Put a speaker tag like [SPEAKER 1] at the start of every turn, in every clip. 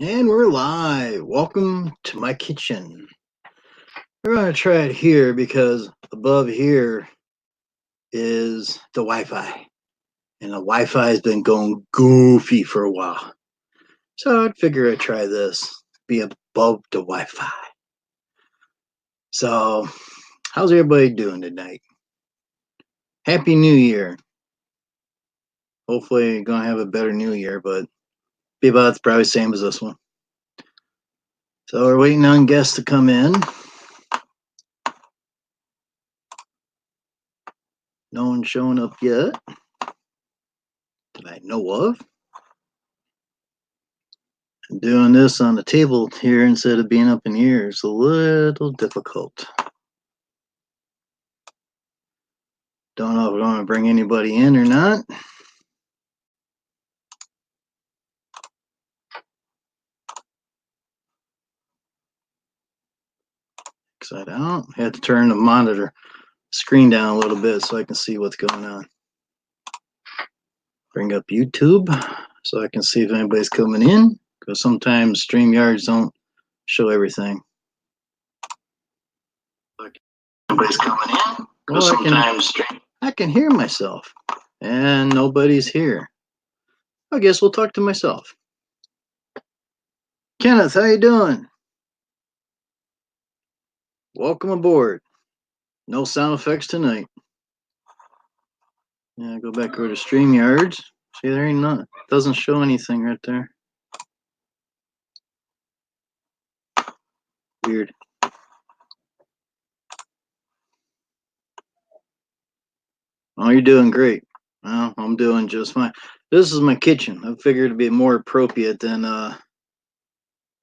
[SPEAKER 1] And we're live. Welcome to my kitchen. We're going to try it here because above here is the Wi-Fi. And the Wi-Fi has been going goofy for a while. So I'd figure I'd try this, be above the Wi-Fi. So, how's everybody doing tonight? Happy New Year. Hopefully you're going to have a better New Year, but be about the probably same as this one. So we're waiting on guests to come in. No one's showing up yet that I know of. Doing this on the table here instead of being up in here is a little difficult. Don't know if we're going to bring anybody in or not. Upside out. I had to turn the monitor screen down a little bit so I can see what's going on. Bring up YouTube so I can see if anybody's coming in, because sometimes StreamYards don't show everything. Nobody's coming in. Well, I can hear myself, and nobody's here. I guess we'll talk to myself. Kenneth, how you doing? Welcome aboard. No sound effects tonight. Yeah, go back over to StreamYards. See, there ain't none. Doesn't show anything right there. Weird. Oh, you're doing great. Well, I'm doing just fine. This is my kitchen. I figured it'd be more appropriate than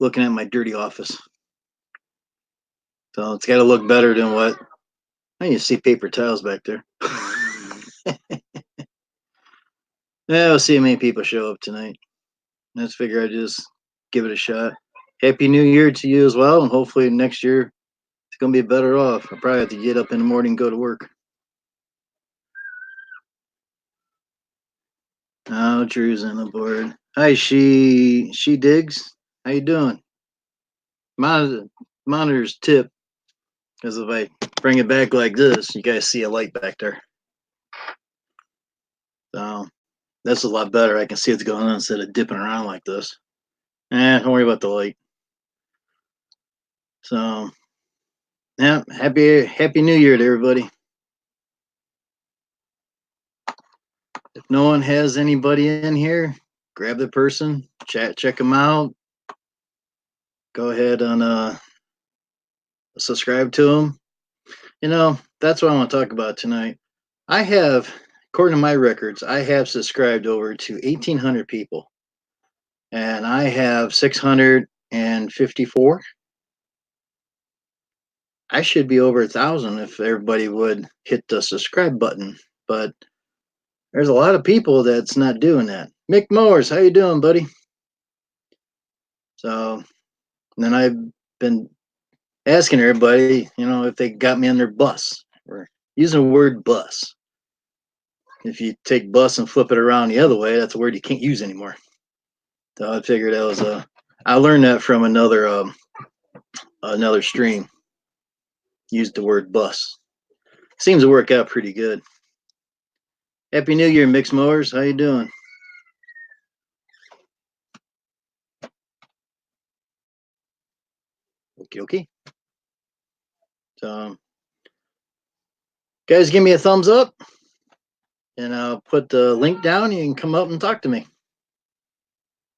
[SPEAKER 1] looking at my dirty office. So it's got to look better than what. I need to see paper towels back there. Yeah, we'll see how many people show up tonight. Let's figure I'd just give it a shot. Happy New Year to you as well, and hopefully next year it's gonna be better off. I probably have to get up in the morning and go to work. Oh, Drew's on the board. Hi, she digs. How you doing? Monitor's tip, because if I bring it back like this, you guys see a light back there. So that's a lot better. I can see what's going on instead of dipping around like this. Don't worry about the light. So yeah, happy New Year to everybody. If no one has anybody in here, grab the person, check them out. Go ahead and subscribe to them. You know, that's what I want to talk about tonight. I have, according to my records, I have subscribed over to 1,800 people, and I have 654. I should be over 1,000 if everybody would hit the subscribe button, but there's a lot of people that's not doing that. Mick Mowers, how you doing, buddy? So, then I've been asking everybody, if they got me on their bus. We're using the word bus. If you take bus and flip it around the other way, that's a word you can't use anymore. So I figured that was I learned that from another stream. Used the word bus. Seems to work out pretty good. Happy New Year, Mix Mowers. How you doing? Okay. So, guys, give me a thumbs up, and I'll put the link down. You can come up and talk to me,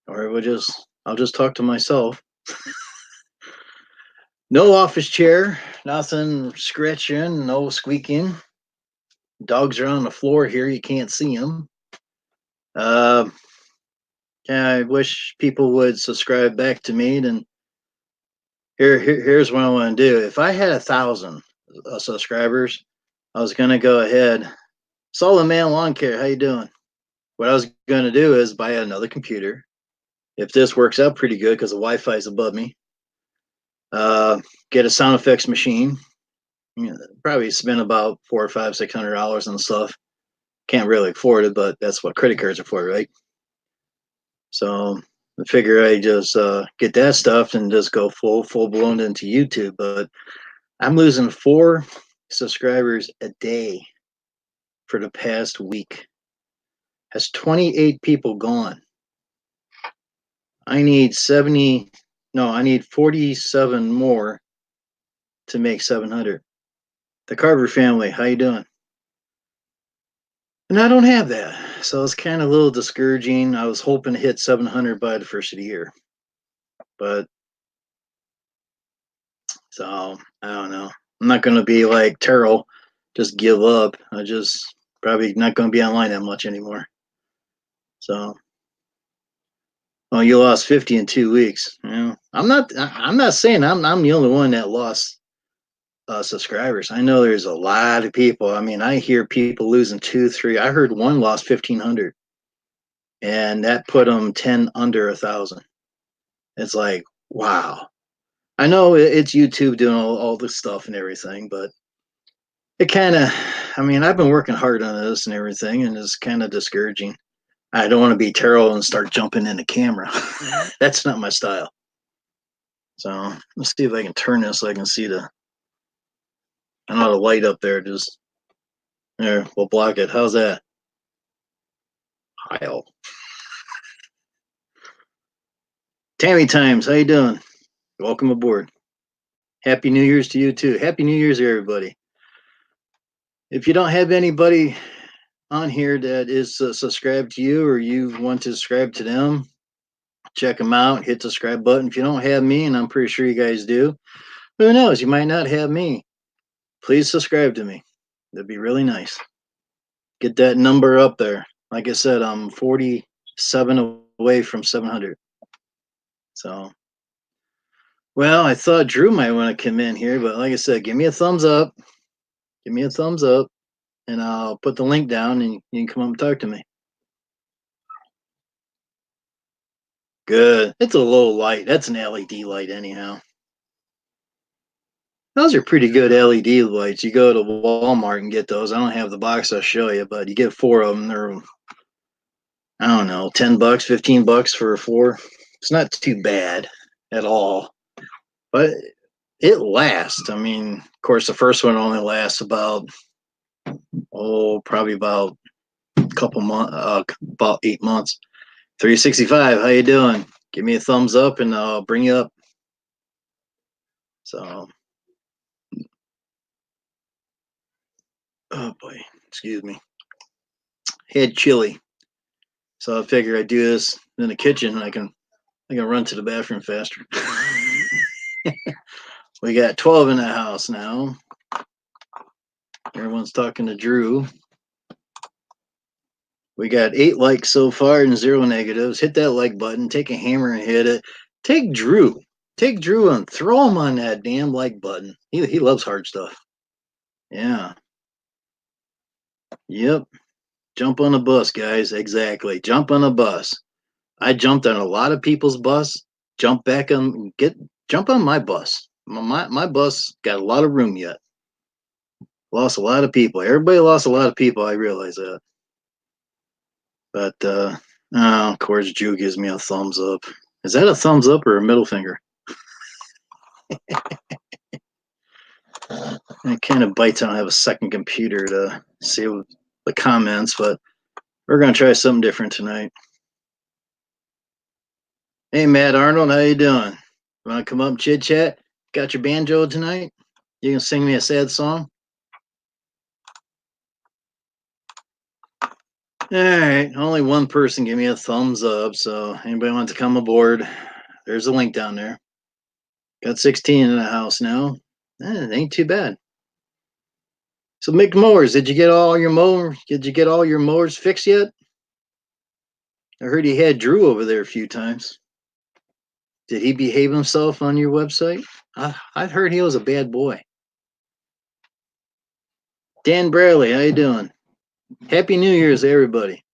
[SPEAKER 1] or I'll just talk to myself. No office chair, nothing scratching, no squeaking. Dogs are on the floor here. You can't see them. I wish people would subscribe back to me. Then here's what I want to do. If I had 1,000 subscribers, I was going to go ahead. Solid Man Lawn Care, how you doing? What I was going to do is buy another computer. If this works out pretty good, because the Wi-Fi is above me, get a sound effects machine. Probably spend about $400 or $600 on stuff. Can't really afford it, but that's what credit cards are for, right? So I figure I just get that stuff and just go full blown into YouTube. But I'm losing 4 subscribers a day for the past week. That's 28 people gone. I need 70. No, I need 47 more to make 700. The Carver family, how you doing? And I don't have that, so it's kind of a little discouraging. I was hoping to hit 700 by the first of the year, but so I don't know. I'm not going to be like Terrell, just give up. I just probably not going to be online that much anymore. So, oh, you lost 50 in 2 weeks. You know, I'm not. I'm not saying I'm the only one that lost subscribers. I know there's a lot of people. I mean, I hear people losing 2, 3. I heard one lost 1,500, and that put them 10 under 1,000. It's like, wow. I know it's YouTube doing all this stuff and everything, but it kind of, I mean, I've been working hard on this and everything, and it's kind of discouraging. I don't want to be terrible and start jumping in the camera. That's not my style. So let's see if I can turn this so I can see I know the light up there. Just there, we'll block it. How's that? Heil. Tammy Times, how you doing? Welcome aboard. Happy New Year's to you too. Happy New Year's, everybody. If you don't have anybody on here that is subscribed to you or you want to subscribe to them, check them out. Hit the subscribe button. If you don't have me, and I'm pretty sure you guys do, who knows? You might not have me. Please subscribe to me. That'd be really nice. Get that number up there. Like I said, I'm 47 away from 700. So, well, I thought Drew might want to come in here, but like I said, give me a thumbs up. Give me a thumbs up, and I'll put the link down, and you can come up and talk to me. Good. It's a low light. That's an LED light, anyhow. Those are pretty good LED lights. You go to Walmart and get those. I don't have the box I'll show you, but you get 4 of them. They're, I don't know, $10, $15 for 4. It's not too bad at all, but it lasts. I mean, of course, the first one only lasts about, probably about a couple months, about 8 months. 365, how you doing? Give me a thumbs up and I'll bring you up. So, oh boy, excuse me. Had chili, so I figure I do this in the kitchen and I can run to the bathroom faster. We got 12 in the house now. Everyone's talking to Drew. We got 8 likes so far and 0 negatives. Hit that like button. Take a hammer and hit it. Take Drew. Take Drew and throw him on that damn like button. He loves hard stuff. Yeah. Yep. Jump on a bus, guys. Exactly. Jump on a bus. I jumped on a lot of people's bus. Jump on my bus. My bus got a lot of room yet. Lost a lot of people. Everybody lost a lot of people. I realize that. But of course, Drew gives me a thumbs up. Is that a thumbs up or a middle finger? It kind of bites. I don't have a second computer to see the comments, but we're gonna try something different tonight. Hey, Matt Arnold, how you doing? You want to come up and chit chat? Got your banjo tonight? You can sing me a sad song. All right, only one person give me a thumbs up. So anybody want to come aboard? There's a link down there. Got 16 in the house now. It ain't too bad. So Mick Mowers, did you get all your mowers fixed yet? I heard he had Drew over there a few times. Did he behave himself on your website? I've heard he was a bad boy. Dan Bradley, how you doing? Happy New Year's, everybody.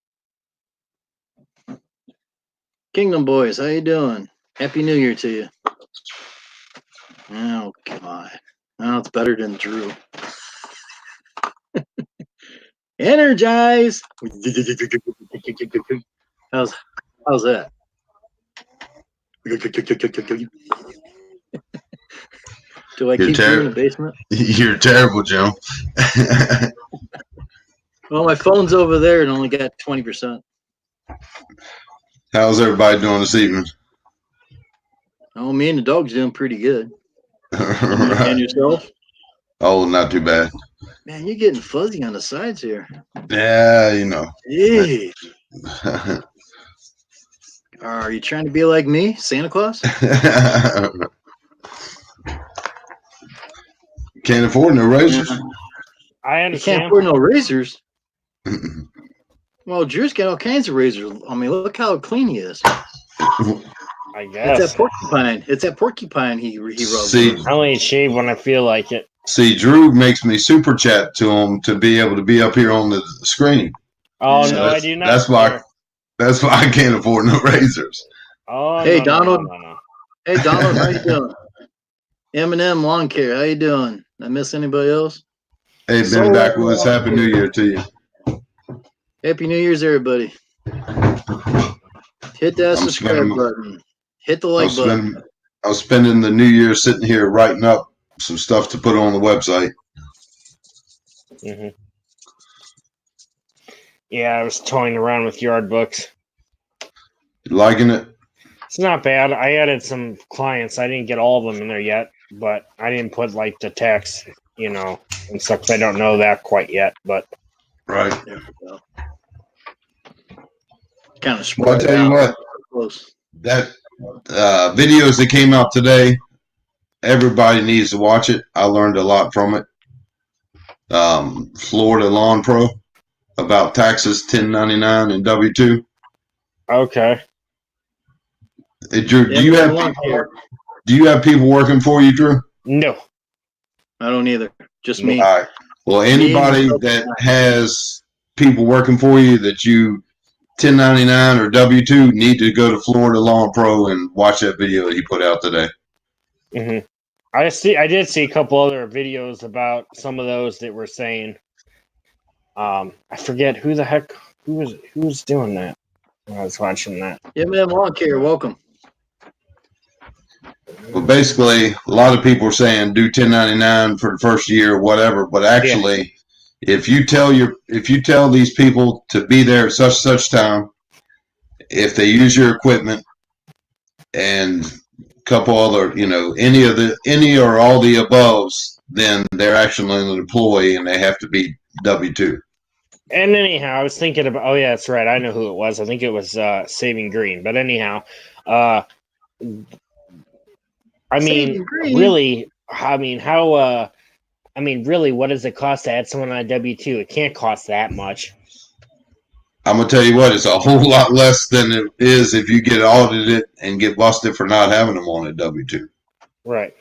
[SPEAKER 1] Kingdom Boys, how you doing? Happy New Year to you. Oh God, oh, it's better than Drew. Energize. How's that? Do I keep Drew in the basement?
[SPEAKER 2] You're terrible, Jim.
[SPEAKER 1] Well, my phone's over there and only got 20%.
[SPEAKER 2] How's everybody doing this evening?
[SPEAKER 1] Oh, me and the dog's doing pretty good.
[SPEAKER 2] Right.
[SPEAKER 1] And yourself?
[SPEAKER 2] Oh, not too bad.
[SPEAKER 1] Man, you're getting fuzzy on the sides here.
[SPEAKER 2] Yeah, you know.
[SPEAKER 1] Hey. Are you trying to be like me, Santa Claus?
[SPEAKER 2] Can't afford no razors.
[SPEAKER 1] Yeah.
[SPEAKER 3] I
[SPEAKER 1] You
[SPEAKER 3] understand.
[SPEAKER 1] can't afford no razors. Well, Drew's got all kinds of razors. I mean, look how clean he is.
[SPEAKER 3] I guess.
[SPEAKER 1] It's that porcupine. It's that porcupine he rubs.
[SPEAKER 2] See,
[SPEAKER 3] I only shave when I feel like it.
[SPEAKER 2] See, Drew makes me super chat to him to be able to be up here on the screen.
[SPEAKER 3] Oh
[SPEAKER 1] So
[SPEAKER 3] no, I do not.
[SPEAKER 2] That's why I can't afford no razors.
[SPEAKER 3] Oh,
[SPEAKER 1] hey,
[SPEAKER 3] no,
[SPEAKER 1] Donald.
[SPEAKER 3] No.
[SPEAKER 1] Hey, Donald, how you doing? M&M Lawn Care, how you doing? I miss anybody else?
[SPEAKER 2] Hey, Ben Backwoods, Happy New Year to you.
[SPEAKER 1] Happy New Year's, everybody. Hit that subscribe button. Hit the like button.
[SPEAKER 2] I was spending the New Year sitting here writing up some stuff to put on the website.
[SPEAKER 3] Mm-hmm. Yeah, I was toying around with yard books.
[SPEAKER 2] You liking it?
[SPEAKER 3] It's not bad. I added some clients. I didn't get all of them in there yet, but I didn't put like the text, and stuff 'cause I don't know that quite yet. But
[SPEAKER 2] right.
[SPEAKER 1] Kind of
[SPEAKER 2] well, I tell you what, that videos that came out today, everybody needs to watch it. I learned a lot from it. Florida Lawn Pro about taxes, 1099 and W-2.
[SPEAKER 3] okay.
[SPEAKER 2] Hey, Drew, do you have people working for you, Drew?
[SPEAKER 3] No,
[SPEAKER 1] I don't either. Just me.
[SPEAKER 2] All right. Well, anybody that has people working for you that you 1099 or W-2 need to go to Florida Lawn Pro and watch that video that he put out today.
[SPEAKER 3] Mm-hmm. I did see a couple other videos about some of those that were saying, I forget who was doing that. I was watching that.
[SPEAKER 1] Yeah, man, Lawn Care, welcome.
[SPEAKER 2] Well, basically, a lot of people are saying do 1099 for the first year or whatever, but actually, if you tell these people to be there at such time, if they use your equipment and a couple other, any or all the aboves, then they're actually an employee and they have to be W-2.
[SPEAKER 3] And anyhow, I was thinking about. Oh yeah, that's right. I know who it was. I think it was Saving Green. But anyhow, really, really, what does it cost to add someone on a W-2? It can't cost that much.
[SPEAKER 2] I'm gonna tell you what, it's a whole lot less than it is if you get audited and get busted for not having them on a W-2.
[SPEAKER 3] Right.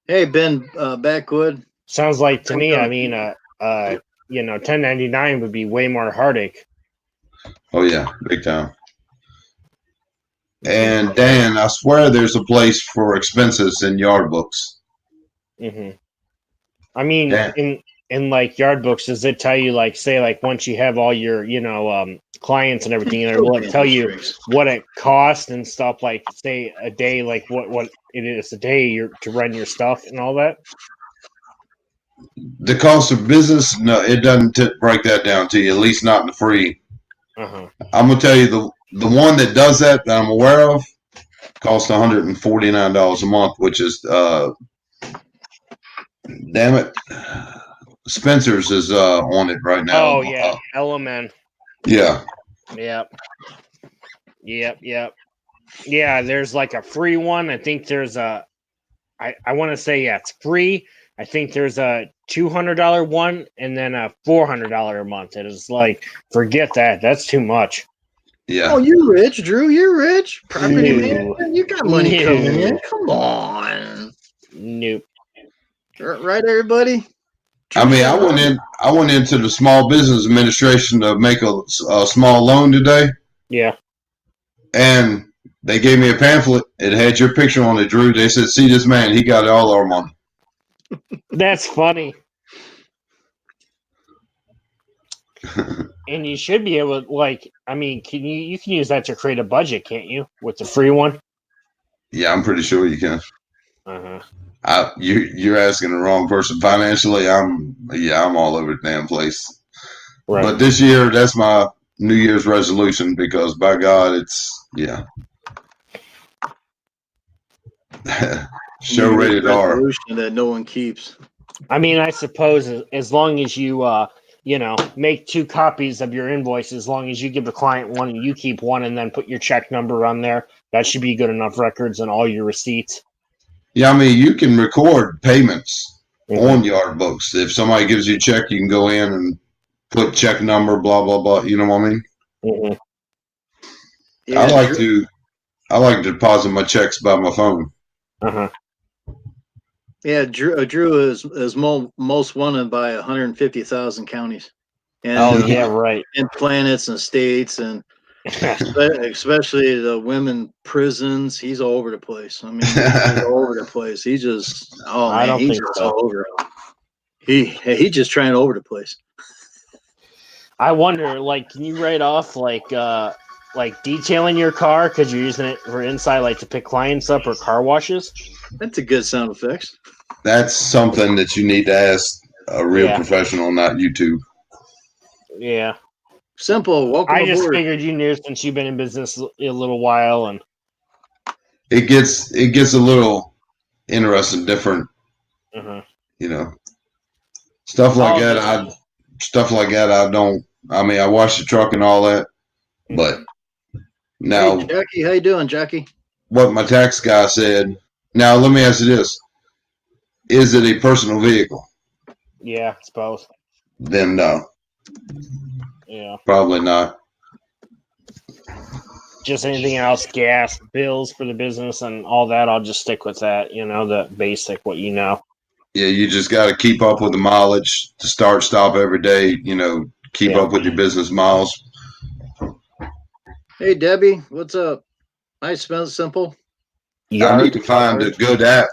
[SPEAKER 1] Hey, Ben Backwood.
[SPEAKER 3] Sounds like to me. 1099 would be way more heartache.
[SPEAKER 2] Oh yeah, big time. And Dan, I swear there's a place for expenses in yard books.
[SPEAKER 3] Mm-hmm. I mean, in like yard books, does it tell you say once you have all your clients and everything in there, will it tell you what it costs and stuff? Like say a day, like what it is a day to run your stuff and all that.
[SPEAKER 2] The cost of business, no, it doesn't break that down to you. At least not in the free.
[SPEAKER 3] Uh-huh.
[SPEAKER 2] I'm gonna tell you the one that does that I'm aware of costs $149 a month, which is damn it, Spencer's is on it right now.
[SPEAKER 3] Oh yeah, LMN.
[SPEAKER 2] Yeah.
[SPEAKER 3] Yep. Yeah, there's like a free one. I think there's I want to say it's free. I think there's a $200 one and then a $400 a month. It is like, forget that. That's too much.
[SPEAKER 2] Yeah.
[SPEAKER 1] Oh, you're rich, Drew. You're rich. Property management. You got money coming in. Come on.
[SPEAKER 3] Nope.
[SPEAKER 1] Right, everybody?
[SPEAKER 2] I mean, I went into the Small Business Administration to make a small loan today.
[SPEAKER 3] Yeah.
[SPEAKER 2] And they gave me a pamphlet. It had your picture on it, Drew. They said, see this man, he got all our money.
[SPEAKER 3] That's funny. And you should be able to, you can use that to create a budget, can't you? With the free one?
[SPEAKER 2] Yeah, I'm pretty sure you can.
[SPEAKER 3] Uh-huh.
[SPEAKER 2] You're asking the wrong person. Financially, I'm all over the damn place.
[SPEAKER 3] Right.
[SPEAKER 2] But this year, that's my New Year's resolution because by God, it's show
[SPEAKER 1] New Year's
[SPEAKER 2] rated R.
[SPEAKER 1] resolution that no one keeps.
[SPEAKER 3] I mean, I suppose as long as you, make 2 copies of your invoice, as long as you give the client one and you keep one, and then put your check number on there, that should be good enough records and all your receipts.
[SPEAKER 2] Yeah, I mean, you can record payments
[SPEAKER 3] Mhm.
[SPEAKER 2] on yard books. If somebody gives you a check, you can go in and put check number, blah blah blah. You know what I mean?
[SPEAKER 3] Mhm.
[SPEAKER 1] Yeah,
[SPEAKER 2] I like to deposit my checks by my phone.
[SPEAKER 3] Uh-huh.
[SPEAKER 1] Yeah, Drew is most wanted by 150,000 counties, and
[SPEAKER 3] Oh yeah, right.
[SPEAKER 1] and planets and states, and especially the women prisons. He's all over the place. I mean, he's all over the place. He just, oh
[SPEAKER 3] I
[SPEAKER 1] man,
[SPEAKER 3] don't
[SPEAKER 1] he's
[SPEAKER 3] think
[SPEAKER 1] just
[SPEAKER 3] so.
[SPEAKER 1] all over it. He just trying over the place.
[SPEAKER 3] I wonder, like, can you write off like detailing your car because you're using it for inside, like to pick clients up or car washes?
[SPEAKER 1] That's a good sound effects.
[SPEAKER 2] That's something that you need to ask a real
[SPEAKER 3] Yeah.
[SPEAKER 2] professional, not YouTube.
[SPEAKER 3] Yeah.
[SPEAKER 1] Simple. Welcome
[SPEAKER 3] I just
[SPEAKER 1] aboard.
[SPEAKER 3] figured you knew since you've been in business a little while, and
[SPEAKER 2] It gets a little interesting, different,
[SPEAKER 3] uh-huh.
[SPEAKER 2] you know, stuff like
[SPEAKER 3] All
[SPEAKER 2] that.
[SPEAKER 3] different.
[SPEAKER 2] I don't. I mean, I wash the truck and all that, but
[SPEAKER 1] Hey,
[SPEAKER 2] now
[SPEAKER 1] Jackie, how you doing, Jackie?
[SPEAKER 2] what my tax guy said. Now let me ask you this: is it a personal vehicle?
[SPEAKER 3] Yeah, it's both.
[SPEAKER 2] Then no,
[SPEAKER 3] Yeah.
[SPEAKER 2] probably not.
[SPEAKER 3] Just anything else, gas, bills for the business and all that, I'll just stick with that, the basic, what you know.
[SPEAKER 2] Yeah, you just got to keep up with the mileage to start, stop every day. Keep
[SPEAKER 3] Yeah.
[SPEAKER 2] up with your business miles.
[SPEAKER 1] Hey, Debbie, what's up? Nice, smells simple.
[SPEAKER 2] I need
[SPEAKER 3] Yard.
[SPEAKER 2] to find a good app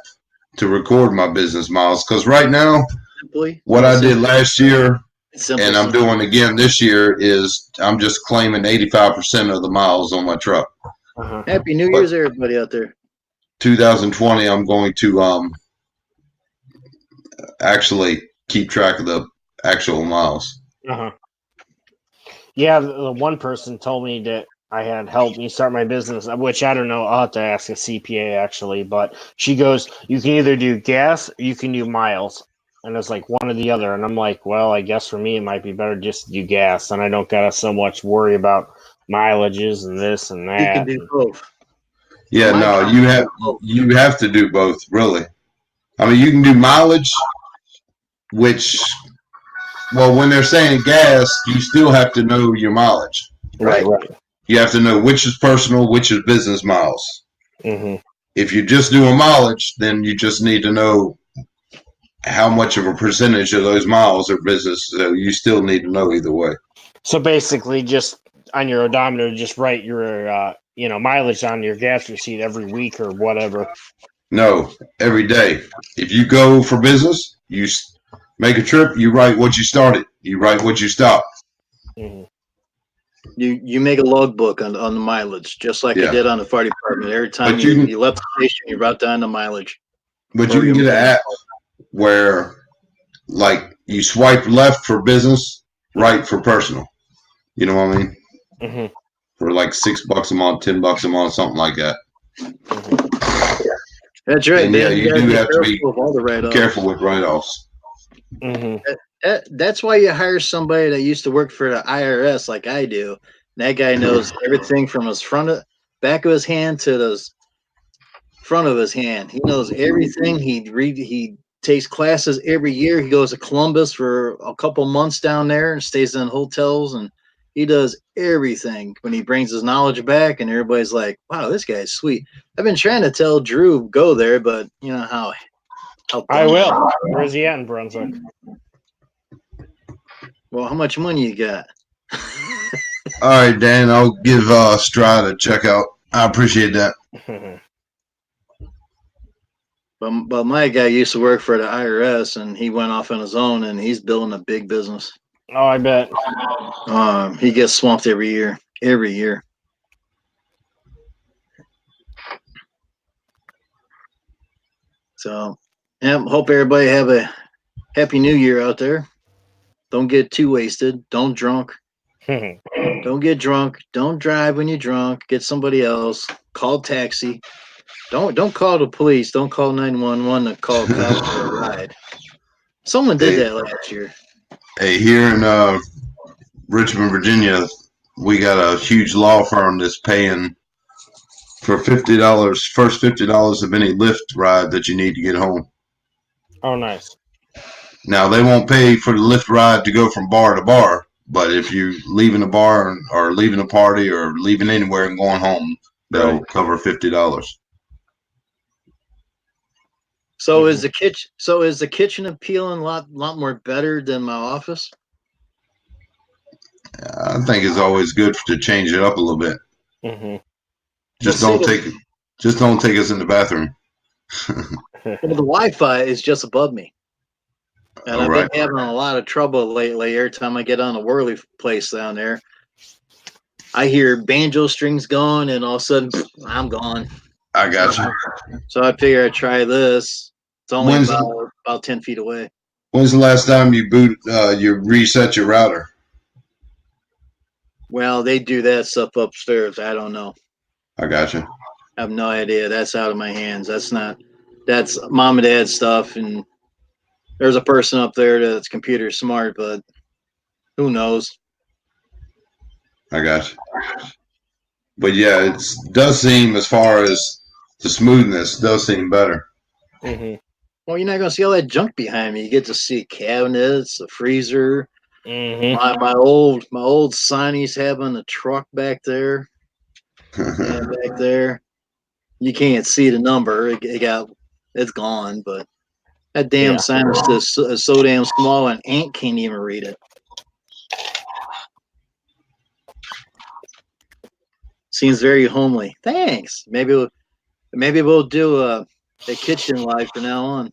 [SPEAKER 2] to record my business miles because right now,
[SPEAKER 1] Simply.
[SPEAKER 2] what I did last year
[SPEAKER 1] Simple.
[SPEAKER 2] and I'm doing again this year is I'm just claiming 85% of the miles on my truck.
[SPEAKER 3] Uh-huh.
[SPEAKER 1] Happy New
[SPEAKER 2] But
[SPEAKER 1] Year's, everybody out there.
[SPEAKER 2] 2020, I'm going to actually keep track of the actual miles.
[SPEAKER 3] Uh-huh. Yeah, the one person told me that I had helped me start my business, which I don't know. I'll have to ask a CPA actually, but she goes, you can either do gas or you can do miles. And it's like one or the other. And I'm like, well, I guess for me, it might be better just to do gas. And I don't got to so much worry about mileages and this and
[SPEAKER 1] You can
[SPEAKER 3] that.
[SPEAKER 1] do both.
[SPEAKER 2] Yeah,
[SPEAKER 1] My
[SPEAKER 2] no,
[SPEAKER 1] company does both.
[SPEAKER 2] you have to do both, really. I mean, you can do mileage, which, well, when they're saying gas, you still have to know your mileage.
[SPEAKER 3] Right.
[SPEAKER 2] You have to know which is personal, which is business miles.
[SPEAKER 3] Mm-hmm.
[SPEAKER 2] If you're just doing mileage, then you just need to know how much of a percentage of those miles are business. So you still need to know either way.
[SPEAKER 3] So basically, just on your odometer, just write your mileage on your gas receipt every week or whatever.
[SPEAKER 2] No, every day. If you go for business, you make a trip, you write what you started, you write what you stopped.
[SPEAKER 3] Mm-hmm.
[SPEAKER 1] You make a logbook on the mileage, just like you
[SPEAKER 2] Yeah.
[SPEAKER 1] did on the fire department. Every time
[SPEAKER 2] But you
[SPEAKER 1] you left the station, you wrote down the mileage.
[SPEAKER 2] but you can get an app where like you swipe left for business, right for personal. You know what I mean?
[SPEAKER 3] Mm-hmm.
[SPEAKER 2] For like $6 a month, $10 a month, something like that.
[SPEAKER 3] Mm-hmm.
[SPEAKER 1] That's right,
[SPEAKER 2] And yeah,
[SPEAKER 1] man. You
[SPEAKER 2] you
[SPEAKER 1] gotta
[SPEAKER 2] do
[SPEAKER 1] be
[SPEAKER 2] have to be
[SPEAKER 1] careful of all the write-offs.
[SPEAKER 2] careful with write-offs.
[SPEAKER 3] Mm-hmm.
[SPEAKER 1] That's why you hire somebody that used to work for the IRS, like I do. That guy knows everything from his back of his hand to the front of his hand. He knows everything. He takes classes every year. He goes to Columbus for a couple months down there and stays in hotels, and he does everything. When he brings his knowledge back, and everybody's like, "Wow, this guy's sweet." I've been trying to tell Drew go there, but you know how
[SPEAKER 3] I
[SPEAKER 1] dumb.
[SPEAKER 3] will. Where is he at in Brunswick?
[SPEAKER 1] Well, how much money you got?
[SPEAKER 2] All right, Dan, I'll give Stride a check out. I appreciate that.
[SPEAKER 1] But my guy used to work for the IRS, and he went off on his own, and he's building a big business.
[SPEAKER 3] Oh, I bet.
[SPEAKER 1] He gets swamped every year. Every year. So, yeah, hope everybody have a happy new year out there. Don't get too wasted. Don't drunk. Don't get drunk. Don't drive when you're drunk. Get somebody else. Call taxi. Don't call the police. Don't call 911 to call cops for a ride. Someone did
[SPEAKER 2] Hey,
[SPEAKER 1] that last year.
[SPEAKER 2] hey, here in Richmond, Virginia, we got a huge law firm that's paying for $50, first $50 of any Lyft ride that you need to get home.
[SPEAKER 3] Oh, nice.
[SPEAKER 2] Now they won't pay for the Lyft ride to go from bar to bar, but if you leaving a bar or leaving a party or leaving anywhere and going home, they'll cover $50.
[SPEAKER 1] So is the kitchen? So is the kitchen appealing a lot more better than my office?
[SPEAKER 2] I think it's always good to change it up a little bit.
[SPEAKER 3] Mm-hmm.
[SPEAKER 2] Just don't take us in the bathroom.
[SPEAKER 1] Well, the Wi-Fi is just above me, and I've been having a lot of trouble lately. Every time I get on a whirly place down there, I hear banjo strings going, and all of a sudden, I'm gone.
[SPEAKER 2] I got you.
[SPEAKER 1] So I figure I'd try this. It's only about 10 feet away.
[SPEAKER 2] When's the last time you you reset your router?
[SPEAKER 1] Well, they do that stuff upstairs. I don't know.
[SPEAKER 2] I got you.
[SPEAKER 1] I have no idea. That's out of my hands. That's mom and dad stuff. And there's a person up there that's computer smart, but who knows?
[SPEAKER 2] I got you. But yeah, it does seem, as far as the smoothness, does seem better.
[SPEAKER 3] Mm-hmm.
[SPEAKER 1] Well, you're not going to see all that junk behind me. You get to see cabinets, a freezer.
[SPEAKER 3] Mm-hmm.
[SPEAKER 1] My old Sonny's having a truck back there. And back there, you can't see the number. It's gone, but that damn sign is so damn small an ant can't even read it. Seems very homely. Thanks. Maybe we'll do a kitchen live from now on.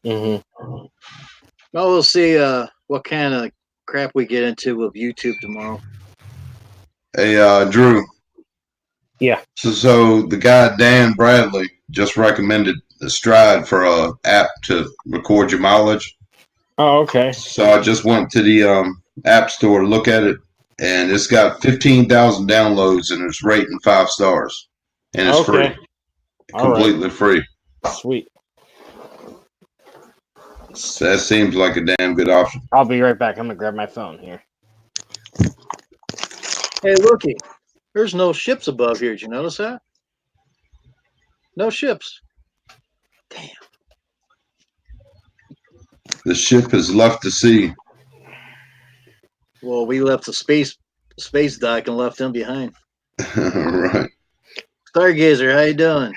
[SPEAKER 3] Mm-hmm.
[SPEAKER 1] Well, we'll see what kind of crap we get into with YouTube tomorrow.
[SPEAKER 2] Hey, Drew.
[SPEAKER 3] Yeah.
[SPEAKER 2] So the guy Dan Bradley just recommended the Stride for a app to record your mileage.
[SPEAKER 3] Oh, okay.
[SPEAKER 2] So I just went to the app store to look at it, and it's got 15,000 downloads, and it's rating 5 stars, and it's free, completely free.
[SPEAKER 3] Sweet.
[SPEAKER 2] So that seems like a damn good option.
[SPEAKER 3] I'll be right back. I'm gonna grab my phone here.
[SPEAKER 1] Hey, looky. There's no ships above here. Did you notice that? No ships. Damn.
[SPEAKER 2] The ship has left the sea.
[SPEAKER 1] Well, we left the space dock and left them behind.
[SPEAKER 2] Right.
[SPEAKER 1] Stargazer, how you doing?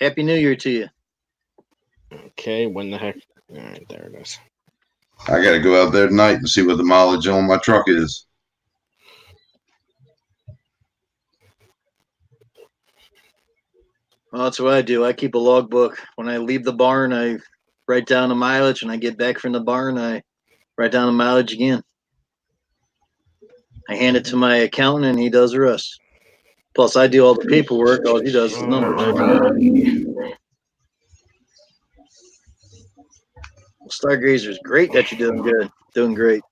[SPEAKER 1] Happy New Year to you.
[SPEAKER 3] Okay, when the heck? All right, there it is.
[SPEAKER 2] I got to go out there tonight and see what the mileage on my truck is.
[SPEAKER 1] Well, that's what I do. I keep a logbook. When I leave the barn, I write down the mileage. When I get back from the barn, I write down the mileage again. I hand it to my accountant, and he does the rest. Plus, I do all the paperwork. All he does is the numbers. Well, Stargazer is great that you're doing good. Doing great.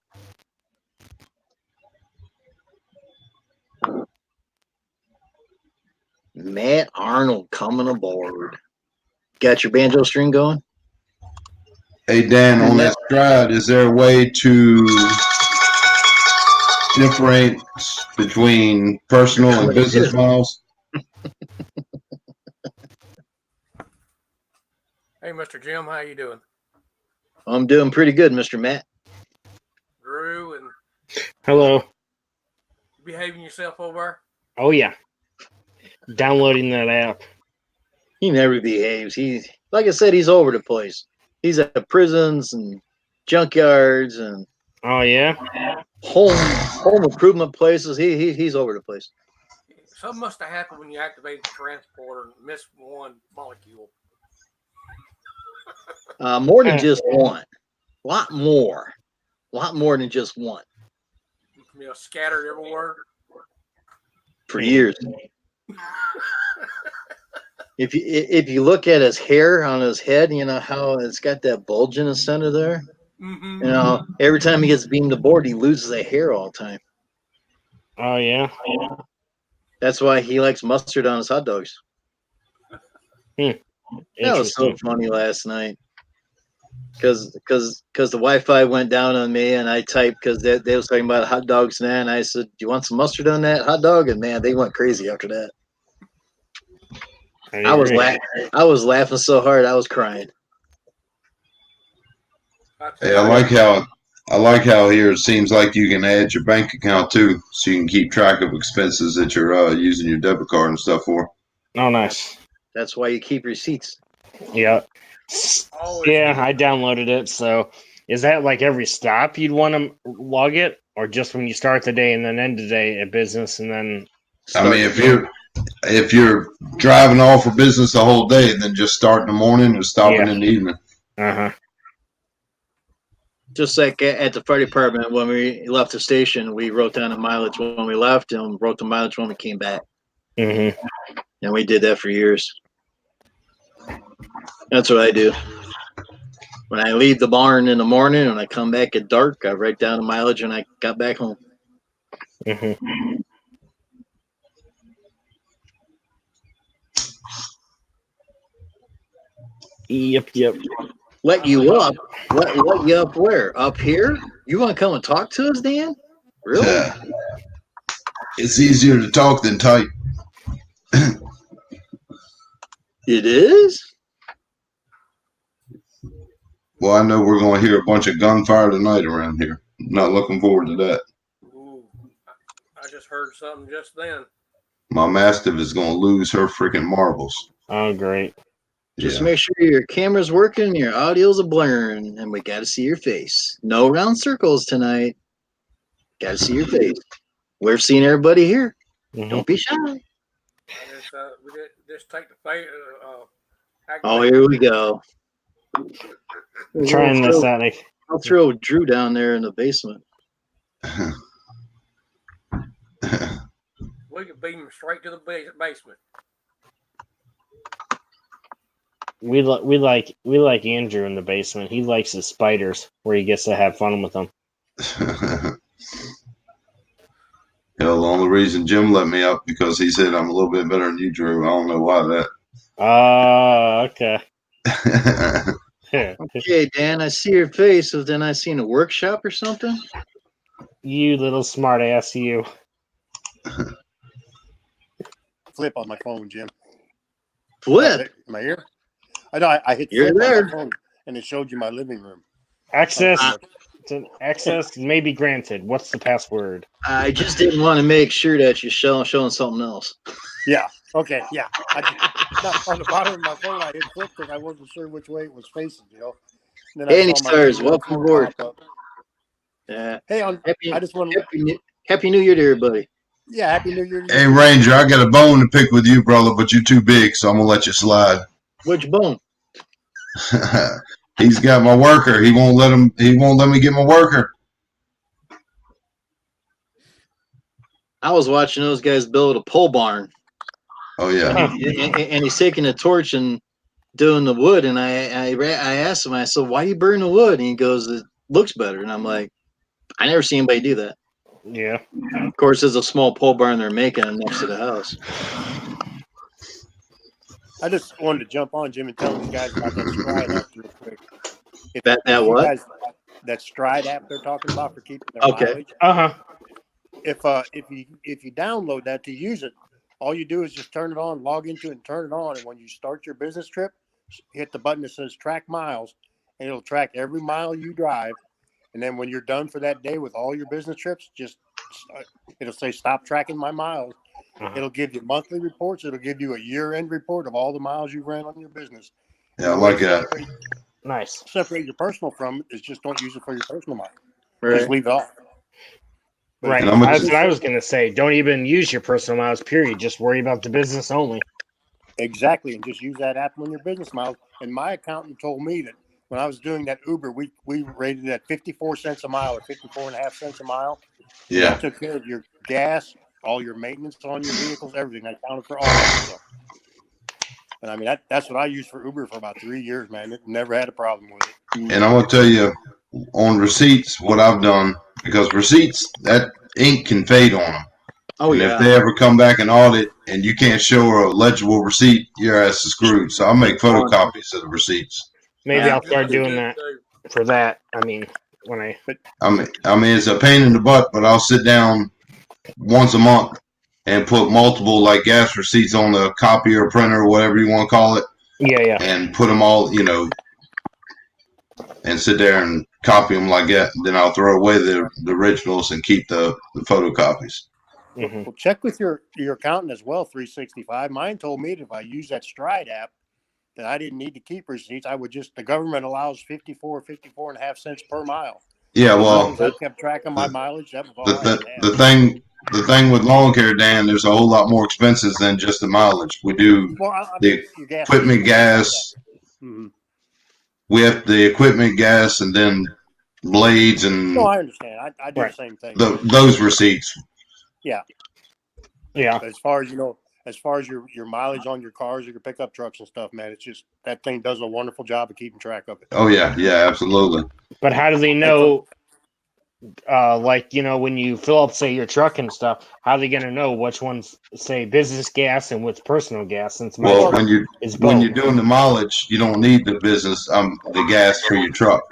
[SPEAKER 1] Matt Arnold coming aboard. Got your banjo string going?
[SPEAKER 2] Hey, Dan, on that Stride, is there a way to differentiate between personal and business miles?
[SPEAKER 4] Hey, Mr. Jim, how you doing?
[SPEAKER 1] I'm doing pretty good, Mr. Matt.
[SPEAKER 4] Drew, and
[SPEAKER 3] hello.
[SPEAKER 4] Behaving yourself over there?
[SPEAKER 3] Oh yeah. Downloading that app.
[SPEAKER 1] He never behaves. He's like I said, he's over the place. He's at prisons and junkyards and
[SPEAKER 3] oh yeah,
[SPEAKER 1] home improvement places. He's over the place.
[SPEAKER 4] Something must have happened when you activated the transporter and missed one molecule.
[SPEAKER 1] More than just one. A lot more than just one.
[SPEAKER 4] You know, scattered everywhere.
[SPEAKER 1] For years. if you look at his hair on his head, you know how it's got that bulge in the center there.
[SPEAKER 4] Mm-hmm.
[SPEAKER 1] You know, every time he gets beamed aboard, he loses that hair all the time.
[SPEAKER 3] Oh yeah.
[SPEAKER 1] That's why he likes mustard on his hot dogs. That was so
[SPEAKER 3] Interesting.
[SPEAKER 1] funny last night. Because the Wi-Fi went down on me, and I typed because they was talking about hot dogs, and I said, "Do you want some mustard on that hot dog?" And man, they went crazy after that. I was laughing so hard I was crying.
[SPEAKER 2] Hey, I like how here it seems like you can add your bank account too, so you can keep track of expenses that you're using your debit card and stuff for.
[SPEAKER 3] Oh, nice.
[SPEAKER 1] That's why you keep receipts.
[SPEAKER 3] Yeah.
[SPEAKER 4] Always
[SPEAKER 3] Yeah,
[SPEAKER 4] keep-
[SPEAKER 3] I downloaded it. So, is that like every stop you'd want to log it, or just when you start the day and then end the day at business, and then?
[SPEAKER 2] I mean, if you're driving all for business the whole day, then just start in the morning and stopping in the evening.
[SPEAKER 3] Uh-huh.
[SPEAKER 1] Just like at the fire department, when we left the station, we wrote down the mileage when we left and wrote the mileage when we came back.
[SPEAKER 3] Mm-hmm.
[SPEAKER 1] And we did that for years. That's what I do. When I leave the barn in the morning and I come back at dark, I write down the mileage when I got back home.
[SPEAKER 3] Mm-hmm. Yep.
[SPEAKER 1] Let you up? Let you up where? Up here? You want to come and talk to us, Dan? Really?
[SPEAKER 2] Yeah. It's easier to talk than type.
[SPEAKER 1] It is?
[SPEAKER 2] Well, I know we're going to hear a bunch of gunfire tonight around here. Not looking forward to that.
[SPEAKER 4] Ooh, I just heard something just then.
[SPEAKER 2] My Mastiff is going to lose her freaking marbles.
[SPEAKER 3] Oh, great.
[SPEAKER 1] Just make sure your camera's working, your audio's a blurring, and we got to see your face. No round circles tonight. Got to see your face. We're seeing everybody here.
[SPEAKER 3] Mm-hmm.
[SPEAKER 1] Don't be shy.
[SPEAKER 4] We just take the face.
[SPEAKER 1] Oh, here we go.
[SPEAKER 3] Trying this out.
[SPEAKER 1] I'll throw Drew down there in the basement.
[SPEAKER 4] We could beam him straight to the basement.
[SPEAKER 3] We like Andrew in the basement. He likes his spiders, where he gets to have fun with them.
[SPEAKER 2] Hell, the only reason Jim let me up because he said I'm a little bit better than you, Drew. I don't know why that.
[SPEAKER 3] Okay.
[SPEAKER 1] Okay, Dan, I see your face. So then I seen a workshop or something?
[SPEAKER 3] You little smart ass, you.
[SPEAKER 5] Flip on my phone, Jim.
[SPEAKER 1] Flip?
[SPEAKER 5] Am I here? I know. I hit
[SPEAKER 1] You're
[SPEAKER 5] flip
[SPEAKER 1] there.
[SPEAKER 5] on my phone, and it showed you my living room.
[SPEAKER 3] Access may be granted. What's the password?
[SPEAKER 1] I just didn't want to make sure that you're showing something else.
[SPEAKER 5] Yeah. Okay. Yeah. On the bottom of my phone, I hit flip because I wasn't sure which way it was facing. And then
[SPEAKER 1] Andy Stars, welcome aboard. Yeah.
[SPEAKER 5] Hey,
[SPEAKER 1] I just want to Happy New Year to everybody.
[SPEAKER 5] Yeah, Happy New Year.
[SPEAKER 2] Hey, Ranger, I got a bone to pick with you, brother, but you're too big, so I'm gonna let you slide.
[SPEAKER 1] Which bone?
[SPEAKER 2] He's got my worker. He won't let me get my worker.
[SPEAKER 1] I was watching those guys build a pole barn.
[SPEAKER 2] Oh yeah.
[SPEAKER 1] And he's taking a torch and doing the wood. And I asked him, I said, "Why you burn the wood?" And he goes, "It looks better." And I'm like, I never seen anybody do that.
[SPEAKER 3] Yeah.
[SPEAKER 1] Of course, there's a small pole barn they're making next to the house.
[SPEAKER 5] I just wanted to jump on, Jim, and tell these guys about that Stride app real quick.
[SPEAKER 1] That what?
[SPEAKER 5] Guys, that Stride app they're talking about for keeping their mileage. If you download that to use it, all you do is just turn it on, log into it, and turn it on. And when you start your business trip, hit the button that says Track Miles, and it'll track every mile you drive. And then when you're done for that day with all your business trips, it'll say Stop tracking my miles. It'll give you monthly reports. It'll give you a year-end report of all the miles you ran on your business.
[SPEAKER 2] Yeah, I like that.
[SPEAKER 3] Nice.
[SPEAKER 5] Separate your personal from it is just don't use it for your personal miles.
[SPEAKER 1] Right.
[SPEAKER 5] Just leave it off.
[SPEAKER 3] Right. That's what I was going to say. Don't even use your personal miles, period. Just worry about the business only.
[SPEAKER 5] Exactly. And just use that app on your business miles. And my accountant told me that when I was doing that Uber, we rated it at 54 cents a mile or 54.5 cents a mile.
[SPEAKER 2] Yeah.
[SPEAKER 5] That took care of your gas, all your maintenance on your vehicles, everything. I counted for all that stuff. And I mean, that's what I used for Uber for about 3 years, man. It never had a problem with it.
[SPEAKER 2] And I'm gonna tell you on receipts what I've done, because receipts, that ink can fade on them.
[SPEAKER 1] Oh,
[SPEAKER 2] and
[SPEAKER 1] yeah.
[SPEAKER 2] if they ever come back and audit and you can't show a legible receipt, your ass is screwed. So I make photocopies of the receipts.
[SPEAKER 3] Maybe I'll start doing that for that. I mean,
[SPEAKER 2] it's a pain in the butt, but I'll sit down once a month and put multiple like gas receipts on the copier or printer or whatever you want to call it.
[SPEAKER 3] Yeah.
[SPEAKER 2] And put them all, and sit there and copy them like that. Then I'll throw away the originals and keep the photocopies.
[SPEAKER 3] Mm-hmm.
[SPEAKER 5] Well, check with your accountant as well, 365. Mine told me that if I use that Stride app, that I didn't need to keep receipts. I would the government allows 54 and a half cents per mile.
[SPEAKER 2] Yeah,
[SPEAKER 5] As
[SPEAKER 2] well,
[SPEAKER 5] long as I kept track of my mileage, that was all
[SPEAKER 2] the thing with lawn care, Dan, there's a whole lot more expenses than just the mileage. We do the equipment gas.
[SPEAKER 5] Mm-hmm.
[SPEAKER 2] We have the equipment gas and then blades and.
[SPEAKER 5] No, I understand. I do the same thing.
[SPEAKER 2] Those receipts.
[SPEAKER 5] Yeah.
[SPEAKER 3] Yeah.
[SPEAKER 5] But as far as your mileage on your cars or your pickup trucks and stuff, man, it's just that thing does a wonderful job of keeping track of it.
[SPEAKER 2] Oh yeah, absolutely.
[SPEAKER 3] But how do they know? When you fill up, say, your truck and stuff, how are they going to know which one's, say, business gas and what's personal gas? Since
[SPEAKER 2] when you're doing the mileage, you don't need the business the gas for your truck.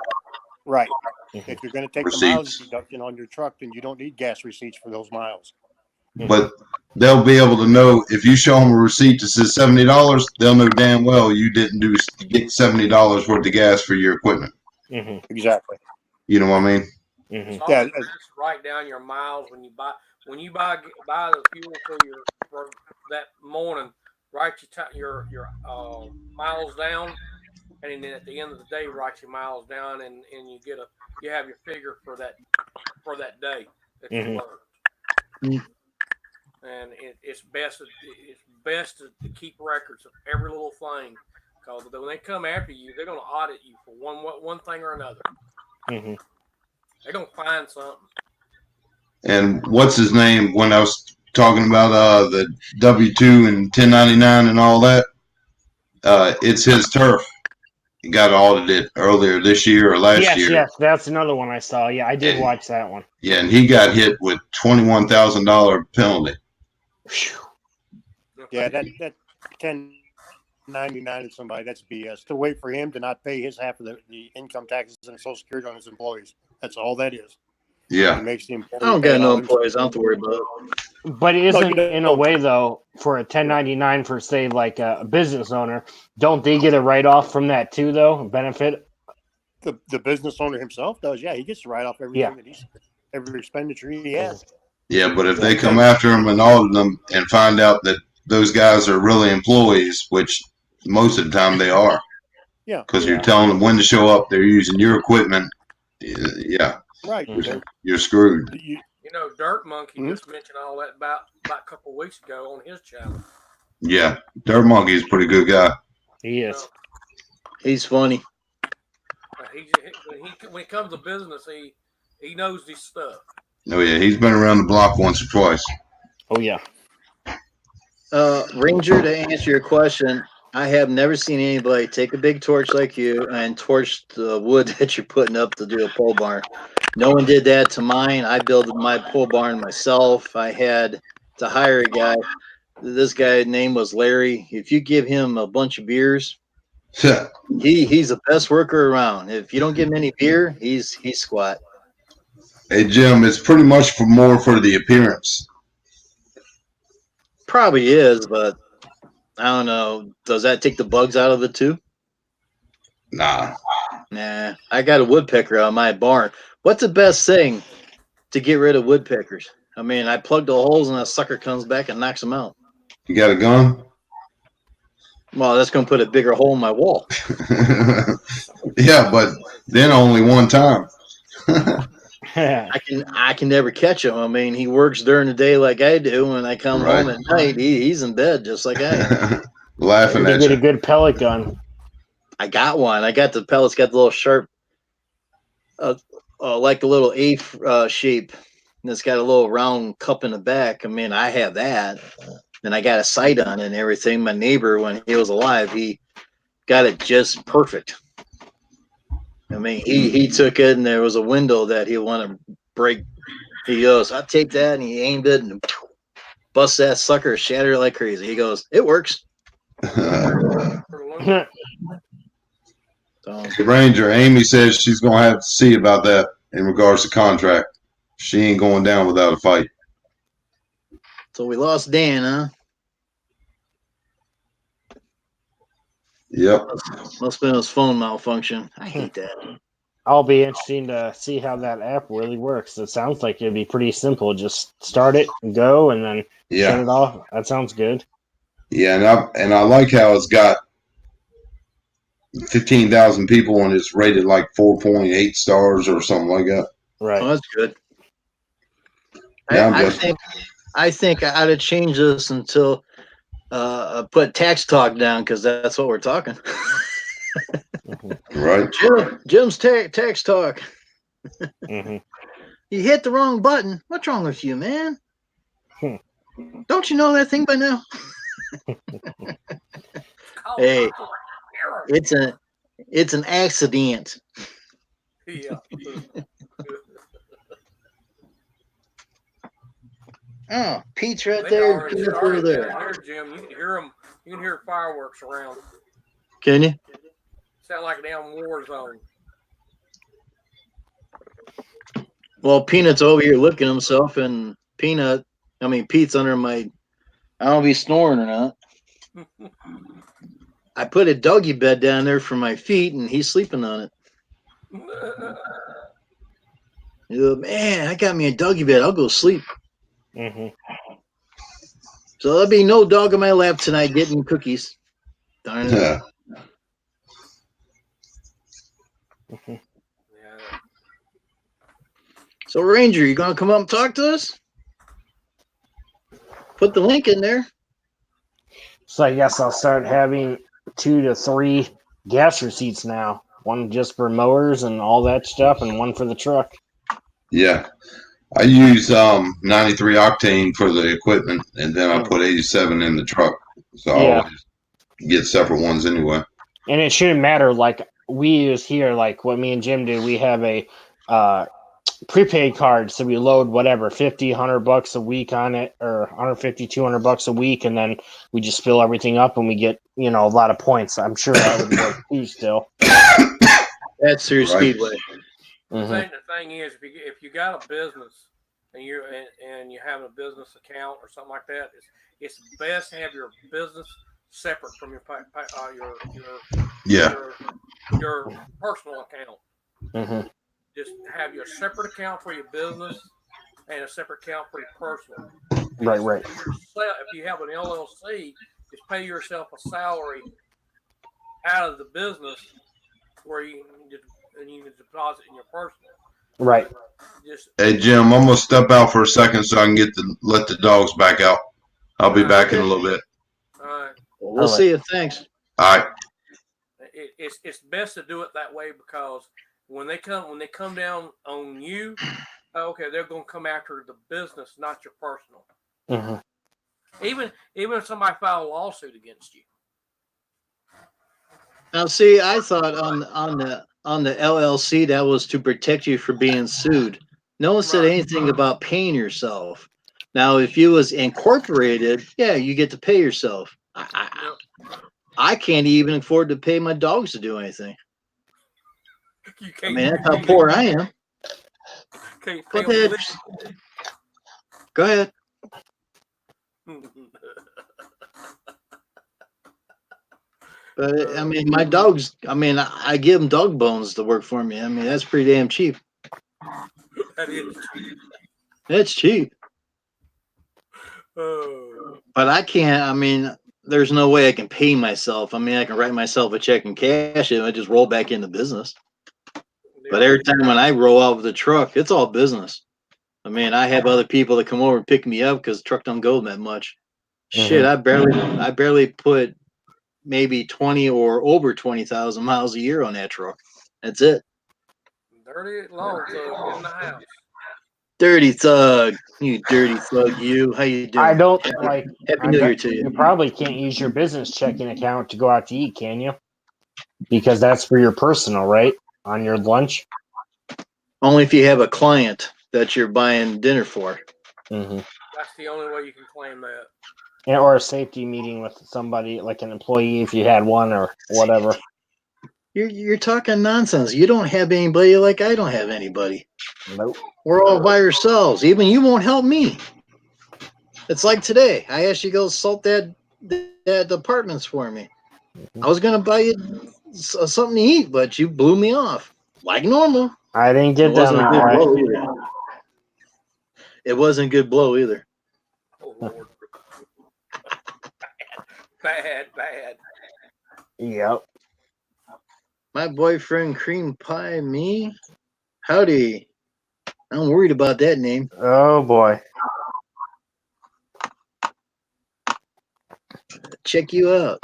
[SPEAKER 5] Right. Mm-hmm. If you're going to take the mileage deduction on your truck, then you don't need gas receipts for those miles.
[SPEAKER 2] But they'll be able to know if you show them a receipt that says $70, they'll know damn well you didn't get $70 worth of gas for your equipment.
[SPEAKER 3] Mm-hmm.
[SPEAKER 5] Exactly.
[SPEAKER 2] You know what I mean?
[SPEAKER 3] Mm-hmm.
[SPEAKER 4] Yeah. Just write down your miles when you buy the fuel for that morning. Write your miles down, and then at the end of the day, write your miles down, and you have your figure for that day that you worked. Mm-hmm. And it's best to keep records of every little thing, because when they come after you, they're going to audit you for one thing or another.
[SPEAKER 3] Mm-hmm.
[SPEAKER 4] They're going to find something.
[SPEAKER 2] And what's his name? When I was talking about the W-2 and 1099 and all that, it's his turf. He got audited earlier this year or last year.
[SPEAKER 3] Yes, that's another one I saw. Yeah, I did watch that one.
[SPEAKER 2] Yeah, and he got hit with $21,000 penalty.
[SPEAKER 5] Yeah, that 1099 is somebody, that's BS. To wait for him to not pay his half of the income taxes and Social Security on his employees. That's all that is.
[SPEAKER 2] Yeah.
[SPEAKER 5] He makes the employees.
[SPEAKER 1] I don't got no employees. I don't have to worry about
[SPEAKER 3] it. But isn't in a way, though, for a 1099 for, say, like a business owner, don't they get a write-off from that too, though? Benefit?
[SPEAKER 5] The business owner himself does. Yeah, he gets to write off everything that every expenditure he has.
[SPEAKER 2] Yeah, but if they come after him and audit them and find out that those guys are really employees, which most of the time they are.
[SPEAKER 5] Yeah.
[SPEAKER 2] Because you're telling them when to show up, they're using your equipment. Yeah.
[SPEAKER 5] Right.
[SPEAKER 2] You're screwed.
[SPEAKER 4] Dirt Monkey just mentioned all that about a couple of weeks ago on his channel.
[SPEAKER 2] Yeah. Dirt Monkey is a pretty good guy.
[SPEAKER 3] He is.
[SPEAKER 1] He's funny.
[SPEAKER 4] When it comes to business, he knows this stuff.
[SPEAKER 2] Oh, yeah. He's been around the block once or twice.
[SPEAKER 3] Oh, yeah.
[SPEAKER 1] Ranger, to answer your question, I have never seen anybody take a big torch like you and torch the wood that you're putting up to do a pole barn. No one did that to mine. I built my pole barn myself. I had to hire a guy. This guy's name was Larry. If you give him a bunch of beers, he's the best worker around. If you don't give him any beer, he's squat.
[SPEAKER 2] Hey, Jim, it's pretty much more for the appearance.
[SPEAKER 1] Probably is, but I don't know. Does that take the bugs out of it too?
[SPEAKER 2] Nah.
[SPEAKER 1] I got a woodpecker out of my barn. What's the best thing to get rid of woodpeckers? I mean, I plug the holes and that sucker comes back and knocks them out.
[SPEAKER 2] You got a gun?
[SPEAKER 1] Well, that's going to put a bigger hole in my wall.
[SPEAKER 2] Yeah, but then only one time.
[SPEAKER 1] I can never catch him. I mean, he works during the day like I do. When I come home at night, he's in bed just like I am.
[SPEAKER 2] Laughing at you.
[SPEAKER 3] Get a good pellet gun.
[SPEAKER 1] I got one. I got the pellets. Got the little sharp, like a little A shape. And it's got a little round cup in the back. I mean, I have that. and I got a sight on it and everything. My neighbor, when he was alive, he got it just perfect. I mean, he took it, and there was a window that he wanted to break. He goes, "I'll take that," and he aimed it and bust that sucker, shatter it like crazy. He goes, "It works."
[SPEAKER 2] The Ranger, Amy says she's going to have to see about that in regards to contract. She ain't going down without a fight.
[SPEAKER 1] So we lost Dan, huh?
[SPEAKER 2] Yep.
[SPEAKER 1] Must have been his phone malfunction. I hate that.
[SPEAKER 3] I'll be interesting to see how that app really works. It sounds like it'd be pretty simple. Just start it and go, and then shut it off. That sounds good.
[SPEAKER 2] Yeah, and I like how it's got 15,000 people and it's rated like 4.8 stars or something like that.
[SPEAKER 3] Right.
[SPEAKER 1] Oh, that's good.
[SPEAKER 2] Yeah,
[SPEAKER 1] I think I ought to change this until put tax talk down, because that's what we're talking.
[SPEAKER 2] Right.
[SPEAKER 1] Jim's tax talk.
[SPEAKER 3] Mm-hmm.
[SPEAKER 1] You hit the wrong button. What's wrong with you, man? Don't you know that thing by now? Hey, it's an accident.
[SPEAKER 4] Yeah.
[SPEAKER 1] Oh, Pete's right there. Pete's over there.
[SPEAKER 4] Jim, you can hear them. You can hear fireworks around.
[SPEAKER 1] Can you?
[SPEAKER 4] Sound like a damn war zone.
[SPEAKER 1] Well, Peanut's over here looking himself, and Pete's under my. I don't know if he's snoring or not. I put a doggy bed down there for my feet, and he's sleeping on it. Man, I got me a doggy bed. I'll go sleep.
[SPEAKER 3] Mm-hmm.
[SPEAKER 1] So there'll be no dog in my lap tonight getting cookies. Darn it.
[SPEAKER 2] Yeah.
[SPEAKER 3] Mm-hmm.
[SPEAKER 1] So, Ranger, you gonna come up and talk to us? Put the link in there.
[SPEAKER 3] So I guess I'll start having 2 to 3 gas receipts now. One just for mowers and all that stuff, and one for the truck.
[SPEAKER 2] Yeah. I use 93 octane for the equipment, and then I put 87 in the truck. So I always get separate ones anyway.
[SPEAKER 3] And it shouldn't matter. Like we use here, like what me and Jim do, we have a prepaid card, so we load whatever $50, $100 a week on it, or $150, $200 a week, and then we just fill everything up, and we get a lot of points. I'm sure that would work too. Still,
[SPEAKER 1] that's through Speedway.
[SPEAKER 3] Mm-hmm.
[SPEAKER 4] The thing is, if you got a business and you have a business account or something like that, it's best to have your business separate from your personal account.
[SPEAKER 3] Mm-hmm.
[SPEAKER 4] Just have your separate account for your business and a separate account for your personal.
[SPEAKER 3] Right.
[SPEAKER 4] If you have an LLC, just pay yourself a salary out of the business where you can deposit in your personal.
[SPEAKER 3] Right.
[SPEAKER 2] Hey Jim, I'm gonna step out for a second so I can let the dogs back out. I'll be back in a little bit.
[SPEAKER 4] All right.
[SPEAKER 1] Well, we'll see you. Thanks.
[SPEAKER 2] All right.
[SPEAKER 4] It's best to do it that way, because when they come down on you, okay, they're gonna come after the business, not your personal.
[SPEAKER 3] Mm-hmm.
[SPEAKER 4] Even if somebody filed a lawsuit against you.
[SPEAKER 1] Now, see, I thought on the LLC that was to protect you from being sued. No one said anything about paying yourself. Now, if you was incorporated, yeah, you get to pay yourself. I can't even afford to pay my dogs to do anything.
[SPEAKER 4] You can't,
[SPEAKER 1] that's how poor I am. Go ahead. But my dogs. I give them dog bones to work for me. That's pretty damn cheap.
[SPEAKER 4] That is cheap.
[SPEAKER 1] It's cheap. But I can't. There's no way I can pay myself. I can write myself a check and cash it, and I just roll back into business. But every time when I roll out with the truck, it's all business. I have other people that come over and pick me up because the truck don't go that much. Mm-hmm. Shit, I barely put maybe 20 or over 20,000 miles a year on that truck. That's it.
[SPEAKER 4] Dirty long in the house.
[SPEAKER 1] Dirty thug. You dirty thug, you. How you doing?
[SPEAKER 3] I don't like.
[SPEAKER 1] Happy New Year to you.
[SPEAKER 3] You probably can't use your business checking account to go out to eat, can you? Because that's for your personal, right? On your lunch.
[SPEAKER 1] Only if you have a client that you're buying dinner for.
[SPEAKER 3] Mm-hmm.
[SPEAKER 4] That's the only way you can claim that.
[SPEAKER 3] Yeah, or a safety meeting with somebody, like an employee, if you had one or whatever.
[SPEAKER 1] You're talking nonsense. You don't have anybody like I don't have anybody.
[SPEAKER 3] Nope.
[SPEAKER 1] We're all by ourselves. Even you won't help me. It's like today. I asked you to go salt that apartments for me. I was gonna buy you something to eat, but you blew me off like normal.
[SPEAKER 3] I didn't get
[SPEAKER 1] It wasn't
[SPEAKER 3] down
[SPEAKER 1] a good
[SPEAKER 3] that
[SPEAKER 1] blow
[SPEAKER 3] way.
[SPEAKER 1] either. It wasn't a good blow either.
[SPEAKER 4] Oh Lord. Bad.
[SPEAKER 3] Yep.
[SPEAKER 1] My boyfriend cream pie me. Howdy. I'm worried about that name.
[SPEAKER 3] Oh boy.
[SPEAKER 1] Check you out.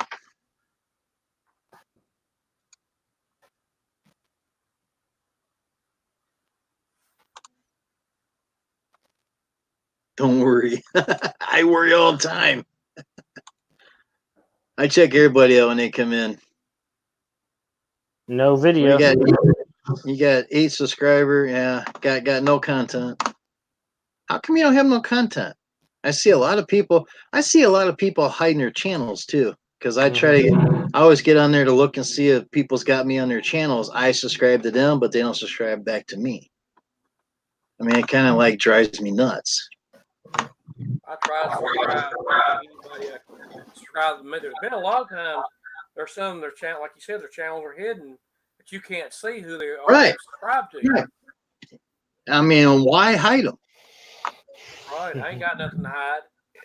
[SPEAKER 1] Don't worry. I worry all the time. I check everybody out when they come in.
[SPEAKER 3] No video.
[SPEAKER 1] You got 8 subscriber. Yeah, got no content. How come you don't have no content? I see a lot of people hiding their channels too. Because I always get on there to look and see if people's got me on their channels. I subscribe to them, but they don't subscribe back to me. I mean, it kind of like drives me nuts.
[SPEAKER 4] I try to subscribe to anybody I can subscribe to me. There's been a lot of times there's some of their channel, like you said, their channels are hidden, but you can't see who they are subscribed to.
[SPEAKER 1] Right. I mean, why hide them?
[SPEAKER 4] Right. I ain't got nothing to hide.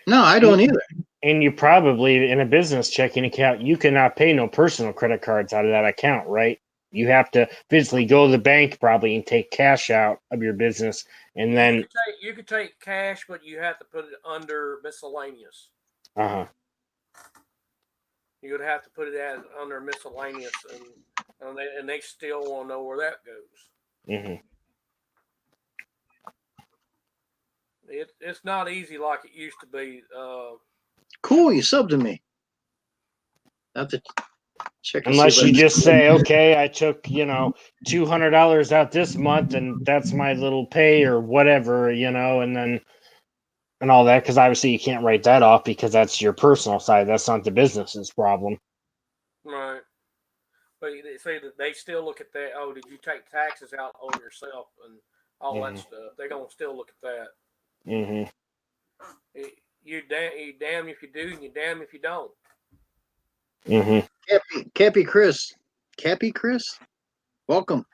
[SPEAKER 1] No, I don't either.
[SPEAKER 3] And you probably, in a business checking account, you cannot pay no personal credit cards out of that account, right? You have to physically go to the bank probably and take cash out of your business, and then
[SPEAKER 4] you could take cash, but you have to put it under miscellaneous. You would have to put it as under miscellaneous, and they still won't know where that goes. It's not easy like it used to be.
[SPEAKER 1] Cool, you subbed to me. Have to check.
[SPEAKER 3] Unless you just say, okay, I took $200 out this month, and that's my little pay or whatever, and all that, because obviously you can't write that off because that's your personal side. That's not the business's problem.
[SPEAKER 4] Right. But they say that they still look at that. Oh, did you take taxes out on yourself and all that stuff? They're gonna still look at that. You damn if you do, and you damn if you don't.
[SPEAKER 1] Cappy Chris. Cappy Chris? Welcome.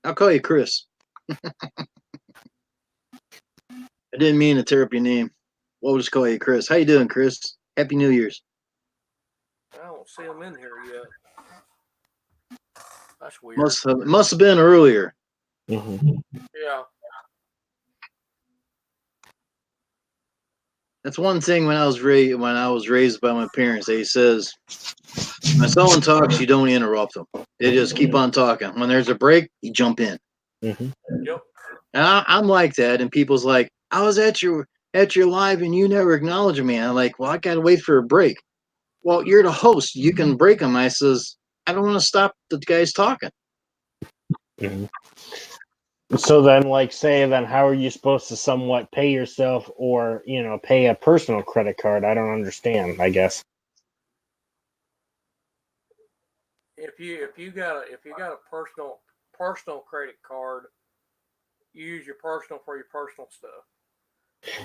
[SPEAKER 1] I'll call you Chris. I didn't mean to tear up your name. We'll just call you Chris. How you doing, Chris? Happy New Year's.
[SPEAKER 4] I don't see him in here yet. That's weird.
[SPEAKER 1] Must have been earlier.
[SPEAKER 4] Yeah.
[SPEAKER 1] That's one thing when I was raised by my parents. They says when someone talks, you don't interrupt them. They just keep on talking. When there's a break, you jump in.
[SPEAKER 4] Yep.
[SPEAKER 1] And I'm like that, and people's like, I was at your live and you never acknowledged me. I'm like, well, I gotta wait for a break. Well, you're the host. You can break them. I says, I don't want to stop the guys talking.
[SPEAKER 3] So then, how are you supposed to somewhat pay yourself or, pay a personal credit card? I don't understand, I guess.
[SPEAKER 4] If you got a personal credit card, you use your personal for your personal stuff.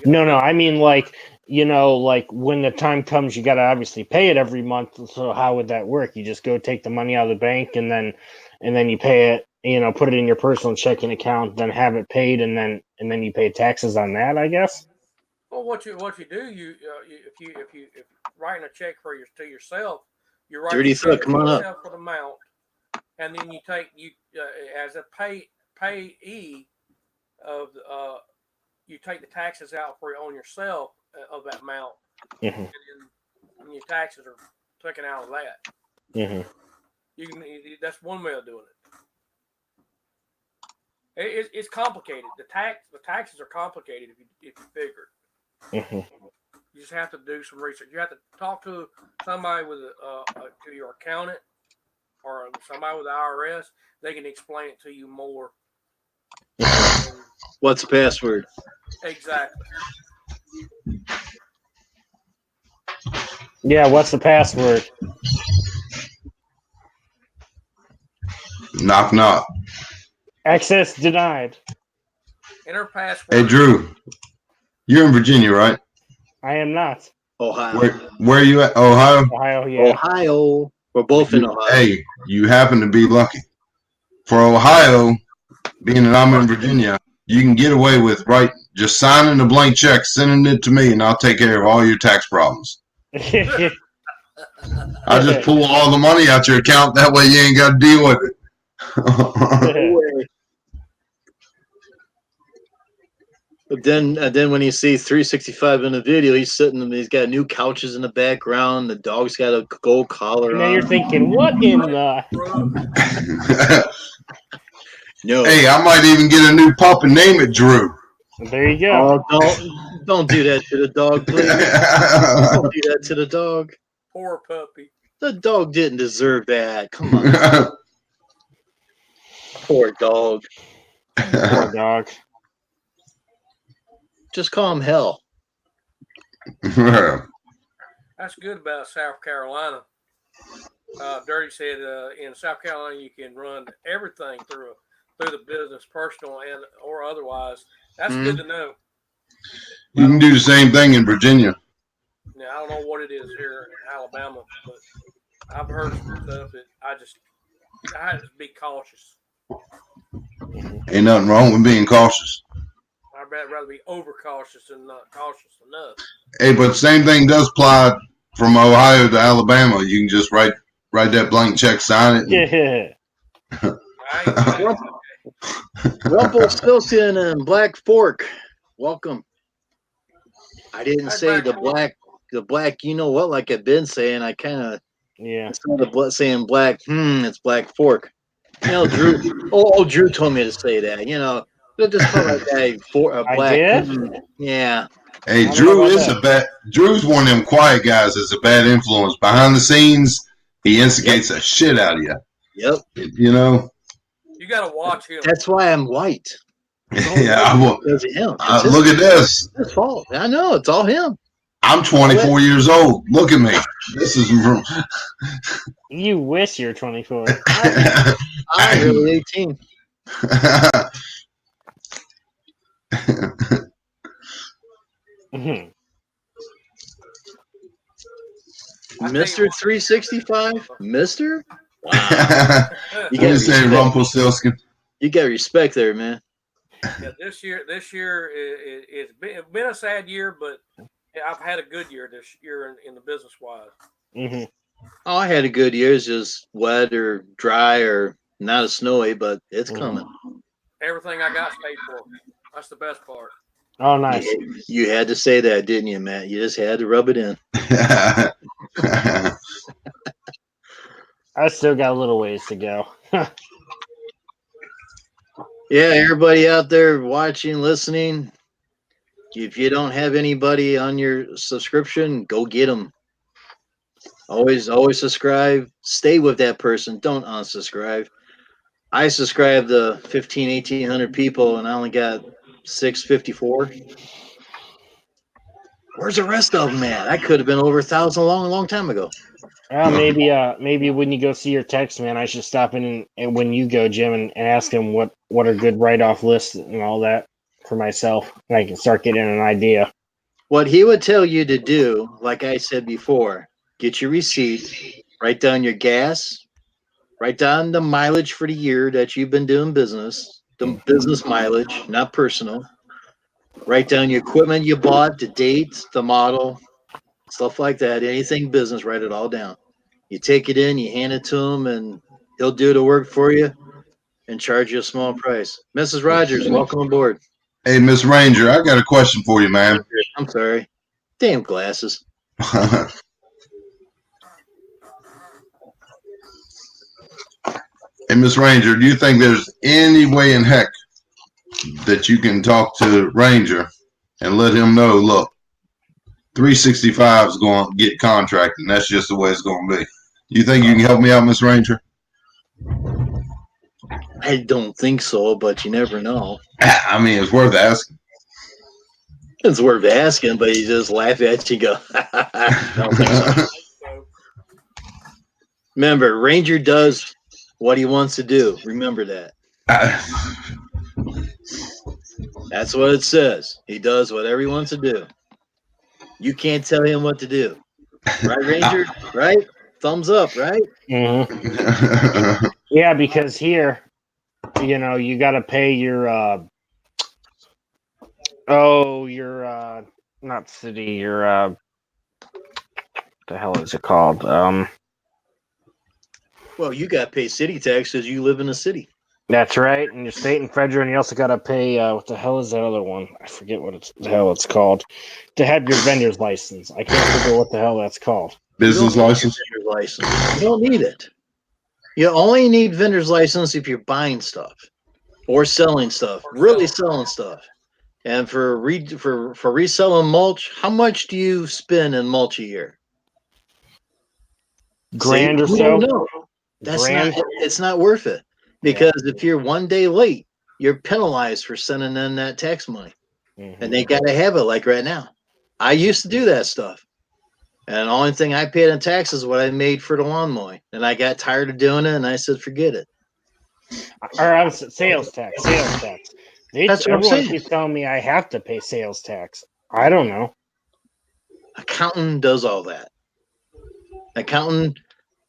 [SPEAKER 3] No, I mean, like when the time comes, you got to obviously pay it every month. So how would that work? You just go take the money out of the bank and then you pay it, put it in your personal checking account, then have it paid, and then you pay taxes on that, I guess.
[SPEAKER 4] Well, what you do, if you writing a check to yourself, you write
[SPEAKER 1] Dirty
[SPEAKER 4] a check
[SPEAKER 1] come on
[SPEAKER 4] yourself for the amount, and then you take as a payee of you take the taxes out on yourself of that amount, and then your taxes are taken out of that. You can. That's one way of doing It's complicated. The taxes are complicated if you figure it. You just have to do some research. You have to talk to somebody with to your accountant or somebody with the IRS. They can explain it to you more.
[SPEAKER 1] What's the password?
[SPEAKER 4] Exactly.
[SPEAKER 3] Yeah, what's the password?
[SPEAKER 2] Knock knock.
[SPEAKER 3] Access denied.
[SPEAKER 4] Enter password.
[SPEAKER 2] Hey Drew, you're in Virginia, right?
[SPEAKER 3] I am not.
[SPEAKER 1] Ohio.
[SPEAKER 2] Where are you at? Ohio?
[SPEAKER 3] Ohio, yeah.
[SPEAKER 1] Ohio. We're both in Ohio.
[SPEAKER 2] Hey, you happen to be lucky. For Ohio, being that I'm in Virginia, you can get away with just signing a blank check, sending it to me, and I'll take care of all your tax problems. I just pull all the money out your account. That way you ain't got to deal with it.
[SPEAKER 1] But then when you see 365 in the video, he's sitting and he's got new couches in the background. The dog's got a gold collar
[SPEAKER 3] and
[SPEAKER 1] on.
[SPEAKER 3] then you're thinking, what in the?
[SPEAKER 1] No.
[SPEAKER 2] Hey, I might even get a new pup and name it Drew.
[SPEAKER 3] There you go.
[SPEAKER 1] Oh, don't do that to the dog, please. Don't do that to the dog.
[SPEAKER 4] Poor puppy.
[SPEAKER 1] The dog didn't deserve that. Come on. Poor dog.
[SPEAKER 3] Poor dog.
[SPEAKER 1] Just call him hell.
[SPEAKER 4] That's good about South Carolina. Dirty said in South Carolina you can run everything through the business, personal and or otherwise. That's good to know.
[SPEAKER 2] You can do the same thing in Virginia.
[SPEAKER 4] Now I don't know what it is here in Alabama, but I've heard some stuff that I have to be cautious.
[SPEAKER 2] Ain't nothing wrong with being cautious.
[SPEAKER 4] I'd rather be overcautious than not cautious enough.
[SPEAKER 2] Hey, but same thing does apply from Ohio to Alabama. You can just write that blank check, sign it.
[SPEAKER 3] Yeah.
[SPEAKER 1] Rumpelstiltskin and Black Fork. Welcome. I didn't say the black, you know what, like I've been saying. I kind of, instead of saying black, it's Black Fork. You know, Drew, Drew told me to say that, you know. Just call that guy black.
[SPEAKER 3] I did?
[SPEAKER 1] Yeah.
[SPEAKER 2] Hey, Drew's one of them quiet guys that's a bad influence. Behind the scenes, he instigates the shit out of you.
[SPEAKER 1] Yep.
[SPEAKER 2] You know?
[SPEAKER 4] You got to watch him.
[SPEAKER 1] That's why I'm white.
[SPEAKER 2] Yeah,
[SPEAKER 1] because of him.
[SPEAKER 2] Look at this.
[SPEAKER 1] It's his fault. I know. It's all him.
[SPEAKER 2] I'm 24 years old. Look at me. This is from.
[SPEAKER 3] You wish you're 24.
[SPEAKER 1] I'm really 18. Mr. 365? Mister?
[SPEAKER 2] Wow. You gotta say Rumpelstiltskin.
[SPEAKER 1] You got respect there, man.
[SPEAKER 4] Yeah, this year it's been a sad year, but I've had a good year this year in the business wise.
[SPEAKER 3] Mm-hmm.
[SPEAKER 1] Oh, I had a good year. It's just wet or dry or not as snowy, but it's coming.
[SPEAKER 4] Everything I got paid for. That's the best part.
[SPEAKER 3] Oh, nice.
[SPEAKER 1] You had to say that, didn't you, Matt? You just had to rub it in.
[SPEAKER 3] I still got a little ways to go.
[SPEAKER 1] Yeah, everybody out there watching, listening, if you don't have anybody on your subscription, go get them. Always subscribe. Stay with that person. Don't unsubscribe. I subscribed to 1,800 people, and I only got 654. Where's the rest of them at? I could have been over 1,000 a long time ago.
[SPEAKER 3] Maybe when you go see your text man, I should stop in and when you go, Jim, and ask him what are good write-off lists and all that for myself, and I can start getting an idea.
[SPEAKER 1] What he would tell you to do, like I said before, get your receipt, write down your gas, write down the mileage for the year that you've been doing business, the business mileage, not personal. Write down your equipment you bought, the date, the model, stuff like that. Anything business, write it all down. You take it in, you hand it to him, and he'll do the work for you and charge you a small price. Mrs. Rogers, welcome aboard.
[SPEAKER 2] Hey, Miss Ranger, I got a question for you, man.
[SPEAKER 1] I'm sorry. Damn glasses.
[SPEAKER 2] Hey, Miss Ranger, do you think there's any way in heck that you can talk to Ranger and let him know, look, 365 is going to get contracted, and that's just the way it's going to be. You think you can help me out, Miss Ranger?
[SPEAKER 1] I don't think so, but you never know.
[SPEAKER 2] I mean, it's worth asking.
[SPEAKER 1] It's worth asking, but you just laugh at you and go, I don't think so. Remember, Ranger does what he wants to do. Remember that. That's what it says. He does whatever he wants to do. You can't tell him what to do. Right, Ranger? Right? Thumbs up, right?
[SPEAKER 3] Mm-hmm. Yeah, because here, you got to pay your, not city, your, the hell is it called?
[SPEAKER 1] Well, you got to pay city tax because you live in a city.
[SPEAKER 3] That's right, and your state and federal, and you also got to pay, what the hell is that other one? I forget the hell it's called. To have your vendor's license. I can't figure what the hell that's called.
[SPEAKER 2] Business license?
[SPEAKER 1] Vendor's license. You don't need it. You only need vendor's license if you're buying stuff or selling stuff, really selling stuff. And for reselling mulch, how much do you spend in mulch a year?
[SPEAKER 3] Grand or so?
[SPEAKER 1] No, it's not worth it. Because if you're one day late, you're penalized for sending in that tax money. Mm-hmm. And they got to have it like right now. I used to do that stuff. And the only thing I paid in taxes is what I made for the lawn mowing. And I got tired of doing it, and I said, forget it.
[SPEAKER 3] Or sales tax.
[SPEAKER 1] That's what
[SPEAKER 3] everyone keeps telling me I have to pay sales tax. I don't know.
[SPEAKER 1] Accountant does all that. Accountant,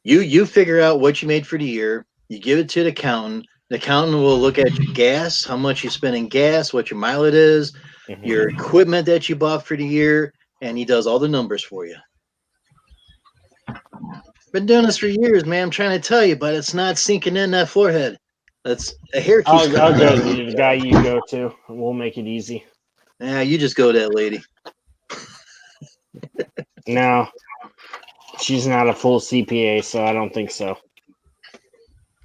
[SPEAKER 1] you figure out what you made for the year. You give it to the accountant. The accountant will look at your gas, how much you spend in gas, what your mileage is, your equipment that you bought for the year, and he does all the numbers for you. Been doing this for years, man. I'm trying to tell you, but it's not sinking in that forehead. That's a hair.
[SPEAKER 3] I'll go to the guy you go to. We'll make it easy.
[SPEAKER 1] Yeah, you just go to that lady.
[SPEAKER 3] No, she's not a full CPA, so I don't think so.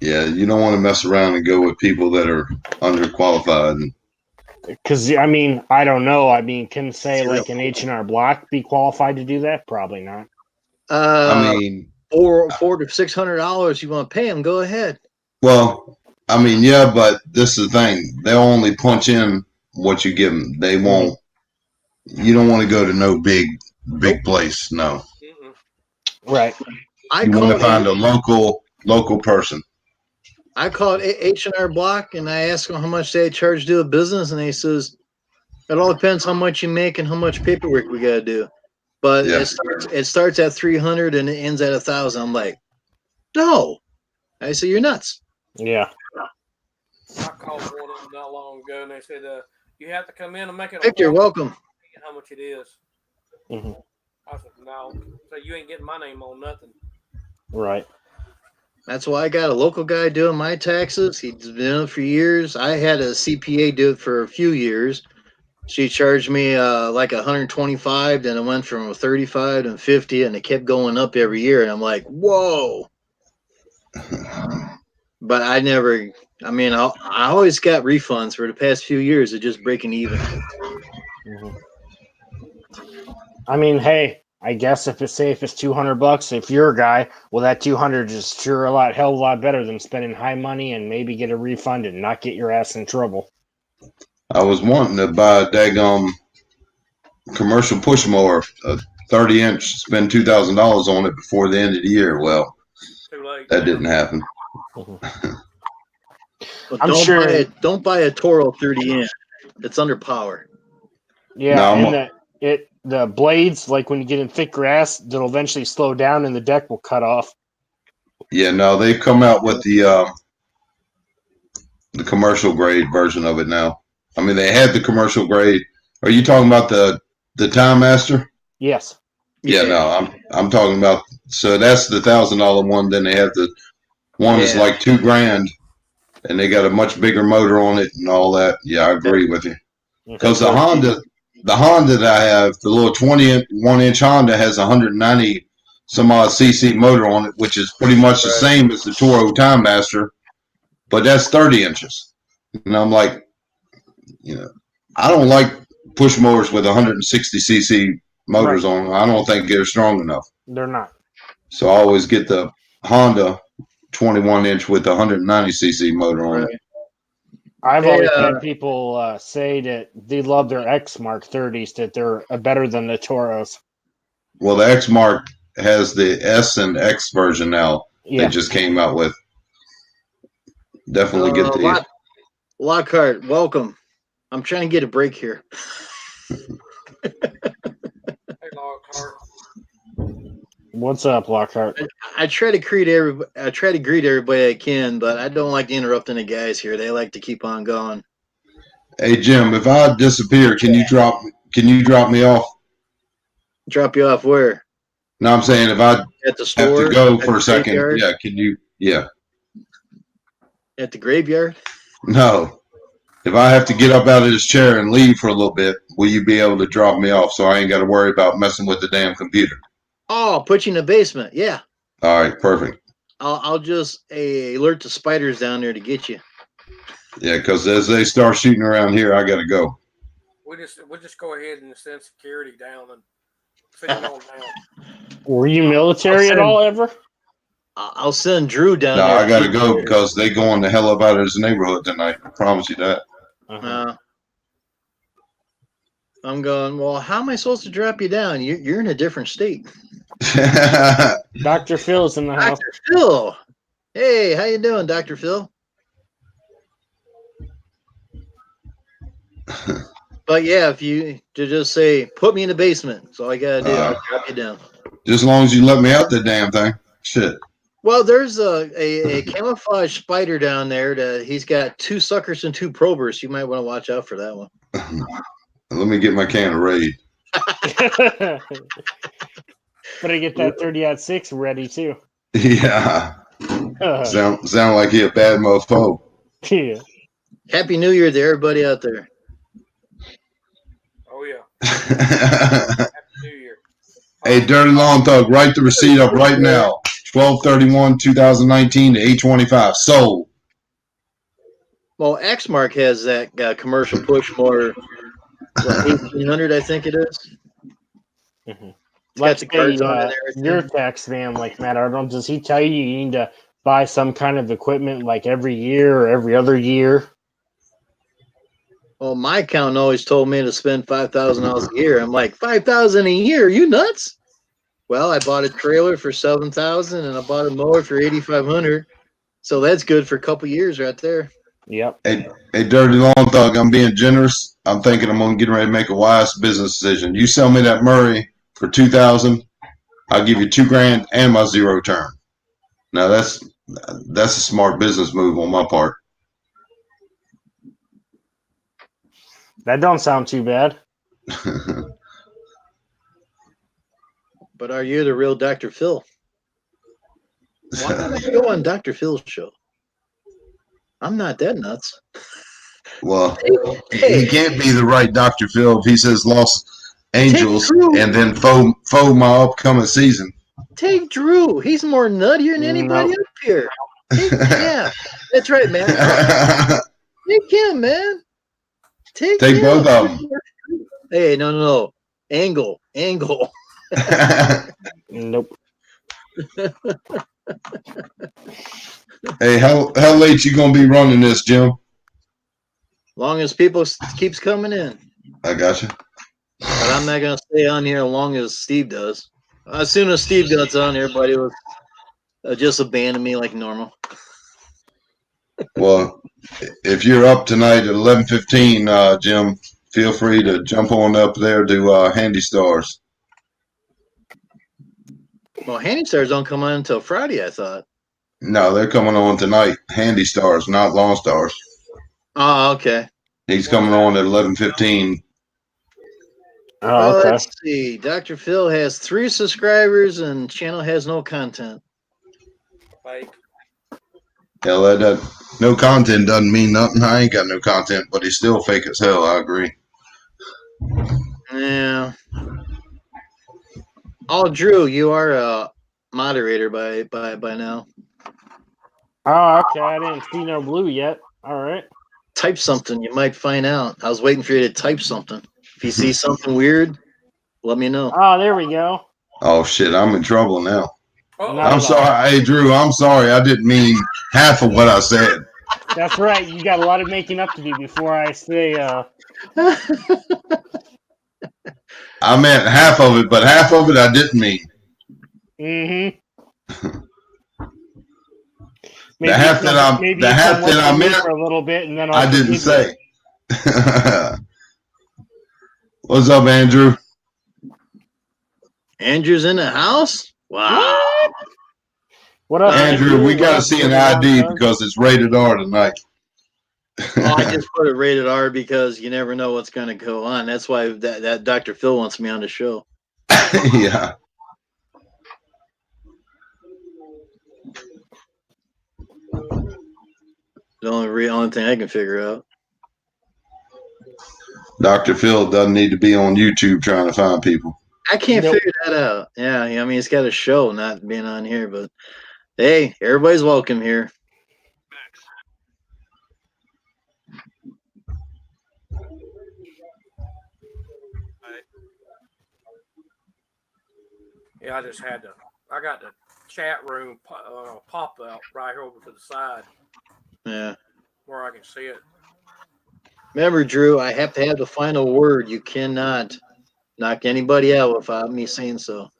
[SPEAKER 2] Yeah, you don't want to mess around and go with people that are underqualified.
[SPEAKER 3] Because, I mean, I don't know. I mean, can say like an H&R Block be qualified to do that? Probably not.
[SPEAKER 2] I mean,
[SPEAKER 1] $400 to $600 you want to pay them, go ahead.
[SPEAKER 2] Well, I mean, yeah, but this is the thing. They'll only punch in what you give them. They won't. You don't want to go to no big place. No.
[SPEAKER 3] Right.
[SPEAKER 2] You want to find a local person.
[SPEAKER 1] I called H&R Block and I asked them how much they charge to do a business, and they says it all depends how much you make and how much paperwork we got to do. But it starts at 300 and it ends at 1,000. I'm like, no. I say you're nuts.
[SPEAKER 3] Yeah.
[SPEAKER 4] I called one of them not long ago, and they said you have to come in and make it.
[SPEAKER 1] Victor, welcome.
[SPEAKER 4] How much it is?
[SPEAKER 3] Mm-hmm.
[SPEAKER 4] I said no. So you ain't getting my name on nothing.
[SPEAKER 3] Right.
[SPEAKER 1] That's why I got a local guy doing my taxes. He's been doing it for years. I had a CPA do it for a few years. She charged me like 125, then it went from 35 to 50, and it kept going up every year. And I'm like, whoa. But I always got refunds for the past few years of just breaking even.
[SPEAKER 3] Mm-hmm. I mean, hey, I guess if it's $200, if you're a guy, well, that 200 is sure hell of a lot better than spending high money and maybe get a refund and not get your ass in trouble.
[SPEAKER 2] I was wanting to buy a daggone commercial push mower, a 30-inch, spend $2,000 on it before the end of the year. Well, that didn't happen.
[SPEAKER 1] Well, don't buy a Toro 30-inch. It's underpowered.
[SPEAKER 3] Yeah, and the blades, like when you get in thick grass, they'll eventually slow down and the deck will cut off.
[SPEAKER 2] Yeah, no, they've come out with the commercial grade version of it now. I mean, they had the commercial grade. Are you talking about the Time Master?
[SPEAKER 3] Yes.
[SPEAKER 2] Yeah, no, I'm talking about. So that's the $1,000 one. Then they have the one that's like $2,000, and they got a much bigger motor on it and all that. Yeah, I agree with you. Because the Honda that I have, the little 21-inch Honda, has 190 some odd cc motor on it, which is pretty much the same as the Toro Time Master, but that's 30 inches. And I'm like, I don't like push mowers with 160cc motors on them. I don't think they're strong enough.
[SPEAKER 3] They're not.
[SPEAKER 2] So I always get the Honda 21-inch with a 190cc motor on it.
[SPEAKER 3] I've always had people say that they love their X Mark 30s, that they're better than the Toros.
[SPEAKER 2] Well, the X Mark has the S and X version now. They just came out with. Definitely get the
[SPEAKER 1] Lockhart, welcome. I'm trying to get a break here.
[SPEAKER 4] Hey, Lockhart.
[SPEAKER 3] What's up, Lockhart?
[SPEAKER 1] I try to greet everybody I can, but I don't like interrupting the guys here. They like to keep on going.
[SPEAKER 2] Hey Jim, if I disappear, can you drop me off?
[SPEAKER 1] Drop you off where?
[SPEAKER 2] No, I'm saying if I
[SPEAKER 1] at the store,
[SPEAKER 2] have to go for a second. Graveyard? Yeah, can you? Yeah.
[SPEAKER 1] At the graveyard?
[SPEAKER 2] No. If I have to get up out of this chair and leave for a little bit, will you be able to drop me off so I ain't got to worry about messing with the damn computer?
[SPEAKER 1] Oh, put you in the basement. Yeah.
[SPEAKER 2] All right, perfect.
[SPEAKER 1] I'll just alert the spiders down there to get you.
[SPEAKER 2] Yeah, because as they start shooting around here, I got to go.
[SPEAKER 4] We'll just go ahead and send security down and send you on down.
[SPEAKER 3] Were you military at all ever?
[SPEAKER 1] I'll send Drew down there.
[SPEAKER 2] No, I got to go because they going the hell up out of this neighborhood tonight. I promise you that.
[SPEAKER 1] I'm going, well, how am I supposed to drop you down? You're in a different state.
[SPEAKER 3] Dr. Phil's in the house.
[SPEAKER 1] Dr. Phil. Hey, how you doing, Dr. Phil? But yeah, if you to just say, put me in the basement. That's all I got to do. I'll drop you down.
[SPEAKER 2] Just as long as you let me out the damn thing. Shit.
[SPEAKER 1] Well, there's a camouflage spider down there that he's got 2 suckers and 2 probers. You might want to watch out for that one.
[SPEAKER 2] Let me get my can of Raid.
[SPEAKER 3] Better get that 30-06 ready too.
[SPEAKER 2] Yeah. Sound like he a bad mofo.
[SPEAKER 3] Yeah.
[SPEAKER 1] Happy New Year to everybody out there.
[SPEAKER 4] Oh yeah. Happy New Year.
[SPEAKER 2] Hey, Dirty Long Thug, write the receipt up right now. 12/31/2019 to 8/25. Sold.
[SPEAKER 1] Well, X Mark has that commercial push motor. 1800, I think it is.
[SPEAKER 3] Mm-hmm. Let's say your tax man, like Matt Arnold, does he tell you need to buy some kind of equipment like every year or every other year?
[SPEAKER 1] Well, my accountant always told me to spend $5,000 a year. I'm like, $5,000 a year? You nuts? Well, I bought a trailer for $7,000 and I bought a mower for $8,500. So that's good for a couple years right there.
[SPEAKER 3] Yep.
[SPEAKER 2] Hey, Dirty Long Thug, I'm being generous. I'm thinking I'm gonna get ready to make a wise business decision. You sell me that Murray for $2,000, I'll give you $2,000 and my 0 turn. Now that's a smart business move on my part.
[SPEAKER 3] That don't sound too bad.
[SPEAKER 1] But are you the real Dr. Phil? Why don't I go on Dr. Phil's show? I'm not that nuts.
[SPEAKER 2] Well, he can't be the right Dr. Phil if he says Los Angeles and then faux my upcoming season.
[SPEAKER 1] Take Drew. He's more nuttier than anybody up here. Yeah, that's right, man. Take him, man. Take
[SPEAKER 2] both of them.
[SPEAKER 1] Hey, no. Angle.
[SPEAKER 2] Nope. Hey, how late you gonna be running this, Jim?
[SPEAKER 1] Long as people keeps coming in.
[SPEAKER 2] I got you.
[SPEAKER 1] But I'm not gonna stay on here as long as Steve does. As soon as Steve gets on, everybody will just abandon me like normal.
[SPEAKER 2] Well, if you're up tonight at 11:15, Jim, feel free to jump on up there to Handy Stars.
[SPEAKER 1] Well, Handy Stars don't come on until Friday, I thought.
[SPEAKER 2] No, they're coming on tonight. Handy Stars, not Long Stars.
[SPEAKER 1] Oh, okay.
[SPEAKER 2] He's coming on at 11:15.
[SPEAKER 3] Oh, okay.
[SPEAKER 1] Let's see. Dr. Phil has 3 subscribers and channel has no content.
[SPEAKER 4] Fake.
[SPEAKER 2] Hell, that no content doesn't mean nothing. I ain't got no content, but he's still fake as hell. I agree.
[SPEAKER 1] Yeah. Oh, Drew, you are a moderator by now.
[SPEAKER 3] Oh, okay. I didn't see no blue yet. All right.
[SPEAKER 1] type something. You might find out. I was waiting for you to type something. If you see something weird, let me know.
[SPEAKER 3] Oh, there we go.
[SPEAKER 2] Oh shit, I'm in trouble now.
[SPEAKER 3] Not
[SPEAKER 2] I'm sorry. Hey Drew, I'm sorry. I didn't mean half of what I said.
[SPEAKER 3] That's right. You got a lot of making up to do before I say
[SPEAKER 2] I meant half of it, but half of it I didn't mean.
[SPEAKER 3] Mm-hmm.
[SPEAKER 2] The half that I meant
[SPEAKER 3] for a little bit, and then
[SPEAKER 2] I didn't say. What's up, Andrew?
[SPEAKER 1] Andrew's in the house? Wow.
[SPEAKER 3] What up,
[SPEAKER 2] Andrew? We got to see an ID because it's rated R tonight.
[SPEAKER 1] Oh, I just put it rated R because you never know what's going to go on. That's why that Dr. Phil wants me on the show.
[SPEAKER 2] Yeah.
[SPEAKER 1] The only thing I can figure out.
[SPEAKER 2] Dr. Phil doesn't need to be on YouTube trying to find people.
[SPEAKER 1] I can't figure that out. Yeah, I mean, it's got a show, not being on here, but hey, everybody's welcome here.
[SPEAKER 4] Yeah, I got the chat room pop up right here over to the side.
[SPEAKER 1] Yeah.
[SPEAKER 4] Where I can see it.
[SPEAKER 1] Remember, Drew, I have to have the final word. You cannot knock anybody out without me saying so.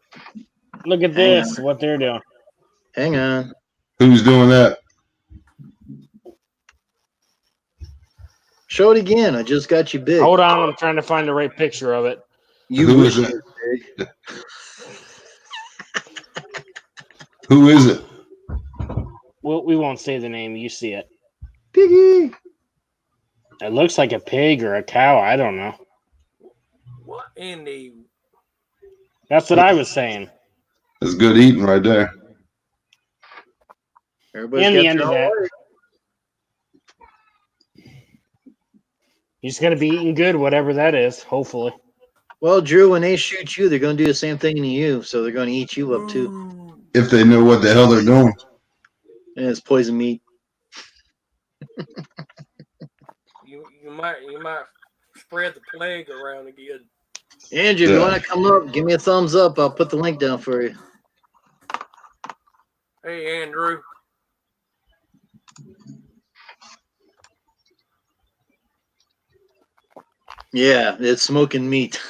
[SPEAKER 3] Look at this, what they're doing.
[SPEAKER 1] Hang on.
[SPEAKER 2] Who's doing that?
[SPEAKER 1] Show it again. I just got you big.
[SPEAKER 3] Hold on, I'm trying to find the right picture of it.
[SPEAKER 2] Who is it? Who is it?
[SPEAKER 3] We won't say the name. You see it.
[SPEAKER 1] Piggy.
[SPEAKER 3] It looks like a pig or a cow. I don't know.
[SPEAKER 4] What in the...
[SPEAKER 3] That's what I was saying.
[SPEAKER 2] That's good eating right there.
[SPEAKER 1] Everybody's
[SPEAKER 3] in
[SPEAKER 1] got
[SPEAKER 3] the end of that. He's going to be eating good, whatever that is, hopefully.
[SPEAKER 1] Well, Drew, when they shoot you, they're going to do the same thing to you, so they're going to eat you up too.
[SPEAKER 2] If they know what the hell they're doing.
[SPEAKER 1] And it's poison meat.
[SPEAKER 4] You might spread the plague around again.
[SPEAKER 1] Andrew, if you want to come up, give me a thumbs up. I'll put the link down for you.
[SPEAKER 4] Hey, Andrew.
[SPEAKER 1] Yeah, it's smoking meat.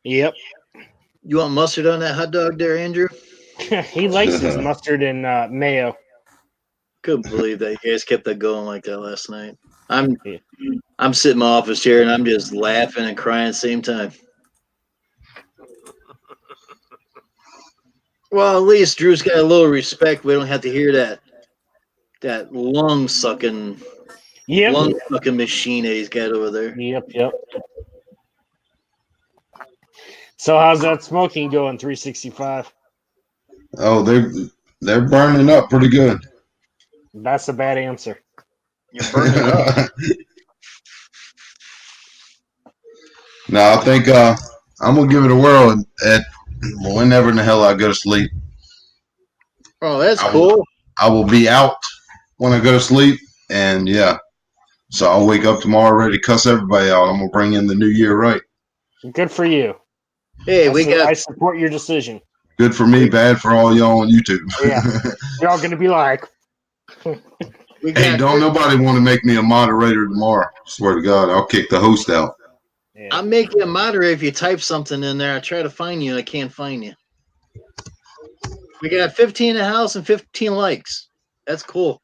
[SPEAKER 3] Yep.
[SPEAKER 1] You want mustard on that hot dog there, Andrew?
[SPEAKER 3] He likes his mustard and mayo.
[SPEAKER 1] Couldn't believe that you guys kept that going like that last night. I'm sitting in my office chair and I'm just laughing and crying at the same time. Well, at least Drew's got a little respect. We don't have to hear that lung sucking machine that he's got over there.
[SPEAKER 3] Yep. So how's that smoking going, 365?
[SPEAKER 2] Oh, they're burning up pretty good.
[SPEAKER 3] That's a bad answer.
[SPEAKER 1] You're burning up.
[SPEAKER 2] No, I think I'm gonna give it a whirl at whenever in the hell I go to sleep.
[SPEAKER 1] Oh, that's cool.
[SPEAKER 2] I will be out when I go to sleep, and yeah, so I'll wake up tomorrow ready to cuss everybody out. I'm gonna bring in the new year right.
[SPEAKER 3] Good for you.
[SPEAKER 1] Hey,
[SPEAKER 3] I support your decision.
[SPEAKER 2] Good for me, bad for all y'all on YouTube.
[SPEAKER 3] Yeah, you're all gonna be like.
[SPEAKER 2] Hey, don't nobody want to make me a moderator tomorrow. Swear to God, I'll kick the host out.
[SPEAKER 1] Yeah. I'll make you a moderator if you type something in there. I try to find you and I can't find you. We got 15 in the house and 15 likes. That's cool.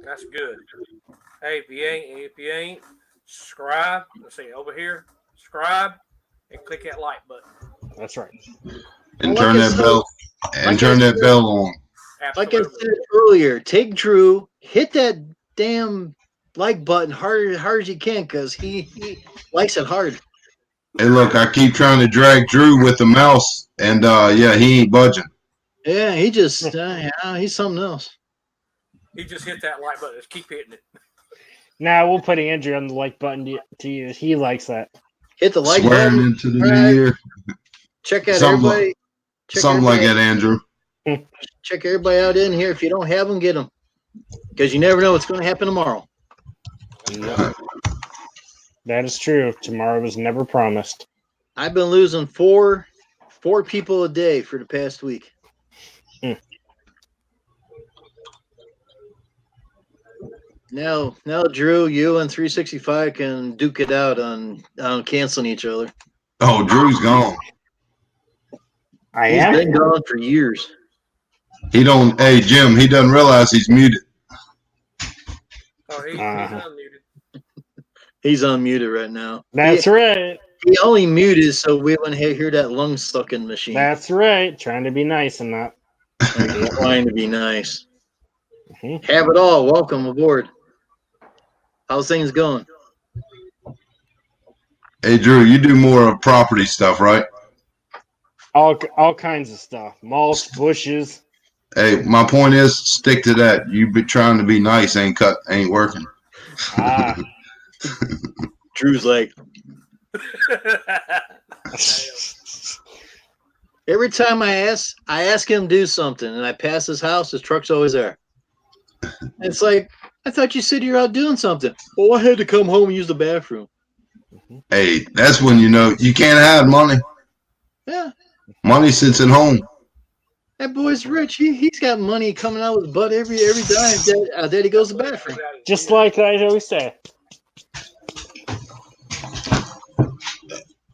[SPEAKER 4] That's good. Hey, if you ain't, subscribe. Let's see over here. Subscribe and click that like button.
[SPEAKER 3] That's right.
[SPEAKER 2] And turn that bell. And turn that bell on.
[SPEAKER 1] Like I said earlier, take Drew, hit that damn like button hard as you can, because he likes it hard.
[SPEAKER 2] Hey, look, I keep trying to drag Drew with the mouse, and yeah, he ain't budging.
[SPEAKER 1] Yeah, he just he's something else.
[SPEAKER 4] He just hit that like button. Just keep hitting it.
[SPEAKER 3] Now we'll put Andrew on the like button to use. He likes that.
[SPEAKER 1] Hit the like
[SPEAKER 2] Swearing
[SPEAKER 1] button.
[SPEAKER 2] Into the new year.
[SPEAKER 1] Check out everybody.
[SPEAKER 2] Something like that, Andrew.
[SPEAKER 1] Check everybody out in here. If you don't have them, get them, because you never know what's going to happen tomorrow.
[SPEAKER 3] Yep. That is true. Tomorrow was never promised.
[SPEAKER 1] I've been losing four people a day for the past week. Now, Drew, you and 365 can duke it out on canceling each other.
[SPEAKER 2] Oh, Drew's gone.
[SPEAKER 1] He's been gone for years.
[SPEAKER 2] He don't. Hey, Jim. He doesn't realize he's muted.
[SPEAKER 4] Oh, he's unmuted.
[SPEAKER 1] He's unmuted right now.
[SPEAKER 3] That's right.
[SPEAKER 1] He only muted so we wouldn't hear that lung sucking machine.
[SPEAKER 3] That's right. Trying to be nice and that.
[SPEAKER 1] Trying to be nice. Have it all. Welcome aboard. How's things going?
[SPEAKER 2] Hey, Drew, you do more of property stuff, right?
[SPEAKER 3] All kinds of stuff. Mulch, bushes.
[SPEAKER 2] Hey, my point is, stick to that. You be trying to be nice, ain't working.
[SPEAKER 1] Drew's like, every time I ask him to do something, and I pass his house, his truck's always there. It's like, I thought you said you're out doing something. Well, I had to come home and use the bathroom.
[SPEAKER 2] Hey, that's when you know you can't hide money.
[SPEAKER 1] Yeah.
[SPEAKER 2] Money sits at home.
[SPEAKER 1] That boy's rich. He's got money coming out of his butt every time that he goes to the bathroom.
[SPEAKER 3] Just like I always say.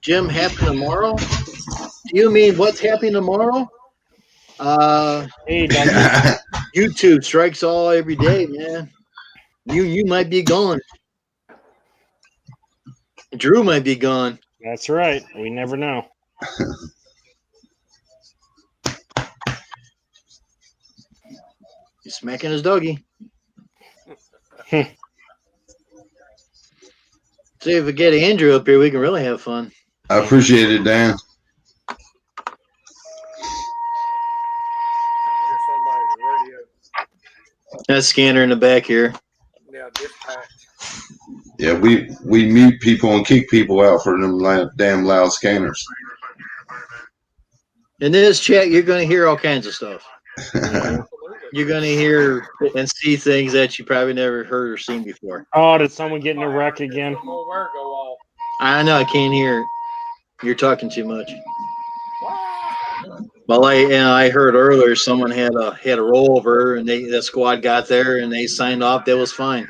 [SPEAKER 1] Jim, happy tomorrow? Do you mean what's happening tomorrow?
[SPEAKER 3] Hey,
[SPEAKER 1] YouTube strikes all every day, man. You might be gone. Drew might be gone.
[SPEAKER 3] That's right. We never know.
[SPEAKER 1] He's smacking his doggy. See, if we get Andrew up here, we can really have fun.
[SPEAKER 2] I appreciate it, Dan.
[SPEAKER 1] That scanner in the back here.
[SPEAKER 4] Yeah, dispatch.
[SPEAKER 2] Yeah, we mute people and kick people out for them damn loud scanners.
[SPEAKER 1] In this chat, you're going to hear all kinds of stuff. You're going to hear and see things that you probably never heard or seen before.
[SPEAKER 3] Oh, did someone get in a wreck again?
[SPEAKER 1] I know, I can't hear. You're talking too much. Well, I heard earlier someone had a rollover, and the squad got there and they signed off. That was fine.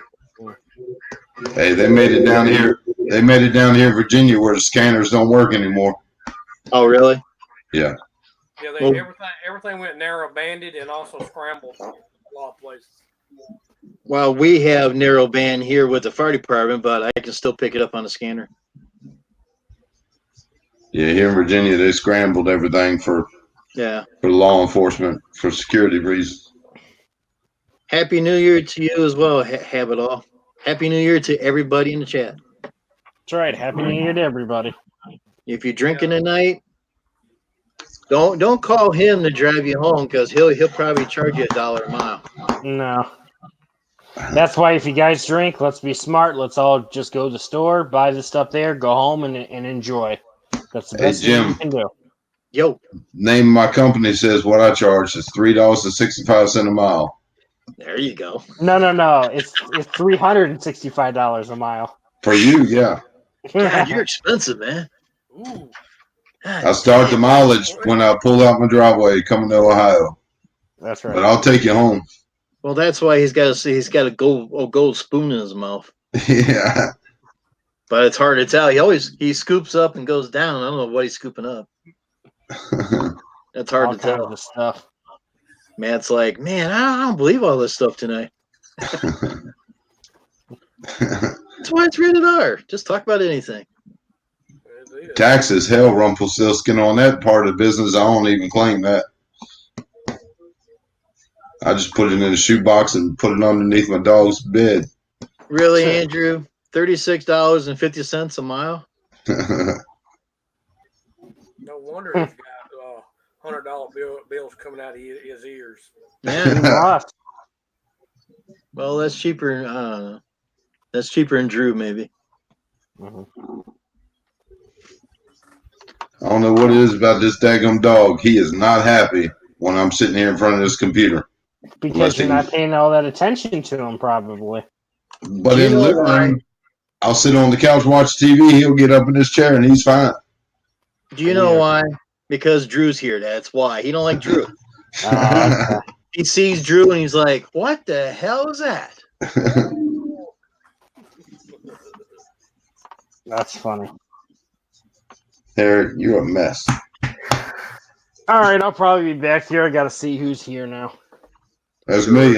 [SPEAKER 2] Hey, they made it down here. They made it down here in Virginia where the scanners don't work anymore.
[SPEAKER 1] Oh, really?
[SPEAKER 2] Yeah.
[SPEAKER 4] Yeah, everything went narrow banded and also scrambled a lot of places.
[SPEAKER 1] Well, we have narrow band here with the fire department, but I can still pick it up on the scanner.
[SPEAKER 2] Yeah, here in Virginia, they scrambled everything for law enforcement, for security reasons.
[SPEAKER 1] Happy New Year to you as well, have it all. Happy New Year to everybody in the chat.
[SPEAKER 3] That's right. Happy New Year to everybody.
[SPEAKER 1] If you're drinking tonight, don't call him to drive you home because he'll probably charge you $1 a mile.
[SPEAKER 3] No. That's why if you guys drink, let's be smart. Let's all just go to the store, buy the stuff there, go home and enjoy. That's the best thing you can do.
[SPEAKER 1] Yo.
[SPEAKER 2] Name of my company says what I charge is $3.65 a mile.
[SPEAKER 1] There you go.
[SPEAKER 3] No. It's $365 a mile.
[SPEAKER 2] For you, yeah.
[SPEAKER 1] God, you're expensive, man.
[SPEAKER 4] Ooh.
[SPEAKER 1] God,
[SPEAKER 2] I start the mileage when I pull out my driveway coming to Ohio.
[SPEAKER 3] That's right.
[SPEAKER 2] But I'll take you home.
[SPEAKER 1] Well, that's why he's got a gold spoon in his mouth.
[SPEAKER 2] Yeah.
[SPEAKER 1] But it's hard to tell. He scoops up and goes down. I don't know what he's scooping up. That's hard to tell.
[SPEAKER 3] All kinds of stuff.
[SPEAKER 1] Matt's like, man, I don't believe all this stuff tonight. That's why it's rated R. Just talk about anything.
[SPEAKER 2] Taxes, hell, Rumpelstiltskin on that part of the business. I don't even claim that. I just put it in a shoebox and put it underneath my dog's bed.
[SPEAKER 1] Really, Andrew? $36.50 a mile?
[SPEAKER 4] No wonder he's got $100 bills coming out of his ears.
[SPEAKER 1] Yeah. Well, that's cheaper. I don't know. That's cheaper than Drew, maybe.
[SPEAKER 3] Mm-hmm.
[SPEAKER 2] I don't know what it is about this daggum dog. He is not happy when I'm sitting here in front of this computer.
[SPEAKER 3] Because you're not paying all that attention to him, probably.
[SPEAKER 2] But in living room, I'll sit on the couch, watch TV. He'll get up in his chair, and he's fine.
[SPEAKER 1] Do you know why? Because Drew's here. That's why. He don't like Drew. He sees Drew, and he's like, what the hell is that?
[SPEAKER 3] That's funny.
[SPEAKER 2] Eric, you're a mess.
[SPEAKER 3] All right, I'll probably be back here. I got to see who's here now.
[SPEAKER 2] That's me.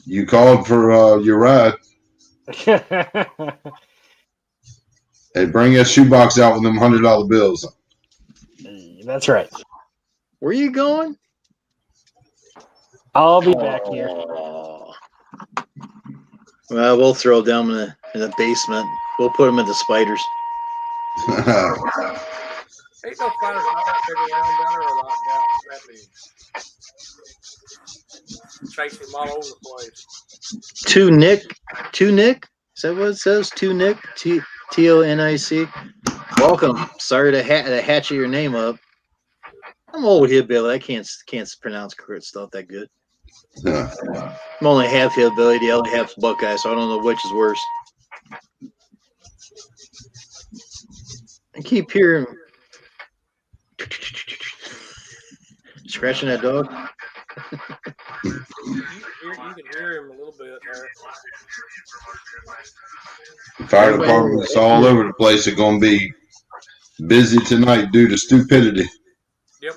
[SPEAKER 2] You called for your ride. Hey, bring that shoebox out with them $100 bills.
[SPEAKER 3] That's right.
[SPEAKER 1] Where are you going?
[SPEAKER 3] I'll be back here.
[SPEAKER 1] Well, we'll throw them in the basement. We'll put them into spiders.
[SPEAKER 4] Ain't no spiders not that big around better or like that big. Chasing them all over the place.
[SPEAKER 1] Two Nick. Is that what it says? Two Nick. Tonic. Welcome. Sorry to hatch your name up. I'm old hillbilly. I can't pronounce correct stuff that good. I'm only half hillbilly. The other half's Buckeye, so I don't know which is worse. I keep hearing scratching that dog.
[SPEAKER 4] You can hear him a little bit there.
[SPEAKER 2] Fire departments all over the place are going to be busy tonight due to stupidity.
[SPEAKER 4] Yep.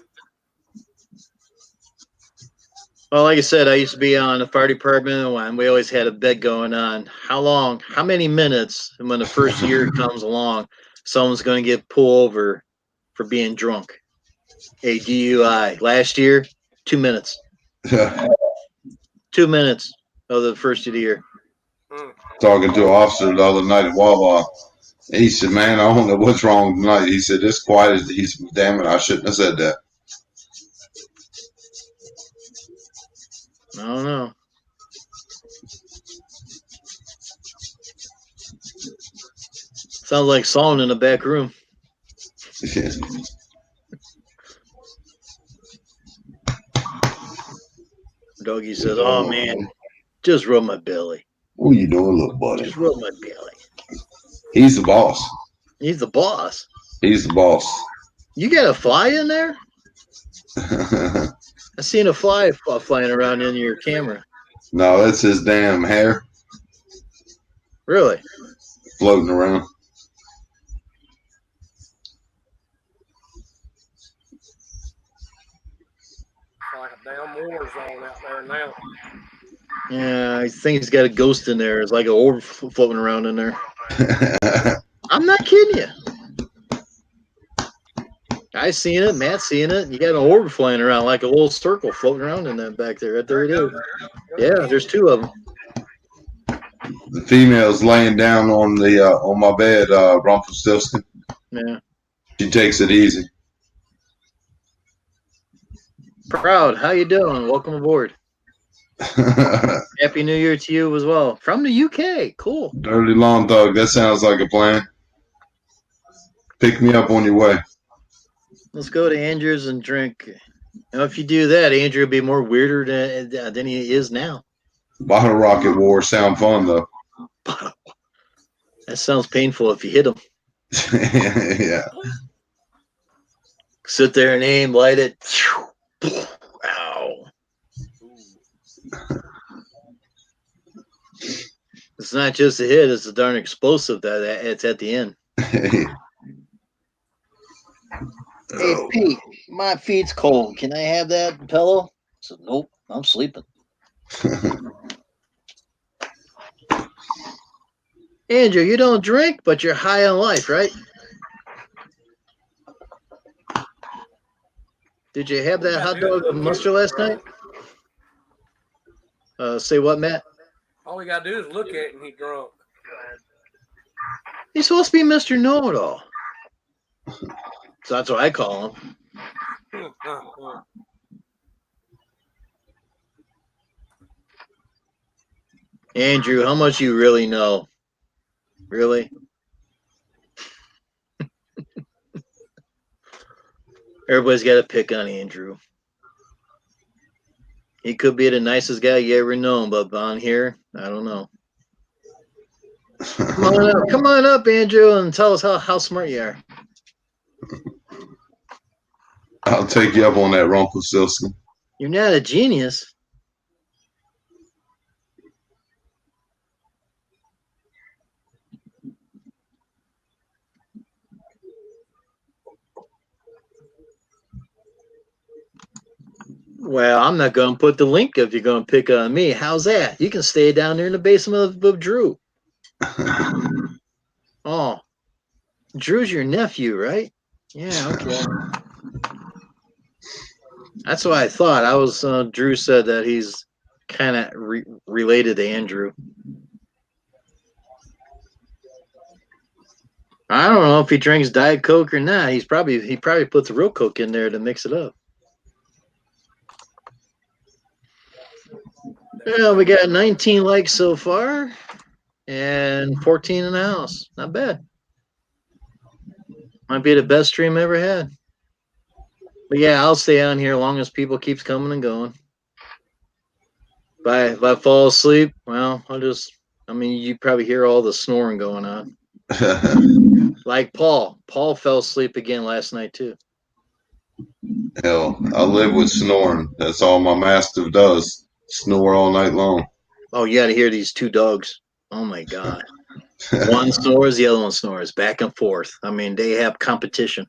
[SPEAKER 1] Well, like I said, I used to be on the fire department, and we always had a bet going on. How long, how many minutes, and when the first year comes along, someone's going to get pulled over for being drunk. A DUI. Last year, 2 minutes. 2 minutes of the first of the year.
[SPEAKER 2] Talking to an officer the other night at Wawa. He said, man, I don't know what's wrong tonight. He said, it's quiet. He said, damn it, I shouldn't have said that.
[SPEAKER 1] I don't know. Sounds like sawing in the back room. Doggy says, oh, man, just rub my belly.
[SPEAKER 2] What are you doing, little buddy?
[SPEAKER 1] Just rub my belly.
[SPEAKER 2] He's the boss.
[SPEAKER 1] He's the boss.
[SPEAKER 2] He's the boss.
[SPEAKER 1] You got a fly in there? I seen a fly flying around in your camera.
[SPEAKER 2] No, that's his damn hair.
[SPEAKER 1] Really?
[SPEAKER 2] Floating around.
[SPEAKER 4] Like a damn war zone out there now.
[SPEAKER 1] Yeah, I think he's got a ghost in there. It's like an orb floating around in there. I'm not kidding you. I seen it. Matt's seen it. You got an orb flying around like a little circle floating around in that back there. Right there it is. Yeah, there's two of them.
[SPEAKER 2] The female's laying down on the on my bed, Rumpelstiltskin.
[SPEAKER 1] Yeah.
[SPEAKER 2] She takes it easy.
[SPEAKER 1] Proud. How you doing? Welcome aboard. Happy New Year to you as well. From the UK. Cool.
[SPEAKER 2] Dirty Lawn Thug. That sounds like a plan. Pick me up on your way.
[SPEAKER 1] Let's go to Andrew's and drink. Now, if you do that, Andrew will be more weirder than he is now.
[SPEAKER 2] Bottle rocket war sound fun though.
[SPEAKER 1] That sounds painful if you hit him.
[SPEAKER 2] Yeah.
[SPEAKER 1] Sit there and aim, light it. Ow. It's not just a hit, it's a darn explosive that it's at the end. Hey, Pete, my feet's cold. Can I have that pillow? I said, nope, I'm sleeping. Andrew, you don't drink, but you're high on life, right? Did you have that hot dog with mustard last night? Say what, Matt?
[SPEAKER 4] All we gotta do is look at it and he's drunk.
[SPEAKER 1] He's supposed to be Mr. Know-It-All. So that's what I call him. Andrew, how much you really know? Really? Everybody's got to pick on Andrew. He could be the nicest guy you ever known, but on here, I don't know. Come on up, Andrew, and tell us how smart you are.
[SPEAKER 2] I'll take you up on that, Rumpelstiltskin.
[SPEAKER 1] You're not a genius. Well, I'm not going to put the link if you're going to pick on me. How's that? You can stay down there in the basement of Drew. Oh, Drew's your nephew, right? Yeah, okay. That's what I thought. I was. Drew said that he's kind of related to Andrew. I don't know if he drinks Diet Coke or not. He probably puts real Coke in there to mix it up. Yeah, we got 19 likes so far and 14 in the house. Not bad. Might be the best stream I ever had. But yeah, I'll stay on here as long as people keeps coming and going. If I fall asleep, well, you probably hear all the snoring going on. Like Paul. Paul fell asleep again last night too.
[SPEAKER 2] Hell, I live with snoring. That's all my mastiff does. Snore all night long.
[SPEAKER 1] Oh, you got to hear these two dogs. Oh my God. One snores, the other one snores, back and forth. I mean, they have competition.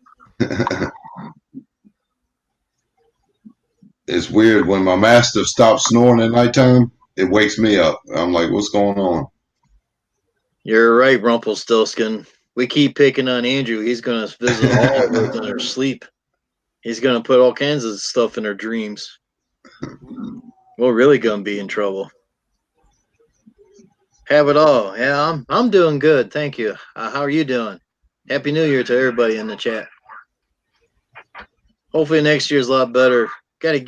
[SPEAKER 2] It's weird when my mastiff stops snoring at nighttime. It wakes me up. I'm like, what's going on?
[SPEAKER 1] You're right, Rumpelstiltskin. We keep picking on Andrew. He's going to visit all of us in their sleep. He's going to put all kinds of stuff in their dreams. We're really going to be in trouble. Have it all. Yeah, I'm doing good. Thank you. How are you doing? Happy New Year to everybody in the chat. Hopefully next year's a lot better. Gotta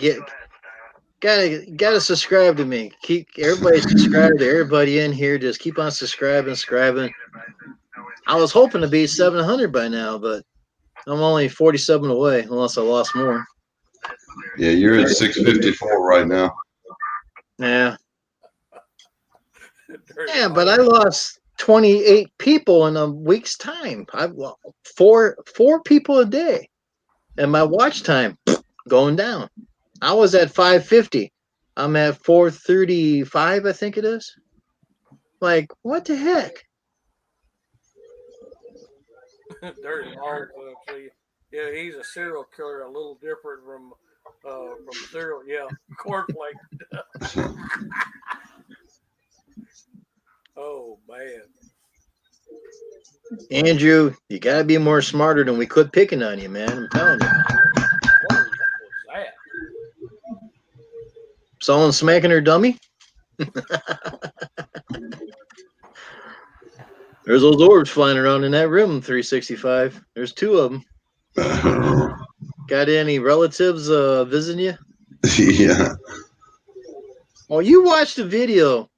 [SPEAKER 1] subscribe to me. Keep everybody subscribe to everybody in here. Just keep on subscribing. I was hoping to be 700 by now, but I'm only 47 away, unless I lost more.
[SPEAKER 2] Yeah, you're at 654 right now.
[SPEAKER 1] Yeah. Yeah, but I lost 28 people in a week's time. I've lost four people a day, and my watch time going down. I was at 550. I'm at 435, I think it is. Like, what the heck?
[SPEAKER 4] Dirty Long Club. Yeah, he's a serial killer, a little different from serial. Yeah, cornflake. Oh man.
[SPEAKER 1] Andrew, you gotta be more smarter than we quit picking on you, man. I'm telling you.
[SPEAKER 4] What was that?
[SPEAKER 1] Someone smacking her dummy? There's those orbs flying around in that room, 365. There's two of them. Got any relatives visiting you?
[SPEAKER 2] Yeah.
[SPEAKER 1] Well, you watch the video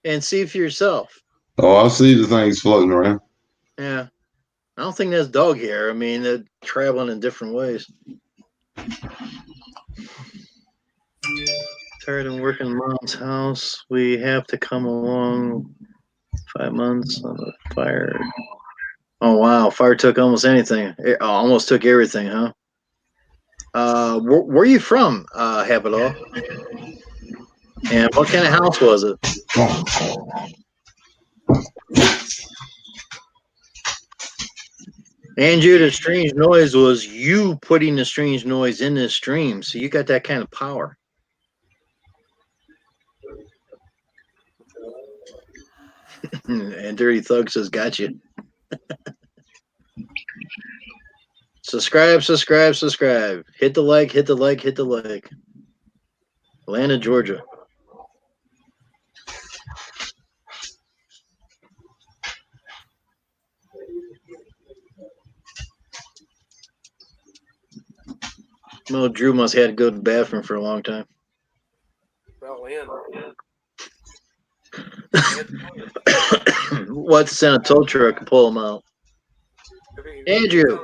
[SPEAKER 1] and see for yourself.
[SPEAKER 2] Oh, I see the things floating around.
[SPEAKER 1] Yeah. I don't think that's dog hair. I mean, they're traveling in different ways. Tired of working mom's house. We have to come along 5 months on the fire. Oh, wow. Fire took almost anything. It almost took everything, huh? Where are you from, Habitall? And what kind of house was it? Andrew, the strange noise was you putting the strange noise in this stream. So you got that kind of power. And Dirty Thug says, got you. Subscribe. Hit the like. Atlanta, Georgia. Well, Drew must have had to go to the bathroom for a long time.
[SPEAKER 4] Fell in.
[SPEAKER 1] Let's send a tow truck and pull him out. Andrew,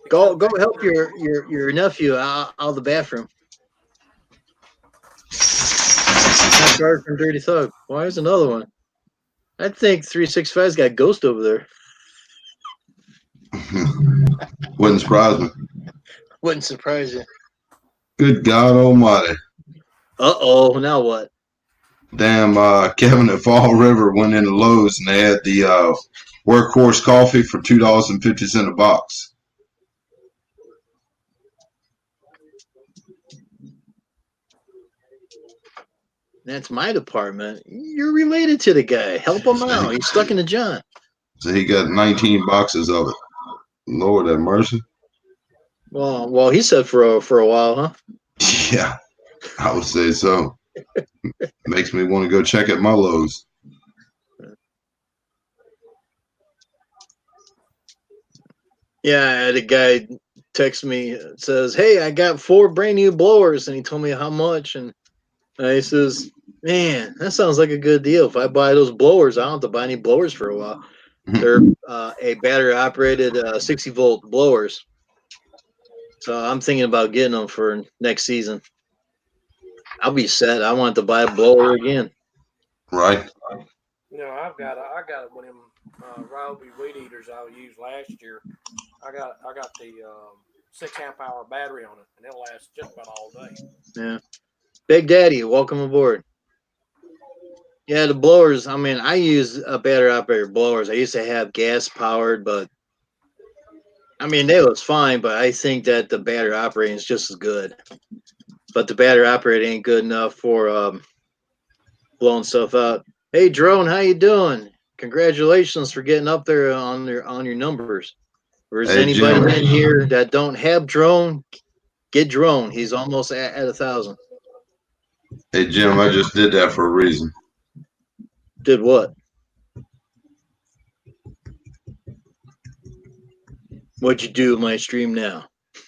[SPEAKER 1] go help your nephew out of the bathroom. Not guard from Dirty Thug. Why is another one? I think 365's got Ghost over there.
[SPEAKER 2] Wouldn't surprise me.
[SPEAKER 1] Wouldn't surprise you.
[SPEAKER 2] Good God Almighty!
[SPEAKER 1] Now what?
[SPEAKER 2] Damn, Kevin at Fall River went into Lowe's and they had the Workhorse coffee for $2.50 a box.
[SPEAKER 1] That's my department. You're related to the guy. Help him out. He's stuck in the John.
[SPEAKER 2] So he got 19 boxes of it. Lord have mercy.
[SPEAKER 1] Well, he said for a while, huh?
[SPEAKER 2] Yeah, I would say so. Makes me want to go check at my Lowe's.
[SPEAKER 1] Yeah, the guy texts me, says, "Hey, I got 4 brand new blowers," and he told me how much, and he says, "Man, that sounds like a good deal. If I buy those blowers, I don't have to buy any blowers for a while. They're a battery operated 60-volt blowers, so I'm thinking about getting them for next season. I'll be set. I want to buy a blower again."
[SPEAKER 2] Right.
[SPEAKER 4] I got one of them Ryobi weed eaters I used last year. I got the 6 amp hour battery on it, and it'll last just about all day.
[SPEAKER 1] Yeah, Big Daddy, welcome aboard. Yeah, the blowers. I mean, I use battery operated blowers. I used to have gas powered, but I mean, they was fine. But I think that the battery operating is just as good. But the battery operating ain't good enough for blowing stuff out. Hey, Drone, how you doing? Congratulations for getting up there on your numbers. Or is anybody in here that don't have Drone? Get Drone. He's almost at 1,000.
[SPEAKER 2] Hey, Jim, I just did that for a reason.
[SPEAKER 1] Did what? What'd you do with my stream now?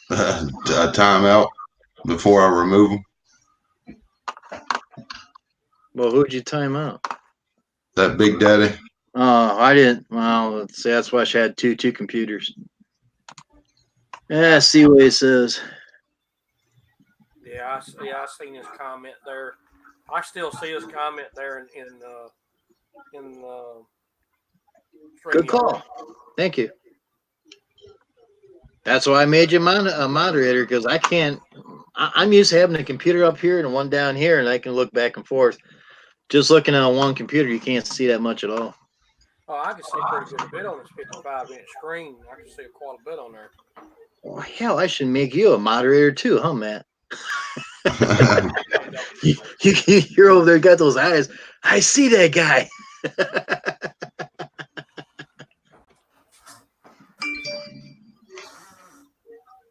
[SPEAKER 2] Time out before I remove them.
[SPEAKER 1] Well, who'd you time out?
[SPEAKER 2] That Big Daddy.
[SPEAKER 1] Oh, I didn't. Well, let's see. That's why she had two computers. Yeah, see what he says.
[SPEAKER 4] Yeah, I seen his comment there. I still see his comment there in
[SPEAKER 1] Good call. Thank you. That's why I made you a moderator, because I can't. I'm used to having a computer up here and one down here, and I can look back and forth. Just looking at one computer, you can't see that much at all.
[SPEAKER 4] Oh, I can see pretty good bit on this 55-inch screen. I can see quite a bit on there.
[SPEAKER 1] Well, hell, I should make you a moderator too, huh, Matt? You're over there, got those eyes. I see that guy.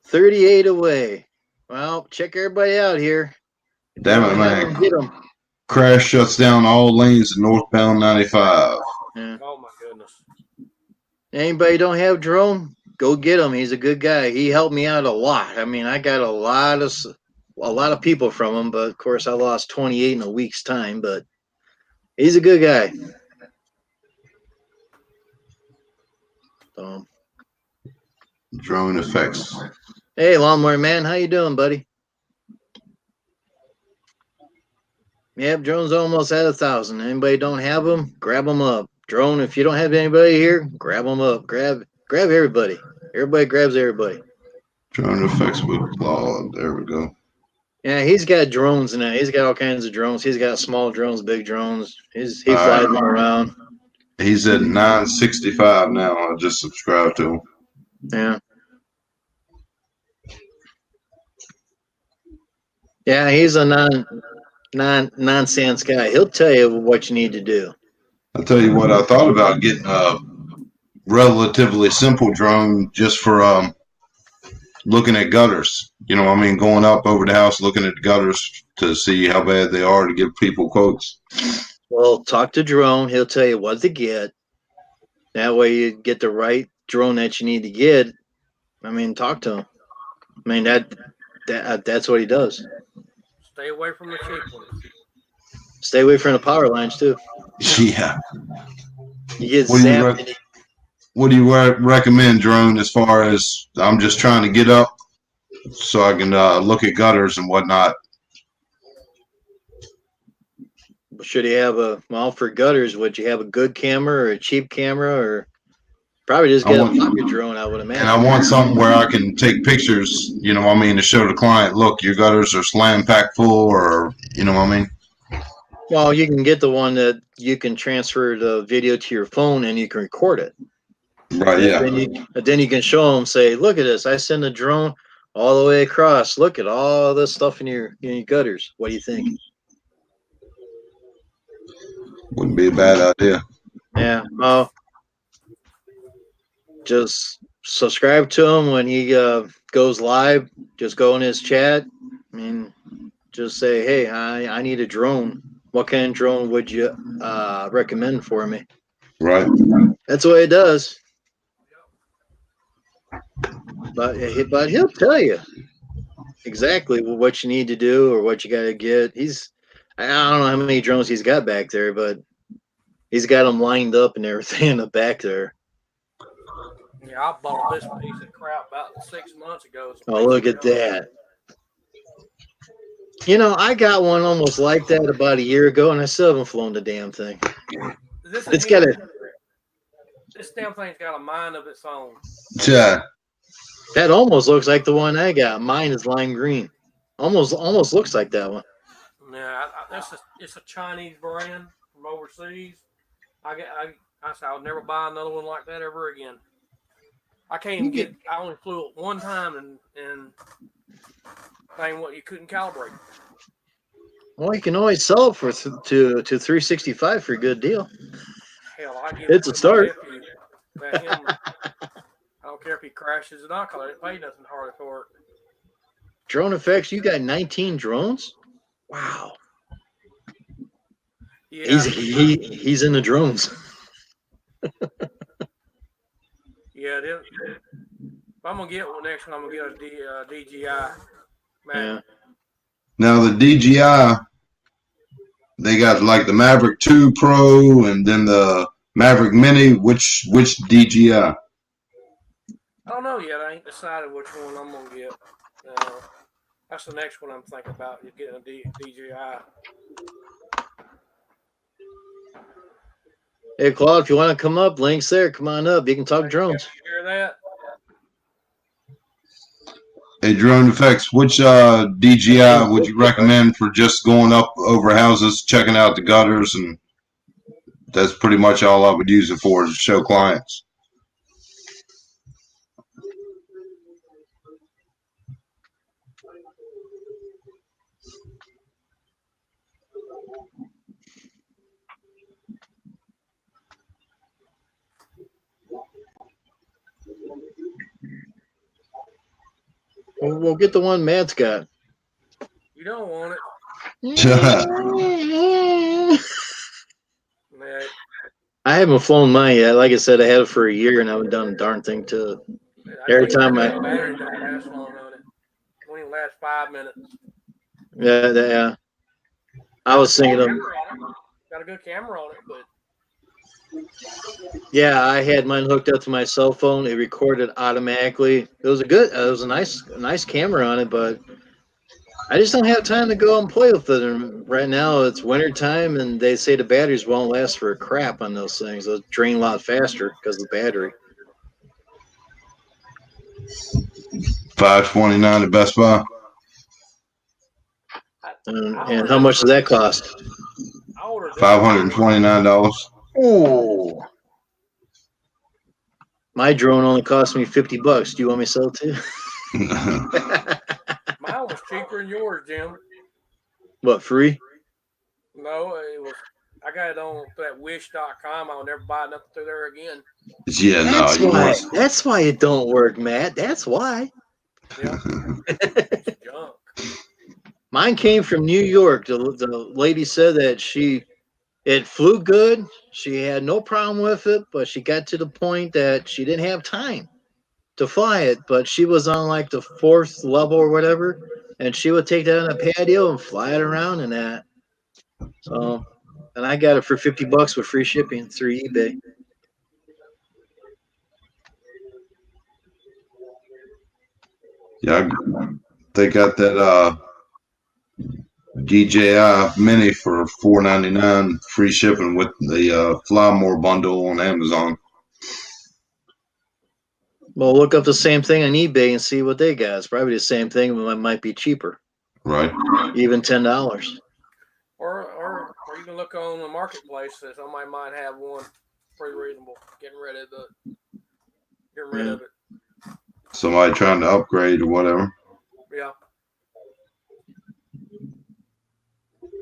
[SPEAKER 1] 38 away. Well, check everybody out here.
[SPEAKER 2] Damn it, man. Get them. Crash shuts down all lanes in northbound 95.
[SPEAKER 4] Yeah. Oh, my goodness.
[SPEAKER 1] Anybody don't have Drone? Go get him. He's a good guy. He helped me out a lot. I mean, I got a lot of people from him, but of course I lost 28 in a week's time, but he's a good guy. So,
[SPEAKER 2] Drone effects.
[SPEAKER 1] Hey, Lawnmower Man, how you doing, buddy? Yep, Drone's almost at 1,000. Anybody don't have them? Grab them up. Drone, if you don't have anybody here, grab them up. Grab everybody. Everybody grabs everybody.
[SPEAKER 2] Drone effects with Claude. There we go.
[SPEAKER 1] Yeah, he's got drones now. He's got all kinds of drones. He's got small drones, big drones. He flies them around.
[SPEAKER 2] He's at 965 now. I just subscribed to him.
[SPEAKER 1] Yeah. Yeah, he's a nonsense guy. He'll tell you what you need to do.
[SPEAKER 2] I'll tell you what, I thought about getting a relatively simple drone just for looking at gutters. You know, I mean, going up over the house, looking at gutters to see how bad they are, to give people quotes.
[SPEAKER 1] Well, talk to Drone. He'll tell you what to get. That way you get the right drone that you need to get. I mean, talk to him. I mean, that's what he does.
[SPEAKER 4] Stay away from the cheap ones.
[SPEAKER 1] Stay away from the power lines, too.
[SPEAKER 2] Yeah.
[SPEAKER 1] You get zapped.
[SPEAKER 2] What do you recommend, Drone, as far as I'm just trying to get up so I can look at gutters and whatnot?
[SPEAKER 1] should he have for gutters? Would you have a good camera or a cheap camera, or probably just get a pocket drone? I would imagine.
[SPEAKER 2] And I want something where I can take pictures. You know what I mean, to show the client, look, your gutters are slam packed full, or you know what I mean.
[SPEAKER 1] Well, you can get the one that you can transfer the video to your phone and you can record it.
[SPEAKER 2] Right. Yeah.
[SPEAKER 1] Then you can show them, say, look at this. I send a drone all the way across. Look at all this stuff in your gutters. What do you think?
[SPEAKER 2] Wouldn't be a bad idea.
[SPEAKER 1] Yeah. Well, just subscribe to him when he goes live. Just go in his chat. I mean, just say, hey, I need a drone. What kind of drone would you recommend for me?
[SPEAKER 2] Right.
[SPEAKER 1] That's the way it does. But he'll tell you exactly what you need to do or what you got to get. I don't know how many drones he's got back there, but he's got them lined up and everything in the back there.
[SPEAKER 4] Yeah, I bought this piece of crap about 6 months ago.
[SPEAKER 1] Oh, look at that. You know, I got one almost like that about a year ago, and I still haven't flown the damn thing. This
[SPEAKER 4] damn thing's got a mind of its own.
[SPEAKER 2] Yeah.
[SPEAKER 1] That almost looks like the one I got. Mine is lime green. Almost looks like that one.
[SPEAKER 4] Yeah, it's a Chinese brand from overseas. I said I'll never buy another one like that ever again. I can't even get. I only flew it one time and thing what you couldn't calibrate.
[SPEAKER 1] Well, you can always sell it for to 365 for a good deal.
[SPEAKER 4] Hell, I give
[SPEAKER 1] it's
[SPEAKER 4] it
[SPEAKER 1] a start.
[SPEAKER 4] Let him. I don't care if he crashes it. I didn't pay nothing hardly for it.
[SPEAKER 1] Drone Effects, you got 19 drones? Wow.
[SPEAKER 4] Yeah.
[SPEAKER 1] He's in the drones.
[SPEAKER 4] Yeah, if I'm gonna get one next one, I'm gonna get a DJI.
[SPEAKER 1] Yeah.
[SPEAKER 2] Now the DJI, they got like the Maverick 2 Pro and then the Maverick Mini. Which DJI?
[SPEAKER 4] I don't know yet. I ain't decided which one I'm gonna get. That's the next one I'm thinking about. Is getting a DJI.
[SPEAKER 1] Hey, Claude, if you want to come up, link's there. Come on up. You can talk drones.
[SPEAKER 4] You hear that?
[SPEAKER 2] Hey, Drone Effects, which DJI would you recommend for just going up over houses, checking out the gutters, and that's pretty much all I would use it for, is to show clients.
[SPEAKER 1] We'll get the one Matt's got.
[SPEAKER 4] You don't want it.
[SPEAKER 1] I haven't flown mine yet. Like I said, I had it for a year and I haven't done a darn thing to it. Every time
[SPEAKER 4] battery don't last long on it. It only lasts 5 minutes.
[SPEAKER 1] Yeah. I was thinking of.
[SPEAKER 4] Got a good camera on it, but.
[SPEAKER 1] Yeah, I had mine hooked up to my cell phone. It recorded automatically. It was a nice camera on it, but I just don't have time to go and play with it. And right now it's winter time, and they say the batteries won't last for a crap on those things. They'll drain a lot faster because of the battery.
[SPEAKER 2] $529 at Best Buy.
[SPEAKER 1] And how much does that cost?
[SPEAKER 2] $529.
[SPEAKER 1] Oh. My drone only cost me $50. Do you want me to sell it too?
[SPEAKER 4] Mine was cheaper than yours, Jim.
[SPEAKER 1] What, free?
[SPEAKER 4] No, it was. I got it on that wish.com. I'll never buy nothing through there again.
[SPEAKER 2] Yeah,
[SPEAKER 1] that's why it don't work, Matt. That's why.
[SPEAKER 4] Yeah. It's junk.
[SPEAKER 1] Mine came from New York. The lady said that it flew good. She had no problem with it, but she got to the point that she didn't have time to fly it. But she was on like the 4th level or whatever, and she would take that on a patio and fly it around and that. So, and I got it for $50 with free shipping through eBay.
[SPEAKER 2] Yeah, they got that DJI Mini for $4.99 free shipping with the Fly More bundle on Amazon.
[SPEAKER 1] Well, look up the same thing on eBay and see what they got. It's probably the same thing, but it might be cheaper.
[SPEAKER 2] Right.
[SPEAKER 1] Even $10.
[SPEAKER 4] Or you can look on the marketplace that somebody might have one pretty reasonable. Getting rid of it.
[SPEAKER 2] Somebody trying to upgrade or whatever.
[SPEAKER 4] Yeah.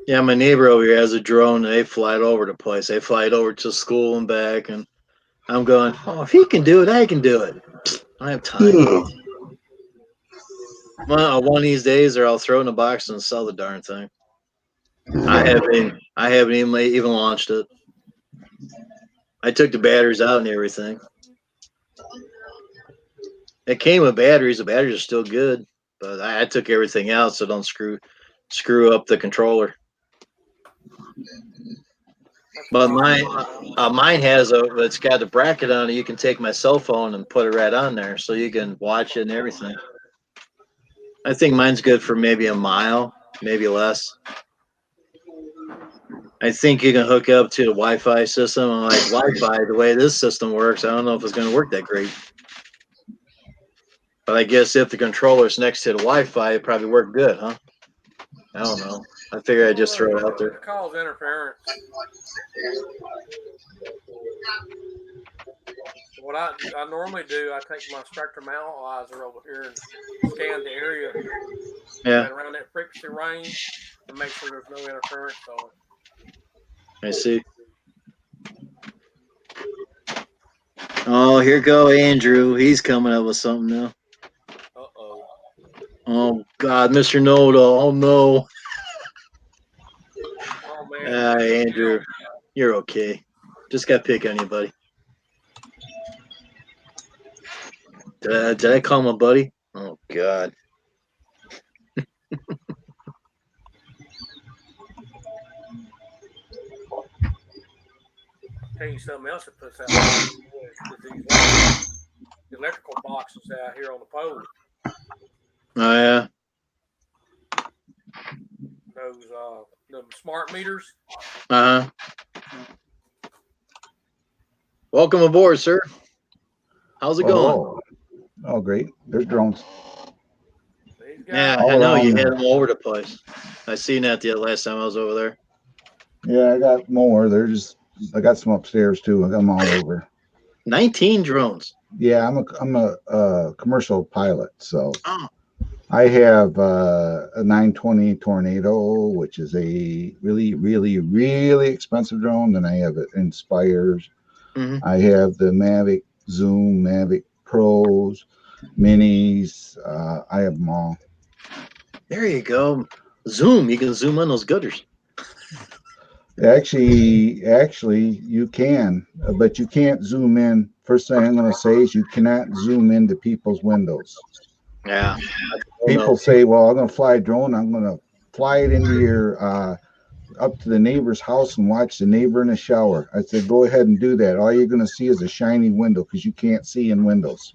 [SPEAKER 1] Yeah, my neighbor over here has a drone and they fly it over the place. They fly it over to school and back, and I'm going, oh, if he can do it, I can do it. I don't have time.
[SPEAKER 2] Yeah.
[SPEAKER 1] Well, one of these days, or I'll throw it in a box and sell the darn thing.
[SPEAKER 2] Right.
[SPEAKER 1] I haven't even launched it. I took the batteries out and everything. It came with batteries. The batteries are still good, but I took everything out so don't screw up the controller. But mine has it's got a bracket on it. You can take my cell phone and put it right on there, so you can watch it and everything. I think mine's good for maybe a mile, maybe less. I think you can hook up to the Wi-Fi system. I'm like, Wi-Fi, the way this system works, I don't know if it's going to work that great. But I guess if the controller's next to the Wi-Fi, it probably work good, huh? I don't know. I figure I'd just throw it out there.
[SPEAKER 4] It causes interference. What I normally do, I take my spectrum analyzer over here and scan the area right around that frequency range to make sure there's no interference on it.
[SPEAKER 1] I see. Oh, here go Andrew. He's coming up with something now.
[SPEAKER 4] Uh-oh.
[SPEAKER 1] Oh, God, Mr. Know-It-All. Oh, no.
[SPEAKER 4] Oh, man.
[SPEAKER 1] Andrew, you're okay. Just got to pick on you, buddy. Did I call him a buddy? Oh, God.
[SPEAKER 4] I'll tell you something else that puts out these electrical boxes out here on the pole.
[SPEAKER 1] Oh, yeah.
[SPEAKER 4] Those smart meters.
[SPEAKER 1] Uh-huh. Welcome aboard, sir. How's it going?
[SPEAKER 6] Oh, great. There's drones.
[SPEAKER 1] Yeah, I know you had them all over the place. I seen that the last time I was over there.
[SPEAKER 6] Yeah, I got more. I got some upstairs too. I got them all over.
[SPEAKER 1] 19 drones.
[SPEAKER 6] Yeah, I'm a commercial pilot, so I have a 920 Tornado, which is a really, really, really expensive drone. Then I have it Inspires.
[SPEAKER 1] Mm-hmm.
[SPEAKER 6] I have the Mavic Zoom, Mavic Pros, Minis. I have them all.
[SPEAKER 1] There you go. Zoom. You can zoom on those gutters.
[SPEAKER 6] Actually, you can, but you can't zoom in. First thing I'm going to say is you cannot zoom into people's windows.
[SPEAKER 1] Yeah.
[SPEAKER 6] People say, well, I'm going to fly a drone. I'm going to fly it into your, up to the neighbor's house and watch the neighbor in the shower. I said, go ahead and do that. All you're going to see is a shiny window because you can't see in windows.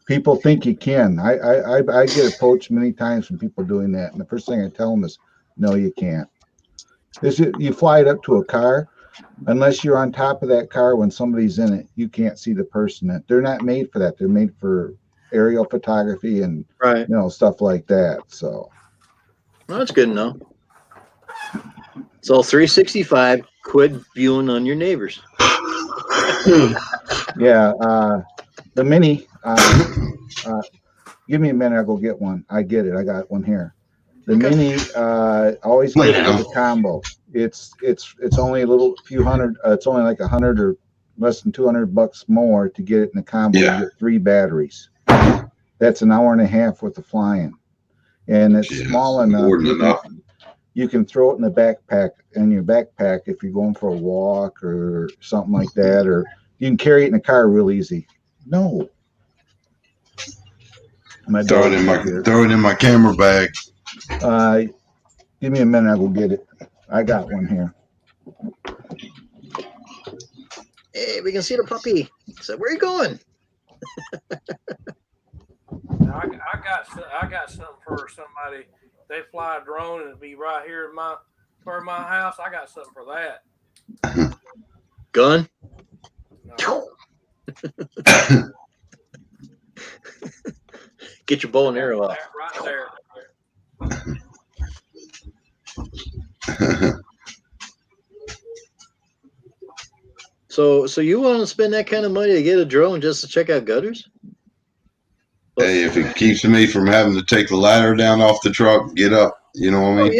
[SPEAKER 6] People think you can. I get approached many times from people doing that. And the first thing I tell them is, no, you can't. You fly it up to a car, unless you're on top of that car when somebody's in it, you can't see the person. They're not made for that. They're made for aerial photography and stuff like that. So
[SPEAKER 1] well, that's good enough. So 365, quit viewing on your neighbors.
[SPEAKER 6] Yeah, the Mini. Give me a minute. I'll go get one. I get it. I got one here. The Mini always get it with a combo. It's only a few hundred. It's only like 100 or less than $200 more to get it in the combo. You get 3 batteries. That's an hour and a half worth of flying, and it's small enough. You can throw it in your backpack if you're going for a walk or something like that, or you can carry it in the car real easy. No.
[SPEAKER 2] Throw it in my camera bag.
[SPEAKER 6] Give me a minute. I'll go get it. I got one here.
[SPEAKER 1] Hey, we can see the puppy. So where are you going?
[SPEAKER 4] I got something for somebody. they fly a drone and it'd be right here in my house, I got something for that.
[SPEAKER 1] Gun?
[SPEAKER 4] No.
[SPEAKER 1] Get your bow and arrow out.
[SPEAKER 4] Right there.
[SPEAKER 1] So you want to spend that kind of money to get a drone just to check out gutters?
[SPEAKER 2] Hey, if it keeps me from having to take the ladder down off the truck, get up. You know what I mean?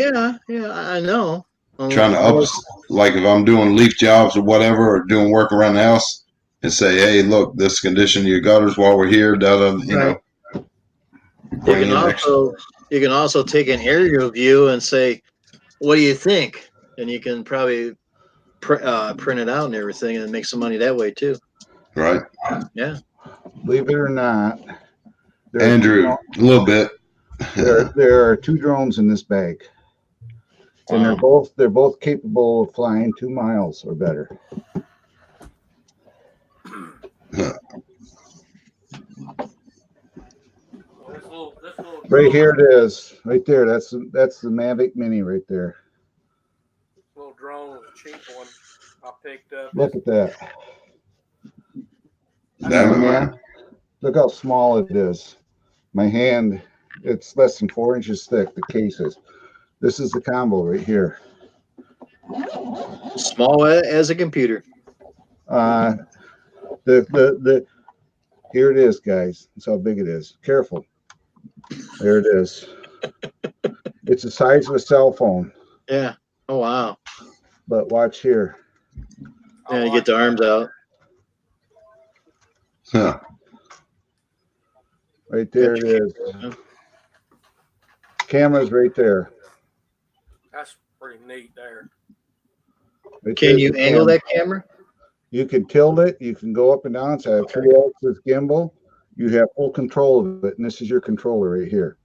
[SPEAKER 1] Yeah, I know.
[SPEAKER 2] Trying to up, like if I'm doing leaf jobs or whatever, or doing work around the house, and say, hey, look, this condition of your gutters while we're here, you know.
[SPEAKER 1] You can also take an aerial view and say, what do you think? And you can probably print it out and everything and make some money that way too.
[SPEAKER 2] Right.
[SPEAKER 1] Yeah.
[SPEAKER 6] Believe it or not,
[SPEAKER 2] Andrew, a little bit.
[SPEAKER 6] there are 2 drones in this bag, and they're both capable of flying 2 miles or better.
[SPEAKER 4] This
[SPEAKER 6] right here it is, right there. That's the Mavic Mini right there.
[SPEAKER 4] Little drone was a cheap one I picked up.
[SPEAKER 6] Look at that. Man, look how small it is. My hand, it's less than 4 inches thick, the case is. This is the combo right here.
[SPEAKER 1] Small as a computer.
[SPEAKER 6] Here it is, guys. That's how big it is. Careful. There it is. It's the size of a cell phone.
[SPEAKER 1] Yeah. Oh, wow.
[SPEAKER 6] But watch here.
[SPEAKER 1] Yeah, you get the arms out.
[SPEAKER 2] Huh.
[SPEAKER 6] Right there it is. Camera's right there.
[SPEAKER 4] That's pretty neat there.
[SPEAKER 1] Can you angle that camera?
[SPEAKER 6] You can tilt it. You can go up and down. So I have 3-axis gimbal. You have full control of it, and this is your controller right here.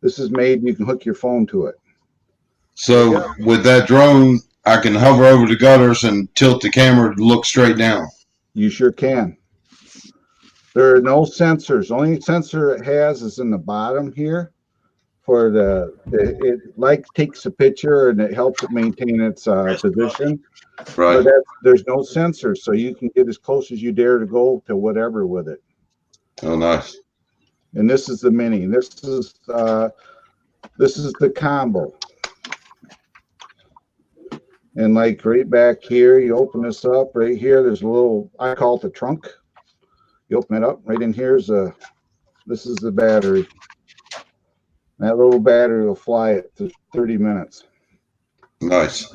[SPEAKER 6] This is made. You can hook your phone to it.
[SPEAKER 2] So with that drone, I can hover over the gutters and tilt the camera to look straight down.
[SPEAKER 6] You sure can. There are no sensors. The only sensor it has is in the bottom here. For it like takes a picture and it helps it maintain its position.
[SPEAKER 2] Right.
[SPEAKER 6] But there's no sensor, so you can get as close as you dare to go to whatever with it.
[SPEAKER 2] Oh, nice.
[SPEAKER 6] And this is the Mini. This is the combo. And like right back here, you open this up right here. There's a little, I call it the trunk. You open it up. Right in here is this is the battery. That little battery will fly it for 30 minutes.
[SPEAKER 2] Nice.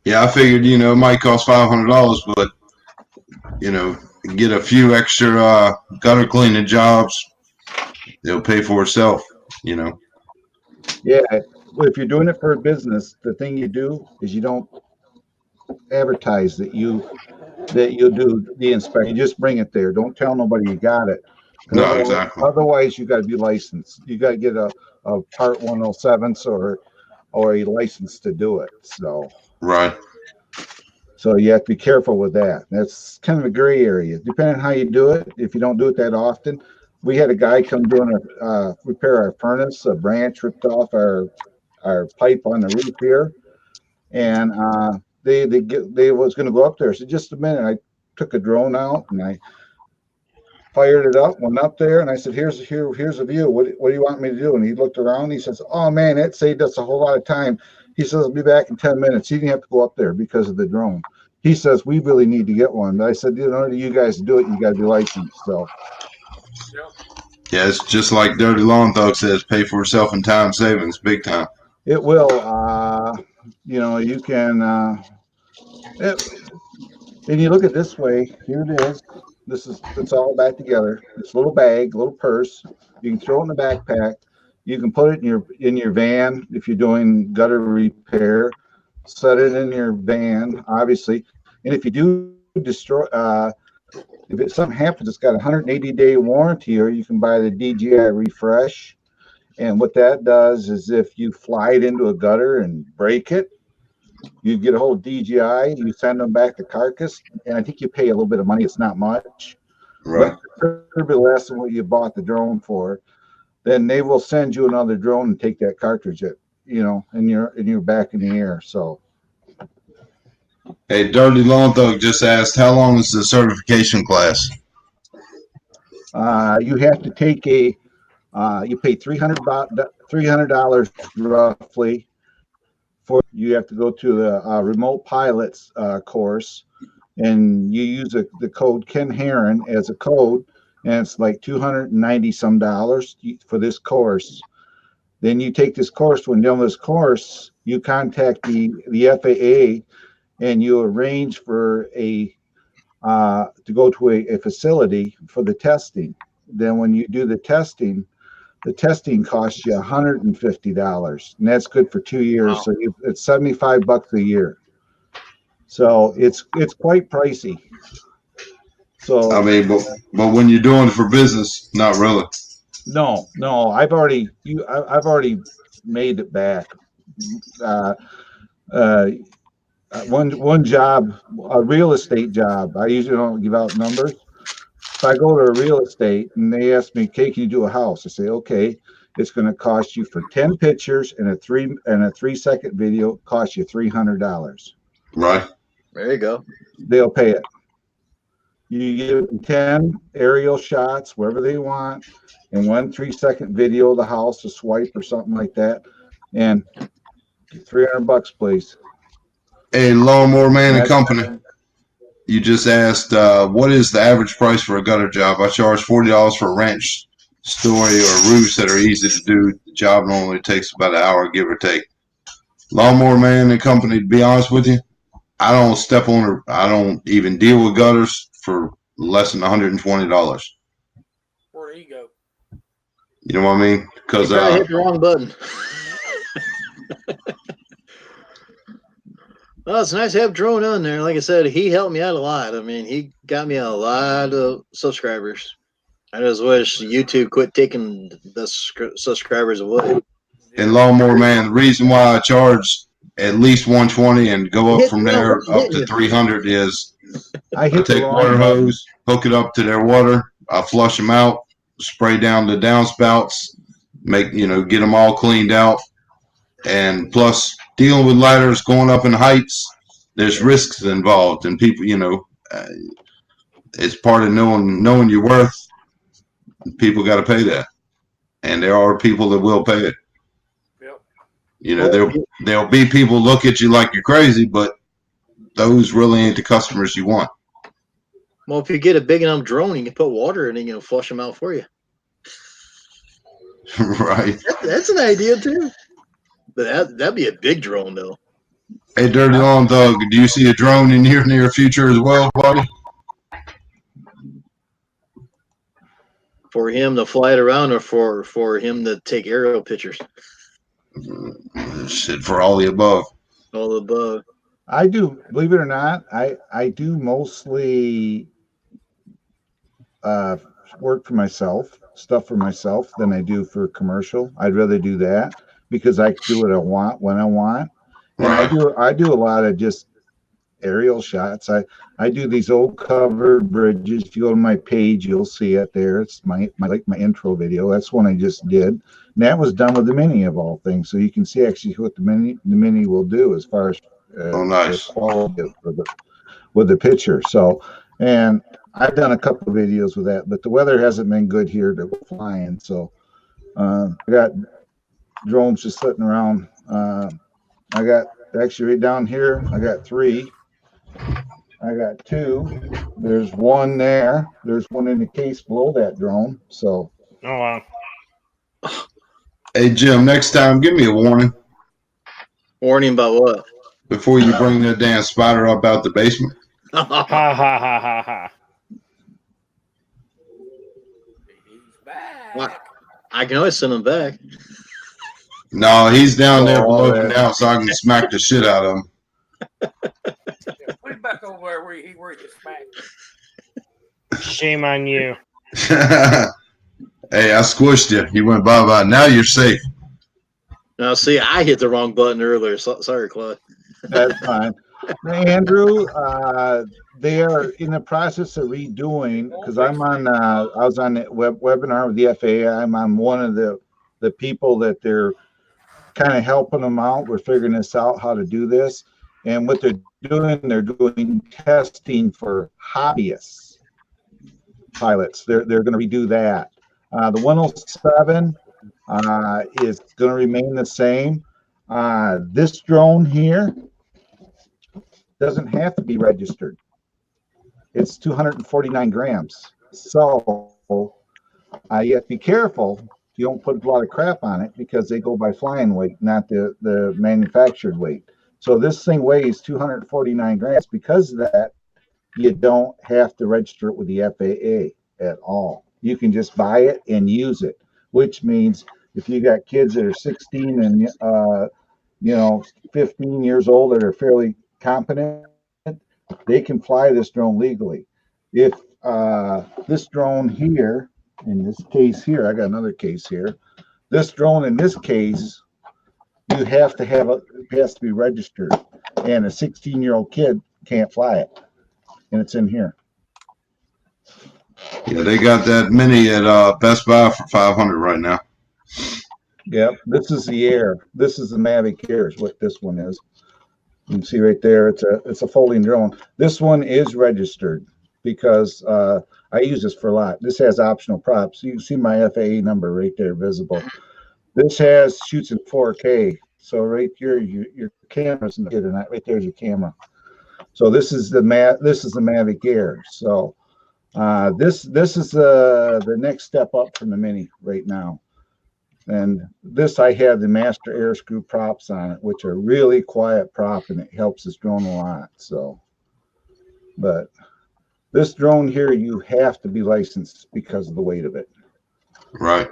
[SPEAKER 2] Yeah, I figured, it might cost $500, but, get a few extra gutter cleaning jobs. It'll pay for itself,
[SPEAKER 6] Yeah. If you're doing it for a business, the thing you do is you don't advertise that you'll do the inspection. You just bring it there. Don't tell nobody you got it.
[SPEAKER 2] No, exactly.
[SPEAKER 6] Otherwise, you got to be licensed. You got to get a Part 107 or a license to do it. So
[SPEAKER 2] right.
[SPEAKER 6] So you have to be careful with that. That's kind of a gray area, depending on how you do it. If you don't do it that often, we had a guy come doing repair our furnace. A branch ripped off our pipe on the roof here, and they was going to go up there. So just a minute, I took a drone out and I fired it up, went up there, and I said, here's a view. What do you want me to do? And he looked around and he says, oh man, that saved us a whole lot of time. He says, I'll be back in 10 minutes. He didn't have to go up there because of the drone. He says, we really need to get one. But I said, in order for you guys to do it, you got to be licensed. So
[SPEAKER 2] yeah, it's just like Dirty Lawn Thug says, pay for itself in time savings, big time.
[SPEAKER 6] It will. You can and you look at this way, here it is. It's all back together. This little bag, little purse. You can throw it in the backpack. You can put it in your van if you're doing gutter repair. Set it in your van, obviously. And if you do destroy, if something happens, it's got a 180-day warranty, or you can buy the DJI Refresh. And what that does is if you fly it into a gutter and break it, you get a whole DJI, you send them back to Carcass, and I think you pay a little bit of money. It's not much.
[SPEAKER 2] Right.
[SPEAKER 6] But it's a little bit less than what you bought the drone for. then they will send you another drone and take that cartridge, and you're back in the air. So.
[SPEAKER 2] Hey, Dirty Lawn Thug just asked, how long is the certification class?
[SPEAKER 6] You have to take you pay $300 roughly you have to go to the remote pilots course, and you use the code Ken Heron as a code, and it's like $290 some for this course. Then you take this course. When you're done this course, you contact the FAA, and you arrange for to go to a facility for the testing. Then when you do the testing costs you $150, and that's good for 2 years. Wow. So it's $75 a year. So it's quite pricey. So
[SPEAKER 2] I mean, but when you're doing it for business, not really.
[SPEAKER 6] No, I've already made it back. One job, a real estate job. I usually don't give out numbers. If I go to a real estate and they ask me, "Okay, can you do a house?" I say, "Okay, it's going to cost you for 10 pictures and a 3-second video. Cost you $300."
[SPEAKER 2] Right.
[SPEAKER 1] There you go.
[SPEAKER 6] They'll pay it. You give them 10 aerial shots wherever they want, and 1 3-second video of the house, a swipe or something like that, and $300, please.
[SPEAKER 2] Hey, Lawnmower Man and Company. You just asked, what is the average price for a gutter job? I charge $40 for a wrench, story, or roofs that are easy to do. The job normally takes about an hour, give or take. Lawnmower Man and Company, to be honest with you, I don't even deal with gutters for less than $120.
[SPEAKER 4] Where'd he go?
[SPEAKER 2] You know what I mean? Because
[SPEAKER 1] I hit the wrong button. Well, it's nice to have Drone on there. Like I said, he helped me out a lot. I mean, he got me a lot of subscribers. I just wish YouTube quit taking the subscribers away.
[SPEAKER 2] And Lawnmower Man, the reason why I charge at least $120 and go up from there up to $300 is I take water hose, hook it up to their water, I flush them out, spray down the downspouts, get them all cleaned out, and plus dealing with ladders going up in heights, there's risks involved, and people, it's part of knowing your worth. People got to pay that, and there are people that will pay it. There'll be people look at you like you're crazy, but those really ain't the customers you want.
[SPEAKER 1] Well, if you get a big enough drone, you can put water in it and flush them out for you.
[SPEAKER 2] Right.
[SPEAKER 1] That's an idea too. But that'd be a big drone, though.
[SPEAKER 2] Hey, Dirty Lawn Thug, do you see a drone in your near future as well, buddy?
[SPEAKER 1] For him to fly it around, or for him to take aerial pictures?
[SPEAKER 2] Shit, for all the above.
[SPEAKER 1] All the above.
[SPEAKER 6] I do, believe it or not, I do mostly work for myself, stuff for myself, than I do for commercial. I'd rather do that because I do what I want when I want. And right. I do a lot of just aerial shots. I do these old covered bridges. If you go to my page, you'll see it there. It's my intro video. That's one I just did. And that was done with the Mini of all things. So you can see actually what the Mini will do as far as
[SPEAKER 2] nice
[SPEAKER 6] quality with the picture. So, and I've done a couple of videos with that, but the weather hasn't been good here to go flying. So I got drones just sitting around. I got actually right down here, I got 3. I got 2. There's one there. There's one in the case below that drone. So.
[SPEAKER 3] Oh, wow.
[SPEAKER 2] Hey, Jim, next time, give me a warning.
[SPEAKER 1] Warning about what?
[SPEAKER 2] Before you bring that damn spider up out the basement.
[SPEAKER 3] Ha, ha, ha, ha, ha.
[SPEAKER 4] He's back.
[SPEAKER 1] Well, I can always send him back.
[SPEAKER 2] No, he's down there below me now, so I can smack the shit out of him.
[SPEAKER 4] Yeah, put him back over there where he gets smacked.
[SPEAKER 3] Shame on you.
[SPEAKER 2] Hey, I squished you. You went bye-bye. Now you're safe.
[SPEAKER 1] Now, see, I hit the wrong button earlier. Sorry, Claude.
[SPEAKER 6] That's fine. Hey, Andrew, They are in the process of redoing, because I'm on. I was on the webinar with the FAA. I'm on one of the people that they're kind of helping them out. We're figuring this out, how to do this, and what they're doing testing for hobbyists pilots. They're going to redo that. The 107 is going to remain the same. This drone here doesn't have to be registered. It's 249 grams. So you have to be careful you don't put a lot of crap on it, because they go by flying weight, not the manufactured weight. So this thing weighs 249 grams. Because of that, you don't have to register it with the FAA at all. You can just buy it and use it, which means if you got kids that are 16 and 15 years old that are fairly competent, they can fly this drone legally. If this drone here, in this case here, I got another case here. This drone in this case, you have to have it has to be registered, and a 16-year-old kid can't fly it, and it's in here.
[SPEAKER 2] Yeah, they got that mini at Best Buy for $500 right now.
[SPEAKER 6] Yep, this is the Air. This is the Mavic Air is what this one is. You can see right there, it's a folding drone. This one is registered because I use this for a lot. This has optional props. You can see my FAA number right there visible. This shoots in 4K. So right here, your camera's in the not right there's your camera. So this is the Mavic Air. So this is the next step up from the Mini right now. And this, I have the Master Air Screw props on it, which are really quiet prop, and it helps this drone a lot. So, but this drone here, you have to be licensed because of the weight of it.
[SPEAKER 2] Right.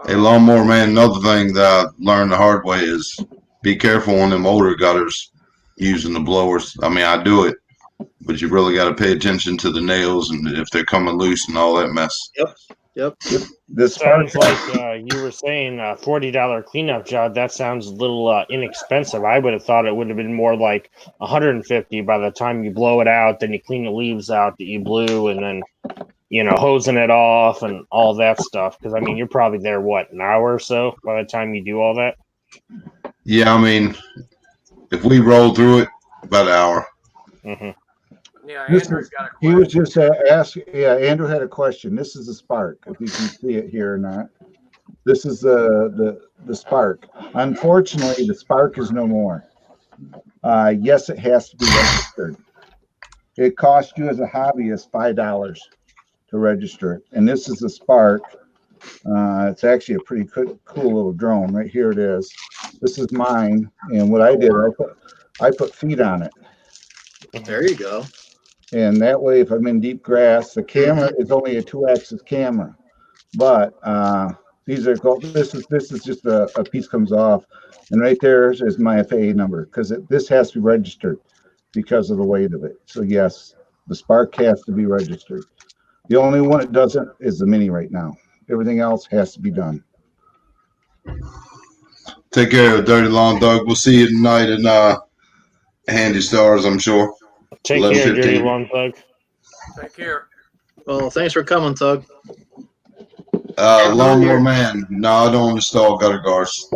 [SPEAKER 2] A lawnmower man, another thing that I learned the hard way is be careful on them older gutters using the blowers. I mean, I do it, but you really got to pay attention to the nails and if they're coming loose and all that mess.
[SPEAKER 1] Yep.
[SPEAKER 3] This sounds like you were saying $40 cleanup job. That sounds a little inexpensive. I would have thought it would have been more like $150 by the time you blow it out, then you clean the leaves out that you blew, and then hosing it off and all that stuff. Because I mean, you're probably there an hour or so by the time you do all that.
[SPEAKER 2] Yeah, I mean, if we roll through it, about an hour.
[SPEAKER 3] Mm-hmm.
[SPEAKER 4] Yeah, Andrew's got a question.
[SPEAKER 6] He was just asking. Yeah, Andrew had a question. This is a Spark. If you can see it here or not. This is the Spark. Unfortunately, the Spark is no more. Yes, it has to be registered. It costs you as a hobbyist $5 to register it. And this is the Spark. It's actually a pretty cool little drone. Right here it is. This is mine. And what I did, I put feet on it.
[SPEAKER 1] There you go.
[SPEAKER 6] And that way, if I'm in deep grass, the camera is only a 2-axis camera. But this is just a piece comes off, and right there is my FAA number, because this has to be registered because of the weight of it. So yes, the Spark has to be registered. The only one it doesn't is the Mini right now. Everything else has to be done.
[SPEAKER 2] Take care of Dirty Lawn Doug. We'll see you tonight in Handy Stars, I'm sure.
[SPEAKER 3] Take care, Dirty Lawn Doug.
[SPEAKER 4] Take care.
[SPEAKER 1] Well, thanks for coming, Tug.
[SPEAKER 2] Lawnmower man. No, I don't install gutter guards.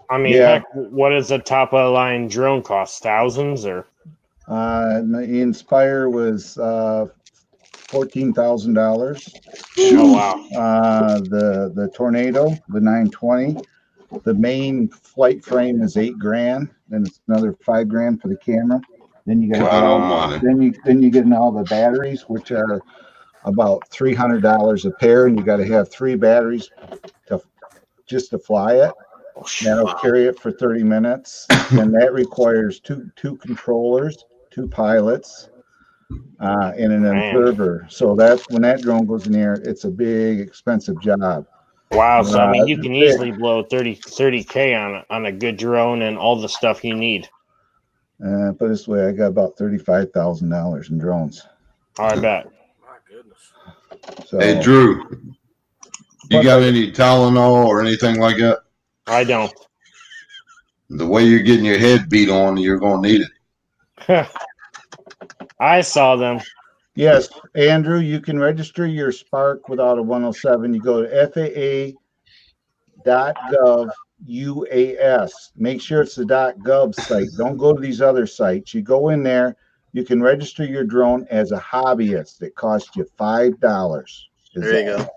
[SPEAKER 3] I mean, heck, what does a top of the line drone cost? Thousands or?
[SPEAKER 6] The Inspire was $14,000.
[SPEAKER 3] Oh wow!
[SPEAKER 6] The Tornado, the 920. The main flight frame is $8,000. Then it's another $5,000 for the camera. Then you got then you get in all the batteries, which are about $300 a pair, and you got to have 3 batteries just to fly it. That'll carry it for 30 minutes, and that requires two controllers, 2 pilots, and an observer. So that's when that drone goes in the air. It's a big, expensive job.
[SPEAKER 3] Wow, so I mean, you can easily blow 30K on a good drone and all the stuff you need.
[SPEAKER 6] Put it this way, I got about $35,000 in drones.
[SPEAKER 3] I bet.
[SPEAKER 4] My goodness.
[SPEAKER 6] So,
[SPEAKER 2] hey, Drew, you got any Tylenol or anything like that?
[SPEAKER 3] I don't.
[SPEAKER 2] The way you're getting your head beat on, you're going to need it.
[SPEAKER 3] I saw them.
[SPEAKER 6] Yes, Andrew, you can register your Spark without a 107. You go to FAA.gov UAS. Make sure it's the .gov site. Don't go to these other sites. You go in there. You can register your drone as a hobbyist. It costs you $5.
[SPEAKER 1] There you go.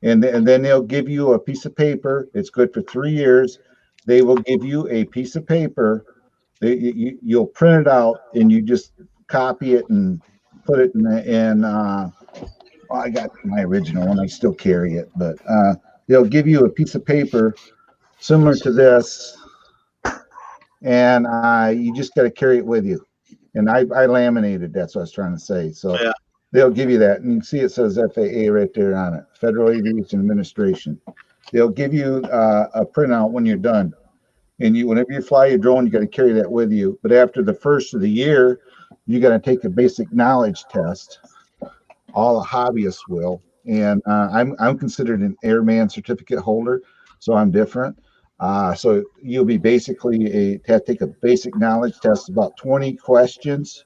[SPEAKER 6] And then they'll give you a piece of paper. It's good for 3 years. They will give you a piece of paper. You'll print it out and you just copy it and put it well, I got my original one. I still carry it, but they'll give you a piece of paper similar to this, and you just got to carry it with you. And I laminated. That's what I was trying to say. So
[SPEAKER 1] yeah.
[SPEAKER 6] They'll give you that, and you can see it says FAA right there on it, Federal Aviation Administration. They'll give you a printout when you're done, and whenever you fly your drone, you got to carry that with you. But after the first of the year, you got to take a basic knowledge test. All the hobbyists will, and I'm considered an airman certificate holder, so I'm different. So you'll be basically have to take a basic knowledge test, about 20 questions,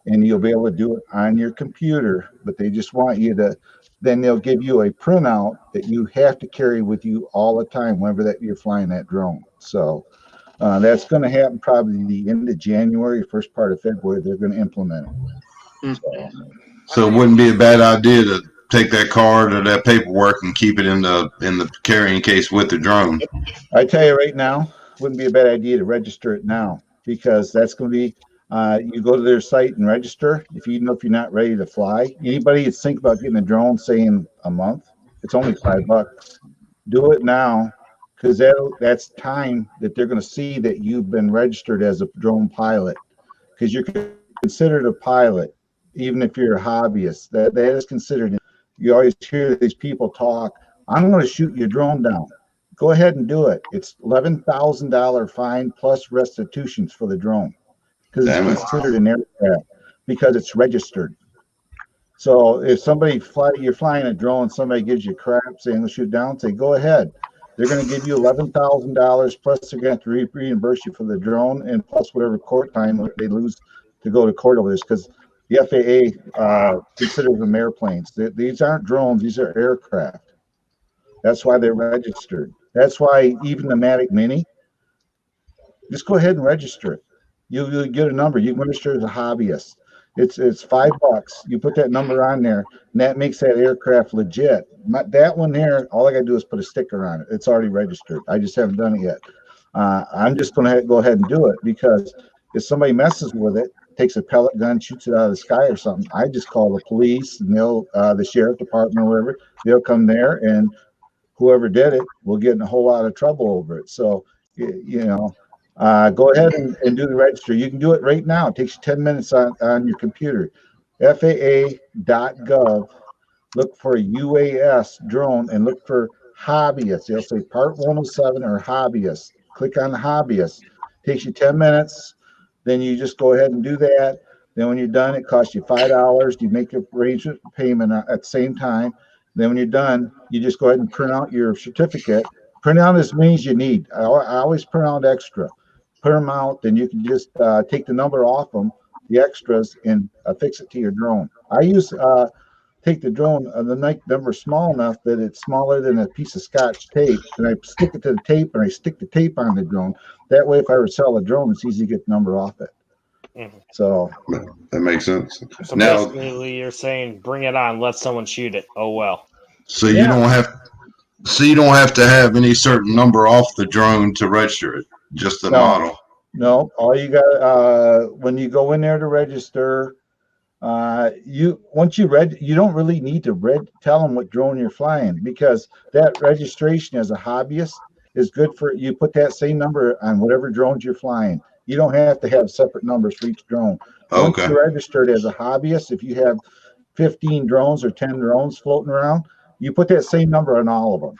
[SPEAKER 6] and you'll be able to do it on your computer. But they just want you to. Then they'll give you a printout that you have to carry with you all the time whenever that you're flying that drone. So that's going to happen probably the end of January, first part of February. They're going to implement it.
[SPEAKER 2] So it wouldn't be a bad idea to take that card or that paperwork and keep it in the carrying case with the drone.
[SPEAKER 6] I tell you right now, wouldn't be a bad idea to register it now, because that's going to be you go to their site and register. If you're not ready to fly, anybody that's think about getting a drone, say in a month, it's only $5. Do it now, because that's time that they're going to see that you've been registered as a drone pilot, because you're considered a pilot even if you're a hobbyist. That is considered. You always hear these people talk, I'm going to shoot your drone down. Go ahead and do it. It's $11,000 fine plus restitutions for the drone, because it's considered an aircraft, because it's registered. So if you're flying a drone, somebody gives you crap saying to shoot down, say go ahead. They're going to give you $11,000 plus they're going to have to reimburse you for the drone, and plus whatever court time they lose to go to court over this, because the FAA considers them airplanes. These aren't drones; these are aircraft. That's why they're registered. That's why even the Matic Mini, just go ahead and register it. You'll get a number. You can register as a hobbyist. It's $5. You put that number on there, and that makes that aircraft legit. That one there, all I got to do is put a sticker on it. It's already registered. I just haven't done it yet. I'm just going to go ahead and do it, because if somebody messes with it, takes a pellet gun, shoots it out of the sky or something, I just call the police, and the sheriff department or wherever, they'll come there, and whoever did it will get in a whole lot of trouble over it. So, go ahead and do the register. You can do it right now. It takes you 10 minutes on your computer. FAA.gov. Look for UAS drone and look for hobbyist. They'll say part 107 or hobbyist. Click on the hobbyist. Takes you 10 minutes. Then you just go ahead and do that. Then when you're done, it costs you $5. You make your arrangement payment at the same time. Then when you're done, you just go ahead and print out your certificate. Print out as many as you need. I always print out extra. Print them out, then you can just take the number off them, the extras, and affix it to your drone. I take the drone, the number small enough that it's smaller than a piece of Scotch tape, and I stick it to the tape, and I stick the tape on the drone. That way, if I ever sell a drone, it's easy to get the number off it.
[SPEAKER 3] Mm-hmm.
[SPEAKER 6] So
[SPEAKER 2] that makes sense.
[SPEAKER 3] So now, basically, you're saying bring it on, let someone shoot it. Oh well.
[SPEAKER 2] So you don't have to have any certain number off the drone to register it. Just the model.
[SPEAKER 6] No, all you got when you go in there to register, you don't really need to tell them what drone you're flying, because that registration as a hobbyist is good for you. Put that same number on whatever drones you're flying. You don't have to have separate numbers for each drone. Once you're registered as a hobbyist, if you have 15 drones or 10 drones floating around, you put that same number on all of them.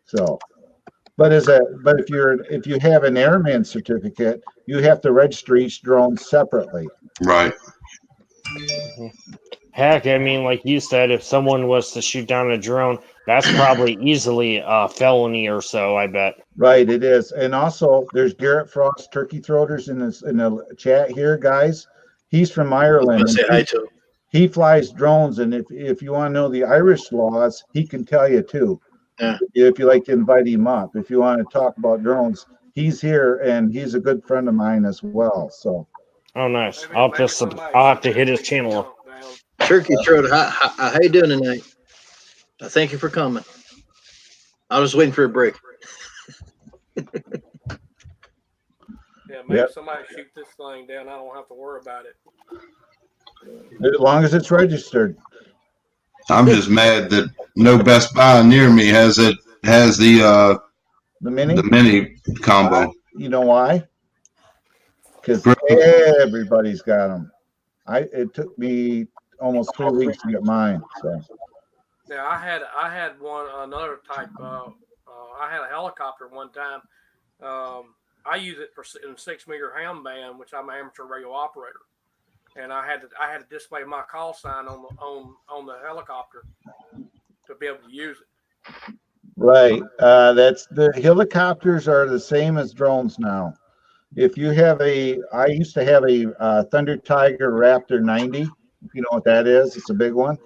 [SPEAKER 6] So. But if you have an airman certificate, you have to register each drone separately.
[SPEAKER 2] Right.
[SPEAKER 3] Heck, I mean, like you said, if someone was to shoot down a drone That's probably easily a felony or so, I bet.
[SPEAKER 6] Right, it is. And also, there's Garrett Frost, turkey throaters in the chat here, guys. He's from Ireland.
[SPEAKER 1] Say hi to him.
[SPEAKER 6] He flies drones, and if you want to know the Irish laws, he can tell you too.
[SPEAKER 1] Yeah.
[SPEAKER 6] If you like to invite him up, if you want to talk about drones, he's here, and he's a good friend of mine as well. So.
[SPEAKER 3] Oh, nice. I'll have to hit his channel.
[SPEAKER 1] Turkey throat, how you doing tonight? Thank you for coming. I was waiting for a break.
[SPEAKER 4] Yeah, maybe somebody shoot this thing down. I don't have to worry about it.
[SPEAKER 6] As long as it's registered.
[SPEAKER 2] I'm just mad that no Best Buy near me has the mini combo.
[SPEAKER 6] You know why? Because everybody's got them. It took me almost 3 weeks to get mine. So.
[SPEAKER 4] Yeah, I had another type. I had a helicopter one time. I use it in 6-meter ham band, which I'm an amateur radio operator, and I had to display my call sign on the helicopter to be able to use it.
[SPEAKER 6] Right. That's the helicopters are the same as drones now. If you have I used to have a Thunder Tiger Raptor 90. If you know what that is, it's a big one.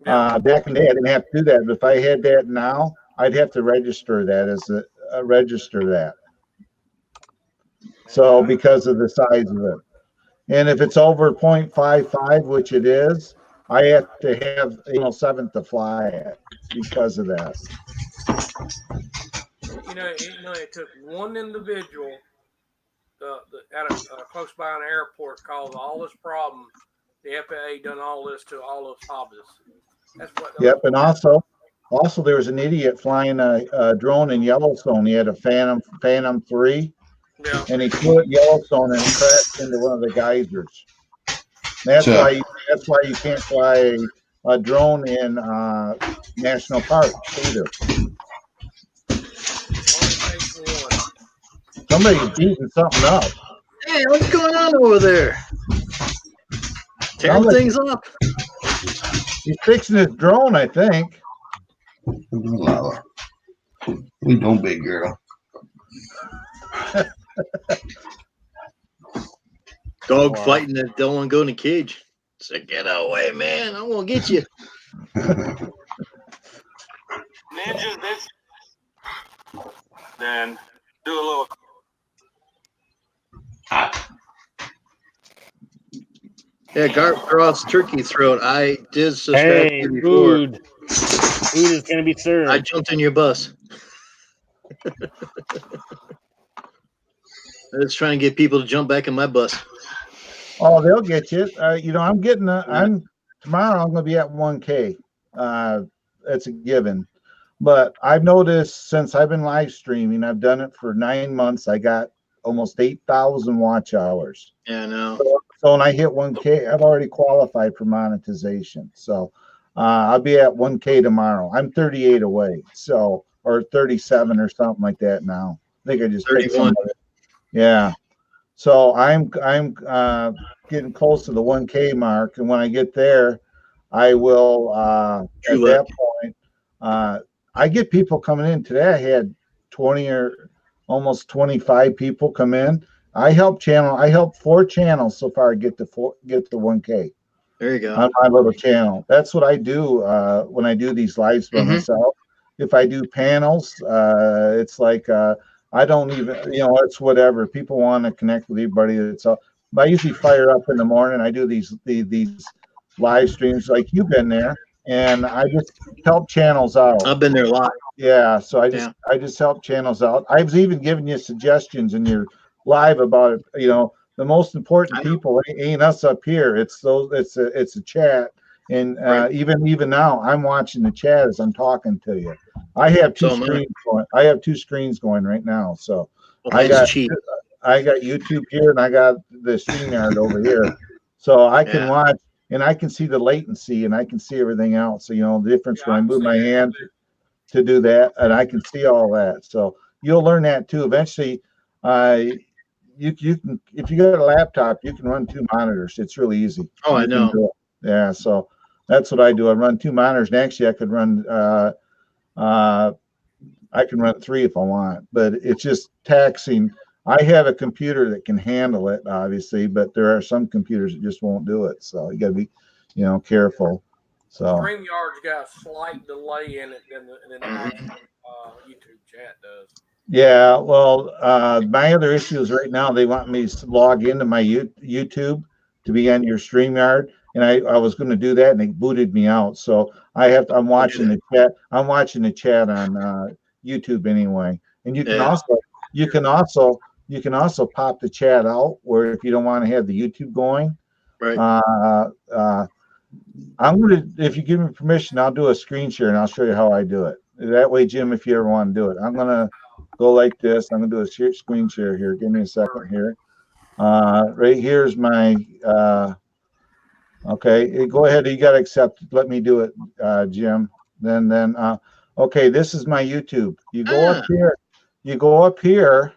[SPEAKER 6] Yeah. Back in the day, I didn't have to do that. But if I had that now, I'd have to register that register that. So because of the size of it, and if it's over 0.55, which it is, I have to have 7 to fly it because of that.
[SPEAKER 4] It took one individual close by an airport caused all this problem. The FAA done all this to all those hobbyists. That's what.
[SPEAKER 6] Yep, and also there was an idiot flying a drone in Yellowstone. He had a Phantom 3, and he flew at Yellowstone and crashed into one of the geysers. That's why you can't fly a drone in national parks either. Somebody's beating something up.
[SPEAKER 1] Hey, what's going on over there? Tearing things up.
[SPEAKER 6] He's fixing his drone, I think.
[SPEAKER 2] We don't, big girl.
[SPEAKER 1] Dog fighting that don't want to go in the cage. So get away, man. I'm going to get you.
[SPEAKER 7] Ninjas, this. Then do a little.
[SPEAKER 1] Yeah, Garth's turkey throat. I did subscribe to you before.
[SPEAKER 3] Food is going to be served.
[SPEAKER 1] I jumped in your bus. I was trying to get people to jump back in my bus.
[SPEAKER 6] Oh, they'll get you. I'm getting. Tomorrow. I'm going to be at 1K. That's a given. But I've noticed since I've been live streaming, I've done it for 9 months. I got almost 8,000 watch hours.
[SPEAKER 1] Yeah, I know.
[SPEAKER 6] So when I hit 1K, I've already qualified for monetization. So I'll be at 1K tomorrow. I'm 38 away, or 37 or something like that now. I think I just
[SPEAKER 1] 31.
[SPEAKER 6] Yeah. So I'm getting close to the 1K mark, and when I get there, I will at that point. I get people coming in today. I had 20 or almost 25 people come in. I helped 4 channels so far get to 1K.
[SPEAKER 1] There you go.
[SPEAKER 6] On my little channel. That's what I do when I do these lives by myself. If I do panels, it's like I don't even, it's whatever. People want to connect with everybody. I usually fire up in the morning. I do these live streams like you've been there, and I just help channels out.
[SPEAKER 1] I've been there a lot.
[SPEAKER 6] Yeah, so I just help channels out. I was even giving you suggestions in your live about it. The most important people ain't us up here. It's a chat, and even now I'm watching the chat as I'm talking to you. I have two screens going. I have 2 screens going right now. So I got YouTube here and I got the StreamYard over here, so I can watch and I can see the latency and I can see everything else. So the difference when I move my hand to do that, and I can see all that. So you'll learn that too eventually. You can, if you got a laptop, you can run 2 monitors. It's really easy.
[SPEAKER 1] Oh, I know.
[SPEAKER 6] Yeah, so that's what I do. I run 2 monitors, and actually I could run I can run 3 if I want, but it's just taxing. I have a computer that can handle it, obviously, but there are some computers that just won't do it. So you got to be, careful. So
[SPEAKER 4] StreamYard's got a slight delay in it than the actual YouTube chat does.
[SPEAKER 6] yeah, well, my other issue is right now they want me to log into my YouTube to be on your StreamYard, and I was going to do that, and they booted me out. So I'm watching the chat. I'm watching the chat on YouTube anyway, and you can also pop the chat out where if you don't want to have the YouTube going.
[SPEAKER 1] Right.
[SPEAKER 6] If you give me permission, I'll do a screen share and I'll show you how I do it. That way, Jim, if you ever want to do it, I'm gonna go like this. I'm gonna do a screen share here. Give me a second here. Right here's my. Okay, go ahead. You got to accept. Let me do it, Jim. Then. Okay, this is my YouTube. You go up here. You go up here,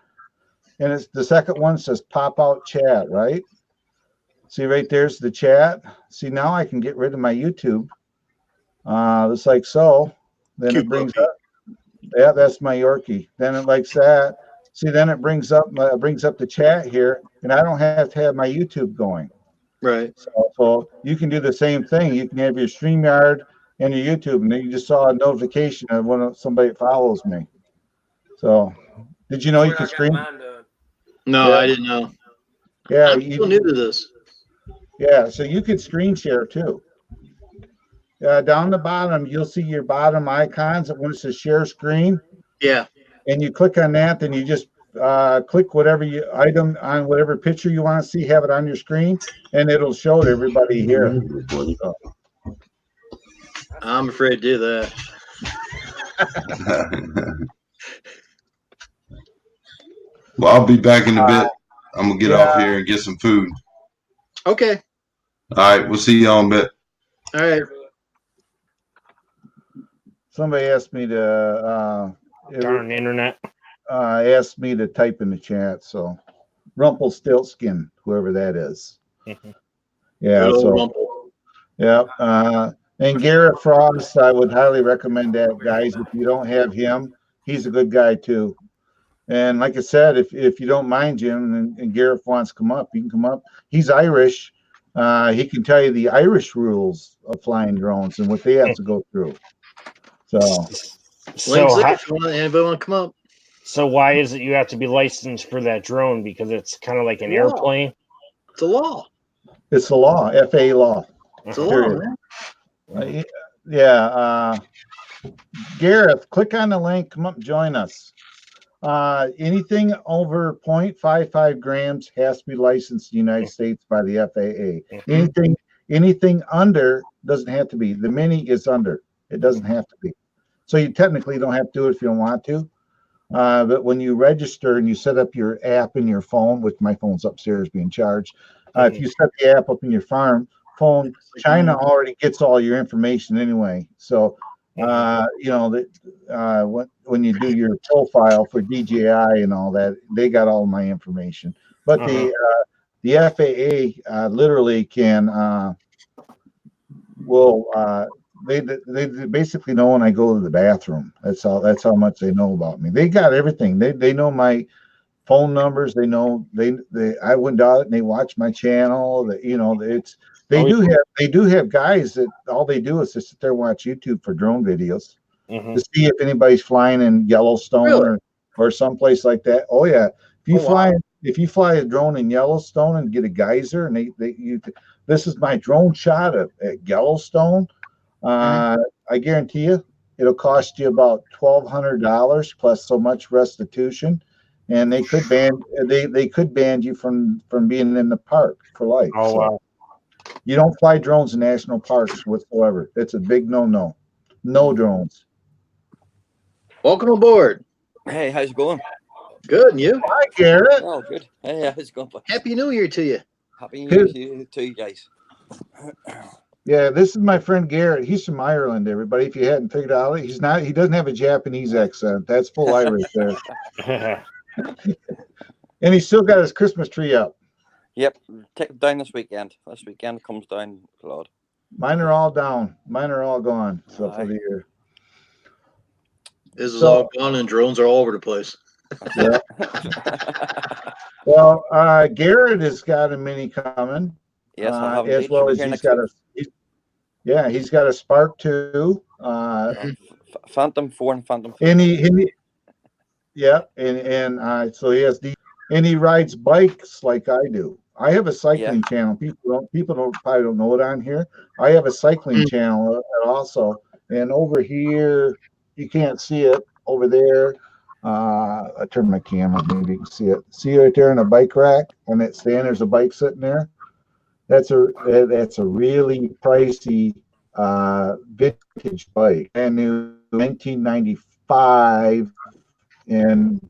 [SPEAKER 6] and it's the second one says pop out chat, right? See right there's the chat. See now I can get rid of my YouTube. Just like so. Then it brings up. Yeah, that's my Yorkie. Then it likes that. See, then it brings up the chat here, and I don't have to have my YouTube going.
[SPEAKER 1] Right.
[SPEAKER 6] So you can do the same thing. You can have your StreamYard and your YouTube, and then you just saw a notification of when somebody follows me. So, did you know you could stream?
[SPEAKER 1] No, I didn't know.
[SPEAKER 6] Yeah,
[SPEAKER 1] I'm still new to this.
[SPEAKER 6] Yeah, so you could screen share too. Down the bottom, you'll see your bottom icons when it says share screen.
[SPEAKER 1] Yeah.
[SPEAKER 6] And you click on that, then you just click whatever item on whatever picture you want to see, have it on your screen, and it'll show to everybody here. So.
[SPEAKER 1] I'm afraid to do that.
[SPEAKER 2] Well, I'll be back in a bit. I'm gonna get off here and get some food.
[SPEAKER 1] Okay.
[SPEAKER 2] All right, we'll see y'all in a bit.
[SPEAKER 1] All right.
[SPEAKER 6] Somebody asked me to
[SPEAKER 3] darn internet.
[SPEAKER 6] Asked me to type in the chat, so Rumpelstiltskin, whoever that is. Yeah, so yeah. And Garrett Frost, I would highly recommend that, guys. If you don't have him, he's a good guy too. And like I said, if you don't mind, Jim, and Garrett wants to come up, you can come up. He's Irish. He can tell you the Irish rules of flying drones and what they have to go through. So
[SPEAKER 1] anybody want to come up?
[SPEAKER 3] So why is it you have to be licensed for that drone? Because it's kind of like an airplane.
[SPEAKER 1] It's a law.
[SPEAKER 6] It's a law, FAA law.
[SPEAKER 1] It's a law, man.
[SPEAKER 6] Gareth, click on the link. Come up and join us. Anything over 0.55 grams has to be licensed in the United States by the FAA. Anything under doesn't have to be. The Mini is under. It doesn't have to be. So you technically don't have to do it if you don't want to. But when you register and you set up your app in your phone, which my phone's upstairs being charged, if you set the app up in your phone, China already gets all your information anyway. So, when you do your profile for DJI and all that, they got all my information. But the FAA literally can they basically know when I go to the bathroom. That's how much they know about me. They got everything. They know my phone numbers. They know I went out and they watch my channel. They do have guys that all they do is just sit there and watch YouTube for drone videos to see if anybody's flying in Yellowstone or someplace like that. Oh yeah, if you fly a drone in Yellowstone and get a geyser and this is my drone shot at Yellowstone. I guarantee you it'll cost you about $1,200 plus so much restitution, and they could ban you from being in the park for life. Wow. You don't fly drones in national parks whatsoever. It's a big no drones.
[SPEAKER 1] Welcome aboard.
[SPEAKER 8] Hey, how's it going?
[SPEAKER 1] Good, and you?
[SPEAKER 6] Hi, Garrett.
[SPEAKER 8] Oh, good. Hey, how's it going?
[SPEAKER 1] Happy New Year to you.
[SPEAKER 8] Happy New Year to you guys.
[SPEAKER 6] Yeah, this is my friend Garrett. He's from Ireland, everybody. If you hadn't figured out, he doesn't have a Japanese accent. That's full Irish there. And he's still got his Christmas tree up.
[SPEAKER 8] Yep, take it down this weekend. This weekend comes down, Claude.
[SPEAKER 6] Mine are all down. Mine are all gone. So for the year.
[SPEAKER 1] His is all gone, and drones are all over the place.
[SPEAKER 6] Yeah. Well, Garrett has got a mini coming.
[SPEAKER 8] Yes, I have
[SPEAKER 6] as well as he's got he's got a Spark 2.
[SPEAKER 8] Phantom 4 and Phantom 5.
[SPEAKER 6] And so he has and he rides bikes like I do. I have a cycling channel. People probably don't know it on here. I have a cycling channel also, and over here you can't see it. Over there, I turn my camera, maybe you can see it. See right there in a bike rack, and there's a bike sitting there. That's a really pricey vintage bike, brand new 1995, and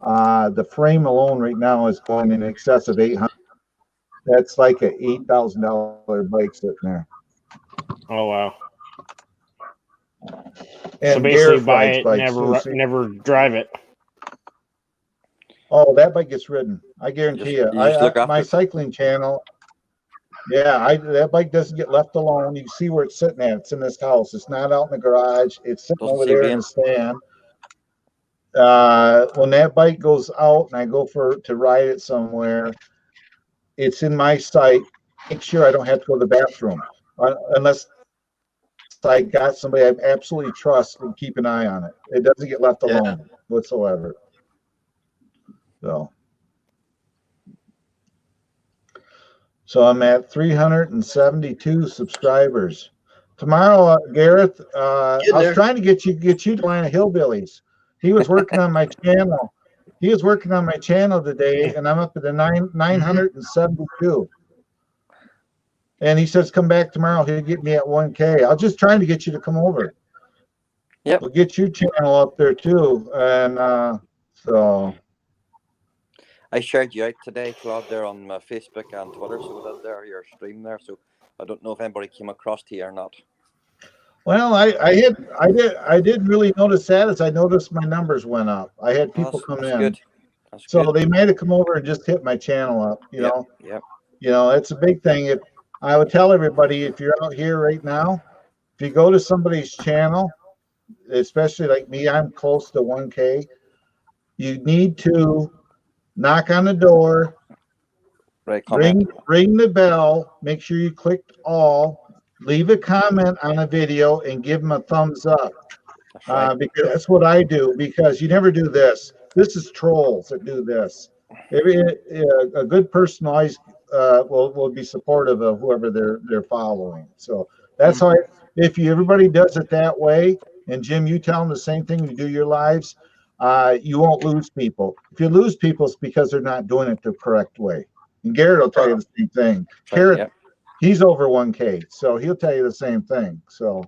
[SPEAKER 6] the frame alone right now is going in excess of $800. That's like a $8,000 bike sitting there.
[SPEAKER 3] Oh wow!
[SPEAKER 6] And
[SPEAKER 3] so basically, buy it, never drive it.
[SPEAKER 6] Oh, that bike gets ridden. I guarantee you. My cycling channel. Yeah, that bike doesn't get left alone. You can see where it's sitting at. It's in this house. It's not out in the garage. It's sitting over there in the stand. When that bike goes out and I go to ride it somewhere, it's in my sight. Make sure I don't have to go to the bathroom unless I got somebody I absolutely trust and keep an eye on it. It doesn't get left alone whatsoever. So I'm at 372 subscribers. Tomorrow, Gareth, I was trying to get you to line of hillbillies. He was working on my channel. He was working on my channel today, and I'm up at the 972. And he says, come back tomorrow. He'll get me at 1K. I was just trying to get you to come over.
[SPEAKER 8] Yep.
[SPEAKER 6] We'll get your channel up there too. And so
[SPEAKER 8] I shared you out today, Claude, there on Facebook and Twitter. So that's there, your stream there. So I don't know if anybody came across to you or not.
[SPEAKER 6] Well, I did really notice that as I noticed my numbers went up. I had people come in.
[SPEAKER 8] Good.
[SPEAKER 6] So they might have come over and just hit my channel up, you know.
[SPEAKER 8] Yep.
[SPEAKER 6] You know, it's a big thing. If I would tell everybody, if you're out here right now, if you go to somebody's channel, especially like me, I'm close to 1K, you need to knock on the door, ring the bell, make sure you clicked all, leave a comment on a video, and give them a thumbs up. Because that's what I do, because you never do this. This is trolls that do this. A good person always will be supportive of whoever they're following. So that's how if everybody does it that way, and Jim, you tell them the same thing, you do your lives, you won't lose people. If you lose people, it's because they're not doing it the correct way. And Garrett will tell you the same thing. Garrett, he's over 1K, so he'll tell you the same thing. So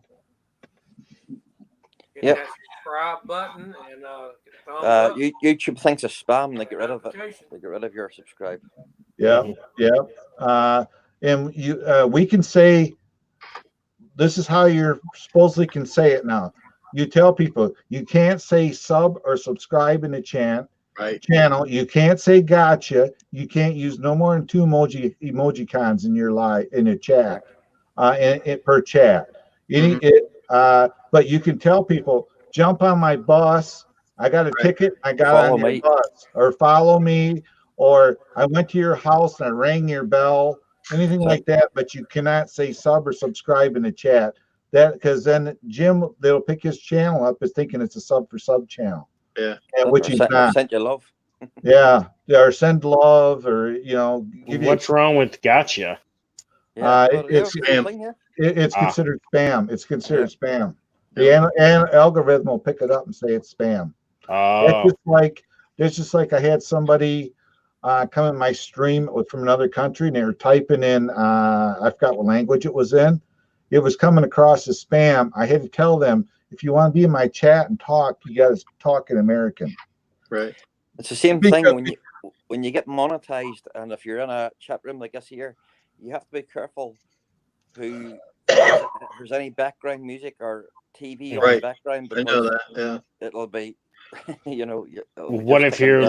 [SPEAKER 4] hit that subscribe button and thumbs up.
[SPEAKER 8] YouTube thinks it's spam. They get rid of it. They get rid of your subscribe.
[SPEAKER 6] And we can say this is how you're supposedly can say it now. You tell people you can't say sub or subscribe in the channel. You can't say gotcha. You can't use no more than 2 emoji cons in your chat, per chat. But you can tell people jump on my bus. I got a ticket. I got on your bus, or follow me, or I went to your house and I rang your bell. Anything like that, but you cannot say sub or subscribe in the chat. Because then Jim, they'll pick his channel up as thinking it's a sub for sub channel.
[SPEAKER 1] Yeah.
[SPEAKER 6] Which he's not.
[SPEAKER 8] Sent you love.
[SPEAKER 6] Or send love, or give
[SPEAKER 3] What's wrong with gotcha?
[SPEAKER 6] It's considered spam. It's considered spam. The algorithm will pick it up and say it's spam. It's just like I had somebody come in my stream. It was from another country, and they were typing in, I forgot what language it was in. It was coming across as spam. I had to tell them, if you want to be in my chat and talk, you got to talk in American.
[SPEAKER 1] Right.
[SPEAKER 8] It's the same thing when you get monetized, and if you're in a chat room like this here, you have to be careful if there's any background music or TV on the background, because
[SPEAKER 1] I know that.
[SPEAKER 8] It'll be,
[SPEAKER 3] what if you're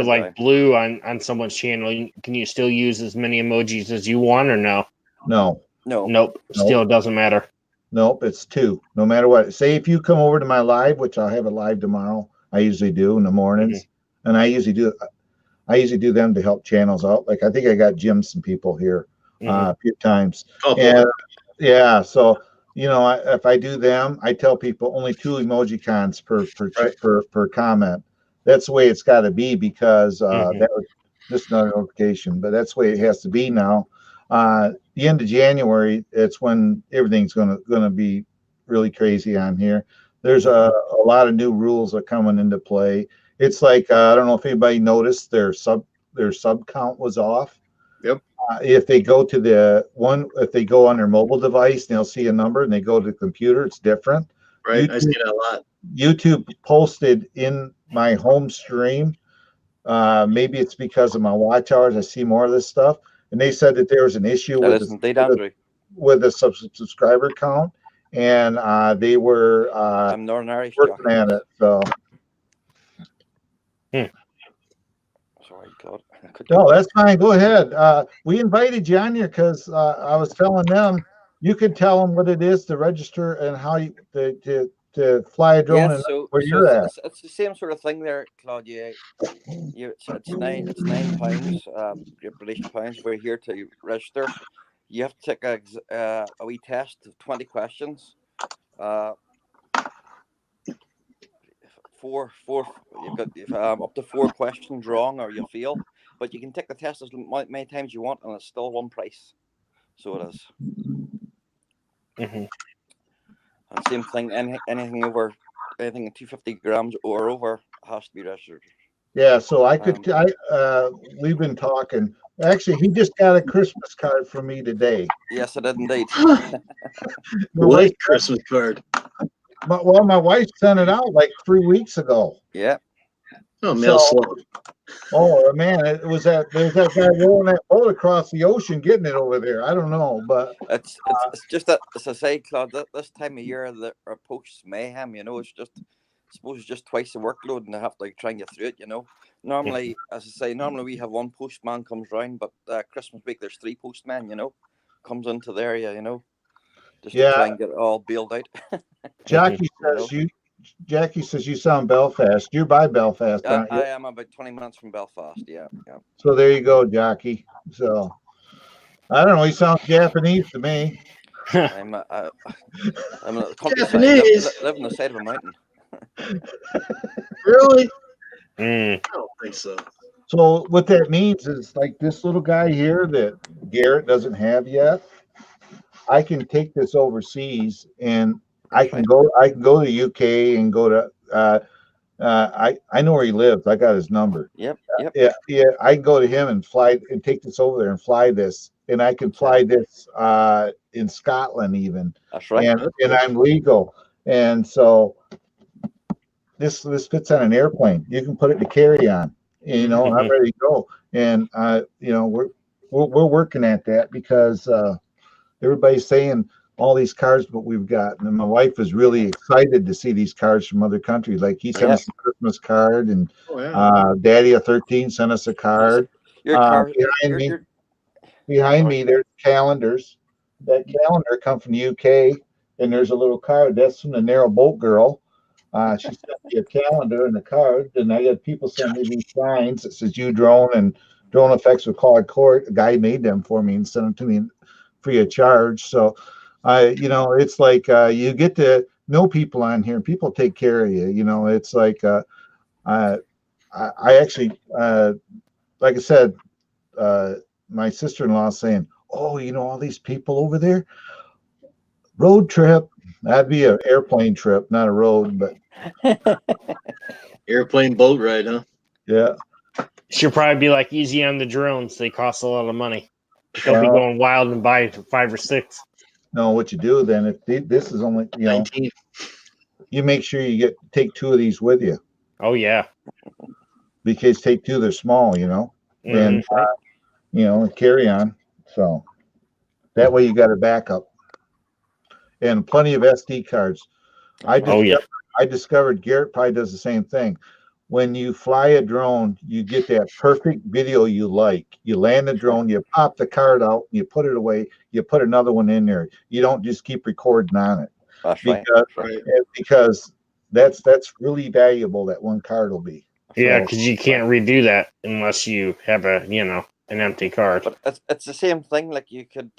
[SPEAKER 3] like blue on someone's channel? Can you still use as many emojis as you want, or no?
[SPEAKER 6] No.
[SPEAKER 3] Nope. Still doesn't matter.
[SPEAKER 6] Nope, it's 2. No matter what. Say if you come over to my live, which I'll have a live tomorrow. I usually do in the mornings, and I usually do them to help channels out. Like I think I got Jim some people here a few times, and yeah. So if I do them, I tell people only 2 emoji cons per comment. That's the way it's got to be because that was just another notification, but that's the way it has to be now. The end of January, it's when everything's gonna be really crazy on here. There's a lot of new rules are coming into play. It's like I don't know if anybody noticed their sub count was off.
[SPEAKER 1] Yep.
[SPEAKER 6] If they go on their mobile device, they'll see a number, and they go to the computer, it's different.
[SPEAKER 1] Right, I see that a lot.
[SPEAKER 6] YouTube posted in my home stream. Maybe it's because of my watch hours. I see more of this stuff, and they said that there was an issue with the subscriber count, and they were
[SPEAKER 8] I'm Northern Irish
[SPEAKER 6] working at it. So,
[SPEAKER 8] sorry, Claude.
[SPEAKER 6] No, that's fine. Go ahead. We invited you on here because I was telling them you could tell them what it is to register and how you to fly a drone and where you're at.
[SPEAKER 8] It's the same sort of thing there, Claude. It's £9, British pounds. We're here to register. You have to take a wee test of 20 questions. You've got up to 4 questions wrong or you fail, but you can take the test as many times you want, and it's still one price. So it is. And same thing. Anything 250 grams or over has to be registered.
[SPEAKER 6] Yeah, so we've been talking. Actually, he just got a Christmas card from me today.
[SPEAKER 8] Yes, I did indeed.
[SPEAKER 1] What Christmas card?
[SPEAKER 6] Well, my wife sent it out like 3 weeks ago.
[SPEAKER 8] Yeah.
[SPEAKER 1] Oh, mail slow.
[SPEAKER 6] Oh man, there's that guy rolling that boat across the ocean getting it over there. I don't know, but
[SPEAKER 8] it's just that, as I say, Claude, this time of year our post mayhem. It's just, I suppose, it's just twice the workload, and they have to try and get through it. Normally, as I say, we have 1 postman comes round, but Christmas week there's 3 postmen. Comes into the area. Just to try and get it all bailed out.
[SPEAKER 6] Jackie says you sound Belfast. You're by Belfast, aren't you?
[SPEAKER 8] I am about 20 minutes from Belfast. Yeah.
[SPEAKER 6] So there you go, Jackie. So I don't know. He sounds Japanese to me.
[SPEAKER 8] I'm a countryside. Live on the side of a mountain.
[SPEAKER 1] Really? I don't think so.
[SPEAKER 6] So what that means is like this little guy here that Garrett doesn't have yet. I can take this overseas, and I can go to the UK and go to I know where he lives. I got his number.
[SPEAKER 8] Yep.
[SPEAKER 6] Yeah. I can go to him and fly and take this over there and fly this, and I can fly this in Scotland even.
[SPEAKER 8] That's right.
[SPEAKER 6] And I'm legal, and so this fits on an airplane. You can put it to carry on. I'm ready to go, and we're working at that because everybody's saying all these cards, but we've got, and my wife is really excited to see these cards from other countries. Like he sent us a Christmas card, and Daddy of 13 sent us a card. Behind me, there's calendars. That calendar come from the UK, and there's a little card that's from the Narrow Boat Girl. She sent me a calendar and a card, and I got people sending me these signs that says "You Drone" and "Drone Effects with Claude Court." A guy made them for me and sent them to me free of charge. So it's like you get to know people on here, and people take care of you. It's like I actually like I said, my sister-in-law saying, "Oh, all these people over there, road trip." That'd be an airplane trip, not a road, but
[SPEAKER 1] airplane boat ride, huh?
[SPEAKER 6] Yeah.
[SPEAKER 3] Should probably be like easy on the drones. They cost a lot of money. Don't be going wild and buy 5 or 6.
[SPEAKER 6] No, what you do then, if this is only
[SPEAKER 1] 19,
[SPEAKER 6] you make sure you take 2 of these with you.
[SPEAKER 3] Oh yeah,
[SPEAKER 6] because take 2, they're small, and carry on. So that way you got a backup and plenty of SD cards. I discovered Garrett probably does the same thing. when you fly a drone, you get that perfect video you like. You land the drone, you pop the card out, you put it away, you put another one in there. You don't just keep recording on it.
[SPEAKER 8] That's
[SPEAKER 6] because,
[SPEAKER 8] right.
[SPEAKER 6] Because that's really valuable, that one card will be.
[SPEAKER 3] Yeah, because you can't redo that unless you have an empty card.
[SPEAKER 8] But it's the same thing. Like you could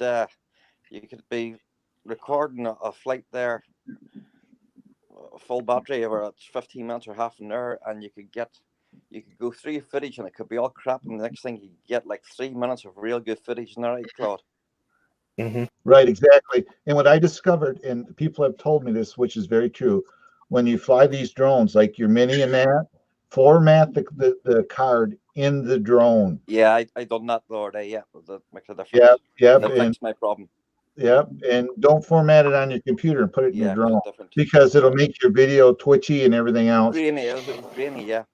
[SPEAKER 8] be recording a flight there, a full battery over it's 15 minutes or half an hour, and you could go through your footage and it could be all crap, and the next thing you get like 3 minutes of real good footage. Isn't that right, Claude?
[SPEAKER 3] Mm-hmm.
[SPEAKER 6] Right, exactly. And what I discovered, and people have told me this, which is very true, when you fly these drones, like your Mini and that, format the card in the drone.
[SPEAKER 8] Yeah, I done that the other day. Yeah, that makes a difference.
[SPEAKER 6] Yep.
[SPEAKER 8] That fixed my problem.
[SPEAKER 6] Yep, and don't format it on your computer and put it in your drone
[SPEAKER 8] different.
[SPEAKER 6] because it'll make your video twitchy and everything else.
[SPEAKER 8] Grainy, yeah.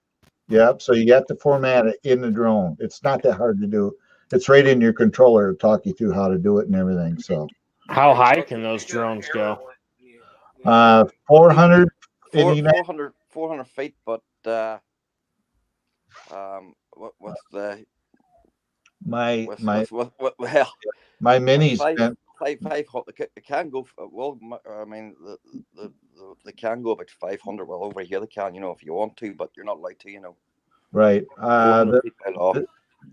[SPEAKER 6] Yep, so you have to format it in the drone. It's not that hard to do. It's right in your controller to talk you through how to do it and everything. So,
[SPEAKER 3] how high can those drones go?
[SPEAKER 6] 400
[SPEAKER 8] 400 feet, but with the
[SPEAKER 6] my
[SPEAKER 8] Mini
[SPEAKER 6] spent
[SPEAKER 8] 500. It can go well. I mean, they can go about 500. Well, over here they can, if you want to, but you're not allowed to,
[SPEAKER 6] Right.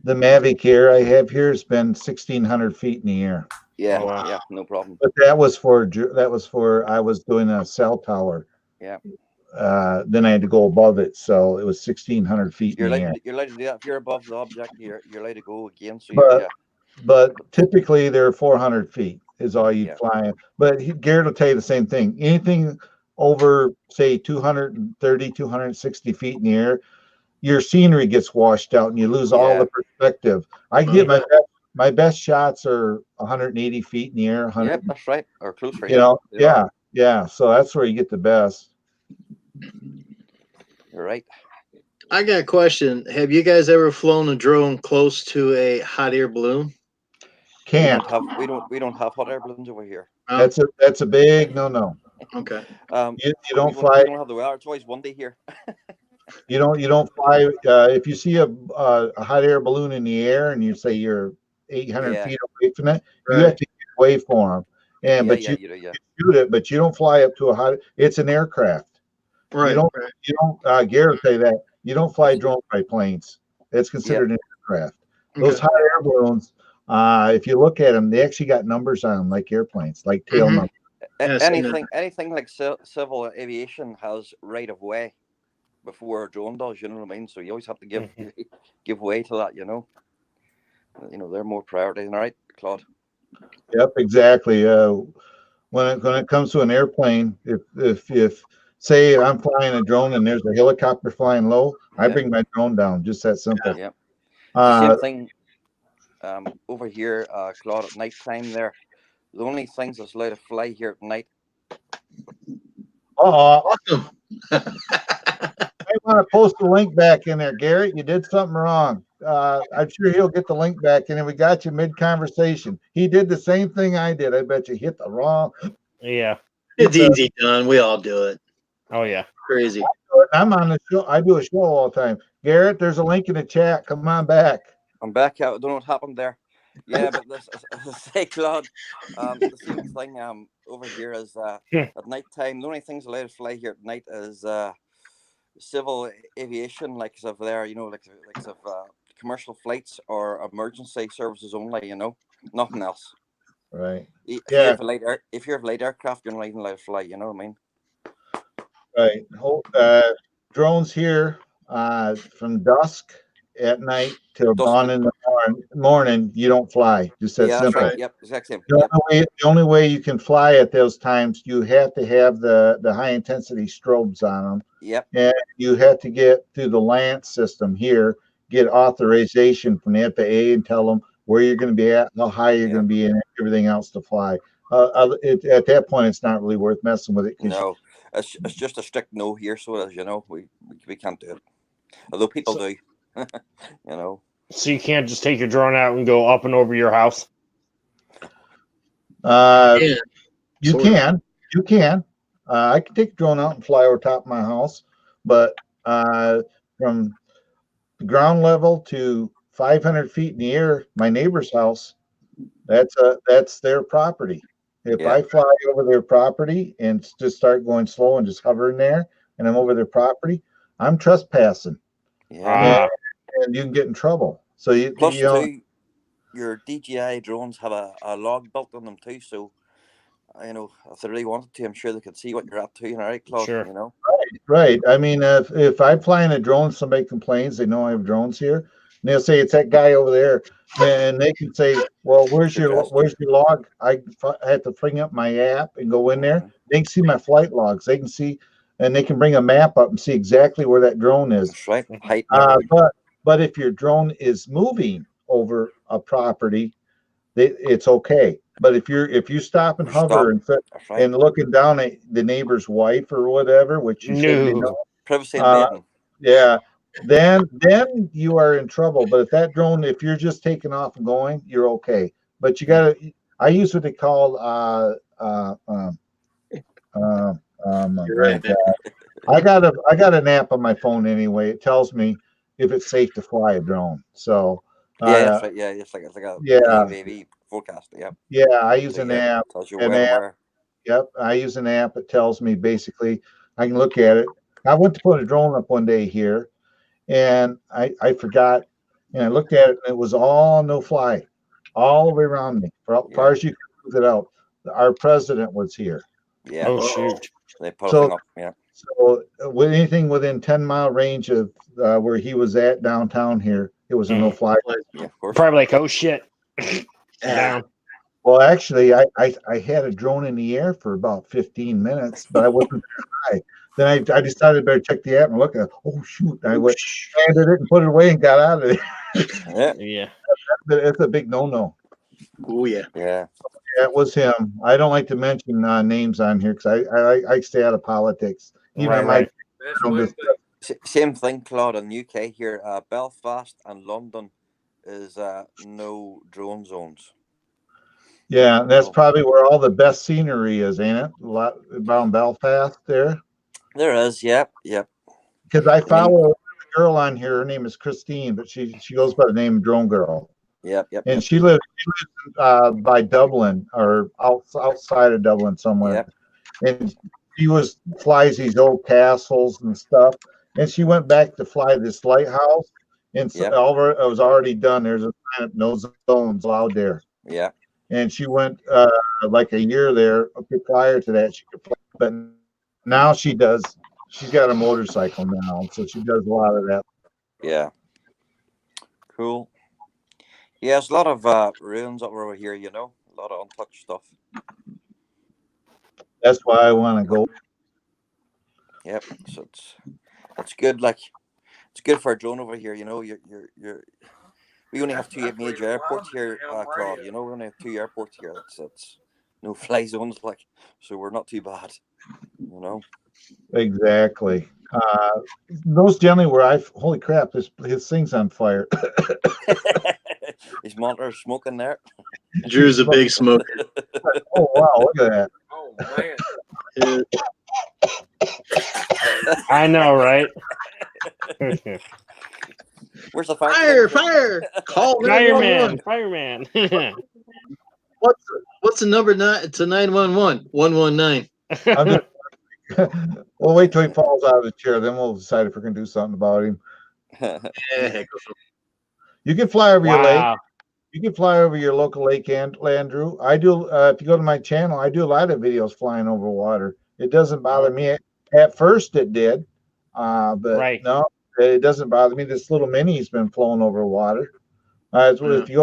[SPEAKER 6] The Mavic here I have here has been 1,600 feet in the air.
[SPEAKER 8] Yeah, yeah, no problem.
[SPEAKER 6] But that was for I was doing a cell tower.
[SPEAKER 8] Yeah.
[SPEAKER 6] Then I had to go above it, so it was 1,600 feet in the air.
[SPEAKER 8] You're allowed to do that. If you're above the object, you're allowed to go again. So
[SPEAKER 6] but typically they're 400 feet is all you fly. But Garrett will tell you the same thing. Anything over, say, 230, 260 feet in the air, your scenery gets washed out and you lose all the perspective. I can get my best shots are 180 feet in the air.
[SPEAKER 8] Yeah, that's right. Or closer.
[SPEAKER 6] Yeah. So that's where you get the best.
[SPEAKER 8] You're right.
[SPEAKER 1] I got a question. Have you guys ever flown a drone close to a hot air balloon?
[SPEAKER 6] Can't.
[SPEAKER 8] We don't have hot air balloons over here.
[SPEAKER 6] That's a big no.
[SPEAKER 1] Okay.
[SPEAKER 6] You don't fly.
[SPEAKER 8] We don't have the weather. It's always windy here.
[SPEAKER 6] You don't fly. If you see a hot air balloon in the air and you say you're 800 feet away from it, you have to get away for them. But you shoot it, but you don't fly up to a hot. It's an aircraft.
[SPEAKER 1] Right.
[SPEAKER 6] You don't. Garrett say that you don't fly drones by planes. It's considered an aircraft.
[SPEAKER 1] Okay.
[SPEAKER 6] Those hot air balloons, if you look at them, they actually got numbers on them, like airplanes, like tail numbers.
[SPEAKER 8] Anything like civil aviation has right of way before a drone does. You know what I mean? So you always have to give way to that. They're more priority. All right, Claude.
[SPEAKER 6] Yep, exactly. When it comes to an airplane, if say I'm flying a drone and there's a helicopter flying low, I bring my drone down. Just that simple.
[SPEAKER 8] Yeah. Same thing over here, Claude. At night time, there, the only things that's allowed to fly here at night.
[SPEAKER 6] Awesome. I want to post the link back in there, Garrett. You did something wrong. I'm sure he'll get the link back in, and we got you mid-conversation. He did the same thing I did. I bet you hit the wrong.
[SPEAKER 3] Yeah.
[SPEAKER 1] It's easy done. We all do it.
[SPEAKER 3] Oh, yeah.
[SPEAKER 1] Crazy.
[SPEAKER 6] I'm on the show. I do a show all the time. Garrett, there's a link in the chat. Come on back.
[SPEAKER 8] I'm back out. I don't know what happened there. Yeah, but this, say, Claude, the same thing over here is at night time. The only things allowed to fly here at night is civil aviation, like of there, like of commercial flights or emergency services only. Nothing else.
[SPEAKER 6] Right.
[SPEAKER 8] If you have a light aircraft, you're not even allowed to fly. You know what I mean?
[SPEAKER 6] Right. Drones here from dusk at night till dawn in the morning. You don't fly. Just that simple.
[SPEAKER 8] That's right. Yep, exactly.
[SPEAKER 6] The only way you can fly at those times, you have to have the high intensity strobes on them.
[SPEAKER 8] Yep.
[SPEAKER 6] And you have to get through the LANC system here, get authorization from the FAA and tell them where you're going to be at, how high you're going to be, and everything else to fly. At that point, it's not really worth messing with it.
[SPEAKER 8] No, it's just a strict no here. So as you know, we can't do it. Although people do,
[SPEAKER 3] So you can't just take your drone out and go up and over your house?
[SPEAKER 6] You can. I can take a drone out and fly over top of my house, but from the ground level to 500 feet in the air, my neighbor's house, that's their property. If I fly over their property and just start going slow and just hovering there, and I'm over their property, I'm trespassing.
[SPEAKER 8] Yeah.
[SPEAKER 6] And you can get in trouble. So
[SPEAKER 8] plus too, your DJI drones have a log built on them too. So if they really wanted to, I'm sure they could see what you're up to. Right, Claude?
[SPEAKER 3] Sure.
[SPEAKER 6] Right. I mean, if I fly in a drone, somebody complains, they know I have drones here, and they'll say it's that guy over there, and they can say, "Well, where's your log?" I have to bring up my app and go in there. They can see my flight logs. They can see, and they can bring a map up and see exactly where that drone is.
[SPEAKER 8] That's right. Height.
[SPEAKER 6] But if your drone is moving over a property, it's okay. But if you stop and hover and looking down at the neighbor's wife or whatever, which you shouldn't be doing,
[SPEAKER 8] privacy invading.
[SPEAKER 6] Yeah, then you are in trouble. But if you're just taking off and going, you're okay. But you gotta. I use what they call
[SPEAKER 1] You're right.
[SPEAKER 6] I got an app on my phone anyway. It tells me if it's safe to fly a drone. So
[SPEAKER 8] that's right. Yeah, it's like a UAV forecast. Yeah.
[SPEAKER 6] Yeah, I use an app.
[SPEAKER 8] Tells you where.
[SPEAKER 6] Yep, I use an app. It tells me basically I can look at it. I went to put a drone up one day here, and I forgot, and I looked at it, and it was all no fly, all the way around me, as far as you can move it out. Our president was here.
[SPEAKER 8] Yeah.
[SPEAKER 3] Oh shoot.
[SPEAKER 8] They put a thing up. Yeah.
[SPEAKER 6] So with anything within 10-mile range of where he was at downtown here, it was a no fly.
[SPEAKER 8] Yeah, of course.
[SPEAKER 3] Probably like, oh shit. Down.
[SPEAKER 6] Well, actually, I had a drone in the air for about 15 minutes, but I wasn't high. Then I decided I better check the app and look at it. Oh, shoot. I went, landed it and put it away and got out of
[SPEAKER 8] it.
[SPEAKER 3] Yeah.
[SPEAKER 6] It's a big no-no.
[SPEAKER 1] Oh, yeah.
[SPEAKER 8] Yeah.
[SPEAKER 6] It was him. I don't like to mention names on here because I stay out of politics. Even
[SPEAKER 8] Same thing, Claude, in the UK here. Belfast and London is no drone zones.
[SPEAKER 6] Yeah, that's probably where all the best scenery is, ain't it? A lot around Belfast there.
[SPEAKER 8] There is, yep.
[SPEAKER 6] Because I follow a girl on here. Her name is Christine, but she goes by the name Drone Girl.
[SPEAKER 8] Yep.
[SPEAKER 6] And she lives by Dublin or outside of Dublin somewhere. Yep. And she flies these old castles and stuff. And she went back to fly this lighthouse, and so it was already done. There's a sign up, no zones allowed there.
[SPEAKER 8] Yeah.
[SPEAKER 6] And she went like a year there. Prior to that, she could fly, but now she's got a motorcycle now, so she does a lot of that.
[SPEAKER 8] Yeah. Cool. Yeah, there's a lot of ruins over here, a lot of untouched stuff.
[SPEAKER 6] That's why I want to go.
[SPEAKER 8] Yep. So it's good. Like, it's good for a drone over here. We only have two major airports here, Claude. We only have two airports here. That's no fly zones, so we're not too bad.
[SPEAKER 6] Exactly. Those generally where holy crap, his thing's on fire.
[SPEAKER 8] His monitor's smoking there.
[SPEAKER 1] Drew's a big smoker.
[SPEAKER 6] Oh wow, look at that.
[SPEAKER 4] Oh man.
[SPEAKER 3] I know, right?
[SPEAKER 8] Where's the fire?
[SPEAKER 1] Fire! Call
[SPEAKER 3] fireman.
[SPEAKER 1] What's the number to 911? 119.
[SPEAKER 6] We'll wait till he falls out of the chair, then we'll decide if we're gonna do something about him. You can fly over your lake. You can fly over your local lake, Andrew. I do. If you go to my channel, I do a lot of videos flying over water. It doesn't bother me. At first, it did, but no, it doesn't bother me. This little mini's been flown over water. If you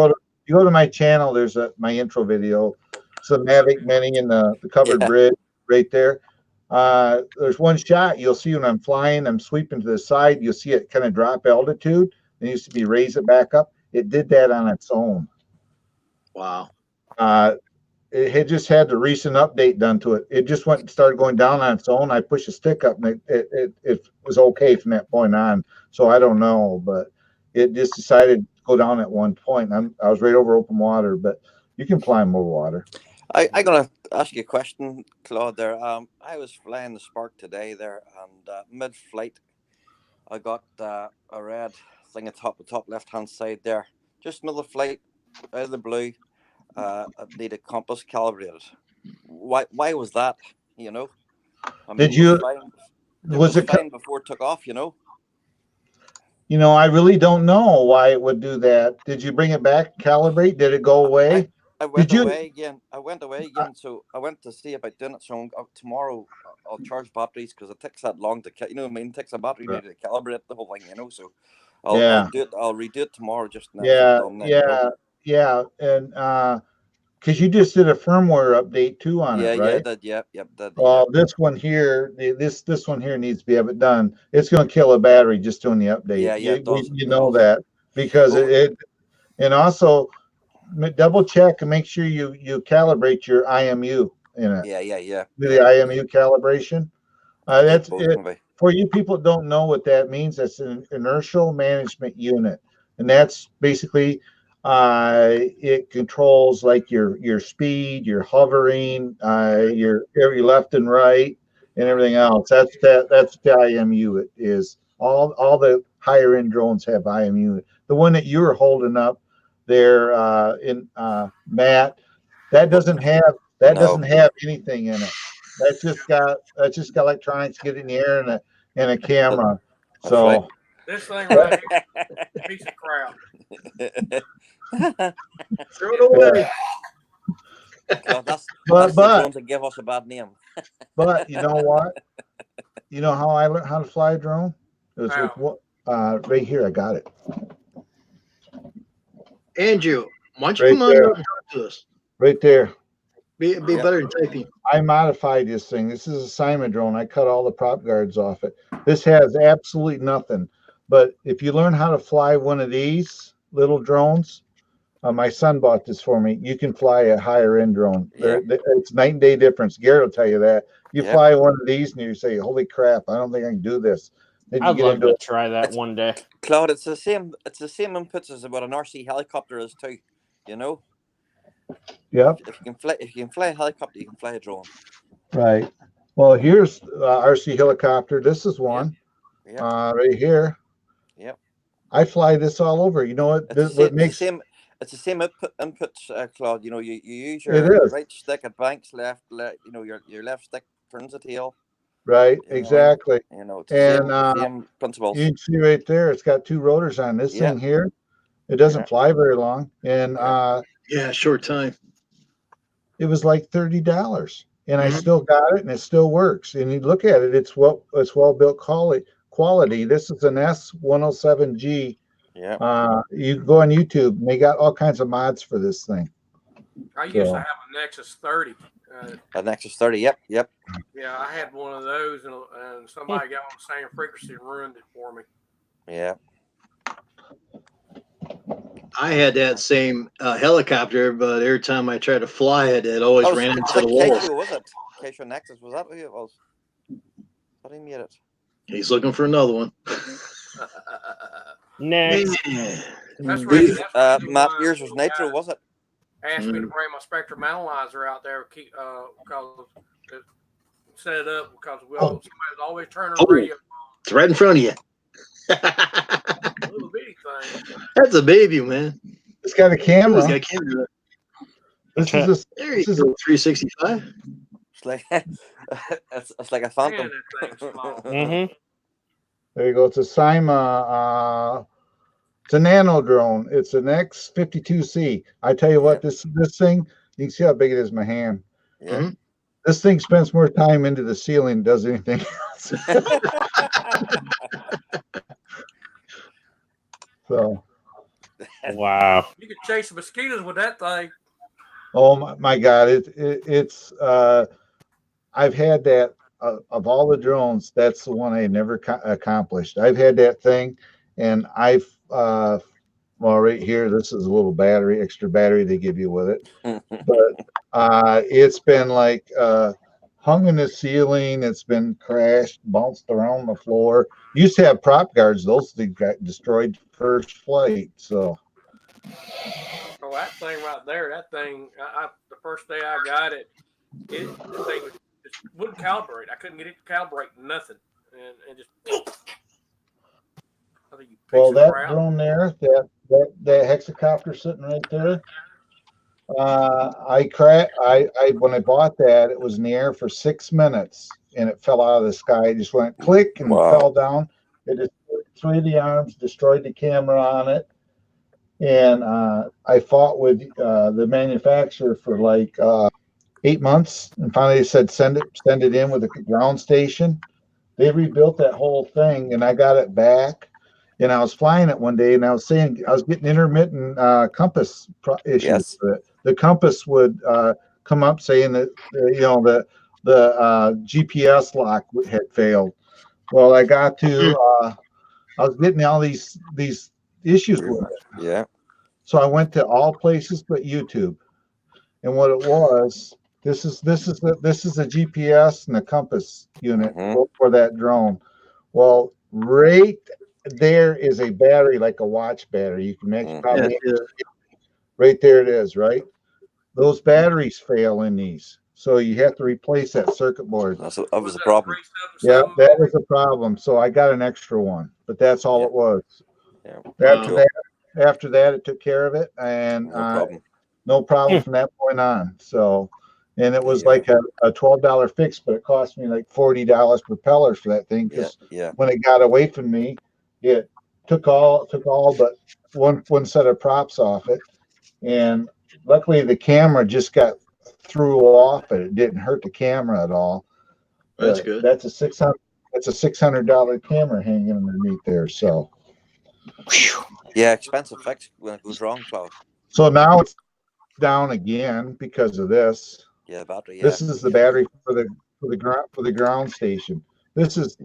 [SPEAKER 6] go to my channel, there's my intro video. It's a Mavic Mini in the covered bridge right there. There's one shot you'll see when I'm flying. I'm sweeping to the side. You'll see it kind of drop altitude. It used to be raise it back up. It did that on its own.
[SPEAKER 1] Wow.
[SPEAKER 6] It had just had the recent update done to it. It just started going down on its own. I pushed a stick up, and it was okay from that point on. So I don't know, but it just decided to go down at one point. I was right over open water, but you can fly them over water.
[SPEAKER 8] I'm gonna ask you a question, Claude. There, I was flying the Spark today there, and mid-flight, I got a red thing at the top left hand side there. Just middle of flight, out of the blue. I need a compass calibrated. Why was that? You know, I mean,
[SPEAKER 6] Did you?
[SPEAKER 8] it was fine before it took off. You know.
[SPEAKER 6] You know, I really don't know why it would do that. Did you bring it back, calibrate? Did it go away?
[SPEAKER 8] I went away again. So I went to see about doing it. So tomorrow I'll charge batteries because it takes that long to, you know what I mean? It takes a battery to calibrate the whole thing, you know. So I'll do it. I'll redo it tomorrow. Just now.
[SPEAKER 6] Yeah. And because you just did a firmware update too on it, right?
[SPEAKER 8] Yeah, did.
[SPEAKER 6] Well, this one here, this one here needs to be done. It's going to kill a battery just doing the update.
[SPEAKER 8] It does.
[SPEAKER 6] You know that because it and also double check and make sure you calibrate your IMU in it.
[SPEAKER 8] Yeah.
[SPEAKER 6] Do the IMU calibration. That's
[SPEAKER 8] it.
[SPEAKER 6] For you people that don't know what that means. That's an inertial management unit, and that's basically it controls like your speed, your hovering, your every left and right, and everything else. That's the IMU. It is all the higher end drones have IMU. The one that you were holding up there in Matt, that doesn't have anything in it. That's just got electronics, get in the air, and a camera. So
[SPEAKER 8] right.
[SPEAKER 4] This thing right here, piece of crap.
[SPEAKER 1] Throw it away.
[SPEAKER 8] God, that's the drones that give us a bad name.
[SPEAKER 6] But you know what? You know how I learned how to fly a drone? It was with right here. I got it.
[SPEAKER 1] Andrew, why don't you come on up and talk to us?
[SPEAKER 6] Right there.
[SPEAKER 1] Be better than typing.
[SPEAKER 6] I modified this thing. This is a Simon drone. I cut all the prop guards off it. This has absolutely nothing. But if you learn how to fly one of these little drones, my son bought this for me. You can fly a higher end drone. It's night and day difference. Garrett will tell you that. You fly one of these and you say, "Holy crap! I don't think I can do this." Then
[SPEAKER 3] I'd love to try that one day.
[SPEAKER 8] Claude, it's the same inputs as what an RC helicopter is too. You know.
[SPEAKER 6] Yeah.
[SPEAKER 8] If you can fly a helicopter, you can fly a drone.
[SPEAKER 6] Right. Well, here's RC helicopter. This is one. Right here.
[SPEAKER 8] Yep.
[SPEAKER 6] I fly this all over. You know what?
[SPEAKER 8] It's the same inputs, Claude. You know, you use your right stick at banks, left. You know, your left stick turns the tail.
[SPEAKER 6] Right. Exactly.
[SPEAKER 8] You know, it's the same principles.
[SPEAKER 6] You can see right there. It's got two rotors on this thing here. It doesn't fly very long, and
[SPEAKER 1] short time.
[SPEAKER 6] It was like $30, and I still got it, and it still works. And you look at it; it's well built quality. This is an S107G.
[SPEAKER 8] Yeah.
[SPEAKER 6] You can go on YouTube, and they got all kinds of mods for this thing.
[SPEAKER 4] I used to have a Nexus 30.
[SPEAKER 8] A Nexus 30. Yep.
[SPEAKER 4] Yeah, I had one of those, and somebody got on the same frequency and ruined it for me.
[SPEAKER 8] Yeah.
[SPEAKER 1] I had that same helicopter, but every time I tried to fly it, it always ran into the wall.
[SPEAKER 8] Was it? Keisha Nexus, was that who it was? How did he made it?
[SPEAKER 1] He's looking for another one.
[SPEAKER 3] Next.
[SPEAKER 4] That's right.
[SPEAKER 8] Matt, yours was Nitro, was it?
[SPEAKER 4] Asked me to bring my Spectrum analyzer out there because set it up because somebody's always turning the radio.
[SPEAKER 1] It's right in front of you.
[SPEAKER 4] Little bitty thing.
[SPEAKER 1] That's a baby, man.
[SPEAKER 6] It's got a camera.
[SPEAKER 1] It's got a camera. There you go, 365.
[SPEAKER 8] It's like it's like a Phantom.
[SPEAKER 4] Mm-hmm.
[SPEAKER 6] There you go. It's a Sima. It's a nano drone. It's an X52C. I tell you what, this thing, you can see how big it is in my hand.
[SPEAKER 8] Yeah. Mm-hmm.
[SPEAKER 6] This thing spends more time into the ceiling than does anything else. So.
[SPEAKER 3] Wow.
[SPEAKER 4] You could chase mosquitoes with that thing.
[SPEAKER 6] Oh my God! It's I've had that of all the drones. That's the one I never accomplished. I've had that thing, and I've right here. This is a little extra battery they give you with it, but it's been like hung in the ceiling. It's been crashed, bounced around the floor. Used to have prop guards. Those things got destroyed first flight. So.
[SPEAKER 4] Oh, that thing right there, the first day I got it, the thing just wouldn't calibrate. I couldn't get it to calibrate nothing. And just You piece
[SPEAKER 6] Well,
[SPEAKER 4] of
[SPEAKER 6] that
[SPEAKER 4] crap.
[SPEAKER 6] drone there, that hexacopter sitting right there. I when I bought that, it was in the air for 6 minutes and it fell out of the sky. It just went click and fell down. It destroyed 3 of the arms, destroyed the camera on it. And I fought with the manufacturer for like 8 months, and finally they said send it in with a ground station. They rebuilt that whole thing, and I got it back. And I was flying it one day, and I was saying I was getting intermittent compass issues with it. The compass would come up saying that the GPS lock had failed. Well, I got to I was getting all these issues with it.
[SPEAKER 8] Yeah.
[SPEAKER 6] So I went to all places but YouTube. And what it was, this is a GPS and a compass unit for that drone. Well, right there is a battery, like a watch battery. You can make probably right there. It is right. Those batteries fail in these, so you have to replace that circuit board.
[SPEAKER 8] That was the problem.
[SPEAKER 6] Yeah, that was a problem. So I got an extra one, but that's all it was.
[SPEAKER 8] Yeah.
[SPEAKER 6] After that, it took care of it, and no problem from that point on. So, and it was like a $12 fix, but it cost me like $40 propellers for that thing because when it got away from me, it took all but one set of props off it, and luckily the camera just got threw off it. It didn't hurt the camera at all.
[SPEAKER 1] That's good.
[SPEAKER 6] That's a $600 camera hanging underneath there. So.
[SPEAKER 8] Yeah, expensive fix when it goes wrong, Claude.
[SPEAKER 6] So now it's down again because of this.
[SPEAKER 8] Yeah, battery. Yeah.
[SPEAKER 6] This is the battery for the ground station. This is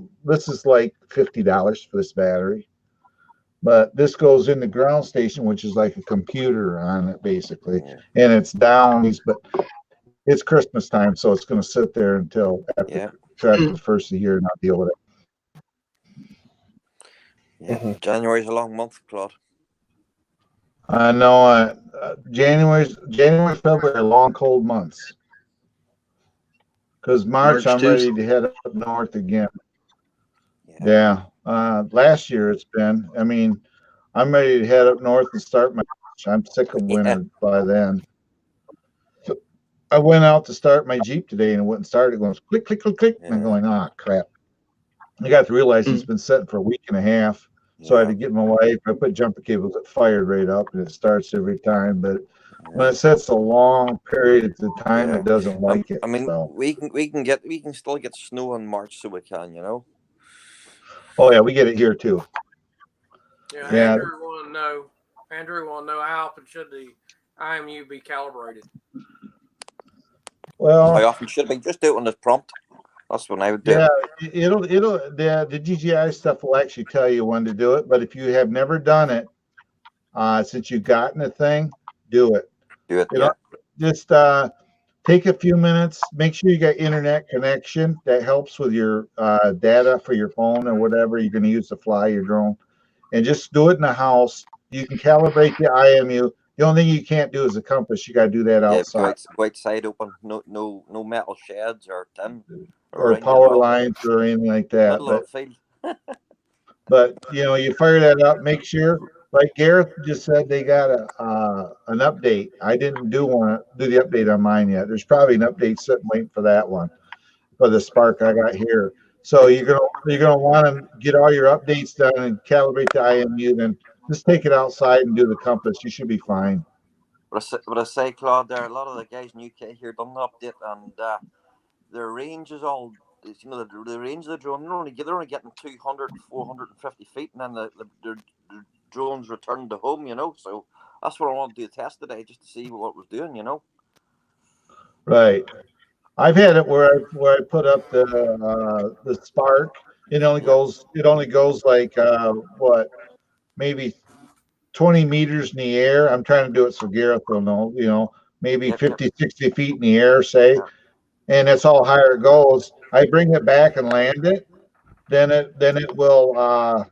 [SPEAKER 6] like $50 for this battery, but this goes in the ground station, which is like a computer on it basically, and it's down. But it's Christmas time, so it's going to sit there until after the first of the year, and I'll deal with it.
[SPEAKER 8] Yeah, January's a long month, Claude.
[SPEAKER 6] I know. January, February are long, cold months. Because March I'm ready to head up north again. Yeah. Last year it's been. I mean, I'm ready to head up north and start my. I'm sick of winter by then. So I went out to start my Jeep today and it wouldn't start. It goes click, click, click, click. And I'm going, crap. I got to realize it's been setting for a week and a half. So I had to get my wife. I put jumper cables, it fired right up, and it starts every time. But when it sets a long period of time, it doesn't like it.
[SPEAKER 8] I mean, we can still get snow in March, so we can, you know.
[SPEAKER 6] Oh yeah, we get it here too.
[SPEAKER 4] Yeah, Andrew want to know how often should the IMU be calibrated?
[SPEAKER 6] Well,
[SPEAKER 8] how often should it be? Just do it on this prompt. That's what I would do.
[SPEAKER 6] Yeah, the DJI stuff will actually tell you when to do it. But if you have never done it, since you've gotten the thing, do it.
[SPEAKER 8] Do it.
[SPEAKER 6] Just take a few minutes. Make sure you got internet connection. That helps with your data for your phone or whatever you're going to use to fly your drone. And just do it in the house. You can calibrate the IMU. The only thing you can't do is the compass. You got to do that outside.
[SPEAKER 8] Go outside open. No metal sheds or tin.
[SPEAKER 6] Or power lines or anything like that. But you fire that up, make sure, like Gareth just said, they got an update. I didn't do the update on mine yet. There's probably an update sitting waiting for that one, for the Spark I got here. So you're gonna want to get all your updates done and calibrate the IMU. Then just take it outside and do the compass. You should be fine.
[SPEAKER 8] What I say, Claude, there are a lot of the guys in UK here done the update, and their range is all, the range of the drone, they're only getting 200, 450 feet, and then the drones return to home, so that's what I want to do a test today, just to see what it was doing,
[SPEAKER 6] Right. I've had it where I put up the Spark. It only goes like maybe 20 meters in the air. I'm trying to do it so Gareth will know, maybe 50, 60 feet in the air, say. And that's all higher it goes. I bring it back and land it. Then it will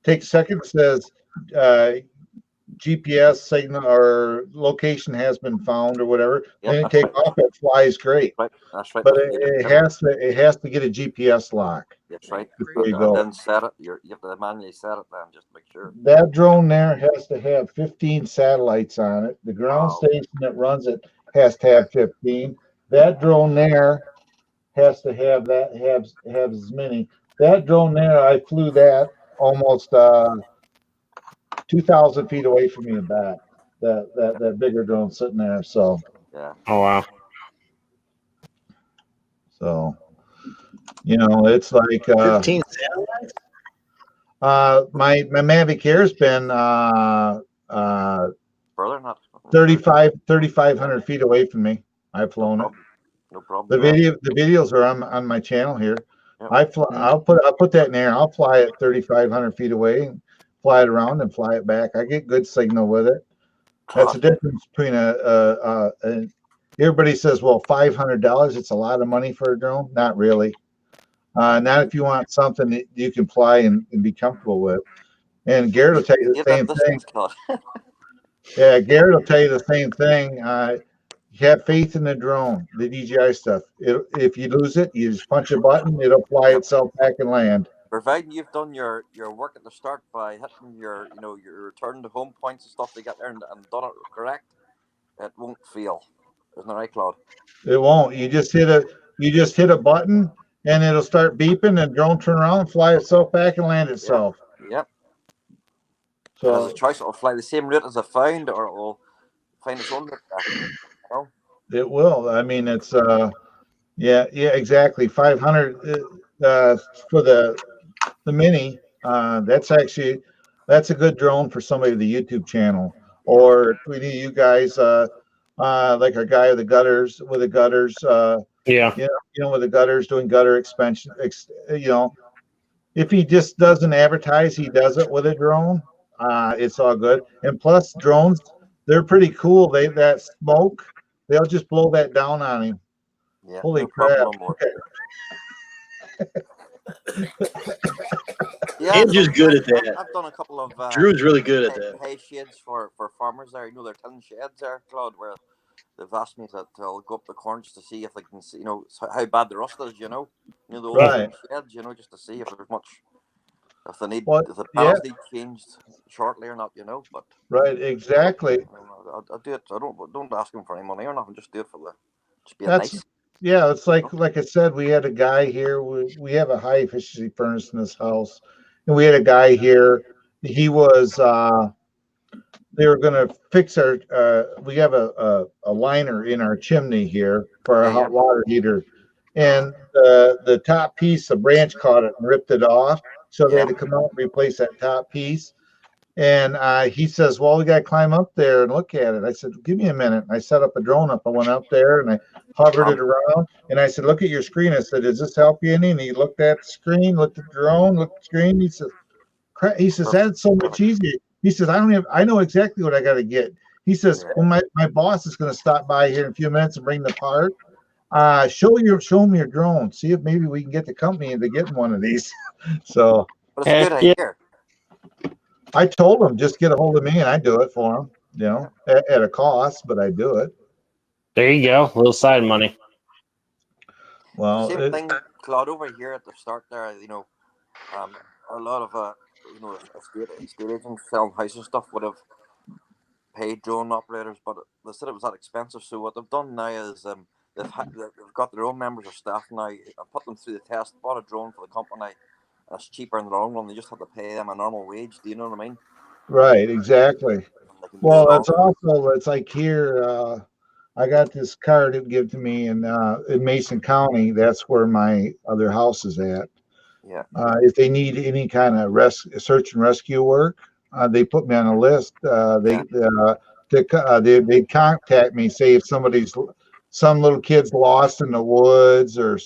[SPEAKER 6] take a second. It says GPS signal or location has been found or whatever, then you take off, it flies great.
[SPEAKER 8] Right, that's right.
[SPEAKER 6] But it has to get a GPS lock.
[SPEAKER 8] That's right.
[SPEAKER 6] Before you
[SPEAKER 8] And
[SPEAKER 6] go.
[SPEAKER 8] then set it. You have to manually set it then, just to make sure.
[SPEAKER 6] That drone there has to have 15 satellites on it. The ground station that runs it has to have 15. That drone there has to have as many. That drone there, I flew that almost 2,000 feet away from me and back. That bigger drone sitting there. So
[SPEAKER 8] yeah.
[SPEAKER 3] Oh wow.
[SPEAKER 6] So it's like
[SPEAKER 1] 15 satellites.
[SPEAKER 6] My Mavic Air's been
[SPEAKER 8] further not
[SPEAKER 6] 3,500 feet away from me. I've flown it.
[SPEAKER 8] No problem.
[SPEAKER 6] The videos are on my channel here. Yep. I'll put that in there. I'll fly it 3,500 feet away, and fly it around and fly it back. I get good signal with it. That's the difference between everybody says, well, $500, it's a lot of money for a drone. Not really. Not if you want something that you can fly and be comfortable with. And Garrett will tell you the same thing. Yeah, Garrett will tell you the same thing. You have faith in the drone, the DJI stuff. If you lose it, you just punch a button, it'll fly itself back and land.
[SPEAKER 8] Providing you've done your work at the start by hitting your return to home points and stuff they got there and done it correct, it won't fail. Isn't that right, Claude?
[SPEAKER 6] It won't. You just hit a button and it'll start beeping and drone turn around and fly itself back and land itself.
[SPEAKER 8] Yep.
[SPEAKER 6] So
[SPEAKER 8] there's a choice. It'll fly the same route as it found, or it'll find its own route back.
[SPEAKER 6] It will. I mean, it's yeah, exactly. 500 for the mini. That's a good drone for somebody with a YouTube channel, or you guys like our guy with the gutters with the gutters. With the gutters doing gutter expansion. If he just doesn't advertise, he does it with a drone. It's all good. And plus, drones, they're pretty cool. That smoke, they'll just blow that down on him.
[SPEAKER 8] Yeah,
[SPEAKER 6] holy crap!
[SPEAKER 1] Yeah, Andrew's good at that.
[SPEAKER 8] I've done a couple of
[SPEAKER 1] Drew's really good at that.
[SPEAKER 8] Hay sheds for farmers there. They're tin sheds there, Claude, where they've asked me to go up the corners to see if they can see, how bad the rust is. The old sheds, just to see if there's much, if they need, if the panels need changed shortly or not. But
[SPEAKER 6] right, exactly.
[SPEAKER 8] I'll do it. I don't ask them for any money or nothing. Just do it for just being
[SPEAKER 6] nice. Yeah, it's like I said, we had a guy here. We have a high efficiency furnace in this house, and we had a guy here. He was they were going to fix our. We have a liner in our chimney here for our hot water heater, and the top piece, the branch caught it and ripped it off. So they had to come out and replace that top piece. And he says, well, we got to climb up there and look at it. I said, give me a minute. I set up a drone up. I went up there and I hovered it around. And I said, look at your screen. I said, does this help you any? And he looked at the screen, looked at the drone, looked at the screen. He says, that's so much easier. He says, I know exactly what I got to get. He says, well, my boss is going to stop by here in a few minutes and bring the part. Show him your drone. See if maybe we can get the company into getting one of these. So,
[SPEAKER 8] but it's a good idea.
[SPEAKER 6] I told him just get a hold of me and I do it for him, at a cost, but I do it.
[SPEAKER 3] There you go, a little side money.
[SPEAKER 6] Well,
[SPEAKER 8] same thing, Claude, over here at the start there. A lot of estate agents selling houses and stuff would have paid drone operators, but they said it was that expensive. So what they've done now is they've got their own members of staff now and put them through the test. Bought a drone for the company. It's cheaper in the long run. They just have to pay them a normal wage. Do you know what I mean?
[SPEAKER 6] Right, exactly. Well, it's like here. I got this card to give to me in Mason County. That's where my other house is at.
[SPEAKER 8] Yeah.
[SPEAKER 6] If they need any kind of search and rescue work, they put me on a list. They contact me, say if some little kid's lost in the woods, or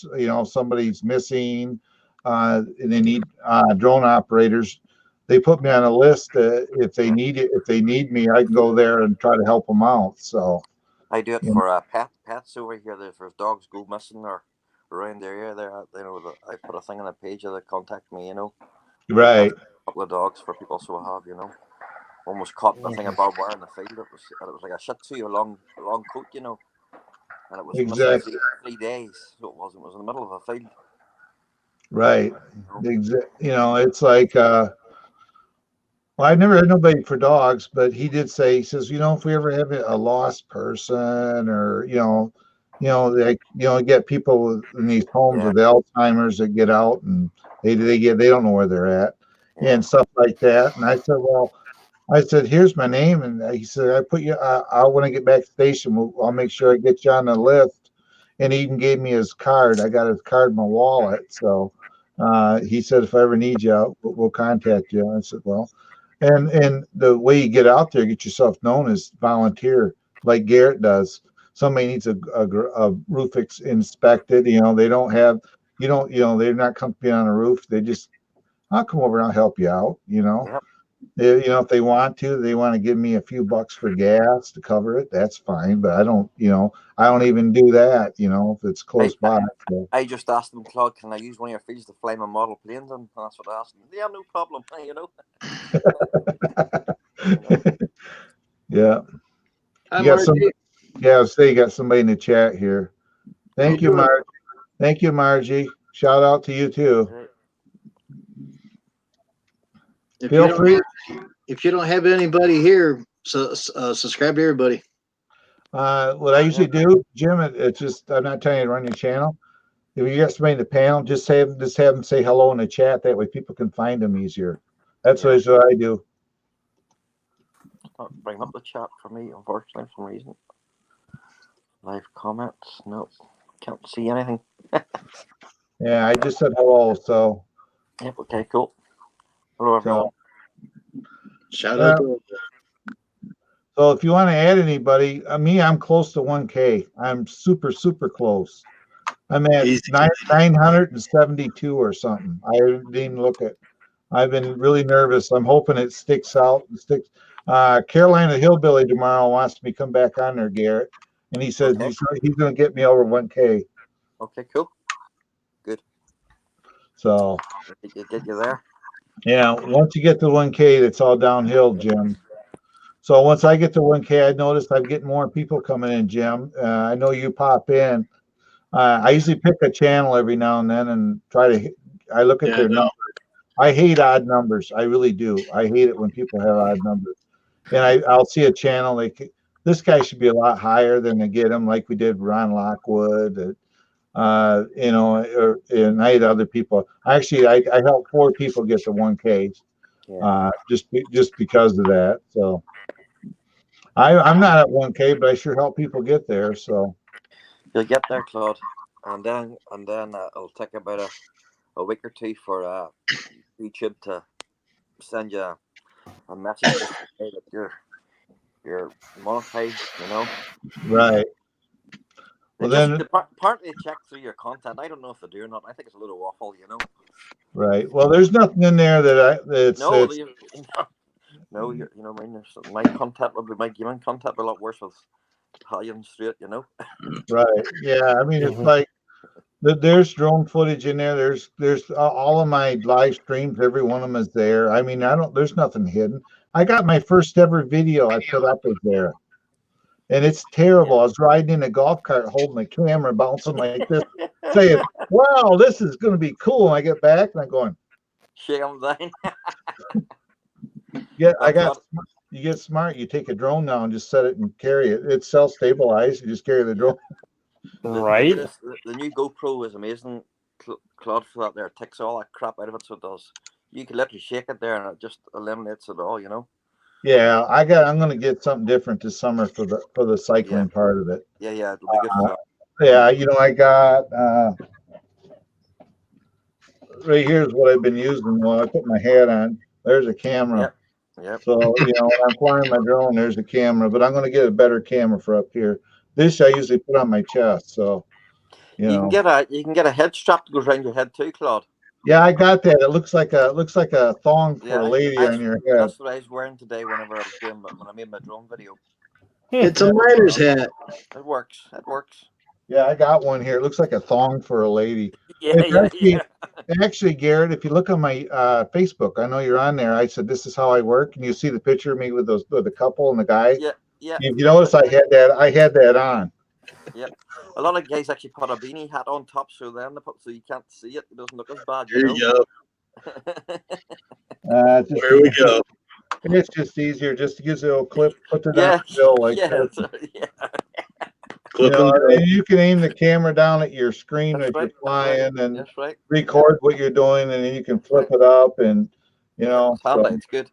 [SPEAKER 6] somebody's missing, and they need drone operators. They put me on a list. If they need me, I can go there and try to help them out. So
[SPEAKER 8] I do it for pets over here. If there's dogs go missing or around the area there, I put a thing on the page that they contact me.
[SPEAKER 6] Right.
[SPEAKER 8] A couple of dogs for people so I have, almost caught the thing of barbed wire in the field. It was like a Shih Tzu, a long coat, and it was missing
[SPEAKER 6] Exactly.
[SPEAKER 8] 3 days. So it was in the middle of a field.
[SPEAKER 6] Right. It's like well, I've never had nobody for dogs, but he did say, he says, if we ever have a lost person or, get people in these homes with Alzheimer's that get out and they don't know where they're at and stuff like that. And I said, here's my name. And he said, I put you, when I get back to the station, I'll make sure I get you on the list. And he even gave me his card. I got his card in my wallet. So he said, if I ever need you, we'll contact you. I said, well, and the way you get out there, get yourself known as volunteer, like Garrett does. Somebody needs a roof inspected. They don't have, they're not comfortable on a roof. They just, I'll come over and I'll help you out.
[SPEAKER 8] Yep.
[SPEAKER 6] If they want to give me a few bucks for gas to cover it, that's fine. But I don't even do that, if it's close by. So.
[SPEAKER 8] I just asked them, Claude, can I use one of your fields to fly my model planes? And that's what I asked them. Yeah, no problem.
[SPEAKER 6] Yeah. You got somebody in the chat here. Thank you, Margie. Thank you, Margie. Shout out to you too. Feel free.
[SPEAKER 1] If you don't have anybody here, subscribe to everybody.
[SPEAKER 6] What I usually do, Jim, it's just, I'm not telling you to run your channel. If you got somebody in the panel, just have them say hello in the chat. That way people can find them easier. That's what I do.
[SPEAKER 8] Not bring up the chat for me, unfortunately, for some reason. Live comments, no, can't see anything.
[SPEAKER 6] Yeah, I just said hello, so.
[SPEAKER 8] Yep, okay, cool. Hello, everyone.
[SPEAKER 1] Shout out.
[SPEAKER 6] So if you want to add anybody, I'm close to 1K. I'm super, super close. I'm at 972 or something. I didn't even look at. I've been really nervous. I'm hoping it sticks out. Carolina Hillbilly tomorrow wants me to come back on there, Garrett, and he says he's going to get me over 1K.
[SPEAKER 8] Okay, cool. Good.
[SPEAKER 6] So
[SPEAKER 8] get you there.
[SPEAKER 6] Yeah, once you get to 1K, it's all downhill, Jim. So once I get to 1K, I noticed I'm getting more people coming in, Jim. I know you pop in. I usually pick a channel every now and then and I look at their numbers. I hate odd numbers. I really do. I hate it when people have odd numbers. And I'll see a channel like this guy should be a lot higher than to get him, like we did Ron Lockwood, and I had other people. Actually, I helped 4 people get to 1K, just because of that. So I'm not at 1K, but I sure help people get there. So
[SPEAKER 8] you'll get there, Claude, and then it'll take about a week or two for YouTube to send you a message to say that you're monetized.
[SPEAKER 6] Right.
[SPEAKER 8] Well, then partly check through your content. I don't know if they do or not. I think it's a little waffle,
[SPEAKER 6] Right. Well, there's nothing in there
[SPEAKER 8] No, my content would be my gaming content a lot worse with Italian straight,
[SPEAKER 6] Right. Yeah. I mean, it's like there's drone footage in there. There's all of my live streams. Every one of them is there. I mean, there's nothing hidden. I got my first ever video I put up there. And it's terrible. Yeah. I was riding in a golf cart holding a camera, bouncing like this, saying, wow, this is going to be cool. And I get back and I'm going,
[SPEAKER 8] shake them down.
[SPEAKER 6] Yeah, you get smart. You take a drone now and just set it and carry it. It's self-stabilized. You just carry the drone.
[SPEAKER 3] Right.
[SPEAKER 8] The new GoPro is amazing. Claude for that there. It takes all that crap out of it, so it does. You can literally shake it there and it just eliminates it all,
[SPEAKER 6] Yeah, I'm gonna get something different this summer for the cycling part of it.
[SPEAKER 8] Yeah, it'll be good for that.
[SPEAKER 6] Yeah, I got right here's what I've been using when I put my hat on. There's a camera.
[SPEAKER 8] Yep.
[SPEAKER 6] So when I'm flying my drone, there's a camera, but I'm gonna get a better camera for up here. This I usually put on my chest, so you
[SPEAKER 8] can get a head strap that goes around your head too, Claude.
[SPEAKER 6] Yeah, I got that. It looks like a thong for a lady on your head.
[SPEAKER 8] That's what I was wearing today whenever I was when I made my drone video.
[SPEAKER 1] It's a miner's hat.
[SPEAKER 8] It works.
[SPEAKER 6] Yeah, I got one here. It looks like a thong for a lady.
[SPEAKER 8] Yeah.
[SPEAKER 6] actually, Garrett, if you look on my Facebook, I know you're on there. I said this is how I work, and you see the picture of me with the couple and the guy.
[SPEAKER 8] Yeah, yeah.
[SPEAKER 6] If you notice, I had that on.
[SPEAKER 8] Yep. A lot of guys actually put a beanie hat on top, so then they put so you can't see it. It doesn't look as bad,
[SPEAKER 1] There you go.
[SPEAKER 6] There
[SPEAKER 1] we go.
[SPEAKER 6] It's just easier. Just gives it a little clip, put it
[SPEAKER 8] Yeah,
[SPEAKER 6] on the bill like
[SPEAKER 8] yeah,
[SPEAKER 6] this.
[SPEAKER 8] yeah.
[SPEAKER 6] You know, and you can aim the camera down at your screen
[SPEAKER 8] That's
[SPEAKER 6] as
[SPEAKER 8] right,
[SPEAKER 6] you're flying and
[SPEAKER 8] That's right.
[SPEAKER 6] record what you're doing, and then you can flip it up, and you know,
[SPEAKER 8] It's handy. It's good.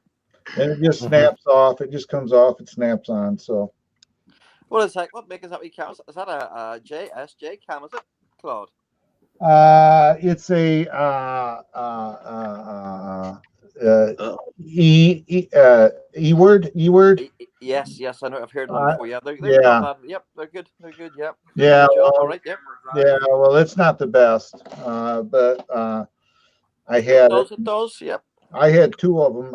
[SPEAKER 6] and it just snaps off. It just comes off. It snaps on. So,
[SPEAKER 8] what is that? What makes that? Is that a JSJ cam? Is it, Claude?
[SPEAKER 6] it's a E word.
[SPEAKER 8] Yes, yes, I know. I've heard them before. Yeah, they're
[SPEAKER 6] yeah.
[SPEAKER 8] not bad. Yep, they're good. They're good. Yep.
[SPEAKER 6] Yeah.
[SPEAKER 8] Good job.
[SPEAKER 6] Well,
[SPEAKER 8] all right. Yep.
[SPEAKER 6] Yeah. Well, it's not the best, but I had it.
[SPEAKER 8] It does. Yep.
[SPEAKER 6] I had two of them.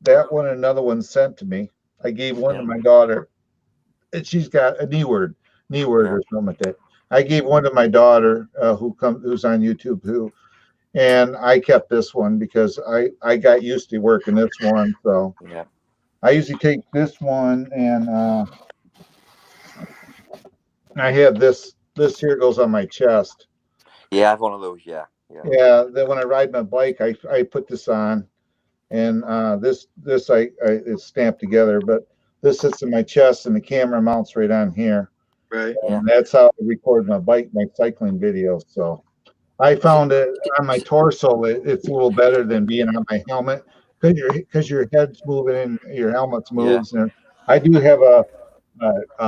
[SPEAKER 6] That one and another one sent to me. I gave one to my daughter, and she's got a knee word or something like that. I gave one to my daughter, who's on YouTube too, and I kept this one because I got used to working this one. So
[SPEAKER 8] yeah,
[SPEAKER 6] I usually take this one, and I have this. This here goes on my chest.
[SPEAKER 8] Yeah, I have one of those. Yeah.
[SPEAKER 6] Then when I ride my bike, I put this on, and this it's stamped together, but this sits in my chest, and the camera mounts right on here.
[SPEAKER 1] Right.
[SPEAKER 6] And that's how I record my cycling videos. So I found it on my torso. It's a little better than being on my helmet because your head's moving and your helmet moves. And I do have a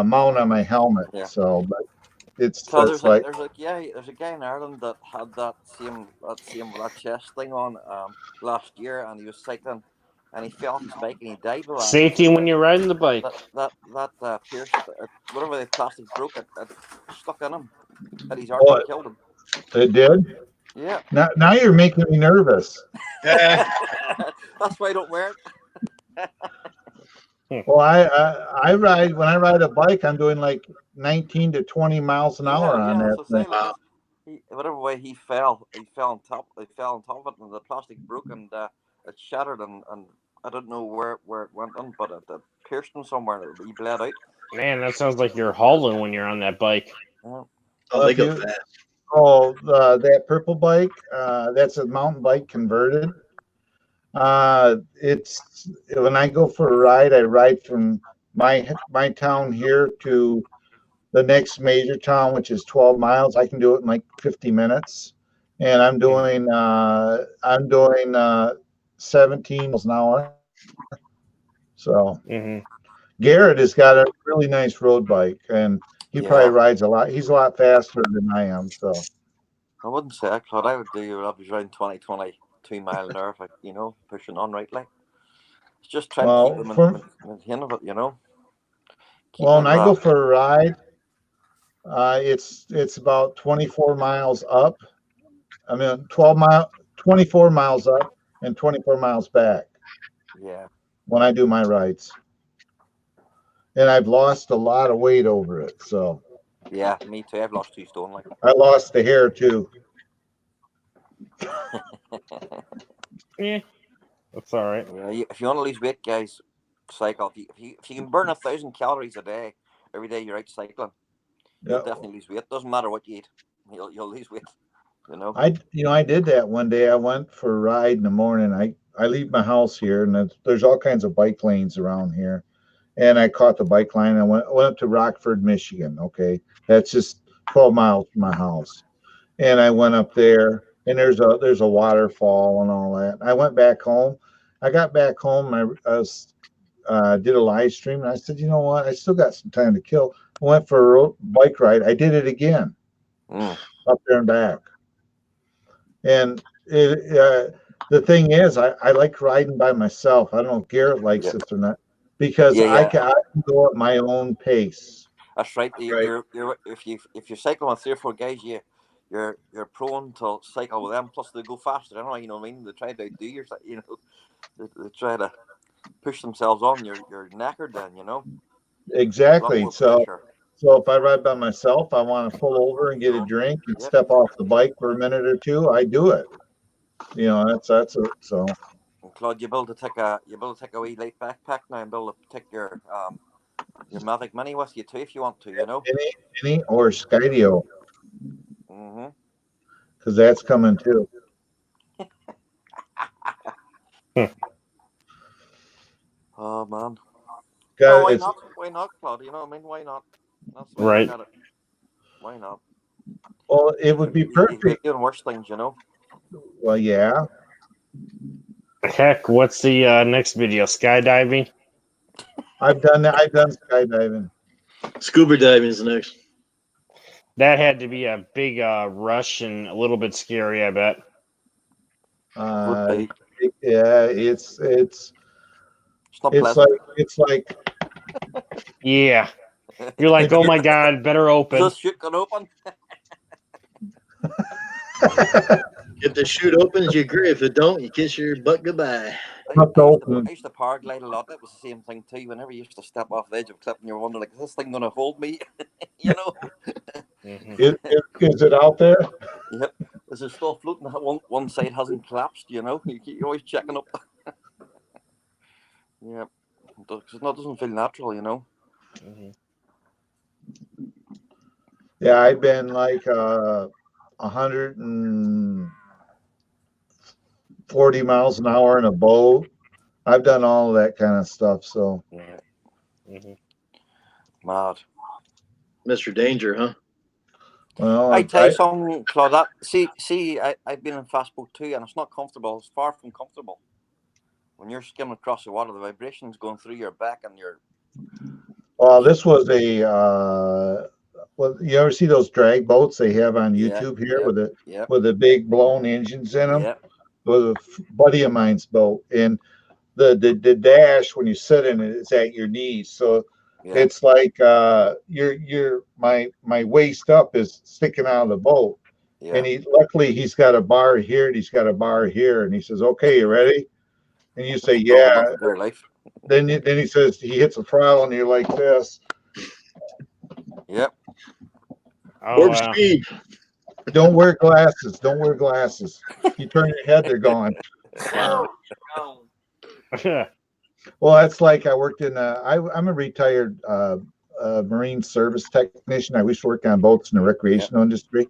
[SPEAKER 6] mount on my helmet. So, but
[SPEAKER 8] So there's a guy in Ireland that had that chest thing on last year, and he was cycling, and he fell off his bike and he died.
[SPEAKER 3] Safety when you're riding the bike.
[SPEAKER 8] That pierced whatever the plastic broke it stuck in him, and his artery killed him.
[SPEAKER 6] It did.
[SPEAKER 8] Yeah.
[SPEAKER 6] Now you're making me nervous.
[SPEAKER 8] That's why I don't wear it.
[SPEAKER 6] Well, I ride when I ride a bike, I'm doing like 19 to 20 miles an hour on that thing.
[SPEAKER 8] Whatever way he fell on top of it, and the plastic broke, and it shattered, and I don't know where it went on, but it pierced him somewhere, and he bled out.
[SPEAKER 3] Man, that sounds like you're hauling when you're on that bike.
[SPEAKER 1] Oh, they go fast.
[SPEAKER 6] Oh, that purple bike, that's a mountain bike converted. It's when I go for a ride, I ride from my town here to the next major town, which is 12 miles. I can do it in like 50 minutes, and I'm doing 17 miles an hour. So Garrett has got a really nice road bike, and he probably rides a lot. He's a lot faster than I am. So
[SPEAKER 8] I wouldn't say that, Claude. I would do average around 22 mile an hour, if I, pushing on right, like. It's just trying to keep them in it,
[SPEAKER 6] Well, when I go for a ride, it's about 24 miles up. I mean, 24 miles up and 24 miles back.
[SPEAKER 8] Yeah.
[SPEAKER 6] When I do my rides, and I've lost a lot of weight over it. So.
[SPEAKER 8] Yeah, me too. I've lost 2 stone. Like.
[SPEAKER 6] I lost the hair too.
[SPEAKER 3] Yeah, that's all right.
[SPEAKER 8] Yeah, if you want to lose weight, guys, cycle. If you can burn 1,000 calories a day every day you're out cycling, you'll definitely lose weight. Doesn't matter what you eat, you'll lose weight.
[SPEAKER 6] I did that one day. I went for a ride in the morning. I leave my house here, and there's all kinds of bike lanes around here, and I caught the bike line. I went up to Rockford, Michigan. Okay, that's just 12 miles from my house, and I went up there. And there's a waterfall and all that. I went back home. I got back home. I did a live stream, and I said, you know what? I still got some time to kill. I went for a bike ride. I did it again, up there and back. And the thing is, I like riding by myself. I don't know if Garrett likes this or not, because I can go at my own pace.
[SPEAKER 8] That's right. You're if you cycle with 3 or 4 guys, you're prone to cycle with them. Plus, they go faster. I don't know, you know what I mean? They try to outdo you. They try to push themselves on. You're knackered then,
[SPEAKER 6] Exactly. So if I ride by myself, I want to pull over and get a drink and step off the bike for a minute or two. I do it. You know, that's it. So.
[SPEAKER 8] And Claude, you able to take a wee light backpack now and be able to take your Mavic Mini with you too if you want to, you know.
[SPEAKER 6] Any or Skydio.
[SPEAKER 8] Mm-hmm.
[SPEAKER 6] Because that's coming too.
[SPEAKER 8] Oh man.
[SPEAKER 6] God,
[SPEAKER 8] Why not? Why not, Claude? You know what I mean? Why not? That's the way I
[SPEAKER 3] Right.
[SPEAKER 8] look at it. Why not?
[SPEAKER 6] Well, it would be
[SPEAKER 8] You could be
[SPEAKER 6] perfect.
[SPEAKER 8] doing worse things, you know.
[SPEAKER 6] Well, yeah.
[SPEAKER 3] Heck, what's the next video? Skydiving?
[SPEAKER 6] I've done that. I've done skydiving.
[SPEAKER 1] Scuba diving is next.
[SPEAKER 3] That had to be a big rush and a little bit scary, I bet.
[SPEAKER 6] Yeah, it's
[SPEAKER 8] not pleasant.
[SPEAKER 6] It's like
[SPEAKER 3] yeah. You're like, oh my god, better open.
[SPEAKER 8] Just chute can open.
[SPEAKER 1] If the chute opens, you agree. If it don't, you kiss your butt goodbye.
[SPEAKER 8] I used to paraglide a lot. That was the same thing too. Whenever you used to step off the edge of a cliff and you're wondering, like, is this thing going to hold me? You know.
[SPEAKER 3] Mm-hmm.
[SPEAKER 6] Is it out there?
[SPEAKER 8] Yep. Is it still floating? One side hasn't collapsed. You know. You're always checking up. Yeah. Because it doesn't feel natural, you know.
[SPEAKER 3] Mm-hmm.
[SPEAKER 6] Yeah, I've been like 140 miles an hour in a boat. I've done all of that kind of stuff. So
[SPEAKER 8] yeah.
[SPEAKER 3] Mm-hmm.
[SPEAKER 8] Mad.
[SPEAKER 1] Mr. Danger, huh?
[SPEAKER 6] Well,
[SPEAKER 8] I tell you something, Claude. I've been in fast boat too, and it's not comfortable. It's far from comfortable. When you're skimming across the water, the vibrations going through your back and your.
[SPEAKER 6] Well, this was a. Well, you ever see those drag boats they have on YouTube here with the big blown engines in them?
[SPEAKER 8] Yeah.
[SPEAKER 6] With a buddy of mine's boat, and the dash when you sit in it is at your knees, so it's like my waist up is sticking out of the boat, and luckily he's got a bar here and he's got a bar here, and he says, "Okay, you ready?" And you say, "Yeah." Then he says he hits the throttle and you're like this.
[SPEAKER 8] Yep.
[SPEAKER 1] Warp speed.
[SPEAKER 6] Don't wear glasses. Don't wear glasses. You turn your head, they're gone. Well, that's like I worked in. I'm a retired marine service technician. I used to work on boats in the recreational industry,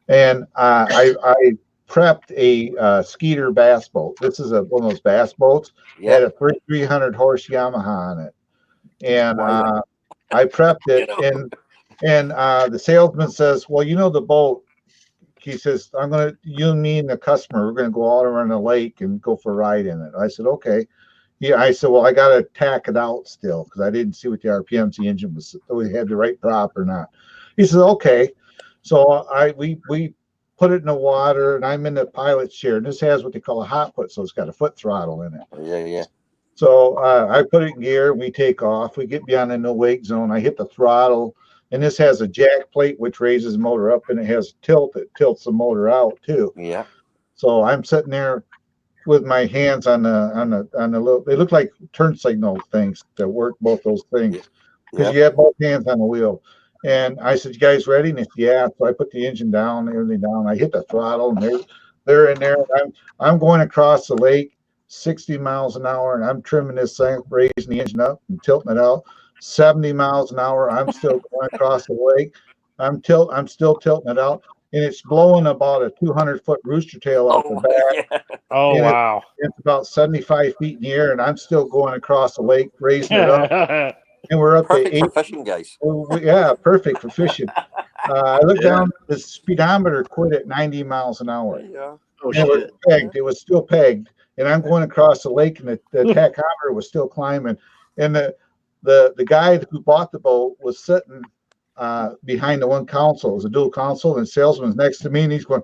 [SPEAKER 6] and I prepped a Skeeter bass boat. This is one of those bass boats. It had a 300 horse Yamaha on it, and I prepped it. And the salesman says, "Well, you know the boat." He says, you and me and the customer, we're gonna go all around the lake and go for a ride in it. I said, okay. Yeah, I said, well, I gotta tack it out still because I didn't see what the RPMs the engine was, we had the right prop or not. He said, okay. So we put it in the water, and I'm in the pilot's chair, and this has what they call a hot put, so it's got a foot throttle in it.
[SPEAKER 8] Yeah.
[SPEAKER 6] So I put it in gear, and we take off. We get beyond the no wake zone. I hit the throttle, and this has a jack plate which raises the motor up, and it has tilt that tilts the motor out too.
[SPEAKER 8] Yeah.
[SPEAKER 6] So I'm sitting there with my hands on the little. They look like turn signal things that work both those things because you have both hands on the wheel. And I said, "You guys ready?" And they said, "Yeah." So I put the engine down, everything down. I hit the throttle, and they're in there. I'm going across the lake, 60 miles an hour, and I'm trimming this thing, raising the engine up and tilting it out. 70 miles an hour. I'm still going across the lake. I'm still tilting it out, and it's blowing about a 200-foot rooster tail out the back.
[SPEAKER 8] Yeah.
[SPEAKER 3] Oh,
[SPEAKER 6] and
[SPEAKER 3] wow.
[SPEAKER 6] It's about 75 feet in the air, and I'm still going across the lake, raising it up. And we're up
[SPEAKER 8] perfect
[SPEAKER 6] to 8.
[SPEAKER 8] For fishing, guys.
[SPEAKER 6] Yeah, perfect for fishing. I looked down, the speedometer quit at 90 miles an hour.
[SPEAKER 8] Yeah.
[SPEAKER 1] Oh,
[SPEAKER 6] and it was pegged. It was still pegged. And I'm going across the lake, and the tachometer was still climbing. And the guy who bought the boat was sitting behind the one console. It was a dual console, and the salesman's next to me, and he's going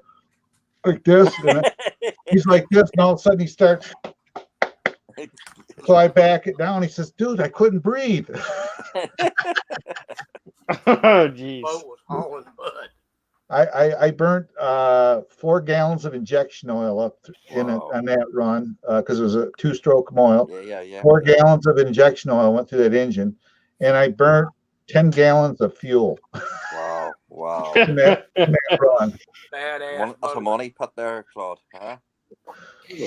[SPEAKER 6] like this. And he's like this, and all of a sudden he starts. So I back it down. He says, "Dude, I couldn't breathe."
[SPEAKER 3] Oh, geez.
[SPEAKER 4] Boat was hauling mud.
[SPEAKER 6] I burnt 4 gallons of injection oil up in it on that run because it was a 2-stroke oil.
[SPEAKER 8] Yeah.
[SPEAKER 6] 4 gallons of injection oil went through that engine, and I burnt 10 gallons of fuel.
[SPEAKER 8] Wow.
[SPEAKER 6] in that run.
[SPEAKER 4] Badass.
[SPEAKER 8] That's a money put there, Claude. Huh?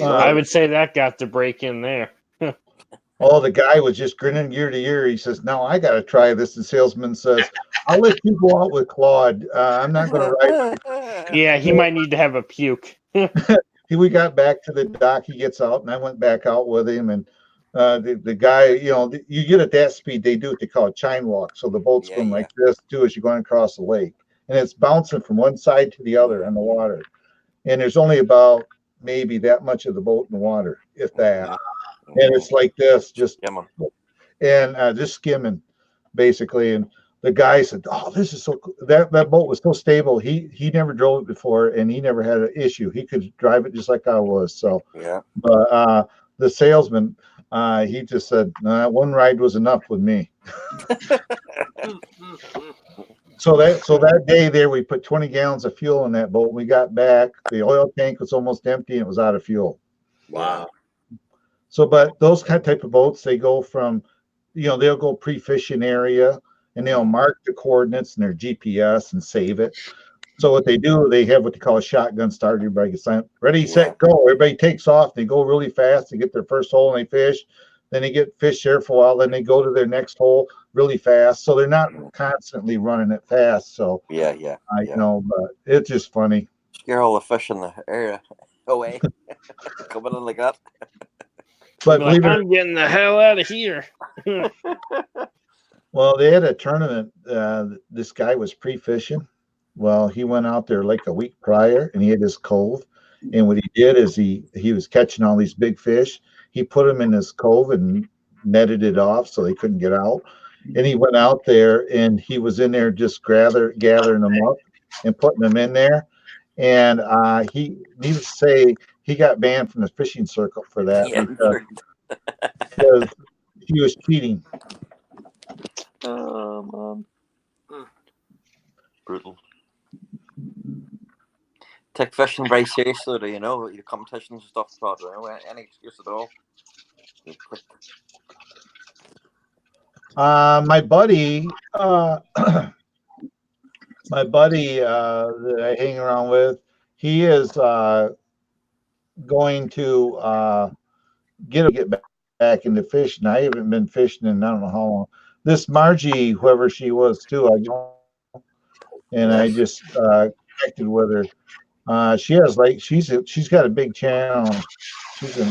[SPEAKER 3] I would say that got the break in there.
[SPEAKER 6] Oh, the guy was just grinning ear to ear. He says, "No, I got to try this." The salesman says, "I'll let you go out with Claude. I'm not going to ride."
[SPEAKER 3] Yeah, he might need to have a puke.
[SPEAKER 6] We got back to the dock. He gets out, and I went back out with him. And the guy, you get at that speed, they do what they call a chine walk. So the boat's going like this too as you're going across the lake, and it's bouncing from one side to the other in the water. And there's only about maybe that much of the boat in the water, if that. And it's like this, just skimming, basically. And the guy said, "Oh, this is so cool." That boat was so stable. He never drove it before, and he never had an issue. He could drive it just like I was. So
[SPEAKER 8] yeah.
[SPEAKER 6] But the salesman, he just said, "Nah, one ride was enough with me." So that day there, we put 20 gallons of fuel in that boat. We got back. The oil tank was almost empty, and it was out of fuel.
[SPEAKER 8] Wow.
[SPEAKER 6] So, but those type of boats, they go from, they'll go pre-fishing area, and they'll mark the coordinates in their GPS and save it. So what they do, they have what they call a shotgun start. Everybody gets ready, set, go. Everybody takes off. They go really fast. They get their first hole and they fish. Then they get fish there for a while. Then they go to their next hole really fast. So they're not constantly running it fast. So I know, but it's just funny.
[SPEAKER 8] Scare all the fish in the area away. Coming in like that.
[SPEAKER 3] But I'm getting the hell out of here.
[SPEAKER 6] Well, they had a tournament. This guy was pre-fishing. Well, he went out there like a week prior, and he had his cove. And what he did is he was catching all these big fish. He put them in his cove and netted it off so they couldn't get out. And he went out there, and he was in there just gathering them up and putting them in there. And he, needless to say, he got banned from the fishing circle for that because he was cheating.
[SPEAKER 8] Oh man, brutal. Take fishing very seriously, do you know? Your competitions and stuff, Todd. Any excuse at all?
[SPEAKER 6] My buddy that I hang around with, he is going to get back into fishing. I haven't been fishing in I don't know how long. This Margie, whoever she was too, I know, and I just connected with her. She has she's got a big channel. She's a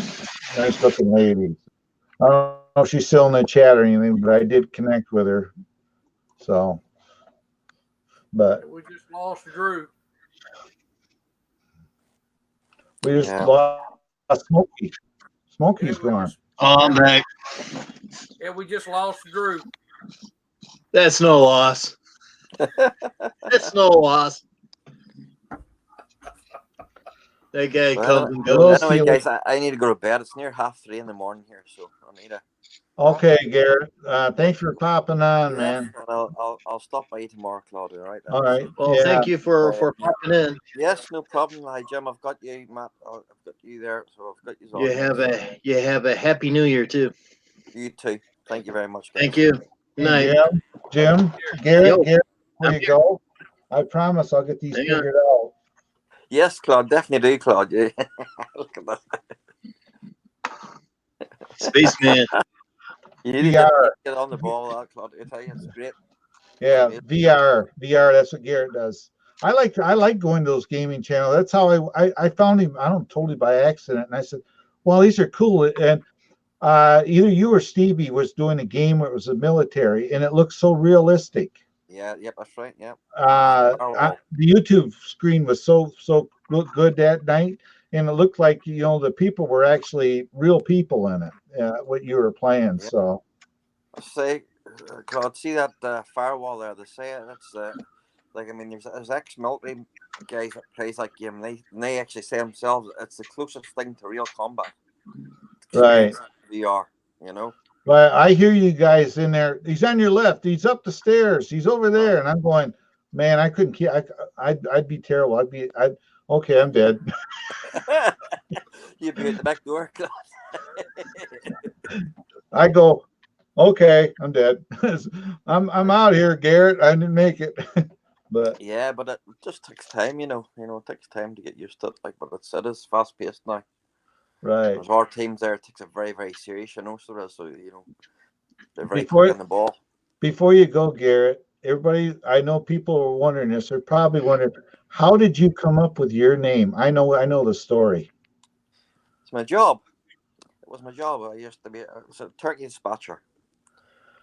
[SPEAKER 6] nice looking lady. I don't know if she's still in the chat or anything, but I did connect with her. So, but
[SPEAKER 4] we just lost Drew.
[SPEAKER 6] We just lost Smokey. Smokey's gone.
[SPEAKER 1] I'm back.
[SPEAKER 4] Yeah, we just lost Drew.
[SPEAKER 1] That's no loss. That's no loss. That guy comes and goes.
[SPEAKER 8] Anyway, guys, I need to go to bed. It's near 3:30 in the morning here, so I need to.
[SPEAKER 6] Okay, Garrett. Thanks for popping on, man.
[SPEAKER 8] I'll stop by you tomorrow, Claudia.
[SPEAKER 6] All right.
[SPEAKER 1] Well, thank you for popping in.
[SPEAKER 8] Yes, no problem. Hi, Jim. I've got you, Matt. I've got you there, so I've got you.
[SPEAKER 1] You have a happy New Year too.
[SPEAKER 8] You too. Thank you very much, guys.
[SPEAKER 1] Thank you. Good night.
[SPEAKER 6] Jim, Garrett, before you go, I promise I'll get these figured out.
[SPEAKER 8] Yes, Claude, definitely do, Claude. Yeah. Look at that.
[SPEAKER 1] Spaceman.
[SPEAKER 8] You need to get on the ball, Claude. I tell you, it's great.
[SPEAKER 6] Yeah, VR. That's what Garrett does. I like going to those gaming channels. That's how I found him. I don't totally by accident, and I said, "Well, these are cool." And either you or Stevie was doing a game where it was a military, and it looked so realistic.
[SPEAKER 8] Yeah, yep, that's right. Yeah.
[SPEAKER 6] The YouTube screen was so good that night, and it looked like the people were actually real people in it. What you were playing, so.
[SPEAKER 8] I say, Claude, see that firewall there? They say that's there's ex-military guys that plays that game. They actually say themselves it's the closest thing to real combat.
[SPEAKER 6] Right.
[SPEAKER 8] VR, you know.
[SPEAKER 6] But I hear you guys in there. He's on your left. He's up the stairs. He's over there, and I'm going, man. I couldn't keep. I'd be terrible. Okay, I'm dead.
[SPEAKER 8] You'd be at the back door.
[SPEAKER 6] I go, okay, I'm dead. I'm out here, Garrett. I didn't make it. But
[SPEAKER 8] yeah, but it just takes time, it takes time to get used to it. Like, but it is fast paced now.
[SPEAKER 6] right.
[SPEAKER 8] There's our teams there. It takes it very, very serious, so they're very quick
[SPEAKER 6] Before
[SPEAKER 8] on the ball.
[SPEAKER 6] before you go, Garrett, everybody, I know people are wondering this. They're probably wondering, how did you come up with your name? I know the story.
[SPEAKER 8] It's my job. It was my job. I used to be a turkey dispatcher.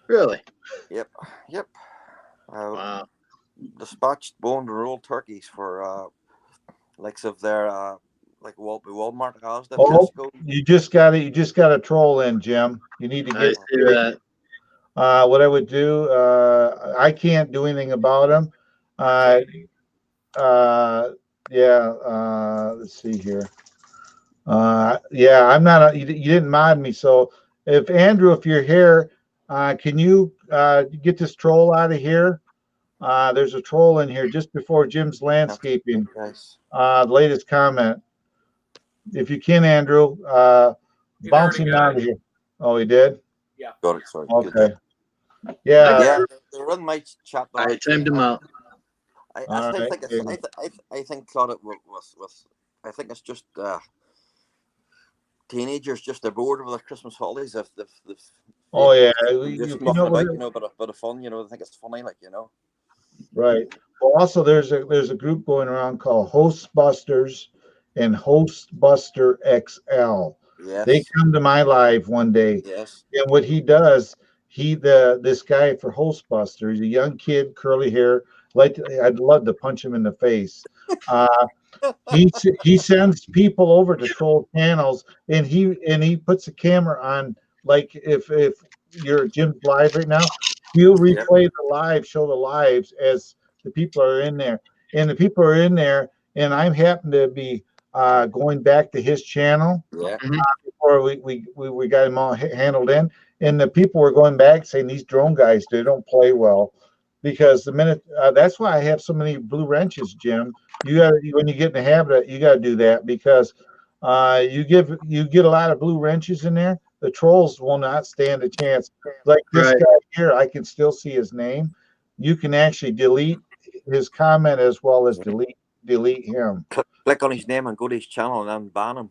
[SPEAKER 1] Really?
[SPEAKER 8] Yep, yep.
[SPEAKER 1] Wow.
[SPEAKER 8] Dispatched boned and rolled turkeys for likes of their like Walmart, Asda,
[SPEAKER 6] Oh,
[SPEAKER 8] Tesco.
[SPEAKER 6] you just got a troll in, Jim. You need to
[SPEAKER 1] I
[SPEAKER 6] get
[SPEAKER 1] see that.
[SPEAKER 6] what I would do. I can't do anything about them. Uh, yeah. Let's see here. Yeah, I'm not. You didn't mod me, so if Andrew, if you're here, can you get this troll out of here? There's a troll in here just before Jim's landscaping.
[SPEAKER 8] Guys.
[SPEAKER 6] The latest comment. If you can, Andrew, bounce him out of here. Oh, he did?
[SPEAKER 4] Yeah.
[SPEAKER 8] Got it. Sorry.
[SPEAKER 6] Okay.
[SPEAKER 8] Good.
[SPEAKER 6] Yeah.
[SPEAKER 8] Yeah. They're on my chat.
[SPEAKER 1] I timed him out.
[SPEAKER 6] All right.
[SPEAKER 8] I think Claude was I think it's just teenagers just they're bored with the Christmas holidays. If
[SPEAKER 6] Oh yeah,
[SPEAKER 8] just
[SPEAKER 6] you know
[SPEAKER 8] nothing about, but of fun. I think it's funny,
[SPEAKER 6] Right. Well, also there's a group going around called Hostbusters and Hostbuster XL.
[SPEAKER 8] Yes.
[SPEAKER 6] They come to my live one day,
[SPEAKER 8] Yes.
[SPEAKER 6] and what he does, this guy for Hostbuster, he's a young kid, curly hair. I'd love to punch him in the face. Uh, he sends people over to troll channels, and he puts a camera on, like if you're Jim's live right now, he'll replay the live, show the lives as the people are in there, and the people are in there, and I happen to be going back to his channel.
[SPEAKER 8] Yeah.
[SPEAKER 6] Before we got him all handled in, and the people were going back saying these drone guys, they don't play well, because the minute that's why I have so many blue wrenches, Jim. You got when you get in the habit, you got to do that, because you get a lot of blue wrenches in there. The trolls will not stand a chance. Like this
[SPEAKER 1] Right.
[SPEAKER 6] guy here, I can still see his name. You can actually delete his comment as well as delete him.
[SPEAKER 8] Click on his name and go to his channel and then ban him.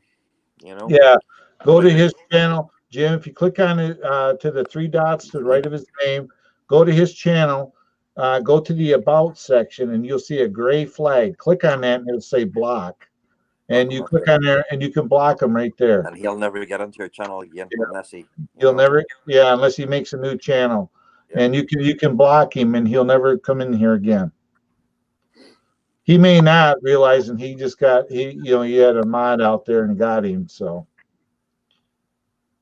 [SPEAKER 6] Yeah, go to his channel, Jim. If you click on it to the three dots to the right of his name, go to his channel. Go to the about section, and you'll see a gray flag. Click on that, and it'll say block. And you click on there, and you can block him right there.
[SPEAKER 8] And he'll never get into your channel again unless he.
[SPEAKER 6] He'll never, unless he makes a new channel. Yeah. And you can block him, and he'll never come in here again. He may not realize, and he just got he had a mod out there and got him. So.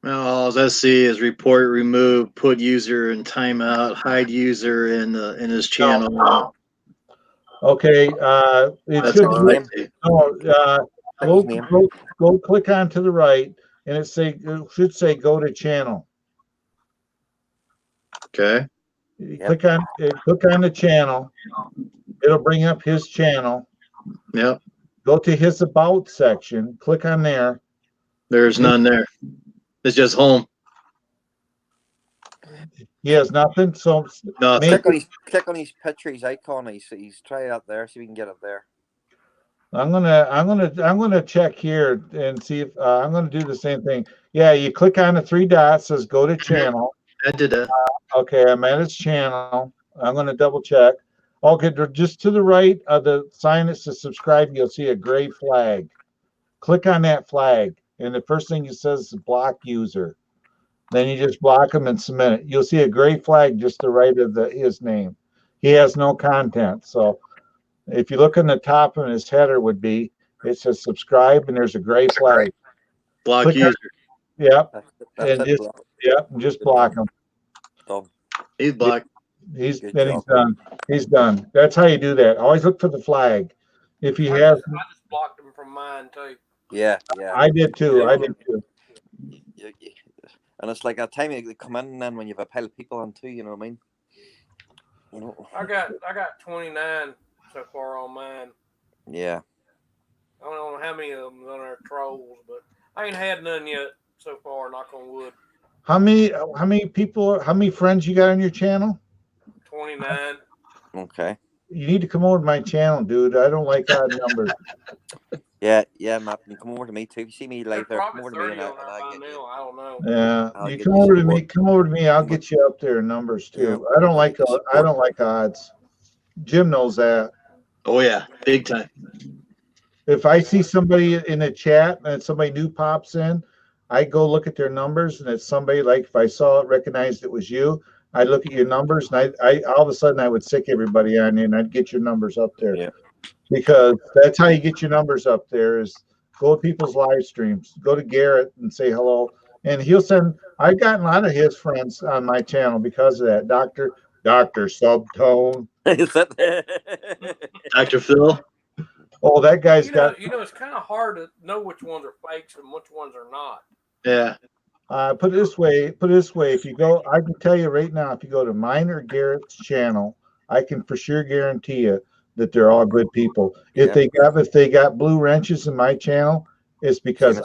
[SPEAKER 1] Well, all I see is report, remove, put user in timeout, hide user in his channel. No.
[SPEAKER 6] Okay, it should go click on to the right, and it should say go to channel.
[SPEAKER 1] Okay.
[SPEAKER 6] Click on the channel. It'll bring up his channel.
[SPEAKER 1] Yep.
[SPEAKER 6] Go to his about section. Click on there.
[SPEAKER 1] There's none there. It's just home.
[SPEAKER 6] He has nothing. So
[SPEAKER 8] click on his picture, his icon. He's try it out there. See if we can get it there.
[SPEAKER 6] I'm gonna check here and see if I'm gonna do the same thing. Yeah, you click on the three dots, says go to channel.
[SPEAKER 1] I did that.
[SPEAKER 6] Okay, I'm at his channel. I'm gonna double check. Okay, just to the right of the sign that says subscribe, you'll see a gray flag. Click on that flag, and the first thing it says is block user. Then you just block him and submit it. You'll see a gray flag just to the right of his name. He has no content. So if you look in the top of his header it says subscribe, and there's a gray flag.
[SPEAKER 1] Block user.
[SPEAKER 6] Yep. And just block him.
[SPEAKER 1] He's blocked.
[SPEAKER 6] He's done. He's done. That's how you do that. Always look for the flag. If you have,
[SPEAKER 4] I just blocked him from mine too.
[SPEAKER 8] Yeah.
[SPEAKER 6] I did too.
[SPEAKER 8] And it's like a time you come in, and then when you have a pile of people on too, you know what I mean?
[SPEAKER 4] I got 29 so far on mine.
[SPEAKER 8] Yeah.
[SPEAKER 4] I don't know how many of them are trolls, but I ain't had none yet so far. Knock on wood.
[SPEAKER 6] How many people? How many friends you got on your channel?
[SPEAKER 4] 29.
[SPEAKER 8] Okay.
[SPEAKER 6] You need to come over to my channel, dude. I don't like odd numbers.
[SPEAKER 8] Yeah, Matt. You come over to me too. If you see me live
[SPEAKER 4] They're
[SPEAKER 8] there, come
[SPEAKER 4] probably
[SPEAKER 8] over to me
[SPEAKER 4] 30
[SPEAKER 8] and
[SPEAKER 4] on
[SPEAKER 8] I
[SPEAKER 4] there by
[SPEAKER 8] get you.
[SPEAKER 4] now. I don't know.
[SPEAKER 6] Yeah,
[SPEAKER 8] I'll
[SPEAKER 6] you
[SPEAKER 8] get
[SPEAKER 6] come
[SPEAKER 8] you
[SPEAKER 6] over to me.
[SPEAKER 8] support.
[SPEAKER 6] Come over to me. I'll get you up there in numbers too. I don't like I don't like odds. Jim knows that.
[SPEAKER 1] Oh yeah, big time.
[SPEAKER 6] If I see somebody in a chat and somebody new pops in, I go look at their numbers, and it's somebody like if I saw it, recognized it was you, I look at your numbers, and I all of a sudden I would sick everybody on you, and I'd get your numbers up there.
[SPEAKER 8] Yeah.
[SPEAKER 6] Because that's how you get your numbers up there is go to people's live streams, go to Garrett and say hello, and he'll send. I've gotten a lot of his friends on my channel because of that. Doctor Subtone.
[SPEAKER 8] Is that
[SPEAKER 1] Dr. Phil?
[SPEAKER 6] Oh, that guy's got.
[SPEAKER 4] It's kind of hard to know which ones are fakes and which ones are not.
[SPEAKER 1] Yeah.
[SPEAKER 6] Put it this way. Put it this way. If you go, I can tell you right now. If you go to mine or Garrett's channel, I can for sure guarantee you that they're all good people.
[SPEAKER 8] Yeah.
[SPEAKER 6] If they got blue wrenches in my channel, it's because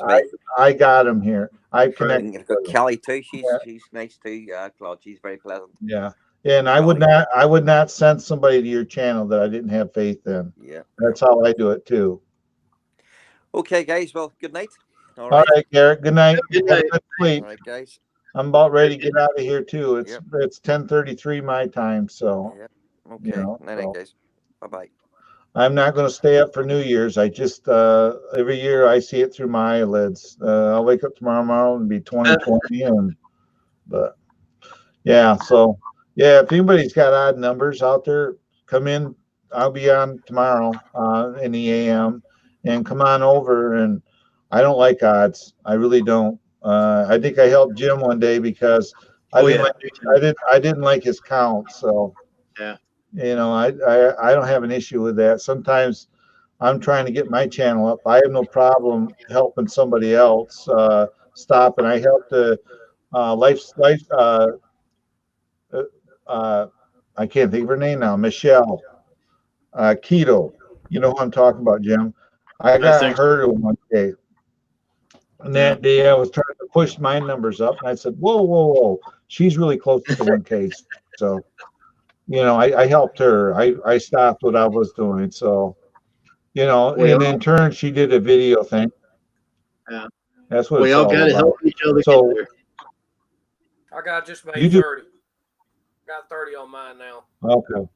[SPEAKER 6] I got them here. I connected.
[SPEAKER 8] I've got Kelly too. She's nice too. Claude, she's very pleasant.
[SPEAKER 6] Yeah. And I would not send somebody to your channel that I didn't have faith in.
[SPEAKER 8] Yeah.
[SPEAKER 6] That's how I do it too.
[SPEAKER 8] Okay, guys. Well, good night.
[SPEAKER 6] All right, Garrett. Good night.
[SPEAKER 1] Good night.
[SPEAKER 6] Good sleep.
[SPEAKER 8] All right, guys.
[SPEAKER 6] I'm about ready to get out of here too. It's 10:33 my time, so
[SPEAKER 8] okay. Night, guys. Bye.
[SPEAKER 6] I'm not going to stay up for New Year's. I just every year I see it through my eyelids. I'll wake up tomorrow and be 2020, but yeah. So yeah, if anybody's got odd numbers out there, come in. I'll be on tomorrow in the AM, and come on over. And I don't like odds. I really don't. I think I helped Jim one day because I didn't like his count. So
[SPEAKER 1] yeah,
[SPEAKER 6] I don't have an issue with that. Sometimes I'm trying to get my channel up. I have no problem helping somebody else stop. And I helped the I can't think of her name now. Michelle Keto. You know who I'm talking about, Jim. I got her one day. And that day I was trying to push my numbers up, and I said, whoa. She's really close to the 1K. So, I helped her. I stopped what I was doing. So, and in turn, she did a video thing.
[SPEAKER 1] Yeah.
[SPEAKER 6] That's what
[SPEAKER 1] we all got to help each other.
[SPEAKER 6] So,
[SPEAKER 4] I got just made 30. Got 30 on mine now.
[SPEAKER 6] Okay.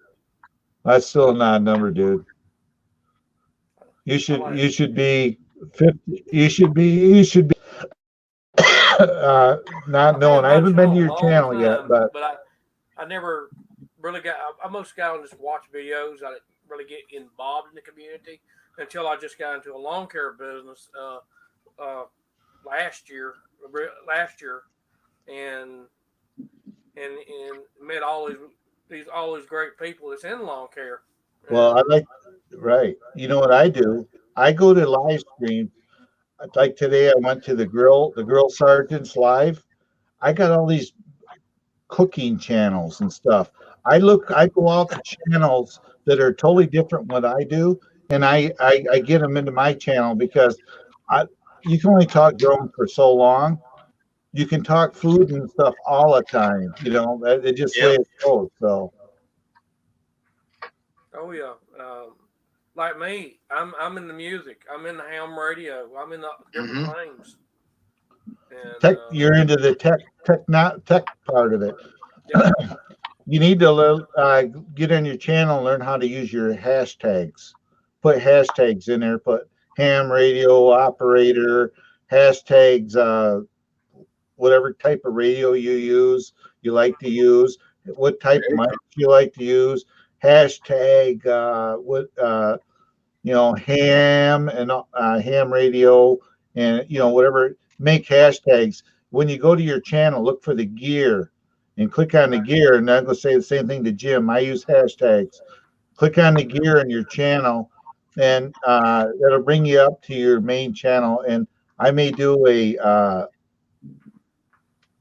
[SPEAKER 6] That's still not a number, dude. You should be 50. You should be not knowing. I haven't been to your channel yet, but
[SPEAKER 4] I never really got. I mostly got on just watch videos. I didn't really get involved in the community until I just got into a lawn care business last year, and met all these great people that's in lawn care.
[SPEAKER 6] Well, right. You know what I do? I go to live stream. Like today, I went to the grill sergeants live. I got all these cooking channels and stuff. I go out to channels that are totally different what I do, and I get them into my channel because you can only talk drone for so long. You can talk food and stuff all the time. It just the way it goes. So.
[SPEAKER 4] Oh yeah, like me, I'm in the music. I'm in the ham radio. I'm in the different things.
[SPEAKER 6] And, you're into the tech part of it. Yeah. You need to get on your channel and learn how to use your hashtags. Put hashtags in there. Put ham radio operator hashtags. Whatever type of radio you like to use. What type of mic you like to use. Hashtag ham and ham radio and whatever. Make hashtags. When you go to your channel, look for the gear and click on the gear, and I'm going to say the same thing to Jim. I use hashtags. Click on the gear in your channel, and it'll bring you up to your main channel. And I may do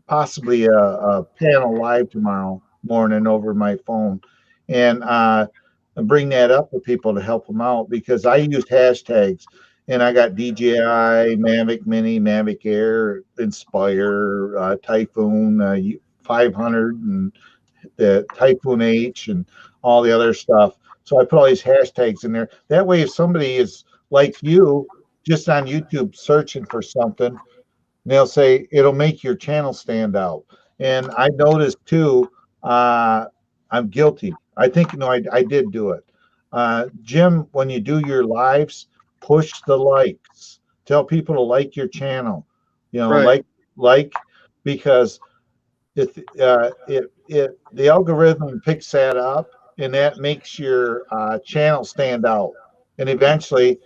[SPEAKER 6] possibly a panel live tomorrow morning over my phone, and bring that up with people to help them out because I used hashtags. And I got DJI, Mavic Mini, Mavic Air, Inspire, Typhoon 500, and the Typhoon H, and all the other stuff. So I put all these hashtags in there. That way, if somebody is like you, just on YouTube searching for something, they'll say it'll make your channel stand out. And I noticed too, I'm guilty. I think I did do it. Jim, when you do your lives, push the likes. Tell people to like your channel.
[SPEAKER 1] Right.
[SPEAKER 6] Like because it the algorithm picks that up and that makes your channel stand out. And eventually,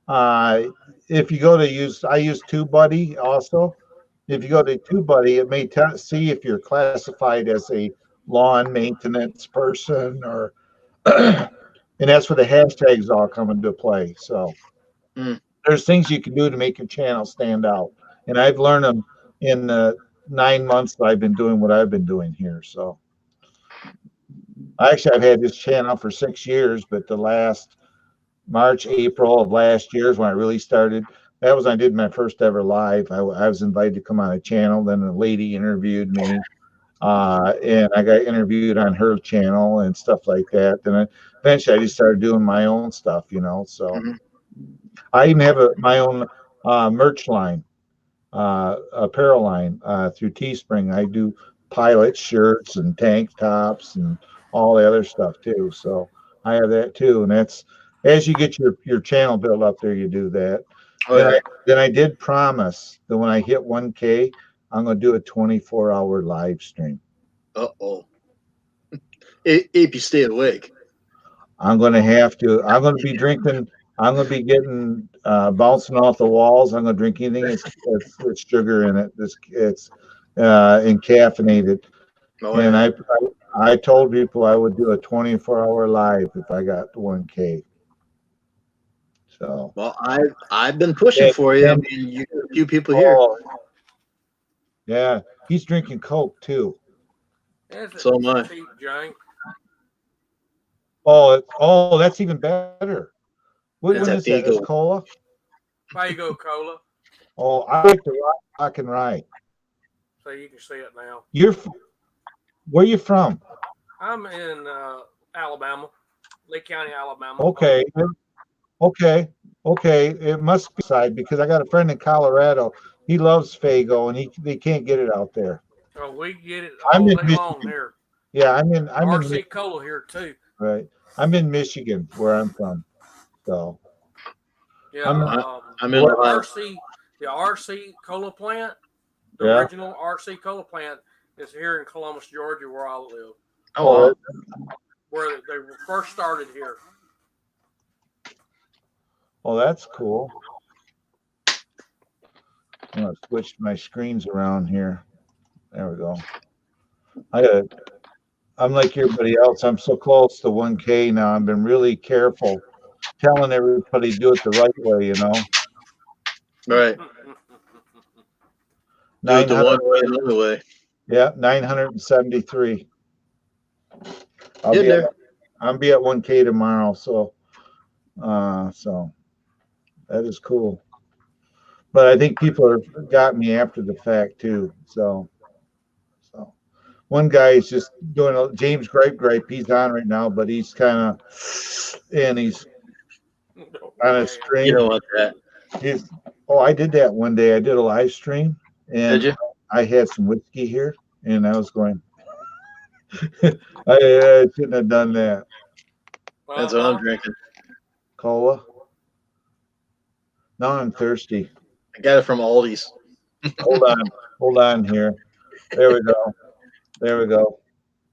[SPEAKER 6] uh, if you go to I use TubeBuddy also. If you go to TubeBuddy, it may see if you're classified as a lawn maintenance person or, and that's where the hashtags all come into play. So there's things you can do to make your channel stand out, and I've learned them in the 9 months that I've been doing what I've been doing here. So I've had this channel for 6 years, but the last March, April of last year is when I really started. That was when I did my first ever live. I was invited to come on a channel. Then a lady interviewed me, and I got interviewed on her channel and stuff like that. Then eventually I just started doing my own stuff, So I even have my own merch line, apparel line through Teespring. I do pilot shirts and tank tops and all the other stuff too. So I have that too, and that's as you get your channel built up there, you do that. Then I did promise that when I hit 1K, I'm going to do a 24-hour live stream.
[SPEAKER 1] If you stay awake.
[SPEAKER 6] I'm going to have to. I'm going to be drinking. I'm going to be getting bouncing off the walls. I'm going to drink anything that's sugar in it. It's encaffeinated. And I told people I would do a 24-hour live if I got to 1K. So
[SPEAKER 1] well, I've been pushing for you. I mean, you got a few people here.
[SPEAKER 6] Yeah, he's drinking Coke too.
[SPEAKER 1] So am I.
[SPEAKER 4] Cheap drink.
[SPEAKER 6] Oh, that's even better. What is that? It's cola.
[SPEAKER 4] Fago Cola.
[SPEAKER 6] Oh, I like the rock and rye.
[SPEAKER 4] So you can see it now.
[SPEAKER 6] Where you from?
[SPEAKER 4] I'm in Alabama, Lee County, Alabama.
[SPEAKER 6] Okay. It must be side because I got a friend in Colorado. He loves Fago, and they can't get it out there.
[SPEAKER 4] Oh, we get it all day long here.
[SPEAKER 6] Yeah, I'm in
[SPEAKER 4] RC Cola here too.
[SPEAKER 6] Right, I'm in Michigan, where I'm from. So
[SPEAKER 4] yeah, I'm in the RC Cola plant. The original RC Cola plant is here in Columbus, Georgia, where I live.
[SPEAKER 1] Oh,
[SPEAKER 4] where they first started here.
[SPEAKER 6] Oh, that's cool. I'm gonna switch my screens around here. There we go. I'm like everybody else. I'm so close to 1K now. I've been really careful, telling everybody do it the right way.
[SPEAKER 1] Right. Do it the one way, another way.
[SPEAKER 6] Yeah, 973. I'll be at 1K tomorrow. So that is cool. But I think people have got me after the fact too. So one guy is just doing James Gripe. He's on right now, but he's kind of he's on a stream.
[SPEAKER 1] You don't want that.
[SPEAKER 6] I did that one day. I did a live stream, and
[SPEAKER 1] did you?
[SPEAKER 6] I had some whiskey here, and I was going. I shouldn't have done that.
[SPEAKER 1] That's what I'm drinking.
[SPEAKER 6] Cola. Now I'm thirsty.
[SPEAKER 1] I got it from Aldi's.
[SPEAKER 6] Hold on here. There we go.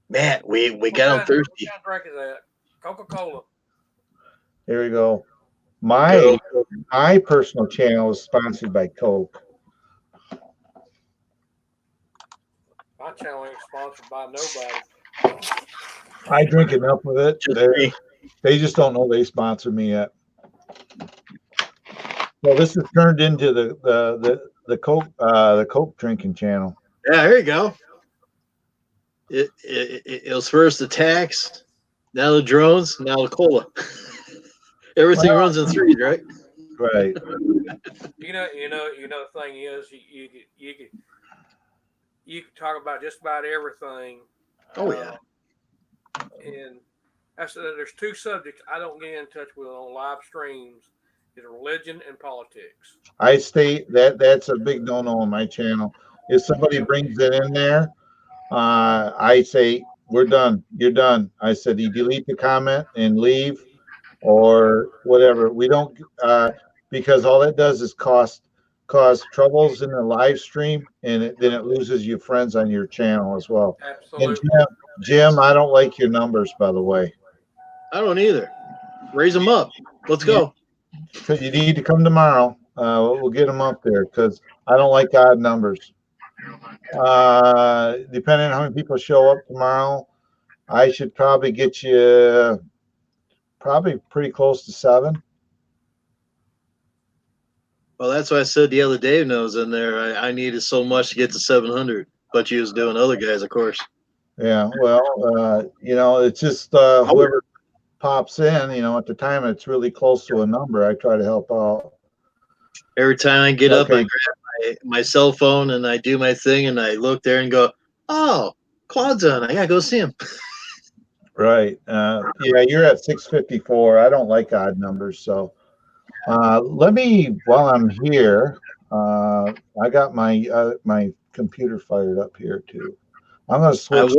[SPEAKER 1] Man, we got them thirsty.
[SPEAKER 4] What drink is that? Coca-Cola.
[SPEAKER 6] Here we go. My personal channel is sponsored by Coke.
[SPEAKER 4] My channel ain't sponsored by nobody.
[SPEAKER 6] I drink enough of it. They just don't know they sponsor me yet. Well, this has turned into the Coke drinking channel.
[SPEAKER 1] Yeah, there you go. It was first the tax, now the drones, now the cola. Everything runs in threes, right?
[SPEAKER 6] Right.
[SPEAKER 4] You know. The thing is, you can talk about just about everything.
[SPEAKER 1] Oh yeah.
[SPEAKER 4] And There's two subjects I don't get in touch with on live streams: is religion and politics.
[SPEAKER 6] I state that's a big no-no on my channel. If somebody brings it in there, I say we're done. You're done. I said you delete the comment and leave, or whatever. We don't because all it does is cause troubles in the live stream, and then it loses you friends on your channel as well. And
[SPEAKER 4] Absolutely.
[SPEAKER 6] Jim, I don't like your numbers, by the way.
[SPEAKER 1] I don't either. Raise them up. Let's go.
[SPEAKER 6] So you need to come tomorrow. We'll get them up there because I don't like odd numbers. Depending on how many people show up tomorrow, I should probably get you probably pretty close to 7.
[SPEAKER 1] Well, that's why I said the other day when I was in there, I needed so much to get to 700, but you was doing other guys, of course.
[SPEAKER 6] Yeah, well, it's just whoever pops in, at the time it's really close to a number, I try to help out.
[SPEAKER 1] Every time I get up, I grab my cell phone and I do my thing, and I look there and go, "Oh, Claude's on. I gotta go see him."
[SPEAKER 6] Right. Yeah, you're at 654. I don't like odd numbers, so let me while I'm here. I got my computer fired up here too. I'm gonna switch.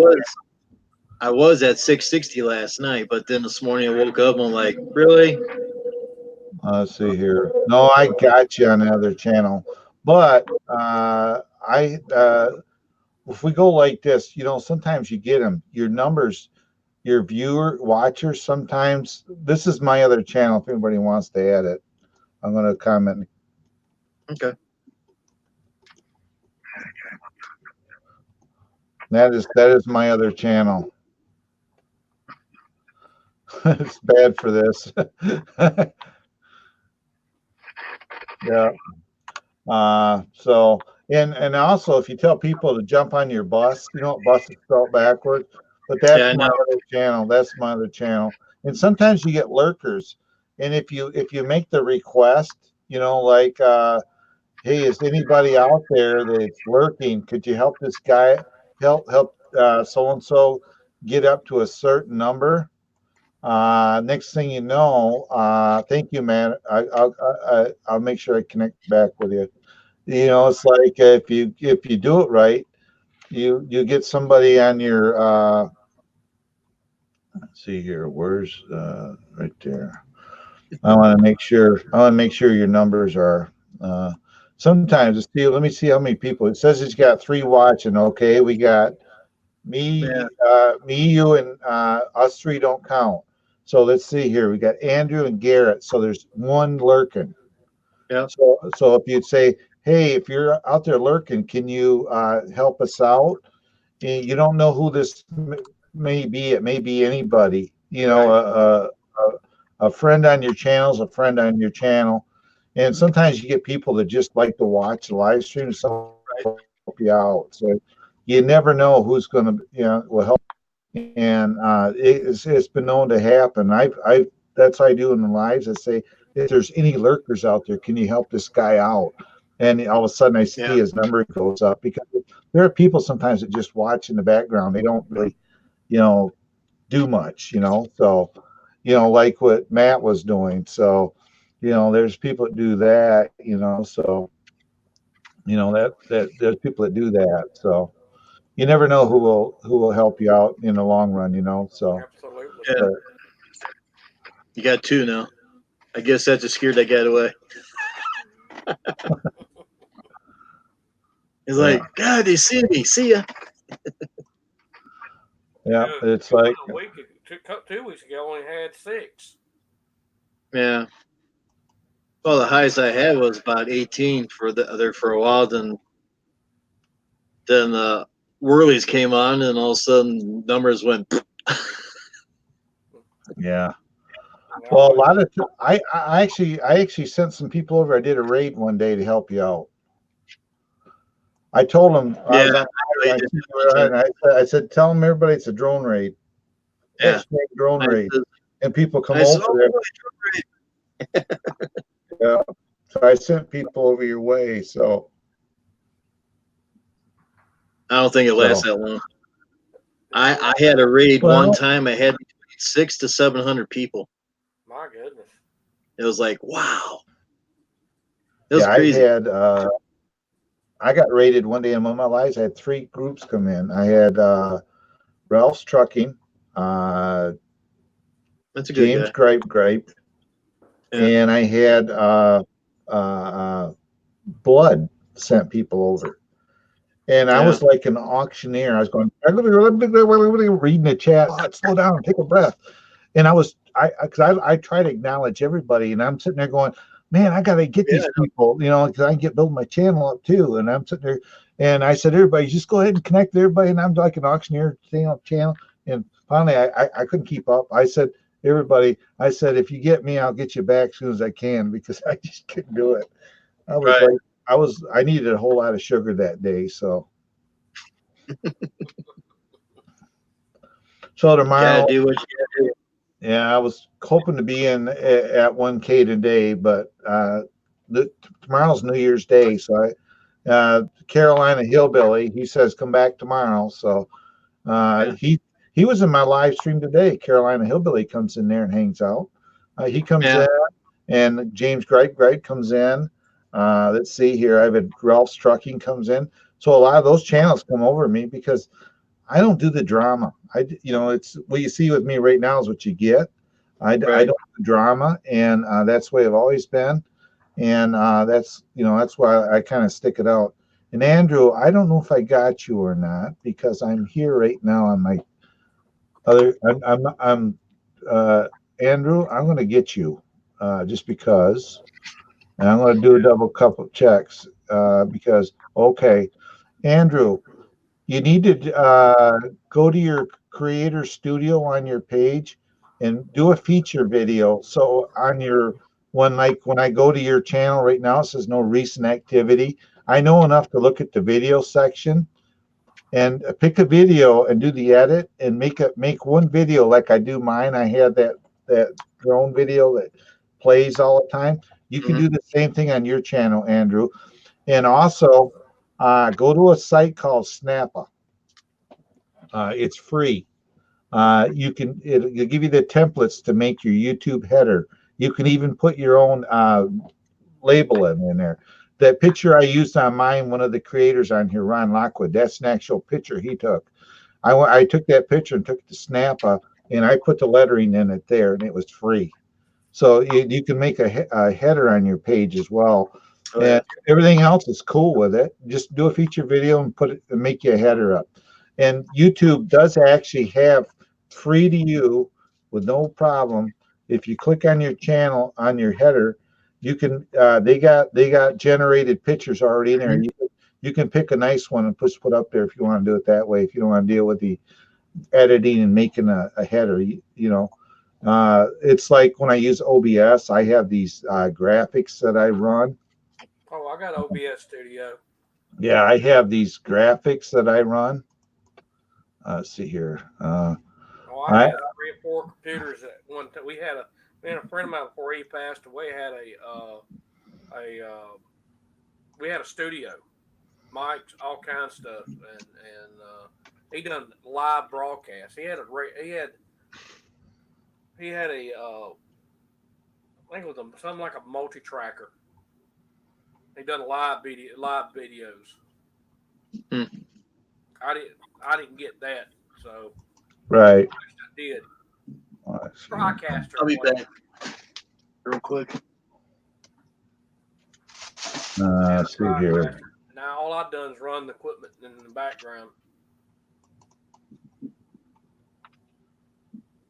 [SPEAKER 1] I was at 660 last night, but then this morning I woke up and I'm like, really?
[SPEAKER 6] Let's see here. No, I got you on the other channel, but if we go like this, sometimes you get them. Your numbers, your watchers. Sometimes this is my other channel. If anybody wants to add it, I'm going to comment.
[SPEAKER 1] Okay.
[SPEAKER 6] That is my other channel. It's bad for this. Yeah. So and also if you tell people to jump on your bus, bus is spelled backwards, but that's my other channel. That's my other channel. And sometimes you get lurkers. And if you make the request, like hey, is anybody out there that's lurking? Could you help this guy help so and so get up to a certain number? Next thing you know, thank you, man. I'll make sure I connect back with you. It's like if you do it right, you get somebody on your. Let's see here. Where's right there? I want to make sure. Your numbers are. Sometimes let me see how many people. It says it's got 3 watching. Okay, we got me, you, and us 3 don't count. So let's see here. We got Andrew and Garrett. So there's 1 lurking.
[SPEAKER 1] Yeah.
[SPEAKER 6] So if you'd say, hey, if you're out there lurking, can you help us out? You don't know who this may be. It may be anybody. A friend on your channel is a friend on your channel. And sometimes you get people that just like to watch the live stream. So help you out. So you never know who's going to, will help. And it's been known to happen. That's what I do in the lives. I say, if there's any lurkers out there, can you help this guy out? And all of a sudden I see his number goes up, because there are people sometimes that just watch in the background. They don't really, do much, so, like what Matt was doing. So, there's people that do that, so, that there's people that do that. So you never know who will help you out in the long run, so.
[SPEAKER 4] Absolutely.
[SPEAKER 1] Yeah. You got 2 now. I guess that just scared that guy away. He's like, God, they see me. See ya.
[SPEAKER 6] Yeah, it's like
[SPEAKER 4] a week, 2 weeks ago, I only had 6.
[SPEAKER 1] Yeah. Well, the highest I had was about 18 for a while. Then Whirlies came on, and all of a sudden numbers went.
[SPEAKER 6] Yeah. Well, a lot of I actually sent some people over. I did a raid one day to help you out. I told them.
[SPEAKER 1] Yeah.
[SPEAKER 6] I said, tell them everybody it's a drone raid.
[SPEAKER 1] Yeah.
[SPEAKER 6] Drone raid, and people come over there. Yeah. So I sent people over your way. So
[SPEAKER 1] I don't think it lasts that long. I had a raid one time. I had 600 to 700 people.
[SPEAKER 4] My goodness.
[SPEAKER 1] It was like, wow. It was crazy.
[SPEAKER 6] I got rated one day in one of my lives. I had 3 groups come in. I had Ralph's Trucking,
[SPEAKER 1] That's a good
[SPEAKER 6] James
[SPEAKER 1] guy.
[SPEAKER 6] Gripe,
[SPEAKER 1] Yeah.
[SPEAKER 6] and I had Blood sent people over. And I was like an auctioneer. I was going, reading the chat. Oh, slow down, take a breath. And I try to acknowledge everybody, and I'm sitting there going, man, I got to get these people, because I can build my channel up too. And I'm sitting there, and I said, everybody, just go ahead and connect with everybody. And I'm like an auctioneer staying up channel. And finally, I couldn't keep up. I said, everybody, if you get me, I'll get you back as soon as I can, because I just couldn't do it. I needed a whole lot of sugar that day. So tomorrow,
[SPEAKER 1] do what you gotta do.
[SPEAKER 6] Yeah, I was hoping to be in at 1K today, but tomorrow's New Year's Day. So Carolina Hillbilly, he says come back tomorrow. So he was in my live stream today. Carolina Hillbilly comes in there and hangs out. He comes in, and James Gripe comes in. Let's see here. I've had Ralph's Trucking comes in. So a lot of those channels come over to me because I don't do the drama. It's what you see with me right now is what you get. I don't do drama, and that's the way I've always been. And that's why I kind of stick it out. And Andrew, I don't know if I got you or not, because I'm here right now on my other. I'm Andrew. I'm going to get you just because, and I'm going to do a double couple checks because Andrew. You need to go to your creator studio on your page and do a feature video. So on your when I go to your channel right now, it says no recent activity. I know enough to look at the video section and pick a video and do the edit and make one video like I do mine. I have that drone video that plays all the time. You can do the same thing on your channel, Andrew. And also go to a site called Snappa. It's free. It'll give you the templates to make your YouTube header. You can even put your own label in there. That picture I used on mine, one of the creators on here, Ron Lockwood, that's an actual picture he took. I took that picture and took it to Snappa, and I put the lettering in it there, and it was free. So you can make a header on your page as well. And everything else is cool with it. Just do a feature video and put it and make you a header up. And YouTube does actually have free to you with no problem. If you click on your channel on your header, you can they got generated pictures already in there. You can pick a nice one and put up there if you want to do it that way. If you don't want to deal with the editing and making a header, it's like when I use OBS, I have these graphics that I run.
[SPEAKER 4] Oh, I got OBS Studio.
[SPEAKER 6] Yeah, I have these graphics that I run. Let's see here.
[SPEAKER 4] I had 3 or 4 computers at one time. We had a friend of mine before he passed away had we had a studio, mics, all kinds of stuff, and he done live broadcasts. He had I think it was something like a multi-tracker. He done live videos. I didn't get that, so
[SPEAKER 6] right.
[SPEAKER 4] I did.
[SPEAKER 1] Broadcaster. I'll be back real quick.
[SPEAKER 6] See here.
[SPEAKER 4] Now all I've done is run the equipment in the background.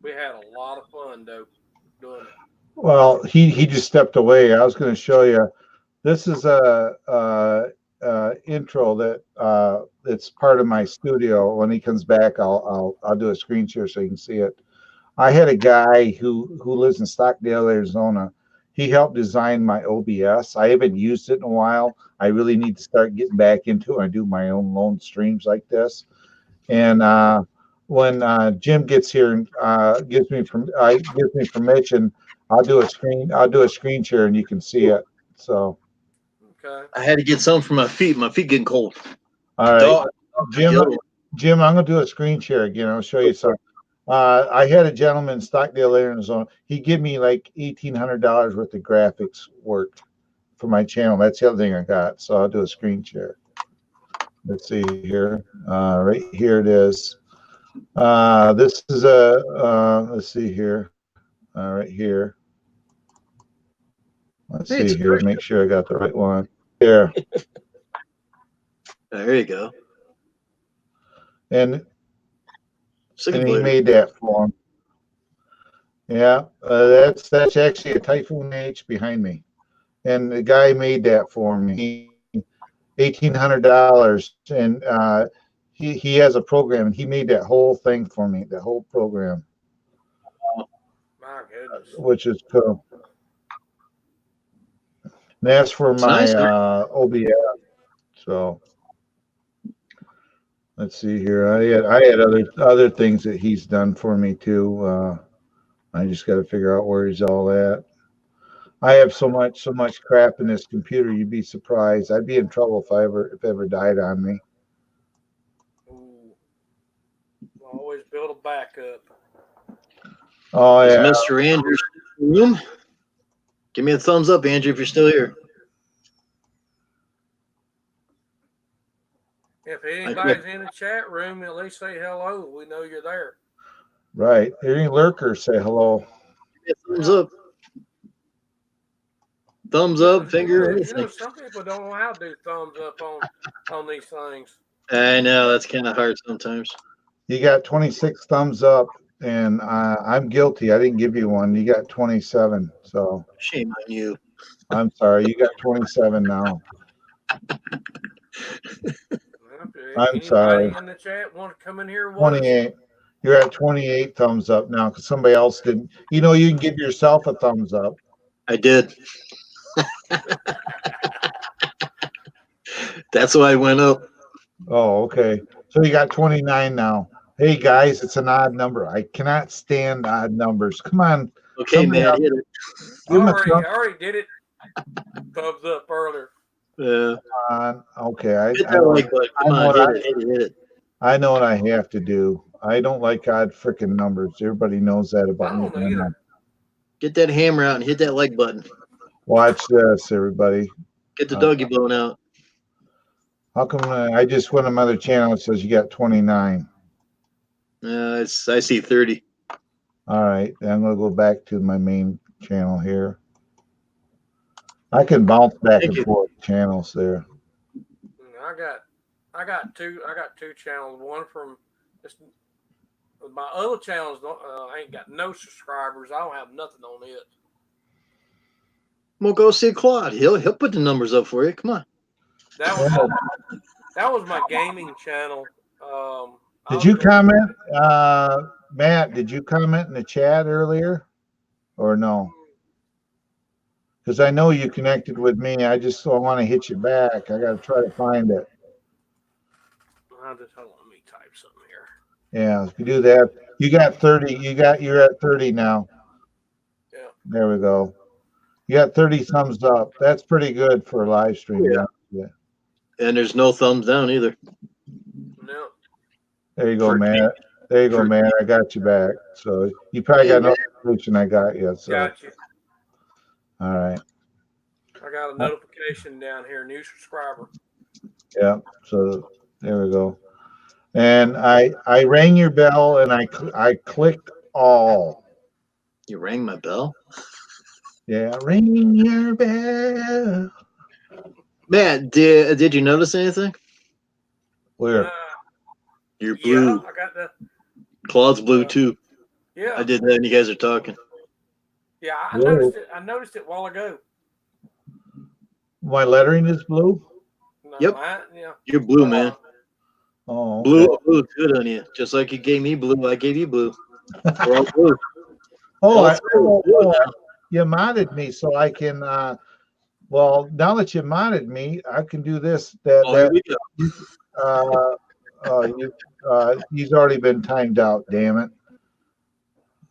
[SPEAKER 4] We had a lot of fun though doing it.
[SPEAKER 6] Well, he just stepped away. I was going to show you. This is a intro that it's part of my studio. When he comes back, I'll do a screen share so you can see it. I had a guy who lives in Stockdale, Arizona. He helped design my OBS. I haven't used it in a while. I really need to start getting back into it. I do my own lone streams like this. And when Jim gets here and gives me permission, I'll do a screen share and you can see it. So
[SPEAKER 4] okay.
[SPEAKER 1] I had to get something for my feet. My feet getting cold.
[SPEAKER 6] All right, Jim, I'm gonna do a screen share again. I'll show you something. I had a gentleman in Stockdale, Arizona. He gave me like $1,800 worth of graphics work for my channel. That's the other thing I got. So I'll do a screen share. Let's see here. Right here it is. This is a, let's see here. Right here. Let's see here. Make sure I got the right one. Here.
[SPEAKER 1] There you go.
[SPEAKER 6] And he made that for him. Yeah, that's actually a Typhoon H behind me, and the guy made that for me. $1,800, and he has a program, and he made that whole thing for me, the whole program.
[SPEAKER 4] My goodness.
[SPEAKER 6] Which is cool. And that's for my OBS. So let's see here. I had other things that he's done for me too. I just got to figure out where he's all at. I have so much crap in this computer. You'd be surprised. I'd be in trouble if it ever died on me.
[SPEAKER 4] Ooh. Always build a backup.
[SPEAKER 6] Oh yeah.
[SPEAKER 1] Is Mr. Andrews in the room? Give me a thumbs up, Andrew, if you're still here.
[SPEAKER 4] If anybody's in the chat room, at least say hello. We know you're there.
[SPEAKER 6] Right. Any lurkers, say hello.
[SPEAKER 1] Give me a thumbs up. Thumbs up, finger, anything.
[SPEAKER 4] Some people don't know how to do thumbs up on these things.
[SPEAKER 1] I know, that's kind of hard sometimes.
[SPEAKER 6] You got 26 thumbs up, and I'm guilty. I didn't give you one. You got 27. So
[SPEAKER 1] shame on you.
[SPEAKER 6] I'm sorry. You got 27 now. I'm sorry.
[SPEAKER 4] In the chat want to come in here?
[SPEAKER 6] 28. You're at 28 thumbs up now because somebody else didn't. You know, you can give yourself a thumbs up.
[SPEAKER 1] I did. That's why I went up.
[SPEAKER 6] Oh, okay. So you got 29 now. Hey guys, it's an odd number. I cannot stand odd numbers. Come on.
[SPEAKER 1] Okay, man, hit it.
[SPEAKER 4] I already did it. Thumbs up earlier.
[SPEAKER 6] Okay.
[SPEAKER 1] Hit that like button. Come on, hit it.
[SPEAKER 6] I know what I have to do. I don't like odd freaking numbers. Everybody knows that about me.
[SPEAKER 1] Get that hammer out and hit that like button.
[SPEAKER 6] Watch this, everybody.
[SPEAKER 1] Get the doggy bone out.
[SPEAKER 6] How come I just went on another channel that says you got 29?
[SPEAKER 1] I see 30.
[SPEAKER 6] All right. I'm going to go back to my main channel here. I can bounce back and forth channels there.
[SPEAKER 4] I got two channels. One from just my other channels. I ain't got no subscribers. I don't have nothing on it.
[SPEAKER 1] Well, go see Claude. He'll put the numbers up for you. Come on.
[SPEAKER 4] That was my gaming channel.
[SPEAKER 6] Did you comment, Matt? Did you comment in the chat earlier, or no? Because I know you connected with me. I want to hit you back. I got to try to find it.
[SPEAKER 4] Hold on, let me type something here.
[SPEAKER 6] Yeah, if you do that, you got 30. You're at 30 now.
[SPEAKER 4] Yeah.
[SPEAKER 6] There we go. You got 30 thumbs up. That's pretty good for a live stream. Yeah.
[SPEAKER 1] And there's no thumbs down either.
[SPEAKER 4] No.
[SPEAKER 6] There you go, Matt. There you go, Matt. I got you back. So you probably got no notification I got yet. So.
[SPEAKER 4] Got you.
[SPEAKER 6] All right.
[SPEAKER 4] I got a notification down here, new subscriber.
[SPEAKER 6] Yeah. So there we go. And I rang your bell and I clicked all.
[SPEAKER 1] You rang my bell?
[SPEAKER 6] Yeah, ring your bell.
[SPEAKER 1] Matt, did you notice anything?
[SPEAKER 6] Where?
[SPEAKER 1] You're blue.
[SPEAKER 4] Yeah, I got the
[SPEAKER 1] Claude's blue too.
[SPEAKER 4] Yeah.
[SPEAKER 1] I did that and you guys are talking.
[SPEAKER 4] Yeah, I noticed it. I noticed it a while ago.
[SPEAKER 6] My lettering is blue?
[SPEAKER 1] No, yep. You're blue, man.
[SPEAKER 6] Oh, okay.
[SPEAKER 1] Blue good on you. Just like you gave me blue, I gave you blue. We're all blue.
[SPEAKER 6] You modded me so I can well, now that you modded me, I can do this. He's already been timed out, damn it.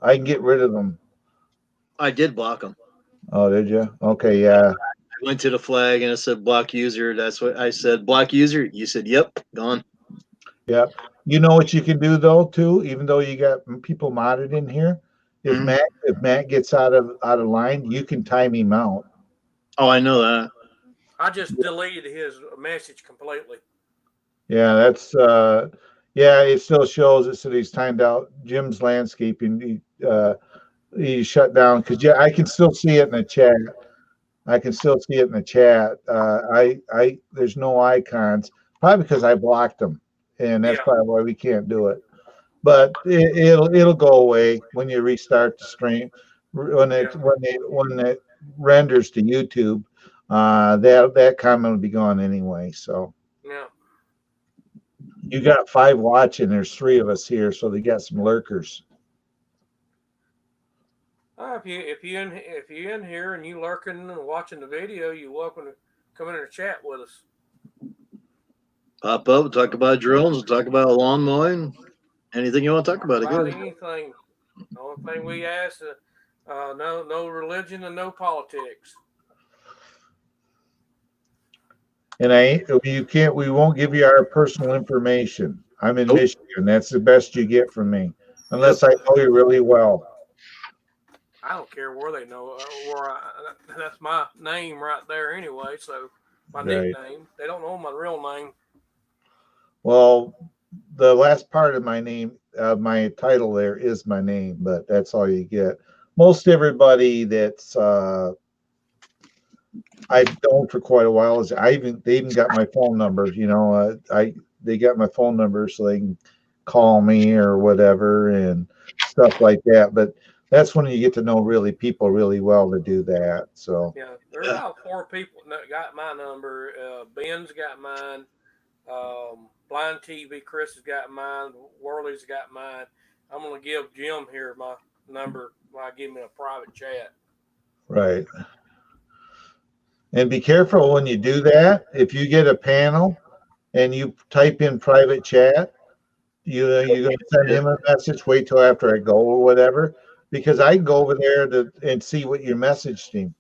[SPEAKER 6] I can get rid of them.
[SPEAKER 1] I did block them.
[SPEAKER 6] Oh, did you? Okay, yeah.
[SPEAKER 1] I went to the flag and it said block user. That's what I said. Block user. You said, yep, gone.
[SPEAKER 6] Yep. You know what you can do though too, even though you got people modded in here. If
[SPEAKER 1] Mhm.
[SPEAKER 6] Matt gets out of line, you can time him out.
[SPEAKER 1] Oh, I know that.
[SPEAKER 4] I just deleted his message completely.
[SPEAKER 6] Yeah, that's yeah. It still shows it said he's timed out. Jim's landscaping. He shut down because yeah, I can still see it in the chat. I can still see it in the chat. There's no icons, probably because I blocked them, and that's
[SPEAKER 4] Yeah.
[SPEAKER 6] probably why we can't do it. But it'll go away when you restart the stream.
[SPEAKER 4] Yeah.
[SPEAKER 6] When it renders to YouTube, that comment will be gone anyway. So
[SPEAKER 4] Yeah.
[SPEAKER 6] you got 5 watching. There's 3 of us here, so they got some lurkers.
[SPEAKER 4] If you in here and you lurking and watching the video, you're welcome to come in and chat with us.
[SPEAKER 1] Pop up, we'll talk about drones, we'll talk about lawn mowing, anything you want to talk about.
[SPEAKER 4] About
[SPEAKER 1] Again.
[SPEAKER 4] anything. The only thing we ask, no religion and no politics.
[SPEAKER 6] And we won't give you our personal information. I'm in
[SPEAKER 1] Nope.
[SPEAKER 6] Michigan. That's the best you get from me, unless
[SPEAKER 1] Yep.
[SPEAKER 6] I know you really well.
[SPEAKER 4] I don't care where they know that's my name right there anyway. So my
[SPEAKER 6] Right.
[SPEAKER 4] nickname. They don't know my real name.
[SPEAKER 6] Well, the last part of my name, my title there is my name, but that's all you get. Most everybody that's I've known for quite a while is they even got my phone number. You know, they got my phone number so they can call me or whatever and stuff like that. But that's when you get to know people really well to do that. So
[SPEAKER 4] Yeah, there's about 4 people that got my number. Ben's got mine. Blind TV, Chris has got mine. Worley's got mine. I'm gonna give Jim here my number when I give him a private chat.
[SPEAKER 6] right. And be careful when you do that. If you get a panel and you type in private chat, you're going to send him a message. Wait till after I go or whatever, because I can go over there and see what you messaged him.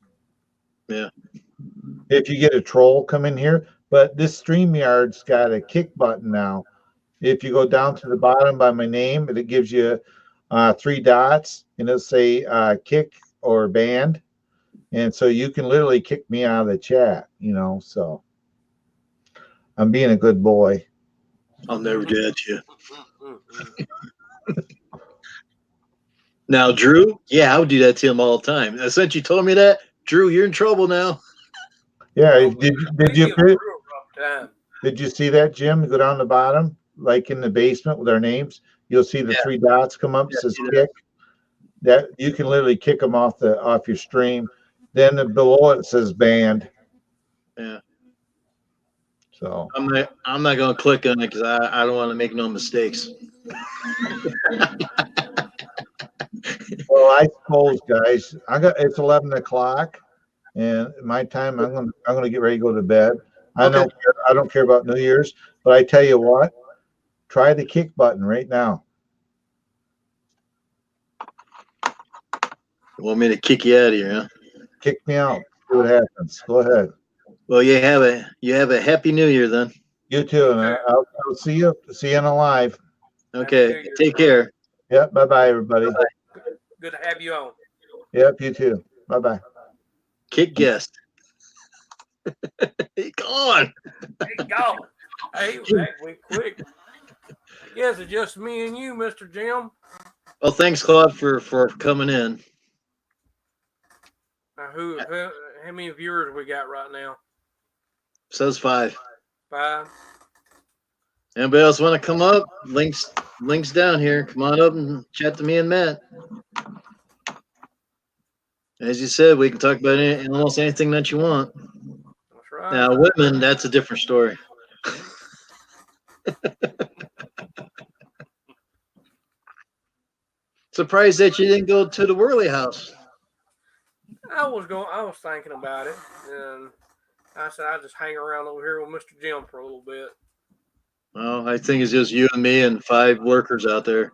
[SPEAKER 1] Yeah.
[SPEAKER 6] If you get a troll come in here, but this StreamYard's got a kick button now. If you go down to the bottom by my name, it gives you 3 dots, and it'll say kick or banned. And so you can literally kick me out of the chat, so I'm being a good boy.
[SPEAKER 1] I'll never do that to you. Now, Drew, yeah, I would do that to him all the time. Since you told me that, Drew, you're in trouble now.
[SPEAKER 6] Yeah,
[SPEAKER 4] We
[SPEAKER 6] did
[SPEAKER 4] give
[SPEAKER 6] you
[SPEAKER 4] Drew a rough time.
[SPEAKER 6] did you see that, Jim? Go down the bottom, like in the basement with our names. You'll see the 3 dots come up. It says kick. That you can literally kick them off your stream. Then below it says banned.
[SPEAKER 1] Yeah.
[SPEAKER 6] So
[SPEAKER 1] I'm not gonna click on it because I don't want to make no mistakes.
[SPEAKER 6] Well, I suppose, guys, it's 11 o'clock, and my time. I'm gonna get ready to go to bed. I don't care about New Year's, but I tell you what, try the kick button right now.
[SPEAKER 1] You want me to kick you out of here, huh?
[SPEAKER 6] Kick me out. See what happens. Go ahead.
[SPEAKER 1] Well, you have a happy New Year then.
[SPEAKER 6] You too, and I'll see you on a live.
[SPEAKER 1] Okay, take care.
[SPEAKER 6] Yep. Bye bye, everybody.
[SPEAKER 4] Bye. Good to have you on.
[SPEAKER 6] Yep. You too. Bye bye.
[SPEAKER 1] Kick guest. Hey, come on.
[SPEAKER 4] Hey, go. Hey, we quick. I guess it's just me and you, Mr. Jim.
[SPEAKER 1] Well, thanks, Claude, for coming in.
[SPEAKER 4] How many viewers we got right now?
[SPEAKER 1] Says 5.
[SPEAKER 4] 5.
[SPEAKER 1] Anybody else want to come up? Links down here. Come on up and chat to me and Matt. As you said, we can talk about almost anything that you want.
[SPEAKER 4] That's right.
[SPEAKER 1] Now, Whitman, that's a different story. Surprised that you didn't go to the Worley house.
[SPEAKER 4] I was thinking about it, and I said I'd just hang around over here with Mr. Jim for a little bit.
[SPEAKER 1] Well, I think it's just you and me and 5 workers out there.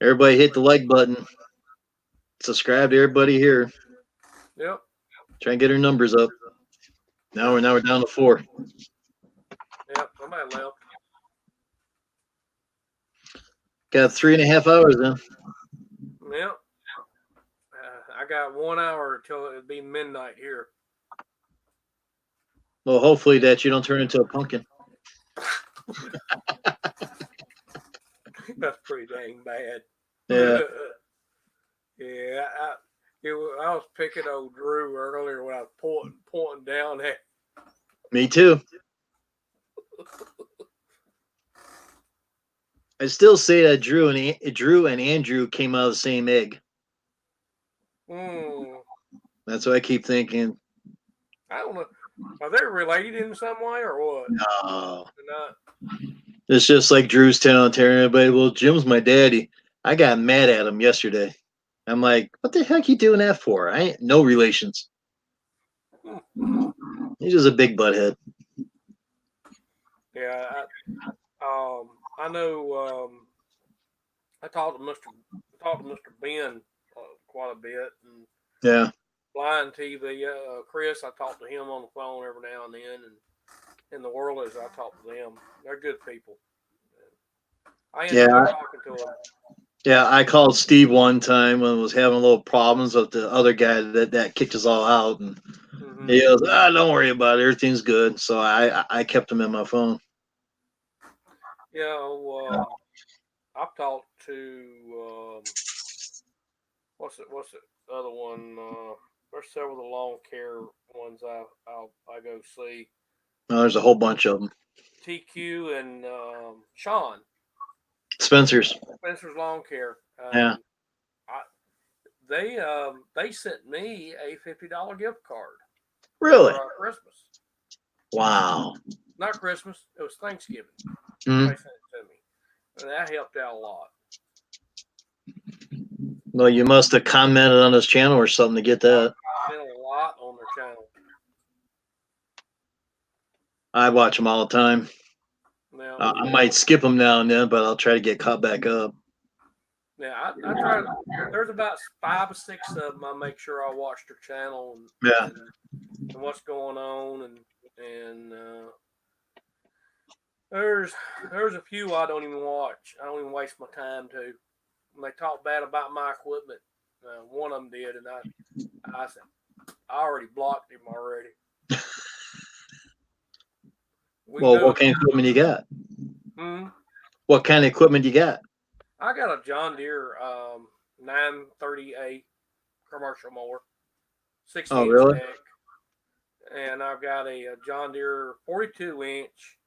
[SPEAKER 1] Everybody hit the like button. Subscribe to everybody here.
[SPEAKER 4] Yep.
[SPEAKER 1] Try and get our numbers up. Now we're down to 4.
[SPEAKER 4] Yep. Somebody left.
[SPEAKER 1] Got 3.5 hours then.
[SPEAKER 4] Yep. I got 1 hour until it'd be midnight here.
[SPEAKER 1] Well, hopefully that you don't turn into a pumpkin.
[SPEAKER 4] That's pretty dang bad.
[SPEAKER 1] Yeah.
[SPEAKER 4] Yeah. I was picking old Drew earlier when I was pointing down at.
[SPEAKER 1] Me too. I still say that Drew and Andrew came out of the same egg. That's what I keep thinking.
[SPEAKER 4] I don't know. Are they related in some way or what?
[SPEAKER 1] No.
[SPEAKER 4] They're not.
[SPEAKER 1] It's just like Drew's telling everybody, well, Jim's my daddy. I got mad at him yesterday. I'm like, what the heck you doing that for? I ain't no relations. He's just a big butthead.
[SPEAKER 4] Yeah, I know. I talked to Mr. Ben quite a bit, and
[SPEAKER 1] Yeah.
[SPEAKER 4] Blind TV. Chris, I talk to him on the phone every now and then, and in the world as I talk to them, they're good people. I enjoy talking to them.
[SPEAKER 1] Yeah, I called Steve one time when I was having a little problems with the other guy that kicked us all out, and he goes, "Don't worry about it, everything's good." So I kept him in my phone.
[SPEAKER 4] Yeah, I've talked to what's the other one? There's several of the lawn care ones I go see.
[SPEAKER 1] Oh, there's a whole bunch of them.
[SPEAKER 4] TQ and Sean.
[SPEAKER 1] Spencer's
[SPEAKER 4] Lawn Care.
[SPEAKER 1] Yeah.
[SPEAKER 4] They sent me a $50 gift card.
[SPEAKER 1] Really?
[SPEAKER 4] For Christmas.
[SPEAKER 1] Wow.
[SPEAKER 4] Not Christmas. It was Thanksgiving.
[SPEAKER 1] Mm-hmm.
[SPEAKER 4] They sent it to me, and that helped out a lot.
[SPEAKER 1] Well, you must have commented on his channel or something to get that.
[SPEAKER 4] I comment a lot on their channel.
[SPEAKER 1] I watch them all the time.
[SPEAKER 4] Now,
[SPEAKER 1] I might skip them now and then, but I'll try to get caught back up.
[SPEAKER 4] Yeah, I try. There's about 5 or 6 of them. I make sure I watch their channel and what's going on, and there's a few I don't even watch. I don't even waste my time to. When they talk bad about my equipment, one of them did, and I said I already blocked him already.
[SPEAKER 1] Well, what kind of equipment you got? What kind of equipment you got?
[SPEAKER 4] I got a John Deere 930A commercial mower, 60-inch deck, and I've got a John Deere 42-inch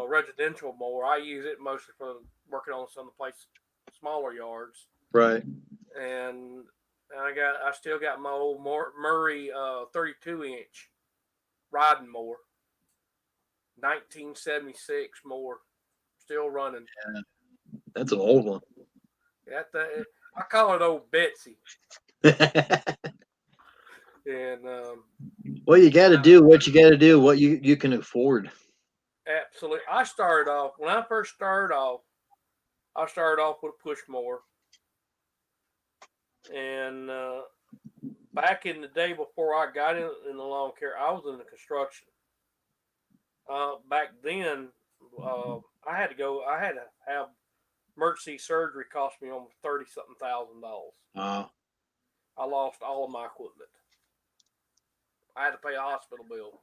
[SPEAKER 4] residential mower. I use it mostly for working on some of the smaller yards.
[SPEAKER 1] Right.
[SPEAKER 4] And I still got my old Murray 32-inch riding mower, 1976 mower, still running.
[SPEAKER 1] Yeah. That's an old one.
[SPEAKER 4] I call it old Betsy. And
[SPEAKER 1] well, you got to do what you got to do, what you can afford.
[SPEAKER 4] Absolutely. When I first started off, with a push mower. And back in the day before I got in the lawn care, I was in the construction. Back then, I had to have emergency surgery, cost me almost $30-something thousand.
[SPEAKER 1] Wow.
[SPEAKER 4] I lost all of my equipment. I had to pay a hospital bill.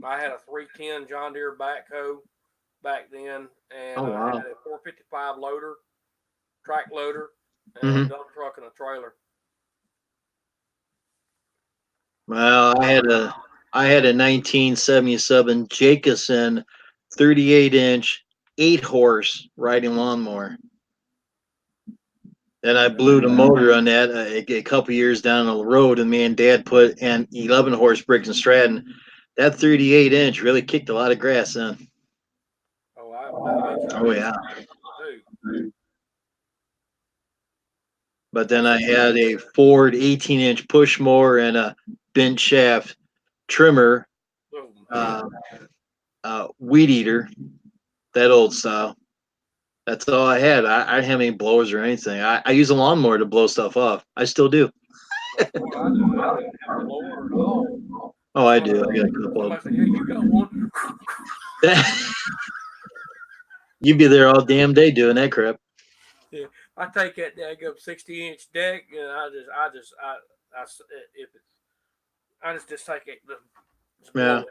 [SPEAKER 4] I had a 310 John Deere backhoe back then, and I had a 455 loader, track loader, and a dump truck and a trailer.
[SPEAKER 1] Well, I had a 1977 Jacobson 38-inch 8-horse riding lawnmower. And I blew the motor on that a couple years down the road, and me and Dad put an 11-horse Briggs and Stratton. That 38-inch really kicked a lot of grass in. Oh yeah. But then I had a Ford 18-inch push mower and a bent shaft trimmer, weed eater, that old style. That's all I had. I didn't have any blowers or anything. I use a lawnmower to blow stuff off. I still do.
[SPEAKER 4] That's what I do. I didn't have a blower at all.
[SPEAKER 1] Oh, I do. I got a couple of them.
[SPEAKER 4] Said, yeah, you got one.
[SPEAKER 1] You'd be there all damn day doing that crap.
[SPEAKER 4] Yeah, I take that deck up 60-inch deck, and if it's, I just take it, just blow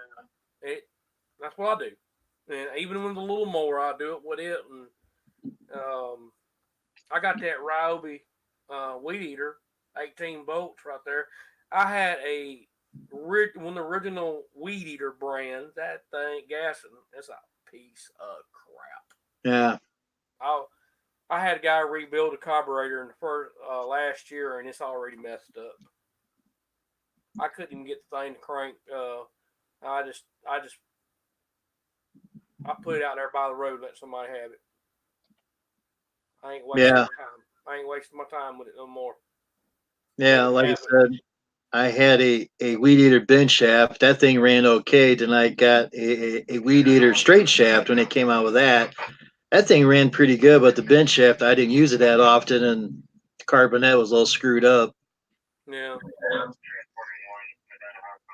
[SPEAKER 4] it. That's what I do. And even with a little more, I do it with it. And I got that Ryobi weed eater, 18 volts right there. I had one of the original weed eater brands. That thing, gassing, it's a piece of crap.
[SPEAKER 1] Yeah.
[SPEAKER 4] I had a guy rebuild a carburetor in the first last year, and it's already messed up. I couldn't even get the thing to crank. I put it out there by the road and let somebody have it. I ain't wasting my time. I ain't wasting my time with it no more.
[SPEAKER 1] Yeah, like I said, I had a weed eater bench shaft. That thing ran okay. Then I got a weed eater straight shaft when it came out with that. That thing ran pretty good, but the bench shaft, I didn't use it that often, and the carbonet was all screwed up.
[SPEAKER 4] Yeah.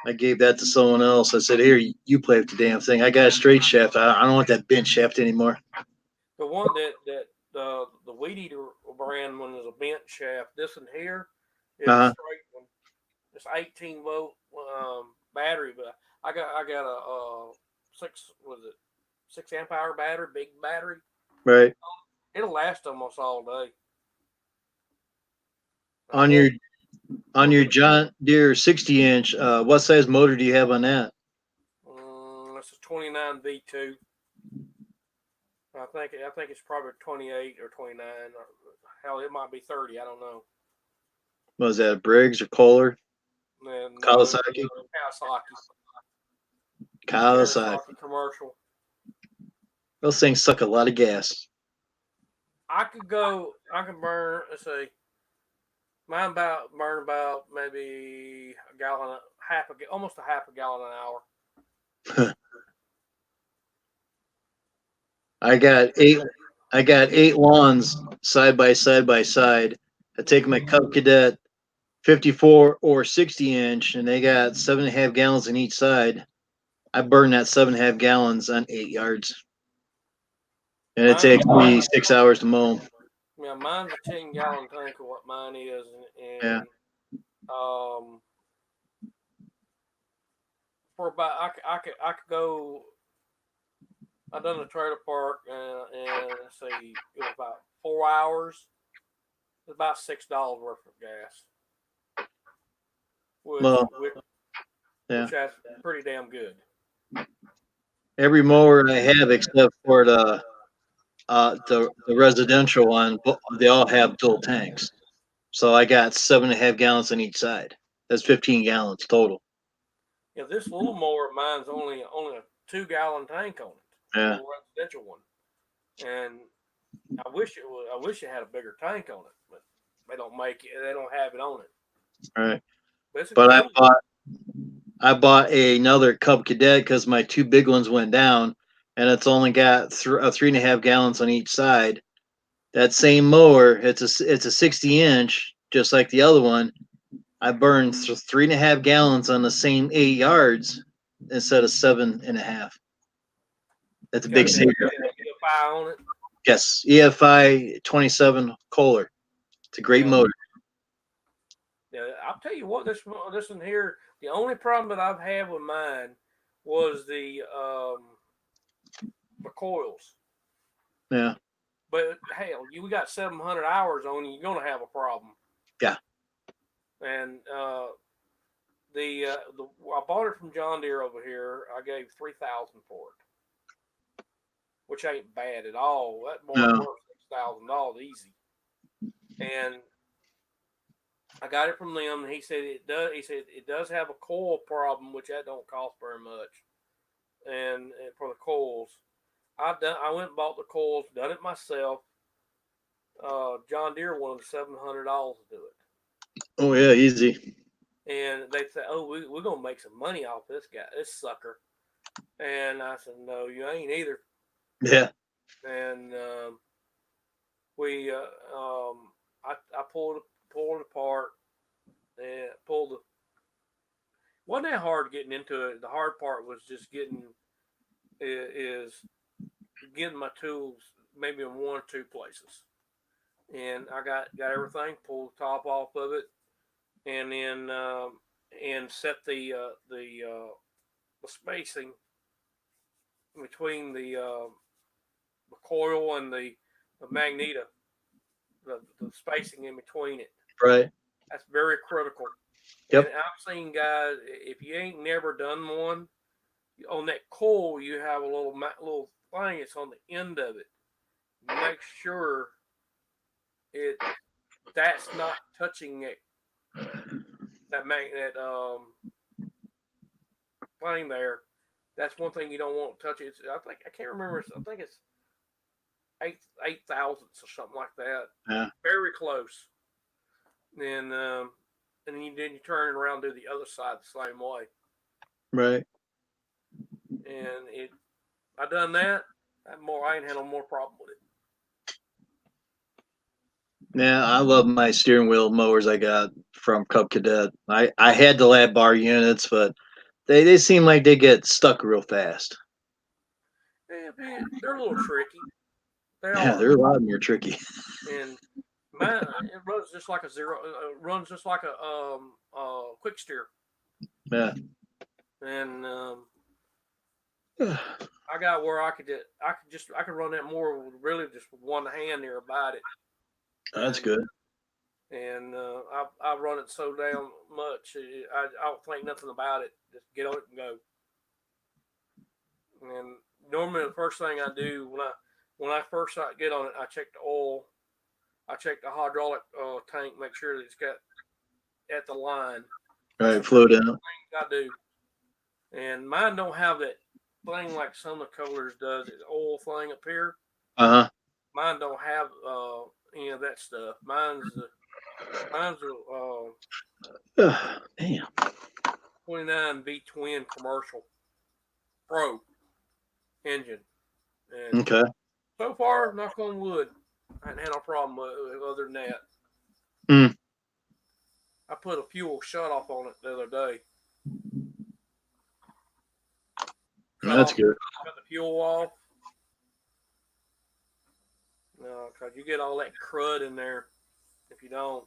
[SPEAKER 1] I gave that to someone else. I said, "Here, you play with the damn thing. I got a straight shaft. I don't want that bench shaft anymore."
[SPEAKER 4] The one that the weed eater brand one is a bent shaft. This one here is a straight one. It's 18 volt battery, but I got a 6 amp hour battery, big battery.
[SPEAKER 1] Right.
[SPEAKER 4] It'll last almost all day.
[SPEAKER 1] On your John Deere 60-inch, what size motor do you have on that?
[SPEAKER 4] It's a 29 V2. I think it's probably 28 or 29. Or, hell, it might be 30. I don't know.
[SPEAKER 1] Was that, Briggs or Kohler?
[SPEAKER 4] Kawasaki.
[SPEAKER 1] Kawasaki
[SPEAKER 4] commercial.
[SPEAKER 1] Those things suck a lot of gas.
[SPEAKER 4] I could burn, let's see, mine burn about maybe a gallon, almost a half a gallon an hour.
[SPEAKER 1] I got eight lawns side by side. I take my Cub Cadet 54 or 60-inch, and they got 7.5 gallons on each side. I burn that 7.5 gallons on 8 yards, and it takes me 6 hours to mow.
[SPEAKER 4] Yeah, mine's a 10-gallon tank of what mine is,
[SPEAKER 1] Yeah.
[SPEAKER 4] For about I could go. I done the trailer park and let's see, it was about 4 hours. It's about $6 worth of gas, which that's pretty damn good.
[SPEAKER 1] Every mower I have, except for the residential one, they all have dual tanks. So I got 7.5 gallons on each side. That's 15 gallons total.
[SPEAKER 4] Yeah, this little mower of mine's only a 2-gallon tank on it.
[SPEAKER 1] Yeah.
[SPEAKER 4] Little residential one, and I wish it had a bigger tank on it, but they don't make it. They don't have it on it.
[SPEAKER 1] Right.
[SPEAKER 4] But
[SPEAKER 1] I bought another Cub Cadet because my two big ones went down, and it's only got 3.5 gallons on each side. That same mower, it's a 60-inch, just like the other one. I burned 3.5 gallons on the same 8 yards instead of 7.5. That's a big saver.
[SPEAKER 4] EFI on it.
[SPEAKER 1] Yes, EFI 27 Kohler. It's a great motor.
[SPEAKER 4] Yeah, I'll tell you what, this one here, the only problem that I've had with mine was the coils.
[SPEAKER 1] Yeah.
[SPEAKER 4] But hell, we got 700 hours on you, you're gonna have a problem.
[SPEAKER 1] Yeah.
[SPEAKER 4] And I bought it from John Deere over here. I gave $3,000 for it, which ain't bad at all. That more worth $6,000 easy. And I got it from them, and he said it does. He said it does have a coil problem, which that don't cost very much. And for the coils, I went and bought the coils, done it myself. John Deere wanted $700 to do it.
[SPEAKER 1] Oh yeah, easy.
[SPEAKER 4] And they said, "Oh, we're gonna make some money off this sucker." And I said, "No, you ain't either."
[SPEAKER 1] Yeah.
[SPEAKER 4] And I pulled it apart and wasn't that hard getting into it. The hard part was just getting getting my tools maybe in 1 or 2 places, and I got everything, pulled the top off of it, and then and set the spacing between the coil and the magneto, the spacing in between it.
[SPEAKER 1] Right.
[SPEAKER 4] That's very critical.
[SPEAKER 1] Yep.
[SPEAKER 4] And I've seen guys, if you ain't never done one, on that coil you have a little thing that's on the end of it. Make sure that's not touching it. That thing there. That's one thing you don't want to touch. I can't remember. I think it's eight thousandths or something like that.
[SPEAKER 1] Yeah.
[SPEAKER 4] Very close. And then you turn it around and do the other side the same way.
[SPEAKER 1] Right.
[SPEAKER 4] And I done that. I ain't had no more problem with it.
[SPEAKER 1] Yeah, I love my steering wheel mowers I got from Cub Cadet. I had the lab bar units, but they seem like they get stuck real fast.
[SPEAKER 4] Yeah, they're a little tricky.
[SPEAKER 1] They're a lot more tricky.
[SPEAKER 4] And mine, it runs just like a zero. Runs just like a quick steer.
[SPEAKER 1] Yeah.
[SPEAKER 4] And I got where I could run that more with really just with one hand there about it.
[SPEAKER 1] That's good.
[SPEAKER 4] And I run it so damn much, I don't think nothing about it. Just get on it and go. And normally the first thing I do when I first get on it, I check the oil. I check the hydraulic tank, make sure that it's got at the line.
[SPEAKER 1] Right, flow down.
[SPEAKER 4] I do. And mine don't have that thing like some of the colors does. The oil thing up here. Mine don't have any of that stuff. Mine's
[SPEAKER 1] damn.
[SPEAKER 4] 29 V twin commercial pro engine. And
[SPEAKER 1] okay.
[SPEAKER 4] So far, knock on wood, I haven't had no problem with other than that. I put a fuel shut off on it the other day.
[SPEAKER 1] That's good.
[SPEAKER 4] Cut the fuel off. No, because you get all that crud in there if you don't.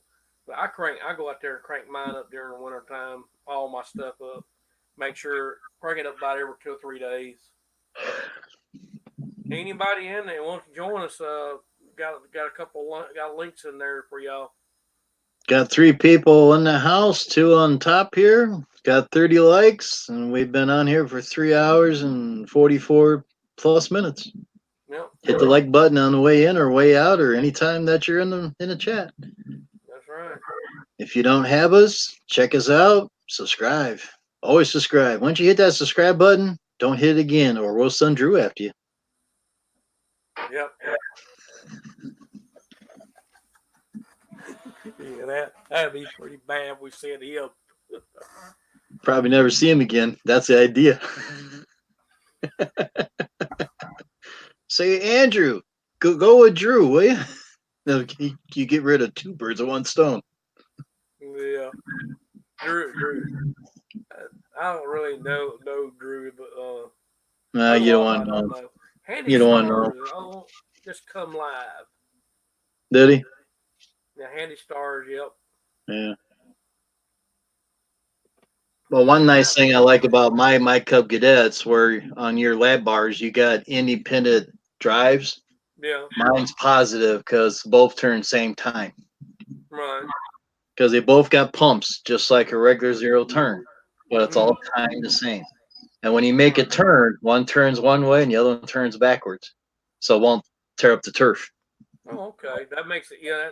[SPEAKER 4] But I go out there and crank mine up during the winter time, all my stuff up. Make sure, crank it up about every 2 or 3 days. Anybody in there wants to join us, got links in there for y'all.
[SPEAKER 1] Got 3 people in the house, 2 on top here. Got 30 likes, and we've been on here for 3 hours and 44 plus minutes.
[SPEAKER 4] Yep.
[SPEAKER 1] Hit the like button on the way in or way out, or anytime that you're in the chat.
[SPEAKER 4] That's right.
[SPEAKER 1] If you don't have us, check us out. Subscribe. Always subscribe. Once you hit that subscribe button, don't hit it again, or we'll send Drew after you.
[SPEAKER 4] Yep. Yeah, that'd be pretty bad if we send him.
[SPEAKER 1] Probably never see him again. That's the idea. Say, Andrew, go with Drew, will you? No, you get rid of 2 birds with 1 stone.
[SPEAKER 4] Yeah, Drew. I don't really know Drew, but
[SPEAKER 1] you don't want to know.
[SPEAKER 4] Handy you don't want to know. Oh, just come live.
[SPEAKER 1] Did he?
[SPEAKER 4] Yeah, Handy Stars. Yep.
[SPEAKER 1] Yeah. Well, one nice thing I like about my Cub Cadets, where on your lab bars you got independent drives.
[SPEAKER 4] Yeah.
[SPEAKER 1] Mine's positive because both turn same time.
[SPEAKER 4] Right.
[SPEAKER 1] Because they both got pumps, just like a regular 0 turn, but it's all timed the same. And when you make a turn, one turns one way and the other one turns backwards, so it won't tear up the turf.
[SPEAKER 4] Oh, okay. That makes it, yeah.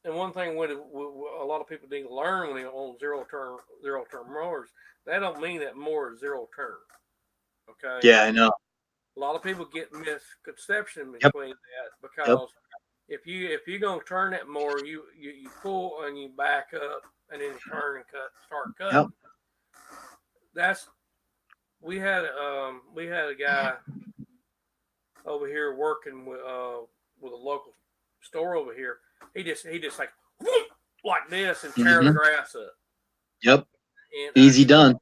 [SPEAKER 4] And one thing with a lot of people need to learn when they own zero turn mowers, that don't mean that mower is 0 turn. Okay.
[SPEAKER 1] Yeah, I know.
[SPEAKER 4] A lot of people get misconception between that because if you're gonna turn that mower, you pull and you back up and then you turn and start cutting. We had a guy over here working with a local store over here. He just like whoop, like this and tear the grass up.
[SPEAKER 1] Yep.
[SPEAKER 4] And
[SPEAKER 1] easy done.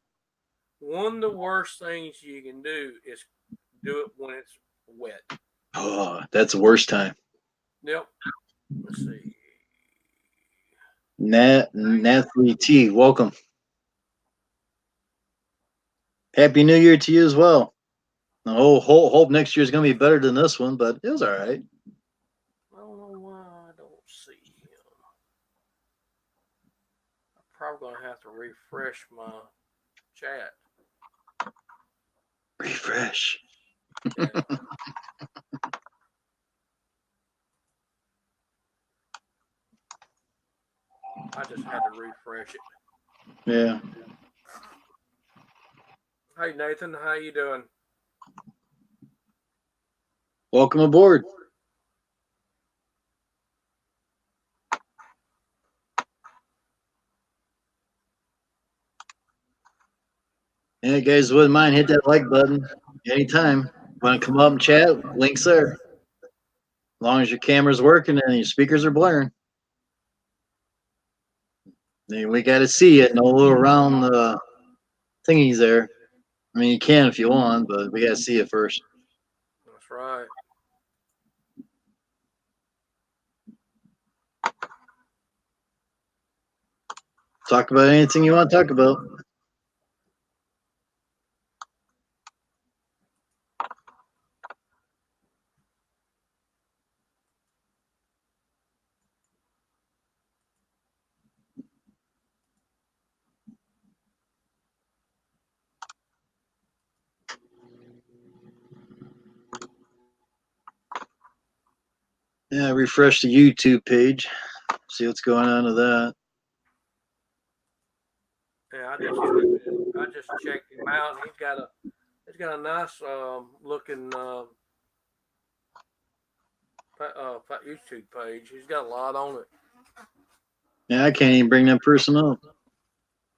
[SPEAKER 4] One of the worst things you can do is do it when it's wet.
[SPEAKER 1] Oh, that's the worst time.
[SPEAKER 4] Yep. Let's see.
[SPEAKER 1] Nathalie T, welcome. Happy New Year to you as well. Hope next year is going to be better than this one, but it was all right.
[SPEAKER 4] I don't know why I don't see him. I'm probably going to have to refresh my chat.
[SPEAKER 1] Refresh.
[SPEAKER 4] Yeah. I just had to refresh it.
[SPEAKER 1] Yeah.
[SPEAKER 4] Hey Nathan, how you doing?
[SPEAKER 1] Welcome aboard. Yeah, guys, wouldn't mind, hit that like button anytime. Want to come up and chat? Links there. As long as your camera's working and your speakers are blaring. Then we got to see it, no little round thingies there. I mean, you can if you want, but we got to see it first.
[SPEAKER 4] That's right.
[SPEAKER 1] Talk about anything you want to talk about. Yeah, refresh the YouTube page. See what's going on with that.
[SPEAKER 4] Yeah, I just checked him out. And he's got a nice looking YouTube page. He's got a lot on it.
[SPEAKER 1] Yeah, I can't even bring that person up.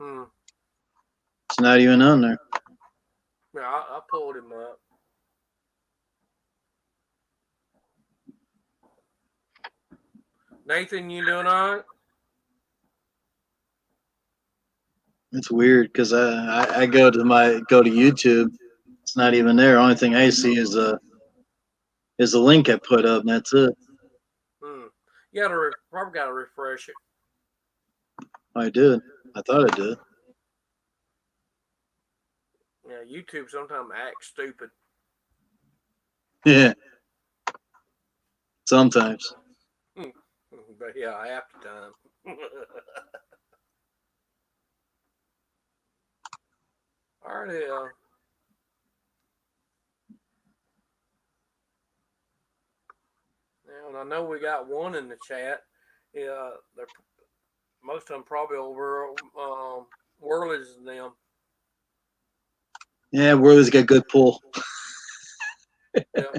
[SPEAKER 1] It's not even on there.
[SPEAKER 4] Yeah, I pulled him up. Nathan, you doing all right?
[SPEAKER 1] It's weird because I go to YouTube. It's not even there. Only thing I see is the link I put up, and that's it.
[SPEAKER 4] You probably got to refresh it.
[SPEAKER 1] I did. I thought I did.
[SPEAKER 4] Yeah, YouTube sometimes acts stupid.
[SPEAKER 1] Yeah. Sometimes.
[SPEAKER 4] But yeah, half the time. All right. Now, and I know we got one in the chat. Yeah, most of them probably over Whirlies and them.
[SPEAKER 1] Yeah, Worley's got good pull.
[SPEAKER 4] Yeah.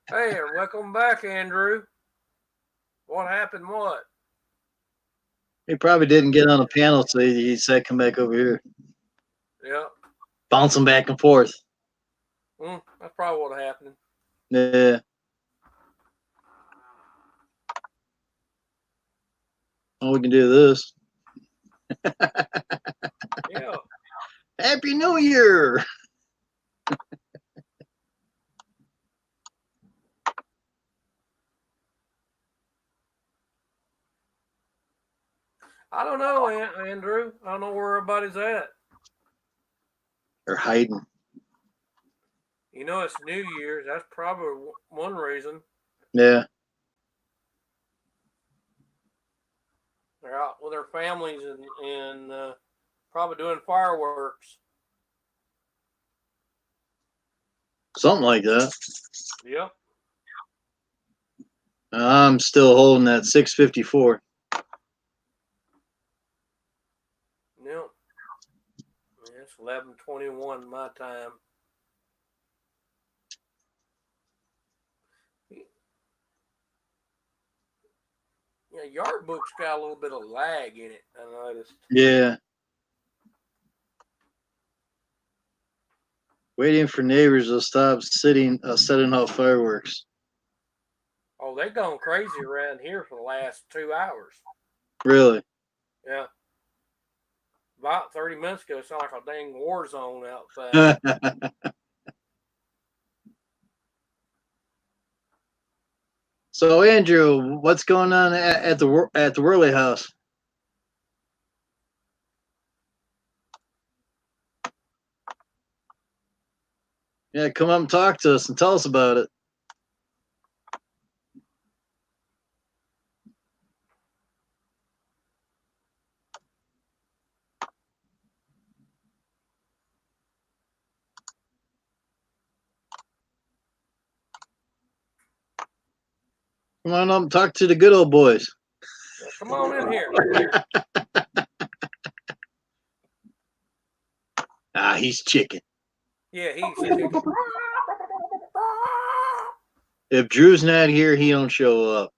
[SPEAKER 4] Hey, welcome back, Andrew. What happened? What?
[SPEAKER 1] He probably didn't get on the panel, so he said, "Come back over here."
[SPEAKER 4] Yeah.
[SPEAKER 1] Bouncing back and forth.
[SPEAKER 4] That's probably what happened.
[SPEAKER 1] Yeah. Oh, we can do this.
[SPEAKER 4] Yeah.
[SPEAKER 1] Happy New Year.
[SPEAKER 4] I don't know, Andrew. I don't know where everybody's at.
[SPEAKER 1] They're hiding.
[SPEAKER 4] You know, it's New Year's. That's probably one reason.
[SPEAKER 1] Yeah.
[SPEAKER 4] They're out with their families and probably doing fireworks.
[SPEAKER 1] Something like that.
[SPEAKER 4] Yep.
[SPEAKER 1] I'm still holding that 654.
[SPEAKER 4] Yep. It's 11:21 my time. Yeah, Yard Book's got a little bit of lag in it, I noticed.
[SPEAKER 1] Yeah. Waiting for neighbors to stop setting off fireworks.
[SPEAKER 4] Oh, they gone crazy around here for the last 2 hours.
[SPEAKER 1] Really?
[SPEAKER 4] Yeah. About 30 minutes ago, it sounded like a dang war zone outside.
[SPEAKER 1] So Andrew, what's going on at the Worley house? Yeah, come up and talk to us and tell us about it. Come on up and talk to the good old boys.
[SPEAKER 4] Yeah, come on in here.
[SPEAKER 1] He's chicken.
[SPEAKER 4] Yeah, he's chicken.
[SPEAKER 1] If Drew's not here, he don't show up.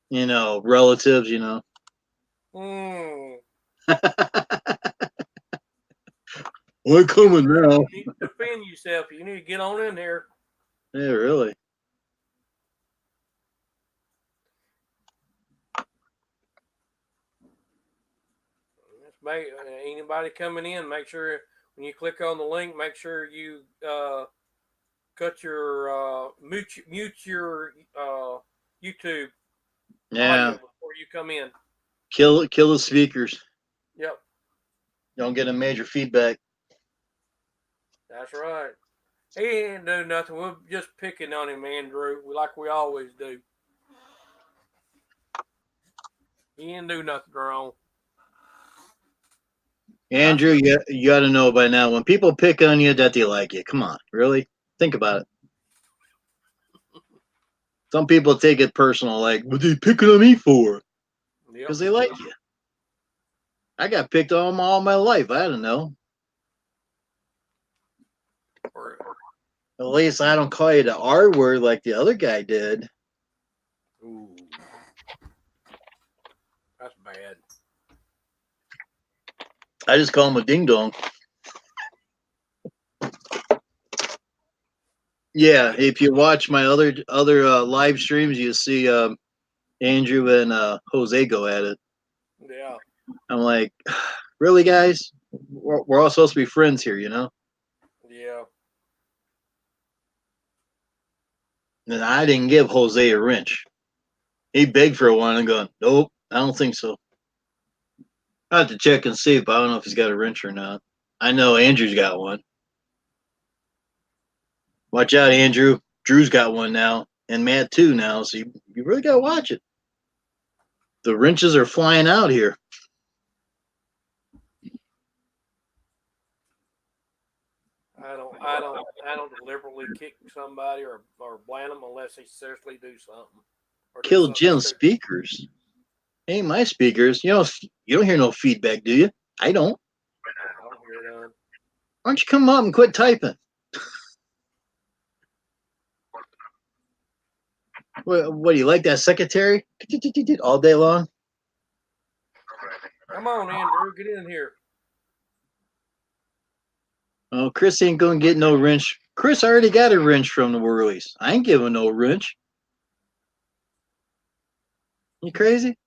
[SPEAKER 1] You know, relatives, you know. We're coming now.
[SPEAKER 4] You need to defend yourself. You need to get on in here.
[SPEAKER 1] Yeah, really.
[SPEAKER 4] Anybody coming in, make sure when you click on the link, make sure you cut your mute your YouTube audio before you come in.
[SPEAKER 1] Kill the speakers.
[SPEAKER 4] Yep.
[SPEAKER 1] Don't get a major feedback.
[SPEAKER 4] That's right. He ain't do nothing. We're just picking on him, Andrew, like we always do. He didn't do nothing wrong.
[SPEAKER 1] Andrew, you got to know by now, when people pick on you, that they like you. Come on, really? Think about it. Some people take it personal, like, what are they picking on me for? Because they like you. I got picked on all my life. I don't know. At least I don't call you the R word like the other guy did.
[SPEAKER 4] Ooh. That's bad.
[SPEAKER 1] I just call him a ding dong. Yeah, if you watch my other live streams, you see Andrew and Jose go at it.
[SPEAKER 4] Yeah.
[SPEAKER 1] I'm like, really, guys? We're all supposed to be friends here, you know?
[SPEAKER 4] Yeah.
[SPEAKER 1] And I didn't give Jose a wrench. He begged for one and going, nope, I don't think so. I have to check and see, but I don't know if he's got a wrench or not. I know Andrew's got one. Watch out, Andrew. Drew's got one now, and Matt too now. So you really got to watch it. The wrenches are flying out here.
[SPEAKER 4] I don't deliberately kick somebody or blame them unless they seriously do something.
[SPEAKER 1] Kill Jim's speakers. Ain't my speakers. You don't hear no feedback, do you? I don't.
[SPEAKER 4] I don't hear none.
[SPEAKER 1] Why don't you come up and quit typing? What do you like that secretary? All day long?
[SPEAKER 4] Come on, Andrew, get in here.
[SPEAKER 1] Oh, Chris ain't gonna get no wrench. Chris already got a wrench from the Whirlies. I ain't giving no wrench. You crazy?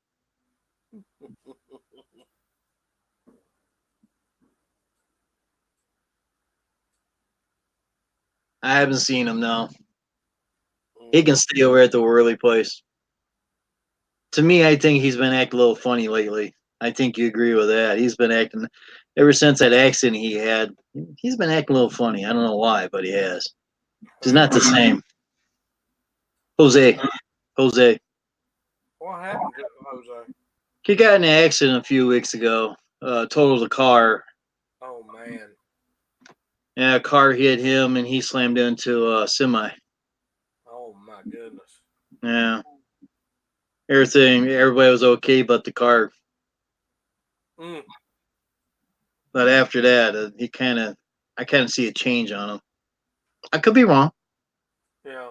[SPEAKER 1] I haven't seen him, no. He can stay over at the Whirly place. To me, I think he's been acting a little funny lately. I think you agree with that. He's been acting, ever since that accident he had, he's been acting a little funny. I don't know why, but he has. He's not the same. Jose.
[SPEAKER 4] What happened to Jose?
[SPEAKER 1] He got in an accident a few weeks ago. Totaled a car.
[SPEAKER 4] Oh, man.
[SPEAKER 1] Yeah, a car hit him and he slammed into a semi.
[SPEAKER 4] Oh, my goodness.
[SPEAKER 1] Yeah. Everybody was okay but the car. But after that, I kind of see a change on him. I could be wrong.
[SPEAKER 4] Yeah.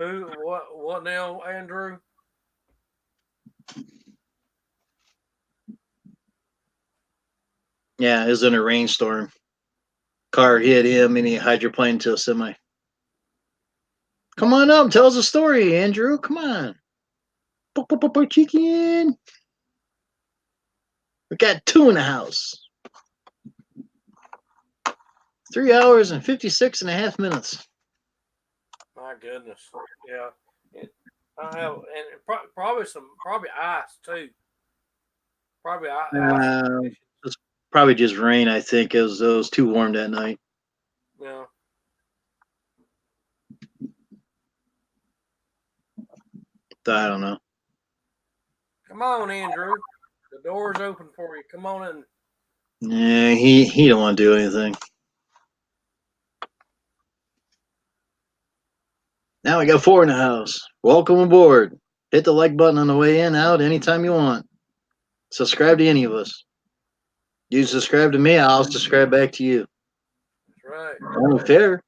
[SPEAKER 4] What now, Andrew?
[SPEAKER 1] Yeah, it was in a rainstorm. Car hit him and he hydroplaned into a semi. Come on up, tell us a story, Andrew. Come on. Chicken. We got two in the house. 3 hours and 56.5 minutes.
[SPEAKER 4] goodness. Yeah. I have, and probably ice too. Probably ice.
[SPEAKER 1] It's probably just rain. I think it was too warm that night.
[SPEAKER 4] Yeah.
[SPEAKER 1] I don't know.
[SPEAKER 4] Come on, Andrew. The door's open for you. Come on in.
[SPEAKER 1] Yeah, he don't want to do anything. Now we got 4 in the house. Welcome aboard. Hit the like button on the way in, out, anytime you want. Subscribe to any of us. You subscribe to me, I'll subscribe back to you.
[SPEAKER 4] That's right.
[SPEAKER 1] Only fair.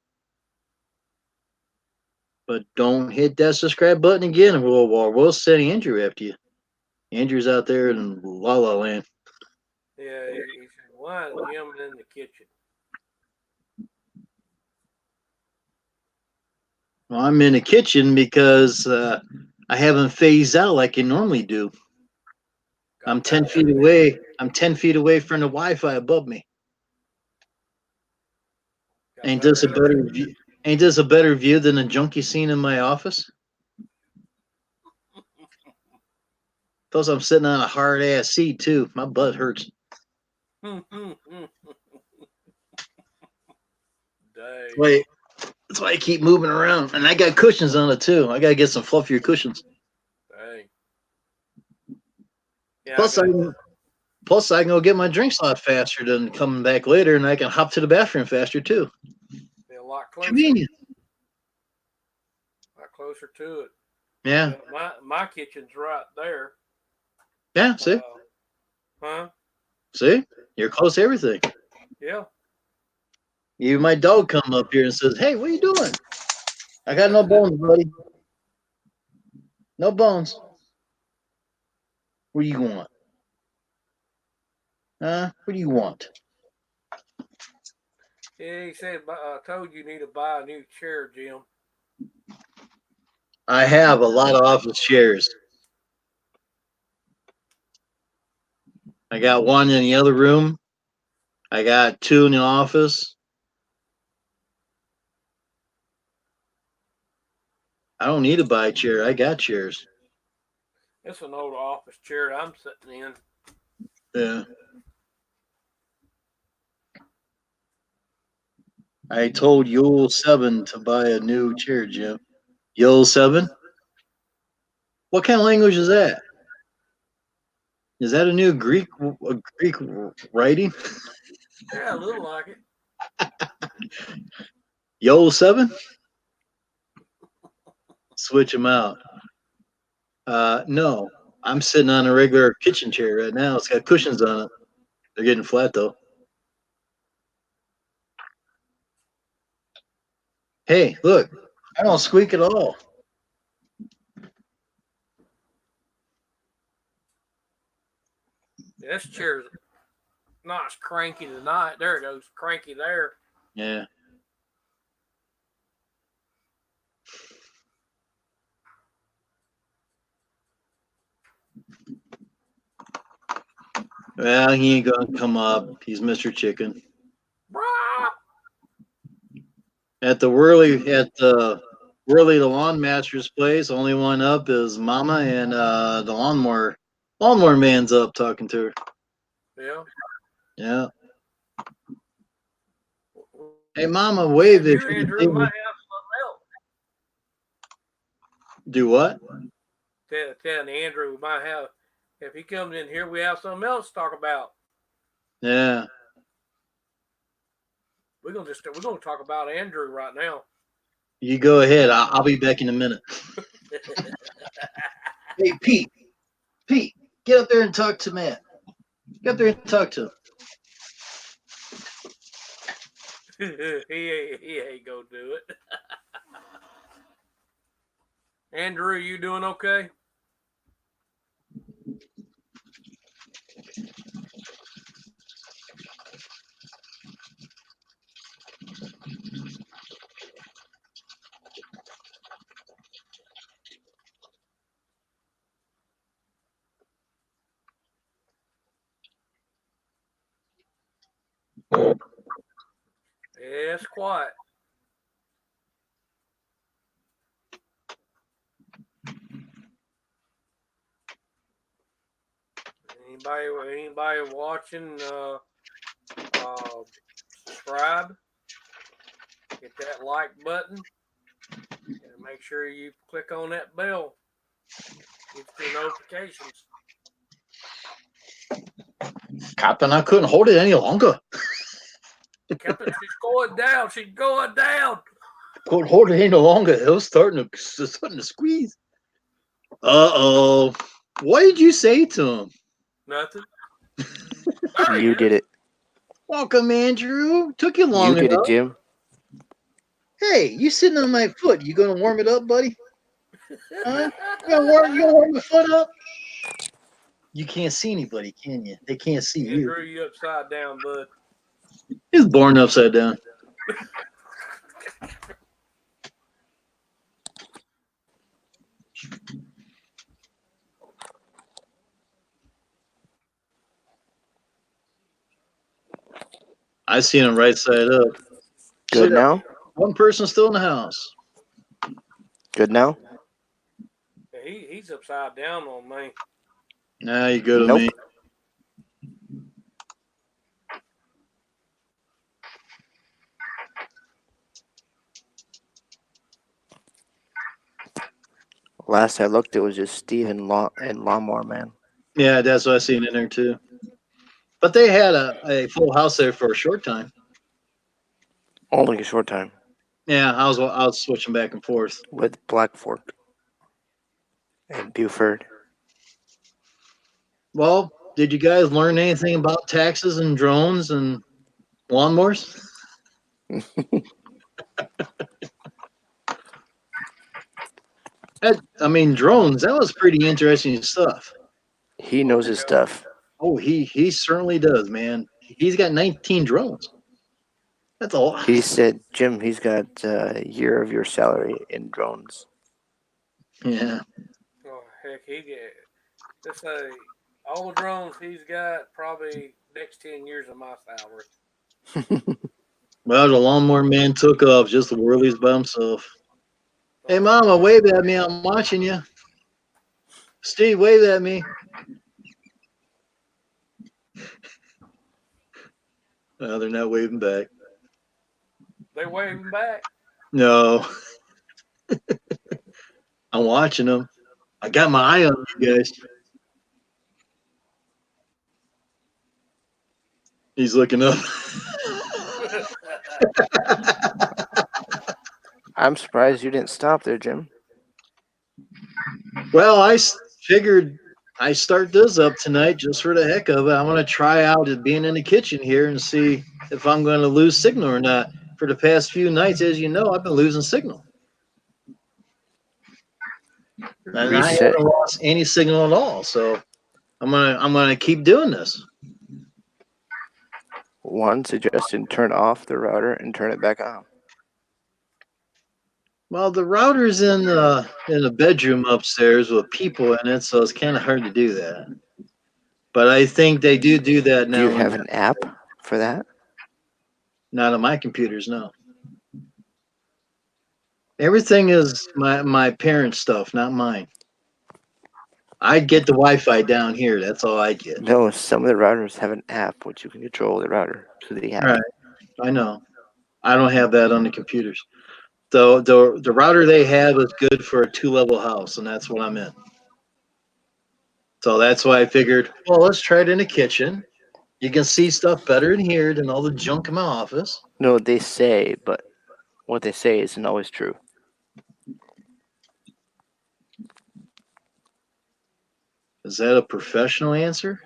[SPEAKER 1] But don't hit that subscribe button again, and we'll send Andrew after you. Andrew's out there in La La Land.
[SPEAKER 4] Yeah, he said, why is Jim in the kitchen?
[SPEAKER 1] Well, I'm in the kitchen because I haven't phased out like I normally do. I'm 10 feet away. I'm 10 feet away from the Wi-Fi above me. Ain't this a better view? Ain't this a better view than the junkie scene in my office? Plus, I'm sitting on a hard ass seat too. My butt hurts. Wait, that's why I keep moving around, and I got cushions on it too. I gotta get some fluffier cushions.
[SPEAKER 4] Dang. Yeah,
[SPEAKER 1] Plus, I can go get my drinks a lot faster than coming back later, and I can hop to the bathroom faster too.
[SPEAKER 4] Be a lot closer.
[SPEAKER 1] Convenient.
[SPEAKER 4] A lot closer to it.
[SPEAKER 1] Yeah.
[SPEAKER 4] My kitchen's right there.
[SPEAKER 1] Yeah. See.
[SPEAKER 4] Huh?
[SPEAKER 1] See, you're close to everything.
[SPEAKER 4] Yeah.
[SPEAKER 1] Even my dog come up here and says, "Hey, what are you doing?" I got no bones, buddy. No bones. What do you want? What do you want?
[SPEAKER 4] Yeah, he said, I told you need to buy a new chair, Jim.
[SPEAKER 1] I have a lot of office chairs. I got one in the other room. I got 2 in the office. I don't need to buy a chair. I got chairs.
[SPEAKER 4] It's an old office chair I'm sitting in.
[SPEAKER 1] Yeah. I told Yule 7 to buy a new chair, Jim. Yule 7? What kind of language is that? Is that a new Greek writing?
[SPEAKER 4] Yeah, a little like it.
[SPEAKER 1] Yule 7? Switch them out. No, I'm sitting on a regular kitchen chair right now. It's got cushions on it. They're getting flat though. Hey, look, I don't squeak at all.
[SPEAKER 4] This chair's not as cranky tonight. There it goes, cranky there.
[SPEAKER 1] Yeah. Well, he ain't gonna come up. He's Mr. Chicken. At the Whirly the Lawn Master's place, only one up is Mama, and the lawnmower man's up talking to her.
[SPEAKER 4] Yeah.
[SPEAKER 1] Yeah. Hey, Mama, wave if you
[SPEAKER 4] Andrew might have something else.
[SPEAKER 1] Do what?
[SPEAKER 4] Tell Andrew might have. If he comes in here, we have something else to talk about.
[SPEAKER 1] Yeah.
[SPEAKER 4] We're gonna talk about Andrew right now.
[SPEAKER 1] You go ahead. I'll be back in a minute. Hey, Pete, get up there and talk to Matt. Get up there and talk to him.
[SPEAKER 4] he ain't gonna do it. Andrew, you doing okay? Yeah, it's quiet. Anybody watching? Subscribe. Hit that like button, and make sure you click on that bell. Get your notifications.
[SPEAKER 1] Captain, I couldn't hold it any longer.
[SPEAKER 4] Captain, she's going down. She's going down.
[SPEAKER 1] Couldn't hold it any longer. It was starting to squeeze. Uh-oh. What did you say to him?
[SPEAKER 4] Nothing.
[SPEAKER 9] You did it.
[SPEAKER 1] Welcome, Andrew. Took you long
[SPEAKER 9] You did
[SPEAKER 1] enough.
[SPEAKER 9] it, Jim.
[SPEAKER 1] Hey, you sitting on my foot. You gonna warm it up, buddy? Huh? You gonna warm the foot up? You can't see anybody, can you? They can't see you.
[SPEAKER 4] Drew you upside down, bud.
[SPEAKER 1] He's born upside down. I seen him right side up.
[SPEAKER 9] Good now?
[SPEAKER 1] One person still in the house.
[SPEAKER 9] Good now?
[SPEAKER 4] He's upside down on me.
[SPEAKER 1] Nah, you good
[SPEAKER 9] Nope.
[SPEAKER 1] on me.
[SPEAKER 9] Last I looked, it was just Steve and Lawnmower Man.
[SPEAKER 1] Yeah, that's what I seen in there too. But they had a full house there for a short time.
[SPEAKER 9] Only a short time.
[SPEAKER 1] Yeah, I was switching back and forth
[SPEAKER 9] with Black Fork and Buford.
[SPEAKER 1] Well, did you guys learn anything about taxes and drones and lawnmowers? I mean, drones. That was pretty interesting stuff.
[SPEAKER 9] He knows his stuff.
[SPEAKER 1] Oh, he certainly does, man. He's got 19 drones. That's a lot.
[SPEAKER 9] He said, Jim, he's got a year of your salary in drones.
[SPEAKER 1] Yeah.
[SPEAKER 4] Oh heck, let's say all the drones he's got probably next 10 years of my salary.
[SPEAKER 1] Well, the lawnmower man took off just the whirlies by himself. Hey, Mama, wave at me. I'm watching you. Steve, wave at me. No, they're not waving back.
[SPEAKER 4] They waving back?
[SPEAKER 1] No. I'm watching them. I got my eye on you guys. He's looking up.
[SPEAKER 9] I'm surprised you didn't stop there, Jim.
[SPEAKER 1] Well, I figured I start this up tonight just for the heck of it. I want to try out being in the kitchen here and see if I'm going to lose signal or not. For the past few nights, as you know, I've been losing signal. And I haven't lost any signal at all. So I'm gonna keep doing this.
[SPEAKER 9] One suggestion: turn off the router and turn it back on.
[SPEAKER 1] Well, the router's in the bedroom upstairs with people in it, so it's kind of hard to do that. But I think they do that now.
[SPEAKER 9] Do you have an app for that?
[SPEAKER 1] Not on my computers, no. Everything is my parents' stuff, not mine. I get the Wi-Fi down here. That's all I get.
[SPEAKER 9] No, some of the routers have an app which you can control the router through the app.
[SPEAKER 1] Right, I know. I don't have that on the computers. The router they have is good for a 2-level house, and that's what I'm in. So that's why I figured, well, let's try it in the kitchen. You can see stuff better in here than all the junk in my office.
[SPEAKER 9] No, they say, but what they say isn't always true.
[SPEAKER 1] Is that a professional answer?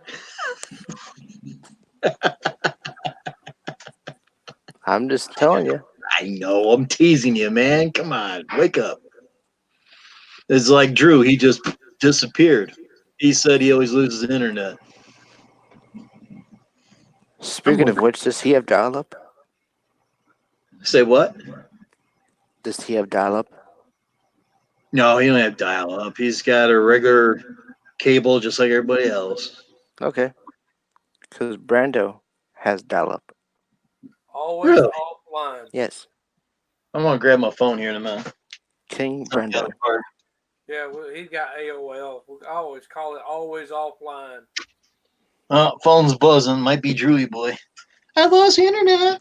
[SPEAKER 9] I'm just telling you.
[SPEAKER 1] I know. I'm teasing you, man. Come on. Wake up. It's like Drew. He just disappeared. He said he always loses the internet.
[SPEAKER 9] Speaking of which, does he have dial-up?
[SPEAKER 1] Say what?
[SPEAKER 9] Does he have dial-up?
[SPEAKER 1] No, he don't have dial-up. He's got a regular cable just like everybody else.
[SPEAKER 9] Okay. Because Brando has dial-up.
[SPEAKER 4] Always
[SPEAKER 1] Really?
[SPEAKER 4] offline.
[SPEAKER 9] Yes.
[SPEAKER 1] I'm going to grab my phone here in a minute.
[SPEAKER 9] King Brando.
[SPEAKER 4] Yeah, well, he's got AOL. We always call it always offline.
[SPEAKER 1] Phone's buzzing. Might be Drewy Boy. I lost the internet.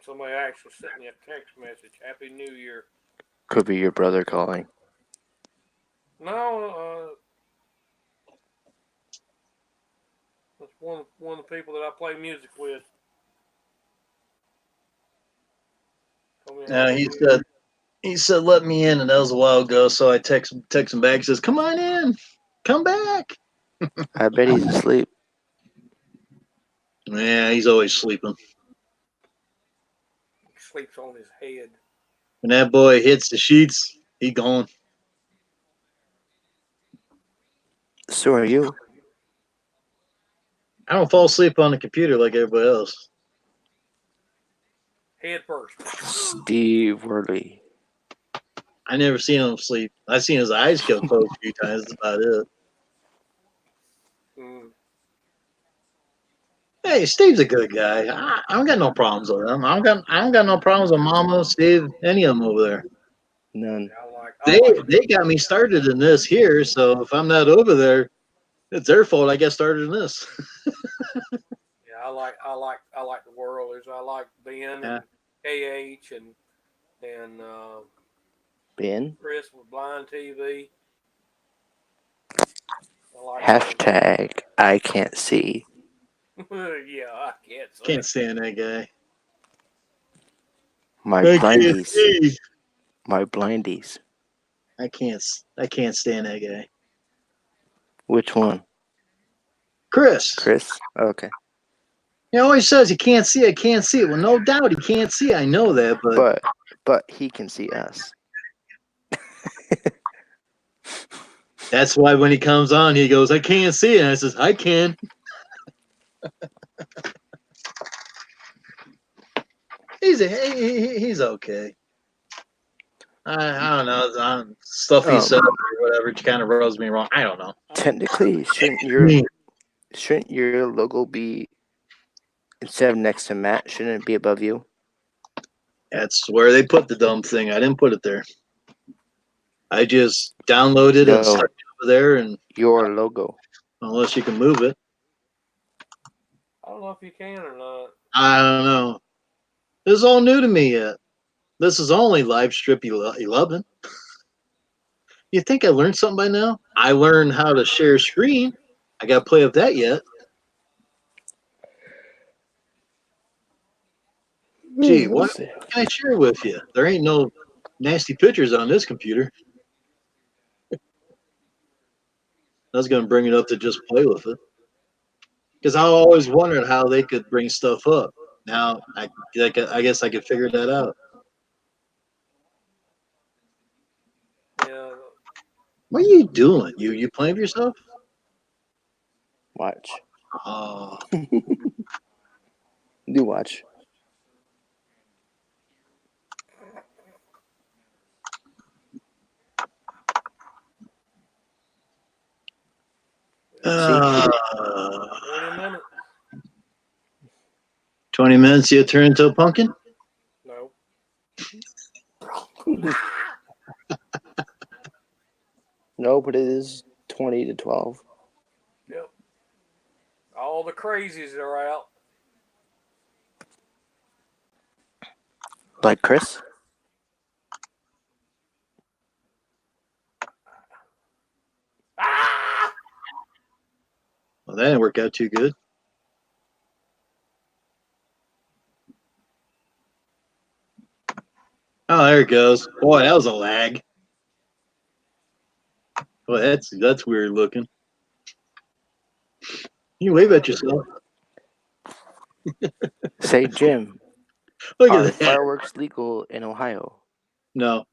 [SPEAKER 4] Somebody actually sent me a text message. Happy New Year.
[SPEAKER 9] Could be your brother calling.
[SPEAKER 4] No, that's one of the people that I play music with.
[SPEAKER 1] Yeah, he said let me in, and that was a while ago. So I text him back. He says, "Come on in, come back."
[SPEAKER 9] I bet he's asleep.
[SPEAKER 1] Yeah, he's always sleeping.
[SPEAKER 4] He sleeps on his head.
[SPEAKER 1] When that boy hits the sheets, he gone.
[SPEAKER 9] So are you.
[SPEAKER 1] I don't fall asleep on the computer like everybody else.
[SPEAKER 4] Head first.
[SPEAKER 9] Steve Worley.
[SPEAKER 1] I never seen him sleep. I seen his eyes go closed a few times. That's about it. Hey, Steve's a good guy. I don't got no problems with him. I don't got no problems with Mama, Steve, any of them over there.
[SPEAKER 9] None.
[SPEAKER 1] They got me started in this here, so if I'm not over there, it's their fault. I got started in this.
[SPEAKER 4] Yeah, I like the Whirlers. I like Ben and KH and
[SPEAKER 9] Ben.
[SPEAKER 4] Chris with Blind TV.
[SPEAKER 9] Hashtag I can't see.
[SPEAKER 4] Yeah, I can't see.
[SPEAKER 1] Can't stand that guy.
[SPEAKER 9] My blindies. My blindies.
[SPEAKER 1] I can't stand that guy.
[SPEAKER 9] Which one?
[SPEAKER 1] Chris.
[SPEAKER 9] Okay.
[SPEAKER 1] He always says he can't see. I can't see it. Well, no doubt he can't see. I know that,
[SPEAKER 9] but he can see us.
[SPEAKER 1] That's why when he comes on, he goes, "I can't see it." And I says, "I can." He's okay. I don't know. Stuff he said or whatever kind of rubs me wrong. I don't know.
[SPEAKER 9] Technically, shouldn't your logo be instead of next to Matt? Shouldn't it be above you?
[SPEAKER 1] That's where they put the dumb thing. I didn't put it there. I just downloaded and stuck it over there, and
[SPEAKER 9] your logo.
[SPEAKER 1] Unless you can move it.
[SPEAKER 4] I don't know if you can or not.
[SPEAKER 1] I don't know. This is all new to me yet. This is only live strip 11. You think I learned something by now? I learned how to share screen. I got to play with that yet. Gee, what can I share with you? There ain't no nasty pictures on this computer. I was going to bring it up to just play with it. Because I always wondered how they could bring stuff up. Now, I guess I could figure that out.
[SPEAKER 4] Yeah.
[SPEAKER 1] What are you doing? You playing with yourself?
[SPEAKER 9] Watch.
[SPEAKER 1] Oh.
[SPEAKER 9] Do watch.
[SPEAKER 4] See? 20 minutes.
[SPEAKER 1] 20 minutes, you turn into a pumpkin?
[SPEAKER 4] No.
[SPEAKER 9] No, but it is 20 to 12.
[SPEAKER 4] Yep. All the crazies are out.
[SPEAKER 9] Like Chris?
[SPEAKER 1] Well, that didn't work out too good. Oh, there it goes. Boy, that was a lag. Boy, that's weird looking. You wave at yourself.
[SPEAKER 9] Say, Jim.
[SPEAKER 1] Look
[SPEAKER 9] are
[SPEAKER 1] at that.
[SPEAKER 9] Fireworks legal in Ohio?
[SPEAKER 1] No.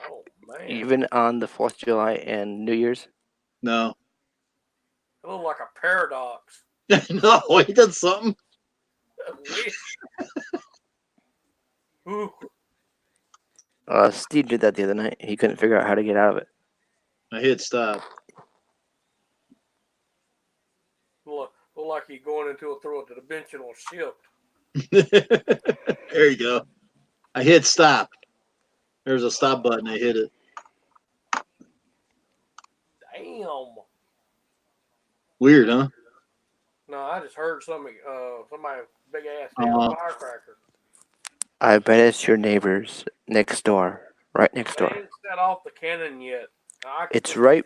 [SPEAKER 4] Oh, man.
[SPEAKER 9] Even on the 4th of July and New Year's?
[SPEAKER 1] No.
[SPEAKER 4] It looked like a paradox.
[SPEAKER 1] No, he did something.
[SPEAKER 4] Ooh.
[SPEAKER 9] Steve did that the other night. He couldn't figure out how to get out of it.
[SPEAKER 1] I hit stop.
[SPEAKER 4] Look like you're going into a dimensional shift.
[SPEAKER 1] There you go. I hit stop. There's a stop button. I hit it. Weird, huh?
[SPEAKER 4] No, I just heard somebody big ass damn firecracker.
[SPEAKER 9] I bet it's your neighbors next door, right next
[SPEAKER 4] They
[SPEAKER 9] door.
[SPEAKER 4] ain't set off the cannon yet.
[SPEAKER 9] It's right.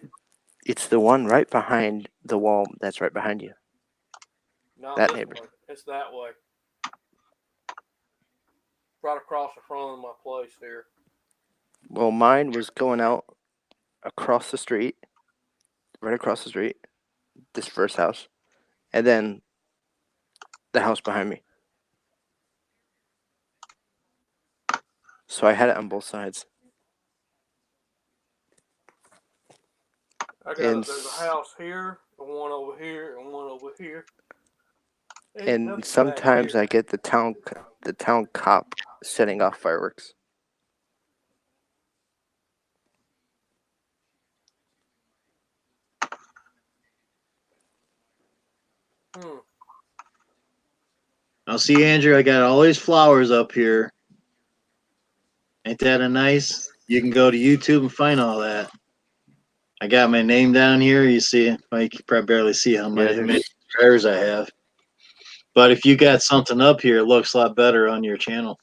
[SPEAKER 9] It's the one right behind the wall. That's right behind you.
[SPEAKER 4] Not
[SPEAKER 9] that
[SPEAKER 4] this
[SPEAKER 9] neighbor.
[SPEAKER 4] way. It's that way. Right across the front of my place here.
[SPEAKER 9] Well, mine was going out across the street, right across the street, this first house, and then the house behind me. So I had it on both sides.
[SPEAKER 4] There's a house here, and one over here, and one over here.
[SPEAKER 9] And sometimes I get the town cop setting off fireworks.
[SPEAKER 1] Now, see, Andrew, I got all these flowers up here. Ain't that a nice? You can go to YouTube and find all that. I got my name down here. You see, I can probably barely see how many subscribers I have. But if you got something up here, it looks a lot better on your channel.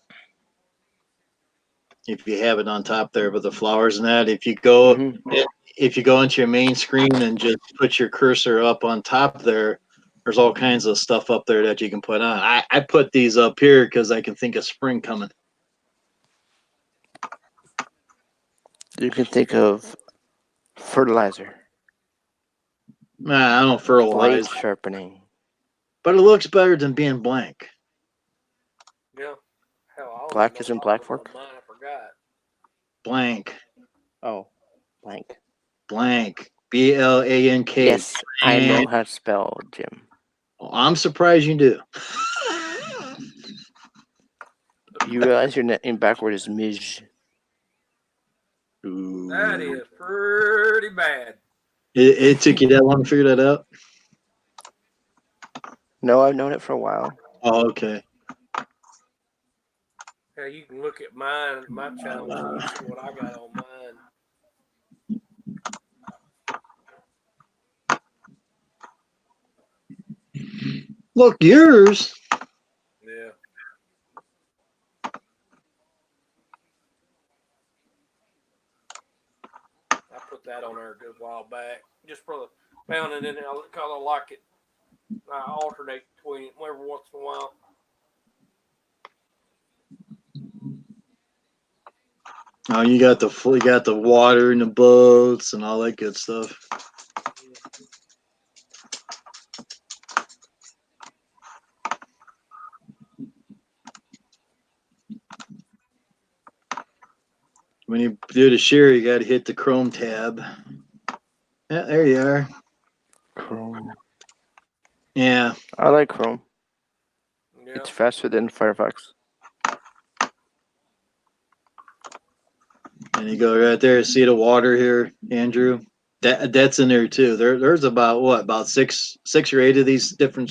[SPEAKER 1] If you have it on top there with the flowers and that, if you go into your main screen and just put your cursor up on top there, there's all kinds of stuff up there that you can put on. I put these up here because I can think of spring coming.
[SPEAKER 9] You can think of fertilizer.
[SPEAKER 1] Nah, I don't fertilize.
[SPEAKER 9] Blade sharpening.
[SPEAKER 1] But it looks better than being blank.
[SPEAKER 4] Yeah. Hell,
[SPEAKER 9] Black isn't black fork?
[SPEAKER 4] Mine, I forgot.
[SPEAKER 1] Blank.
[SPEAKER 9] Oh, blank.
[SPEAKER 1] Blank. BLANK.
[SPEAKER 9] Yes, I know how to spell, Jim.
[SPEAKER 1] Well, I'm surprised you do.
[SPEAKER 9] You realize your name backward is Mij.
[SPEAKER 1] Ooh.
[SPEAKER 4] That is pretty bad.
[SPEAKER 1] It took you that long to figure that out?
[SPEAKER 9] No, I've known it for a while.
[SPEAKER 1] Oh, okay.
[SPEAKER 4] Yeah, you can look at my channel and see what I got on mine.
[SPEAKER 1] Look, yours.
[SPEAKER 4] Yeah. I put that on there a good while back. Just for the found it in there because I like it. I alternate between it every once in a while.
[SPEAKER 1] Oh, you got the water and the boats and all that good stuff. When you do the share, you got to hit the Chrome tab. Yeah, there you are.
[SPEAKER 9] Chrome.
[SPEAKER 1] Yeah.
[SPEAKER 9] I like Chrome.
[SPEAKER 4] Yeah.
[SPEAKER 9] It's faster than Firefox.
[SPEAKER 1] And you go right there, see the water here, Andrew. That's in there too. There's about six or eight of these different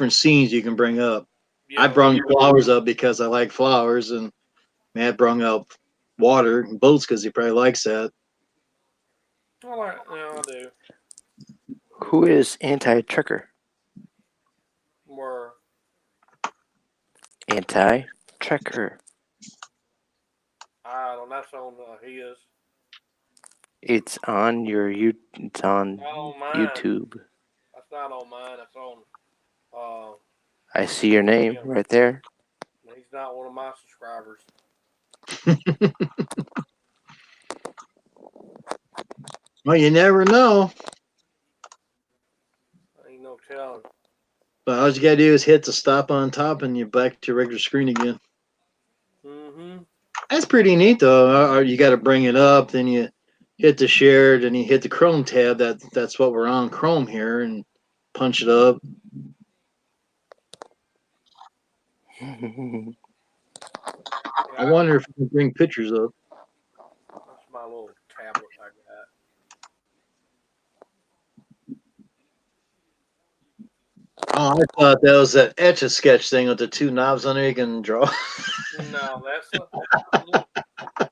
[SPEAKER 1] scenes you can bring up.
[SPEAKER 4] Yeah,
[SPEAKER 1] I brung flowers up because I like flowers, and Matt brung up water and boats because he probably likes that.
[SPEAKER 4] I do.
[SPEAKER 9] Who is anti-trucker?
[SPEAKER 4] More
[SPEAKER 9] Anti-trucker.
[SPEAKER 4] I don't know. That's on his.
[SPEAKER 9] It's on your It's on YouTube.
[SPEAKER 4] That's not on mine. That's on.
[SPEAKER 9] I see your name right there.
[SPEAKER 4] He's not one of my subscribers.
[SPEAKER 1] Well, you never know.
[SPEAKER 4] Ain't no telling.
[SPEAKER 1] But all you gotta do is hit the stop on top, and you're back to your regular screen again. That's pretty neat, though. You got to bring it up, then you hit the share, then you hit the Chrome tab. That's what we're on Chrome here, and punch it up. I wonder if we can bring pictures up.
[SPEAKER 4] That's my little tablet I got.
[SPEAKER 1] Oh, I thought that was that Etch-a-Sketch thing with the two knobs on there you can draw.
[SPEAKER 4] No, that's a little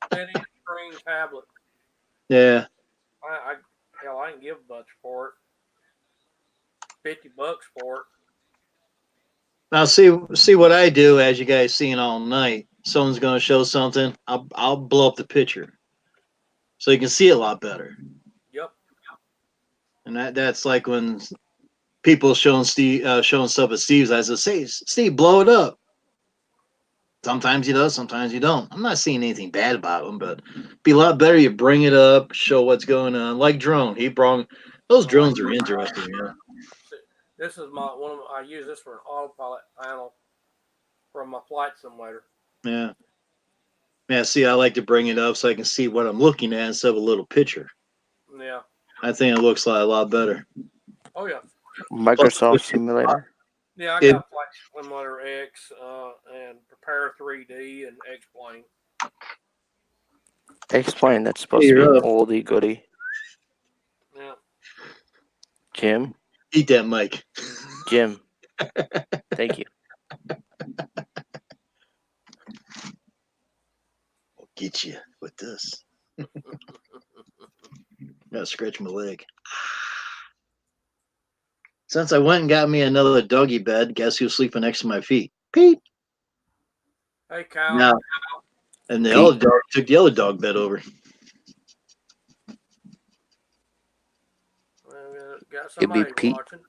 [SPEAKER 4] steady screen tablet.
[SPEAKER 1] Yeah.
[SPEAKER 4] I didn't give much for it. $50 for it.
[SPEAKER 1] Now see what I do, as you guys seen all night. Someone's going to show something. I'll blow up the picture so you can see it a lot better.
[SPEAKER 4] Yep.
[SPEAKER 1] And that's like when people showing showing stuff at Steve's. I say, Steve, blow it up. Sometimes he does, sometimes he don't. I'm not seeing anything bad about him, but it'd be a lot better you bring it up, show what's going on. Like drone, he brought those drones are interesting. Yeah.
[SPEAKER 4] This is I use this for an autopilot panel from my flight simulator.
[SPEAKER 1] Yeah. Yeah, see, I like to bring it up so I can see what I'm looking at instead of a little picture.
[SPEAKER 4] Yeah.
[SPEAKER 1] I think it looks like a lot better.
[SPEAKER 4] Oh yeah.
[SPEAKER 9] Microsoft Simulator.
[SPEAKER 4] Yeah, I got Flight Simulator X and Prepare 3D and X-Plane.
[SPEAKER 9] X-Plane, that's supposed to be an oldie goodie.
[SPEAKER 4] Yeah.
[SPEAKER 9] Jim?
[SPEAKER 1] Eat that mic.
[SPEAKER 9] Jim. Thank you.
[SPEAKER 1] I'll get you with this. Gotta scratch my leg. Since I went and got me another doggy bed, guess who's sleeping next to my feet? Pete.
[SPEAKER 4] Hey, Kyle.
[SPEAKER 1] No. And the other dog took the other dog bed over.
[SPEAKER 4] Got somebody watching.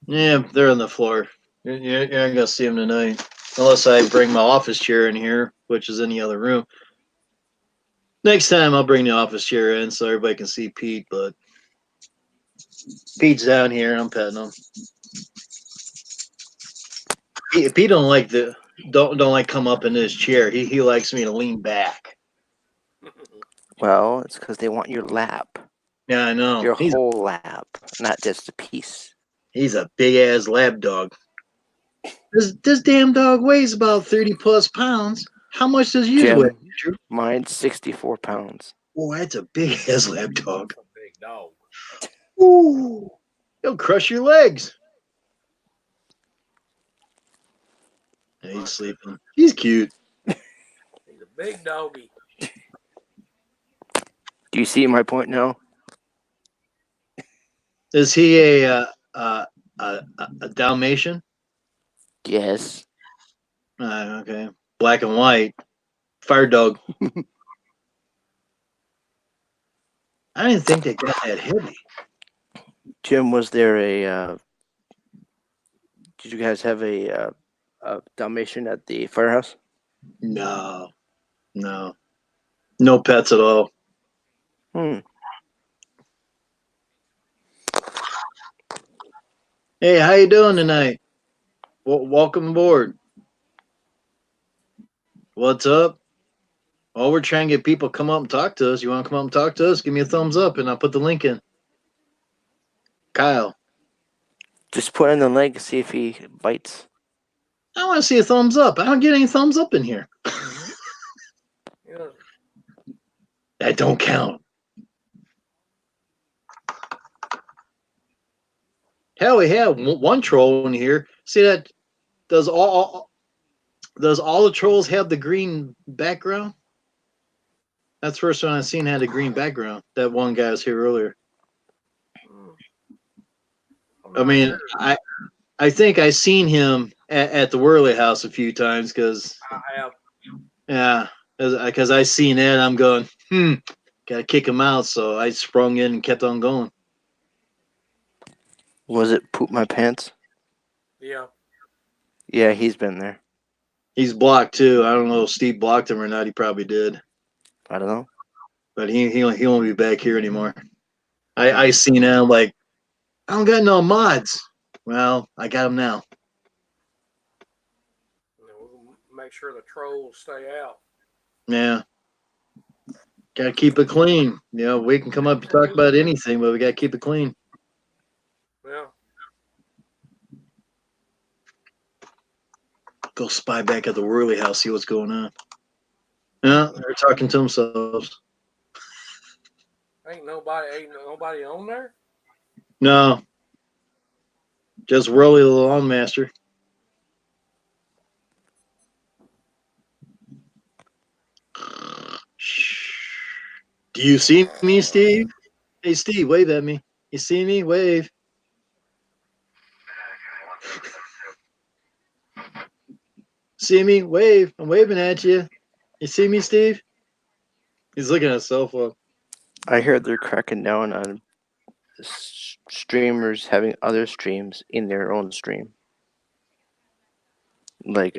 [SPEAKER 1] Yeah, they're on the floor. You're not gonna see them tonight, unless I bring my office chair in here, which is in the other room. Next time I'll bring the office chair in so everybody can see Pete. But Pete's down here. I'm petting him. Pete don't like come up in his chair. He likes me to lean back.
[SPEAKER 9] Well, it's because they want your lap.
[SPEAKER 1] Yeah, I know.
[SPEAKER 9] Your whole lap, not just a piece.
[SPEAKER 1] He's a big ass lab dog. This damn dog weighs about 30 plus pounds. How much does you weigh? Drew?
[SPEAKER 9] Mine's 64 pounds.
[SPEAKER 1] Oh, that's a big ass lab dog.
[SPEAKER 4] That's a big dog.
[SPEAKER 1] Ooh, he'll crush your legs. Yeah, he's sleeping. He's cute.
[SPEAKER 4] He's a big doggy.
[SPEAKER 9] Do you see my point now?
[SPEAKER 1] Is he a Dalmatian?
[SPEAKER 9] Yes.
[SPEAKER 1] Okay. Black and white. Fire dog. I didn't think they got that heavy.
[SPEAKER 9] Jim, was there a? Did you guys have a Dalmatian at the firehouse?
[SPEAKER 1] No. No pets at all. Hey, how you doing tonight? Welcome aboard. What's up? Well, we're trying to get people to come up and talk to us. You want to come up and talk to us? Give me a thumbs up, and I'll put the link in. Kyle.
[SPEAKER 9] Just put in the link, see if he bites.
[SPEAKER 1] I want to see a thumbs up. I don't get any thumbs up in here.
[SPEAKER 4] Yeah.
[SPEAKER 1] That don't count. Hell, we have one troll in here. See that? Does all the trolls have the green background? That's the first one I've seen had a green background. That one guy was here earlier. I mean, sure. I think I seen him at the Worley House a few times because
[SPEAKER 4] I have.
[SPEAKER 1] Yeah, because I seen it. I'm going, gotta kick him out. So I sprung in and kept on going.
[SPEAKER 9] Was it Poop My Pants?
[SPEAKER 4] Yeah.
[SPEAKER 9] Yeah, he's been there.
[SPEAKER 1] He's blocked too. I don't know if Steve blocked him or not. He probably did.
[SPEAKER 9] I don't know.
[SPEAKER 1] But he won't be back here anymore. I seen him like, I don't got no mods. Well, I got them now.
[SPEAKER 4] We'll make sure the trolls stay out.
[SPEAKER 1] Yeah. Gotta keep it clean. You know, we can come up and talk about anything, but we gotta keep it clean.
[SPEAKER 4] Yeah.
[SPEAKER 1] Go spy back at the Worley House, see what's going on. Yeah, they're talking to themselves.
[SPEAKER 4] Ain't nobody on there?
[SPEAKER 1] No. Just Worley the Lawn Master. Do you see me, Steve? Hey, Steve, wave at me. You see me? Wave. See me? Wave. I'm waving at you. You see me, Steve? He's looking at his cell phone.
[SPEAKER 9] I heard they're cracking down on streamers having other streams in their own stream, like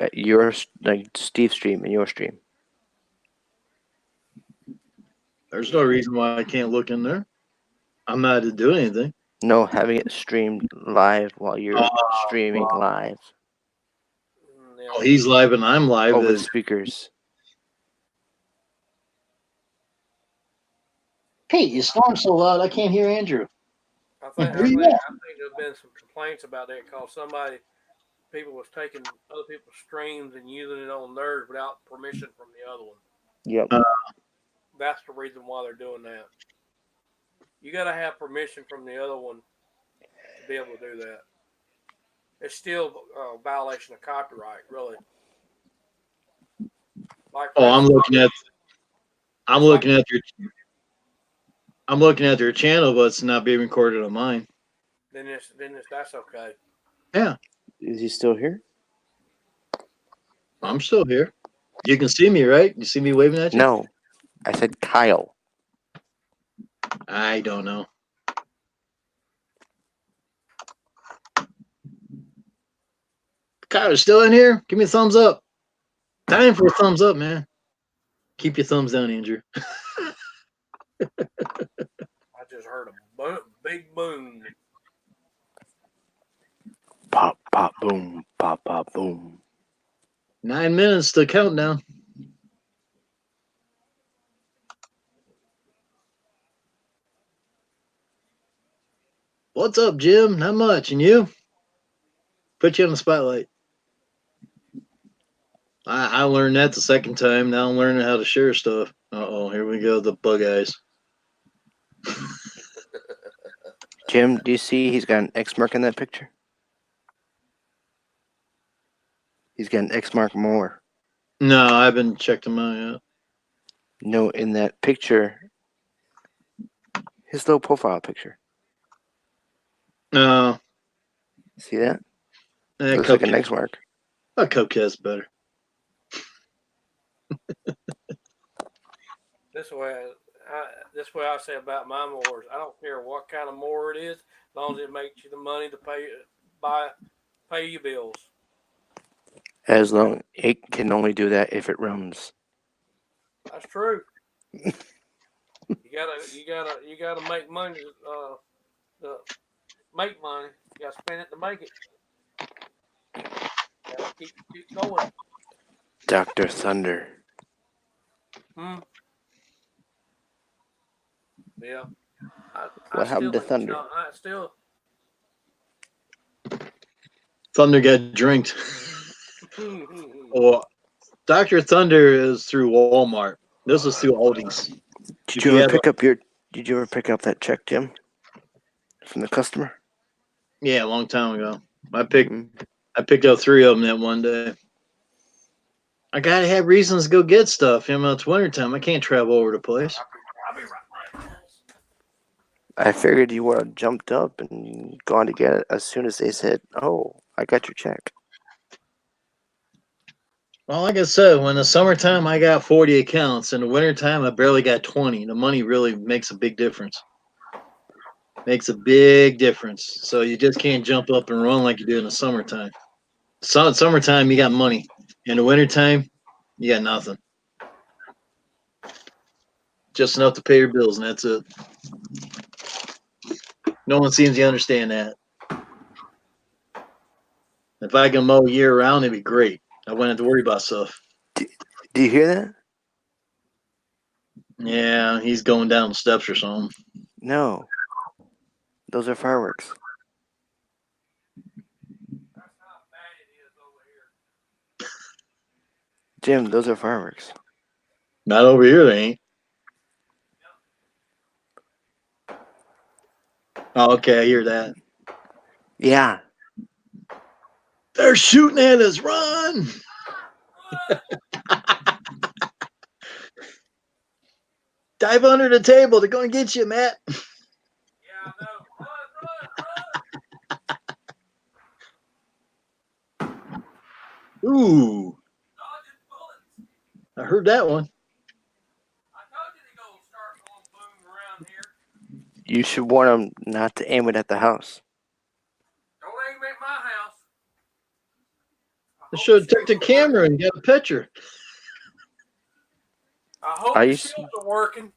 [SPEAKER 9] Steve's stream and your stream.
[SPEAKER 1] There's no reason why I can't look in there. I'm not to do anything.
[SPEAKER 9] No, having it streamed live while you're streaming live.
[SPEAKER 1] Oh, he's live and I'm live.
[SPEAKER 9] Over the speakers.
[SPEAKER 1] Hey, you snore so loud I can't hear Andrew.
[SPEAKER 4] I think there's been some complaints about that because people was taking other people's streams and using it on theirs without permission from the other one.
[SPEAKER 9] Yep.
[SPEAKER 4] That's the reason why they're doing that. You got to have permission from the other one to be able to do that. It's still a violation of copyright, really. Like,
[SPEAKER 1] I'm looking at their channel, but it's not being recorded on mine.
[SPEAKER 4] Then that's okay.
[SPEAKER 1] Yeah.
[SPEAKER 9] Is he still here?
[SPEAKER 1] I'm still here. You can see me, right? You see me waving at you?
[SPEAKER 9] No. I said Kyle.
[SPEAKER 1] I don't know. Kyle's still in here? Give me a thumbs up. Time for a thumbs up, man. Keep your thumbs down, Andrew.
[SPEAKER 4] I just heard a big boom.
[SPEAKER 9] Pop, pop, boom. Pop, pop, boom.
[SPEAKER 1] 9 minutes to countdown. What's up, Jim? Not much. And you? Put you on the spotlight. I learned that the second time. Now I'm learning how to share stuff. Uh-oh, here we go. The bug eyes.
[SPEAKER 9] Jim, do you see he's got an X mark in that picture? He's got an X mark more.
[SPEAKER 1] No, I haven't checked him out yet.
[SPEAKER 9] No, in that picture, his little profile picture.
[SPEAKER 1] No.
[SPEAKER 9] See that? Looks like an X mark.
[SPEAKER 1] A Coke's better.
[SPEAKER 4] This way I say about my mowers. I don't care what kind of mower it is, as long as it makes you the money to pay your bills.
[SPEAKER 9] As long it can only do that if it runs.
[SPEAKER 4] That's true. you gotta make money to make money. You gotta spend it to make it. You gotta keep going.
[SPEAKER 9] Dr. Thunder.
[SPEAKER 4] Yeah.
[SPEAKER 9] What happened to Thunder?
[SPEAKER 1] Thunder got drinked. Well, Dr. Thunder is through Walmart. This is through Aldi's.
[SPEAKER 9] Did you ever pick up that check, Jim? From the customer?
[SPEAKER 1] Yeah, a long time ago. I picked up 3 of them that one day. I gotta have reasons to go get stuff. You know, it's wintertime. I can't travel over the place.
[SPEAKER 9] I figured you would have jumped up and gone to get it as soon as they said, "Oh, I got your check."
[SPEAKER 1] Well, like I said, when the summertime I got 40 accounts, in the wintertime I barely got 20. The money really makes a big difference. Makes a big difference. So you just can't jump up and run like you do in the summertime. Summertime you got money. In the wintertime, you got nothing. Just enough to pay your bills, and that's it. No one seems to understand that. If I can mow year round, it'd be great. I wouldn't have to worry about stuff.
[SPEAKER 9] Do you hear that?
[SPEAKER 1] Yeah, he's going down the steps or something.
[SPEAKER 9] No. Those are fireworks. Jim, those are fireworks.
[SPEAKER 1] Not over here, they ain't. Oh, okay, I hear that.
[SPEAKER 9] Yeah.
[SPEAKER 1] They're shooting at us. Run! Dive under the table. They're going to get you, Matt.
[SPEAKER 4] Yeah, I know. Run.
[SPEAKER 1] Ooh. heard that one.
[SPEAKER 4] I told you to go start going boom around here.
[SPEAKER 9] You should warn them not to aim it at the house.
[SPEAKER 4] Don't aim at my house.
[SPEAKER 1] I should have took the camera and got a picture.
[SPEAKER 4] I hope the shields are working.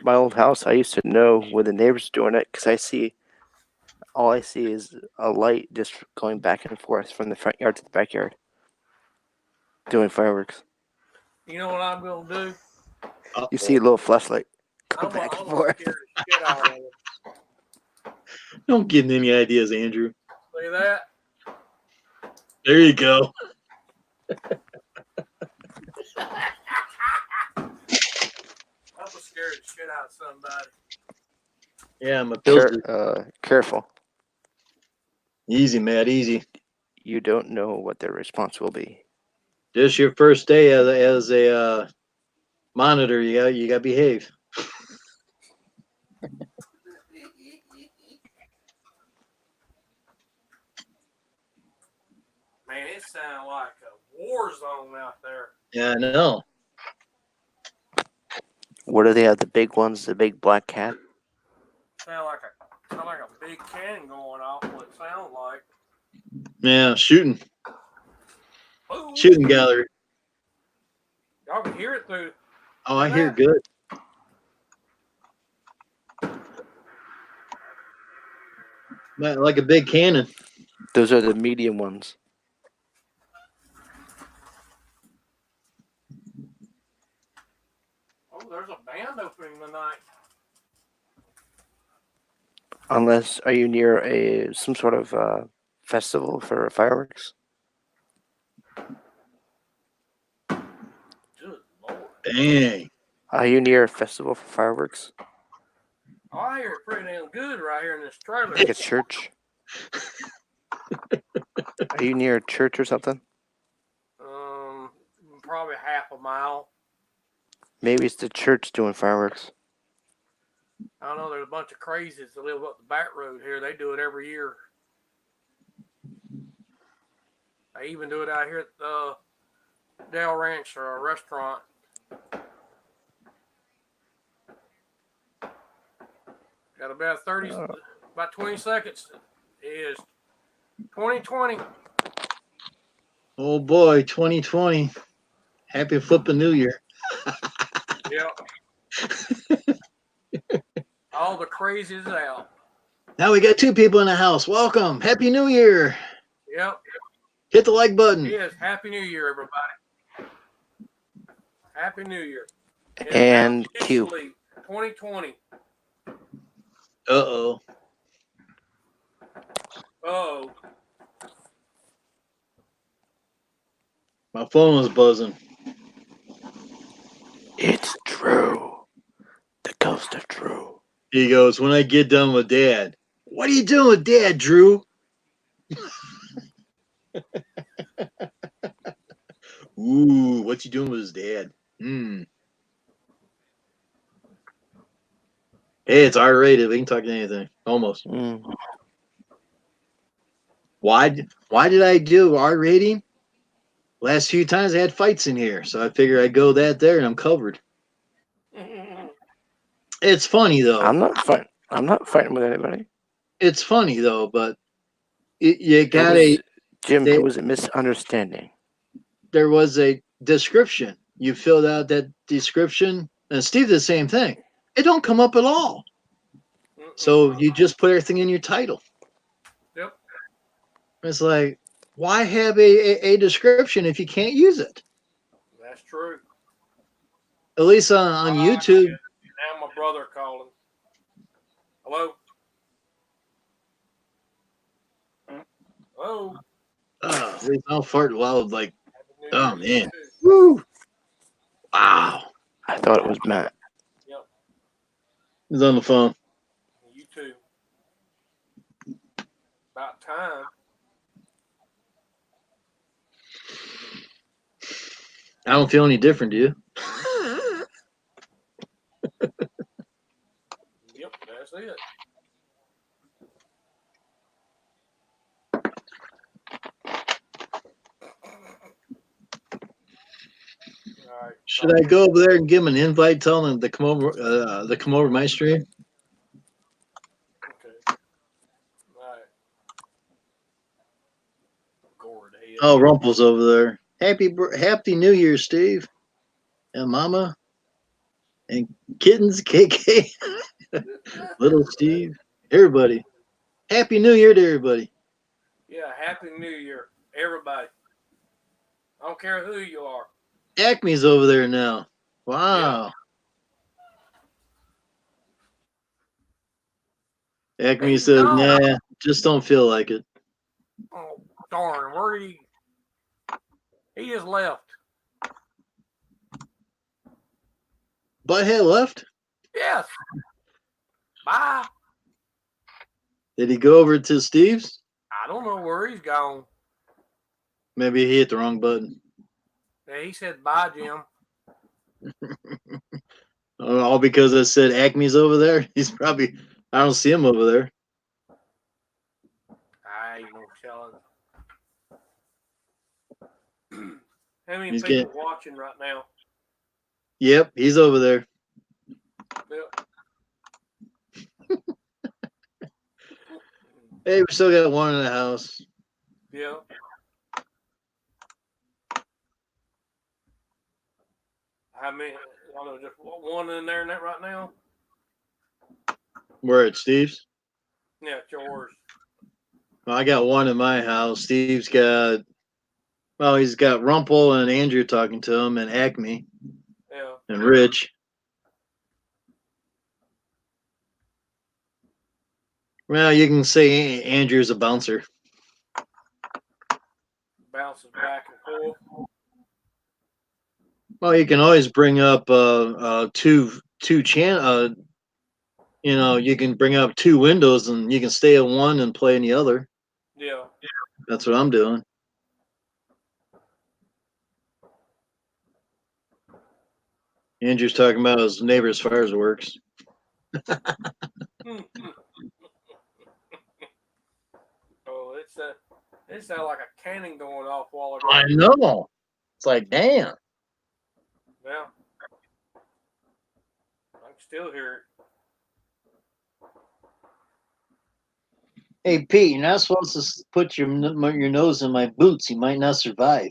[SPEAKER 9] My old house, I used to know when the neighbors were doing it because all I see is a light just going back and forth from the front yard to the backyard, doing fireworks.
[SPEAKER 4] You know what I'm going to do?
[SPEAKER 9] You see a little flashlight go
[SPEAKER 4] I'm
[SPEAKER 9] back
[SPEAKER 4] going
[SPEAKER 9] and
[SPEAKER 4] to
[SPEAKER 9] forth.
[SPEAKER 4] scare the shit out of them.
[SPEAKER 1] Don't give me any ideas, Andrew.
[SPEAKER 4] See that?
[SPEAKER 1] There you go.
[SPEAKER 4] I'm going to scare the shit out of somebody.
[SPEAKER 1] Yeah, I'm a pilsner.
[SPEAKER 9] Careful.
[SPEAKER 1] Easy, Matt, easy.
[SPEAKER 9] You don't know what their response will be.
[SPEAKER 1] Just your first day as a monitor. You got to behave.
[SPEAKER 4] Man, it sounds like a war zone out there.
[SPEAKER 1] Yeah, I know.
[SPEAKER 9] What do they have? The big ones, the big black cat?
[SPEAKER 4] Sound like a big cannon going off. What it sounds like.
[SPEAKER 1] Yeah, shooting.
[SPEAKER 4] Ooh.
[SPEAKER 1] Shooting gallery.
[SPEAKER 4] Y'all can hear it through.
[SPEAKER 1] Oh, I hear good. Like a big cannon.
[SPEAKER 9] Those are the medium ones.
[SPEAKER 4] Oh, there's a band opening tonight.
[SPEAKER 9] Unless, are you near some sort of festival for fireworks?
[SPEAKER 4] Good Lord.
[SPEAKER 1] Dang.
[SPEAKER 9] Are you near a festival for fireworks?
[SPEAKER 4] Oh, I hear it pretty damn good right here in this trailer.
[SPEAKER 9] Like a church? Are you near a church or something?
[SPEAKER 4] Probably half a mile.
[SPEAKER 9] Maybe it's the church doing fireworks.
[SPEAKER 4] I don't know. There's a bunch of crazies that live up the back road here. They do it every year. They even do it out here at the Dale Ranch or a restaurant. Got about 20 seconds. It is 2020.
[SPEAKER 1] Oh boy, 2020. Happy flipping New Year.
[SPEAKER 4] Yep. All the crazies out.
[SPEAKER 1] Now we got 2 people in the house. Welcome. Happy New Year.
[SPEAKER 4] Yep.
[SPEAKER 1] Hit the like button.
[SPEAKER 4] Yes. Happy New Year, everybody. Happy New Year.
[SPEAKER 9] And Q.
[SPEAKER 4] 2020.
[SPEAKER 1] Uh-oh.
[SPEAKER 4] Oh.
[SPEAKER 1] My phone was buzzing.
[SPEAKER 9] It's Drew. The ghost of Drew.
[SPEAKER 1] He goes, when I get done with Dad. What are you doing with Dad, Drew? Ooh, what's he doing with his dad? Hey, it's R-rated. We can talk to anything. Almost. Why did I do R rating? Last few times I had fights in here, so I figure I'd go there and I'm covered. It's funny though.
[SPEAKER 9] I'm not fighting with anybody.
[SPEAKER 1] It's funny though, but you got
[SPEAKER 9] Jim, it was a misunderstanding.
[SPEAKER 1] There was a description. You filled out that description, and Steve did the same thing. It don't come up at all. So you just put everything in your title.
[SPEAKER 4] Yep.
[SPEAKER 1] It's like, why have a description if you can't use it?
[SPEAKER 4] That's true.
[SPEAKER 1] At least on YouTube.
[SPEAKER 4] Now my brother calling. Hello? Hello?
[SPEAKER 1] Oh, at least I don't fart loud like, oh man. Woo! Wow.
[SPEAKER 9] I thought it was Matt.
[SPEAKER 4] Yep.
[SPEAKER 1] He's on the phone.
[SPEAKER 4] You too. About time.
[SPEAKER 1] I don't feel any different, do you?
[SPEAKER 4] Yep, that's it. All right.
[SPEAKER 1] Should I go over there and give him an invite, tell them to come over, my stream?
[SPEAKER 4] Okay. All right. Gourd head.
[SPEAKER 1] Oh, Rumple's over there. Happy New Year, Steve and Mama and kittens, KK, little Steve, everybody. Happy New Year to everybody.
[SPEAKER 4] Yeah, Happy New Year, everybody. I don't care who you are.
[SPEAKER 1] Acme's over there now. Wow. Yeah. Acme
[SPEAKER 4] He's
[SPEAKER 1] says,
[SPEAKER 4] gone.
[SPEAKER 1] nah, just don't feel like it.
[SPEAKER 4] Oh, darn. Where did he? He just left.
[SPEAKER 1] Butthead left?
[SPEAKER 4] Yes. Bye.
[SPEAKER 1] Did he go over to Steve's?
[SPEAKER 4] I don't know where he's gone.
[SPEAKER 1] Maybe he hit the wrong button.
[SPEAKER 4] Yeah, he said bye, Jim.
[SPEAKER 1] All because I said Acme's over there? He's probably, I don't see him over there.
[SPEAKER 4] I ain't no telling. How many
[SPEAKER 1] He's
[SPEAKER 4] people watching right now?
[SPEAKER 1] Yep, he's over there.
[SPEAKER 4] Yep.
[SPEAKER 1] Hey, we still got one in the house.
[SPEAKER 4] Yeah. How many? I don't know, just one in there right now?
[SPEAKER 1] We're at Steve's?
[SPEAKER 4] Yeah, it's yours.
[SPEAKER 1] Well, I got one in my house. Steve's got, well, he's got Rumple and Andrew talking to him and Acme.
[SPEAKER 4] Yeah.
[SPEAKER 1] And Rich. Well, you can say Andrew's a bouncer.
[SPEAKER 4] Bounces back and forth.
[SPEAKER 1] Well, you can always bring up two channel. You can bring up two windows and you can stay in one and play in the other.
[SPEAKER 4] Yeah.
[SPEAKER 1] That's what I'm doing. Andrew's talking about his neighbor's fireworks.
[SPEAKER 4] Oh, it sounded like a cannon going off while ago.
[SPEAKER 1] I know. It's like, damn.
[SPEAKER 4] Yeah. I can still hear it.
[SPEAKER 1] Hey, Pete, you're not supposed to put your nose in my boots. You might not survive.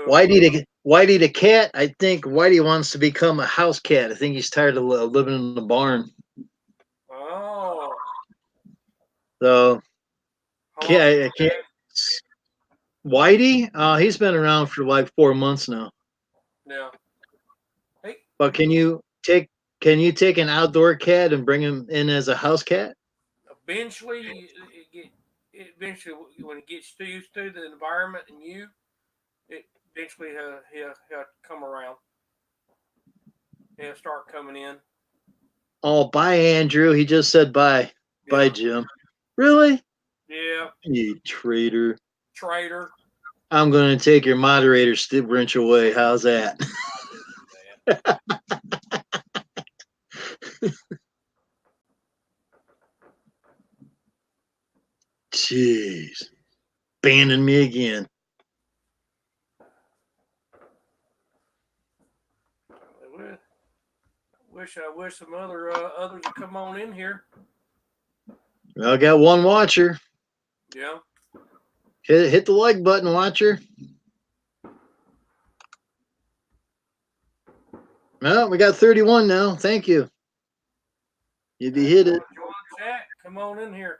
[SPEAKER 1] Whitey the cat. I think Whitey wants to become a house cat. I think he's tired of living in the barn.
[SPEAKER 4] Oh.
[SPEAKER 1] So, I can't. Whitey, he's been around for like 4 months now.
[SPEAKER 4] Yeah. Hey.
[SPEAKER 1] But can you take an outdoor cat and bring him in as a house cat?
[SPEAKER 4] Eventually, when it gets used to the environment and eventually he'll come around. He'll start coming in.
[SPEAKER 1] Oh, bye, Andrew. He just said bye. Yeah. Bye, Jim. Really?
[SPEAKER 4] Yeah.
[SPEAKER 1] You traitor.
[SPEAKER 4] Traitor.
[SPEAKER 1] I'm going to take your moderator wrench away. How's that? Jeez. Banning me again.
[SPEAKER 4] I wish some others would come on in here.
[SPEAKER 1] Well, I got one watcher.
[SPEAKER 4] Yeah.
[SPEAKER 1] Hit the like button, watcher. Well, we got 31 now. Thank you. If you hit it.
[SPEAKER 4] Join the chat. Come on in here.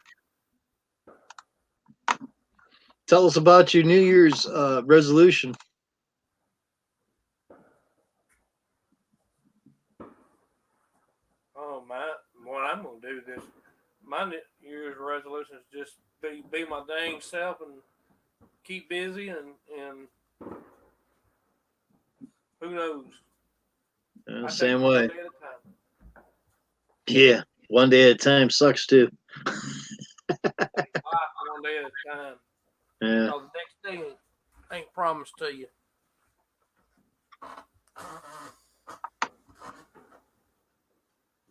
[SPEAKER 1] Tell us about your New Year's resolution.
[SPEAKER 4] Oh, what I'm going to do this. My New Year's resolution is just be my dang self and keep busy and who knows?
[SPEAKER 1] Same way. Yeah, one day at a time sucks too.
[SPEAKER 4] One day at a time.
[SPEAKER 1] Yeah.
[SPEAKER 4] The next thing ain't promised to you.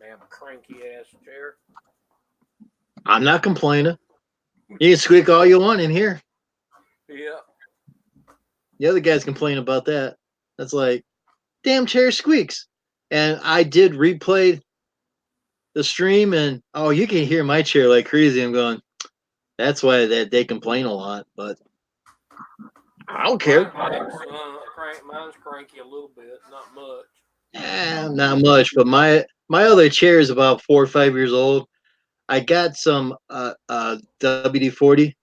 [SPEAKER 4] Damn cranky ass chair.
[SPEAKER 1] I'm not complaining. You can squeak all you want in here.
[SPEAKER 4] Yeah.
[SPEAKER 1] The other guys complain about that. That's like, damn chair squeaks. And I did replay the stream, and you can hear my chair like crazy. I'm going, that's why they complain a lot, but I don't care.
[SPEAKER 4] Mine's cranky a little bit, not much.
[SPEAKER 1] Not much, but my other chair is about 4 or 5 years old. I got some WD-40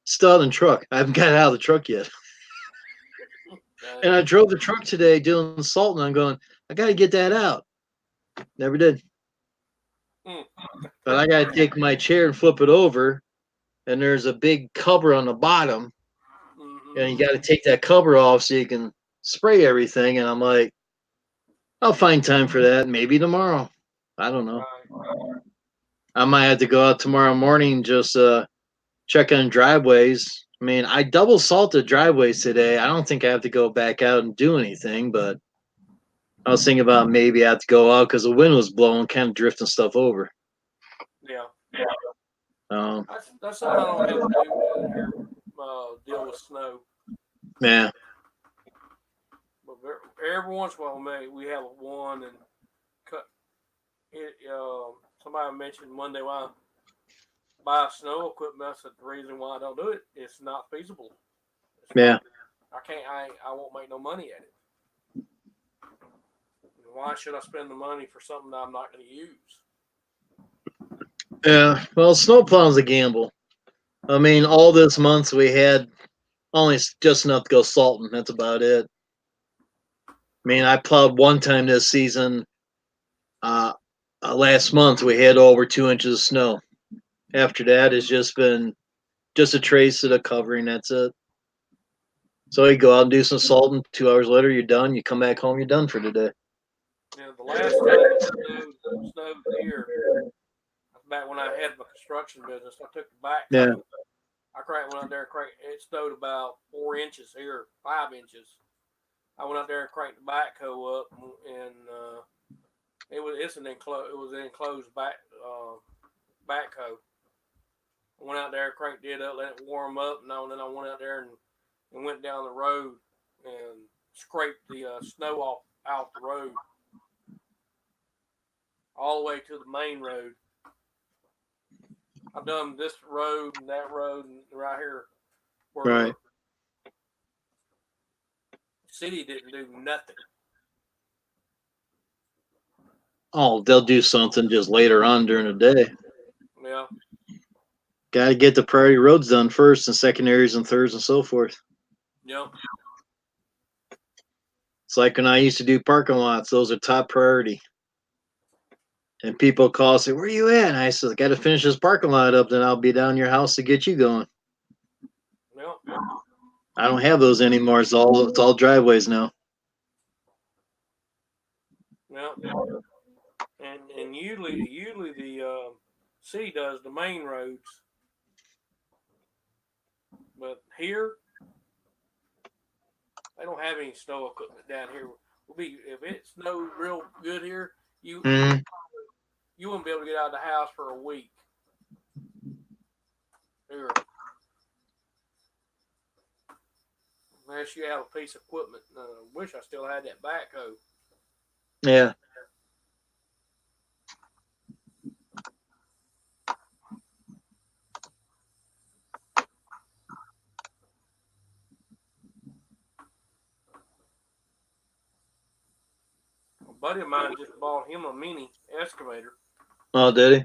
[SPEAKER 1] still out in the truck. I haven't got it out of the truck yet. And I drove the truck today doing salt, and I'm going, I got to get that out. Never did. But I got to take my chair and flip it over, and there's a big cover on the bottom, and you got to take that cover off so you can spray everything. And I'm like, I'll find time for that. Maybe tomorrow. I don't know. I might have to go out tomorrow morning, just check on driveways. I mean, I double salted driveways today. I don't think I have to go back out and do anything, but I was thinking about maybe I have to go out because the wind was blowing, kind of drifting stuff over.
[SPEAKER 4] Yeah.
[SPEAKER 7] That's something I don't have to do here. Deal with snow.
[SPEAKER 1] Yeah.
[SPEAKER 7] But every once in a while, we have one and cut it. Somebody mentioned Monday why I buy snow equipment. I said the reason why I don't do it, it's not feasible. I can't. I won't make no money at it. Why should I spend the money for something that I'm not going to use?
[SPEAKER 1] Yeah, well, snowplowing's a gamble. I mean, all this month we had only just enough to go salting. That's about it. I mean, I plowed one time this season. Last month we had over 2 inches of snow. After that, it's just been just a trace of the covering. That's it. So you go out and do some salting. 2 hours later, you're done. You come back home, you're done for today.
[SPEAKER 7] Yeah, the last time it snowed here, back when I had my construction business, I took the backhoe.
[SPEAKER 1] Yeah.
[SPEAKER 7] I went out there and cranked. It snowed about 4 inches here, 5 inches. I went out there and cranked the backhoe up, and it was an enclosed backhoe. I went out there, cranked it up, let it warm up, and then I went out there and went down the road and scraped the snow out the road all the way to the main road. I've done this road and that road and right here.
[SPEAKER 1] Right.
[SPEAKER 7] The city didn't do nothing.
[SPEAKER 1] Oh, they'll do something just later on during the day.
[SPEAKER 7] Yeah.
[SPEAKER 1] Got to get the priority roads done first, and secondaries and thirds and so forth.
[SPEAKER 7] Yep.
[SPEAKER 1] It's like when I used to do parking lots; those are top priority. And people call and say, "Where are you at?" And I said, "I got to finish this parking lot up, then I'll be down your house to get you going."
[SPEAKER 7] Yep.
[SPEAKER 1] I don't have those anymore. It's all driveways now.
[SPEAKER 7] Yep. And usually the city does the main roads, but here they don't have any snow equipment down here. If it snowed real good here, you wouldn't be able to get out of the house for a week. Here. Unless you have a piece of equipment. Wish I still had that backhoe.
[SPEAKER 1] Yeah.
[SPEAKER 7] A buddy of mine just bought him a mini excavator.
[SPEAKER 1] Oh, did he?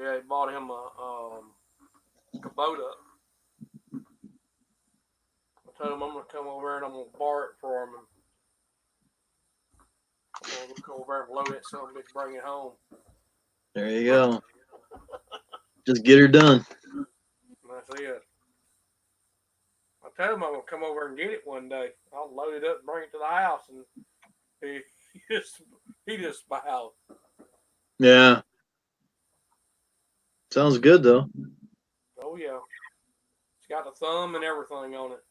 [SPEAKER 7] Yeah, he bought him a Kubota. I told him I'm going to come over and I'm going to borrow it for him. And I'm going to come over and load that son bitch, bring it home.
[SPEAKER 1] There you go. Just get her done.
[SPEAKER 7] That's it. I told him I'm going to come over and get it one day. I'll load it up and bring it to the house. And he just smiled.
[SPEAKER 1] Yeah. Sounds good, though.
[SPEAKER 7] Oh, yeah. It's got a thumb and everything on it.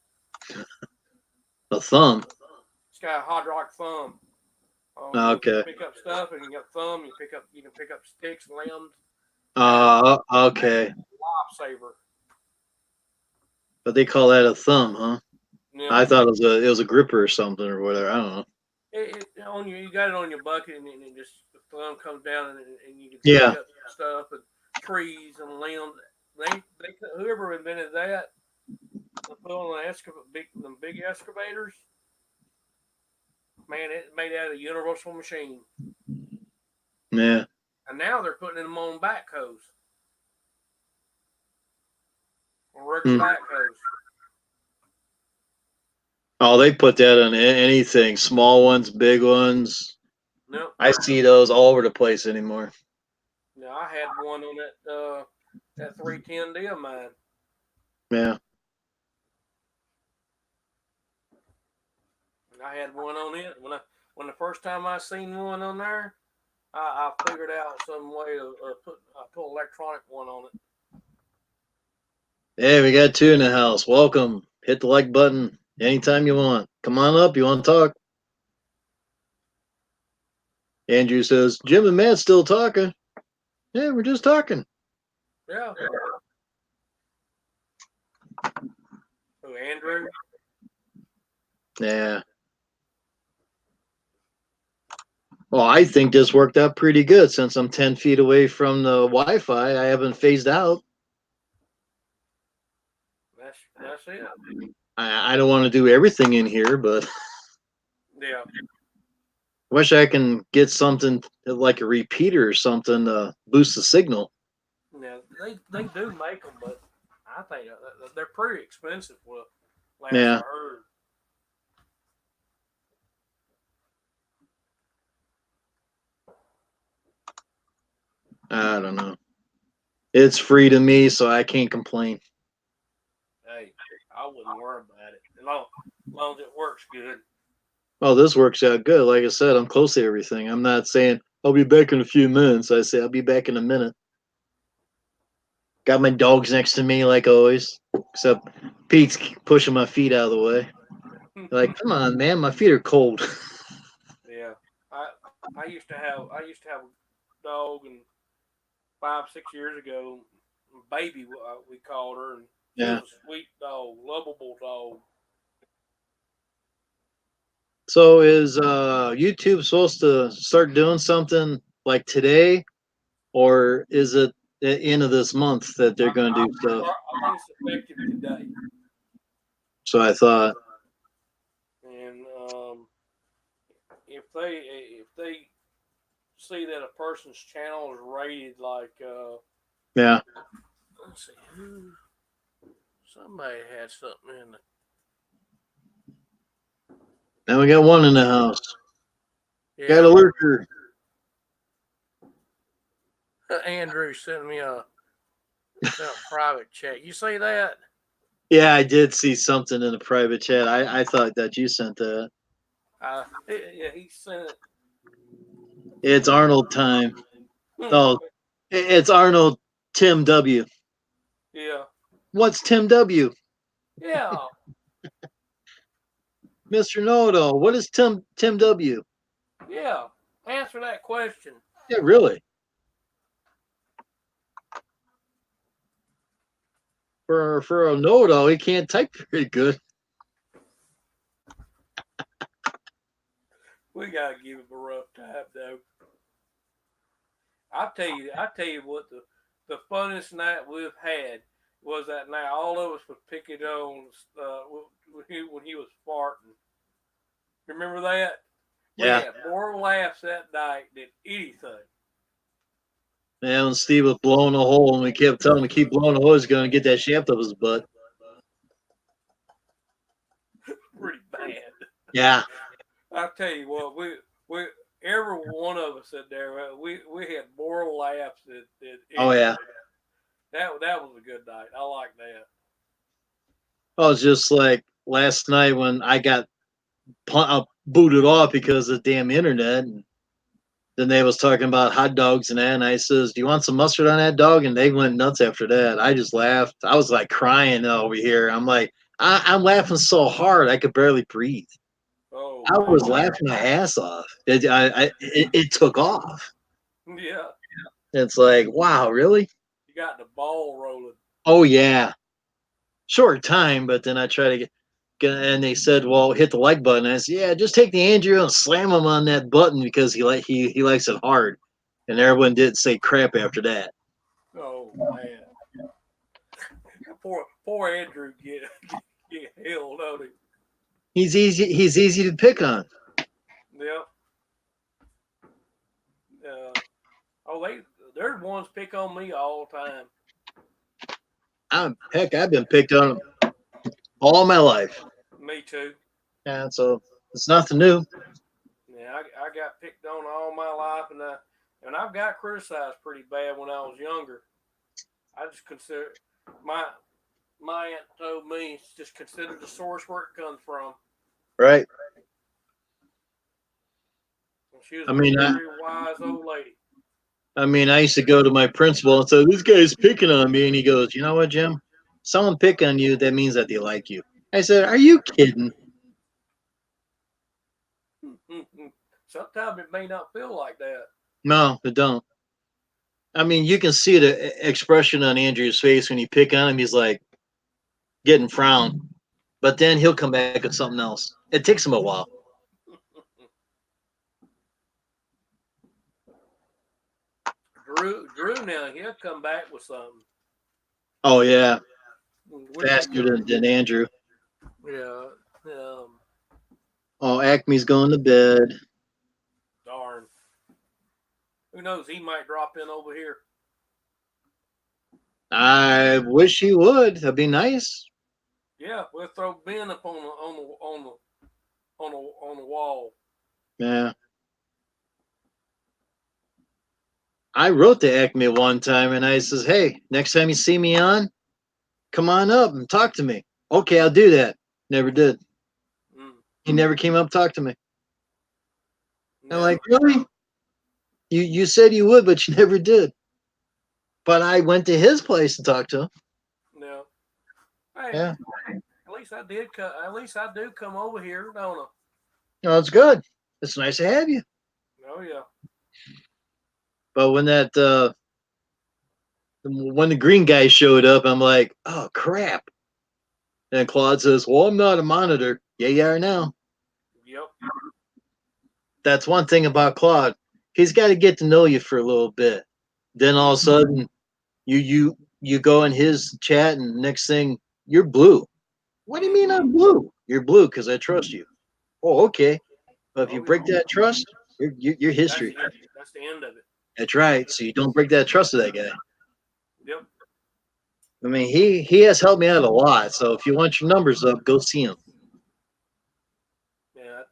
[SPEAKER 1] A thumb?
[SPEAKER 7] It's got a hydraulic thumb.
[SPEAKER 1] Okay.
[SPEAKER 7] You pick up stuff and you got a thumb. You can pick up sticks and limbs.
[SPEAKER 1] Okay.
[SPEAKER 4] Lifesaver.
[SPEAKER 1] But they call that a thumb, huh?
[SPEAKER 4] Yep.
[SPEAKER 1] I thought it was a gripper or something or whatever. I don't know.
[SPEAKER 4] You got it on your bucket, and it just the thumb comes down, and you can
[SPEAKER 1] Yeah.
[SPEAKER 4] pick up stuff and trees and limbs. They whoever invented that, they put on the big excavators. Man, it made that a universal machine.
[SPEAKER 1] Yeah.
[SPEAKER 4] And now they're putting them on backhoes, on regular backhoes.
[SPEAKER 1] Oh, they put that on anything, small ones, big ones.
[SPEAKER 4] Nope.
[SPEAKER 1] I see those all over the place anymore.
[SPEAKER 4] Now I had one on that 310D of mine.
[SPEAKER 1] Yeah.
[SPEAKER 4] And I had one on it when the first time I seen one on there, I figured out some way to put electronic one on it.
[SPEAKER 1] Hey, we got two in the house. Welcome. Hit the like button anytime you want. Come on up. You want to talk? Andrew says, Jim and Matt still talking. Yeah, we're just talking.
[SPEAKER 4] Yeah. Who, Andrew?
[SPEAKER 1] Yeah. Well, I think this worked out pretty good since I'm 10 feet away from the Wi-Fi. I haven't phased out.
[SPEAKER 4] That's it.
[SPEAKER 1] I don't want to do everything in here, but
[SPEAKER 4] Yeah.
[SPEAKER 1] wish I can get something like a repeater or something to boost the signal.
[SPEAKER 4] Yeah, they do make them, but I think they're pretty expensive. Well, last
[SPEAKER 1] Yeah.
[SPEAKER 4] I heard.
[SPEAKER 1] I don't know. It's free to me, so I can't complain.
[SPEAKER 4] Hey, I wouldn't worry about it as long as it works good.
[SPEAKER 1] Oh, this works out good. Like I said, I'm close to everything. I'm not saying I'll be back in a few minutes. I say I'll be back in a minute. Got my dogs next to me, like always. Except Pete's pushing my feet out of the way. Like, come on, man, my feet are cold.
[SPEAKER 4] Yeah, I used to have a dog, and 5-6 years ago, baby we called her, and she
[SPEAKER 1] Yeah.
[SPEAKER 4] was a sweet dog, lovable dog.
[SPEAKER 1] So is YouTube supposed to start doing something like today, or is it the end of this month that they're going to do stuff?
[SPEAKER 4] I think it's effective today.
[SPEAKER 1] So I thought.
[SPEAKER 4] And if they see that a person's channel is rated like
[SPEAKER 1] Yeah.
[SPEAKER 4] let's see who somebody had something in the
[SPEAKER 1] Now we got one in the house.
[SPEAKER 4] yeah.
[SPEAKER 1] Got a lurker.
[SPEAKER 4] Andrew sent me a private chat. You see that?
[SPEAKER 1] Yeah, I did see something in the private chat. I thought that you sent that.
[SPEAKER 4] Yeah, he sent it.
[SPEAKER 1] It's Arnold time. Oh, it's Arnold Tim W.
[SPEAKER 4] Yeah.
[SPEAKER 1] What's Tim W?
[SPEAKER 4] Yeah.
[SPEAKER 1] Mr. Know-It-All. What is Tim W?
[SPEAKER 4] Yeah. Answer that question.
[SPEAKER 1] Yeah, really. For a know-it-all, he can't type very good.
[SPEAKER 4] We gotta give him a rough time though. I tell you what, the funnest night we've had was that night. All of us was picking on when he was farting. Remember that?
[SPEAKER 1] Yeah.
[SPEAKER 4] We had more laughs that night than anything.
[SPEAKER 1] Man, when Steve was blowing a hole, and we kept telling him to keep blowing a hole, he's going to get that shaft up his butt.
[SPEAKER 4] Pretty bad.
[SPEAKER 1] Yeah.
[SPEAKER 4] I tell you what, we every one of us in there, we had more laughs than
[SPEAKER 1] Oh yeah.
[SPEAKER 4] That was a good night. I like that.
[SPEAKER 1] Oh, it's just like last night when I got booted off because of the damn internet. And then they was talking about hot dogs and that, and I says, "Do you want some mustard on that dog?" And they went nuts after that. I just laughed. I was like crying over here. I'm like, I'm laughing so hard I could barely breathe.
[SPEAKER 4] Oh,
[SPEAKER 1] I was laughing my ass off. It took off.
[SPEAKER 4] Yeah.
[SPEAKER 1] It's like, wow, really?
[SPEAKER 4] You got the ball rolling.
[SPEAKER 1] Oh yeah, short time, but then I try to get, and they said, well, hit the like button. I said, yeah, just take the Andrew and slam him on that button because he likes it hard, and everyone did say crap after that.
[SPEAKER 4] Oh man, poor Andrew get held on him.
[SPEAKER 1] He's easy to pick on.
[SPEAKER 4] Yep. They're the ones pick on me all the time.
[SPEAKER 1] Heck, I've been picked on all my life.
[SPEAKER 4] Me too.
[SPEAKER 1] Yeah, so it's nothing new.
[SPEAKER 4] Yeah, I got picked on all my life, and I've got criticized pretty bad when I was younger. I just consider my aunt told me just consider the source where it comes from.
[SPEAKER 1] Right.
[SPEAKER 4] And she was a very wise old lady.
[SPEAKER 1] I mean, I used to go to my principal and say, "This guy's picking on me," and he goes, "You know what, Jim? Someone pick on you, that means that they like you." I said, "Are you kidding?"
[SPEAKER 4] Sometimes it may not feel like that.
[SPEAKER 1] No, it don't. I mean, you can see the expression on Andrew's face when you pick on him. He's like getting frowned, but then he'll come back with something else. It takes him a while.
[SPEAKER 4] Drew now he'll come back with something.
[SPEAKER 1] Oh yeah, faster than Andrew.
[SPEAKER 4] Yeah.
[SPEAKER 1] Oh, Acme's going to bed.
[SPEAKER 4] Darn. Who knows? He might drop in over here.
[SPEAKER 1] I wish he would. That'd be nice.
[SPEAKER 4] Yeah, we'll throw Ben up on the wall.
[SPEAKER 1] Yeah. I wrote to Acme one time and I says, "Hey, next time you see me on, come on up and talk to me." Okay, I'll do that. Never did. He never came up to talk to me. No. I'm like, really? You said you would, but you never did. But I went to his place to talk to him.
[SPEAKER 4] No. Hey,
[SPEAKER 1] yeah.
[SPEAKER 4] At least I did. At least I do come over here, don't I?
[SPEAKER 1] No, it's good. It's nice to have you.
[SPEAKER 4] Oh yeah.
[SPEAKER 1] But when when the green guy showed up, I'm like, oh crap. And Claude says, "Well, I'm not a monitor." Yeah, you are now.
[SPEAKER 4] Yep.
[SPEAKER 1] That's one thing about Claude. He's got to get to know you for a little bit. Then all of a sudden, you go in his chat, and next thing you're blue. What do you mean I'm blue? You're blue because I trust you. Oh, okay. But if you break that trust, you're history.
[SPEAKER 4] That's the end of it.
[SPEAKER 1] That's right. So you don't break that trust with that guy.
[SPEAKER 4] Yep.
[SPEAKER 1] I mean, he has helped me out a lot. So if you want your numbers up, go see him.
[SPEAKER 4] Yeah.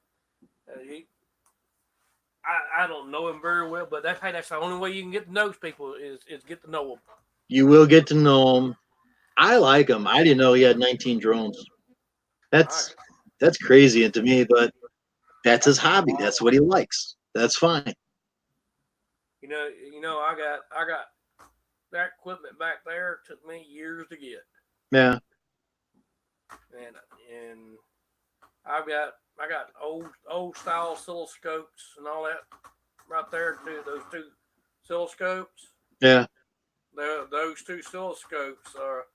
[SPEAKER 4] I don't know him very well, but that's the only way you can get to know people is get to know them.
[SPEAKER 1] You will get to know him. I like him. I didn't know he had 19 drones. That's crazy to me, but that's his hobby. That's what he likes. That's fine.
[SPEAKER 4] You know, I got that equipment back there. It took me years to get.
[SPEAKER 1] Yeah.
[SPEAKER 4] And I got old style oscilloscopes and all that right there too. Those two oscilloscopes.
[SPEAKER 1] Yeah.
[SPEAKER 4] Those two oscilloscopes are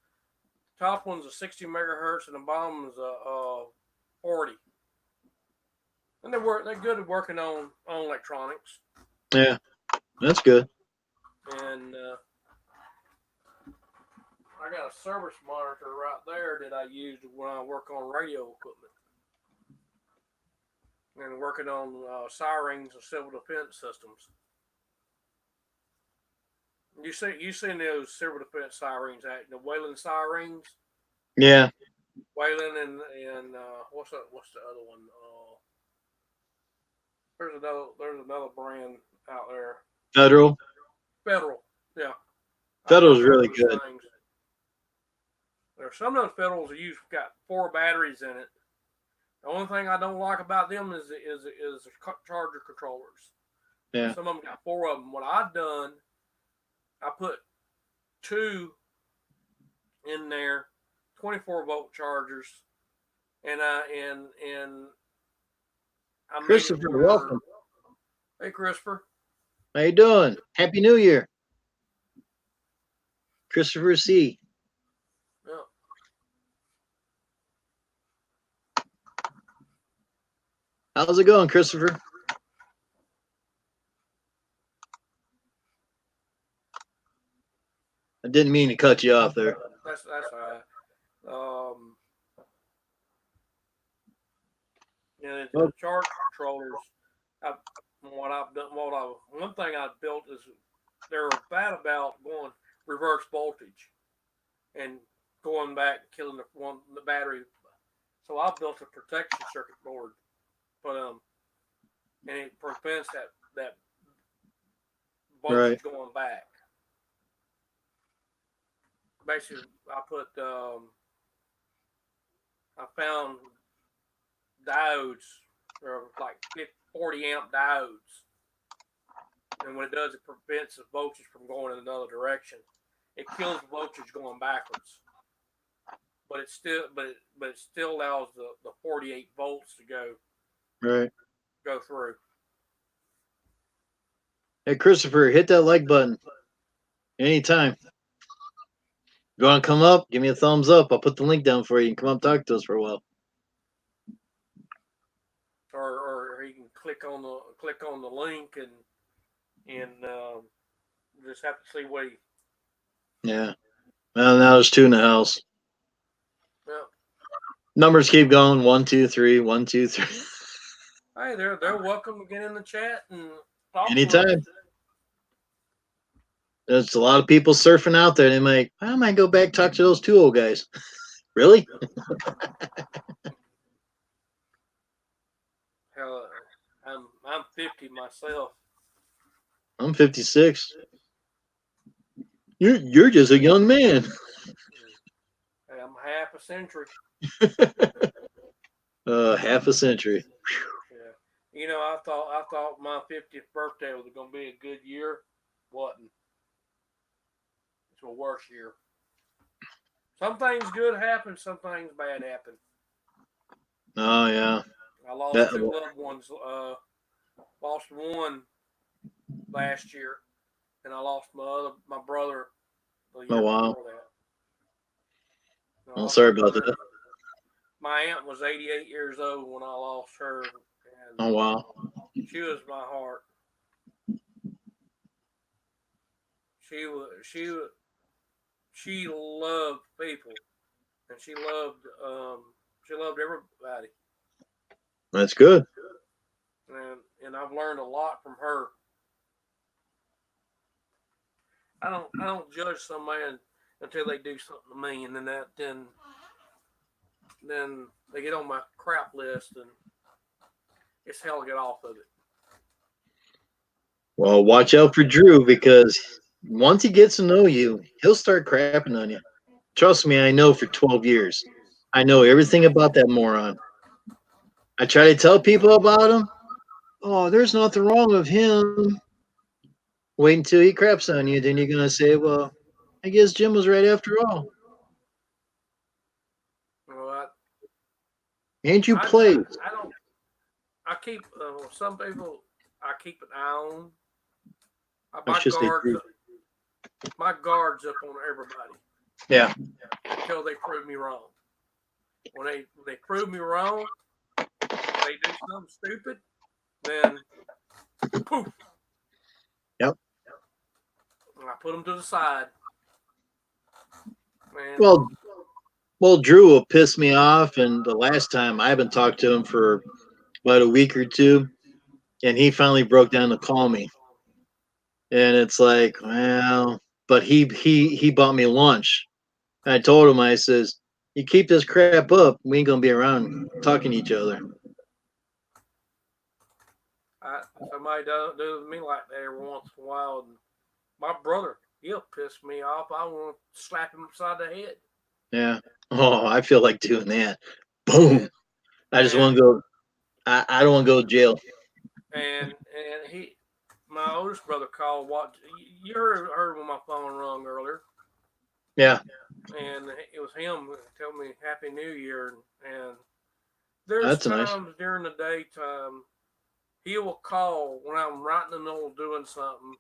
[SPEAKER 4] top one's a 60 megahertz and the bottom is a 40. And they're good at working on electronics.
[SPEAKER 1] Yeah, that's good.
[SPEAKER 4] And I got a service monitor right there that I use when I work on radio equipment and working on sirens and civil defense systems. You seen those civil defense sirens, the Wayland sirens?
[SPEAKER 1] Yeah.
[SPEAKER 4] Wayland and what's the other one? There's another brand out there.
[SPEAKER 1] Federal,
[SPEAKER 4] yeah.
[SPEAKER 1] Federal's really good.
[SPEAKER 4] There's some of those Federals got 4 batteries in it. The only thing I don't like about them is the charger controllers.
[SPEAKER 1] Yeah.
[SPEAKER 4] Some of them got 4 of them. What I've done, I put 2 in there, 24-volt chargers, and I
[SPEAKER 1] Christopher, welcome.
[SPEAKER 4] Hey, Christopher.
[SPEAKER 1] How you doing? Happy New Year. Christopher C.
[SPEAKER 4] Yeah.
[SPEAKER 1] How's it going, Christopher? I didn't mean to cut you off there.
[SPEAKER 4] That's all right. The charge controllers. One thing I built is they're bad about going reverse voltage and going back and killing the battery. So I built a protection circuit board, but and it prevents that voltage going back. Basically, I found diodes, or like 40 amp diodes, and what it does, it prevents the voltage from going in another direction. It kills the voltage going backwards, but it still allows the 48 volts to go through.
[SPEAKER 1] Hey, Christopher, hit that like button anytime. You want to come up? Give me a thumbs up. I'll put the link down for you. You can come up and talk to us for a while.
[SPEAKER 4] Or you can click on the link and just have to see what he.
[SPEAKER 1] Yeah. Well, now there's 2 in the house.
[SPEAKER 4] Yeah.
[SPEAKER 1] Numbers keep going. 1, 2, 3. 1, 2, 3.
[SPEAKER 4] Hey, they're welcome to get in the chat and talk
[SPEAKER 1] Anytime.
[SPEAKER 4] to us.
[SPEAKER 1] There's a lot of people surfing out there. They I might go back talk to those 2 old guys. Really?
[SPEAKER 4] Hell, I'm 50 myself.
[SPEAKER 1] I'm 56. You're just a young man.
[SPEAKER 4] Hey, I'm half a century.
[SPEAKER 1] Half a century.
[SPEAKER 4] Yeah. I thought my 50th birthday was going to be a good year. Wasn't. It's a worse year. Some things good happen, some things bad happen.
[SPEAKER 1] Oh yeah.
[SPEAKER 4] I lost 2 loved ones. Lost one last year, and I lost my brother the year before that.
[SPEAKER 1] I'm sorry about that.
[SPEAKER 4] My aunt was 88 years old when I lost her. And
[SPEAKER 1] oh wow.
[SPEAKER 4] She was my heart. She loved people, and she loved everybody.
[SPEAKER 1] That's good.
[SPEAKER 4] And I've learned a lot from her. I don't judge somebody until they do something to me, and then they get on my crap list, and it's hell to get off of it.
[SPEAKER 1] Well, watch out for Drew, because once he gets to know you, he'll start crapping on you. Trust me, I know for 12 years. I know everything about that moron. I try to tell people about him. Oh, there's nothing wrong with him. Wait until he craps on you, then you're going to say, well, I guess Jim was right after all.
[SPEAKER 4] Well,
[SPEAKER 1] Ain't you played?
[SPEAKER 4] I keep some people. I keep an eye on. My guards up on everybody.
[SPEAKER 1] Yeah.
[SPEAKER 4] Until they prove me wrong. When they prove me wrong, they do something stupid, then poof.
[SPEAKER 1] Yep.
[SPEAKER 4] I put them to the side. Man.
[SPEAKER 1] Well, Drew will piss me off, and the last time I haven't talked to him for about a week or 2, and he finally broke down to call me. And it's like, well, but he bought me lunch. I told him, I says, you keep this crap up, we ain't gonna be around talking to each other.
[SPEAKER 4] Somebody does do me like that every once in a while. And my brother, he'll piss me off. I want to slap him upside the head.
[SPEAKER 1] Yeah. Oh, I feel like doing that. Boom. I just want to go. I don't want to go to jail.
[SPEAKER 4] And my oldest brother called. What you heard when my phone rung earlier?
[SPEAKER 1] Yeah.
[SPEAKER 4] And it was him who told me Happy New Year. And there's
[SPEAKER 1] That's
[SPEAKER 4] times
[SPEAKER 1] nice.
[SPEAKER 4] during the daytime he will call when I'm right in the middle of doing something,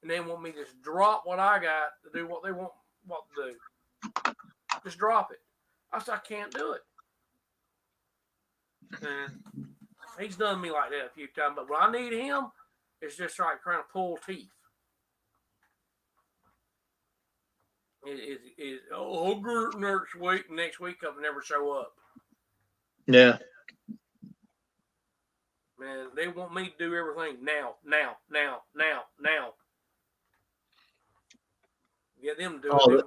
[SPEAKER 4] and they want me to just drop what I got to do what they want what to do. Just drop it. I said, I can't do it. And he's done me like that a few times. But when I need him, it's just like trying to pull teeth. I'll get next week. Next week, I'll never show up.
[SPEAKER 1] Yeah.
[SPEAKER 4] Man, they want me to do everything now. Get them to do it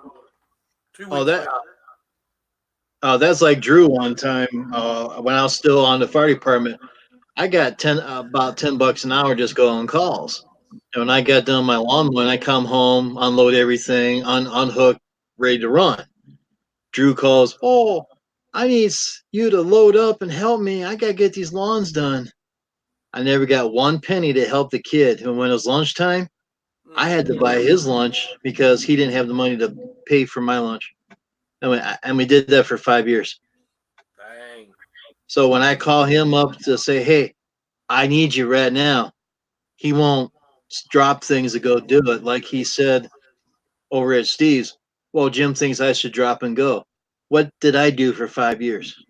[SPEAKER 4] 2 weeks later.
[SPEAKER 1] That's like Drew one time when I was still on the fire department. I got about $10 an hour just going on calls. And when I got done my lawn mowing, I come home, unload everything, unhook, ready to run. Drew calls, "Oh, I need you to load up and help me. I gotta get these lawns done." I never got one penny to help the kid. And when it was lunchtime, I had to buy his lunch because he didn't have the money to pay for my lunch. And we did that for 5 years.
[SPEAKER 4] Dang.
[SPEAKER 1] So when I call him up to say, "Hey, I need you right now," he won't drop things to go do it. Like he said over at Steve's, "Well, Jim thinks I should drop and go." What did I do for 5 years?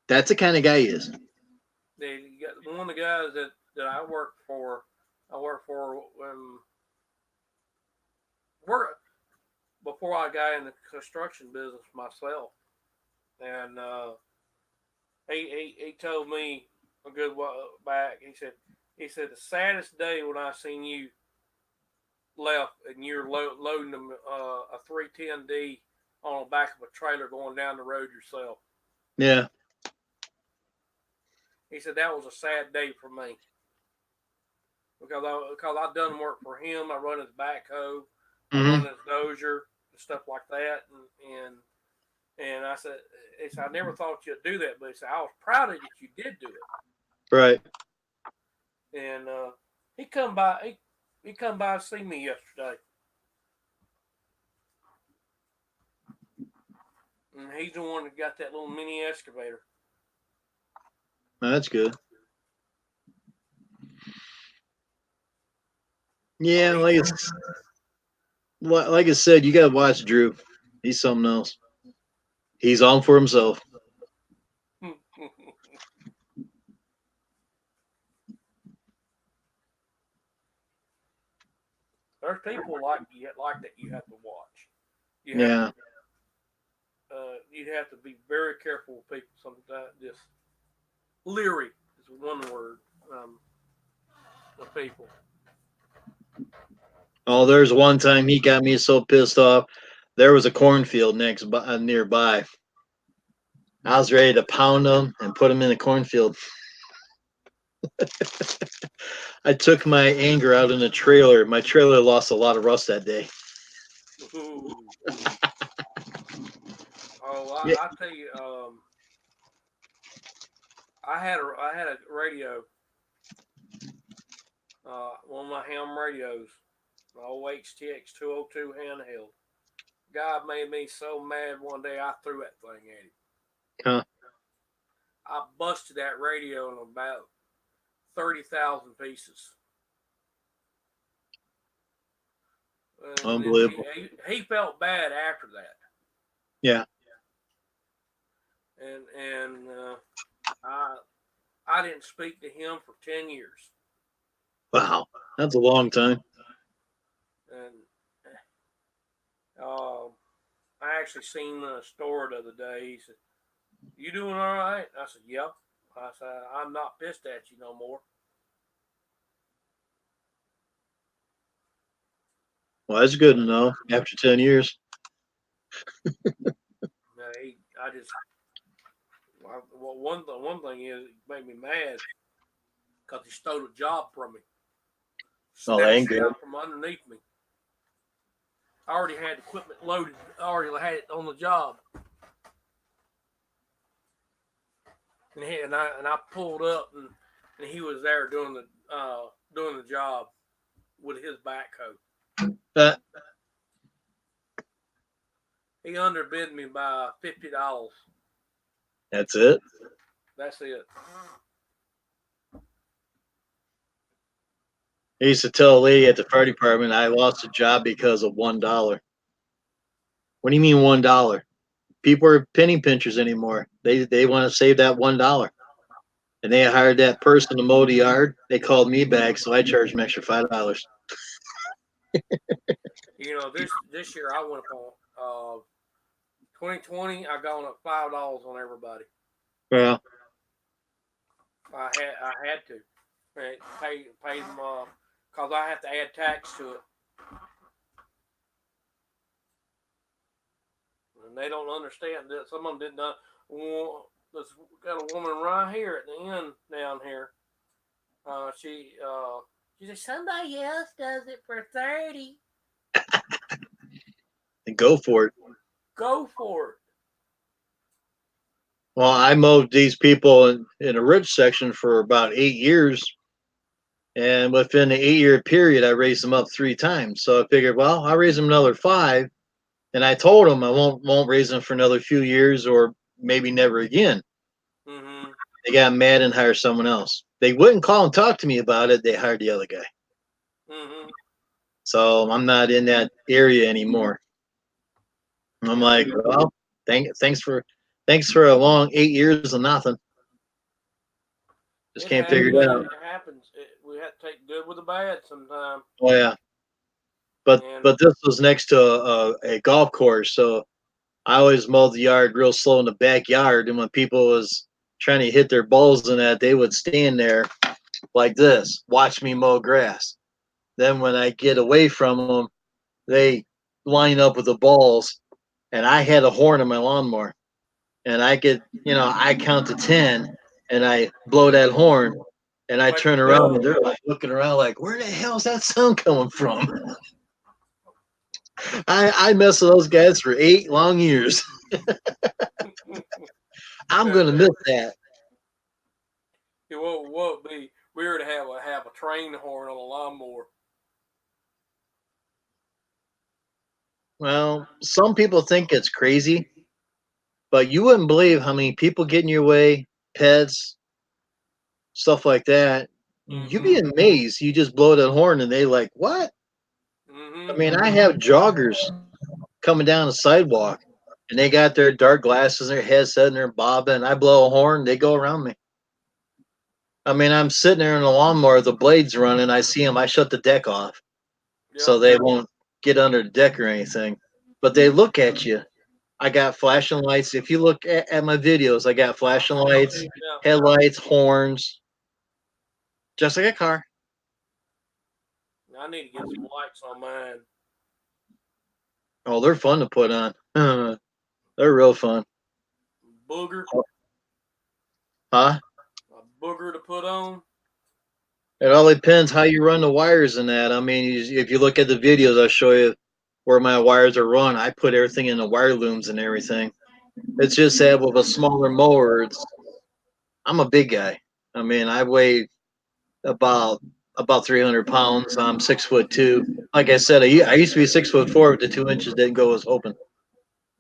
[SPEAKER 1] That's the kind of guy he is.
[SPEAKER 4] One of the guys that I work for before I got in the construction business myself, and he told me a good while back. He said the saddest day when I seen you left and you're loading a 310D on the back of a trailer going down the road yourself.
[SPEAKER 1] Yeah.
[SPEAKER 4] He said that was a sad day for me because I done work for him. I run his backhoe, I run his dozer, and stuff like that, and I said, I never thought you'd do that, but he said I was proud of you that you did do it.
[SPEAKER 1] Right.
[SPEAKER 4] And he come by to see me yesterday. And he's the one that got that little mini excavator.
[SPEAKER 1] That's good. Yeah, like I said, you got to watch Drew. He's something else. He's on for himself.
[SPEAKER 4] There's people like that you have to watch. You'd have to be very careful with people sometimes. Just leery is one word of people.
[SPEAKER 1] Oh, there's one time he got me so pissed off. There was a cornfield nearby. I was ready to pound them and put them in the cornfield. I took my anger out in the trailer. My trailer lost a lot of rust that day.
[SPEAKER 4] I tell you, I had a radio, one of my ham radios, my old HTX 202 handheld. God made me so mad one day I threw that thing at him.
[SPEAKER 1] Huh.
[SPEAKER 4] I busted that radio in about 30,000 pieces.
[SPEAKER 1] Unbelievable.
[SPEAKER 4] He felt bad after that.
[SPEAKER 1] Yeah.
[SPEAKER 4] And I didn't speak to him for 10 years.
[SPEAKER 1] Wow, that's a long time.
[SPEAKER 4] And I actually seen the store the other day. He said, "You doing all right?" I said, "Yep." I said, "I'm not pissed at you no more."
[SPEAKER 1] Well, that's good to know after 10 years.
[SPEAKER 4] One thing is, it made me mad because he stole a job from me. Snatched it out from underneath me. I already had equipment loaded. I already had it on the job. And I pulled up and he was there doing the job with his backhoe. He underbid me by $50.
[SPEAKER 1] That's it?
[SPEAKER 4] That's it.
[SPEAKER 1] I used to tell a lady at the fire department I lost a job because of $1. What do you mean $1? People are penny pinchers anymore. They want to save that $1. And they hired that person to mow the yard. They called me back, so I charged them extra $5.
[SPEAKER 4] You know, this year I went up on 2020. I gone up $5 on everybody.
[SPEAKER 1] Well,
[SPEAKER 4] I had to pay them because I have to add tax to it, and they don't understand that. Some of them did not. There's got a woman right here at the end down here. She said somebody else does it for 30.
[SPEAKER 1] and go for it.
[SPEAKER 4] Go for it.
[SPEAKER 1] Well, I mowed these people in a rich section for about 8 years. And within the 8 year period, I raised them up 3 times. So I figured, well, I'll raise them another 5. And I told them I won't raise them for another few years or maybe never again.
[SPEAKER 4] Mm-hmm.
[SPEAKER 1] They got mad and hired someone else. They wouldn't call and talk to me about it. They hired the other guy.
[SPEAKER 4] Mm-hmm.
[SPEAKER 1] So I'm not in that area anymore. I'm like, well, thanks for a long 8 years of nothing. Just can't figure it out.
[SPEAKER 4] It happens. We have to take good with the bad sometimes.
[SPEAKER 1] Oh yeah. But this was next to a golf course, so I always mowed the yard real slow in the backyard. And when people was trying to hit their balls in that, they would stand there like this, watch me mow grass. Then when I get away from them, they line up with the balls, and I had a horn in my lawnmower, and I count to 10, and I blow that horn, and I turn around, and they're like looking around, like, where the hell's that sound coming from? I messed with those guys for 8 long years. I'm gonna miss that.
[SPEAKER 4] It won't be weird to have a train horn on a lawnmower.
[SPEAKER 1] Well, some people think it's crazy, but you wouldn't believe how many people get in your way, pets, stuff like that.
[SPEAKER 4] Mm-hmm.
[SPEAKER 1] You'd be amazed. You just blow that horn and they like, what?
[SPEAKER 4] Mm-hmm.
[SPEAKER 1] I mean, I have joggers coming down the sidewalk and they got their dark glasses, their headset, and their bobbing. I blow a horn, they go around me. I mean, I'm sitting there in the lawnmower, the blade's running. I see them. I shut the deck off so they won't get under the deck or anything. But they look at you. I got flashing lights. If you look at my videos, I got flashing lights, headlights, horns, just like a car.
[SPEAKER 4] I need to get some lights on mine.
[SPEAKER 1] Oh, they're fun to put on. They're real fun.
[SPEAKER 4] Booger.
[SPEAKER 1] Huh?
[SPEAKER 4] A booger to put on.
[SPEAKER 1] It all depends how you run the wires in that. I mean, if you look at the videos, I'll show you where my wires are run. I put everything in the wire looms and everything. It's just that with a smaller mower, I'm a big guy. I mean, I weigh about 300 pounds. I'm 6'2". Like I said, I used to be 6'4", but the 2 inches didn't go as open.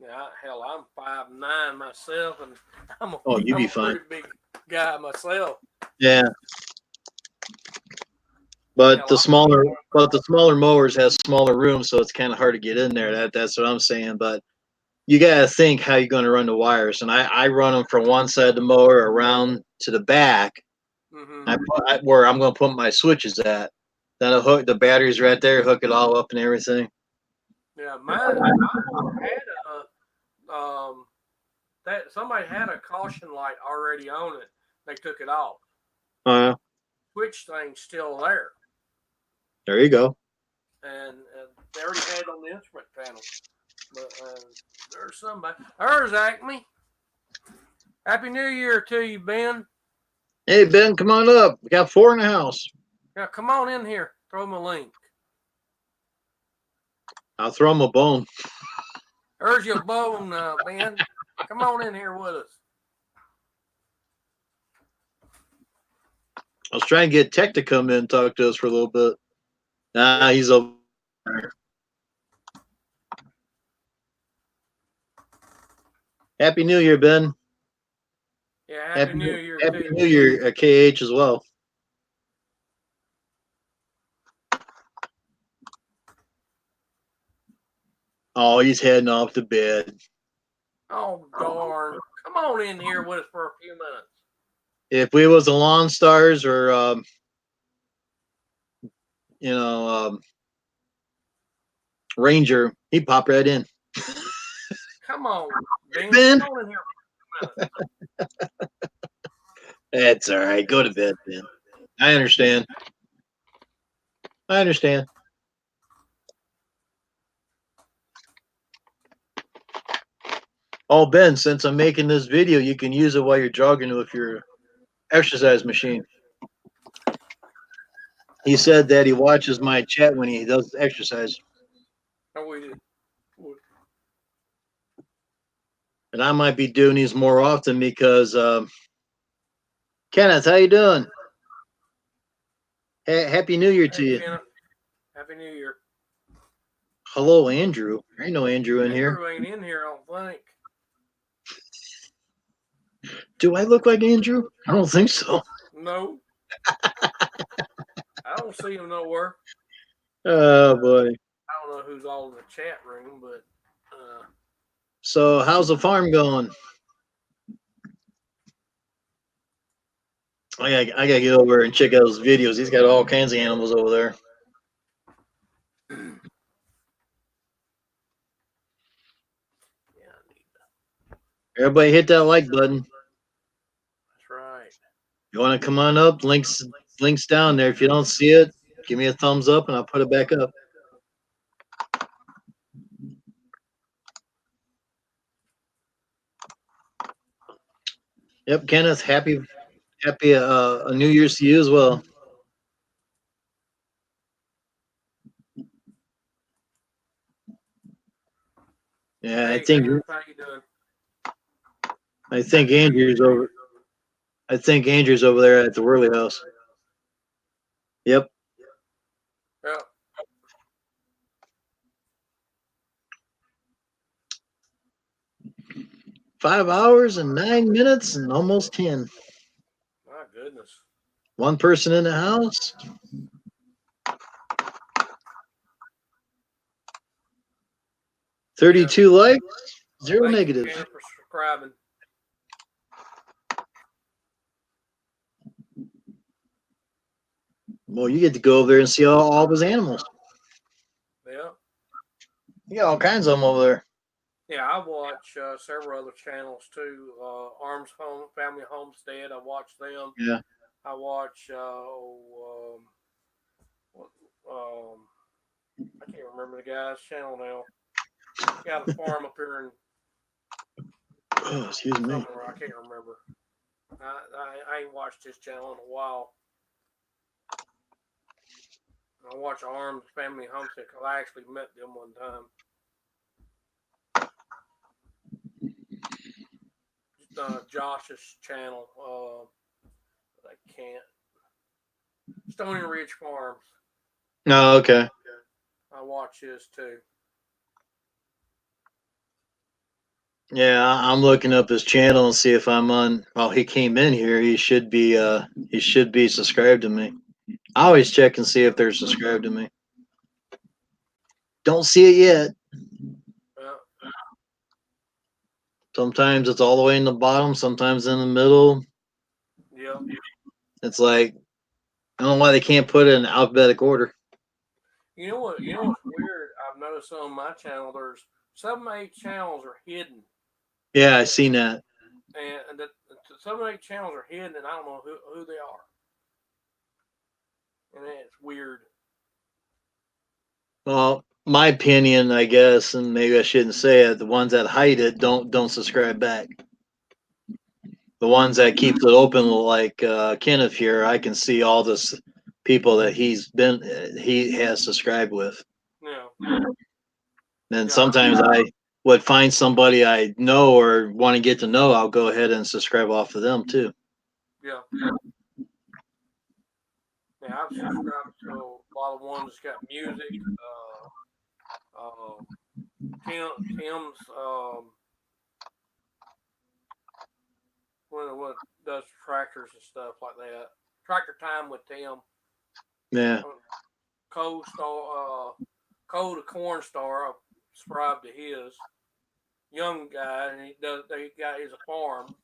[SPEAKER 4] Yeah, hell, I'm 5'9" myself, and I'm a
[SPEAKER 1] fine.
[SPEAKER 4] pretty big guy myself.
[SPEAKER 1] Yeah. But the smaller mowers have smaller rooms, so it's kind of hard to get in there. That's what I'm saying. But you gotta think how you're going to run the wires, and I run them from one side of the mower around to the back, where I'm going to put my switches at. Then I hook the batteries right there, hook it all up and everything.
[SPEAKER 4] Yeah, mine had that somebody had a caution light already on it. They took it off. Switch thing's still there.
[SPEAKER 1] There you go.
[SPEAKER 4] And they already had it on the instrument panel. But there's somebody. There's Acme. Happy New Year to you, Ben.
[SPEAKER 1] Hey, Ben, come on up. We got 4 in the house.
[SPEAKER 4] Yeah, come on in here. Throw him a link.
[SPEAKER 1] I'll throw him a bone.
[SPEAKER 4] There's your bone, Ben. Come on in here with us.
[SPEAKER 1] I was trying to get Tech to come in and talk to us for a little bit. Nah, he's over there. Happy New Year, Ben.
[SPEAKER 4] Yeah, Happy New Year.
[SPEAKER 1] Happy New Year, KH as well. Oh, he's heading off to bed.
[SPEAKER 4] Oh darn! Come on in here with us for a few minutes.
[SPEAKER 1] If we was the Lawn Stars or Ranger, he'd pop right in.
[SPEAKER 4] Come on, Ben.
[SPEAKER 1] Ben?
[SPEAKER 4] Come on in here for a few minutes.
[SPEAKER 1] That's all right. Go to bed, Ben. I understand. Oh, Ben, since I'm making this video, you can use it while you're jogging with your exercise machine. He said that he watches my chat when he does exercise.
[SPEAKER 4] No, we did.
[SPEAKER 1] And I might be doing these more often because Kenneth, how you doing? Happy New Year to you.
[SPEAKER 4] Kenneth. Happy New Year.
[SPEAKER 1] Hello, Andrew. There ain't no Andrew in here.
[SPEAKER 4] Andrew ain't in here, I don't think.
[SPEAKER 1] Do I look like Andrew? I don't think so.
[SPEAKER 4] No. I don't see him nowhere.
[SPEAKER 1] Oh, boy.
[SPEAKER 4] I don't know who's all in the chat room, but.
[SPEAKER 1] So, how's the farm going? I gotta get over and check out those videos. He's got all kinds of animals over there. Everybody hit that like button.
[SPEAKER 4] That's right.
[SPEAKER 1] You want to come on up? Links down there. If you don't see it, give me a thumbs up and I'll put it back up. Yep, Kenneth, happy New Year's to you as well. Yeah,
[SPEAKER 4] hey,
[SPEAKER 1] I think
[SPEAKER 4] Kenneth, how you doing?
[SPEAKER 1] I think Andrew's over. I think Andrew's over there at the Worley house. Yep.
[SPEAKER 4] Yeah.
[SPEAKER 1] $5 hours and 9 minutes and almost 10.
[SPEAKER 4] My goodness.
[SPEAKER 1] One person in the house. $32 likes, 0 negatives.
[SPEAKER 4] Thank you, for subscribing.
[SPEAKER 1] Well, you get to go over there and see all of his animals.
[SPEAKER 4] Yeah.
[SPEAKER 1] You got all kinds of them over there.
[SPEAKER 4] Yeah, I watch several other channels too. Arms Home, Family Homestead. I watch them.
[SPEAKER 1] Yeah.
[SPEAKER 4] I watch. I can't remember the guy's channel now. He got a farm up here in.
[SPEAKER 1] Oh, excuse me.
[SPEAKER 4] Somewhere, I can't remember. I ain't watched his channel in a while. I watch Arms Family Homestead because I actually met them one time. Josh's channel. I can't. Stony Ridge Farms.
[SPEAKER 1] No, okay.
[SPEAKER 4] I watch his too.
[SPEAKER 1] Yeah, I'm looking up his channel and see if I'm on. Well, he came in here. He should be subscribed to me. I always check and see if they're subscribed to me. Don't see it yet. Sometimes it's all the way in the bottom, sometimes in the middle.
[SPEAKER 4] Yeah.
[SPEAKER 1] It's like, I don't know why they can't put it in alphabetic order.
[SPEAKER 4] You know what's weird? I've noticed on my channel, there's 7 or 8 channels are hidden.
[SPEAKER 1] Yeah, I seen that.
[SPEAKER 4] And the 7 or 8 channels are hidden, and I don't know who they are. And it's weird.
[SPEAKER 1] Well, my opinion, I guess, and maybe I shouldn't say it. The ones that hide it don't subscribe back. The ones that keep it open, like Kenneth here, I can see all this people that he has subscribed with.
[SPEAKER 4] Yeah.
[SPEAKER 1] And sometimes I would find somebody I know or want to get to know. I'll go ahead and subscribe off of them too.
[SPEAKER 4] Yeah. Yeah, I've subscribed to a lot of ones that's got music. Tim's what does tractors and stuff like that. Tractor Time with Tim.
[SPEAKER 1] Yeah.
[SPEAKER 4] Code the Corn Star. I subscribe to his. Young guy, and he's a farm.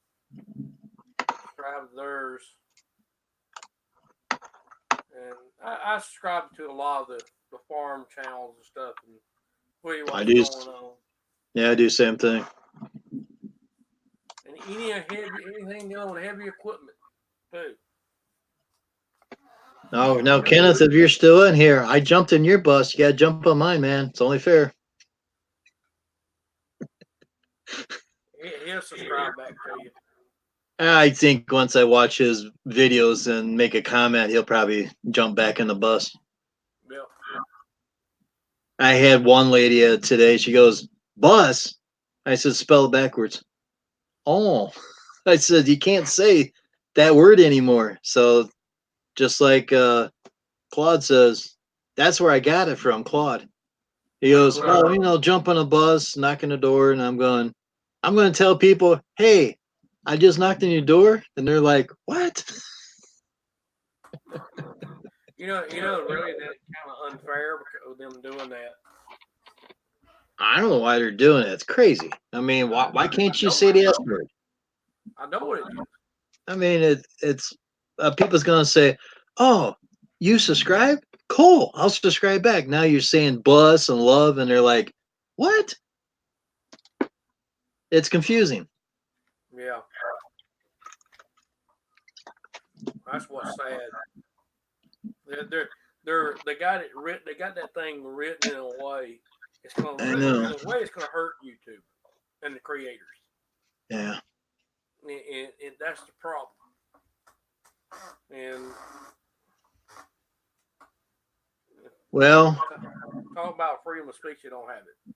[SPEAKER 4] Subscribe to theirs. And I subscribe to a lot of the farm channels and stuff and what's going on.
[SPEAKER 1] Yeah, I do same thing.
[SPEAKER 4] And anything dealing with heavy equipment too.
[SPEAKER 1] Now, Kenneth, if you're still in here, I jumped in your bus. You got to jump on mine, man. It's only fair.
[SPEAKER 4] He'll subscribe back to you.
[SPEAKER 1] I think once I watch his videos and make a comment, he'll probably jump back in the bus.
[SPEAKER 4] Yep.
[SPEAKER 1] I had one lady today. She goes, "Bus?" I said, "Spell it backwards." Oh, I said, "You can't say that word anymore." So just like Claude says, that's where I got it from, Claude. He goes, "Oh, jump on a bus, knock on the door," and I'm going to tell people, "Hey, I just knocked on your door," and they're like, "What?"
[SPEAKER 4] Really, that's kind of unfair with them doing that.
[SPEAKER 1] I don't know why they're doing it. It's crazy. I mean, why can't you say the S word?
[SPEAKER 4] I know what it is.
[SPEAKER 1] I mean, it's people's gonna say, "Oh, you subscribe? Cool, I'll subscribe back." Now you're saying bus and love, and they're like, "What?" It's confusing.
[SPEAKER 4] Yeah. That's what's sad. They got it written. They got that thing written in a way. It's gonna it's gonna hurt YouTube and the creators.
[SPEAKER 1] Yeah.
[SPEAKER 4] And that's the problem. And
[SPEAKER 1] well,
[SPEAKER 4] talk about freedom of speech. You don't have it.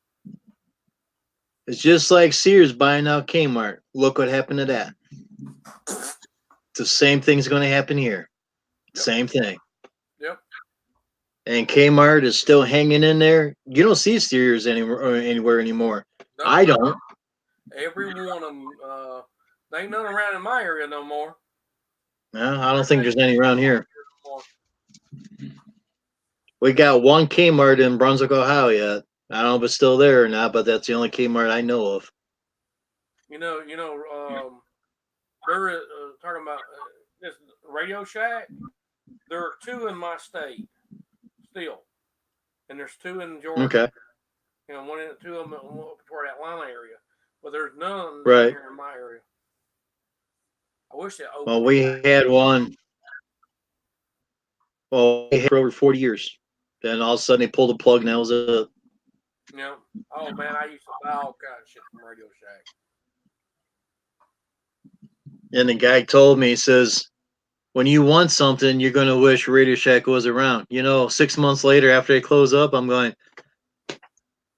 [SPEAKER 1] It's just like Sears buying out Kmart. Look what happened to that. The same thing's going to happen here. Yep. Same thing.
[SPEAKER 4] Yep.
[SPEAKER 1] And Kmart is still hanging in there. You don't see Sears anywhere anymore. Nope. I don't.
[SPEAKER 4] Every one of them. There ain't none around in my area no more.
[SPEAKER 1] No, I don't think there's any around here. We got one Kmart in Brunswick, Ohio yet. I don't know if it's still there or not, but that's the only Kmart I know of.
[SPEAKER 4] They're talking about this Radio Shack. There are 2 in my state still, and there's 2 in Georgia.
[SPEAKER 1] Okay.
[SPEAKER 4] 2 of them up toward Atlanta area, but there's none
[SPEAKER 1] here
[SPEAKER 4] in my area. I wish they opened.
[SPEAKER 1] Well, we had one. Well, we had for over 40 years. Then all of a sudden they pulled the plug, and that was it.
[SPEAKER 4] Yeah. Oh man, I used to buy all kinds of shit from Radio Shack.
[SPEAKER 1] And the guy told me, he says, when you want something, you're going to wish Radio Shack was around. 6 months later after they close up, I'm going,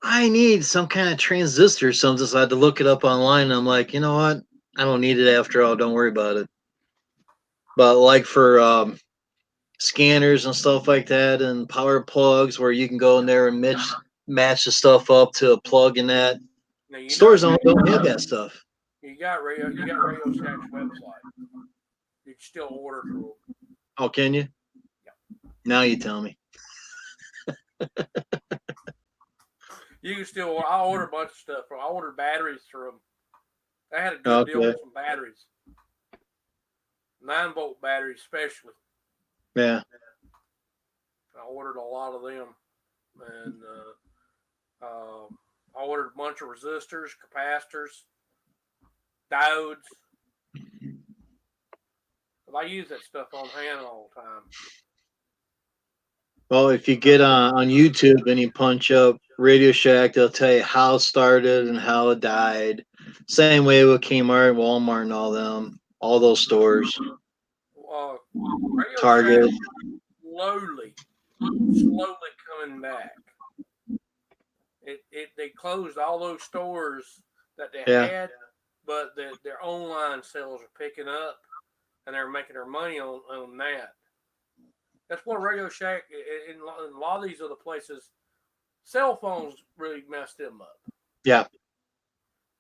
[SPEAKER 1] I need some kind of transistor or something. So I had to look it up online. And I'm like, you know what? I don't need it after all. Don't worry about it. But like for scanners and stuff like that and power plugs where you can go in there and match the stuff up to a plug in that. Stores don't have that stuff.
[SPEAKER 4] You got Radio Shack's website. You can still order through them.
[SPEAKER 1] Oh, can you?
[SPEAKER 4] Yeah.
[SPEAKER 1] Now you tell me.
[SPEAKER 4] You can still. I ordered a bunch of stuff. I ordered batteries through them. They had a good deal with some batteries. 9-volt batteries, especially.
[SPEAKER 1] Yeah.
[SPEAKER 4] I ordered a lot of them, and I ordered a bunch of resistors, capacitors, diodes. I use that stuff on hand all the time.
[SPEAKER 1] Well, if you get on YouTube and you punch up Radio Shack, they'll tell you how it started and how it died. Same way with Kmart, Walmart, and all those stores. Target.
[SPEAKER 4] Slowly coming back. They closed all those stores that they had, but their online sales are picking up, and they're making their money on that. That's what Radio Shack in a lot of these other places, cell phones really messed them up.
[SPEAKER 1] Yeah.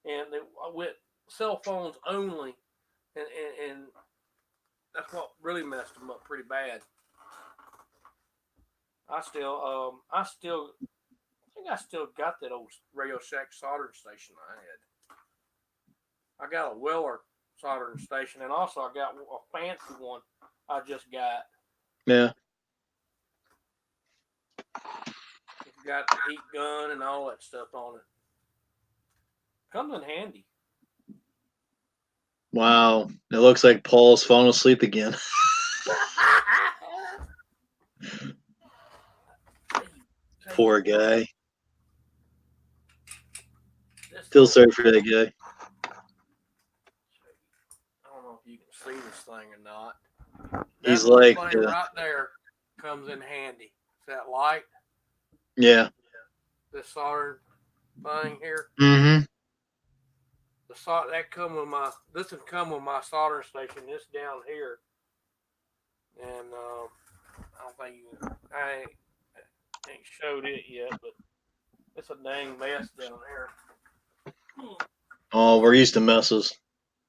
[SPEAKER 4] And they went cell phones only, and that's what really messed them up pretty bad. I still think I still got that old Radio Shack soldering station I had. I got a Weller soldering station, and also I got a fancy one I just got.
[SPEAKER 1] Yeah.
[SPEAKER 4] It's got the heat gun and all that stuff on it. Comes in handy.
[SPEAKER 1] Wow. It looks like Paul's falling asleep again. Poor guy. Feel sorry for that guy.
[SPEAKER 4] I don't know if you can see this thing or not.
[SPEAKER 1] He's
[SPEAKER 4] that little
[SPEAKER 1] like
[SPEAKER 4] thing right there comes in handy. That light.
[SPEAKER 1] Yeah.
[SPEAKER 4] This soldering thing here.
[SPEAKER 1] Mm-hmm.
[SPEAKER 4] That come with my. This would come with my soldering station. This down here, and I don't think I ain't showed it yet, but it's a dang mess down there.
[SPEAKER 1] Oh, we're used to messes.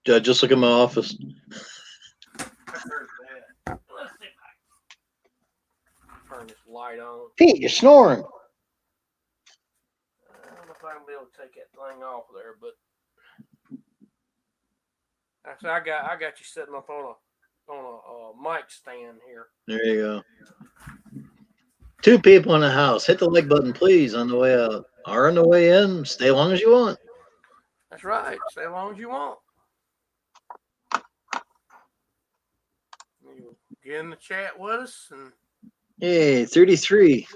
[SPEAKER 1] Just look at my office.
[SPEAKER 4] Let's see if I can turn this light on.
[SPEAKER 1] Pete, you're snoring.
[SPEAKER 4] I don't know if I'm gonna be able to take that thing off there, but actually, I got you sitting up on a mic stand here.
[SPEAKER 1] There you go. 2 people in the house. Hit the like button, please, on the way out. Or on the way in. Stay as long as you want.
[SPEAKER 4] That's right. Stay as long as you want. You get in the chat with us and.
[SPEAKER 1] Hey, 33.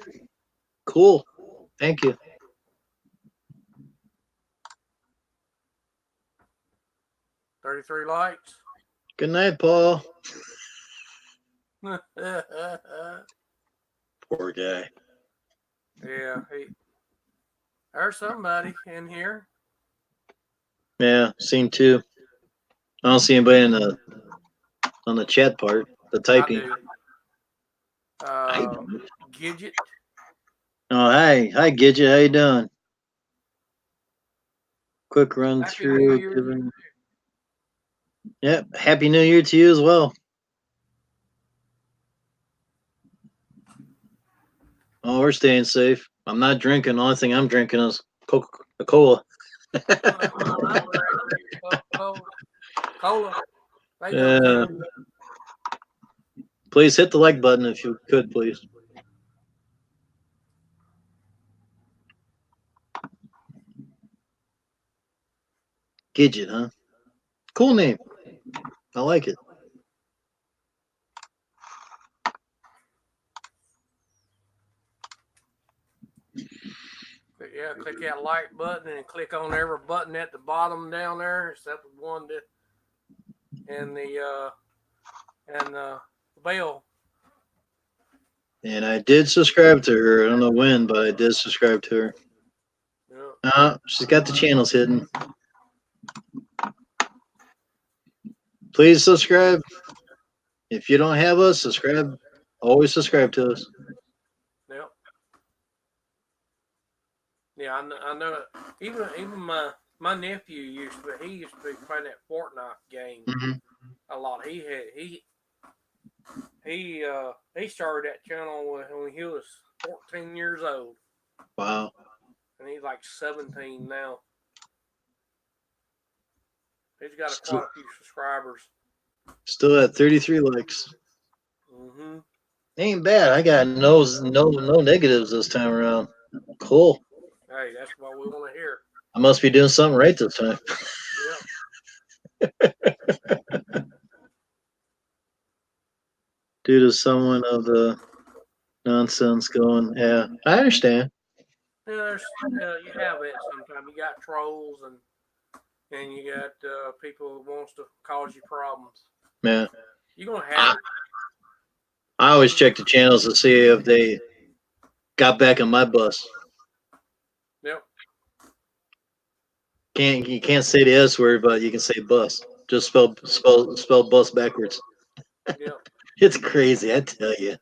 [SPEAKER 1] Cool. Thank you.
[SPEAKER 4] $33 likes.
[SPEAKER 1] Good night, Paul. Poor guy.
[SPEAKER 4] Yeah, there's somebody in here.
[SPEAKER 1] Yeah, seen 2. I don't see anybody on the chat part, the typing.
[SPEAKER 4] I do. Gidget.
[SPEAKER 1] Oh, hi, Gidget. How you doing? Quick run
[SPEAKER 4] Happy
[SPEAKER 1] through.
[SPEAKER 4] New Year.
[SPEAKER 1] Yep. Happy New Year to you as well. Oh, we're staying safe. I'm not drinking. The only thing I'm drinking is Coca-Cola.
[SPEAKER 4] Cola.
[SPEAKER 1] Please hit the like button if you could, please. Gidget, huh? Cool name. I like it.
[SPEAKER 4] Yeah, click that like button and click on every button at the bottom down there, except the one that and the bell.
[SPEAKER 1] And I did subscribe to her. I don't know when, but I did subscribe to her.
[SPEAKER 4] Yeah.
[SPEAKER 1] She's got the channels hidden. Please subscribe. If you don't have us, subscribe. Always subscribe to us.
[SPEAKER 4] Yep. Yeah, I know. Even my nephew used to be playing that Fortnite game a lot. He started that channel when he was 14 years old.
[SPEAKER 1] Wow.
[SPEAKER 4] And he's like 17 now. He's got quite a few subscribers.
[SPEAKER 1] Still at 33 likes.
[SPEAKER 4] Mm-hmm.
[SPEAKER 1] Ain't bad. I got no negatives this time around. Cool.
[SPEAKER 4] Hey, that's what we want to hear.
[SPEAKER 1] I must be doing something right this time.
[SPEAKER 4] Yep.
[SPEAKER 1] Due to someone of the nonsense going. Yeah, I understand.
[SPEAKER 4] Yeah, you have it sometimes. You got trolls and you got people who wants to cause you problems.
[SPEAKER 1] Yeah.
[SPEAKER 4] You're gonna have it.
[SPEAKER 1] I always check the channels to see if they got back on my bus.
[SPEAKER 4] Yep.
[SPEAKER 1] You can't say the S word, but you can say bus. Just spell bus backwards.
[SPEAKER 4] Yep.
[SPEAKER 1] It's crazy, I tell you.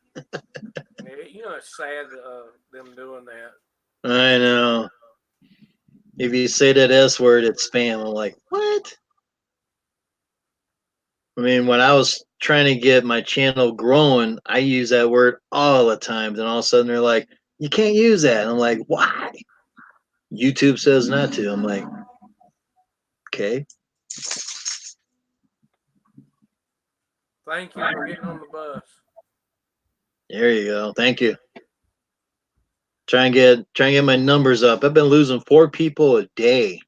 [SPEAKER 4] It's sad them doing that.
[SPEAKER 1] I know. If you say that S word, it's spam. I'm like, what? I mean, when I was trying to get my channel growing, I use that word all the time. Then all of a sudden they're like, you can't use that. And I'm like, why? YouTube says not to. I'm like, okay.
[SPEAKER 7] Thank you for getting on the bus.
[SPEAKER 1] There you go. Thank you. Try and get my numbers up. I've been losing 4 people a day.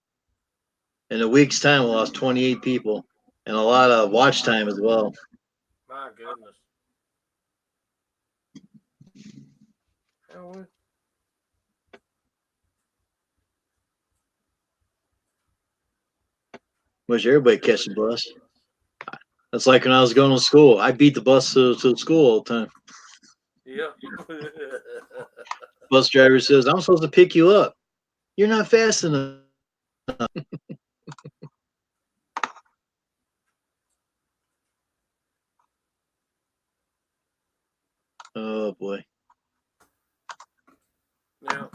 [SPEAKER 1] In a week's time, I lost 28 people, and a lot of watch time as well.
[SPEAKER 7] My goodness. Hell,
[SPEAKER 1] Wish everybody catch the bus. That's like when I was going to school. I beat the bus to school all the time.
[SPEAKER 7] yeah.
[SPEAKER 1] Bus driver says, I'm supposed to pick you up. You're not fast enough. Oh boy.
[SPEAKER 7] Yeah.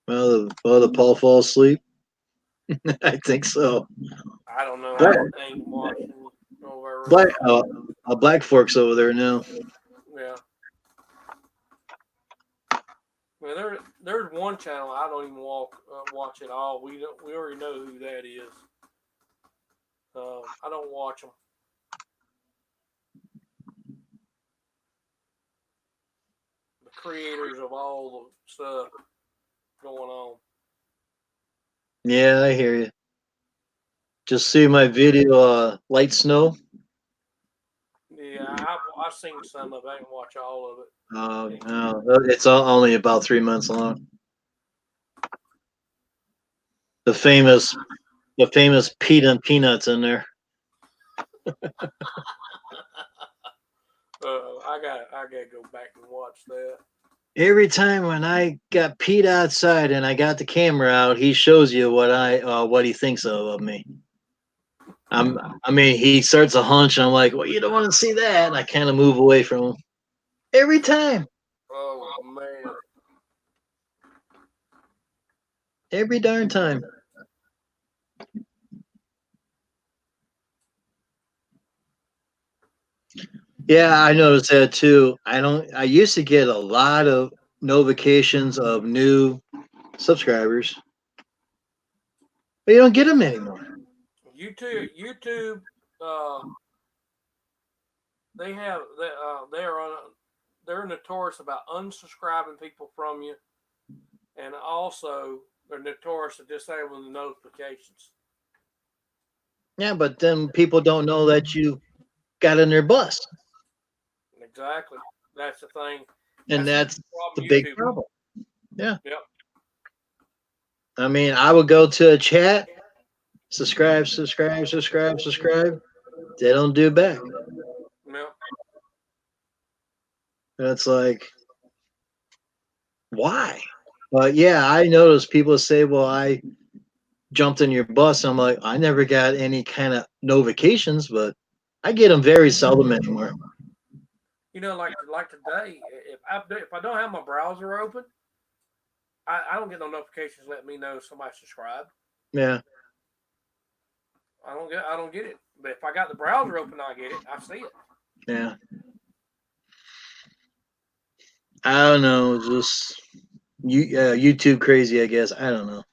[SPEAKER 1] Well, the Paul fall asleep. I think so.
[SPEAKER 7] I don't know. I ain't watching over.
[SPEAKER 1] Black Fork's over there now.
[SPEAKER 7] Yeah. Well, there's one channel I don't even watch at all. We already know who that is. I don't watch them. The creators of all the stuff going on.
[SPEAKER 1] Yeah, I hear you. Just see my video, Light Snow.
[SPEAKER 7] Yeah, I've seen some of it. I didn't watch all of it.
[SPEAKER 1] No, it's only about 3 months long. The famous Pete and Peanuts in there.
[SPEAKER 7] I gotta go back and watch that.
[SPEAKER 1] Every time when I got Pete outside and I got the camera out, he shows you what he thinks of me. He starts a hunch, and I'm like, well, you don't want to see that. And I kind of move away from him. Every time.
[SPEAKER 7] Oh man.
[SPEAKER 1] Every darn time. Yeah, I noticed that too. I used to get a lot of notifications of new subscribers, but you don't get them anymore.
[SPEAKER 7] YouTube, they're notorious about unsubscribing people from you, and also they're notorious for disabling the notifications.
[SPEAKER 1] Yeah, but then people don't know that you got in their bus.
[SPEAKER 7] Exactly. That's the thing.
[SPEAKER 1] And that's the
[SPEAKER 7] YouTube.
[SPEAKER 1] big problem. Yeah.
[SPEAKER 7] Yep.
[SPEAKER 1] I would go to a chat, subscribe. They don't do back.
[SPEAKER 7] Yep.
[SPEAKER 1] And it's like, why? But yeah, I noticed people say, well, I jumped in your bus. I'm like, I never got any kind of notifications, but I get them very seldom anymore.
[SPEAKER 7] Like today, if I don't have my browser open, I don't get no notifications letting me know somebody subscribed.
[SPEAKER 1] Yeah.
[SPEAKER 7] I don't get it. But if I got the browser open, I get it. I see it.
[SPEAKER 1] Yeah. I don't know. Just YouTube crazy, I guess. I don't know.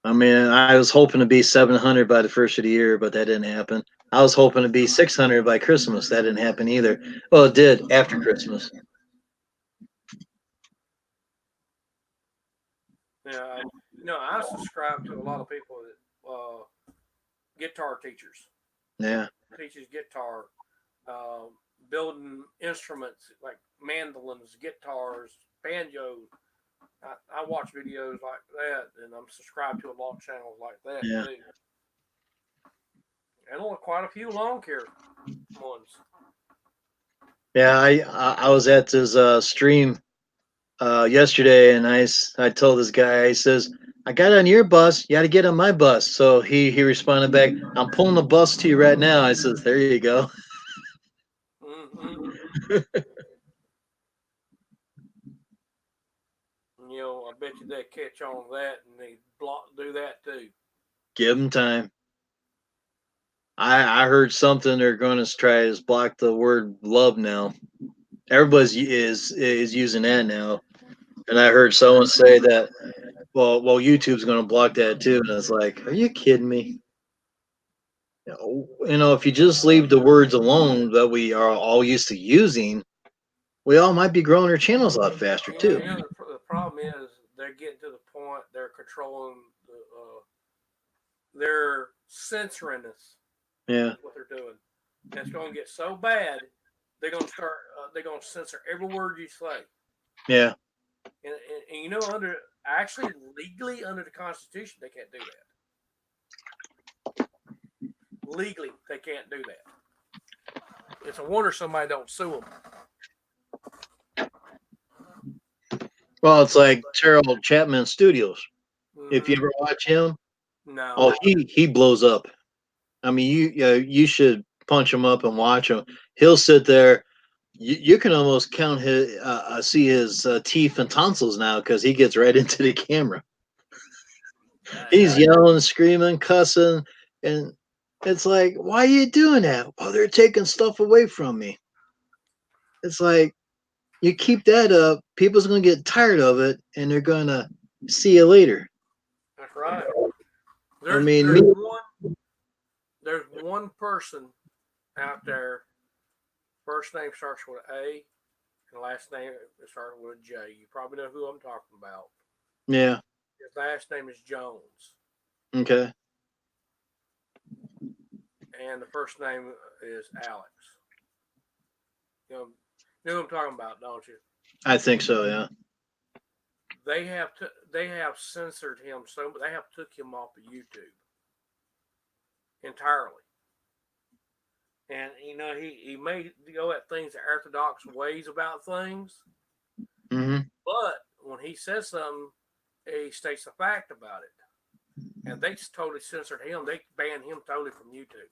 [SPEAKER 1] I was hoping to be 700 by the first of the year, but that didn't happen. I was hoping to be 600 by Christmas. That didn't happen either. Well, it did after Christmas.
[SPEAKER 7] Yeah, I subscribe to a lot of people that guitar teachers.
[SPEAKER 1] Yeah.
[SPEAKER 7] Teaches guitar, building instruments like mandolins, guitars, banjos. I watch videos like that, and I'm subscribed to a lot of channels like that too. And quite a few lawn care ones.
[SPEAKER 1] Yeah, I was at this stream yesterday, and I told this guy, I says, I got on your bus, you got to get on my bus. So he responded back, I'm pulling the bus to you right now. I says, there you go.
[SPEAKER 7] Mm-hmm. I bet you they catch on to that and they do that too.
[SPEAKER 1] Give them time. I heard something they're going to try to block the word love now. Everybody's is using that now, and I heard someone say that. Well, YouTube's going to block that too, and it's like, are you kidding me? If you just leave the words alone that we are all used to using, we all might be growing our channels a lot faster too.
[SPEAKER 4] The problem is they're getting to the point they're controlling they're censoring us.
[SPEAKER 1] Yeah,
[SPEAKER 4] that's what they're doing. And it's going to get so bad, they're going to start. They're going to censor every word you say.
[SPEAKER 1] Yeah.
[SPEAKER 4] And legally under the Constitution, they can't do that. Legally, they can't do that. It's a wonder somebody don't sue them.
[SPEAKER 1] Well, it's like Terrell Chapman Studios. Mm-hmm. If you ever watch him,
[SPEAKER 4] no,
[SPEAKER 1] he blows up. I mean, you should punch him up and watch him. He'll sit there. You can almost count his see his teeth and tonsils now because he gets right into the camera. He's yelling, screaming, cussing, and it's like, why are you doing that? Well, they're taking stuff away from me. It's like, you keep that up, people's going to get tired of it, and they're going to see you later.
[SPEAKER 4] That's right. There's one person out there. First name starts with an A, and last name starts with a J. You probably know who I'm talking about.
[SPEAKER 1] Yeah.
[SPEAKER 4] His last name is Jones.
[SPEAKER 1] Okay.
[SPEAKER 4] And the first name is Alex. You know who I'm talking about, don't you?
[SPEAKER 1] I think so, yeah.
[SPEAKER 4] They have censored him so they have took him off of YouTube entirely. And he may go at things the orthodox ways about things.
[SPEAKER 1] Mm-hmm.
[SPEAKER 4] But when he says something, he states a fact about it. And they totally censored him. They banned him totally from YouTube.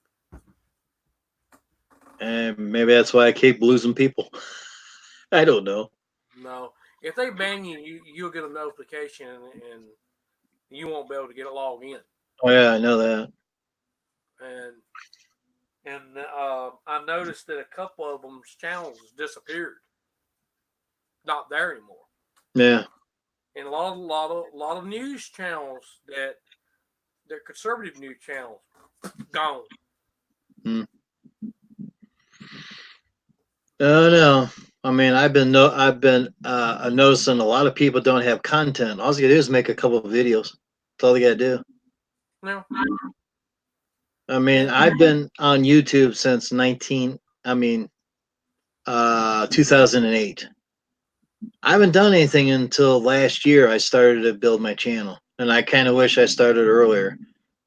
[SPEAKER 1] And maybe that's why I keep losing people. I don't know.
[SPEAKER 4] No. If they ban you, you'll get a notification and you won't be able to get a log in.
[SPEAKER 1] Oh, yeah, I know that.
[SPEAKER 4] And I noticed that a couple of them's channels disappeared. Not there anymore.
[SPEAKER 1] Yeah.
[SPEAKER 4] And a lot of news channels they're conservative news channels gone.
[SPEAKER 1] Oh no. I mean, I've been noticing a lot of people don't have content. All you gotta do is make a couple of videos. That's all they gotta do.
[SPEAKER 4] No.
[SPEAKER 1] I mean, I've been on YouTube since 2008. I haven't done anything until last year. I started to build my channel, and I kind of wish I started earlier.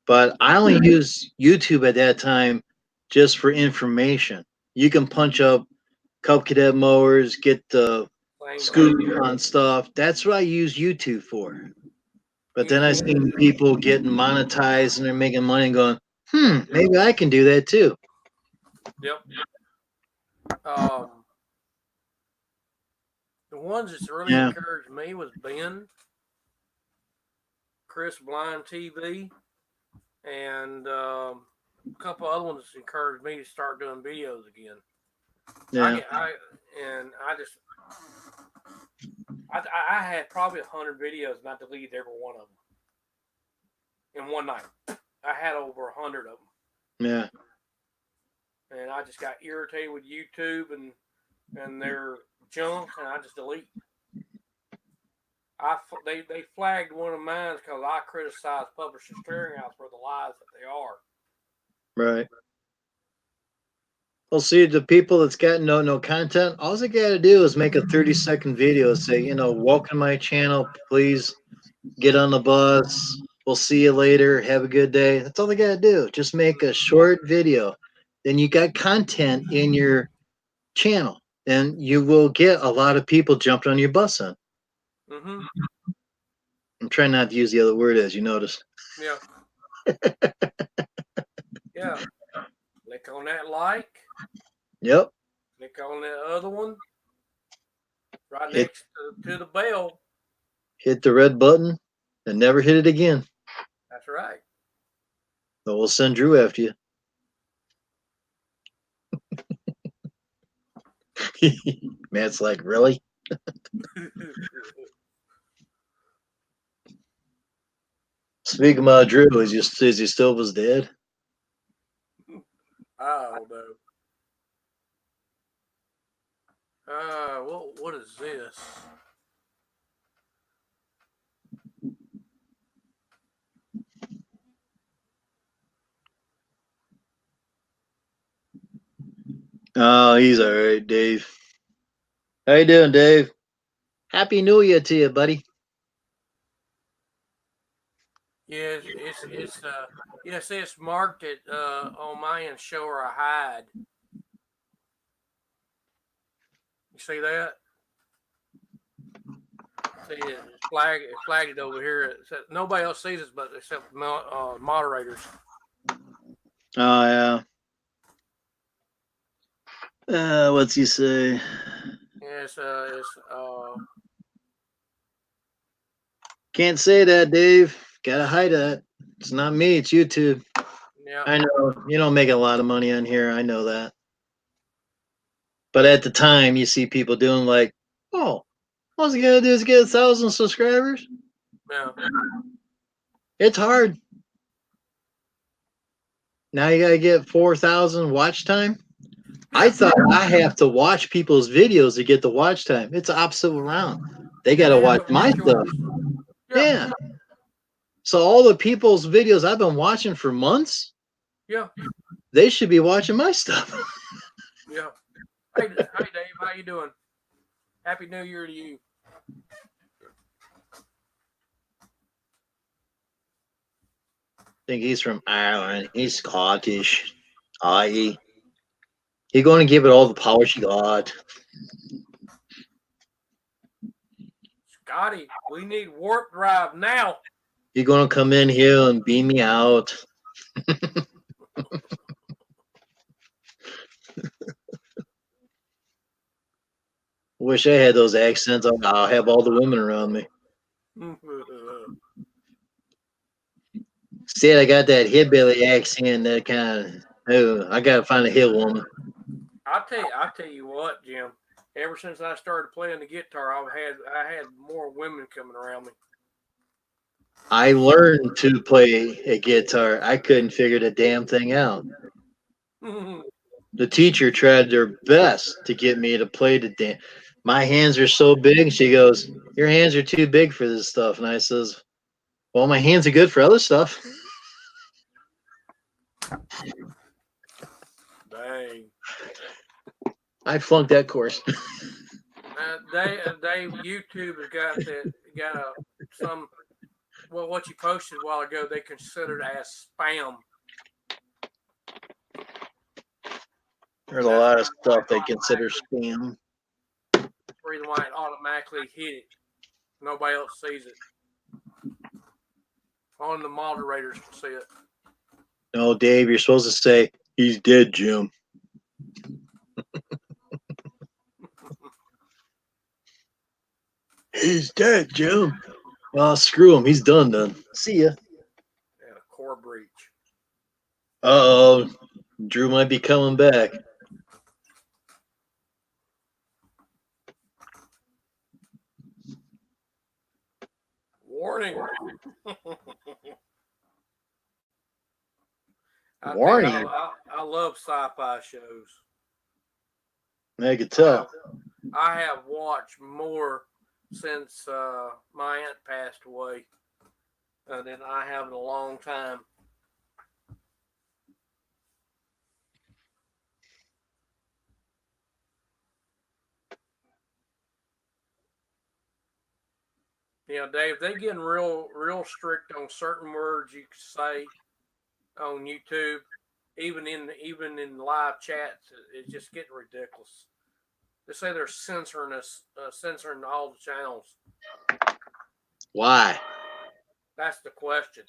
[SPEAKER 1] But I only used YouTube at that time just for information. You can punch up Cub Cadet mowers, get the scoop on stuff. That's what I use YouTube for. But then I seen people getting monetized and they're making money and going, maybe I can do that too.
[SPEAKER 4] Yep. The ones that's really encouraged me was Ben, Chris Blind TV, and a couple other ones that encouraged me to start doing videos again.
[SPEAKER 1] Yeah.
[SPEAKER 4] I had probably 100 videos and I deleted every one of them in one night. I had over 100 of them.
[SPEAKER 1] Yeah.
[SPEAKER 4] And I just got irritated with YouTube and their junk, and I just delete. They flagged one of mine because I criticized Publishers Clearinghouse for the lies that they are.
[SPEAKER 1] Right. Well, see, the people that's got no content, all they got to do is make a 30-second video and say, welcome to my channel. Please get on the bus. We'll see you later. Have a good day. That's all they got to do. Just make a short video. Then you got content in your channel, and you will get a lot of people jumped on your bus then.
[SPEAKER 4] Mm-hmm.
[SPEAKER 1] I'm trying not to use the other word, as you noticed.
[SPEAKER 4] Yeah. Yeah. Click on that like.
[SPEAKER 1] Yep.
[SPEAKER 4] Click on that other one. Right next to the bell.
[SPEAKER 1] Hit the red button and never hit it again.
[SPEAKER 4] That's right.
[SPEAKER 1] So we'll send Drew after you. Matt's like, really? Speaking about Drew, is he still was dead?
[SPEAKER 4] I don't know. What is this?
[SPEAKER 1] Oh, he's all right, Dave. How you doing, Dave? Happy New Year to you, buddy.
[SPEAKER 4] Yeah, see, it's marked it on my end. Show her a hide. You see that? See it flagged it over here. It said, nobody else sees it, but except moderators.
[SPEAKER 1] Oh yeah. What's he say?
[SPEAKER 4] Yeah,
[SPEAKER 1] Can't say that, Dave. Gotta hide that. It's not me. It's YouTube.
[SPEAKER 4] Yeah.
[SPEAKER 1] I know you don't make a lot of money on here. I know that. But at the time, you see people doing like, "Oh, all he gotta do is get 1,000 subscribers."
[SPEAKER 4] Yeah.
[SPEAKER 1] It's hard. Now you gotta get 4,000 watch time. I thought I have to watch people's videos to get the watch time. It's opposite around. They gotta watch my stuff. Yeah. So all the people's videos I've been watching for months,
[SPEAKER 4] Yeah.
[SPEAKER 1] they should be watching my stuff.
[SPEAKER 4] Yeah. Hey, Dave, how you doing? Happy New Year to you.
[SPEAKER 1] I think he's from Ireland. He's Scottish. I.e. He's going to give it all the power she got.
[SPEAKER 4] Scotty, we need warp drive now.
[SPEAKER 1] You're going to come in here and beam me out. Wish I had those accents. I'll have all the women around me. Instead, I got that hillbilly accent. That kind of. Oh, I gotta find a hill woman.
[SPEAKER 4] I'll tell you what, Jim. Ever since I started playing the guitar, I had more women coming around me.
[SPEAKER 1] I learned to play a guitar. I couldn't figure the damn thing out. The teacher tried their best to get me to play the damn. My hands are so big. She goes, "Your hands are too big for this stuff." And I says, "Well, my hands are good for other stuff."
[SPEAKER 4] Dang.
[SPEAKER 1] I flunked that course.
[SPEAKER 4] Dave, YouTube has got some. Well, what you posted a while ago, they considered as spam.
[SPEAKER 1] There's a lot of stuff they consider spam.
[SPEAKER 4] Reason why it automatically hit it. Nobody else sees it. Only the moderators can see it.
[SPEAKER 1] No, Dave, you're supposed to say, "He's dead, Jim." He's dead, Jim. Well, screw him. He's done. See ya.
[SPEAKER 4] Yeah, core breach.
[SPEAKER 1] Uh-oh. Drew might be coming back.
[SPEAKER 4] Warning.
[SPEAKER 1] Warning.
[SPEAKER 4] I love sci-fi shows.
[SPEAKER 1] I could tell.
[SPEAKER 4] I have watched more since my aunt passed away than I have in a long time. Yeah, Dave, they getting real strict on certain words you can say on YouTube, even in live chats. It's just getting ridiculous. They say they're censoring all the channels.
[SPEAKER 1] Why?
[SPEAKER 4] That's the question.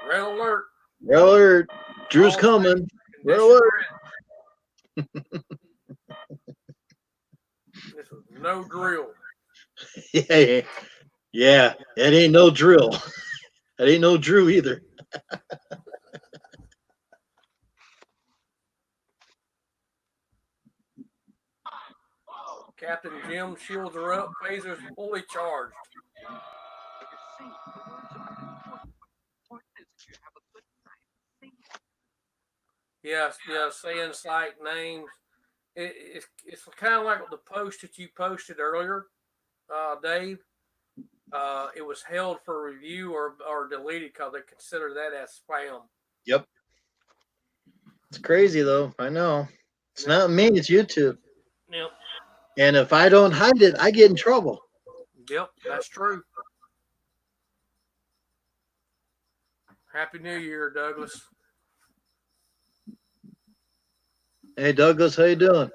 [SPEAKER 4] Red alert.
[SPEAKER 1] Red alert. Drew's coming. Red alert.
[SPEAKER 4] This is no drill.
[SPEAKER 1] Yeah. It ain't no drill. That ain't no Drew either.
[SPEAKER 4] Captain Jim, shields are up, phasers fully charged. Yes, saying site names. It's kind of like the post that you posted earlier, Dave. It was held for review or deleted because they consider that as spam.
[SPEAKER 1] Yep. It's crazy though. I know. It's not me. It's YouTube.
[SPEAKER 4] Yep.
[SPEAKER 1] And if I don't hide it, I get in trouble.
[SPEAKER 4] Yep, that's true. Happy New Year, Douglas.
[SPEAKER 1] Hey, Douglas, how you doing?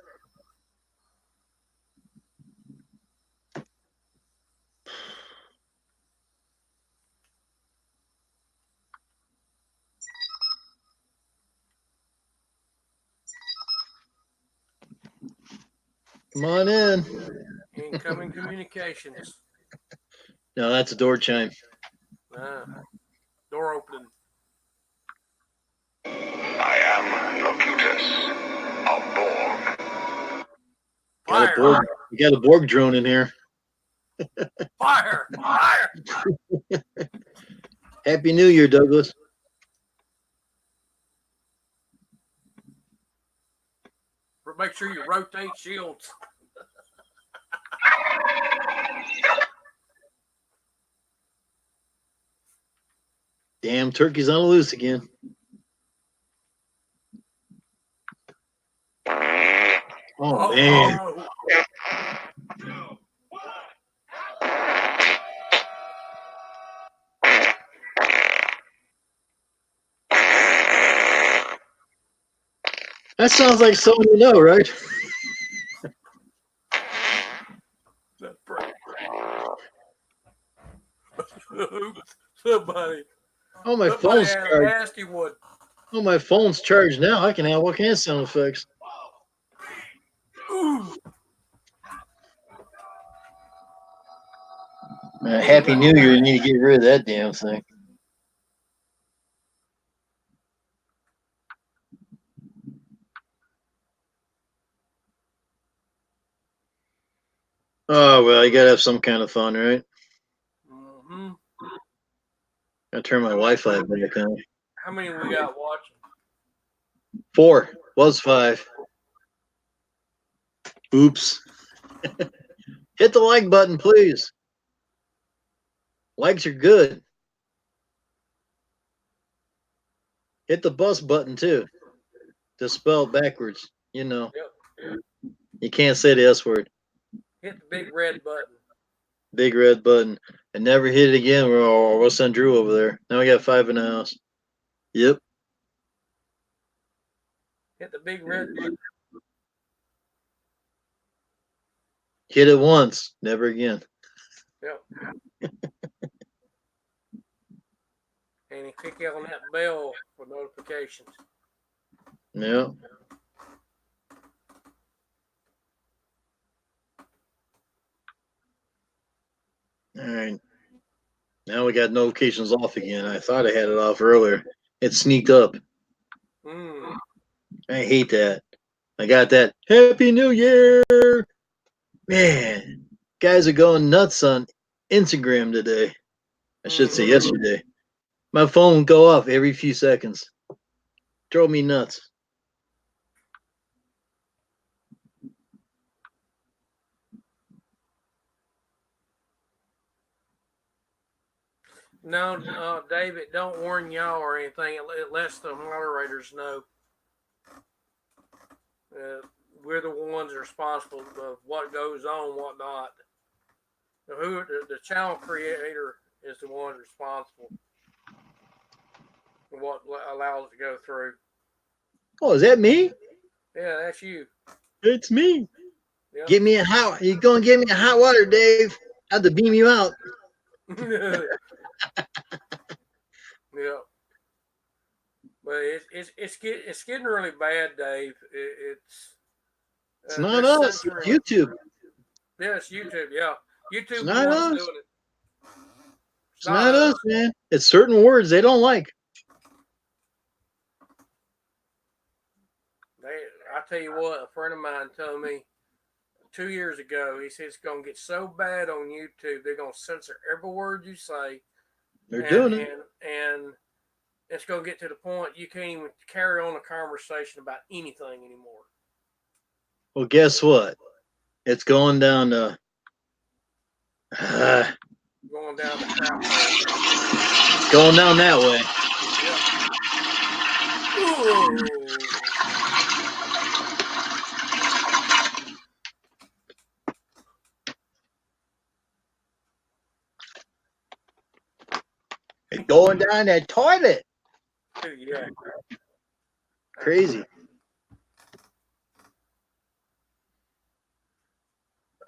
[SPEAKER 1] Come on in.
[SPEAKER 4] Incoming communications.
[SPEAKER 1] No, that's a door chime.
[SPEAKER 4] Door opening.
[SPEAKER 10] I am Locutus, a Borg.
[SPEAKER 4] Fire!
[SPEAKER 1] You got a Borg drone in here.
[SPEAKER 4] Fire! Fire!
[SPEAKER 1] Happy New Year, Douglas.
[SPEAKER 4] Make sure you rotate shields.
[SPEAKER 1] Damn, turkey's on the loose again. Oh, man. That sounds like someone you know, right?
[SPEAKER 4] Somebody.
[SPEAKER 1] Oh, my phone's charged.
[SPEAKER 4] Nasty one.
[SPEAKER 1] Oh, my phone's charged now. I can have all kinds of sound effects.
[SPEAKER 4] Ooh.
[SPEAKER 1] Happy New Year. You need to get rid of that damn thing. Oh, well, you got to have some kind of fun, right?
[SPEAKER 4] Mm-hmm.
[SPEAKER 1] I turn my Wi-Fi back on.
[SPEAKER 4] How many we got watching?
[SPEAKER 1] 4. Was 5. Oops. Hit the like button, please. Likes are good. Hit the bus button, too. To spell backwards, you know.
[SPEAKER 4] Yep.
[SPEAKER 1] You can't say the S word.
[SPEAKER 4] Hit the big red button.
[SPEAKER 1] Big red button. And never hit it again. We'll send Drew over there. Now we got 5 in the house. Yep.
[SPEAKER 4] Hit the big red button.
[SPEAKER 1] Hit it once. Never again.
[SPEAKER 4] Yep. And you click on that bell for notifications.
[SPEAKER 1] Yep. All right. Now we got notifications off again. I thought I had it off earlier. It sneaked up. I hate that. I got that. Happy New Year! Man, guys are going nuts on Instagram today. I should say yesterday. My phone would go off every few seconds. Drove me nuts.
[SPEAKER 4] No, David, don't warn y'all or anything. It lets the moderators know. We're the ones responsible of what goes on, what not. The channel creator is the one responsible for what allows it to go through.
[SPEAKER 1] Oh, is that me?
[SPEAKER 4] Yeah, that's you.
[SPEAKER 1] It's me.
[SPEAKER 4] Yep.
[SPEAKER 1] Get me a hot. You gonna give me a hot water, Dave? I have to beam you out.
[SPEAKER 4] Yeah. But it's getting really bad, Dave.
[SPEAKER 1] It's not us. It's YouTube.
[SPEAKER 4] Yeah, it's YouTube. Yeah, YouTube.
[SPEAKER 1] It's not us.
[SPEAKER 4] Doing it.
[SPEAKER 1] It's not us, man. It's certain words they don't like.
[SPEAKER 4] I tell you what, a friend of mine told me 2 years ago. He said it's going to get so bad on YouTube, they're going to censor every word you say.
[SPEAKER 1] They're doing it.
[SPEAKER 4] And it's going to get to the point you can't even carry on a conversation about anything anymore.
[SPEAKER 1] Well, guess what? It's going down to.
[SPEAKER 4] Going down the crap hole.
[SPEAKER 1] It's going down that way. It's going down that toilet.
[SPEAKER 4] Yeah.
[SPEAKER 1] Crazy.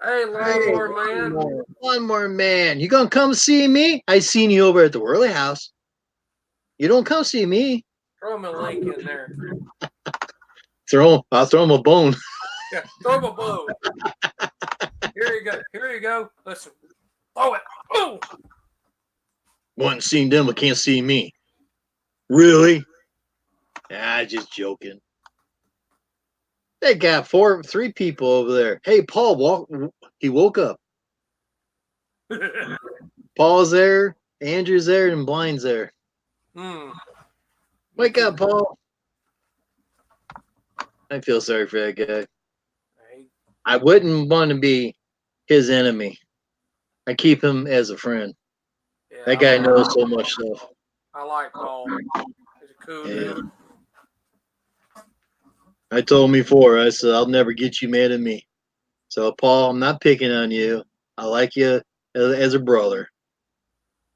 [SPEAKER 4] Hey, lawnmower man.
[SPEAKER 1] Lawnmower man. You gonna come see me? I seen you over at the Worley house. You don't come see me.
[SPEAKER 4] Throw him a link in there.
[SPEAKER 1] I'll throw him a bone.
[SPEAKER 4] Yeah, throw him a bone. Here you go. Here you go. Listen. Throw it. Boom.
[SPEAKER 1] One seen them, but can't see me. Really? Just joking. They got 3 people over there. Hey, Paul, he woke up. Paul's there, Andrew's there, and Blind's there. Wake up, Paul. I feel sorry for that guy. I wouldn't want to be his enemy. I keep him as a friend. Yeah, that guy knows so much stuff.
[SPEAKER 4] I like Paul. He's a cool dude.
[SPEAKER 1] I told him before, I said, I'll never get you mad at me. So, Paul, I'm not picking on you. I like you as a brother.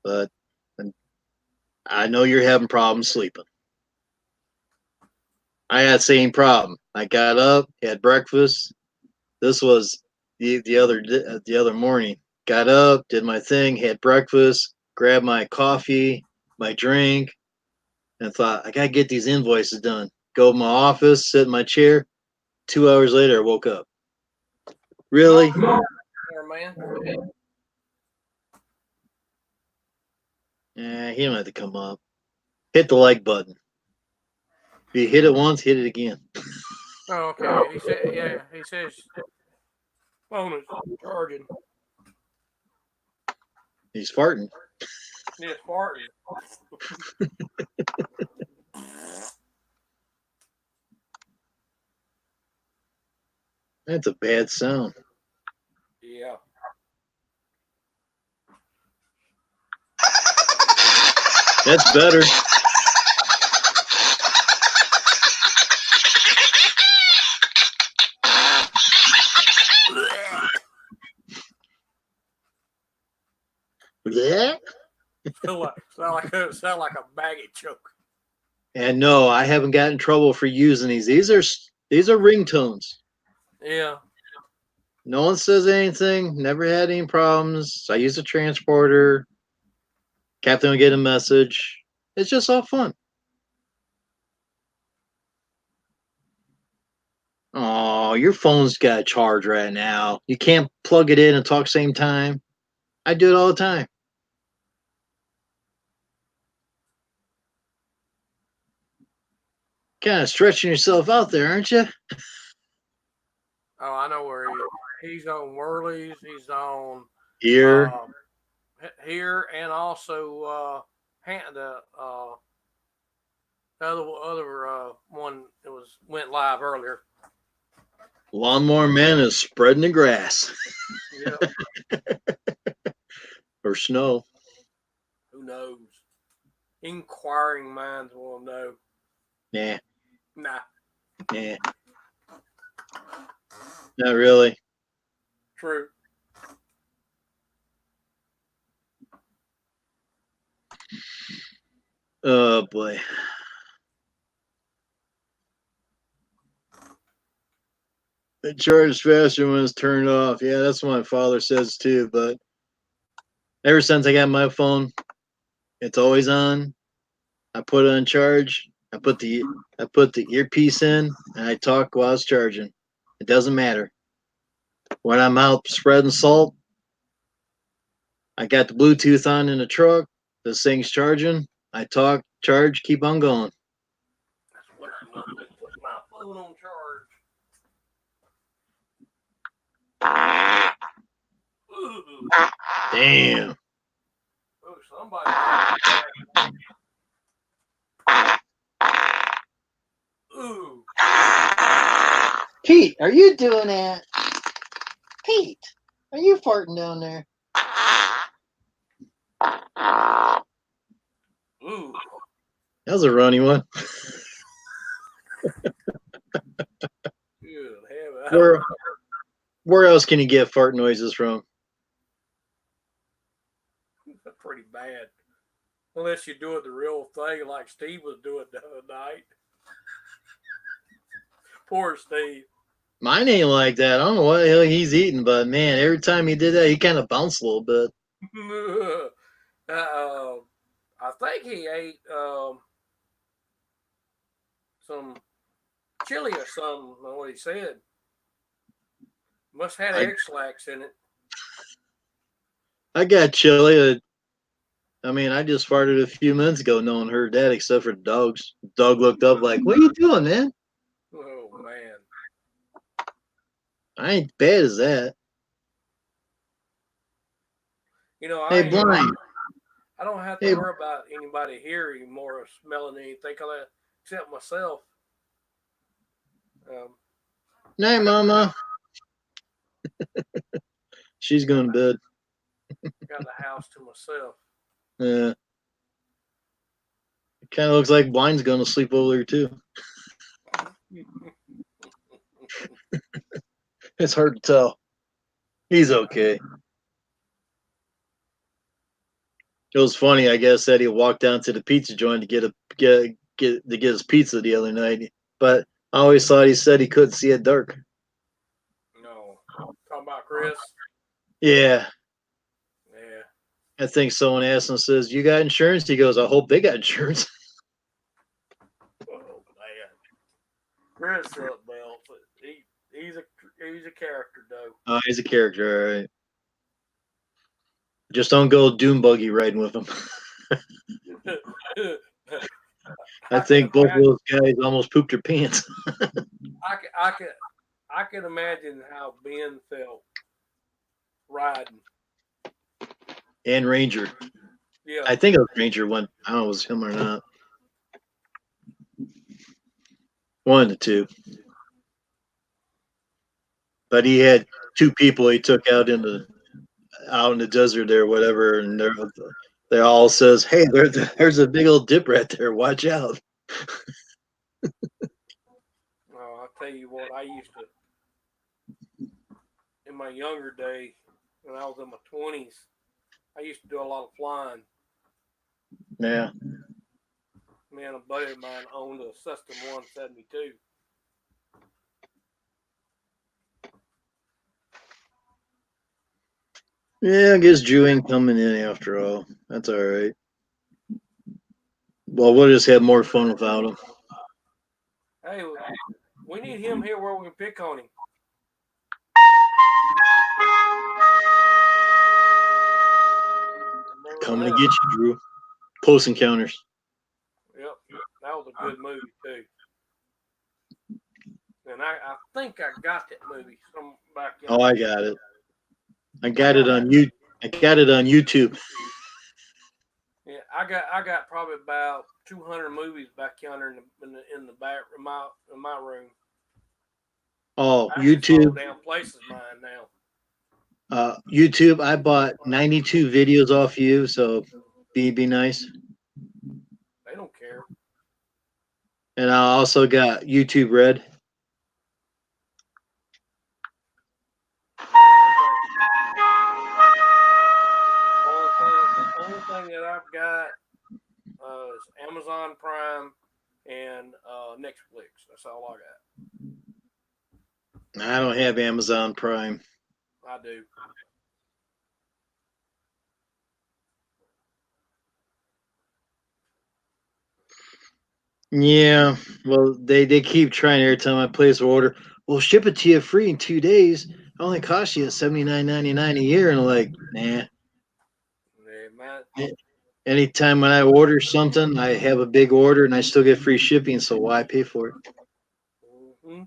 [SPEAKER 1] But I know you're having problems sleeping. I had the same problem. I got up, had breakfast. This was the other morning. Got up, did my thing, had breakfast, grabbed my coffee, my drink, and thought, I got to get these invoices done. Go to my office, sit in my chair. 2 hours later, I woke up. Really?
[SPEAKER 4] Man.
[SPEAKER 1] He don't have to come up. Hit the like button. If you hit it once, hit it again.
[SPEAKER 4] Oh, okay. He said, yeah, he says phone is charging.
[SPEAKER 1] He's farting.
[SPEAKER 4] Yeah, farting.
[SPEAKER 1] That's a bad sound.
[SPEAKER 4] Yeah.
[SPEAKER 1] That's better. Yeah.
[SPEAKER 4] Sound like a baggy choke.
[SPEAKER 1] And no, I haven't gotten in trouble for using these. These are ringtones.
[SPEAKER 4] Yeah.
[SPEAKER 1] No one says anything. Never had any problems. I use a transporter. Captain will get a message. It's just all fun. Oh, your phone's got a charge right now. You can't plug it in and talk same time. I do it all the time. Kind of stretching yourself out there, aren't you?
[SPEAKER 4] Oh, I know where he's on Whirlies. He's on
[SPEAKER 1] here,
[SPEAKER 4] and also the other one that went live earlier.
[SPEAKER 1] Lawnmower Man is spreading the grass.
[SPEAKER 4] Yeah.
[SPEAKER 1] Or snow.
[SPEAKER 4] Who knows? Inquiring minds will know.
[SPEAKER 1] Nah.
[SPEAKER 4] Nah.
[SPEAKER 1] Nah. Not really.
[SPEAKER 4] True.
[SPEAKER 1] Oh boy. It charges faster when it's turned off. Yeah, that's what my father says too. But ever since I got my phone, it's always on. I put it on charge. I put the earpiece in, and I talk while it's charging. It doesn't matter. When I'm out spreading salt, I got the Bluetooth on in the truck. This thing's charging. I talk, charge, keep on going.
[SPEAKER 4] That's what I need to put my phone on charge.
[SPEAKER 1] Damn.
[SPEAKER 7] Oh, somebody. Ooh.
[SPEAKER 1] Pete, are you doing that? Pete, are you farting down there?
[SPEAKER 7] Ooh.
[SPEAKER 1] That was a runny one.
[SPEAKER 7] Good heaven.
[SPEAKER 1] Where else can you get fart noises from?
[SPEAKER 7] That's pretty bad. Unless you do it the real thing like Steve was doing the other night. Poor Steve.
[SPEAKER 1] Mine ain't like that. I don't know what the hell he's eating, but man, every time he did that, he kind of bounced a little bit.
[SPEAKER 7] I think he ate some chili or something. What he said. Must have had egg slacks in it.
[SPEAKER 1] I got chili. I mean, I just farted a few minutes ago. No one heard that except for the dogs. The dog looked up like, "What are you doing, man?"
[SPEAKER 7] Oh man.
[SPEAKER 1] I ain't bad as that.
[SPEAKER 7] You know,
[SPEAKER 1] Hey, Blind.
[SPEAKER 7] I don't have to worry about anybody here anymore smelling anything except myself.
[SPEAKER 1] Night, Mama. She's going to bed.
[SPEAKER 7] Got the house to myself.
[SPEAKER 1] Yeah. It kind of looks like Blind's going to sleep over there, too. It's hard to tell. He's okay. It was funny, I guess, that he walked down to the pizza joint to get his pizza the other night. But I always thought he said he couldn't see it dark.
[SPEAKER 7] No. Talking about Chris?
[SPEAKER 1] Yeah.
[SPEAKER 7] Yeah.
[SPEAKER 1] I think someone asked him, says, "You got insurance?" He goes, "I hope they got insurance."
[SPEAKER 7] Oh man. Chris Belt. He's a character though.
[SPEAKER 1] Oh, he's a character, all right. Just don't go dune buggy riding with him. I think both of those guys almost pooped their pants.
[SPEAKER 7] I can imagine how Ben felt riding.
[SPEAKER 1] And Ranger.
[SPEAKER 7] Yeah.
[SPEAKER 1] I think it was Ranger when I don't know if it was him or not. One of the two. But he had two people he took out in the desert there, whatever, and they all says, "Hey, there's a big old dip right there. Watch out."
[SPEAKER 7] I'll tell you what, I used to, in my younger day, when I was in my 20s, I used to do a lot of flying.
[SPEAKER 1] Yeah.
[SPEAKER 7] Me and a buddy of mine owned a Cessna 172.
[SPEAKER 1] Yeah, I guess Drew ain't coming in after all. That's all right. Well, we'll just have more fun without him.
[SPEAKER 7] Hey, we need him here where we can pick on him.
[SPEAKER 1] Coming to get you, Drew. Close Encounters.
[SPEAKER 7] Yep, that was a good movie too. And I think I got that movie from back.
[SPEAKER 1] Oh, I got it. I got it on YouTube.
[SPEAKER 7] Yeah, I got probably about 200 movies back yonder in the back in my room.
[SPEAKER 1] Oh, YouTube.
[SPEAKER 7] Damn places mine now.
[SPEAKER 1] YouTube. I bought 92 videos off you, so be nice.
[SPEAKER 7] They don't care.
[SPEAKER 1] And I also got YouTube Red.
[SPEAKER 7] The only thing that I've got is Amazon Prime and Netflix. That's all I got.
[SPEAKER 1] I don't have Amazon Prime.
[SPEAKER 7] I do.
[SPEAKER 1] Yeah, well, they keep trying every time I place an order. We'll ship it to you free in 2 days. It only costs you $79.99 a year, and I'm like, nah.
[SPEAKER 7] Yeah,
[SPEAKER 1] Anytime when I order something, I have a big order and I still get free shipping, so why pay for it?
[SPEAKER 7] Mm-hmm.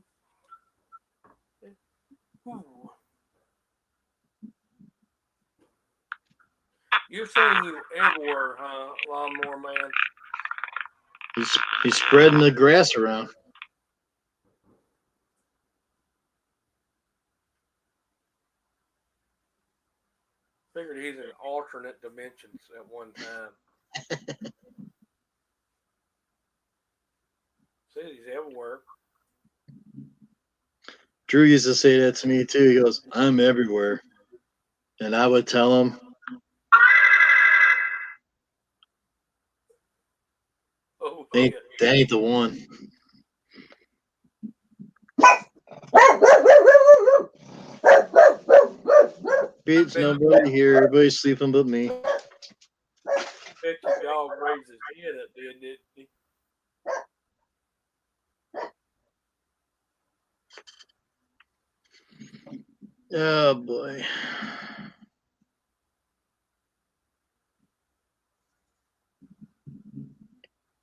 [SPEAKER 4] You're saying you everywhere, huh, Lawnmower Man?
[SPEAKER 1] He's spreading the grass around.
[SPEAKER 4] Figured he's in alternate dimensions at one time. Said he's everywhere.
[SPEAKER 1] Drew used to say that to me too. He goes, "I'm everywhere," and I would tell him,
[SPEAKER 4] "Oh,
[SPEAKER 1] "That ain't the one." Beats nobody here. Everybody's sleeping but me.
[SPEAKER 4] Bet your dog raised his head up there, didn't he?
[SPEAKER 1] Oh boy.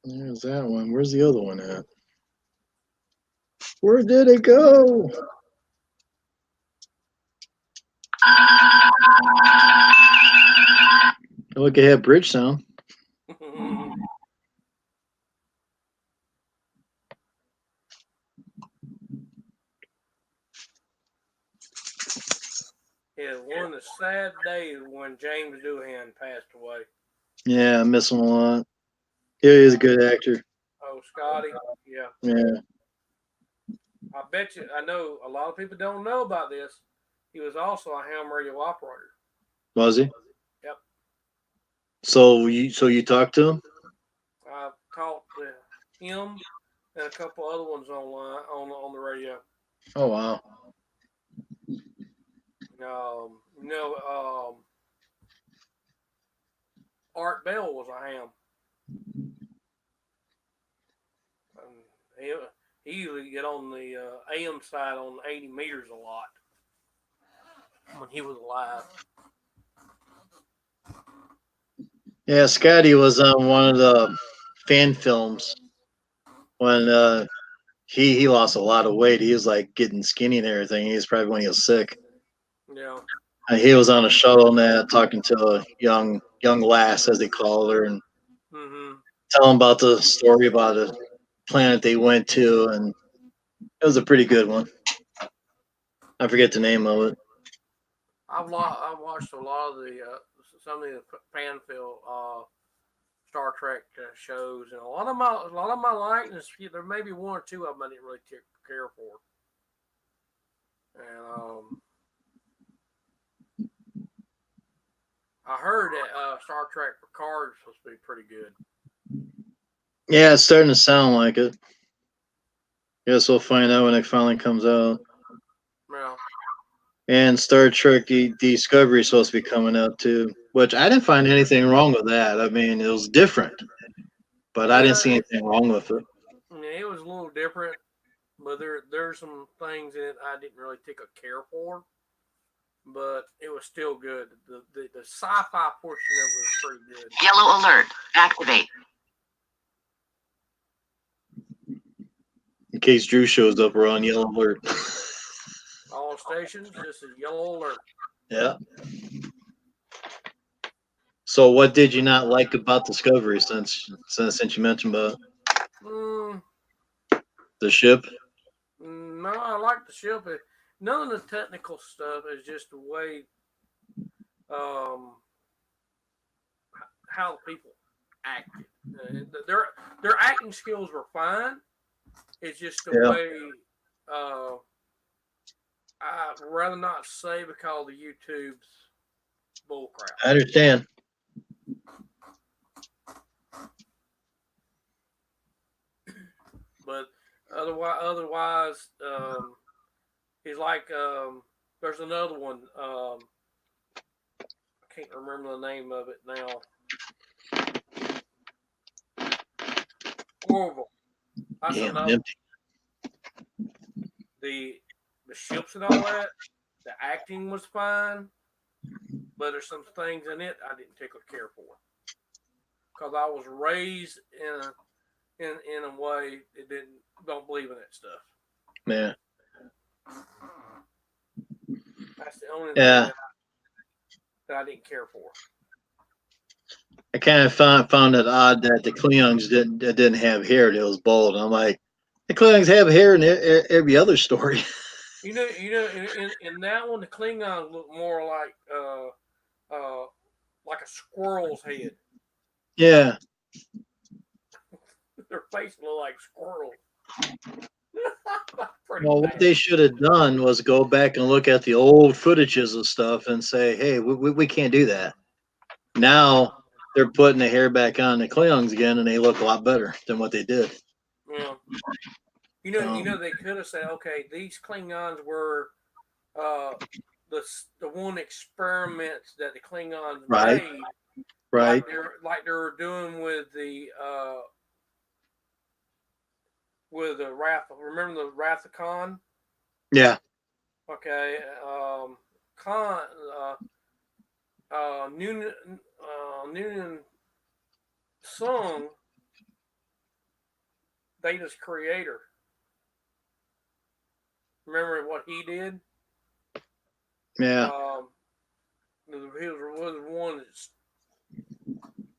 [SPEAKER 1] There's that one. Where's the other one at? Where did it go? Oh, we could have bridge sound.
[SPEAKER 4] Yeah, one of the sad days when James Doohan passed away.
[SPEAKER 1] Yeah, I miss him a lot. Yeah, he's a good actor.
[SPEAKER 4] Oh, Scotty? Yeah.
[SPEAKER 1] Yeah.
[SPEAKER 4] I bet you, I know a lot of people don't know about this. He was also a ham radio operator.
[SPEAKER 1] Was he?
[SPEAKER 4] Yep.
[SPEAKER 1] So you talked to him?
[SPEAKER 4] I talked to him and a couple other ones online on the radio.
[SPEAKER 1] Oh wow.
[SPEAKER 4] Art Bell was a ham. He usually get on the AM side on 80 meters a lot when he was alive.
[SPEAKER 1] Yeah, Scotty was on one of the fan films when he lost a lot of weight. He was like getting skinny and everything. He was probably when he was sick.
[SPEAKER 4] Yeah.
[SPEAKER 1] He was on a shuttle net talking to a young lass, as they call her, and telling about the story about a planet they went to, and it was a pretty good one. I forget the name of it.
[SPEAKER 4] I've watched a lot of some of the fan film Star Trek shows, and a lot of my likeness. There may be one or two of them I didn't really care for, and I heard that Star Trek Picard is supposed to be pretty good.
[SPEAKER 1] Yeah, it's starting to sound like it. Guess we'll find out when it finally comes out.
[SPEAKER 4] Yeah.
[SPEAKER 1] And Star Trek Discovery is supposed to be coming out too, which I didn't find anything wrong with that. I mean, it was different, but I didn't see anything wrong with it.
[SPEAKER 4] Yeah, it was a little different, but there's some things in it I didn't really take a care for, but it was still good. The sci-fi portion of it was pretty good.
[SPEAKER 11] Yellow alert. Activate.
[SPEAKER 1] In case Drew shows up, we're on yellow alert.
[SPEAKER 4] All stations, this is yellow alert.
[SPEAKER 1] Yeah. So, what did you not like about Discovery since you mentioned about the ship?
[SPEAKER 4] No, I like the ship. None of the technical stuff is just the way how the people acted. Their acting skills were fine. It's just the way. I'd rather not say because of YouTube's bullcrap.
[SPEAKER 1] I understand.
[SPEAKER 4] But otherwise, he's like there's another one. I can't remember the name of it now. Horrible. That's another. The ships and all that. The acting was fine, but there's some things in it I didn't take care for because I was raised in a way that don't believe in that stuff.
[SPEAKER 1] Yeah.
[SPEAKER 4] That's the only thing that I didn't care for.
[SPEAKER 1] I kind of found it odd that the Klingons didn't have hair. That was bald. I'm like, the Klingons have hair in every other story.
[SPEAKER 4] In that one, the Klingons look more like a squirrel's head.
[SPEAKER 1] Yeah.
[SPEAKER 4] Their face look like squirrels.
[SPEAKER 1] Well, what they should have done was go back and look at the old footages of stuff and say, hey, we can't do that. Now they're putting the hair back on the Klingons again, and they look a lot better than what they did.
[SPEAKER 4] Yeah. They could have said, okay, these Klingons were the one experiments that the Klingons made,
[SPEAKER 1] right,
[SPEAKER 4] like they were doing with the Wrath. Remember the Wrath of Khan?
[SPEAKER 1] Yeah.
[SPEAKER 4] Okay. Khan. Noonan sung Data's creator. Remember what he did?
[SPEAKER 1] Yeah.
[SPEAKER 4] He was the one that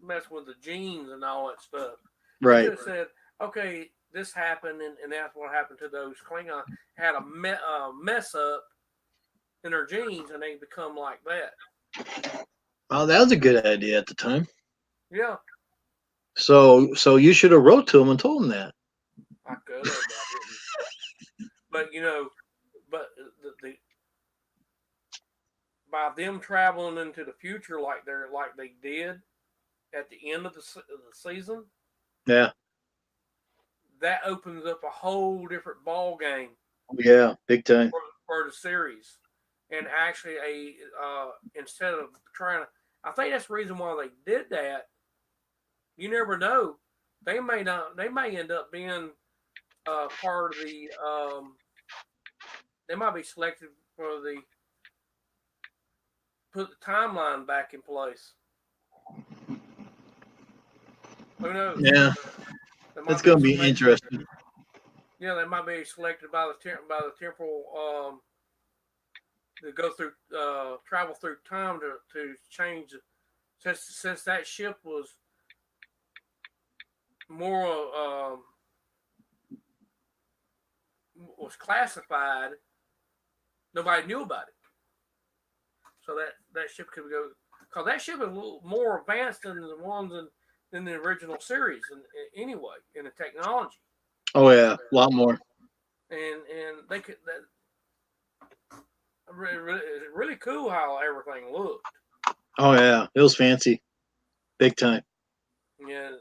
[SPEAKER 4] messed with the genes and all that stuff.
[SPEAKER 1] Right.
[SPEAKER 4] They could have said, okay, this happened, and that's what happened to those Klingons. Had a mess up in their genes, and they become like that.
[SPEAKER 1] Well, that was a good idea at the time.
[SPEAKER 4] Yeah.
[SPEAKER 1] So you should have wrote to him and told him that.
[SPEAKER 4] I could have, but I didn't. But the by them traveling into the future like they did at the end of the season.
[SPEAKER 1] Yeah.
[SPEAKER 4] That opens up a whole different ball game.
[SPEAKER 1] Yeah, big time
[SPEAKER 4] for the series, and actually instead of trying to, I think that's the reason why they did that. You never know; they may not. They may end up being part of the. They might be selected for the put the timeline back in place. Who knows?
[SPEAKER 1] Yeah, it's going to be interesting.
[SPEAKER 4] Yeah, they might be selected by the temporal to go through travel through time to change. Since that ship was more was classified, nobody knew about it. So that ship could go, because that ship is a little more advanced than the ones in the original series, anyway, in the technology.
[SPEAKER 1] Oh yeah, a lot more.
[SPEAKER 4] And they could really cool how everything looked.
[SPEAKER 1] Oh yeah, it was fancy, big time.
[SPEAKER 4] Yeah,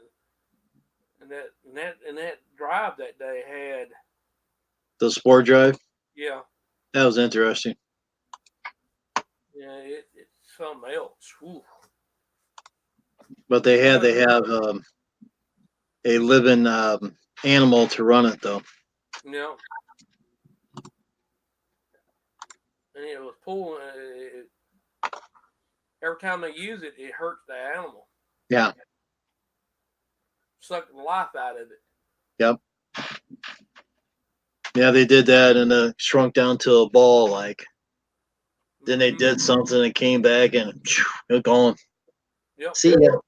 [SPEAKER 4] and that drive that day had
[SPEAKER 1] the spore drive.
[SPEAKER 4] Yeah,
[SPEAKER 1] that was interesting.
[SPEAKER 4] Yeah, it's something else. Whew.
[SPEAKER 1] But they have a living animal to run it though.
[SPEAKER 4] Yeah. And it was pulling. Every time they use it, it hurts the animal.
[SPEAKER 1] Yeah.
[SPEAKER 4] Suck the life out of it.
[SPEAKER 1] Yep. Yeah, they did that and shrunk down to a ball. Like, then they did something and came back and they're gone.
[SPEAKER 4] Yep.
[SPEAKER 1] See ya.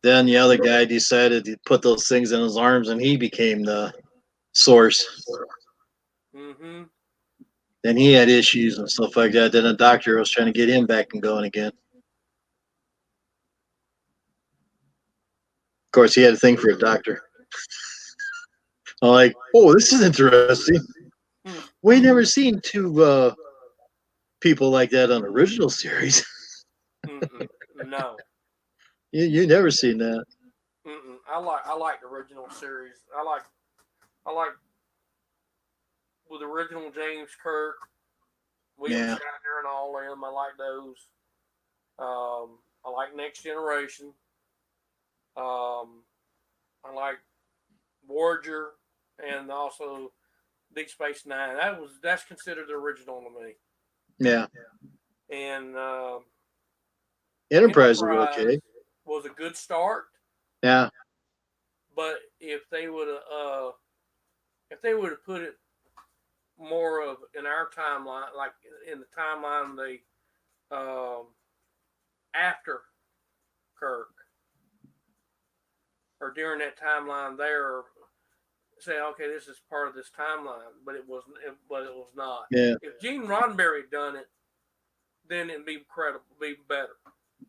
[SPEAKER 1] Then the other guy decided to put those things in his arms, and he became the source.
[SPEAKER 4] Mm-hmm.
[SPEAKER 1] Then he had issues and stuff like that. Then the doctor was trying to get him back and going again. Of course, he had a thing for a doctor. I'm like, oh, this is interesting. We never seen two people like that on the original series.
[SPEAKER 4] No.
[SPEAKER 1] You never seen that.
[SPEAKER 4] I like the original series. I like with the original James Kirk, William Shatner, and all them. I like those. I like Next Generation. I like Voyager, and also Deep Space Nine. That's considered the original to me.
[SPEAKER 1] Yeah.
[SPEAKER 4] And
[SPEAKER 1] Enterprise was okay.
[SPEAKER 4] Was a good start.
[SPEAKER 1] Yeah.
[SPEAKER 4] But if they would have put it more of in our timeline, like in the timeline after Kirk or during that timeline there, say, okay, this is part of this timeline, but it was not.
[SPEAKER 1] Yeah.
[SPEAKER 4] If Gene Roddenberry had done it, then it'd be incredible, be better.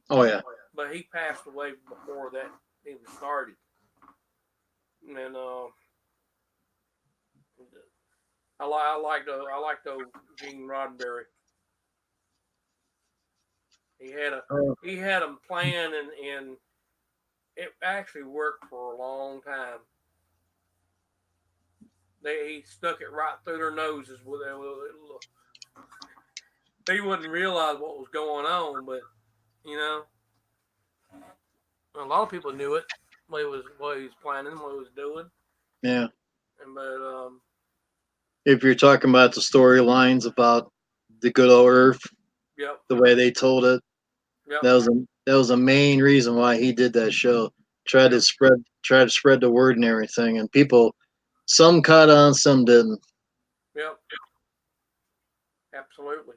[SPEAKER 1] Oh yeah.
[SPEAKER 4] But he passed away before that even started, and I like the Gene Roddenberry. He had a plan, and it actually worked for a long time. He stuck it right through their noses with it. They wouldn't realize what was going on, but you know, a lot of people knew it. What he was planning, what he was doing.
[SPEAKER 1] Yeah.
[SPEAKER 4] But
[SPEAKER 1] if you're talking about the storylines about the good old Earth,
[SPEAKER 4] yep,
[SPEAKER 1] the way they told it,
[SPEAKER 4] yep,
[SPEAKER 1] that was a main reason why he did that show. Try to spread the word and everything, and people, some caught on, some didn't.
[SPEAKER 4] yep, absolutely,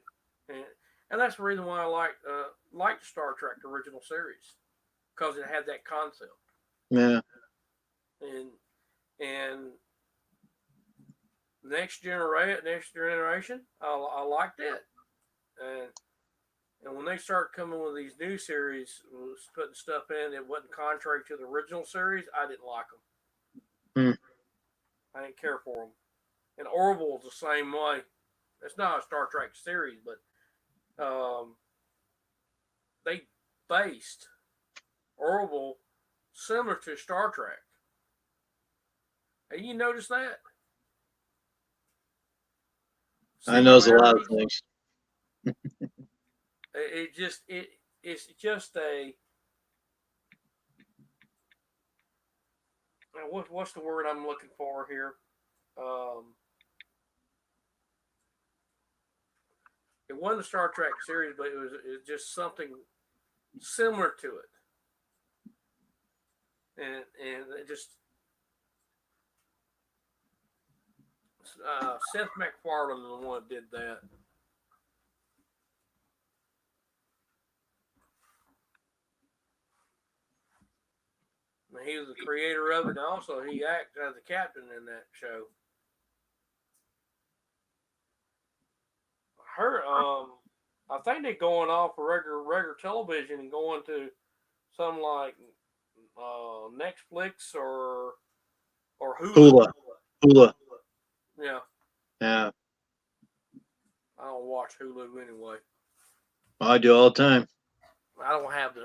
[SPEAKER 4] and that's the reason why I liked Star Trek the original series, because it had that concept.
[SPEAKER 1] Yeah.
[SPEAKER 4] And next generation, I liked it, and when they start coming with these new series, putting stuff in that wasn't contrary to the original series, I didn't like them. I didn't care for them. And Orville's the same way. It's not a Star Trek series, but they based Orville similar to Star Trek. Have you noticed that?
[SPEAKER 1] I know a lot of things.
[SPEAKER 4] It's just a what's the word I'm looking for here? It wasn't a Star Trek series, but it was just something similar to it, and it just Seth MacFarlane was the one that did that. And he was the creator of it, and also he acted as the captain in that show. I think they're going off of regular television and going to something like Netflix or Hulu.
[SPEAKER 1] Hulu.
[SPEAKER 4] Yeah.
[SPEAKER 1] Yeah.
[SPEAKER 4] I don't watch Hulu anyway.
[SPEAKER 1] I do all the time.
[SPEAKER 4] I don't have it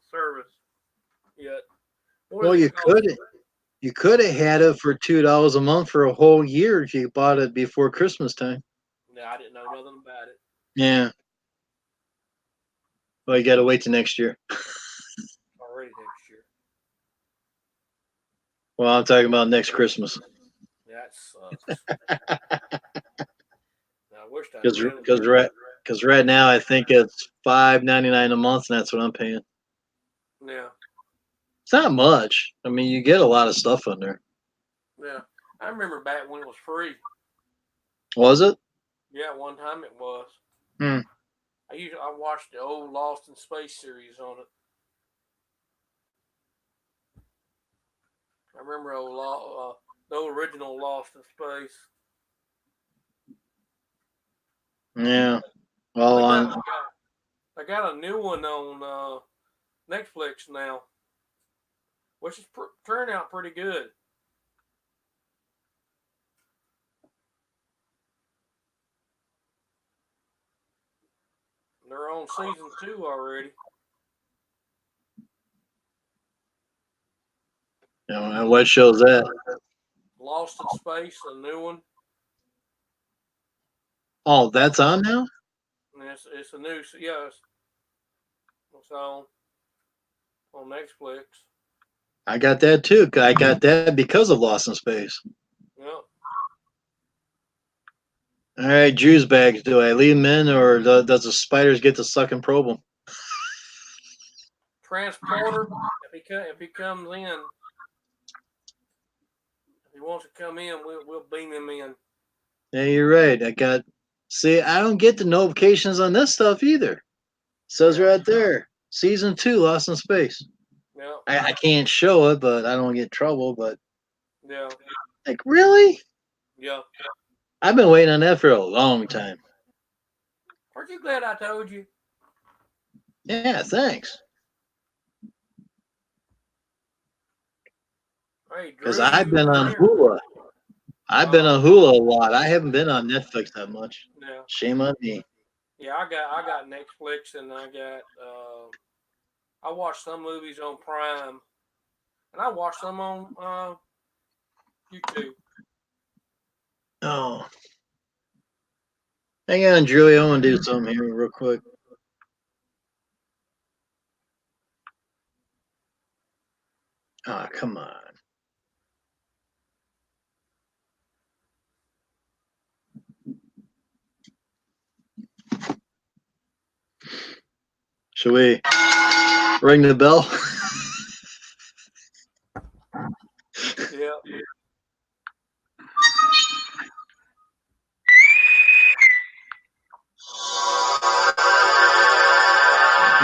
[SPEAKER 4] service yet.
[SPEAKER 1] Well, you could have had it for $2 a month for a whole year if you bought it before Christmas time.
[SPEAKER 4] Yeah, I didn't know nothing about it.
[SPEAKER 1] Yeah. Well, you got to wait till next year.
[SPEAKER 4] Already next year.
[SPEAKER 1] Well, I'm talking about next Christmas.
[SPEAKER 4] That sucks. I wish I
[SPEAKER 1] because right now I think it's $5.99 a month, and that's what I'm paying.
[SPEAKER 4] Yeah.
[SPEAKER 1] It's not much. I mean, you get a lot of stuff on there.
[SPEAKER 4] Yeah, I remember back when it was free.
[SPEAKER 1] Was it?
[SPEAKER 4] Yeah, one time it was. I watched the old Lost in Space series on it. I remember the original Lost in Space.
[SPEAKER 1] Yeah. Well,
[SPEAKER 4] I got a new one on Netflix now, which is turning out pretty good. They're on season 2 already.
[SPEAKER 1] And what show's that?
[SPEAKER 4] Lost in Space, a new one.
[SPEAKER 1] Oh, that's on now?
[SPEAKER 4] And it's a new, yeah, it's on Netflix.
[SPEAKER 1] I got that too. I got that because of Lost in Space.
[SPEAKER 4] Yep.
[SPEAKER 1] All right, Drew's bags. Do I leave them in, or does the spiders get to suck and probe them?
[SPEAKER 4] Transporter, if he comes in, if he wants to come in, we'll beam him in.
[SPEAKER 1] Yeah, you're right. See, I don't get the notifications on this stuff either. Says right there, season 2, Lost in Space.
[SPEAKER 4] Yeah.
[SPEAKER 1] I can't show it, but I don't get trouble. But
[SPEAKER 4] Yeah.
[SPEAKER 1] like, really?
[SPEAKER 4] Yeah.
[SPEAKER 1] I've been waiting on that for a long time.
[SPEAKER 4] Aren't you glad I told you?
[SPEAKER 1] Yeah, thanks.
[SPEAKER 4] Hey,
[SPEAKER 1] Because
[SPEAKER 4] Drew,
[SPEAKER 1] I've been on
[SPEAKER 4] here.
[SPEAKER 1] Hula. I've been on Hula a lot. I haven't been on Netflix that much.
[SPEAKER 4] Yeah.
[SPEAKER 1] Shame on me.
[SPEAKER 4] Yeah, I got Netflix and I got I watch some movies on Prime and I watch some on YouTube.
[SPEAKER 1] Oh. Hang on, Drew. I want to do something here real quick. Oh, come on. Should we ring the bell?
[SPEAKER 4] Yeah.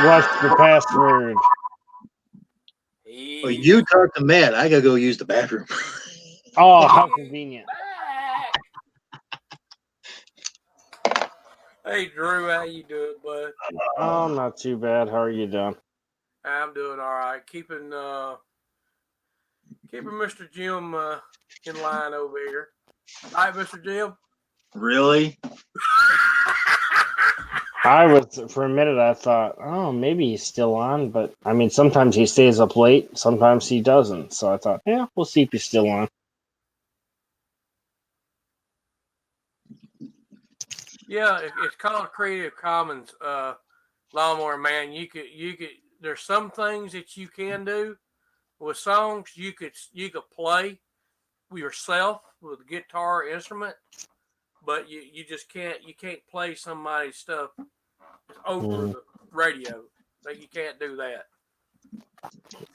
[SPEAKER 3] What's the password?
[SPEAKER 1] Oh, you talk to Matt. I gotta go use the bathroom.
[SPEAKER 3] Oh, how convenient.
[SPEAKER 4] Hey Drew, how you doing, bud?
[SPEAKER 3] Oh, not too bad. How are you doing?
[SPEAKER 4] I'm doing all right. Keeping Mr. Jim in line over here. All right, Mr. Jim.
[SPEAKER 1] Really?
[SPEAKER 3] I was, for a minute, I thought, oh, maybe he's still on, but I mean, sometimes he stays up late, sometimes he doesn't. So I thought, yeah, we'll see if he's still on.
[SPEAKER 4] Yeah, it's called Creative Commons, Lawnmower Man. You could. There's some things that you can do with songs. You could play yourself with a guitar instrument, but you just can't. You can't play somebody's stuff over the radio. Like you can't do that.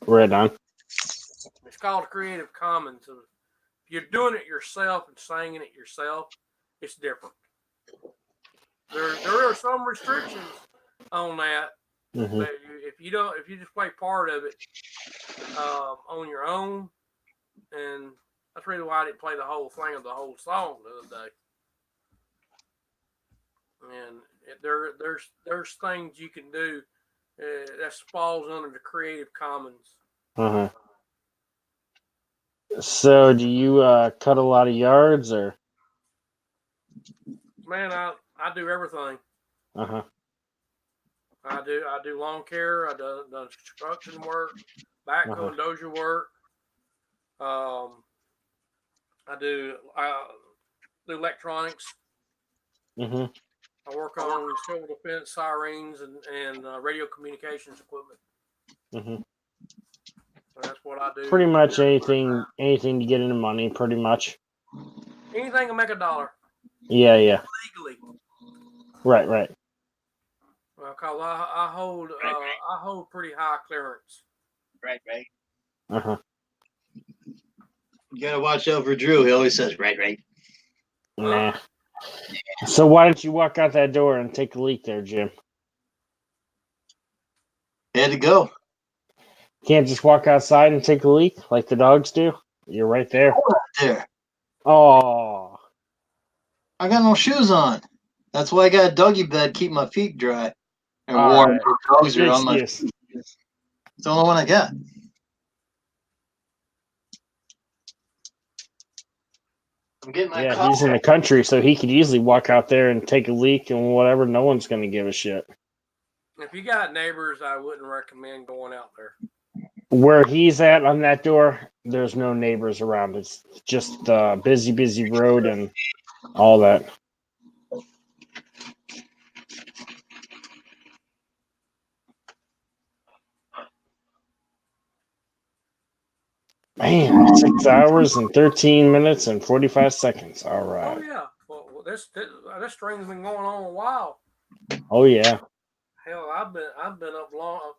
[SPEAKER 3] Right on.
[SPEAKER 4] It's called Creative Commons. If you're doing it yourself and singing it yourself, it's different. There are some restrictions on that.
[SPEAKER 3] Mm-hmm.
[SPEAKER 4] But if you just play part of it on your own, and that's really why I didn't play the whole thing of the whole song the other day. And there's things you can do that falls under the Creative Commons.
[SPEAKER 3] Uh-huh. So, do you cut a lot of yards, or?
[SPEAKER 4] Man, I do everything.
[SPEAKER 3] Uh-huh.
[SPEAKER 4] I do lawn care. I do construction work, backhoe and dozer work. I do electronics.
[SPEAKER 3] Mm-hmm.
[SPEAKER 4] I work on civil defense sirens and radio communications equipment.
[SPEAKER 3] Mm-hmm.
[SPEAKER 4] So that's what I do.
[SPEAKER 3] Pretty much anything to get into money, pretty much.
[SPEAKER 4] Anything to make $1.
[SPEAKER 3] Yeah.
[SPEAKER 4] Legally.
[SPEAKER 3] Right.
[SPEAKER 4] Well, cause I hold pretty high clearance.
[SPEAKER 1] Right.
[SPEAKER 3] Uh-huh.
[SPEAKER 1] You gotta watch out for Drew. He always says, right.
[SPEAKER 3] Nah. So why don't you walk out that door and take a leak there, Jim?
[SPEAKER 1] Had to go.
[SPEAKER 3] Can't just walk outside and take a leak like the dogs do? You're right there.
[SPEAKER 1] There.
[SPEAKER 3] Oh.
[SPEAKER 1] I got no shoes on. That's why I got a doggy bed, keep my feet dry and
[SPEAKER 3] All
[SPEAKER 1] warm.
[SPEAKER 3] right.
[SPEAKER 1] The dogs are on my
[SPEAKER 3] Excuse.
[SPEAKER 1] feet. It's the only one I got. I'm getting my
[SPEAKER 3] Yeah, he's in the country, so he could easily walk out there and take a leak and whatever. No one's going to give a shit.
[SPEAKER 4] If you got neighbors, I wouldn't recommend going out there.
[SPEAKER 3] Where he's at on that door, there's no neighbors around. It's just busy road and all that. Man, 6 hours and 13 minutes and 45 seconds. All right.
[SPEAKER 4] Oh yeah. Well, this string's been going on a while.
[SPEAKER 3] Oh yeah.
[SPEAKER 4] Hell, I've been up long.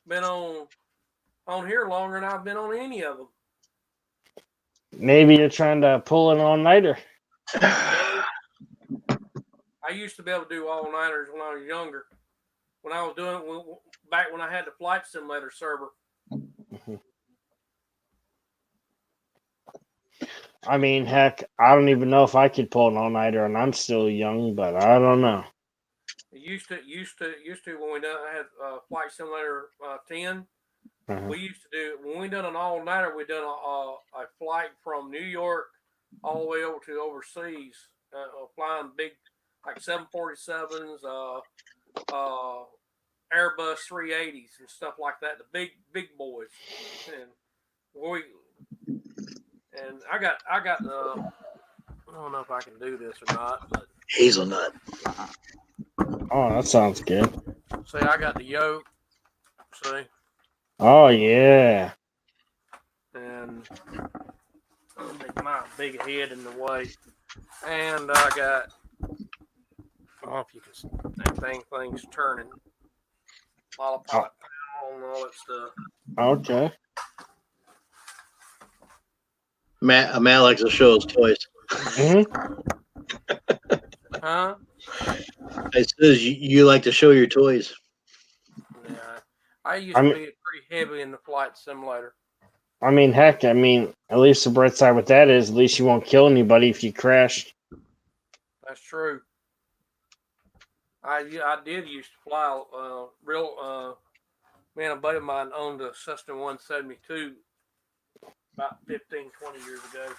[SPEAKER 4] Been on here longer than I've been on any of them.
[SPEAKER 3] Maybe you're trying to pull an all-nighter.
[SPEAKER 4] I used to be able to do all-nighters when I was younger. when I was doing back when I had the flight simulator server.
[SPEAKER 3] I mean, heck, I don't even know if I could pull an all-nighter, and I'm still young, but I don't know.
[SPEAKER 4] It used to when we done I had flight simulator 10. We used to do when we done an all-nighter. We done a flight from New York all the way over to overseas, flying big like 747s, Airbus 380s and stuff like that. The big boys, and I got I don't know if I can do this or not, but
[SPEAKER 1] hazelnut.
[SPEAKER 3] Oh, that sounds good.
[SPEAKER 4] See, I got the yoke. See.
[SPEAKER 3] Oh yeah.
[SPEAKER 4] And make my big head in the way. And I got. I don't know if you can. That thing's turning. Lollipop and all that stuff.
[SPEAKER 3] Okay.
[SPEAKER 1] Matt likes to show his toys.
[SPEAKER 4] Huh?
[SPEAKER 1] I says you like to show your toys.
[SPEAKER 4] Yeah. I used to be pretty heavy in the flight simulator.
[SPEAKER 3] I mean, heck, at least the bright side with that is at least you won't kill anybody if you crash.
[SPEAKER 4] That's true. I did used to fly a buddy of mine owned a Cessna 172 about 15, 20 years ago.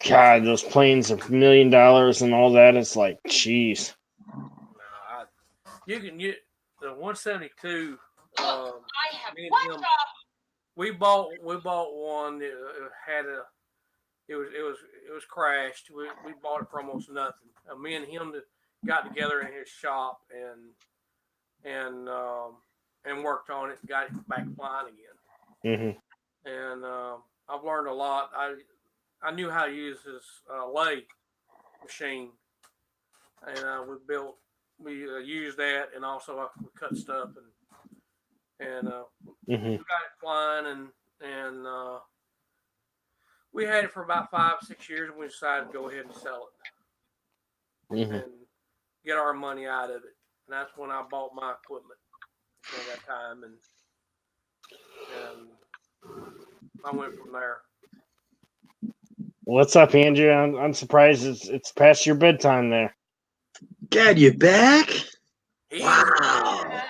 [SPEAKER 3] God, those planes are $1 million and all that. It's like, jeez.
[SPEAKER 4] You can get the 172.
[SPEAKER 11] I have one job.
[SPEAKER 4] We bought one. It was crashed. We bought it for almost nothing. Me and him got together in his shop and worked on it. Got it back flying again. And I've learned a lot. I knew how to use his lathe machine, and we used that, and also we cut stuff and we got it flying, and we had it for about 5-6 years, and we decided to go ahead and sell it and get our money out of it. And that's when I bought my equipment at that time, and I went from there.
[SPEAKER 3] What's up, Andrew? I'm surprised it's past your bedtime there.
[SPEAKER 1] God, you back? Wow.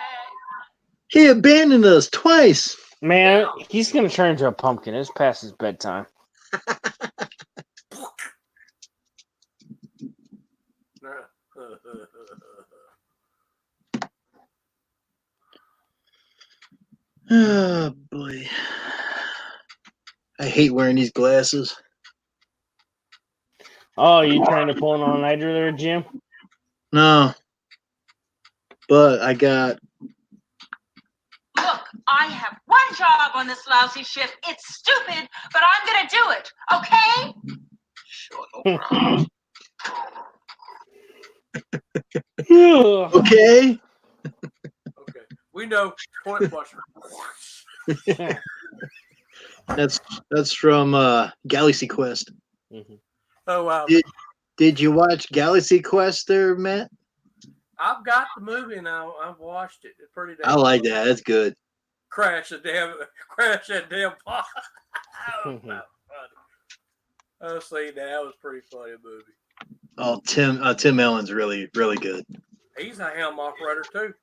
[SPEAKER 1] He abandoned us twice.
[SPEAKER 3] Man, he's going to turn into a pumpkin. It's past his bedtime.
[SPEAKER 1] Oh, boy. I hate wearing these glasses.
[SPEAKER 3] Oh, you trying to pull an all-nighter there, Jim?
[SPEAKER 1] No. But I got...
[SPEAKER 11] Look, I have one job on this lousy ship. It's stupid, but I'm going to do it, okay? Sure, no problem.
[SPEAKER 1] Okay.
[SPEAKER 4] Okay. We know point flusher.
[SPEAKER 1] That's from Galaxy Quest.
[SPEAKER 4] Oh wow.
[SPEAKER 1] Did you watch Galaxy Quest there, Matt?
[SPEAKER 4] I've got the movie now. I've watched it. It's pretty damn
[SPEAKER 1] I like that. It's good.
[SPEAKER 4] Crash that damn pot. That was funny. Oh, see, that was pretty funny movie.
[SPEAKER 1] Oh, Tim Allen's really, really good.
[SPEAKER 4] He's a helm operator too.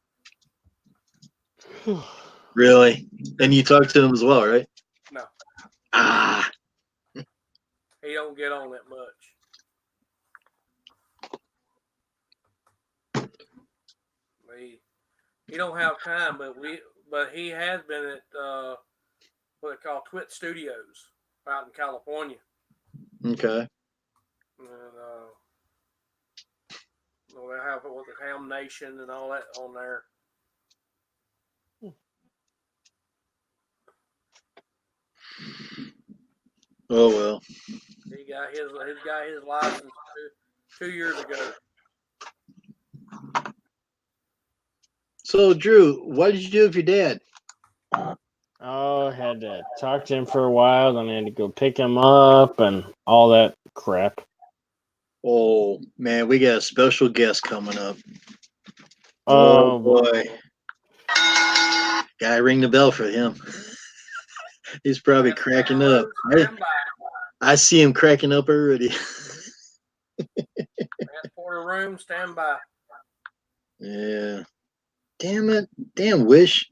[SPEAKER 1] Really? And you talked to him as well, right?
[SPEAKER 4] No.
[SPEAKER 1] Ah.
[SPEAKER 4] He don't get on that much. He don't have time, but he has been at what they call Twit Studios out in California.
[SPEAKER 1] Okay.
[SPEAKER 4] And they have what the Ham Nation and all that on there.
[SPEAKER 1] Oh well.
[SPEAKER 4] He got his license 2 years ago.
[SPEAKER 1] So Drew, what did you do with your dad?
[SPEAKER 3] Oh, I had to talk to him for a while, then I had to go pick him up and all that crap.
[SPEAKER 1] Oh man, we got a special guest coming up. Oh boy. Gotta ring the bell for him. He's probably cracking up. I see him cracking up already.
[SPEAKER 4] Transporter room, stand by.
[SPEAKER 1] Yeah. Damn it. Damn Wish.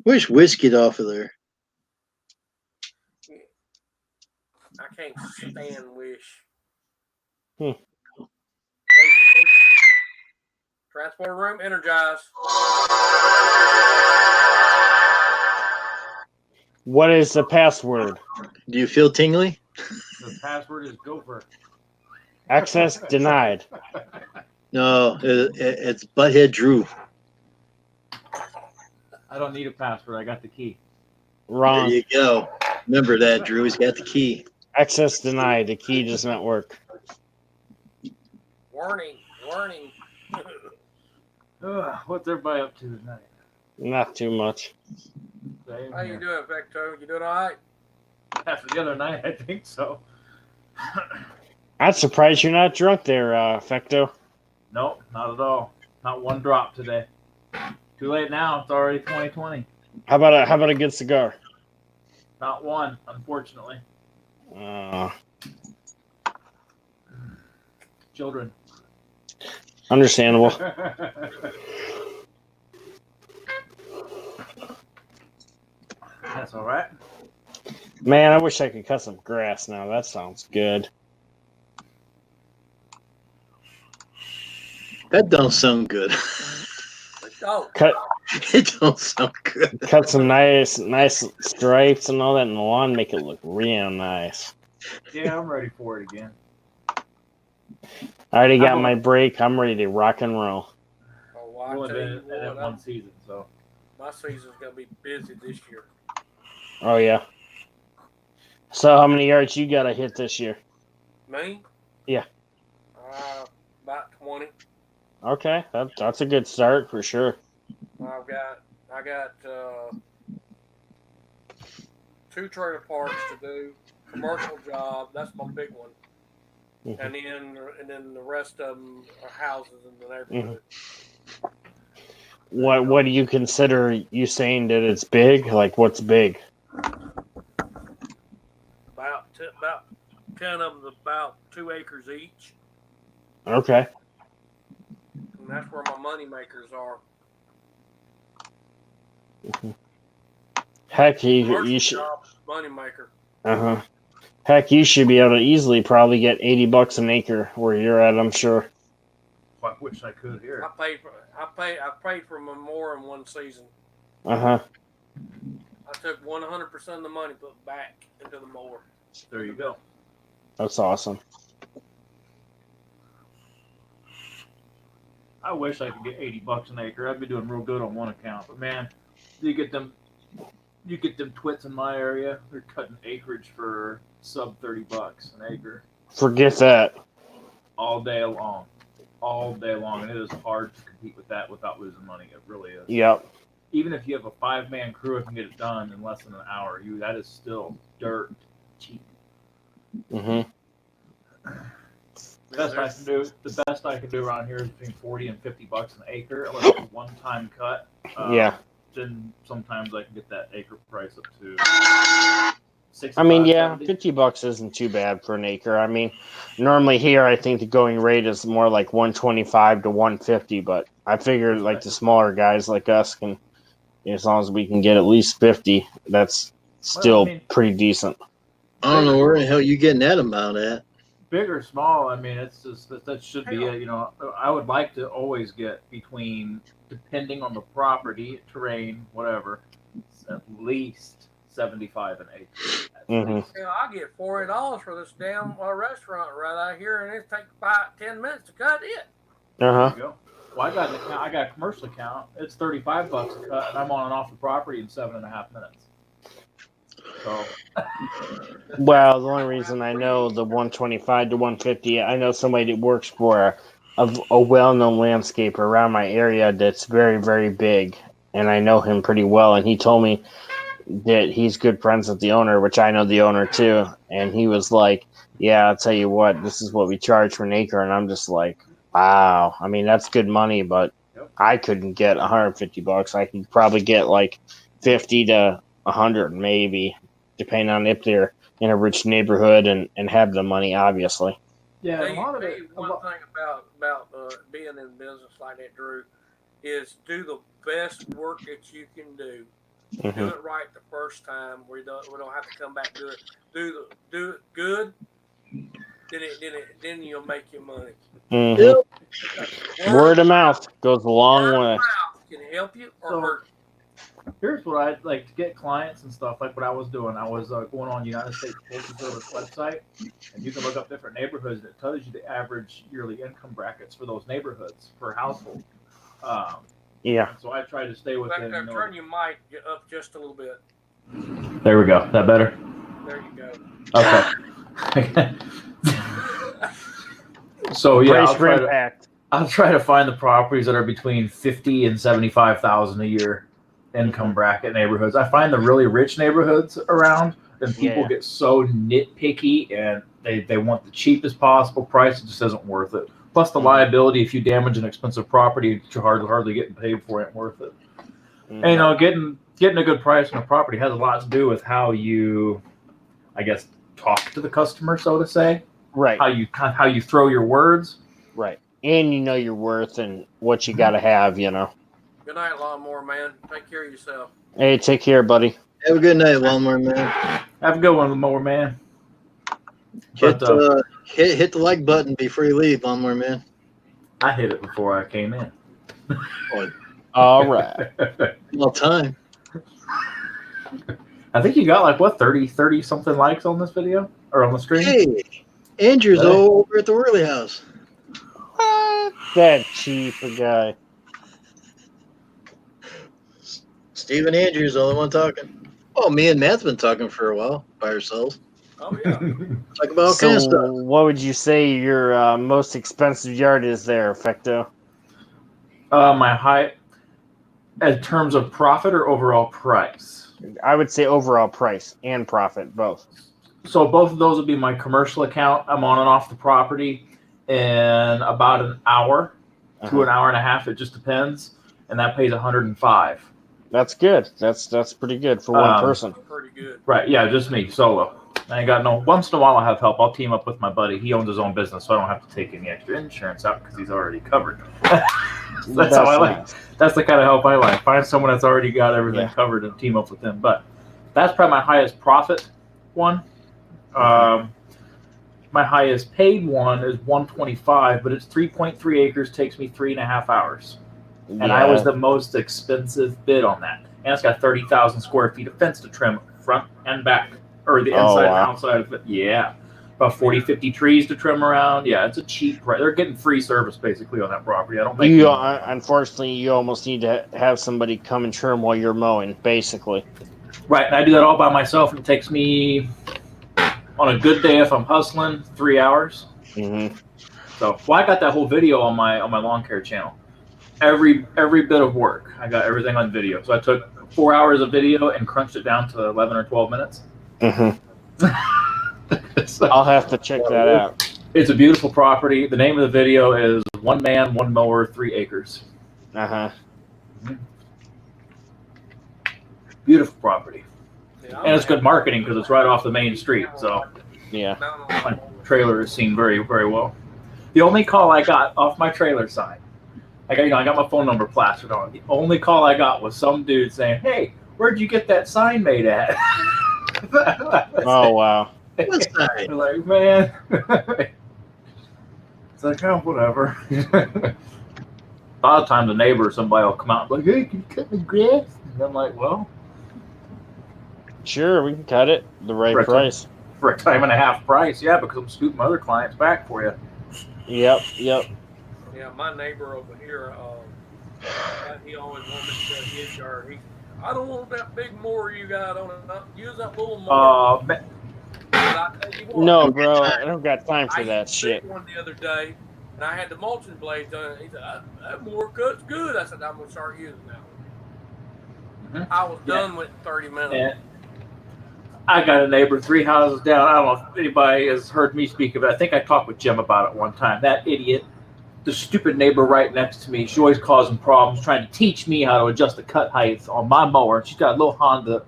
[SPEAKER 1] Wish get off of there.
[SPEAKER 4] I can't stand Wish.
[SPEAKER 3] Hmm.
[SPEAKER 4] Transporter room, energize.
[SPEAKER 3] What is the password?
[SPEAKER 1] Do you feel tingly?
[SPEAKER 12] The password is gopher.
[SPEAKER 3] Access denied.
[SPEAKER 1] No, it's Butthead Drew.
[SPEAKER 12] I don't need a password. I got the key.
[SPEAKER 3] Wrong.
[SPEAKER 1] There you go. Remember that, Drew. He's got the key.
[SPEAKER 3] Access denied. The key does not work.
[SPEAKER 4] Warning.
[SPEAKER 12] What's everybody up to tonight?
[SPEAKER 3] Not too much.
[SPEAKER 12] Same
[SPEAKER 4] How
[SPEAKER 12] here.
[SPEAKER 4] you doing, Vecto? You doing all right?
[SPEAKER 12] After the other night, I think so.
[SPEAKER 3] I'm surprised you're not drunk there, Fecto.
[SPEAKER 12] Nope, not at all. Not one drop today. Too late now. It's already 2020.
[SPEAKER 3] How about a good cigar?
[SPEAKER 12] Not one, unfortunately. Children.
[SPEAKER 3] Understandable.
[SPEAKER 12] That's all right.
[SPEAKER 3] Man, I wish I could cut some grass now. That sounds good.
[SPEAKER 1] That don't sound good.
[SPEAKER 3] Cut.
[SPEAKER 1] It don't sound good.
[SPEAKER 3] Cut some nice stripes and all that in the lawn. Make it look real nice.
[SPEAKER 12] Yeah, I'm ready for it again.
[SPEAKER 3] I already got my break. I'm ready to rock and roll.
[SPEAKER 4] Oh,
[SPEAKER 12] I've
[SPEAKER 4] well,
[SPEAKER 12] only been in it one season, so.
[SPEAKER 4] My season's gonna be busy this year.
[SPEAKER 3] Oh yeah. So how many yards you got to hit this year?
[SPEAKER 4] Me?
[SPEAKER 3] Yeah.
[SPEAKER 4] About 20.
[SPEAKER 3] Okay, that's a good start for sure.
[SPEAKER 4] I got 2 trailer parks to do, commercial job. That's my big one, and then the rest of them are houses in the neighborhood.
[SPEAKER 3] What do you consider? You saying that it's big? Like what's big?
[SPEAKER 4] About 10 of them, about 2 acres each.
[SPEAKER 3] Okay.
[SPEAKER 4] And that's where my money makers are.
[SPEAKER 3] Heck, you should.
[SPEAKER 4] Money maker.
[SPEAKER 3] Heck, you should be able to easily probably get $80 an acre where you're at. I'm sure.
[SPEAKER 12] I wish I could here.
[SPEAKER 4] I paid for more in one season.
[SPEAKER 3] I
[SPEAKER 4] took 100% of the money put back into the mower.
[SPEAKER 12] There you go.
[SPEAKER 3] That's awesome.
[SPEAKER 12] I wish I could get $80 an acre. I'd be doing real good on one account. But man, you get them twits in my area. They're cutting acreage for sub $30 an acre.
[SPEAKER 3] Forget that.
[SPEAKER 12] All day long, and it is hard to compete with that without losing money. It really is.
[SPEAKER 3] Yep.
[SPEAKER 12] Even if you have a 5-man crew and can get it done in less than an hour, that is still dirt cheap.
[SPEAKER 3] Mm-hmm.
[SPEAKER 12] The best I can do around here is between $40 and $50 an acre, unless it's a one-time cut.
[SPEAKER 3] Yeah.
[SPEAKER 12] Then sometimes I can get that acre price up to 65,
[SPEAKER 3] I mean, yeah,
[SPEAKER 12] $70.
[SPEAKER 3] $50 isn't too bad for an acre. I mean, normally here I think the going rate is more like 125 to 150, but I figure like the smaller guys like us can, as long as we can get at least 50, that's still pretty decent.
[SPEAKER 1] I don't know where the hell you getting that amount at.
[SPEAKER 12] Big or small, I mean, it's just that should be it. I would like to always get between, depending on the property, terrain, whatever, at least 75 an acre.
[SPEAKER 4] I get $40 for this damn restaurant right out here, and it takes 5-10 minutes to cut it.
[SPEAKER 12] There you go. Well, I got a commercial account. It's $35 a cut, and I'm on and off the property in 7.5 minutes. So.
[SPEAKER 3] Well, the only reason I know the 125 to 150, I know somebody that works for a well-known landscaper around my area that's very, very big, and I know him pretty well, and he told me that he's good friends with the owner, which I know the owner too, and he was like, yeah, I'll tell you what, this is what we charge for an acre, and I'm just like, wow. I mean, that's good money, but
[SPEAKER 12] Yep.
[SPEAKER 3] I couldn't get $150. I could probably get like 50 to 100 maybe, depending on if they're in a rich neighborhood and have the money, obviously.
[SPEAKER 12] Yeah, a lot of it.
[SPEAKER 4] One thing about being in business like that, Drew, is do the best work that you can do.
[SPEAKER 3] Mm-hmm.
[SPEAKER 4] Do it right the first time. We don't have to come back and do it. Do it good. Then you'll make your money.
[SPEAKER 3] Mm-hmm. Word of mouth goes a long way.
[SPEAKER 4] Word of mouth can help you or hurt you.
[SPEAKER 12] Here's what I'd like to get clients and stuff. Like what I was doing, I was going on United States Postal Service website, and you can look up different neighborhoods, and it tells you the average yearly income brackets for those neighborhoods per household.
[SPEAKER 3] Yeah.
[SPEAKER 12] So I try to stay within.
[SPEAKER 4] Turn your mic up just a little bit.
[SPEAKER 12] There we go. Is that better?
[SPEAKER 4] There you go.
[SPEAKER 12] Okay. So yeah, I'll try to find the properties that are between 50 and 75,000 a year income bracket neighborhoods. I find the really rich neighborhoods around, and people get so nitpicky and they want the cheapest possible price. It just isn't worth it. Plus the liability if you damage an expensive property that you're hardly getting paid for ain't worth it. And you know, getting a good price on a property has a lot to do with how you, I guess, talk to the customer, so to say.
[SPEAKER 3] Right.
[SPEAKER 12] How you throw your words.
[SPEAKER 3] Right. And you know your worth and what you got to have, you know.
[SPEAKER 4] Good night, Lawnmower Man. Take care of yourself.
[SPEAKER 3] Hey, take care, buddy.
[SPEAKER 1] Have a good night, Lawnmower Man.
[SPEAKER 12] Have a good one, Lawnmower Man.
[SPEAKER 1] Hit the like button before you leave, Lawnmower Man.
[SPEAKER 12] I hit it before I came in.
[SPEAKER 3] All right.
[SPEAKER 1] All time.
[SPEAKER 12] I think you got like what 30 something likes on this video or on the stream.
[SPEAKER 1] Hey, Andrew's over at the Whirly House.
[SPEAKER 3] What? That cheap guy.
[SPEAKER 1] Steve and Andrew's the only one talking. Oh, me and Matt's been talking for a while by ourselves.
[SPEAKER 4] Oh yeah.
[SPEAKER 1] Talk about all kinds of stuff.
[SPEAKER 3] What would you say your most expensive yard is there, Fecto?
[SPEAKER 12] My high, in terms of profit or overall price?
[SPEAKER 3] I would say overall price and profit, both.
[SPEAKER 12] So both of those would be my commercial account. I'm on and off the property in about an hour to an hour and a half. It just depends, and that pays $105.
[SPEAKER 3] That's good. That's pretty good for one person.
[SPEAKER 4] Pretty good.
[SPEAKER 12] Right? Yeah, just me solo. I ain't got no. Once in a while, I have help. I'll team up with my buddy. He owns his own business, so I don't have to take any extra insurance out because he's already covered. That's how I like. That's the kind of help I like. Find someone that's already got everything covered and team up with them. But that's probably my highest profit one. My highest paid one is $125, but it's 3.3 acres. Takes me 3.5 hours, and I was the most expensive bid on that. And it's got 30,000 square feet of fence to trim front and back. Or the inside and outside of it. Yeah. About 40, 50 trees to trim around. Yeah, it's a cheap price. They're getting free service basically on that property. I don't think
[SPEAKER 3] unfortunately, you almost need to have somebody come and trim while you're mowing, basically.
[SPEAKER 12] Right, and I do that all by myself, and it takes me, on a good day if I'm hustling, 3 hours.
[SPEAKER 3] Mm-hmm.
[SPEAKER 12] So, I got that whole video on my lawn care channel. Every bit of work. I got everything on video. So I took 4 hours of video and crunched it down to 11 or 12 minutes.
[SPEAKER 3] Mm-hmm. So, I'll have to check that out.
[SPEAKER 12] It's a beautiful property. The name of the video is One Man, One Mower, 3 Acres.
[SPEAKER 3] Mm-hmm.
[SPEAKER 12] Beautiful property. Yeah, and it's good marketing because it's right off the main street. So
[SPEAKER 3] yeah,
[SPEAKER 12] my trailer is seen very, very well. The only call I got off my trailer sign, I got my phone number plastered on. The only call I got was some dude saying, "Hey, where'd you get that sign made at?"
[SPEAKER 3] Oh wow!
[SPEAKER 1] What sign?
[SPEAKER 12] Like, man, it's like, oh, whatever. A lot of times a neighbor or somebody will come out and be like, "Hey, can you cut the grass?" And I'm like, "Well,
[SPEAKER 3] sure, we can cut it the right price
[SPEAKER 12] for a time and a half price." Yeah, because I'm scooting my other clients back for you.
[SPEAKER 3] Yep.
[SPEAKER 4] Yeah, my neighbor over here, he always wanted to cut his yard. I don't want that big mower you got on it. Use that little mower.
[SPEAKER 3] No, bro, I don't got time for that shit.
[SPEAKER 4] One the other day, and I had the mulching blades on it. He said, "That mower cuts good." I said, "I'm gonna start using that one." I was done with 30 minutes.
[SPEAKER 12] Yeah. I got a neighbor 3 houses down. I don't know if anybody has heard me speak of it. I think I talked with Jim about it one time. That idiot the stupid neighbor right next to me, she always causing problems, trying to teach me how to adjust the cut height on my mower. She's got a little Honda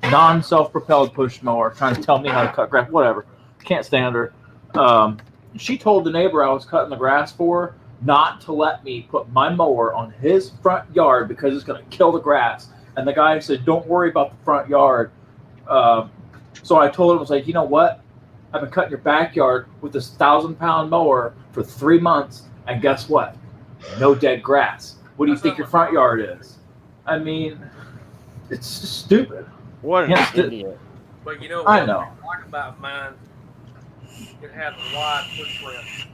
[SPEAKER 12] non-self-propelled push mower, trying to tell me how to cut grass. Whatever, can't stand her. She told the neighbor I was cutting the grass for not to let me put my mower on his front yard because it's going to kill the grass. And the guy said, "Don't worry about the front yard." So I told him, I was like, "You know what? I've been cutting your backyard with this 1,000-pound mower for 3 months, and guess what? No dead grass. What do you think your front yard is?" I mean, it's just stupid.
[SPEAKER 3] What an idiot.
[SPEAKER 4] But you know what
[SPEAKER 12] I know.
[SPEAKER 4] I like about mine? It has a wide footprint.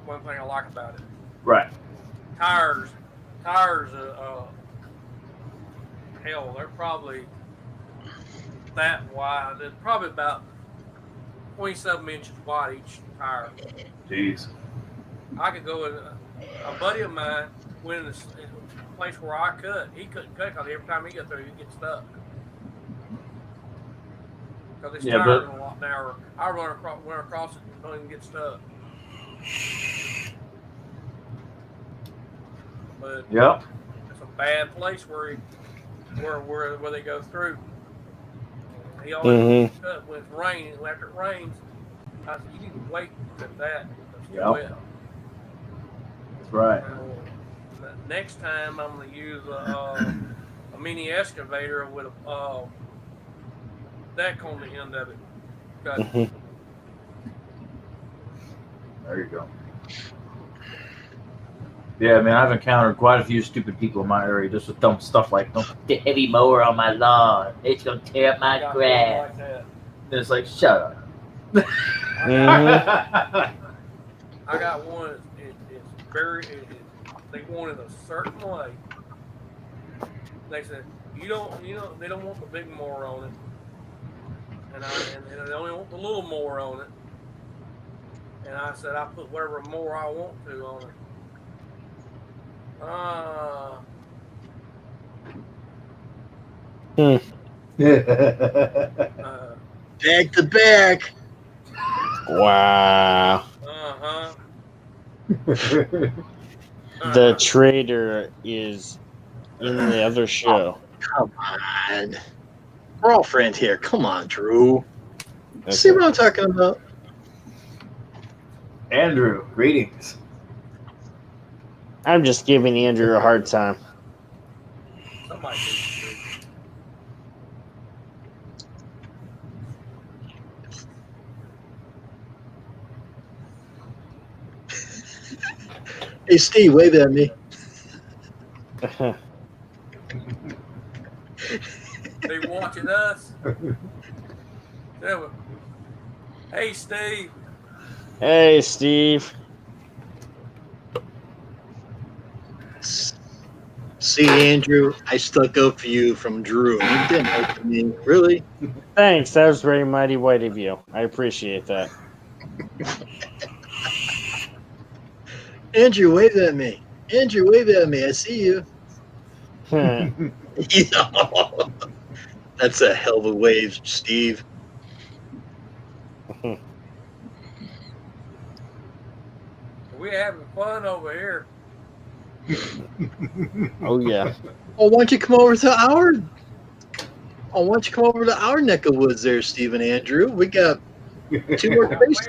[SPEAKER 4] One thing I like about it.
[SPEAKER 12] Right.
[SPEAKER 4] Tires, hell, they're probably that wide. They're probably about 27 inches wide each tire.
[SPEAKER 12] Jeez.
[SPEAKER 4] I could go in. A buddy of mine went in the place where I cut. He couldn't cut because every time he got there, he'd get stuck. Because his tires are a lot narrower. I went across it and don't even get stuck. But it's a bad place where they go through. He always cut when it's raining. After it rains, I said, "You need to wait to cut that. It's wet."
[SPEAKER 12] That's right.
[SPEAKER 4] Next time, I'm going to use a mini excavator with a deck on the end of it.
[SPEAKER 12] There you go. Yeah, I mean, I've encountered quite a few stupid people in my area just with dumb stuff like, "Don't put the heavy mower on my lawn. It's going to tear up my grass."
[SPEAKER 4] Like that.
[SPEAKER 12] And it's like, shut up.
[SPEAKER 4] I got one. They wanted a certain way. They said, they don't want the big mower on it. And they only want the little mower on it. And I said, I put whatever mower I want to on it.
[SPEAKER 1] Back to back.
[SPEAKER 3] Wow. The trader is in the other show.
[SPEAKER 1] Come on. We're all friends here. Come on, Drew. See what I'm talking about?
[SPEAKER 12] Andrew, greetings.
[SPEAKER 3] I'm just giving Andrew a hard time.
[SPEAKER 4] Somebody
[SPEAKER 1] Hey, Steve, wave at me.
[SPEAKER 4] They watching us. Hey, Steve.
[SPEAKER 3] Hey, Steve.
[SPEAKER 1] See, Andrew, I stuck up for you from Drew. You didn't help me. Really?
[SPEAKER 3] Thanks. That was very mighty white of you. I appreciate that.
[SPEAKER 1] Andrew, wave at me. Andrew, wave at me. I see you. That's a hell of a wave, Steve.
[SPEAKER 4] We're having fun over here.
[SPEAKER 3] Oh, yeah.
[SPEAKER 1] Oh, why don't you come over to our... Oh, why don't you come over to our neck of woods there, Steve and Andrew? We got 2 more spaces.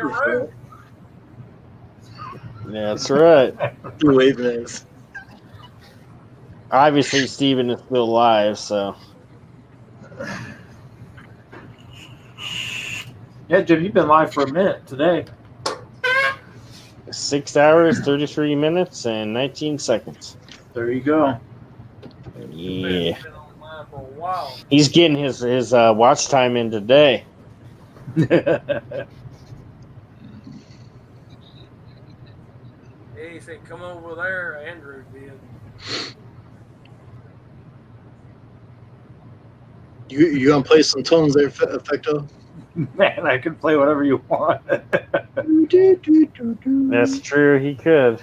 [SPEAKER 3] That's right.
[SPEAKER 1] You're waving at us.
[SPEAKER 3] Obviously, Steven is still alive, so...
[SPEAKER 12] Yeah, Jim, you've been live for a minute today.
[SPEAKER 3] 6 hours, 33 minutes, and 19 seconds.
[SPEAKER 12] There you go.
[SPEAKER 3] Yeah. He's getting his watch time in today.
[SPEAKER 4] He said, "Come over there." Andrew did.
[SPEAKER 1] You gonna play some tones there, Effecto?
[SPEAKER 12] Man, I can play whatever you want.
[SPEAKER 3] That's true, he could.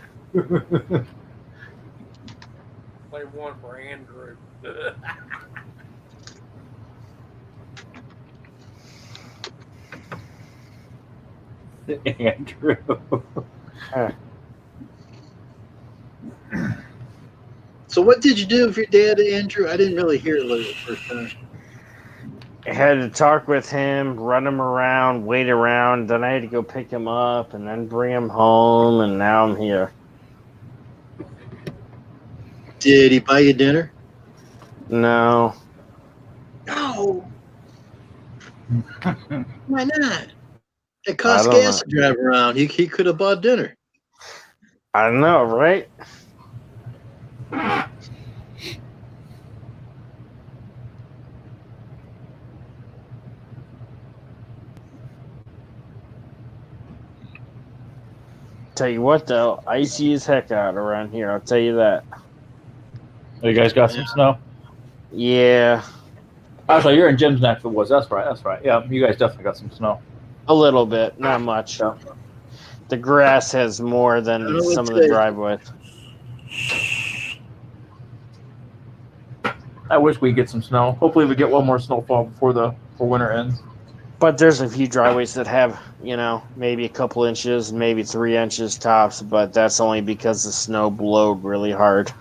[SPEAKER 4] Play one for Andrew.
[SPEAKER 12] Andrew.
[SPEAKER 1] So what did you do with your dad, Andrew? I didn't really hear it the first time.
[SPEAKER 3] I had to talk with him, run him around, wait around. Then I had to go pick him up and then bring him home, and now I'm here.
[SPEAKER 1] Did he buy you dinner?
[SPEAKER 3] No.
[SPEAKER 1] No. Why not? It
[SPEAKER 3] I
[SPEAKER 1] costs
[SPEAKER 3] don't
[SPEAKER 1] gas
[SPEAKER 3] know.
[SPEAKER 1] to drive around. He could have bought dinner.
[SPEAKER 3] I know, right? Tell you what, though, icy as heck out around here. I'll tell you that.
[SPEAKER 12] Oh, you guys got some snow?
[SPEAKER 3] Yeah.
[SPEAKER 12] Actually, you're in Jim's neck of the woods. That's right. That's right. Yeah, you guys definitely got some snow.
[SPEAKER 3] A little bit, not much.
[SPEAKER 12] Yeah.
[SPEAKER 3] The grass has more than some of the driveways.
[SPEAKER 12] I wish we'd get some snow. Hopefully, we get one more snowfall before winter ends.
[SPEAKER 3] But there's a few driveways that have, maybe a couple inches, maybe 3 inches tops, but that's only because the snow blowed really hard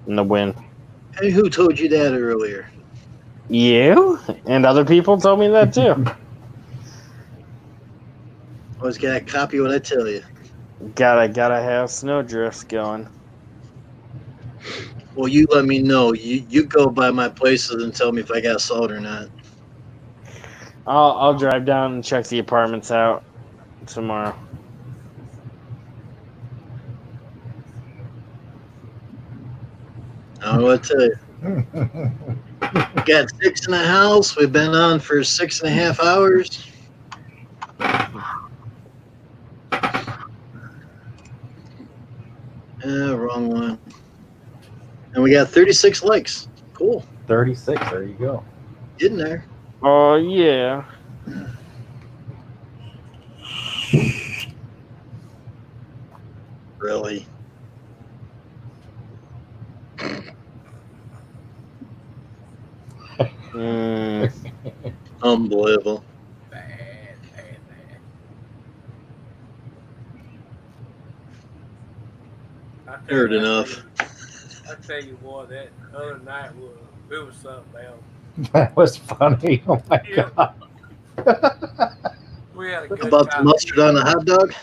[SPEAKER 3] in the wind.
[SPEAKER 1] Hey, who told you that earlier?
[SPEAKER 3] You? And other people told me that too.
[SPEAKER 1] Always gotta copy what I tell you.
[SPEAKER 3] Gotta have snow drifts going.
[SPEAKER 1] Well, you let me know. You go by my places and tell me if I got salt or not.
[SPEAKER 3] I'll drive down and check the apartments out tomorrow.
[SPEAKER 1] I don't know what to tell you. We got 6 in the house. We've been on for 6.5 hours. Wrong one. And we got 36 likes. Cool.
[SPEAKER 12] 36. There you go.
[SPEAKER 1] Getting there.
[SPEAKER 3] Oh, yeah.
[SPEAKER 1] Really? Unbelievable.
[SPEAKER 4] Bad.
[SPEAKER 1] Heard enough.
[SPEAKER 4] I tell you what, that other night was something else.
[SPEAKER 12] That was funny. Oh my god.
[SPEAKER 4] We had a good
[SPEAKER 1] About
[SPEAKER 4] time.
[SPEAKER 1] the mustard on the hot dog?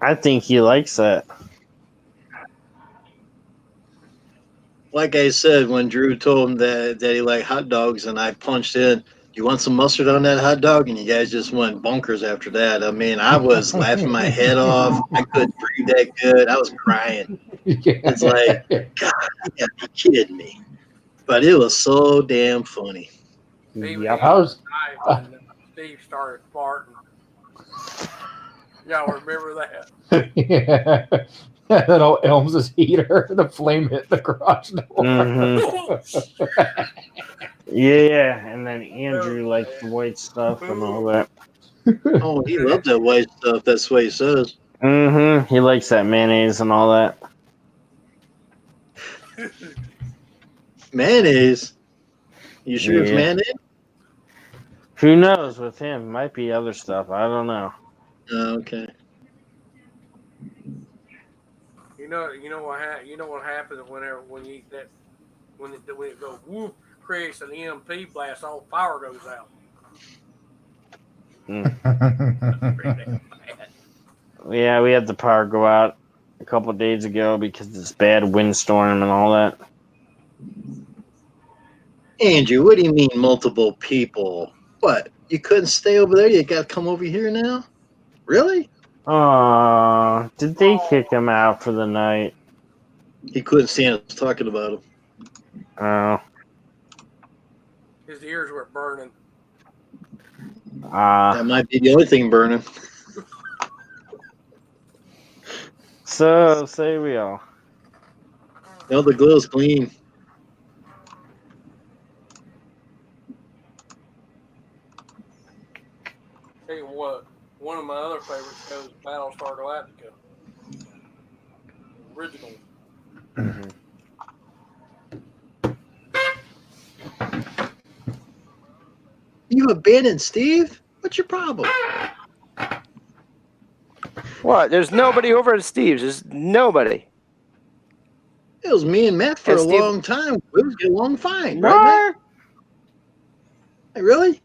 [SPEAKER 3] I think he likes that.
[SPEAKER 1] Like I said, when Drew told him that he liked hot dogs, and I punched in, "You want some mustard on that hot dog?" And you guys just went bonkers after that. I mean, I was laughing my head off. I couldn't breathe that good. I was crying. It's like, God, you gotta be kidding me. But it was so damn funny.
[SPEAKER 3] Yep.
[SPEAKER 4] When Steve started farting. Y'all remember that?
[SPEAKER 12] Yeah. That old Elm's heater, the flame hit the garage door.
[SPEAKER 3] Mm-hmm. Yeah, and then Andrew liked the white stuff and all that.
[SPEAKER 1] Oh, he loved that white stuff. That's what he says.
[SPEAKER 3] Mm-hmm. He likes that mayonnaise and all that.
[SPEAKER 1] Mayonnaise? You sure it's mayonnaise?
[SPEAKER 3] Who knows with him? Might be other stuff. I don't know.
[SPEAKER 1] Okay.
[SPEAKER 4] You know what happens when you eat that when it goes whoop, creates an EMP blast, all power goes out.
[SPEAKER 3] Yeah, we had the power go out a couple of days ago because of this bad windstorm and all that.
[SPEAKER 1] Andrew, what do you mean multiple people? What? You couldn't stay over there? You got to come over here now? Really?
[SPEAKER 3] Did they kick him out for the night?
[SPEAKER 1] He couldn't stand us talking about him.
[SPEAKER 3] Oh.
[SPEAKER 4] His ears were burning.
[SPEAKER 1] That might be the only thing burning.
[SPEAKER 3] So, say we all.
[SPEAKER 1] No, the glow's clean.
[SPEAKER 4] Tell you what, one of my other favorite shows, Battlestar Galactica. Original.
[SPEAKER 3] Mm-hmm.
[SPEAKER 1] You abandoned Steve? What's your problem?
[SPEAKER 9] What? There's nobody over at Steve's. There's nobody.
[SPEAKER 1] It was me and Matt for
[SPEAKER 9] And
[SPEAKER 1] a
[SPEAKER 9] Steve-
[SPEAKER 1] long time. We was getting along fine, right, Matt? Hey, really?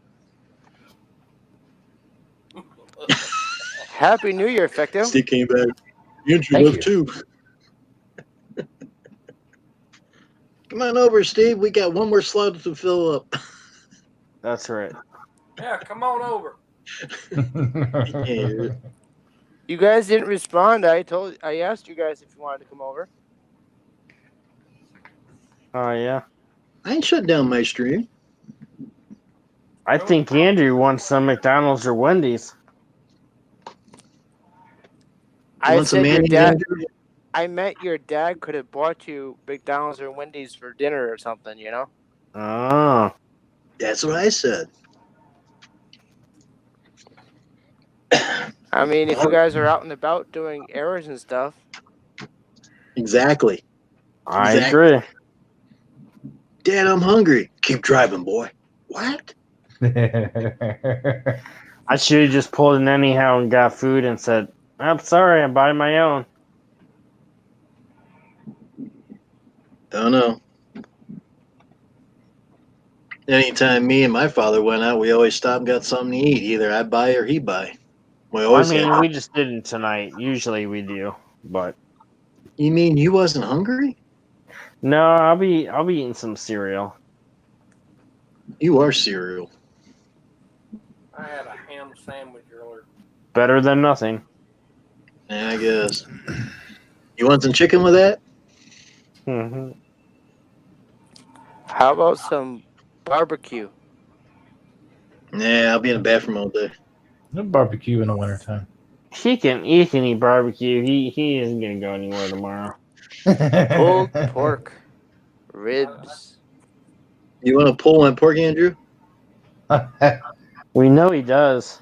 [SPEAKER 9] Happy New Year, Fecto.
[SPEAKER 1] Steve came back. Andrew
[SPEAKER 9] Thank
[SPEAKER 1] left
[SPEAKER 9] you.
[SPEAKER 1] too. Come on over, Steve. We got one more slot to fill up.
[SPEAKER 3] That's right.
[SPEAKER 4] Yeah, come on over.
[SPEAKER 1] Yeah.
[SPEAKER 9] You guys didn't respond. I asked you guys if you wanted to come over.
[SPEAKER 3] Oh yeah.
[SPEAKER 1] I ain't shut down my stream.
[SPEAKER 3] I think Andrew wants some McDonald's or Wendy's.
[SPEAKER 9] I
[SPEAKER 1] want some
[SPEAKER 9] said your
[SPEAKER 1] mayonnaise,
[SPEAKER 9] dad.
[SPEAKER 1] Andrew?
[SPEAKER 9] I meant your dad could have bought you McDonald's or Wendy's for dinner or something. You know.
[SPEAKER 3] Oh.
[SPEAKER 1] That's what I said.
[SPEAKER 9] I mean, if you guys are out and about doing errands and stuff.
[SPEAKER 1] Exactly.
[SPEAKER 3] I agree.
[SPEAKER 1] Dad, I'm hungry. Keep driving, boy. What?
[SPEAKER 3] I should have just pulled in anyhow and got food and said, I'm sorry, I'm buying my own.
[SPEAKER 1] Don't know. Anytime me and my father went out, we always stopped and got something to eat. Either I buy or he buy. We
[SPEAKER 3] I
[SPEAKER 1] always
[SPEAKER 3] mean,
[SPEAKER 1] had.
[SPEAKER 3] we just didn't tonight. Usually we do, but
[SPEAKER 1] You mean you wasn't hungry?
[SPEAKER 3] no, I'll be eating some cereal.
[SPEAKER 1] You are cereal.
[SPEAKER 4] I had a ham sandwich earlier.
[SPEAKER 3] Better than nothing.
[SPEAKER 1] Yeah, I guess. You want some chicken with that?
[SPEAKER 3] Mm-hmm.
[SPEAKER 9] How about some barbecue?
[SPEAKER 1] Nah, I'll be in the bathroom all day.
[SPEAKER 12] No barbecue in the wintertime.
[SPEAKER 3] He can eat barbecue. He isn't gonna go anywhere tomorrow.
[SPEAKER 9] Pulled pork, ribs.
[SPEAKER 1] You want to pull one pork, Andrew?
[SPEAKER 3] We know he does.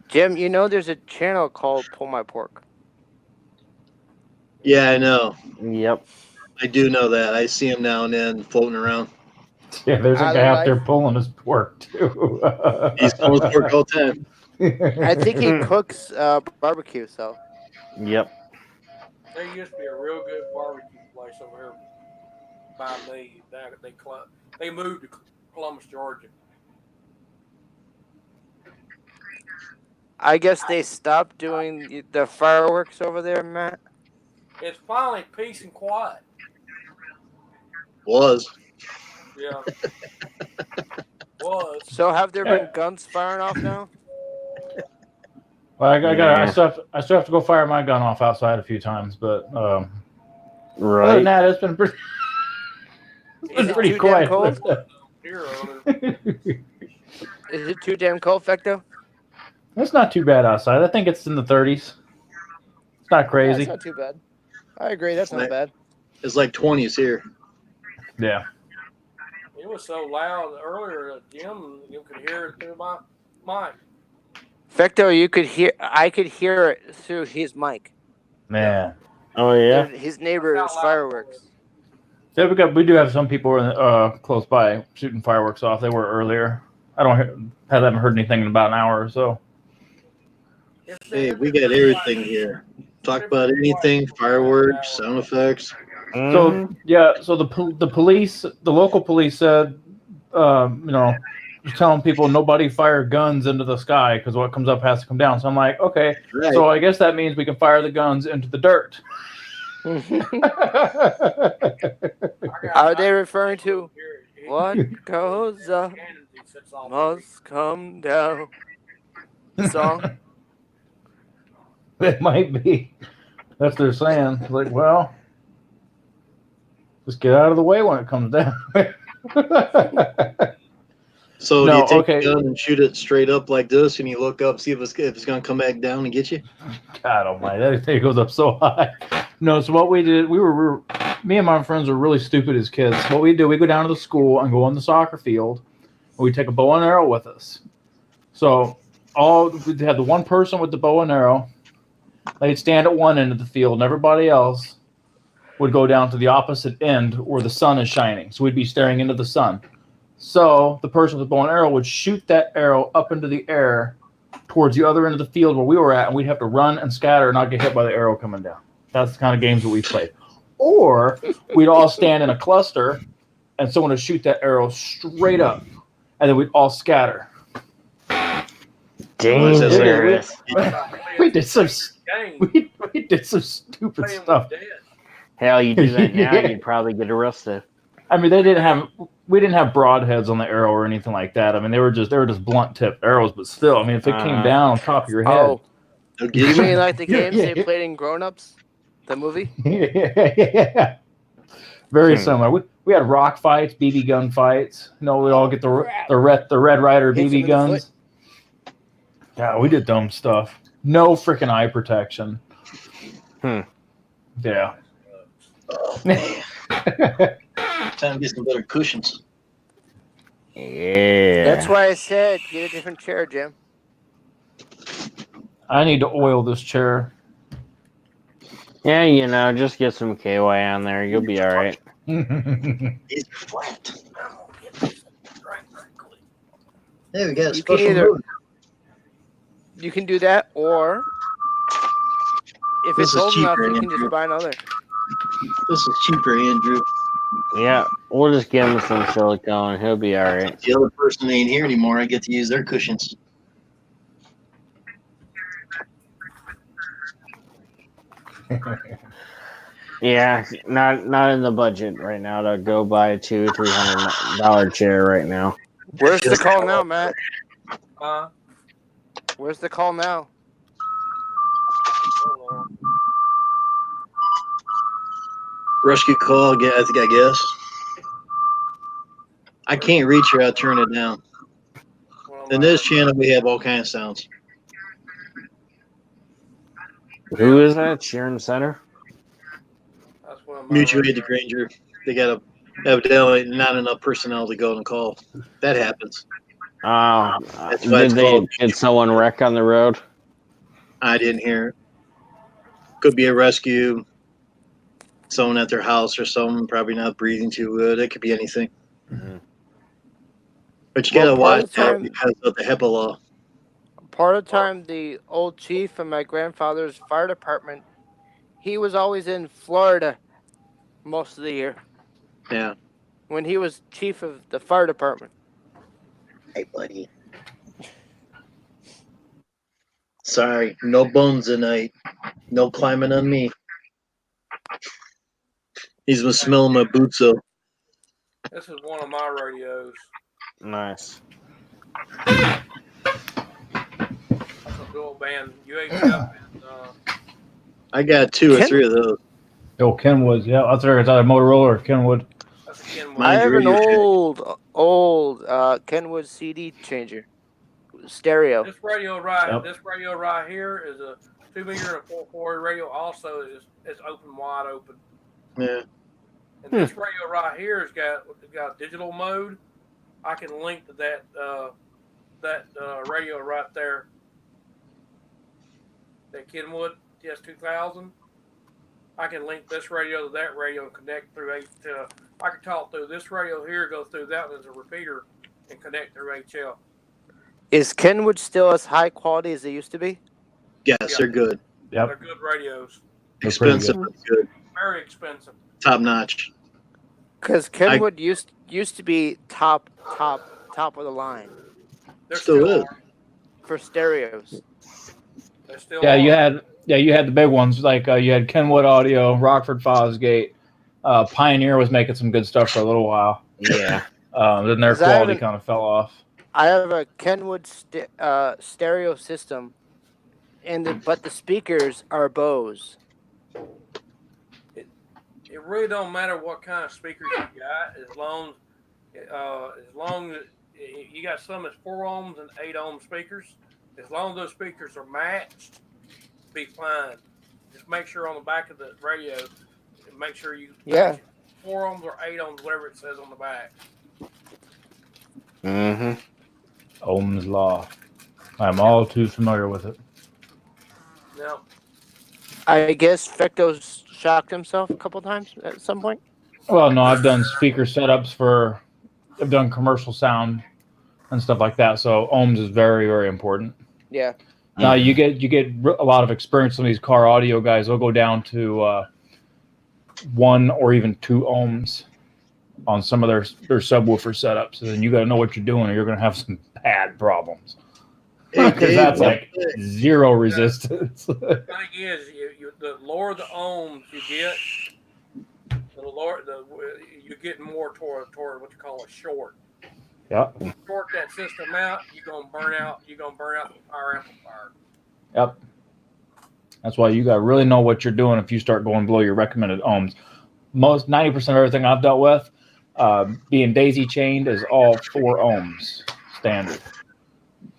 [SPEAKER 9] Jim, you know there's a channel called Pull My Pork.
[SPEAKER 1] Yeah, I know.
[SPEAKER 3] Yep.
[SPEAKER 1] I do know that. I see him now and then floating around.
[SPEAKER 12] Yeah, there's a guy out there pulling his pork too.
[SPEAKER 1] He's pulling his pork all the time.
[SPEAKER 9] I think he cooks barbecue, so.
[SPEAKER 3] Yep.
[SPEAKER 4] There used to be a real good barbecue place over here by me. They moved to Columbus, Georgia.
[SPEAKER 9] I guess they stopped doing the fireworks over there, Matt.
[SPEAKER 4] It's finally peace and quiet.
[SPEAKER 1] Was.
[SPEAKER 4] Yeah. Was.
[SPEAKER 9] So have there been guns firing off now?
[SPEAKER 12] Well, I still have to go fire my gun off outside a few times, but
[SPEAKER 3] right.
[SPEAKER 12] Other than that, it's been pretty quiet.
[SPEAKER 9] Cold?
[SPEAKER 4] Is
[SPEAKER 9] it too damn cold, Fecto?
[SPEAKER 12] It's not too bad outside. I think it's in the 30s. It's not crazy.
[SPEAKER 9] Yeah, it's not too bad. I agree. That's not bad.
[SPEAKER 1] It's like 20s here.
[SPEAKER 12] Yeah.
[SPEAKER 4] It was so loud earlier, Jim, you could hear it through my mic.
[SPEAKER 9] Fecto, I could hear it through his mic.
[SPEAKER 12] Man.
[SPEAKER 3] Oh yeah.
[SPEAKER 9] His neighbor's fireworks.
[SPEAKER 12] Yeah, we do have some people close by shooting fireworks off. They were earlier. Haven't heard anything in about an hour or so.
[SPEAKER 1] Hey, we got everything here. Talk about anything, fireworks, sound effects.
[SPEAKER 12] So the local police said, just telling people nobody fire guns into the sky because what comes up has to come down. So I'm like, okay, right. So I guess that means we can fire the guns into the dirt.
[SPEAKER 9] Are they referring to what goes up must come down? The song?
[SPEAKER 12] It might be. That's what they're saying. Like, well, just get out of the way when it comes down.
[SPEAKER 1] So do you take the gun and shoot it straight up like this, and you look up, see if it's going to come back down and get you?
[SPEAKER 12] God almighty, that thing goes up so high. No, so what we did, me and my friends were really stupid as kids. What we do, we go down to the school and go on the soccer field, and we take a bow and arrow with us. So we had the one person with the bow and arrow. They'd stand at one end of the field, and everybody else would go down to the opposite end where the sun is shining. So we'd be staring into the sun. So the person with the bow and arrow would shoot that arrow up into the air towards the other end of the field where we were at, and we'd have to run and scatter and not get hit by the arrow coming down. That's the kind of games that we played. Or we'd all stand in a cluster, and someone would shoot that arrow straight up, and then we'd all scatter.
[SPEAKER 3] Dangerous.
[SPEAKER 12] We did some stupid stuff.
[SPEAKER 3] Hell, you do that now, you'd probably get arrested.
[SPEAKER 12] I mean, we didn't have broadheads on the arrow or anything like that. I mean, they were just blunt tip arrows, but still, I mean, if it came down on top of your head.
[SPEAKER 9] Oh, you mean like the games they played in Grown Ups, the movie?
[SPEAKER 12] Yeah. Very similar. We had rock fights, BB gun fights. You know, we all get the Red Ryder BB guns. Yeah, we did dumb stuff. No freaking eye protection. Yeah.
[SPEAKER 1] Oh, man. Time to get some better cushions.
[SPEAKER 3] Yeah.
[SPEAKER 9] That's why I said get a different chair, Jim.
[SPEAKER 12] I need to oil this chair.
[SPEAKER 3] Yeah, you know, just get some KY on there. You'll be all right.
[SPEAKER 1] These are flat. Hey, we got a special
[SPEAKER 9] You can do that, or if it's old enough, you can just buy another.
[SPEAKER 1] This is cheaper, Andrew.
[SPEAKER 3] Yeah, we'll just give him some silicone. He'll be all right.
[SPEAKER 1] The other person ain't here anymore. I get to use their cushions.
[SPEAKER 3] Yeah, not in the budget right now to go buy a $200-$300 chair right now.
[SPEAKER 9] Where's the call now, Matt? Where's the call now?
[SPEAKER 1] Rescue call, I guess. I can't reach her. I'll turn it down. In this channel, we have all kinds of sounds.
[SPEAKER 3] Who is that? Sharon Center?
[SPEAKER 1] Mutual aid to Granger. They got evidently not enough personnel to go and call. That happens.
[SPEAKER 3] Oh,
[SPEAKER 1] That's why
[SPEAKER 3] did someone wreck on the road?
[SPEAKER 1] I didn't hear it. Could be a rescue. Someone at their house or someone probably not breathing too good. It could be anything.
[SPEAKER 3] Mm-hmm.
[SPEAKER 1] But you gotta watch that because of the HIPAA law.
[SPEAKER 9] Part of the time, the old chief in my grandfather's fire department, he was always in Florida most of the year.
[SPEAKER 1] Yeah.
[SPEAKER 9] When he was chief of the fire department.
[SPEAKER 1] Hey, buddy. Sorry, no bones tonight. No climbing on me. He's been smelling my boots though.
[SPEAKER 4] This is one of my radios.
[SPEAKER 3] Nice.
[SPEAKER 4] That's a dual band UHF.
[SPEAKER 1] I got two or three of those.
[SPEAKER 12] Oh, Kenwood's. Yeah, that's either Motorola or Kenwood.
[SPEAKER 4] That's a Kenwood.
[SPEAKER 9] I have an old Kenwood CD changer. Stereo.
[SPEAKER 4] This radio right here is a 2-meter and 440 radio. Also, it's open, wide open.
[SPEAKER 1] Yeah.
[SPEAKER 4] And this radio right here has got digital mode. I can link to that radio right there. That Kenwood TS2000. I can link this radio to that radio and connect through I can talk through this radio here, go through that as a repeater, and connect through HL.
[SPEAKER 9] Is Kenwood still as high quality as they used to be?
[SPEAKER 1] Yes, they're good.
[SPEAKER 12] Yep.
[SPEAKER 4] They're good radios.
[SPEAKER 1] Expensive, but good.
[SPEAKER 4] Very expensive.
[SPEAKER 1] Top notch.
[SPEAKER 9] Because Kenwood used to be top of the line.
[SPEAKER 4] They're still is.
[SPEAKER 9] For stereos.
[SPEAKER 4] They're still
[SPEAKER 12] you had the big ones like you had Kenwood Audio, Rockford Fosgate, Pioneer was making some good stuff for a little while.
[SPEAKER 3] Yeah.
[SPEAKER 12] Then their quality kind of fell off.
[SPEAKER 9] I have a Kenwood stereo system, but the speakers are Bose.
[SPEAKER 4] It really don't matter what kind of speakers you got, as long as you got some that's 4 ohms and 8 ohm speakers. As long as those speakers are matched, be fine. Just make sure on the back of the radio, make sure you 4 ohms or 8 ohms, whatever it says on the back.
[SPEAKER 3] Mm-hmm.
[SPEAKER 12] Ohm's law. I'm all too familiar with it.
[SPEAKER 4] No.
[SPEAKER 9] I guess Fecto's shocked himself a couple times at some point.
[SPEAKER 12] Well, no, I've done speaker setups I've done commercial sound and stuff like that. So ohms is very, very important.
[SPEAKER 9] Yeah.
[SPEAKER 12] Now you get a lot of experience. Some of these car audio guys will go down to 1 or even 2 ohms on some of their subwoofer setups, and then you got to know what you're doing, or you're going to have some bad problems. Because that's like 0 resistance.
[SPEAKER 4] The thing is, the lower the ohms you get, you get more toward what you call a short.
[SPEAKER 12] Yep.
[SPEAKER 4] If you short that system out, you're gonna burn out the power amplifier.
[SPEAKER 12] Yep. That's why you got to really know what you're doing if you start going below your recommended ohms. 90% of everything I've dealt with, being daisy chained, is all 4 ohms standard.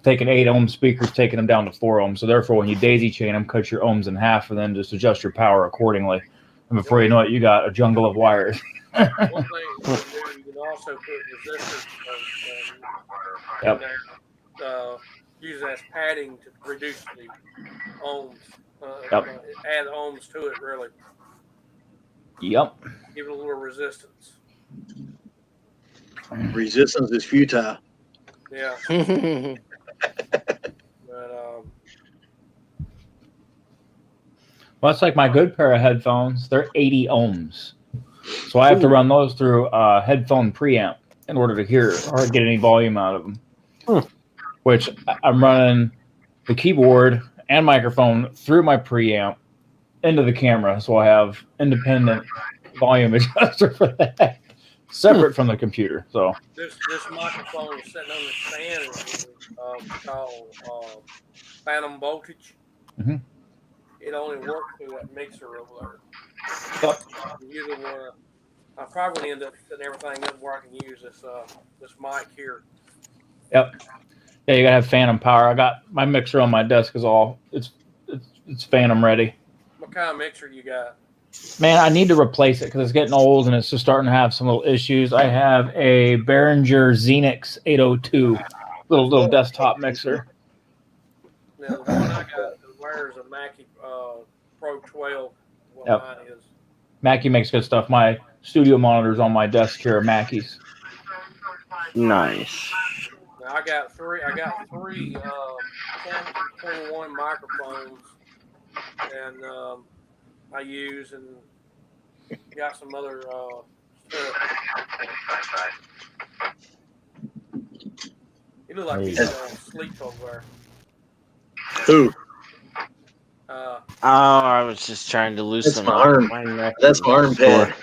[SPEAKER 12] Taking 8 ohm speakers, taking them down to 4 ohms. So therefore, when you daisy chain them, cut your ohms in half, and then just adjust your power accordingly. And before you know it, you got a jungle of wires.
[SPEAKER 4] One thing you can do, you can also put resistors in there, use as padding to reduce the ohms. Add ohms to it, really.
[SPEAKER 12] Yep.
[SPEAKER 4] Give it a little resistance.
[SPEAKER 1] Resistance is futile.
[SPEAKER 4] Yeah.
[SPEAKER 12] Well, that's like my good pair of headphones. They're 80 ohms. So I have to run those through a headphone preamp in order to hear or get any volume out of them. Which I'm running the keyboard and microphone through my preamp into the camera. So I have independent volume adjuster for that, separate from the computer. So
[SPEAKER 4] this microphone is sitting on the stand is called phantom voltage.
[SPEAKER 12] Mm-hmm.
[SPEAKER 4] It only works through that mixer over there.
[SPEAKER 12] Yep.
[SPEAKER 4] I probably end up setting everything up where I can use this mic here.
[SPEAKER 12] Yep. Yeah, you gotta have phantom power. I got my mixer on my desk is all it's phantom ready.
[SPEAKER 4] What kind of mixer you got?
[SPEAKER 12] Man, I need to replace it because it's getting old and it's just starting to have some little issues. I have a Behringer Xenix 802, little desktop mixer.
[SPEAKER 4] Now, the one I got wears a Mackie Pro 12. Mine is.
[SPEAKER 12] Mackie makes good stuff. My studio monitors on my desk here are Mackies.
[SPEAKER 9] Nice.
[SPEAKER 4] Now I got three 1021 microphones, and I use, and got some other stuff. You look like he's asleep over there.
[SPEAKER 1] Who?
[SPEAKER 3] I was just trying to loosen
[SPEAKER 1] my arm. That's my arm pad.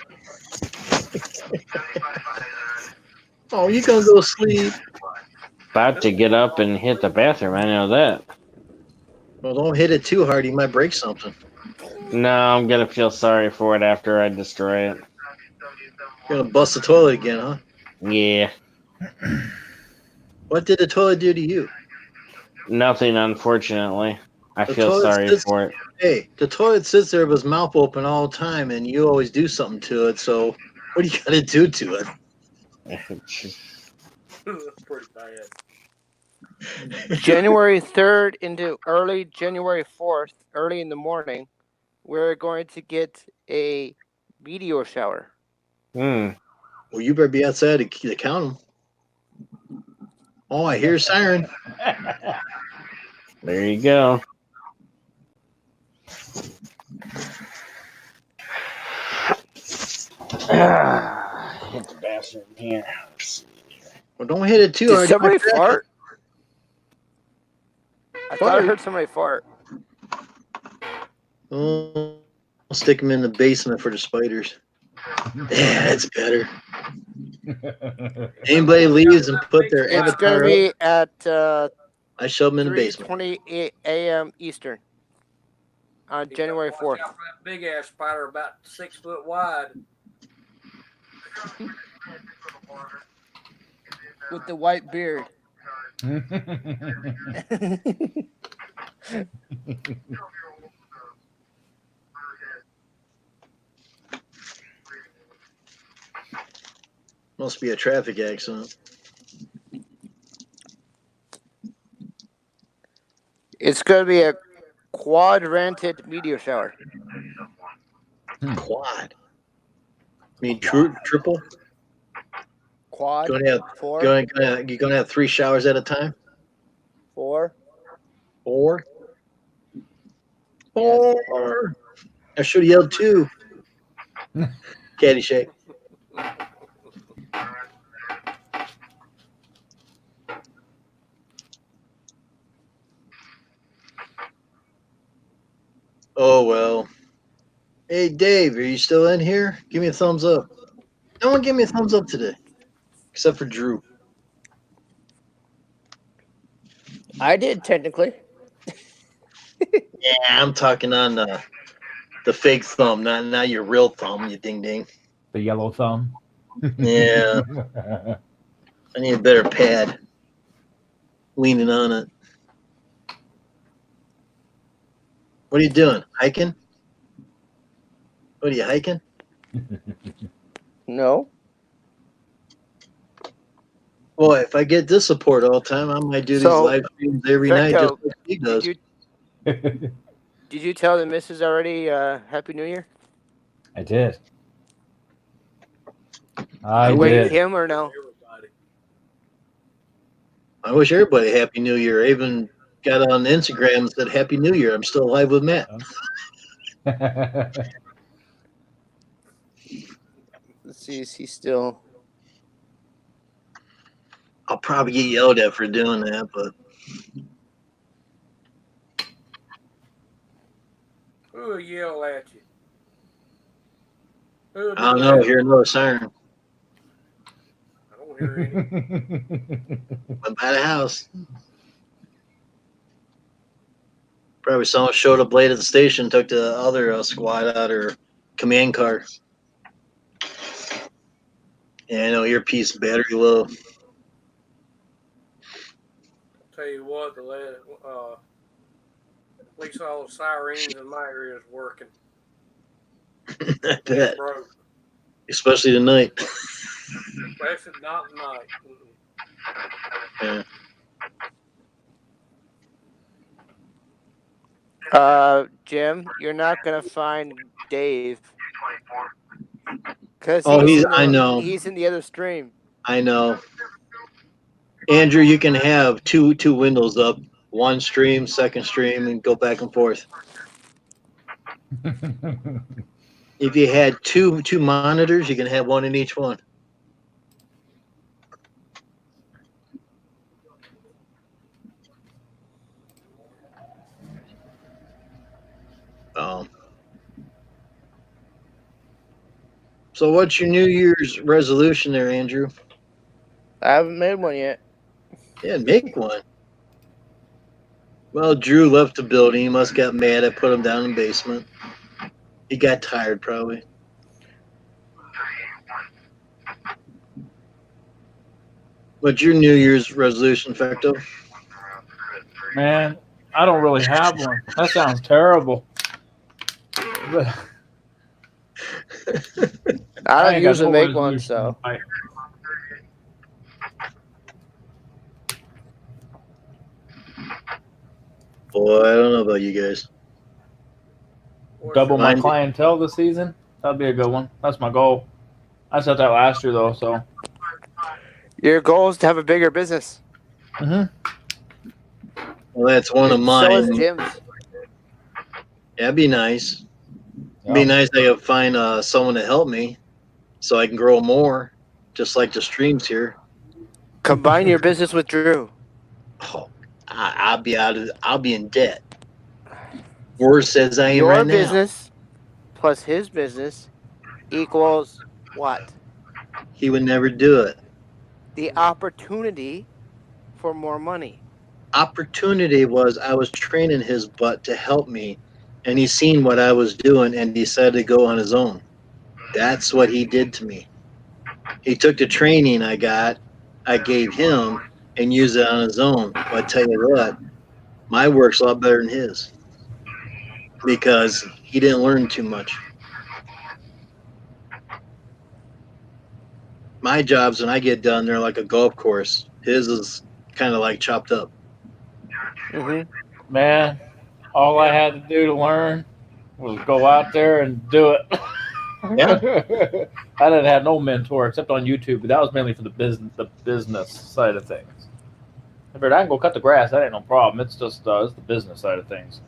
[SPEAKER 1] Oh, you gonna go sleep?
[SPEAKER 3] About to get up and hit the bathroom. I know that.
[SPEAKER 1] Well, don't hit it too hard. You might break something.
[SPEAKER 3] No, I'm gonna feel sorry for it after I destroy it.
[SPEAKER 1] You're gonna bust the toilet again, huh?
[SPEAKER 3] Yeah.
[SPEAKER 1] What did the toilet do to you?
[SPEAKER 3] Nothing, unfortunately. I feel sorry for it.
[SPEAKER 1] Hey, the toilet sits there with its mouth open all the time, and you always do something to it. So, what do you got to do to it?
[SPEAKER 4] Pretty bad.
[SPEAKER 9] January 3rd into early January 4th, early in the morning, we're going to get a meteor shower.
[SPEAKER 1] Well, you better be outside to count them. Oh, I hear a siren.
[SPEAKER 3] There you go. Hit the bathroom here.
[SPEAKER 1] Well, don't hit it too hard.
[SPEAKER 9] Did somebody fart? I thought I heard somebody fart.
[SPEAKER 1] Oh, I'll stick them in the basement for the spiders. Yeah, that's better. Anybody leaves and put their
[SPEAKER 9] It's
[SPEAKER 1] avatar
[SPEAKER 9] going to be
[SPEAKER 1] up,
[SPEAKER 9] at
[SPEAKER 1] I shove them in the basement.
[SPEAKER 9] 3:28 a.m. Eastern on January 4th.
[SPEAKER 4] That big ass spider about 6 foot wide.
[SPEAKER 9] With the white beard.
[SPEAKER 1] Must be a traffic accident.
[SPEAKER 9] It's going to be a quad-rented meteor shower.
[SPEAKER 1] Quad. I mean, triple?
[SPEAKER 9] Quad.
[SPEAKER 1] You're gonna have 3 showers at a time?
[SPEAKER 9] 4.
[SPEAKER 1] Four. I should have yelled 2. Caddyshack. Oh, well. Hey, Dave, are you still in here? Give me a thumbs up. No one gave me a thumbs up today, except for Drew.
[SPEAKER 9] I did, technically.
[SPEAKER 1] Yeah, I'm talking on the fake thumb, not your real thumb, you ding ding.
[SPEAKER 12] The yellow thumb.
[SPEAKER 1] Yeah. I need a better pad. Leaning on it. What are you doing? Hiking? What are you hiking?
[SPEAKER 9] No.
[SPEAKER 1] Well, if I get this support all the time, I might do these live streams every night just like he does.
[SPEAKER 9] Did you tell the missus already Happy New Year?
[SPEAKER 12] I did.
[SPEAKER 9] You wake him or no?
[SPEAKER 1] I wish everybody Happy New Year. I even got on Instagram and said Happy New Year. I'm still alive with Matt.
[SPEAKER 9] Let's see, is he still?
[SPEAKER 1] I'll probably get yelled at for doing that, but
[SPEAKER 4] Who will yell at you? Who will
[SPEAKER 1] I don't
[SPEAKER 4] do
[SPEAKER 1] know.
[SPEAKER 4] that?
[SPEAKER 1] Hear another siren.
[SPEAKER 4] I don't hear any.
[SPEAKER 1] Went by the house. Probably someone showed up late at the station, took the other squad out or command car. Yeah, I know earpiece battery low.
[SPEAKER 4] Tell you what, at least all the sirens in my area is working.
[SPEAKER 1] I bet.
[SPEAKER 4] Broke.
[SPEAKER 1] Especially tonight.
[SPEAKER 4] Especially not tonight.
[SPEAKER 1] Yeah.
[SPEAKER 9] Jim, you're not gonna find Dave because
[SPEAKER 1] I know.
[SPEAKER 9] He's in the other stream.
[SPEAKER 1] I know. Andrew, you can have two windows up, one stream, second stream, and go back and forth. If you had two monitors, you can have one in each one. So what's your New Year's resolution there, Andrew?
[SPEAKER 9] I haven't made one yet.
[SPEAKER 1] Yeah, make one. Well, Drew left the building. He must got mad. I put him down in the basement. He got tired, probably. What's your New Year's resolution, Fecto?
[SPEAKER 12] Man, I don't really have one. That sounds terrible. But
[SPEAKER 9] I don't usually make one, so.
[SPEAKER 1] Boy, I don't know about you guys.
[SPEAKER 12] Double my clientele this season. That'd be a good one. That's my goal. I set that last year though, so.
[SPEAKER 9] Your goal is to have a bigger business.
[SPEAKER 1] Well, that's one of mine.
[SPEAKER 9] So is Jim's.
[SPEAKER 1] That'd be nice. It'd be nice I could find someone to help me so I can grow more, just like the streams here.
[SPEAKER 9] Combine your business with Drew.
[SPEAKER 1] Oh, I'll be in debt. Worse says I am right now.
[SPEAKER 9] Your business plus his business equals what?
[SPEAKER 1] He would never do it.
[SPEAKER 9] The opportunity for more money.
[SPEAKER 1] Opportunity was I was training his butt to help me, and he seen what I was doing and decided to go on his own. That's what he did to me. He took the training I gave him, and used it on his own. But I tell you what, my work's a lot better than his because he didn't learn too much. My jobs, when I get done, they're like a golf course. His is kind of like chopped up.
[SPEAKER 12] Man, all I had to do to learn was go out there and do it.
[SPEAKER 1] Yeah.
[SPEAKER 12] I didn't have no mentor except on YouTube, but that was mainly for the business side of things. I can go cut the grass. That ain't no problem. It's just it's the business side of things.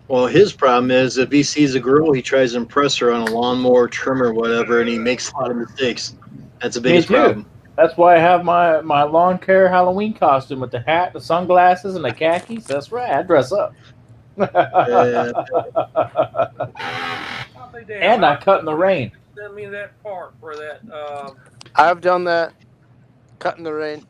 [SPEAKER 1] Well, his problem is if he sees a girl, he tries to impress her on a lawnmower, trimmer, whatever, and he makes a lot of mistakes. That's the biggest problem.
[SPEAKER 12] That's why I have my lawn care Halloween costume with the hat, the sunglasses, and the khakis. That's right. I dress up. And I cut in the rain.
[SPEAKER 7] Send me that part for that.
[SPEAKER 9] I've done that. Cut in the rain.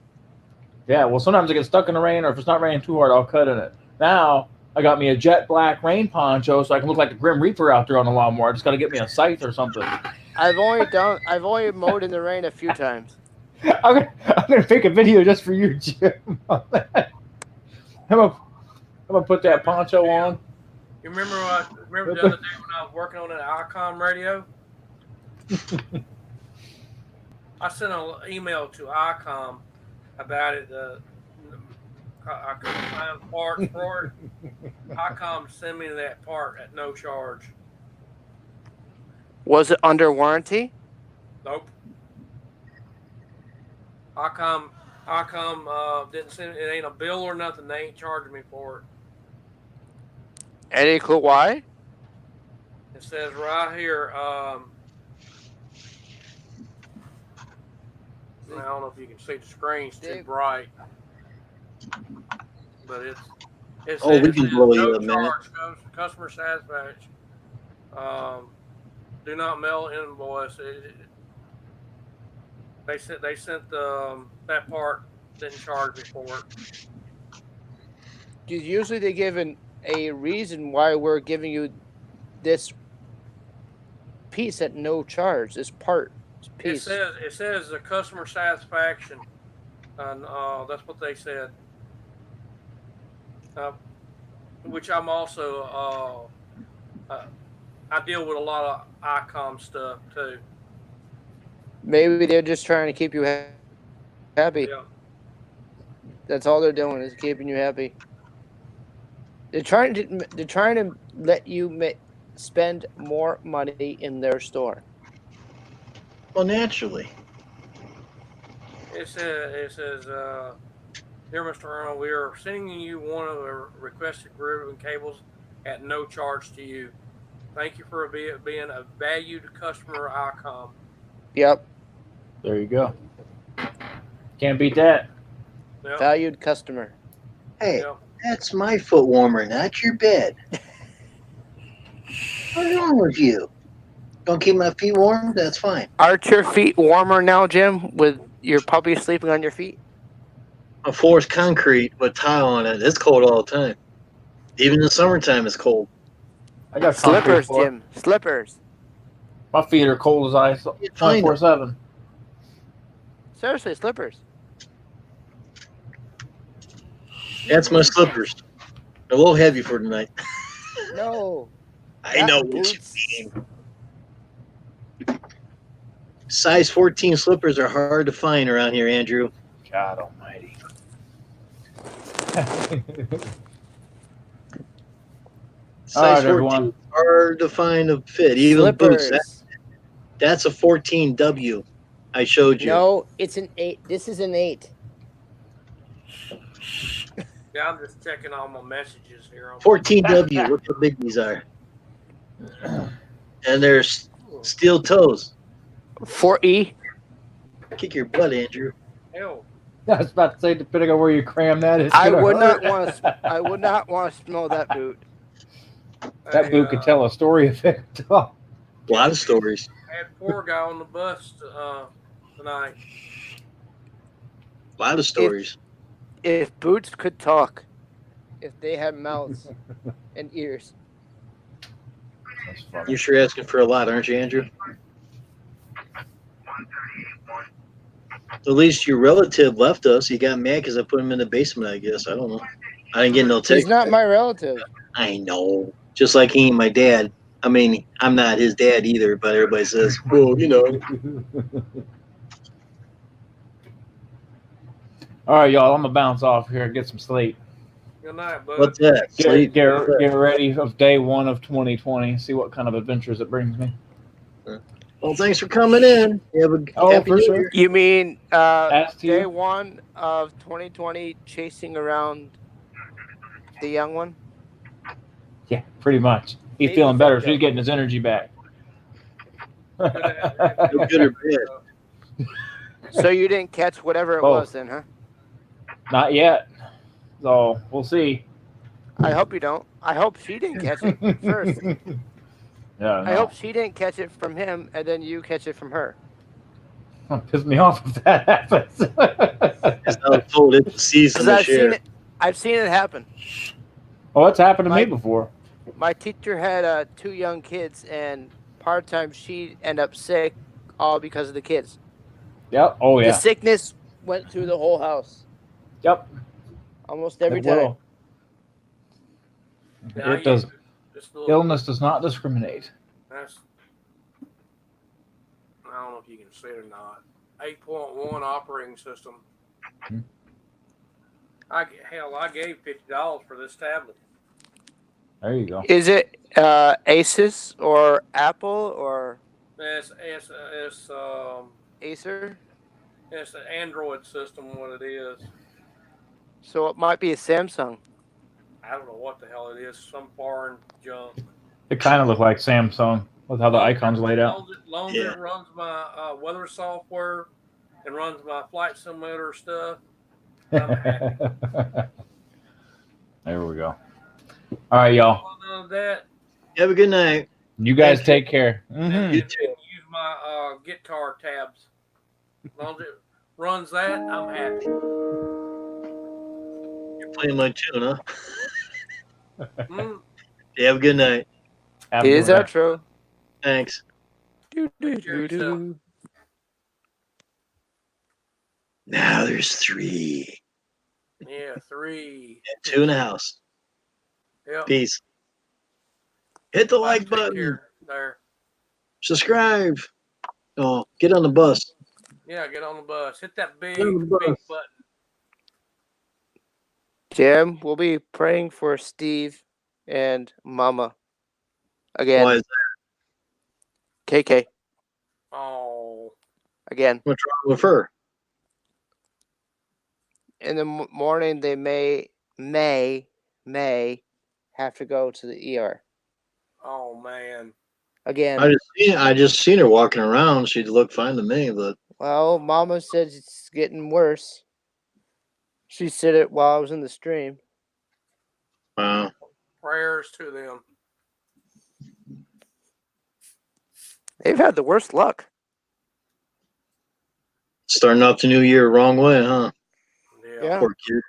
[SPEAKER 12] Yeah, well, sometimes I get stuck in the rain, or if it's not raining too hard, I'll cut in it. Now, I got me a jet black rain poncho so I can look like the Grim Reaper out there on the lawnmower. I just got to get me a scythe or something.
[SPEAKER 9] I've only mowed in the rain a few times.
[SPEAKER 12] I'm gonna make a video just for you, Jim. I'm gonna put that poncho on.
[SPEAKER 7] You remember the other day when I was working on that ICOM radio? I sent an email to ICOM about it. I couldn't find parts for it. ICOM sent me that part at no charge.
[SPEAKER 9] Was it under warranty?
[SPEAKER 7] Nope. ICOM didn't send it. It ain't a bill or nothing. They ain't charging me for it.
[SPEAKER 9] Any clue why?
[SPEAKER 7] It says right here. I don't know if you can see the screen's too bright, but it's
[SPEAKER 1] we can blow you
[SPEAKER 7] no
[SPEAKER 1] up, man.
[SPEAKER 7] charge goes to customer satisfaction. Do not mail invoice. They sent that part, didn't charge me for it.
[SPEAKER 9] Usually they give a reason why we're giving you this piece at no charge. This part piece.
[SPEAKER 7] It says the customer satisfaction, and that's what they said. Which I'm also I deal with a lot of ICOM stuff too.
[SPEAKER 9] Maybe they're just trying to keep you happy.
[SPEAKER 7] Yeah.
[SPEAKER 9] That's all they're doing is keeping you happy. They're trying to let you spend more money in their store.
[SPEAKER 1] Well, naturally.
[SPEAKER 7] It says, dear Mr. Arnold, we are sending you one of the requested ribbon cables at no charge to you. Thank you for being a valued customer ICOM.
[SPEAKER 9] Yep.
[SPEAKER 12] There you go. Can't beat that.
[SPEAKER 7] Yep.
[SPEAKER 9] Valued customer.
[SPEAKER 1] Hey, that's my foot warmer, not your bed. What's wrong with you? Don't keep my feet warm? That's fine.
[SPEAKER 9] Aren't your feet warmer now, Jim, with your puppy sleeping on your feet?
[SPEAKER 1] A floor's concrete with tile on it. It's cold all the time. Even in the summertime, it's cold.
[SPEAKER 12] I got
[SPEAKER 9] slippers, Jim. Slippers.
[SPEAKER 12] My feet are cold as ice 24/7.
[SPEAKER 9] Seriously, slippers.
[SPEAKER 1] That's my slippers. They're a little heavy for tonight.
[SPEAKER 9] No.
[SPEAKER 1] I know what you mean. Size 14 slippers are hard to find around here, Andrew.
[SPEAKER 12] God almighty.
[SPEAKER 1] Size 14 hard to find a fit. Even
[SPEAKER 9] slippers.
[SPEAKER 1] Boots. That's a 14W. I showed you.
[SPEAKER 9] No, it's an 8. This is an 8.
[SPEAKER 7] Yeah, I'm just checking all my messages here.
[SPEAKER 1] 14W. Look how big these are. And they're steel toes.
[SPEAKER 9] 4E.
[SPEAKER 1] Kick your butt, Andrew.
[SPEAKER 7] Hell.
[SPEAKER 12] I was about to say, depending on where you cram that, it's
[SPEAKER 9] I
[SPEAKER 12] gonna
[SPEAKER 9] would
[SPEAKER 12] hurt.
[SPEAKER 9] I would not want to smell that boot.
[SPEAKER 12] That boot could tell a story if it
[SPEAKER 1] A lot of stories.
[SPEAKER 7] I had poor guy on the bus tonight.
[SPEAKER 1] A lot of stories.
[SPEAKER 9] If boots could talk, if they had mouths and ears.
[SPEAKER 1] You're sure asking for a lot, aren't you, Andrew? At least your relative left us. He got mad because I put him in the basement, I guess. I don't know. I didn't get no text.
[SPEAKER 9] He's not my relative.
[SPEAKER 1] I know. Just like he ain't my dad. I mean, I'm not his dad either, but everybody says, well, you know.
[SPEAKER 12] All right, y'all. I'm gonna bounce off here and get some sleep.
[SPEAKER 7] Good night, bud.
[SPEAKER 1] What's that? Sleep?
[SPEAKER 12] Get ready of day 1 of 2020. See what kind of adventures it brings me.
[SPEAKER 1] Well, thanks for coming in. You have a happy
[SPEAKER 12] for
[SPEAKER 1] New
[SPEAKER 12] sure.
[SPEAKER 1] Year.
[SPEAKER 9] You mean day
[SPEAKER 12] you.
[SPEAKER 9] 1 of 2020 chasing around the young one?
[SPEAKER 12] Yeah, pretty much. He's
[SPEAKER 9] Maybe
[SPEAKER 12] feeling better, so
[SPEAKER 9] so.
[SPEAKER 12] he's getting his energy back.
[SPEAKER 1] No good or bad.
[SPEAKER 9] So you didn't catch whatever it was then, huh?
[SPEAKER 12] Not yet. So we'll see.
[SPEAKER 9] I hope you don't. I hope she didn't catch it first.
[SPEAKER 12] Yeah,
[SPEAKER 9] I hope she didn't catch it from him, and then you catch it from her.
[SPEAKER 12] Piss me off if that happens.
[SPEAKER 1] It's how it's told. It's the season to
[SPEAKER 9] I've
[SPEAKER 1] share.
[SPEAKER 9] seen it. I've seen it happen.
[SPEAKER 12] Oh, it's happened to me before.
[SPEAKER 9] My teacher had 2 young kids, and part time she'd end up sick, all because of the kids.
[SPEAKER 12] Yep. Oh yeah.
[SPEAKER 9] The sickness went through the whole house.
[SPEAKER 12] Yep.
[SPEAKER 9] Almost every
[SPEAKER 12] It
[SPEAKER 9] time.
[SPEAKER 12] will. It does. Illness does not discriminate.
[SPEAKER 4] That's, I don't know if you can see it or not. 8.1 operating system. I gave $50 for this tablet.
[SPEAKER 12] There you go.
[SPEAKER 9] Is it Asus or Apple or?
[SPEAKER 4] It's
[SPEAKER 9] Acer.
[SPEAKER 4] It's an Android system. What it is?
[SPEAKER 9] So it might be a Samsung.
[SPEAKER 4] I don't know what the hell it is. Some foreign junk.
[SPEAKER 12] It kind of looked like Samsung with how the icons laid out.
[SPEAKER 4] Long as it runs my weather software and runs my flight simulator stuff, I'm happy.
[SPEAKER 12] There we go. All right, y'all.
[SPEAKER 1] Have a good night.
[SPEAKER 12] You guys take care. Mm-hmm.
[SPEAKER 1] You too.
[SPEAKER 4] Use my guitar tabs. As long as it runs that, I'm happy.
[SPEAKER 1] You're playing my tune, huh? Yeah, have a good night.
[SPEAKER 9] Is that true?
[SPEAKER 1] Thanks. Now there's 3.
[SPEAKER 4] Yeah, 3.
[SPEAKER 1] And 2 in the house.
[SPEAKER 4] Yep.
[SPEAKER 1] Peace. Hit the like button.
[SPEAKER 4] There.
[SPEAKER 1] Subscribe. Oh, get on the bus.
[SPEAKER 4] Yeah, get on the bus. Hit that big
[SPEAKER 1] button.
[SPEAKER 9] Jim, we'll be praying for Steve and Mama again.
[SPEAKER 1] Why is
[SPEAKER 9] that? KK.
[SPEAKER 4] Oh.
[SPEAKER 9] Again.
[SPEAKER 1] What's wrong with her?
[SPEAKER 9] In the morning, they may have to go to the ER.
[SPEAKER 4] Oh man.
[SPEAKER 9] Again.
[SPEAKER 1] I just seen her walking around. She looked fine to me, but
[SPEAKER 9] well, Mama said it's getting worse. She said it while I was in the stream.
[SPEAKER 1] Wow.
[SPEAKER 4] Prayers to them.
[SPEAKER 9] They've had the worst luck.
[SPEAKER 1] Starting off the new year wrong way, huh?
[SPEAKER 9] Yeah.
[SPEAKER 1] Poor kid.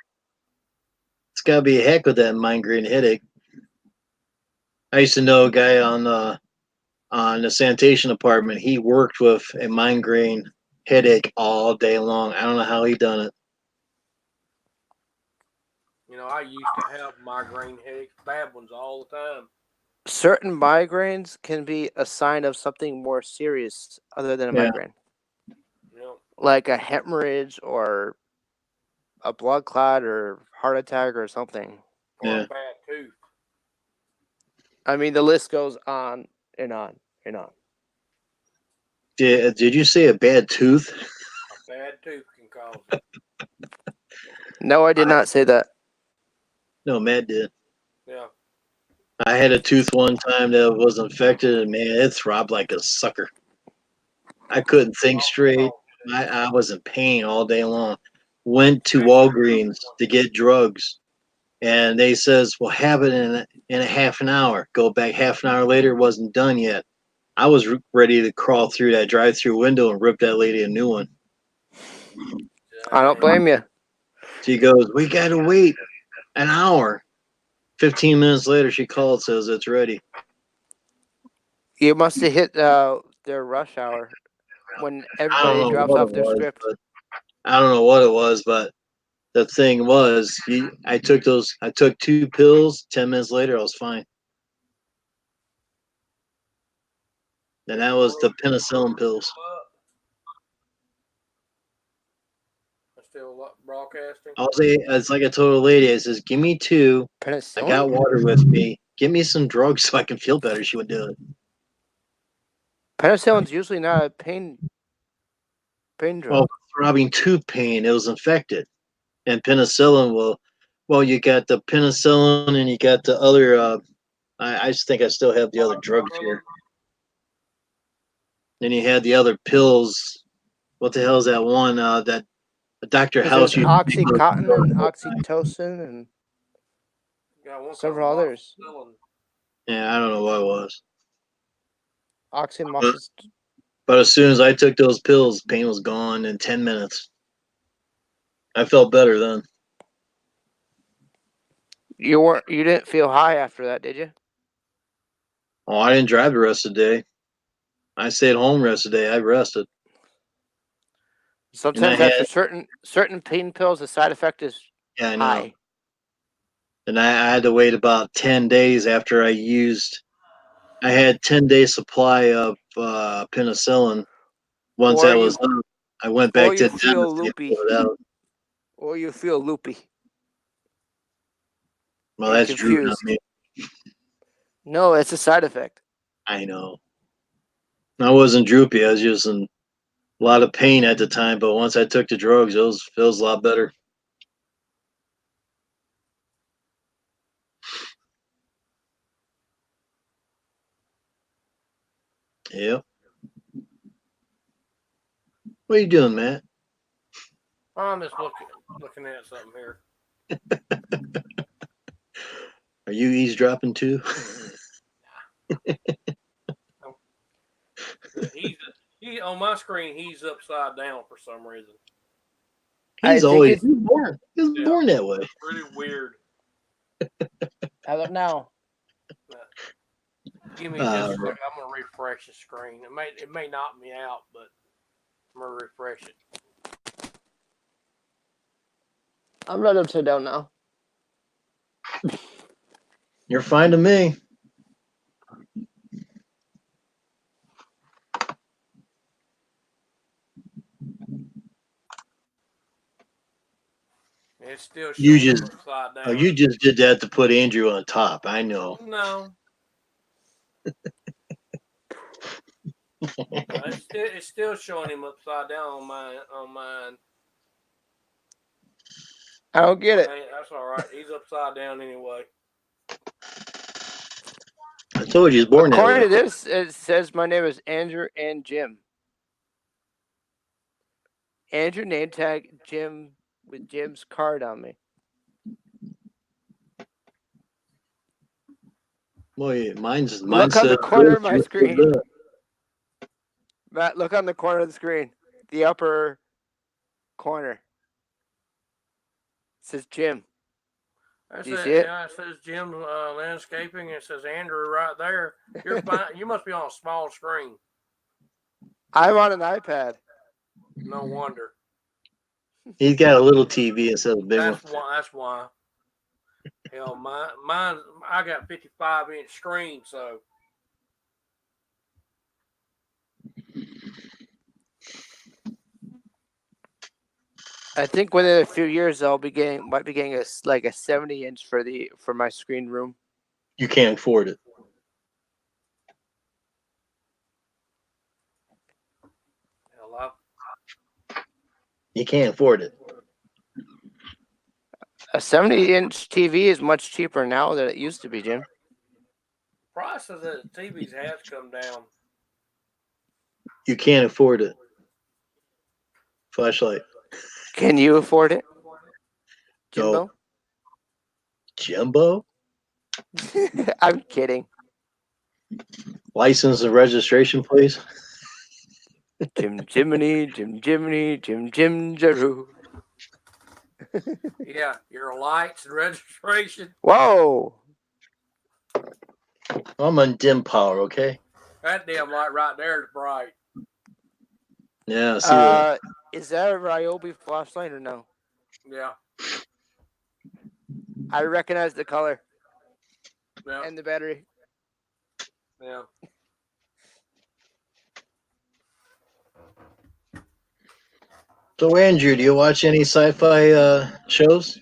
[SPEAKER 1] It's got to be a heck with that migraine headache. I used to know a guy on the sanitation department. He worked with a migraine headache all day long. I don't know how he done it.
[SPEAKER 4] You know, I used to have migraine headaches, bad ones all the time.
[SPEAKER 9] Certain migraines can be a sign of something more serious other than a migraine.
[SPEAKER 4] Yep.
[SPEAKER 9] Like a hemorrhage or a blood clot or heart attack or something.
[SPEAKER 4] Or a bad tooth.
[SPEAKER 9] I mean, the list goes on and on and on.
[SPEAKER 1] Did you say a bad tooth?
[SPEAKER 4] A bad tooth can cause it.
[SPEAKER 9] No, I did not say that.
[SPEAKER 1] No, Matt did.
[SPEAKER 4] Yeah.
[SPEAKER 1] I had a tooth one time that was infected, and man, it throbbed like a sucker. I couldn't think straight. I was in pain all day long. Went to Walgreens to get drugs, and they says, "Well, have it in a half an hour." Go back half an hour later, it wasn't done yet. I was ready to crawl through that drive-through window and rip that lady a new one.
[SPEAKER 9] I don't blame you.
[SPEAKER 1] She goes, "We got to wait an hour." 15 minutes later, she called, says it's ready.
[SPEAKER 9] You must have hit their rush hour when everybody drops off their script.
[SPEAKER 1] I don't know what it was, but the thing was, I took 2 pills. 10 minutes later, I was fine. And that was the penicillin pills.
[SPEAKER 4] Still broadcasting.
[SPEAKER 1] It's like I told a lady, I says, "Give me 2.
[SPEAKER 9] Penicillin?
[SPEAKER 1] I got water with me. Give me some drugs so I can feel better." She would do it.
[SPEAKER 9] Penicillin's usually not a pain drug.
[SPEAKER 1] Well, throbbing tooth pain, it was infected. And penicillin, well, you got the penicillin and you got the other, I think I still have the other drugs here. Then you had the other pills. What the hell is that one that Dr. House
[SPEAKER 9] There's Oxycontin and Oxytocin and several others.
[SPEAKER 1] Yeah, I don't know what it was.
[SPEAKER 9] Oxymoxis.
[SPEAKER 1] But as soon as I took those pills, pain was gone in 10 minutes. I felt better then.
[SPEAKER 9] You didn't feel high after that, did you?
[SPEAKER 1] Oh, I didn't drive the rest of the day. I stayed home the rest of the day. I rested.
[SPEAKER 9] Sometimes after certain pain pills, the side effect is
[SPEAKER 1] I know.
[SPEAKER 9] high.
[SPEAKER 1] And I had to wait about 10 days after I had 10-day supply of penicillin. Once that was up, I went back to the
[SPEAKER 9] feel loopy. Or you feel loopy.
[SPEAKER 1] Well, that's true, not me.
[SPEAKER 9] No, it's a side effect.
[SPEAKER 1] I know. I wasn't droopy. I was just in a lot of pain at the time, but once I took the drugs, it feels a lot better. Yep. What are you doing, Matt?
[SPEAKER 4] I'm just looking at something here.
[SPEAKER 1] Are you eavesdropping too?
[SPEAKER 4] He on my screen. He's upside down for some reason.
[SPEAKER 1] He's always born. He was born that way.
[SPEAKER 4] Really weird.
[SPEAKER 9] How about now?
[SPEAKER 4] Give me just a second. I'm gonna refresh the screen. It may knock me out, but I'm gonna refresh it.
[SPEAKER 9] I'm right upside down now.
[SPEAKER 1] You're fine to me.
[SPEAKER 4] It's still showing upside down.
[SPEAKER 1] Oh, you just did that to put Andrew on top. I know.
[SPEAKER 4] No. It's still showing him upside down on mine.
[SPEAKER 9] I don't get it.
[SPEAKER 4] That's all right. He's upside down anyway.
[SPEAKER 1] I told you he's born that way.
[SPEAKER 9] According to this, it says my name is Andrew and Jim. Andrew name tag Jim with Jim's card on me.
[SPEAKER 1] Boy, mine
[SPEAKER 9] look on the corner of my screen. Matt, look on the corner of the screen. The upper corner. It says Jim.
[SPEAKER 4] Do you see it? Yeah, it says Jim Landscaping. It says Andrew right there. You're fine. You must be on a small screen.
[SPEAKER 9] I'm on an iPad.
[SPEAKER 4] No wonder.
[SPEAKER 1] He's got a little TV instead of a big one.
[SPEAKER 4] That's why. Hell, mine. I got 55-inch screen, so.
[SPEAKER 9] I think within a few years might be getting a 70-inch for my screen room.
[SPEAKER 1] You can't afford it.
[SPEAKER 4] Hello.
[SPEAKER 1] You can't afford it.
[SPEAKER 9] A 70-inch TV is much cheaper now than it used to be, Jim.
[SPEAKER 4] Prices of TVs has come down.
[SPEAKER 1] You can't afford it. Flashlight.
[SPEAKER 9] Can you afford it, Jimbo?
[SPEAKER 1] No. Jimbo?
[SPEAKER 9] I'm kidding.
[SPEAKER 1] License and registration, please.
[SPEAKER 9] Jim Jiminy, Jim Jiminy, Jim Jim Jaroo.
[SPEAKER 4] Yeah, your lights and registration.
[SPEAKER 9] Whoa.
[SPEAKER 1] I'm on dim power, okay?
[SPEAKER 4] That damn light right there is bright.
[SPEAKER 1] Yeah, see that.
[SPEAKER 9] Is that a Ryobi flashlight or no?
[SPEAKER 4] Yeah.
[SPEAKER 9] I recognize the color.
[SPEAKER 4] Yeah.
[SPEAKER 9] And the battery.
[SPEAKER 4] Yeah.
[SPEAKER 1] So, Andrew, do you watch any sci-fi shows?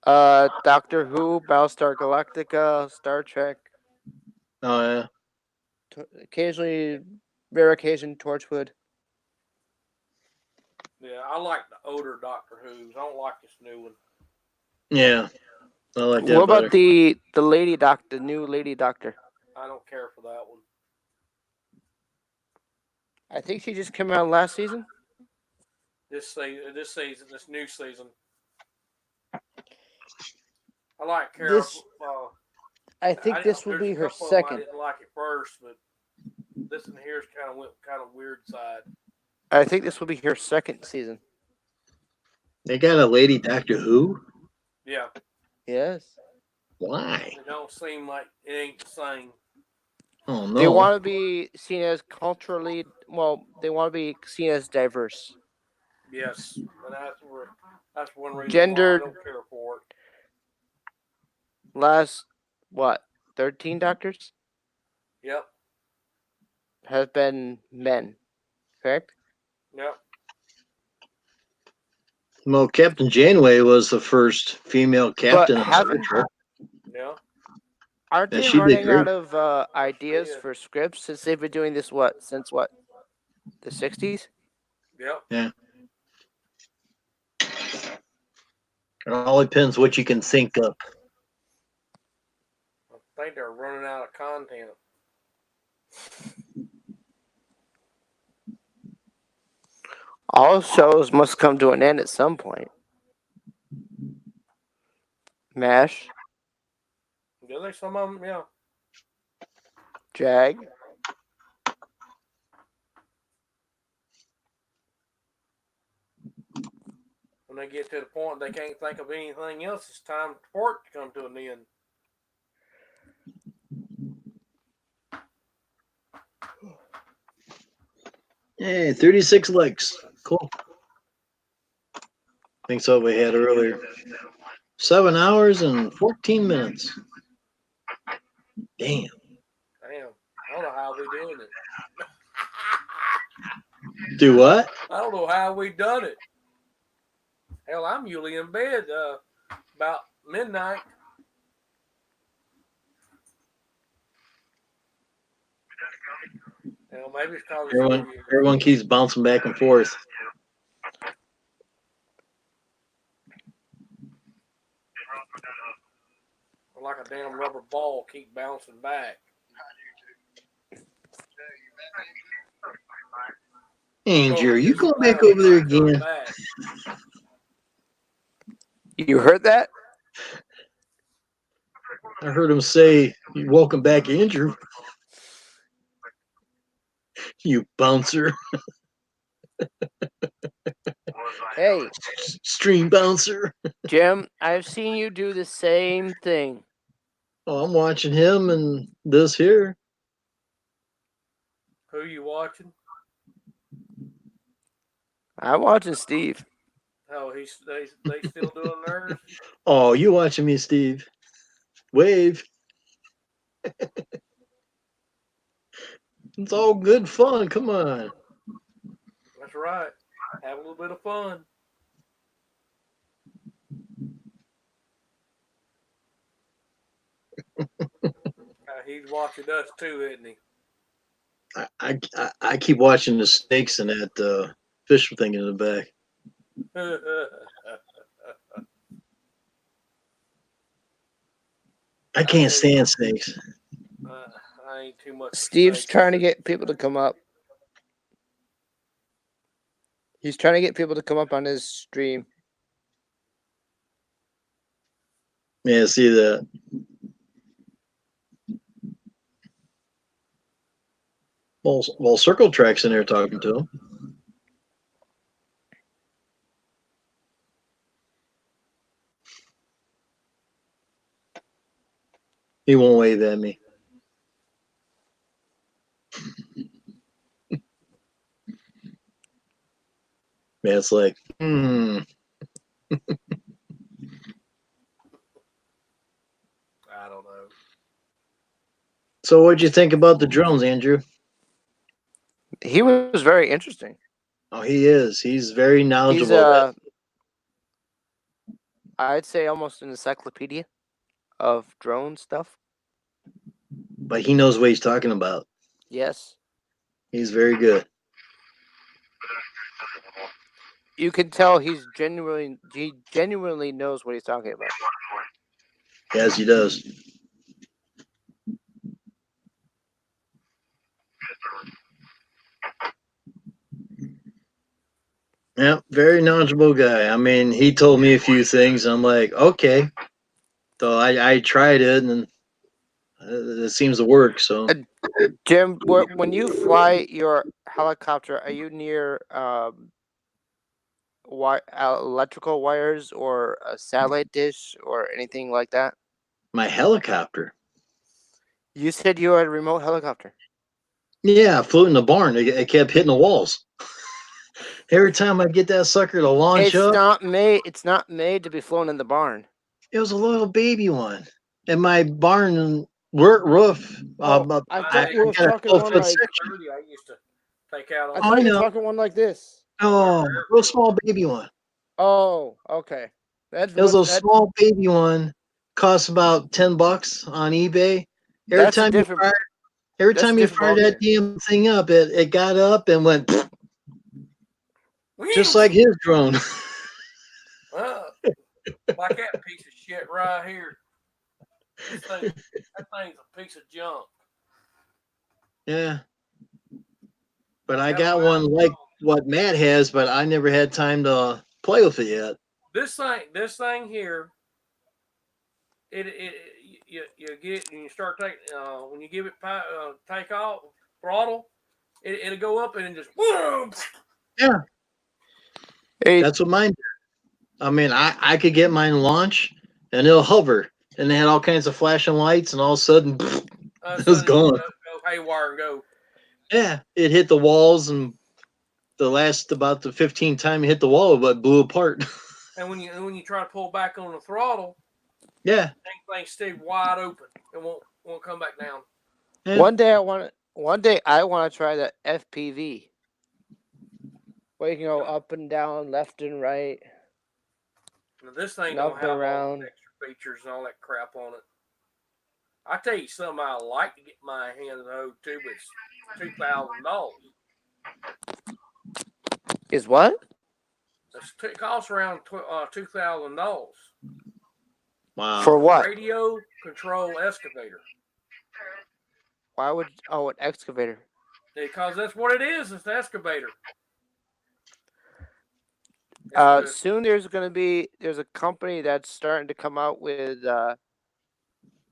[SPEAKER 9] Doctor Who, Battlestar Galactica, Star Trek.
[SPEAKER 1] Oh, yeah.
[SPEAKER 9] occasionally, rare occasion, Torchwood.
[SPEAKER 7] Yeah, I like the older Doctor Who's. I don't like this new one.
[SPEAKER 1] Yeah, I like that.
[SPEAKER 9] What about the Lady Doctor, the new Lady Doctor?
[SPEAKER 7] I don't care for that one.
[SPEAKER 9] I think she just came out last season.
[SPEAKER 7] This new season. I like Carol.
[SPEAKER 9] I think this will be her second.
[SPEAKER 7] I didn't like it first, but this one here's kind of weird side.
[SPEAKER 9] I think this will be her second season.
[SPEAKER 1] They got a Lady Doctor Who?
[SPEAKER 7] Yeah.
[SPEAKER 9] Yes.
[SPEAKER 1] Why?
[SPEAKER 7] It don't seem like it ain't the same.
[SPEAKER 1] Oh no.
[SPEAKER 9] They want to be seen as culturally they want to be seen as diverse.
[SPEAKER 7] Yes, and that's one reason
[SPEAKER 9] Gendered.
[SPEAKER 7] why I don't care for it.
[SPEAKER 9] Last 13 doctors?
[SPEAKER 7] Yep.
[SPEAKER 9] Have been men, correct?
[SPEAKER 7] Yep.
[SPEAKER 1] Well, Captain Janeway was the first female captain of Star Trek.
[SPEAKER 7] Yeah.
[SPEAKER 9] Aren't they running out of ideas for scripts since they've been doing this since the 60s?
[SPEAKER 7] Yep.
[SPEAKER 1] Yeah. It all depends what you can think of.
[SPEAKER 7] I think they're running out of content.
[SPEAKER 9] All shows must come to an end at some point. MASH.
[SPEAKER 7] Do they? Some of them, yeah.
[SPEAKER 9] Jag.
[SPEAKER 7] When they get to the point they can't think of anything else, it's time for it to come to an end.
[SPEAKER 1] Hey, 36 likes. Cool. I think so. We had earlier. 7 hours and 14 minutes. Damn.
[SPEAKER 7] I don't know how we doing it.
[SPEAKER 1] Do what?
[SPEAKER 7] I don't know how we done it. Hell, I'm usually in bed about midnight. Hell, maybe it's because
[SPEAKER 1] everyone keeps bouncing back and forth.
[SPEAKER 7] Like a damn rubber ball, keep bouncing back.
[SPEAKER 1] Andrew, you go back over there again.
[SPEAKER 9] You heard that?
[SPEAKER 1] I heard him say, "Welcome back, Andrew." You bouncer.
[SPEAKER 9] Hey.
[SPEAKER 1] Stream bouncer.
[SPEAKER 9] Jim, I've seen you do the same thing.
[SPEAKER 1] Oh, I'm watching him and this here.
[SPEAKER 7] Who you watching?
[SPEAKER 9] I'm watching Steve.
[SPEAKER 7] Oh, they still doing theirs?
[SPEAKER 1] Oh, you watching me, Steve? Wave. It's all good fun. Come on.
[SPEAKER 7] That's right. Have a little bit of fun. He's watching us too, isn't he?
[SPEAKER 1] I keep watching the snakes and that fish thing in the back. I can't stand snakes.
[SPEAKER 7] I ain't too much.
[SPEAKER 9] Steve's trying to get people to come up. He's trying to get people to come up on his stream.
[SPEAKER 1] Yeah, see that. Well, Circle Track's in there talking to him. He won't wave at me. Man, it's like,
[SPEAKER 7] I don't know.
[SPEAKER 1] So what'd you think about the drones, Andrew?
[SPEAKER 9] He was very interesting.
[SPEAKER 1] Oh, he is. He's very knowledgeable.
[SPEAKER 9] I'd say almost an encyclopedia of drone stuff.
[SPEAKER 1] But he knows what he's talking about.
[SPEAKER 9] Yes.
[SPEAKER 1] He's very good.
[SPEAKER 9] You can tell he genuinely knows what he's talking about.
[SPEAKER 1] Yes, he does. Yeah, very knowledgeable guy. I mean, he told me a few things. I'm like, okay. So I tried it, and it seems to work. So,
[SPEAKER 9] Jim, when you fly your helicopter, are you near electrical wires or a satellite dish or anything like that?
[SPEAKER 1] my helicopter.
[SPEAKER 9] You said you had a remote helicopter.
[SPEAKER 1] Yeah, I flew in the barn. It kept hitting the walls. Every time I get that sucker to launch up,
[SPEAKER 9] It's not made to be flown in the barn.
[SPEAKER 1] it was a little baby one, and my barn roof.
[SPEAKER 9] I thought you were
[SPEAKER 1] got a
[SPEAKER 9] talking
[SPEAKER 1] 12
[SPEAKER 9] one
[SPEAKER 1] foot
[SPEAKER 9] like.
[SPEAKER 1] section.
[SPEAKER 4] I used to take out.
[SPEAKER 9] I thought you were talking one like this.
[SPEAKER 1] Oh, real small baby one.
[SPEAKER 9] Oh, okay.
[SPEAKER 1] It was a small baby one. Cost about $10 on eBay. Every
[SPEAKER 9] That's a
[SPEAKER 1] time you
[SPEAKER 9] different.
[SPEAKER 1] fire, every
[SPEAKER 9] that's a
[SPEAKER 1] time you
[SPEAKER 9] different
[SPEAKER 1] fire that damn thing up, it got up and went just like his drone.
[SPEAKER 4] Like that piece of shit right here. That thing's a piece of junk.
[SPEAKER 1] Yeah. But I got one like what Matt has, but I never had time to play with it yet.
[SPEAKER 4] This thing here, you get and you start taking when you give it take off throttle, it'll go up and it just whoom.
[SPEAKER 1] Yeah. That's what mine did. I mean, I could get mine launch and it'll hover, and they had all kinds of flashing lights, and all of a sudden it was gone.
[SPEAKER 4] Go haywire and go.
[SPEAKER 1] Yeah, it hit the walls, and about the 15th time it hit the wall, but blew apart.
[SPEAKER 4] And when you try to pull back on the throttle,
[SPEAKER 1] yeah,
[SPEAKER 4] thing stay wide open. It won't come back down.
[SPEAKER 1] Yeah.
[SPEAKER 9] One day I want to try the FPV. Where you can go up and down, left and right.
[SPEAKER 4] Now, this thing
[SPEAKER 9] Up
[SPEAKER 4] don't have
[SPEAKER 9] around.
[SPEAKER 4] all the extra features and all that crap on it. I tell you something I like to get my hands on too, but it's $2,000.
[SPEAKER 9] Is what?
[SPEAKER 4] It costs around $2,000.
[SPEAKER 1] Wow.
[SPEAKER 9] For what?
[SPEAKER 4] Radio control excavator.
[SPEAKER 9] Why would an excavator?
[SPEAKER 4] Because that's what it is. It's the excavator.
[SPEAKER 9] Soon there's a company that's starting to come out with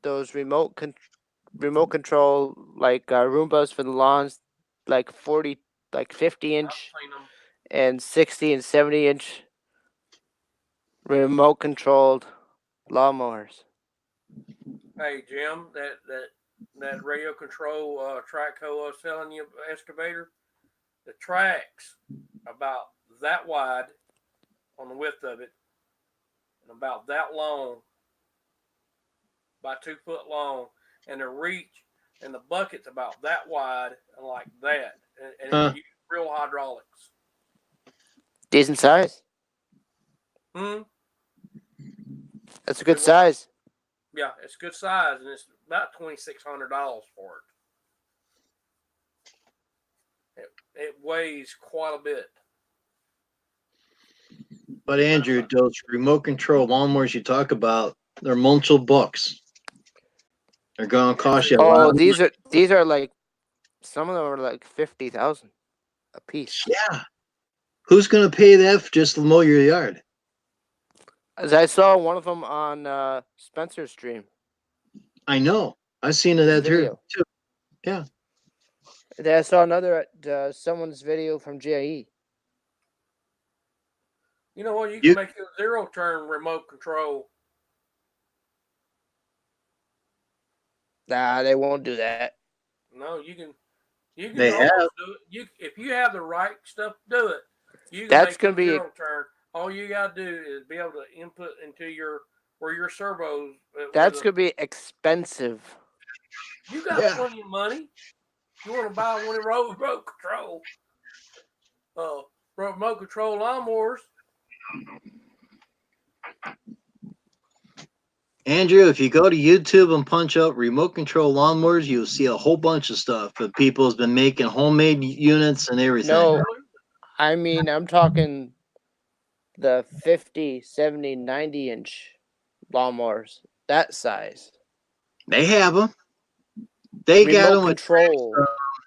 [SPEAKER 9] those remote control like Roombas for the lawns, like 50-inch and 60 and 70-inch remote controlled lawnmowers.
[SPEAKER 4] Hey Jim, that radio control track hoe I was telling you excavator, the track's about that wide on the width of it, and about that long, about 2 foot long, and the reach and the bucket's about that wide and like that, and it's real hydraulics.
[SPEAKER 9] Decent size. That's a good size.
[SPEAKER 4] Yeah, it's good size, and it's about $2,600 for it. It weighs quite a bit.
[SPEAKER 1] But Andrew, those remote control lawnmowers you talk about, they're multiple bucks. They're gonna cost you a lot.
[SPEAKER 9] These are like, some of them are like 50,000 a piece.
[SPEAKER 1] Yeah. Who's gonna pay that for just to mow your yard?
[SPEAKER 9] As I saw one of them on Spencer's stream.
[SPEAKER 1] I know. I've seen it too. Yeah.
[SPEAKER 9] Then I saw another at someone's video from JIE.
[SPEAKER 4] You know what? You can make a 0-turn remote control.
[SPEAKER 9] Nah, they won't do that.
[SPEAKER 4] No, you can.
[SPEAKER 1] They have.
[SPEAKER 4] Do it. If you have the right stuff to do it, you can
[SPEAKER 9] That's
[SPEAKER 4] make
[SPEAKER 9] gonna be
[SPEAKER 4] 0-turn. All you gotta do is be able to input into your servos.
[SPEAKER 9] That's gonna be expensive.
[SPEAKER 4] You got plenty of money. You want to buy one of remote control, remote control lawnmowers.
[SPEAKER 1] Andrew, if you go to YouTube and punch up remote control lawnmowers, you'll see a whole bunch of stuff. But people has been making homemade units and everything.
[SPEAKER 9] No, I mean, I'm talking the 50, 70, 90-inch lawnmowers. That size.
[SPEAKER 1] They have them. They got them with
[SPEAKER 9] control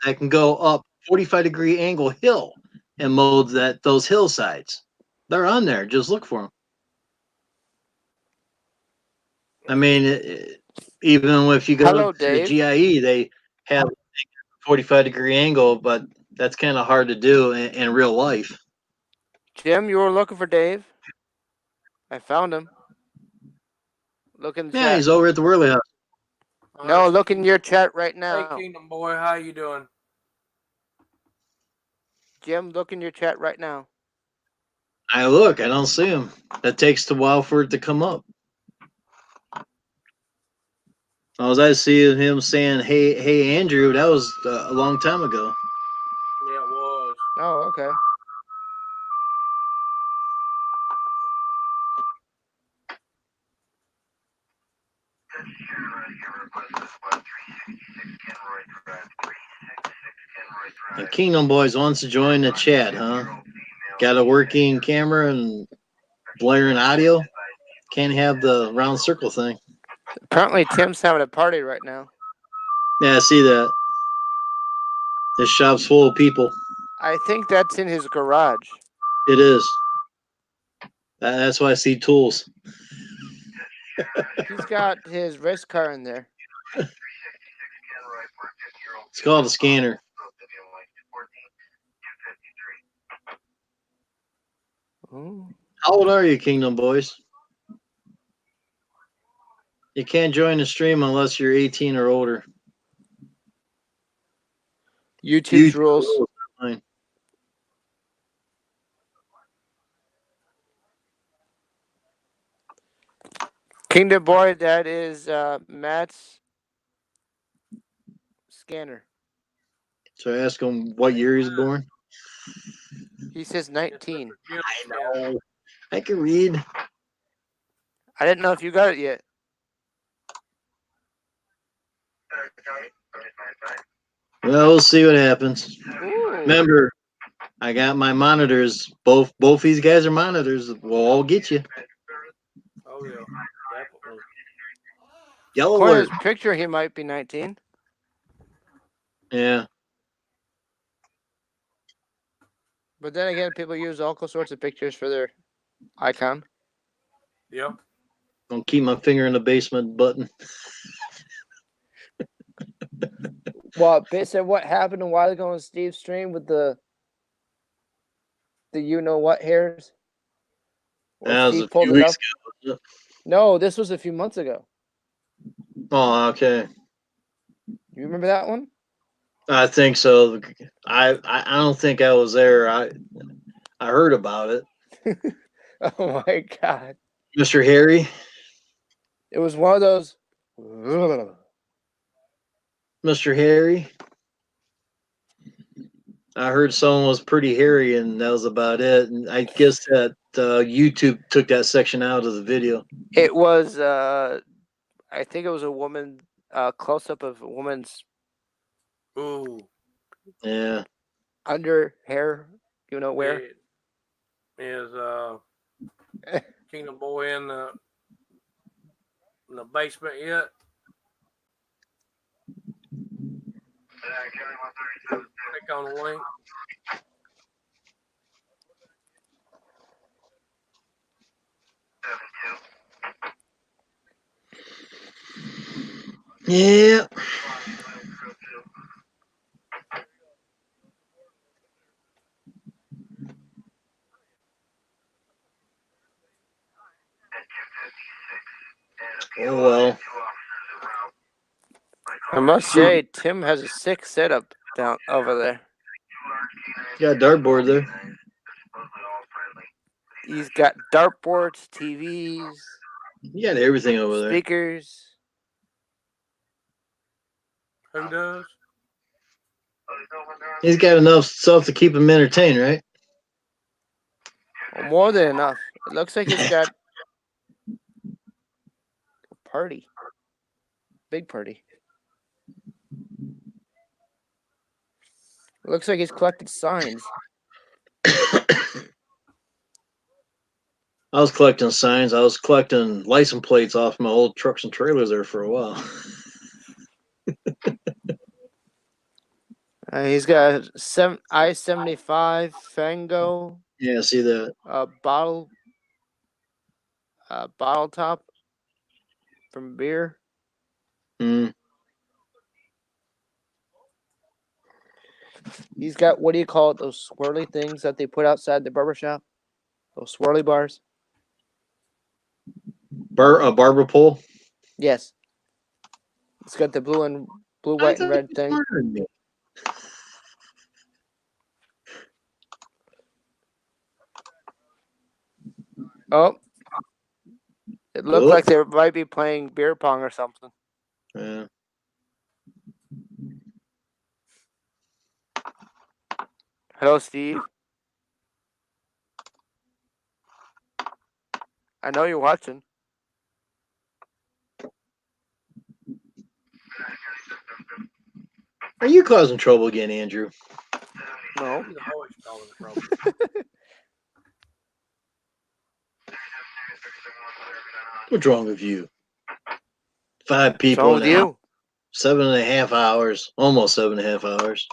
[SPEAKER 1] that can go up 45-degree angle hill and mold those hillsides. They're on there. Just look for them. I mean, even if you go to the GIE, they have 45-degree angle, but that's kind of hard to do in real life.
[SPEAKER 9] Jim, you were looking for Dave? I found him. Look in the chat.
[SPEAKER 1] He's over at the Whirly House.
[SPEAKER 9] No, look in your chat right now.
[SPEAKER 7] Hey, Kingdom Boy, how you doing?
[SPEAKER 9] Jim, look in your chat right now.
[SPEAKER 1] I don't see him. That takes a while for it to come up. I see him saying, hey, Andrew, that was a long time ago.
[SPEAKER 7] Yeah, it was.
[SPEAKER 9] Oh, okay.
[SPEAKER 1] The Kingdom Boys wants to join the chat, huh? Got a working camera and blaring audio? Can't have the round circle thing.
[SPEAKER 9] Apparently, Tim's having a party right now.
[SPEAKER 1] Yeah, I see that. This shop's full of people.
[SPEAKER 9] I think that's in his garage.
[SPEAKER 1] It is. That's why I see tools.
[SPEAKER 9] He's got his race car in there.
[SPEAKER 1] It's called a scanner.
[SPEAKER 9] Ooh.
[SPEAKER 1] How old are you, Kingdom Boys? You can't join the stream unless you're 18 or older.
[SPEAKER 9] YouTube's rules.
[SPEAKER 1] Fine.
[SPEAKER 9] Kingdom Boy, that is Matt's scanner.
[SPEAKER 1] So ask him what year he's born.
[SPEAKER 9] He says 19.
[SPEAKER 1] I know. I can read.
[SPEAKER 9] I didn't know if you got it yet.
[SPEAKER 1] Well, we'll see what happens.
[SPEAKER 9] Ooh.
[SPEAKER 1] Remember, I got my monitors. Both these guys are monitors. We'll all get you.
[SPEAKER 7] Oh yeah, definitely.
[SPEAKER 1] Yellow
[SPEAKER 9] According
[SPEAKER 1] alert.
[SPEAKER 9] to his picture, he might be 19.
[SPEAKER 1] Yeah.
[SPEAKER 9] But then again, people use all sorts of pictures for their icon.
[SPEAKER 7] Yep.
[SPEAKER 1] Don't keep my finger in the basement button.
[SPEAKER 9] Well, based on what happened a while ago on Steve's stream with the you know what hairs.
[SPEAKER 1] That was a few weeks ago.
[SPEAKER 9] No, this was a few months ago.
[SPEAKER 1] Oh, okay.
[SPEAKER 9] You remember that one?
[SPEAKER 1] I think so. I don't think I was there. I heard about it.
[SPEAKER 9] Oh my God.
[SPEAKER 1] Mr. Harry.
[SPEAKER 9] It was one of those.
[SPEAKER 1] Mr. Harry. I heard someone was pretty hairy, and that was about it. And I guess that YouTube took that section out of the video.
[SPEAKER 9] It was, I think it was a woman, close up of a woman's.
[SPEAKER 7] Ooh.
[SPEAKER 1] Yeah.
[SPEAKER 9] Under hair, you know where?
[SPEAKER 7] Is Kingdom Boy in the basement yet? Click on the link.
[SPEAKER 1] Yeah. Oh well.
[SPEAKER 9] I must say, Tim has a sick setup down over there.
[SPEAKER 1] You got a dartboard there.
[SPEAKER 9] He's got dartboards, TVs.
[SPEAKER 1] You got everything over there.
[SPEAKER 9] Speakers.
[SPEAKER 7] Who does?
[SPEAKER 1] He's got enough stuff to keep him entertained, right?
[SPEAKER 9] Well, more than enough. It looks like he's got a party. Big party. It looks like he's collected signs.
[SPEAKER 1] I was collecting signs. I was collecting license plates off my old trucks and trailers there for a while.
[SPEAKER 9] He's got I-75 Fango.
[SPEAKER 1] Yeah, see that?
[SPEAKER 9] Bottle top from beer.
[SPEAKER 1] Mm.
[SPEAKER 9] He's got, what do you call it? Those swirly things that they put outside the barbershop? Those swirly bars?
[SPEAKER 1] A barber pole?
[SPEAKER 9] Yes. It's got the blue, white, and red thing. Oh. It looked like they might be playing beer pong or something.
[SPEAKER 1] Yeah.
[SPEAKER 9] Hello, Steve. I know you're watching.
[SPEAKER 1] Are you causing trouble again, Andrew?
[SPEAKER 9] No.
[SPEAKER 4] He's always causing trouble.
[SPEAKER 1] What's wrong with you? 5 people
[SPEAKER 9] wrong with
[SPEAKER 1] in
[SPEAKER 9] you?
[SPEAKER 1] 7.5 hours, almost 7.5 hours.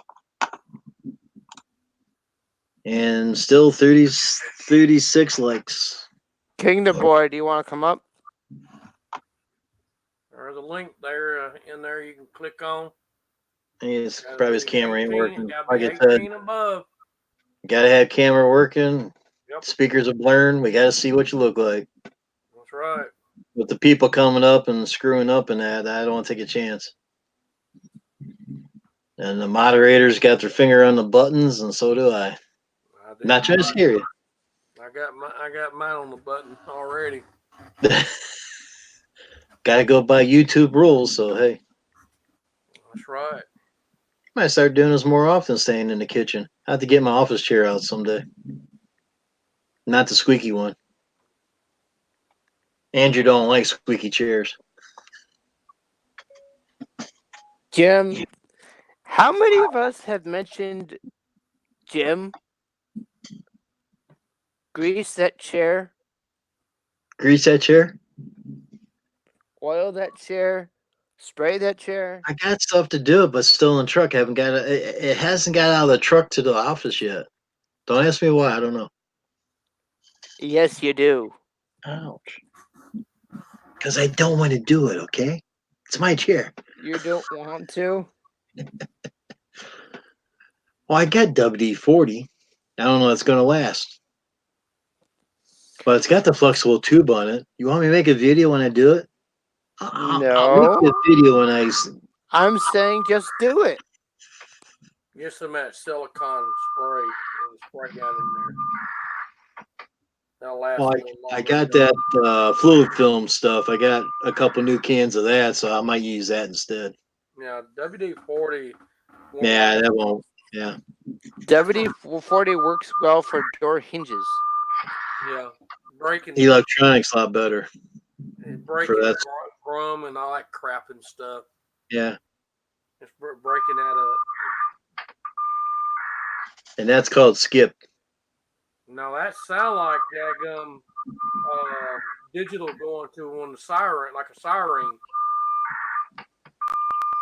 [SPEAKER 1] And still 36 likes.
[SPEAKER 9] Kingdom Boy, do you want to come up?
[SPEAKER 4] There's a link there in there you can click on.
[SPEAKER 1] It's probably his camera ain't working.
[SPEAKER 4] Like I said, above.
[SPEAKER 1] Gotta have camera working.
[SPEAKER 4] Yep.
[SPEAKER 1] Speakers are blaring. We gotta see what you look like.
[SPEAKER 4] That's right.
[SPEAKER 1] With the people coming up and screwing up and that, I don't want to take a chance. And the moderators got their finger on the buttons, and so do I. Not trying to scare you.
[SPEAKER 4] I got mine on the button already.
[SPEAKER 1] Gotta go by YouTube rules, so hey.
[SPEAKER 4] That's right.
[SPEAKER 1] Might start doing this more often, staying in the kitchen. I have to get my office chair out someday. Not the squeaky one. Andrew don't like squeaky chairs.
[SPEAKER 9] Jim, how many of us have mentioned Jim? Grease that chair.
[SPEAKER 1] Grease that chair?
[SPEAKER 9] Oil that chair. Spray that chair.
[SPEAKER 1] I got stuff to do, but still in the truck. I haven't got it hasn't got out of the truck to the office yet. Don't ask me why. I don't know.
[SPEAKER 9] Yes, you do.
[SPEAKER 1] Ouch. Because I don't want to do it, okay? It's my chair.
[SPEAKER 9] You don't want to?
[SPEAKER 1] Well, I got WD-40. I don't know if it's going to last. But it's got the flexible tube on it. You want me to make a video when I do it? I'll make a video when
[SPEAKER 9] I'm saying just do it.
[SPEAKER 4] Get some of that silicone spray and spray down in there. That'll last
[SPEAKER 1] well,
[SPEAKER 4] a little longer.
[SPEAKER 1] I got that fluid film stuff. I got a couple new cans of that, so I might use that instead.
[SPEAKER 4] Yeah, WD-40.
[SPEAKER 1] Yeah, that won't. Yeah.
[SPEAKER 9] WD-40 works well for door hinges.
[SPEAKER 4] Yeah, breaking
[SPEAKER 1] electronics a lot better.
[SPEAKER 4] Breaking drum and all that crap and stuff.
[SPEAKER 1] Yeah.
[SPEAKER 4] It's breaking that up.
[SPEAKER 1] And that's called skip.
[SPEAKER 4] Now that sound like daggum digital going to on the siren, like a siren.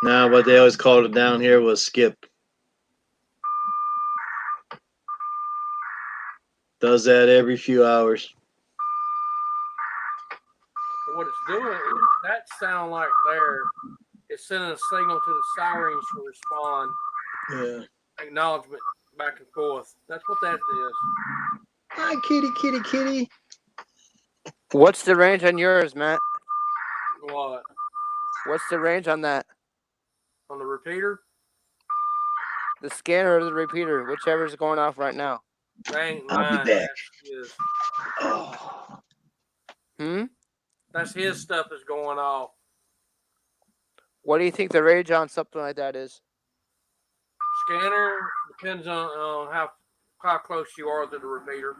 [SPEAKER 1] Now what they always called it down here was skip. Does that every few hours.
[SPEAKER 4] What it's doing is that sound like it's sending a signal to the sirens to respond.
[SPEAKER 1] Yeah.
[SPEAKER 4] Acknowledgement back and forth. That's what that is.
[SPEAKER 1] Hi, kitty, kitty, kitty.
[SPEAKER 9] What's the range on yours, Matt?
[SPEAKER 4] What?
[SPEAKER 9] What's the range on that?
[SPEAKER 4] On the repeater?
[SPEAKER 9] The scanner or the repeater, whichever's going off right now.
[SPEAKER 1] I'll be back.
[SPEAKER 4] That's his stuff is going off.
[SPEAKER 9] What do you think the range on something like that is?
[SPEAKER 4] Scanner depends on how close you are to the repeater.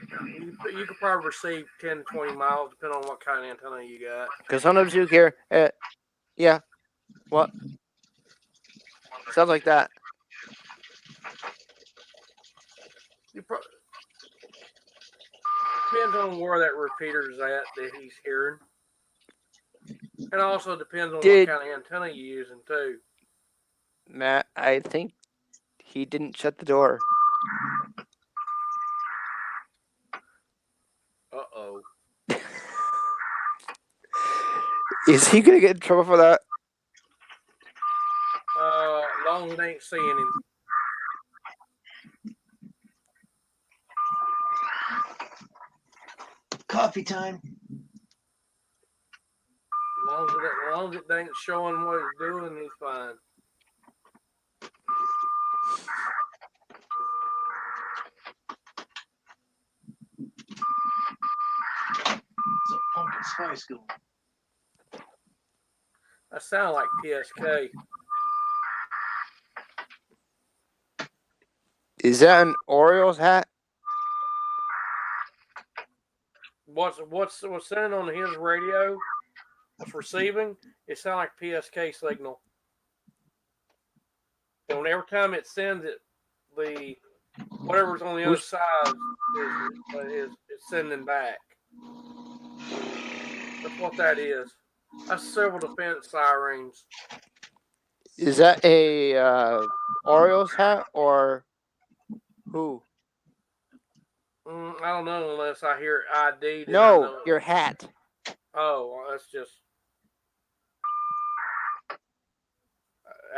[SPEAKER 4] You could probably receive 10 to 20 miles, depending on what kind of antenna you got.
[SPEAKER 9] Because sometimes you hear, yeah, what? Sounds like that.
[SPEAKER 4] Depends on where that repeater is at that he's hearing. It also depends on what kind of antenna you're using, too.
[SPEAKER 9] Matt, I think he didn't shut the door.
[SPEAKER 4] Uh-oh.
[SPEAKER 9] Is he going to get in trouble for that?
[SPEAKER 4] As long as they ain't seeing him.
[SPEAKER 1] Coffee time.
[SPEAKER 4] As long as it ain't showing what he's doing, he's fine.
[SPEAKER 1] So pumpkin spice going.
[SPEAKER 4] That sounds like PSK.
[SPEAKER 9] Is that an Orioles hat?
[SPEAKER 4] What's sending on his radio? What's receiving? It sounds like PSK signal. And every time it sends it, the whatever's on the other side is sending back. That's what that is. That's civil defense sirens.
[SPEAKER 9] Is that a Orioles hat or who?
[SPEAKER 4] I don't know unless I hear ID.
[SPEAKER 9] No, your hat.
[SPEAKER 4] Oh, well, that's just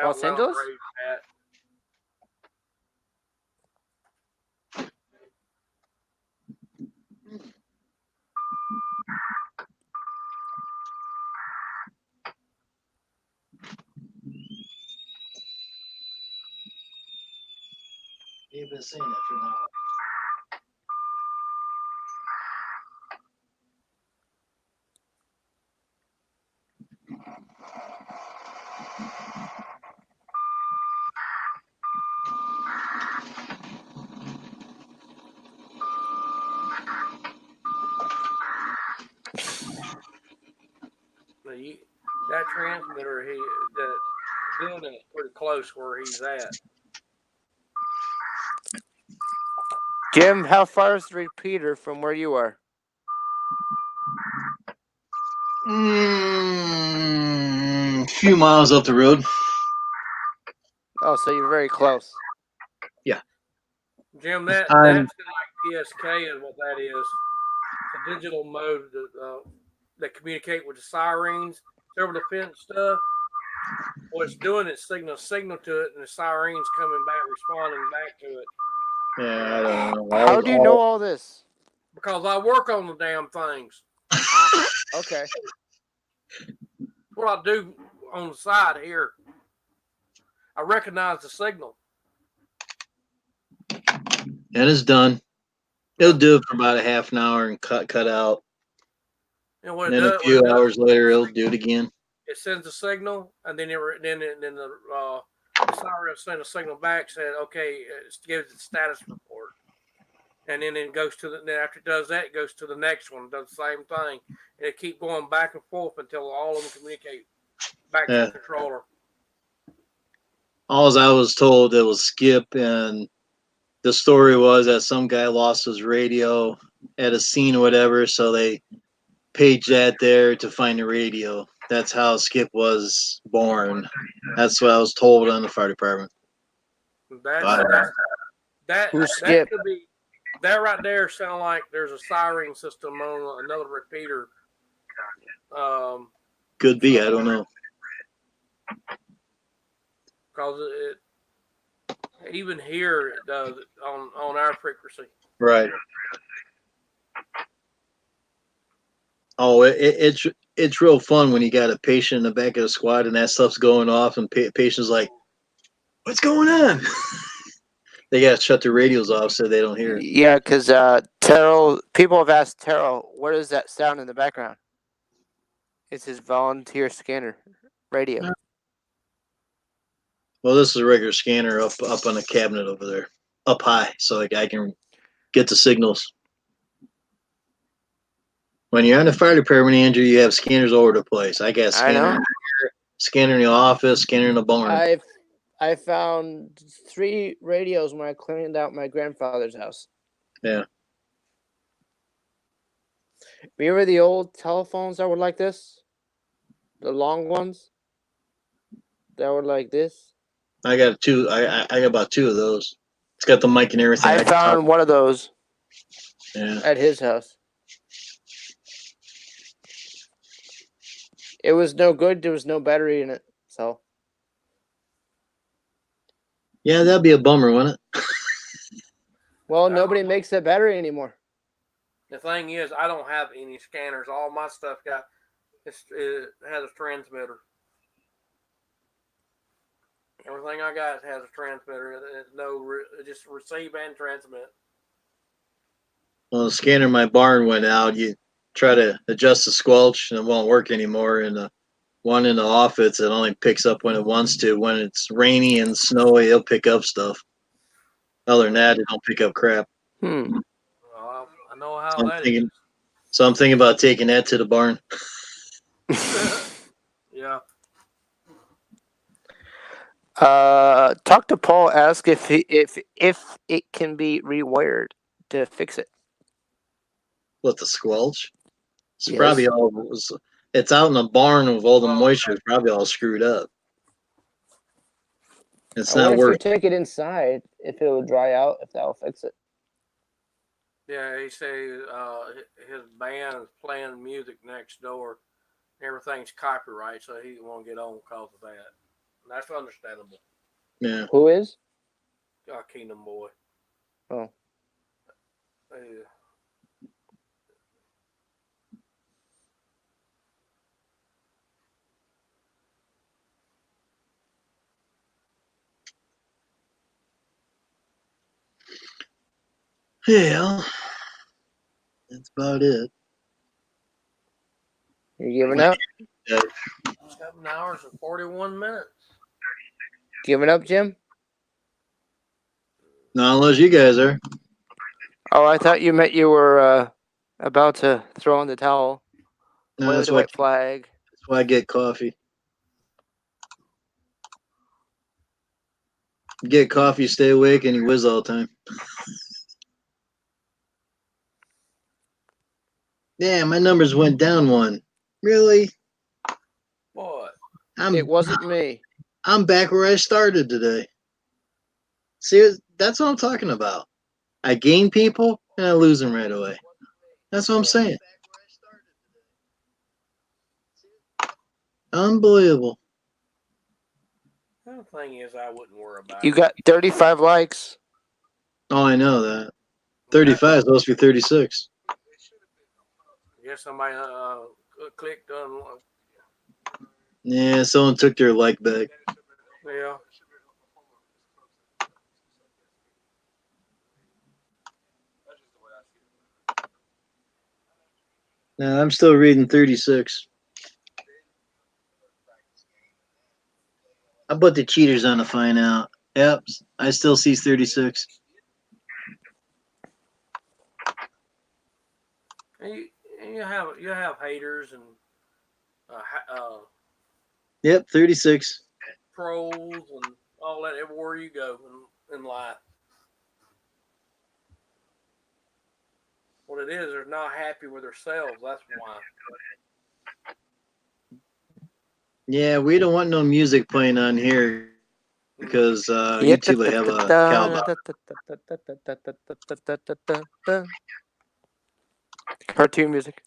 [SPEAKER 9] Los Angeles?
[SPEAKER 4] Hat.
[SPEAKER 1] You've been saying that for an hour.
[SPEAKER 4] That transmitter, that building is pretty close where he's at.
[SPEAKER 9] Jim, how far is the repeater from where you are?
[SPEAKER 1] Few miles up the road.
[SPEAKER 9] Oh, so you're very close.
[SPEAKER 1] Yeah.
[SPEAKER 4] Jim, that's like PSK is what that is. It's a digital mode that communicate with the sirens, civil defense stuff. What it's doing is signal to it, and the sirens coming back, responding back to it.
[SPEAKER 1] Yeah, I don't know.
[SPEAKER 9] How do you know all this?
[SPEAKER 4] Because I work on the damn things.
[SPEAKER 9] Okay.
[SPEAKER 4] What I do on the side here, I recognize the signal.
[SPEAKER 1] And it's done. It'll do it for about a half an hour and cut out.
[SPEAKER 4] And
[SPEAKER 1] then a few hours later, it'll do it again.
[SPEAKER 4] It sends a signal, and then the siren sends a signal back, said, "Okay," it gives it status report, and then it goes to then after it does that, it goes to the next one, does the same thing, and it keeps going back and forth until all of them communicate back to the controller.
[SPEAKER 1] All I was told, it was Skip, and the story was that some guy lost his radio at a scene or whatever, so they paged that there to find the radio. That's how Skip was born. That's what I was told on the fire department.
[SPEAKER 4] That could be, that right there sound like there's a siren system on another repeater.
[SPEAKER 1] Could be, I don't know.
[SPEAKER 4] Because it even here it does it on our frequency.
[SPEAKER 1] Right. Oh, it's real fun when you got a patient in the back of the squad and that stuff's going off, and patient's like, "What's going on?" They got to shut their radios off so they don't hear it.
[SPEAKER 9] Yeah, because Terrell, people have asked Terrell, what is that sound in the background? It's his volunteer scanner radio.
[SPEAKER 1] Well, this is a regular scanner up on a cabinet over there, up high, so I can get the signals. When you're on the fire department, Andrew, you have scanners all over the place. I got scanner here, scanner in the office, scanner in the barn.
[SPEAKER 9] I found 3 radios when I cleaned out my grandfather's house.
[SPEAKER 1] Yeah.
[SPEAKER 9] Remember the old telephones that were like this? The long ones? That were like this?
[SPEAKER 1] I got 2. I got about 2 of those. It's got the mic and everything.
[SPEAKER 9] I found one of those
[SPEAKER 1] at
[SPEAKER 9] his house. It was no good. There was no battery in it. So.
[SPEAKER 1] Yeah, that'd be a bummer, wouldn't it?
[SPEAKER 9] Well, nobody makes that battery anymore.
[SPEAKER 7] The thing is, I don't have any scanners. All my stuff it has a transmitter. Everything I got has a transmitter. It just receive and transmit.
[SPEAKER 1] Well, the scanner in my barn went out. You try to adjust the squelch, and it won't work anymore. And the one in the office, it only picks up when it wants to. When it's rainy and snowy, it'll pick up stuff. Other than that, it don't pick up crap.
[SPEAKER 7] Well, I know how that is.
[SPEAKER 1] So I'm thinking about taking that to the barn.
[SPEAKER 7] Yeah.
[SPEAKER 9] Talk to Paul. Ask if it can be rewired to fix it.
[SPEAKER 1] What, the squelch? It's probably all. It's out in the barn with all the moisture. It's probably all screwed up. It's not working.
[SPEAKER 9] If you take it inside, if it will dry out, if that will fix it.
[SPEAKER 7] Yeah, he says his band is playing music next door. Everything's copyright, so he won't get on because of that. And that's understandable.
[SPEAKER 1] Yeah.
[SPEAKER 9] Who is?
[SPEAKER 7] Kingdom Boy.
[SPEAKER 9] Oh.
[SPEAKER 1] Yeah. That's about it.
[SPEAKER 9] You giving up?
[SPEAKER 7] 7 hours and 41 minutes.
[SPEAKER 9] Giving up, Jim?
[SPEAKER 1] Not unless you guys are.
[SPEAKER 9] Oh, I thought you meant you were about to throw in the towel.
[SPEAKER 1] No,
[SPEAKER 9] wave the white flag.
[SPEAKER 1] That's why I get coffee. You get coffee, stay awake, and you whiz all the time. Yeah, my numbers went down 1. Really?
[SPEAKER 7] What?
[SPEAKER 9] It wasn't me.
[SPEAKER 1] I'm back where I started today. See, that's what I'm talking about. I gain people and I lose them right away. That's what I'm saying. Unbelievable.
[SPEAKER 7] The thing is, I wouldn't worry about
[SPEAKER 9] You got 35 likes.
[SPEAKER 1] Oh, I know that. 35 is supposed to be 36.
[SPEAKER 7] Guess somebody clicked on.
[SPEAKER 1] Yeah, someone took their like back.
[SPEAKER 7] Yeah.
[SPEAKER 1] No, I'm still reading 36. I put the cheaters on to find out. Yep, I still see 36.
[SPEAKER 7] You have haters and
[SPEAKER 1] Yep, 36.
[SPEAKER 7] trolls and all that everywhere you go in life. What it is, they're not happy with themselves. That's why.
[SPEAKER 1] Yeah, we don't want no music playing on here because YouTube will have a cow about.
[SPEAKER 9] Cartoon music.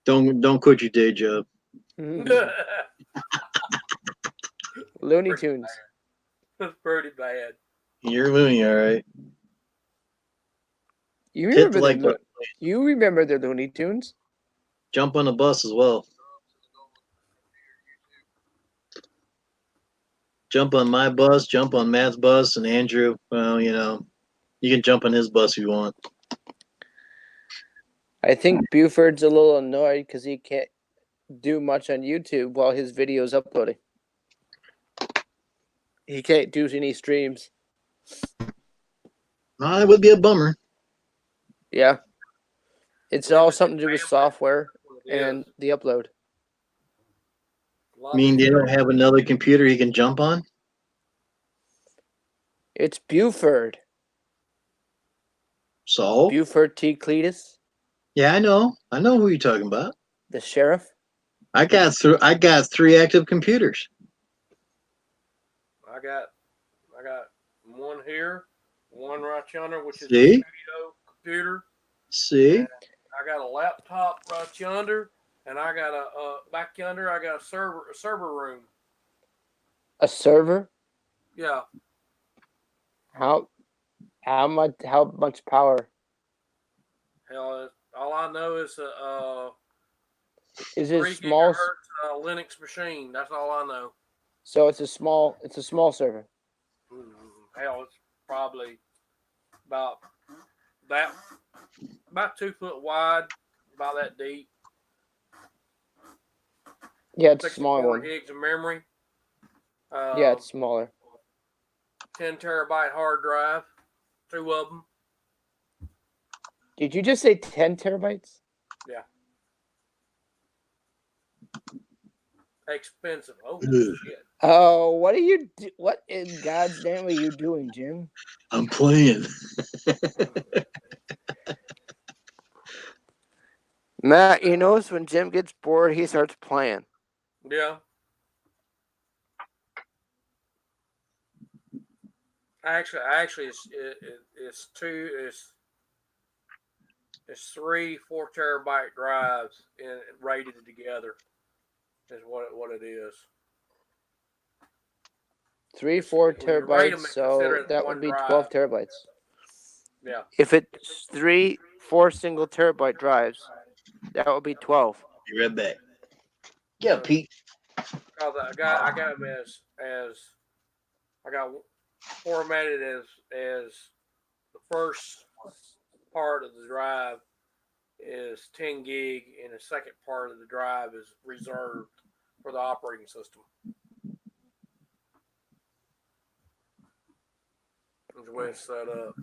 [SPEAKER 1] Don't quit your day job.
[SPEAKER 9] Looney Tunes.
[SPEAKER 7] That's pretty bad.
[SPEAKER 1] You're loony, all right.
[SPEAKER 9] You remember the Looney Tunes?
[SPEAKER 1] Jump on the bus as well. Jump on my bus, jump on Matt's bus, and Andrew, well, you can jump on his bus if you want.
[SPEAKER 9] I think Buford's a little annoyed because he can't do much on YouTube while his video is uploading. He can't do any streams.
[SPEAKER 1] That would be a bummer.
[SPEAKER 9] Yeah. It's all something to do with software and the upload.
[SPEAKER 1] Mean you don't have another computer you can jump on?
[SPEAKER 9] It's Buford.
[SPEAKER 1] So?
[SPEAKER 9] Buford T. Cletus.
[SPEAKER 1] Yeah, I know. I know who you're talking about.
[SPEAKER 9] The sheriff.
[SPEAKER 1] I got 3 active computers.
[SPEAKER 7] I got one here, one right yonder, which is a
[SPEAKER 1] See?
[SPEAKER 7] studio computer.
[SPEAKER 1] See?
[SPEAKER 7] And I got a laptop right yonder, and I got a back yonder. I got a server room.
[SPEAKER 9] A server.
[SPEAKER 7] Yeah.
[SPEAKER 9] How much power?
[SPEAKER 7] Hell, all I know is
[SPEAKER 9] Is it
[SPEAKER 7] 3
[SPEAKER 9] small?
[SPEAKER 7] gigahertz Linux machine. That's all I know.
[SPEAKER 9] So it's a small server.
[SPEAKER 7] Hell, it's probably about 2 foot wide, about that deep.
[SPEAKER 9] Yeah, it's a smaller one.
[SPEAKER 7] 64 gigs of memory.
[SPEAKER 9] Yeah, it's smaller.
[SPEAKER 7] 10 terabyte hard drive, 2 of them.
[SPEAKER 9] Did you just say 10 terabytes?
[SPEAKER 7] Yeah. Expensive. Oh shit.
[SPEAKER 9] Oh, what are you? What in God's name are you doing, Jim?
[SPEAKER 1] I'm playing.
[SPEAKER 9] Matt, you notice when Jim gets bored, he starts playing.
[SPEAKER 7] Yeah. Actually, it's 3 4 terabyte drives and rated together. Is what it is.
[SPEAKER 9] 3, 4 terabytes, so that would be 12 terabytes.
[SPEAKER 7] Yeah.
[SPEAKER 9] If it's 3, 4 single terabyte drives, that would be 12.
[SPEAKER 1] Be right back. Yeah, Pete.
[SPEAKER 7] I got them as I got formatted as the first part of the drive is 10 gig, and the second part of the drive is reserved for the operating system. That's the way it's set up.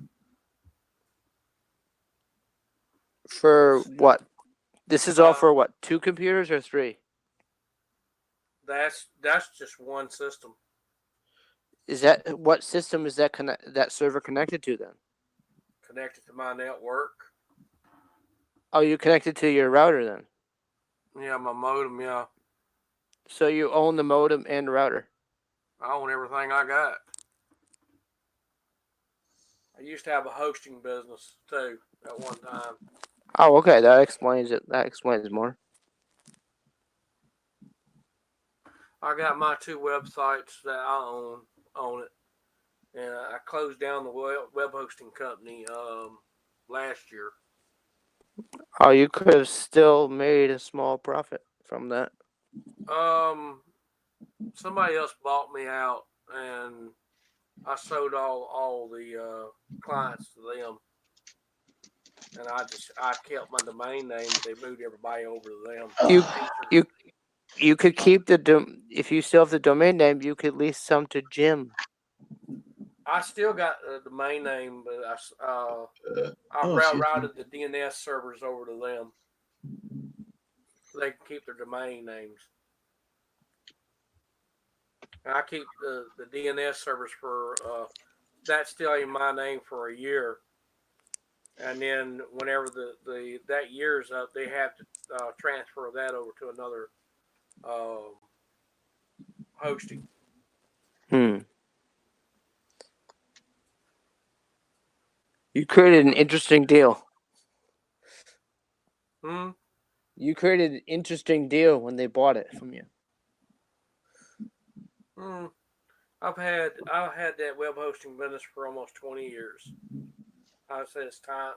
[SPEAKER 9] For what? This is all for what? 2 computers or 3?
[SPEAKER 7] That's just one system.
[SPEAKER 9] Is that what system is that server connected to then?
[SPEAKER 7] Connected to my network.
[SPEAKER 9] Oh, you connected to your router then?
[SPEAKER 7] Yeah, my modem. Yeah.
[SPEAKER 9] So you own the modem and router?
[SPEAKER 7] I own everything I got. I used to have a hosting business too at one time.
[SPEAKER 9] Oh, okay. That explains it. That explains more.
[SPEAKER 7] I got my 2 websites that I own it, and I closed down the web hosting company last year.
[SPEAKER 9] Oh, you could have still made a small profit from that.
[SPEAKER 7] Somebody else bought me out, and I sold all the clients to them, and I kept my domain name. They moved everybody over to them.
[SPEAKER 9] You could keep if you still have the domain name, you could lease some to Jim.
[SPEAKER 7] I still got the domain name, but I routed the DNS servers over to them. They can keep their domain names. And I keep the DNS servers for that's still in my name for a year. And then whenever that year's up, they have to transfer that over to another hosting.
[SPEAKER 9] You created an interesting deal. You created an interesting deal when they bought it from you.
[SPEAKER 7] I've had that web hosting business for almost 20 years. I said it's time.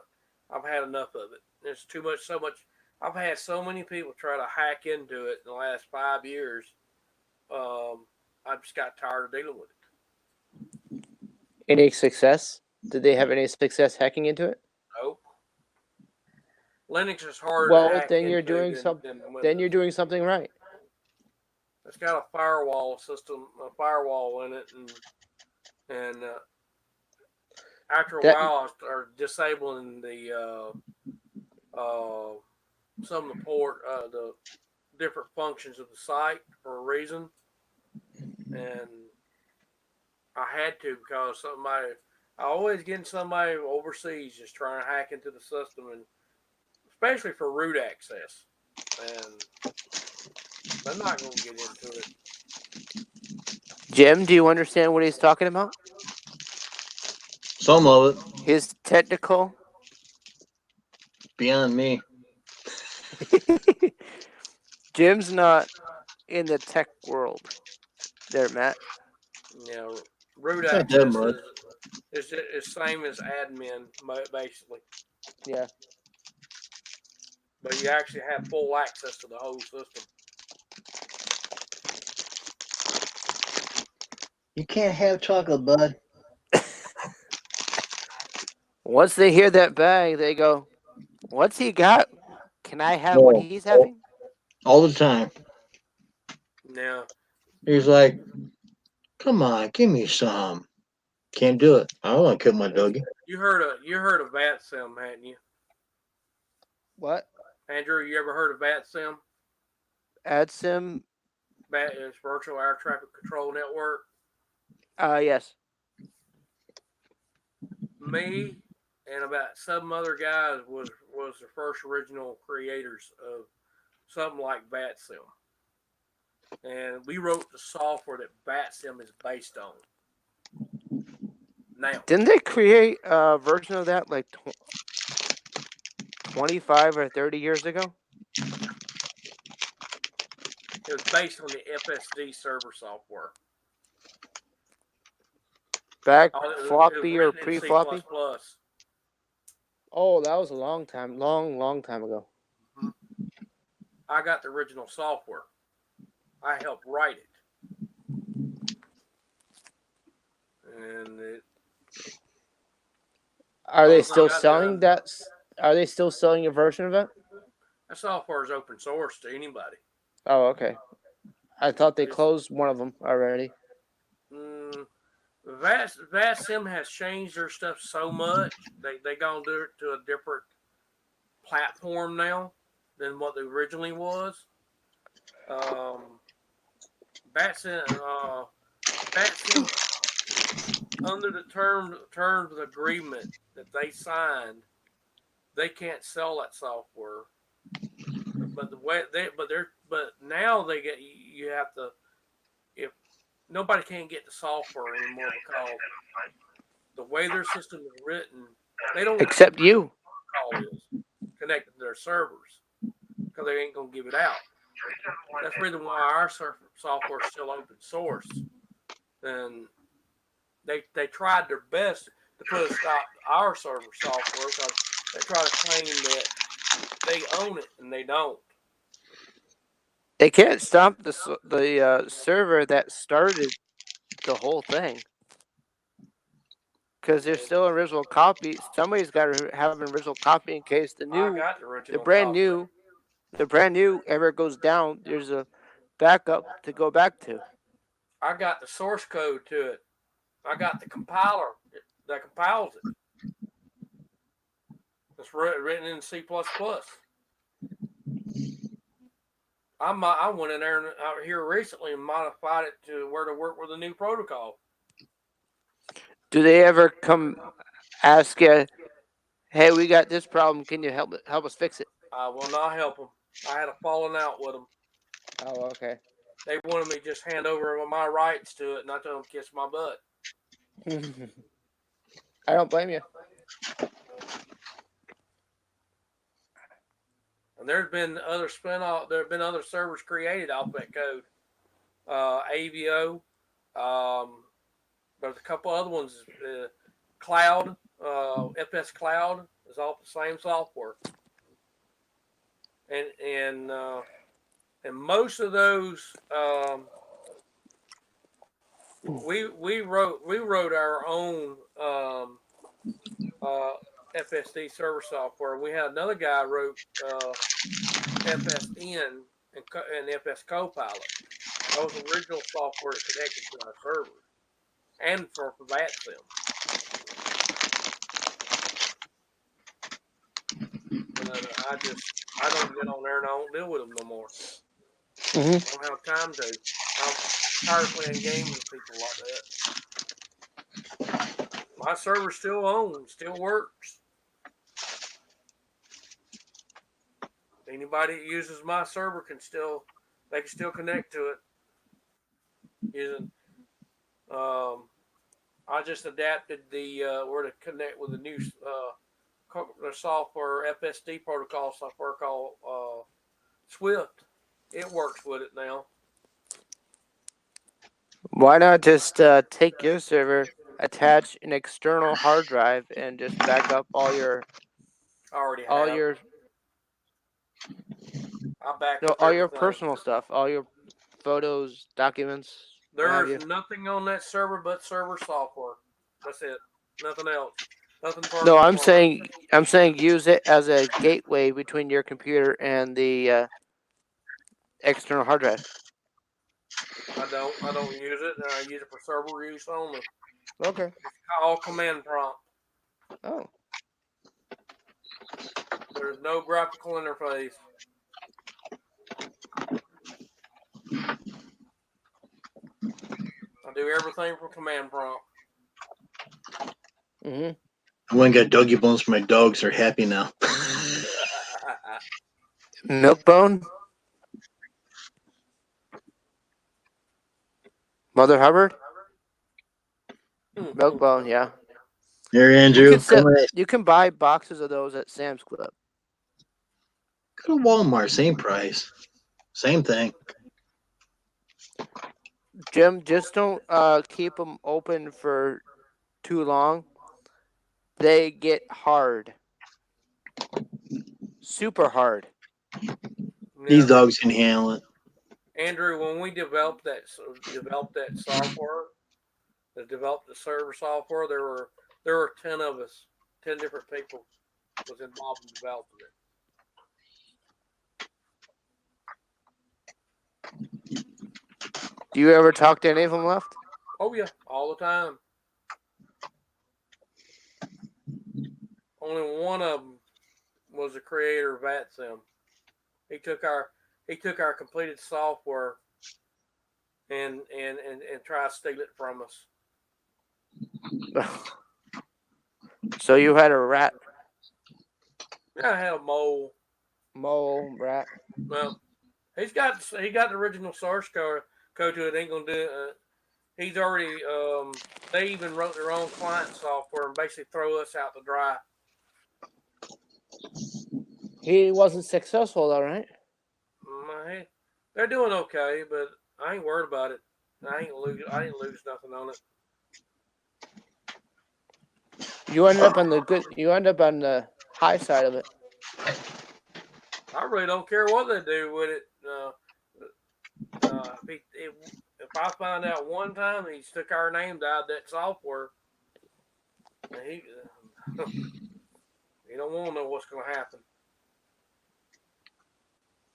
[SPEAKER 7] I've had enough of it. There's too much. So much. I've had so many people try to hack into it in the last 5 years. I just got tired of dealing with it.
[SPEAKER 9] Any success? Did they have any success hacking into it?
[SPEAKER 7] Nope. Linux is harder to hack into.
[SPEAKER 9] Then you're doing something. Then you're doing something right.
[SPEAKER 7] It's got a firewall system, a firewall in it, and after a while, I started disabling the
[SPEAKER 4] some of the different functions of the site for a reason, and I had to because I always get somebody overseas just trying to hack into the system, and especially for root access, and they're not going to get into it.
[SPEAKER 9] Jim, do you understand what he's talking about?
[SPEAKER 1] Some of it.
[SPEAKER 9] His technical.
[SPEAKER 1] Beyond me.
[SPEAKER 9] Jim's not in the tech world. There, Matt.
[SPEAKER 4] Yeah, root access is same as admin, basically.
[SPEAKER 9] Yeah.
[SPEAKER 4] But you actually have full access to the whole system.
[SPEAKER 1] You can't have chocolate, bud.
[SPEAKER 9] Once they hear that bang, they go, "What's he got? Can I have what he's having?"
[SPEAKER 1] All the time.
[SPEAKER 4] Yeah.
[SPEAKER 1] He's like, "Come on, give me some." Can't do it. I don't want to kill my doggy.
[SPEAKER 4] You heard of VATSIM, hadn't you?
[SPEAKER 9] What?
[SPEAKER 4] Andrew, you ever heard of VATSIM?
[SPEAKER 9] AdSim.
[SPEAKER 4] VAT is Virtual Air Traffic Control Network.
[SPEAKER 9] Yes.
[SPEAKER 4] Me and about some other guys was the first original creators of something like VATSIM. And we wrote the software that VATSIM is based on. Now,
[SPEAKER 9] didn't they create a version of that like 25 or 30 years ago?
[SPEAKER 4] It was based on the FSD server software.
[SPEAKER 9] Back floppy or pre-floppy?
[SPEAKER 4] C++.
[SPEAKER 9] Oh, that was a long time ago.
[SPEAKER 4] Mm-hmm. I got the original software. I helped write it. And
[SPEAKER 9] are they still selling that? Are they still selling a version of it?
[SPEAKER 4] That software is open source to anybody.
[SPEAKER 9] Oh, okay. I thought they closed one of them already.
[SPEAKER 4] VATSIM has changed their stuff so much. They gonna do it to a different platform now than what they originally was. VATSIM under the terms of the agreement that they signed, they can't sell that software. But now they get you have to, if nobody can get the software anymore because the way their system is written, they don't
[SPEAKER 9] except you
[SPEAKER 4] call is connected to their servers because they ain't gonna give it out. That's the reason why our software is still open source. And they tried their best to put a stop to our server software because they try to claim that they own it and they don't.
[SPEAKER 9] They can't stop the server that started the whole thing because there's still an original copy. Somebody's got to have an original copy in case the brand new ever goes down. There's a backup to go back to.
[SPEAKER 4] I got the source code to it. I got the compiler that compiles it. It's written in C++. I went in there out here recently and modified it to where to work with a new protocol.
[SPEAKER 9] Do they ever come ask you, "Hey, we got this problem. Can you help us fix it?"
[SPEAKER 4] I will not help them. I had a falling out with them.
[SPEAKER 9] Oh, okay.
[SPEAKER 4] They wanted me to just hand over my rights to it, and I told them to kiss my butt.
[SPEAKER 9] I don't blame you.
[SPEAKER 4] And there's been other spin-off. There have been other servers created off that code. AVO. There's a couple other ones. Cloud. FS Cloud is all the same software. And most of those we wrote our own FSD server software. We had another guy wrote FSN and FS Copilot. That was original software that connected to our server and for VATSIM. I don't get on there and I don't deal with them no more.
[SPEAKER 9] Mm-hmm.
[SPEAKER 4] I don't have time to. I'm tired of playing games with people like that. My server still on, still works. Anybody that uses my server can still connect to it using. I just adapted the where to connect with the new the software FSD protocol software called Swift. It works with it now.
[SPEAKER 9] Why not just take your server, attach an external hard drive, and just back up all your all your personal stuff, all your photos, documents.
[SPEAKER 4] There's nothing on that server but server software. That's it. Nothing else. Nothing further.
[SPEAKER 9] No, I'm saying use it as a gateway between your computer and the external hard drive.
[SPEAKER 4] I don't use it. I use it for server use only.
[SPEAKER 9] Okay.
[SPEAKER 4] It's all command prompt.
[SPEAKER 9] Oh.
[SPEAKER 4] There's no graphical interface. I do everything from command prompt.
[SPEAKER 9] Mm-hmm.
[SPEAKER 1] I went and got doggy bones for my dogs. They're happy now.
[SPEAKER 9] Milk bone? Mother Hubbard? Milk bone, yeah.
[SPEAKER 1] Here, Andrew.
[SPEAKER 9] You can buy boxes of those at Sam's Club.
[SPEAKER 1] Go to Walmart, same price. Same thing.
[SPEAKER 9] Jim, just don't keep them open for too long. They get hard. Super hard.
[SPEAKER 1] These dogs can handle it.
[SPEAKER 4] Andrew, when we developed that software, developed the server software, there were 10 of us, 10 different people was involved in developing it.
[SPEAKER 9] Do you ever talk to any of them left?
[SPEAKER 4] Oh yeah, all the time. Only one of them was the creator of VatSim. He took our completed software and tried to steal it from us.
[SPEAKER 9] So you had a rat?
[SPEAKER 4] Yeah, I had a mole.
[SPEAKER 9] Mole, rat.
[SPEAKER 4] Well, he got the original source code to it. Ain't gonna do it. He's already they even wrote their own client software and basically throw us out to dry.
[SPEAKER 9] He wasn't successful though, right?
[SPEAKER 4] They're doing okay, but I ain't worried about it. I didn't lose nothing on it.
[SPEAKER 9] You ended up on the high side of it.
[SPEAKER 4] I really don't care what they do with it. If I find out one time he took our names out of that software, you don't want to know what's going to happen.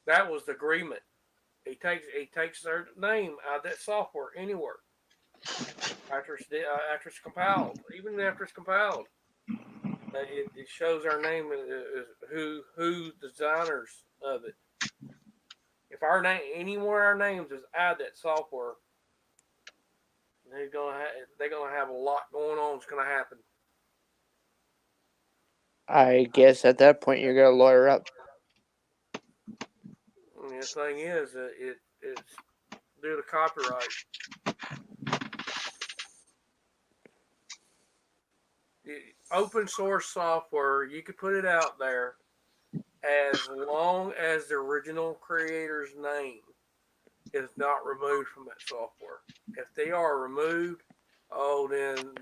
[SPEAKER 4] That was the agreement. He takes their name out of that software anywhere after it's compiled. Even after it's compiled, it shows our name who designers of it. If our name anywhere our names is out of that software, they're gonna have a lot going on. It's gonna happen.
[SPEAKER 9] I guess at that point you're gonna lawyer up.
[SPEAKER 4] And the thing is, it's due to copyright. Open source software, you could put it out there as long as the original creator's name is not removed from that software. If they are removed, then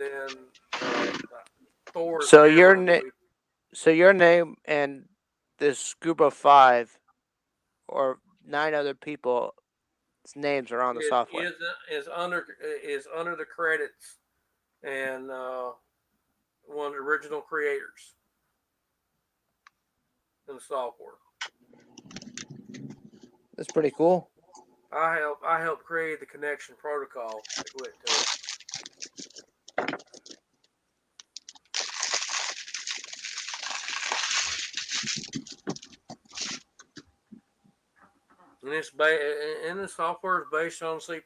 [SPEAKER 4] Thor.
[SPEAKER 9] So your name and this group of 5 or 9 other people's names are on the software.
[SPEAKER 4] Is under the credits and one of the original creators in the software.
[SPEAKER 9] That's pretty cool.
[SPEAKER 4] I helped create the connection protocol that went to it. And the software is based on C++.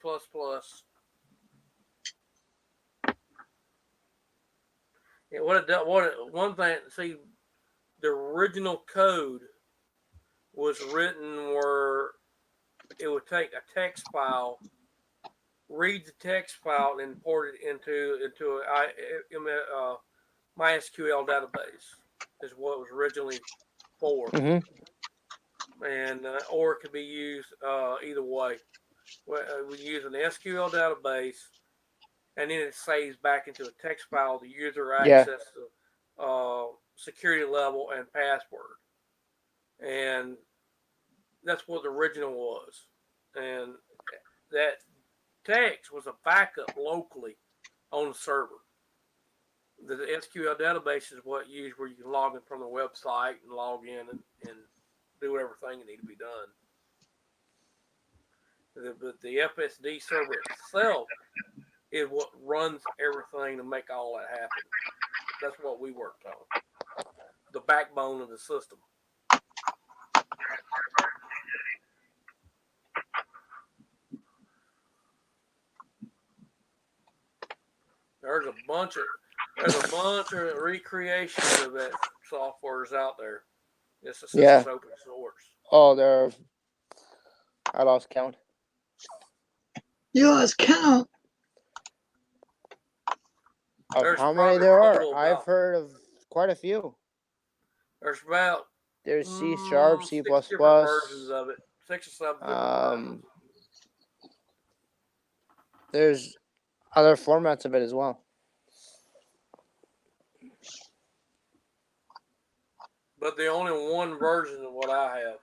[SPEAKER 4] Yeah, one thing, see, the original code was written where it would take a text file, read the text file, and import it into a MySQL database. Is what it was originally for, and or it could be used either way. We use an SQL database, and then it saves back into a text file the user access to security level and password, and that's what the original was. And that text was a backup locally on the server. The SQL database is what you use where you can log in from the website and log in and do everything that need to be done. But the FSD server itself is what runs everything to make all that happen. That's what we worked on. The backbone of the system. There's a bunch of recreations of that softwares out there. It's open source.
[SPEAKER 9] Oh, I lost count.
[SPEAKER 1] You lost count.
[SPEAKER 9] Of how many there are? I've heard of quite a few.
[SPEAKER 4] There's about
[SPEAKER 9] C#, C++.
[SPEAKER 4] 6 different versions of it. 6 or 7 different versions.
[SPEAKER 9] There's other formats of it as well.
[SPEAKER 4] But the only one version of what I have.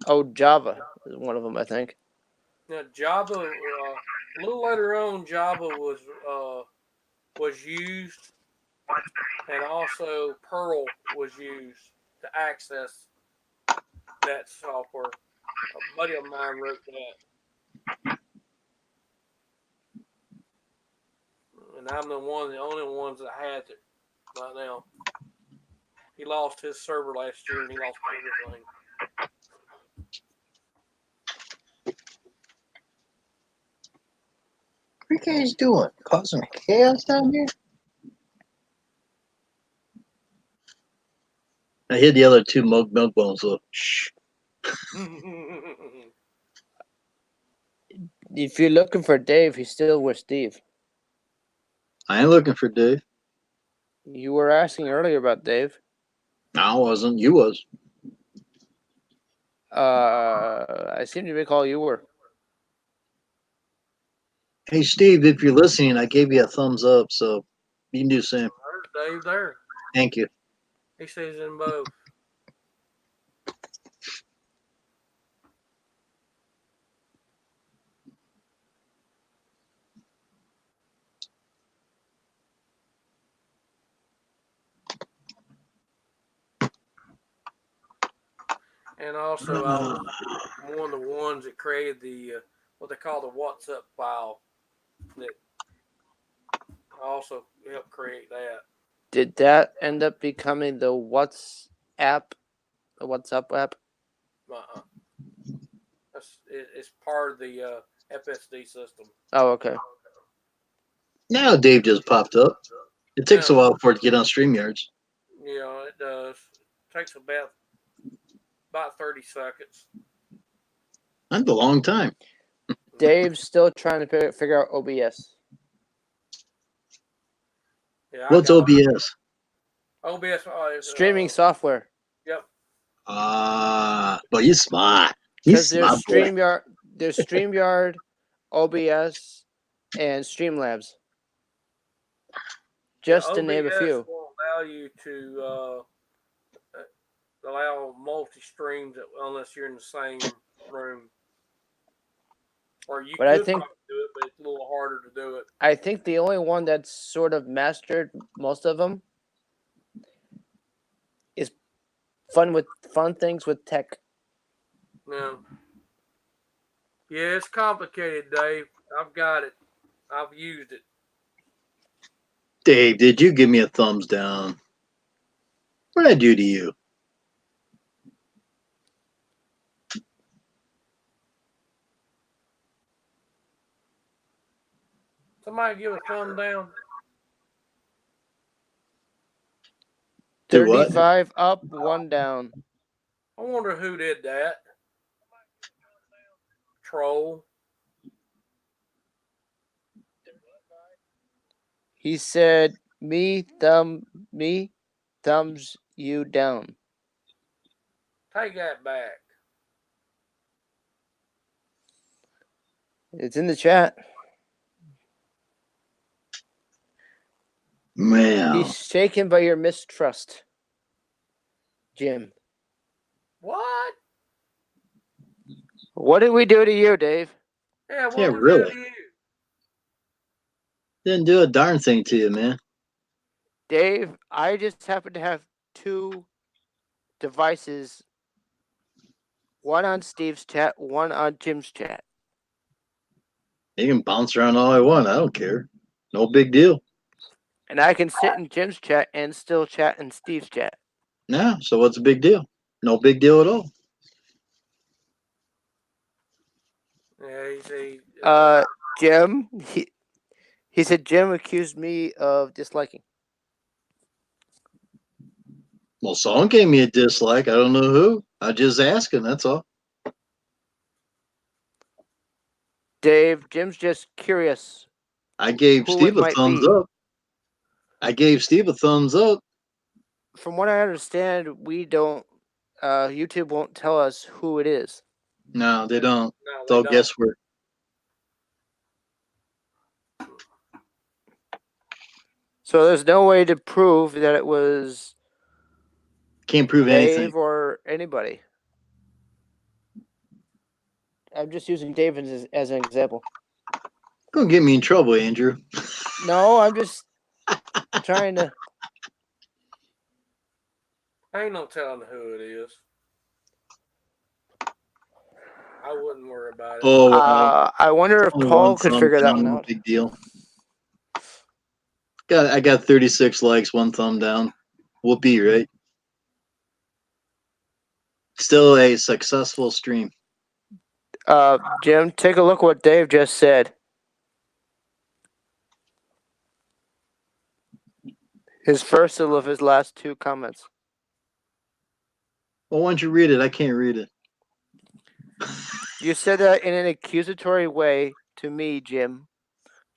[SPEAKER 9] Oh, Java is one of them, I think.
[SPEAKER 4] Now, Java, a little later on, Java was used, and also Perl was used to access that software. A buddy of mine wrote that, and I'm the only ones that had it right now. He lost his server last year, and he lost everything.
[SPEAKER 1] What are you guys doing? Causing chaos down here? I hid the other two milk bones, so shh.
[SPEAKER 9] If you're looking for Dave, he's still with Steve.
[SPEAKER 1] I ain't looking for Dave.
[SPEAKER 9] You were asking earlier about Dave.
[SPEAKER 1] No, I wasn't. You was.
[SPEAKER 9] I seem to recall you were.
[SPEAKER 1] Hey, Steve, if you're listening, I gave you a thumbs up, so you can do the same.
[SPEAKER 4] There's Dave there.
[SPEAKER 1] Thank you.
[SPEAKER 4] He says in both. And also, I was one of the ones that created the what they call the WhatsApp file. That also helped create that.
[SPEAKER 9] Did that end up becoming the WhatsApp app?
[SPEAKER 4] It's part of the FSD system.
[SPEAKER 9] Oh, okay.
[SPEAKER 1] Now Dave just popped up. It takes a while for it to get on StreamYards.
[SPEAKER 4] Yeah, it does. It takes about 30 seconds.
[SPEAKER 1] That's a long time.
[SPEAKER 9] Dave's still trying to figure out OBS.
[SPEAKER 1] Yeah, what's OBS?
[SPEAKER 4] OBS is
[SPEAKER 9] streaming software.
[SPEAKER 4] Yep.
[SPEAKER 1] But he's smart. He's smart.
[SPEAKER 9] There's StreamYard, OBS, and Streamlabs. Just to name a few.
[SPEAKER 4] OBS will allow you to allow multi-streams unless you're in the same room. Or you could probably do it, but it's a little harder to do it.
[SPEAKER 9] I think the only one that's sort of mastered most of them is fun things with tech.
[SPEAKER 4] No. Yeah, it's complicated, Dave. I've got it. I've used it.
[SPEAKER 1] Dave, did you give me a thumbs down? What did I do to you?
[SPEAKER 4] Somebody give a thumb down.
[SPEAKER 9] 35 up, 1 down.
[SPEAKER 4] I wonder who did that. Troll.
[SPEAKER 9] He said, me, thumbs you down.
[SPEAKER 4] Take that back.
[SPEAKER 9] It's in the chat.
[SPEAKER 1] Man.
[SPEAKER 9] He's shaken by your mistrust, Jim.
[SPEAKER 4] What?
[SPEAKER 9] What did we do to you, Dave?
[SPEAKER 4] Yeah, what
[SPEAKER 1] Yeah,
[SPEAKER 4] was
[SPEAKER 1] really.
[SPEAKER 4] that to you?
[SPEAKER 1] Didn't do a darn thing to you, man.
[SPEAKER 9] Dave, I just happen to have 2 devices. One on Steve's chat, one on Jim's chat.
[SPEAKER 1] You can bounce around all I want. I don't care. No big deal.
[SPEAKER 9] And I can sit in Jim's chat and still chat in Steve's chat.
[SPEAKER 1] Yeah, so what's the big deal? No big deal at all.
[SPEAKER 4] Yeah,
[SPEAKER 9] Jim, he said Jim accused me of disliking.
[SPEAKER 1] Well, someone gave me a dislike. I don't know who. I just asking. That's all.
[SPEAKER 9] Dave, Jim's just curious.
[SPEAKER 1] I gave Steve a thumbs up. I gave Steve a thumbs up.
[SPEAKER 9] From what I understand, we don't. YouTube won't tell us who it is.
[SPEAKER 1] No, they don't. It's all guesswork.
[SPEAKER 9] So there's no way to prove that it was.
[SPEAKER 1] Can't prove
[SPEAKER 9] Dave
[SPEAKER 1] anything.
[SPEAKER 9] Or anybody. I'm just using Dave as an example.
[SPEAKER 1] Gonna get me in trouble, Andrew.
[SPEAKER 9] No, I'm just trying to.
[SPEAKER 4] Ain't no telling who it is. I wouldn't worry about it.
[SPEAKER 1] Oh,
[SPEAKER 9] I wonder if Paul could figure that one out.
[SPEAKER 1] Big deal. I got 36 likes, 1 thumb down. Whoopee, right? Still a successful stream.
[SPEAKER 9] Jim, take a look what Dave just said. His first of his last 2 comments.
[SPEAKER 1] Well, why don't you read it? I can't read it.
[SPEAKER 9] You said that in an accusatory way to me, Jim.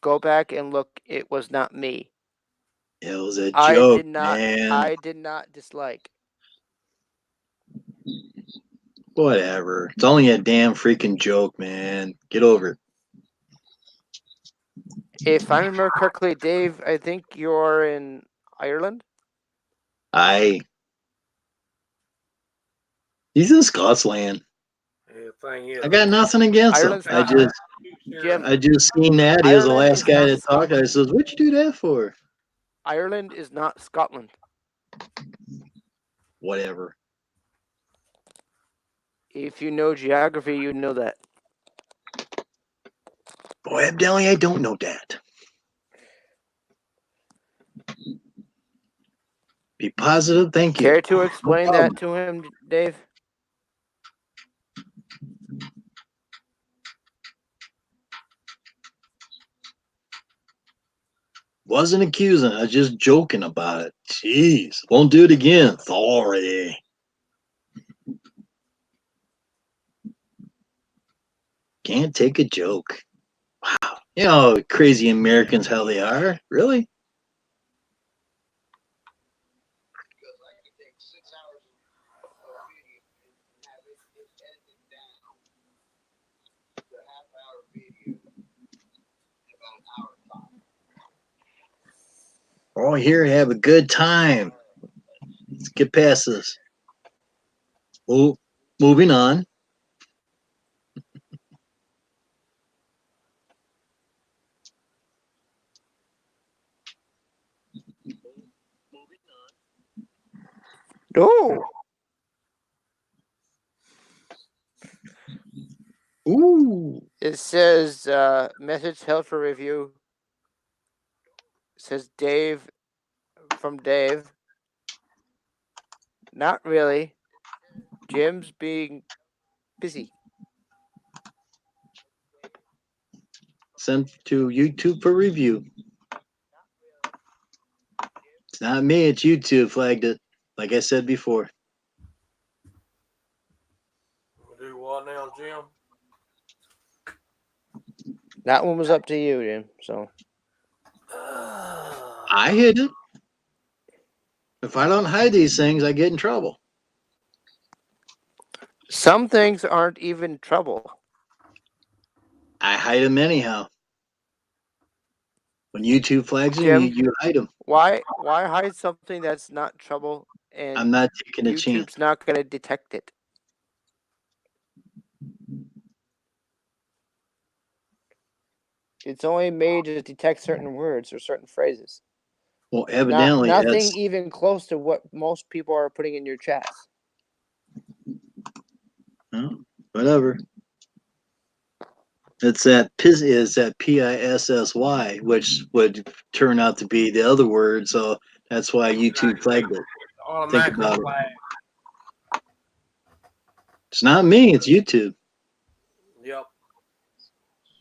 [SPEAKER 9] Go back and look. It was not me.
[SPEAKER 1] It was a joke,
[SPEAKER 9] man. I did not dislike.
[SPEAKER 1] Whatever. It's only a damn freaking joke, man. Get over it.
[SPEAKER 9] If I remember correctly, Dave, I think you're in Ireland?
[SPEAKER 1] He's in Scotland. I got nothing against him. I just seen that. He was the last guy to talk. I says, "What'd you do that for?"
[SPEAKER 9] Ireland is not Scotland.
[SPEAKER 1] Whatever.
[SPEAKER 9] If you know geography, you know that.
[SPEAKER 1] Boy, Abdelli, I don't know that. Be positive. Thank you.
[SPEAKER 9] Care to explain that to him, Dave?
[SPEAKER 1] Wasn't accusing. I was just joking about it. Jeez. Won't do it again. Sorry. Can't take a joke. Wow. You know, crazy Americans, how they are. Really? Oh, here, have a good time. Let's get past this. Oh, moving on.
[SPEAKER 9] Oh.
[SPEAKER 1] Ooh.
[SPEAKER 9] It says message held for review. It says Dave from Dave. Not really. Jim's being busy.
[SPEAKER 1] Sent to YouTube for review. It's not me, it's YouTube flagged it. Like I said before.
[SPEAKER 4] We'll do what now, Jim?
[SPEAKER 9] That one was up to you, Jim. So
[SPEAKER 1] I hid it. If I don't hide these things, I get in trouble.
[SPEAKER 9] some things aren't even trouble.
[SPEAKER 1] I hide them anyhow. When YouTube flags them,
[SPEAKER 9] Jim,
[SPEAKER 1] you hide them.
[SPEAKER 9] Why hide something that's not trouble and
[SPEAKER 1] I'm not taking a
[SPEAKER 9] YouTube's
[SPEAKER 1] chance.
[SPEAKER 9] not going to detect it? It's only made to detect certain words or certain phrases.
[SPEAKER 1] Well, evidently,
[SPEAKER 9] nothing even close to what most people are putting in your chats.
[SPEAKER 1] Well, whatever. It's that PISSY, which would turn out to be the other word. So that's why YouTube flagged it. Think about it. It's not me. It's YouTube.
[SPEAKER 4] Yep.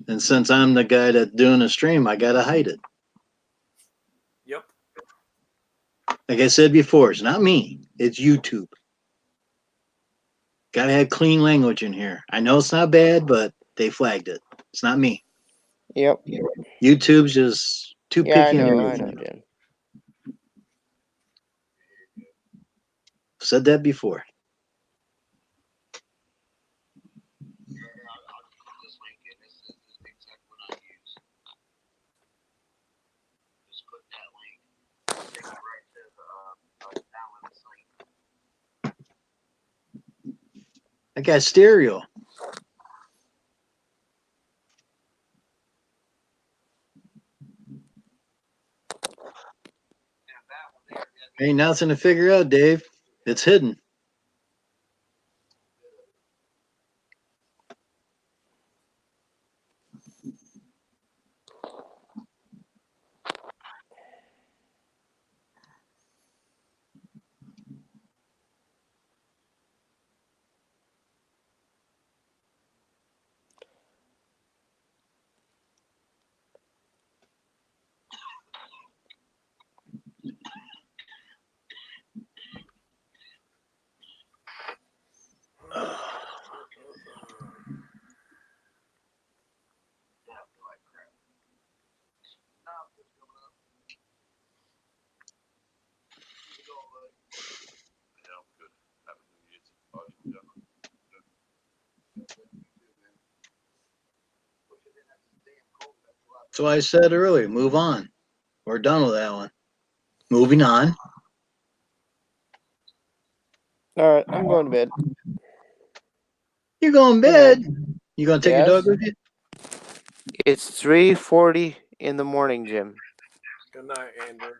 [SPEAKER 1] And since I'm the guy that's doing a stream, I gotta hide it.
[SPEAKER 4] Yep.
[SPEAKER 1] Like I said before, it's not me. It's YouTube. Gotta have clean language in here. I know it's not bad, but they flagged it. It's not me.
[SPEAKER 9] Yep.
[SPEAKER 1] YouTube's just too picky.
[SPEAKER 9] I know, Jim.
[SPEAKER 1] Said that before. I got stereo. Ain't nothing to figure out, Dave. It's hidden. So I said earlier, move on. We're done with that one. Moving on.
[SPEAKER 9] All right, I'm going to bed.
[SPEAKER 1] You're going to bed? You going to take your dog with you?
[SPEAKER 9] It's 3:40 in the morning, Jim.
[SPEAKER 4] Good night, Andrew.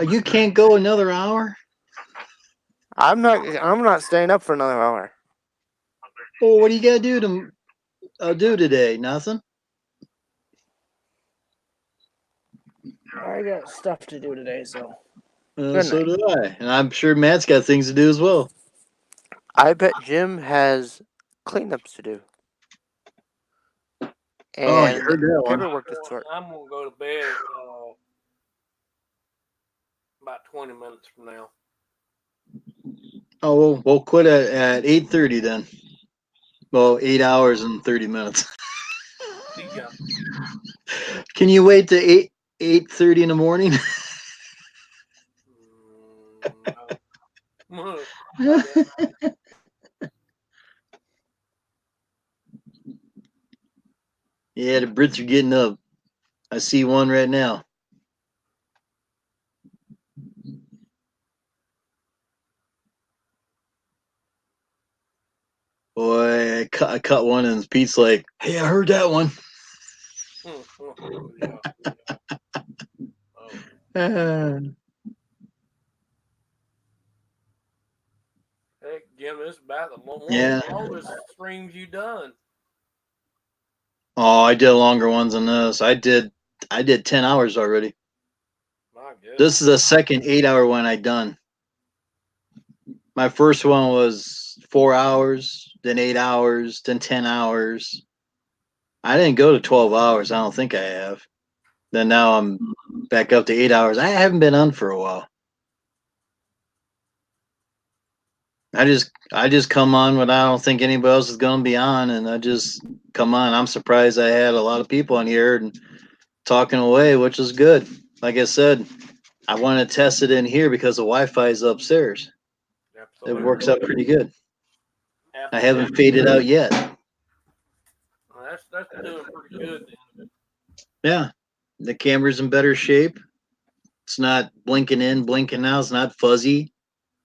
[SPEAKER 1] You can't go another hour?
[SPEAKER 9] I'm not staying up for another hour.
[SPEAKER 1] Well, what do you got to do today? Nothing?
[SPEAKER 9] I got stuff to do today, so.
[SPEAKER 1] So do I. And I'm sure Matt's got things to do as well.
[SPEAKER 9] I bet Jim has cleanups to do. And
[SPEAKER 1] you heard that one.
[SPEAKER 9] paperwork to sort.
[SPEAKER 4] I'm going to go to bed about 20 minutes from now.
[SPEAKER 1] Oh, well, we'll quit at 8:30 then. Well, 8 hours and 30 minutes.
[SPEAKER 4] See ya.
[SPEAKER 1] Can you wait to 8:30 in the morning?
[SPEAKER 4] No.
[SPEAKER 1] Yeah, the Brits are getting up. I see one right now. Boy, I cut one and Pete's like, hey, I heard that one.
[SPEAKER 4] Heck, Jim, this is about the longest streams you done.
[SPEAKER 1] Oh, I did longer ones than this. I did 10 hours already.
[SPEAKER 4] My goodness.
[SPEAKER 1] This is the second 8-hour one I done. My first one was 4 hours, then 8 hours, then 10 hours. I didn't go to 12 hours. I don't think I have. Then now I'm back up to 8 hours. I haven't been on for a while. I just come on when I don't think anybody else is gonna be on, and I just come on. I'm surprised I had a lot of people on here and talking away, which is good. Like I said, I want to test it in here because the Wi-Fi is upstairs.
[SPEAKER 4] Absolutely.
[SPEAKER 1] It works out pretty good.
[SPEAKER 4] Absolutely.
[SPEAKER 1] I haven't faded out yet.
[SPEAKER 4] Well, that's doing pretty good then.
[SPEAKER 1] Yeah, the camera's in better shape. It's not blinking in, blinking out. It's not fuzzy.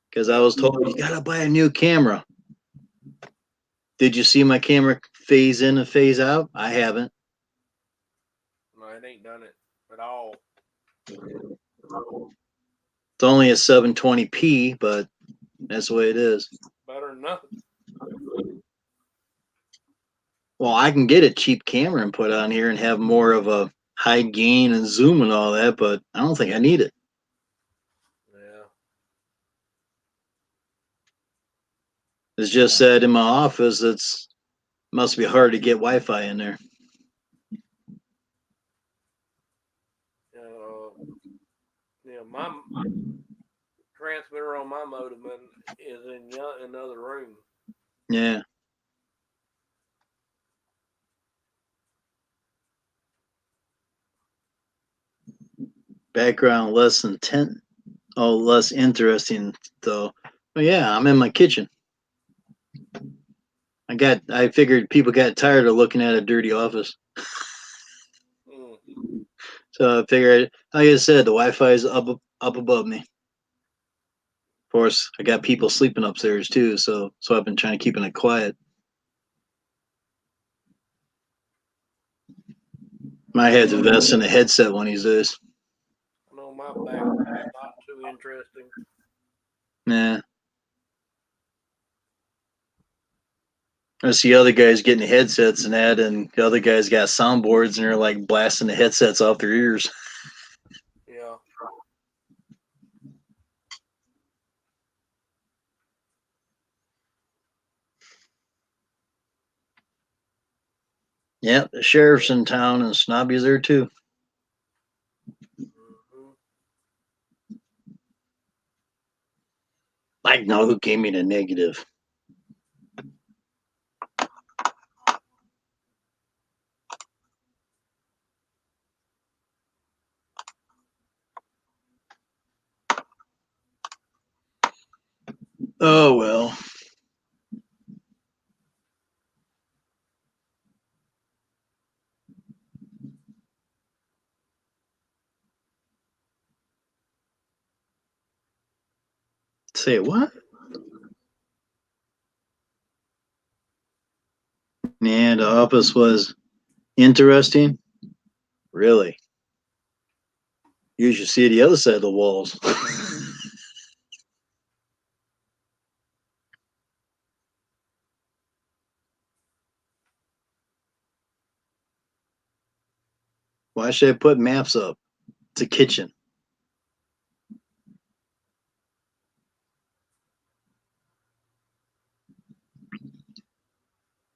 [SPEAKER 1] Because I was told you gotta buy a new camera. Did you see my camera phase in and phase out? I haven't.
[SPEAKER 4] No, it ain't done it at all.
[SPEAKER 1] It's only a 720p, but that's the way it is.
[SPEAKER 4] Better than nothing.
[SPEAKER 1] Well, I can get a cheap camera and put on here and have more of a high gain and zoom and all that, but I don't think I need it.
[SPEAKER 4] Yeah.
[SPEAKER 1] It's just that in my office, it's must be hard to get Wi-Fi in there.
[SPEAKER 4] My transmitter on my modem is in another room.
[SPEAKER 1] Yeah. Background less than 10. Oh, less interesting though. But yeah, I'm in my kitchen. I figured people got tired of looking at a dirty office. So I figured, like I said, the Wi-Fi is up above me. Of course, I got people sleeping upstairs too, so I've been trying to keep it quiet. Might have to invest in a headset one of these days.
[SPEAKER 4] I know my background's not too interesting.
[SPEAKER 1] Nah. I see other guys getting headsets and that, and the other guys got soundboards and they're like blasting the headsets off their ears.
[SPEAKER 4] Yeah.
[SPEAKER 1] Yeah, the sheriff's in town and Snobby's there too. I know who gave me the negative. Oh well. Say what? Yeah, the office was interesting. Really? You should see the other side of the walls. Why should I put maps up? It's a kitchen.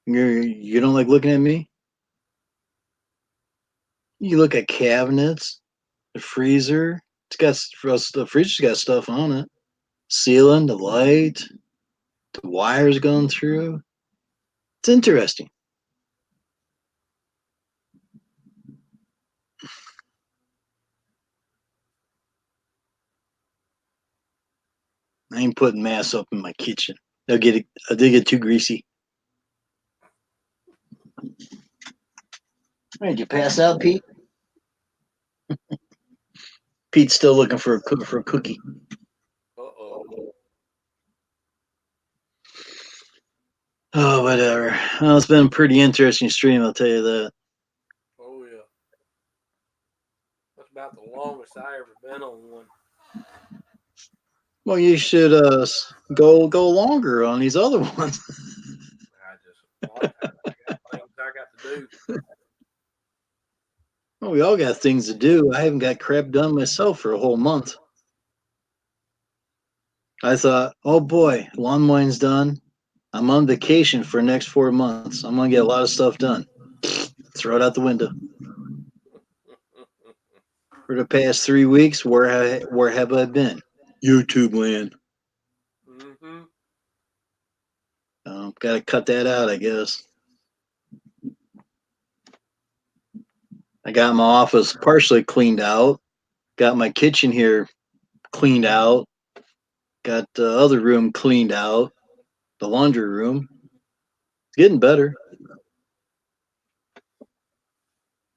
[SPEAKER 1] You don't like looking at me? You look at cabinets, the freezer. The freezer's got stuff on it. Ceiling, the light, the wires going through. It's interesting. I ain't putting mass up in my kitchen. They get too greasy. Did you pass out, Pete? Pete's still looking for a cookie. Oh, whatever. Well, it's been a pretty interesting stream, I'll tell you that.
[SPEAKER 4] Oh yeah. That's about the longest I ever been on one.
[SPEAKER 1] Well, you should go longer on these other ones.
[SPEAKER 4] A lot of times I got things I got to do.
[SPEAKER 1] Well, we all got things to do. I haven't got crap done myself for a whole month. I thought, oh boy, lawn mowing's done. I'm on vacation for the next 4 months. I'm gonna get a lot of stuff done. Throw it out the window. For the past 3 weeks, where have I been? YouTube land.
[SPEAKER 4] Mm-hmm.
[SPEAKER 1] Got to cut that out, I guess. I got my office partially cleaned out. Got my kitchen here cleaned out. Got the other room cleaned out. The laundry room. It's getting better.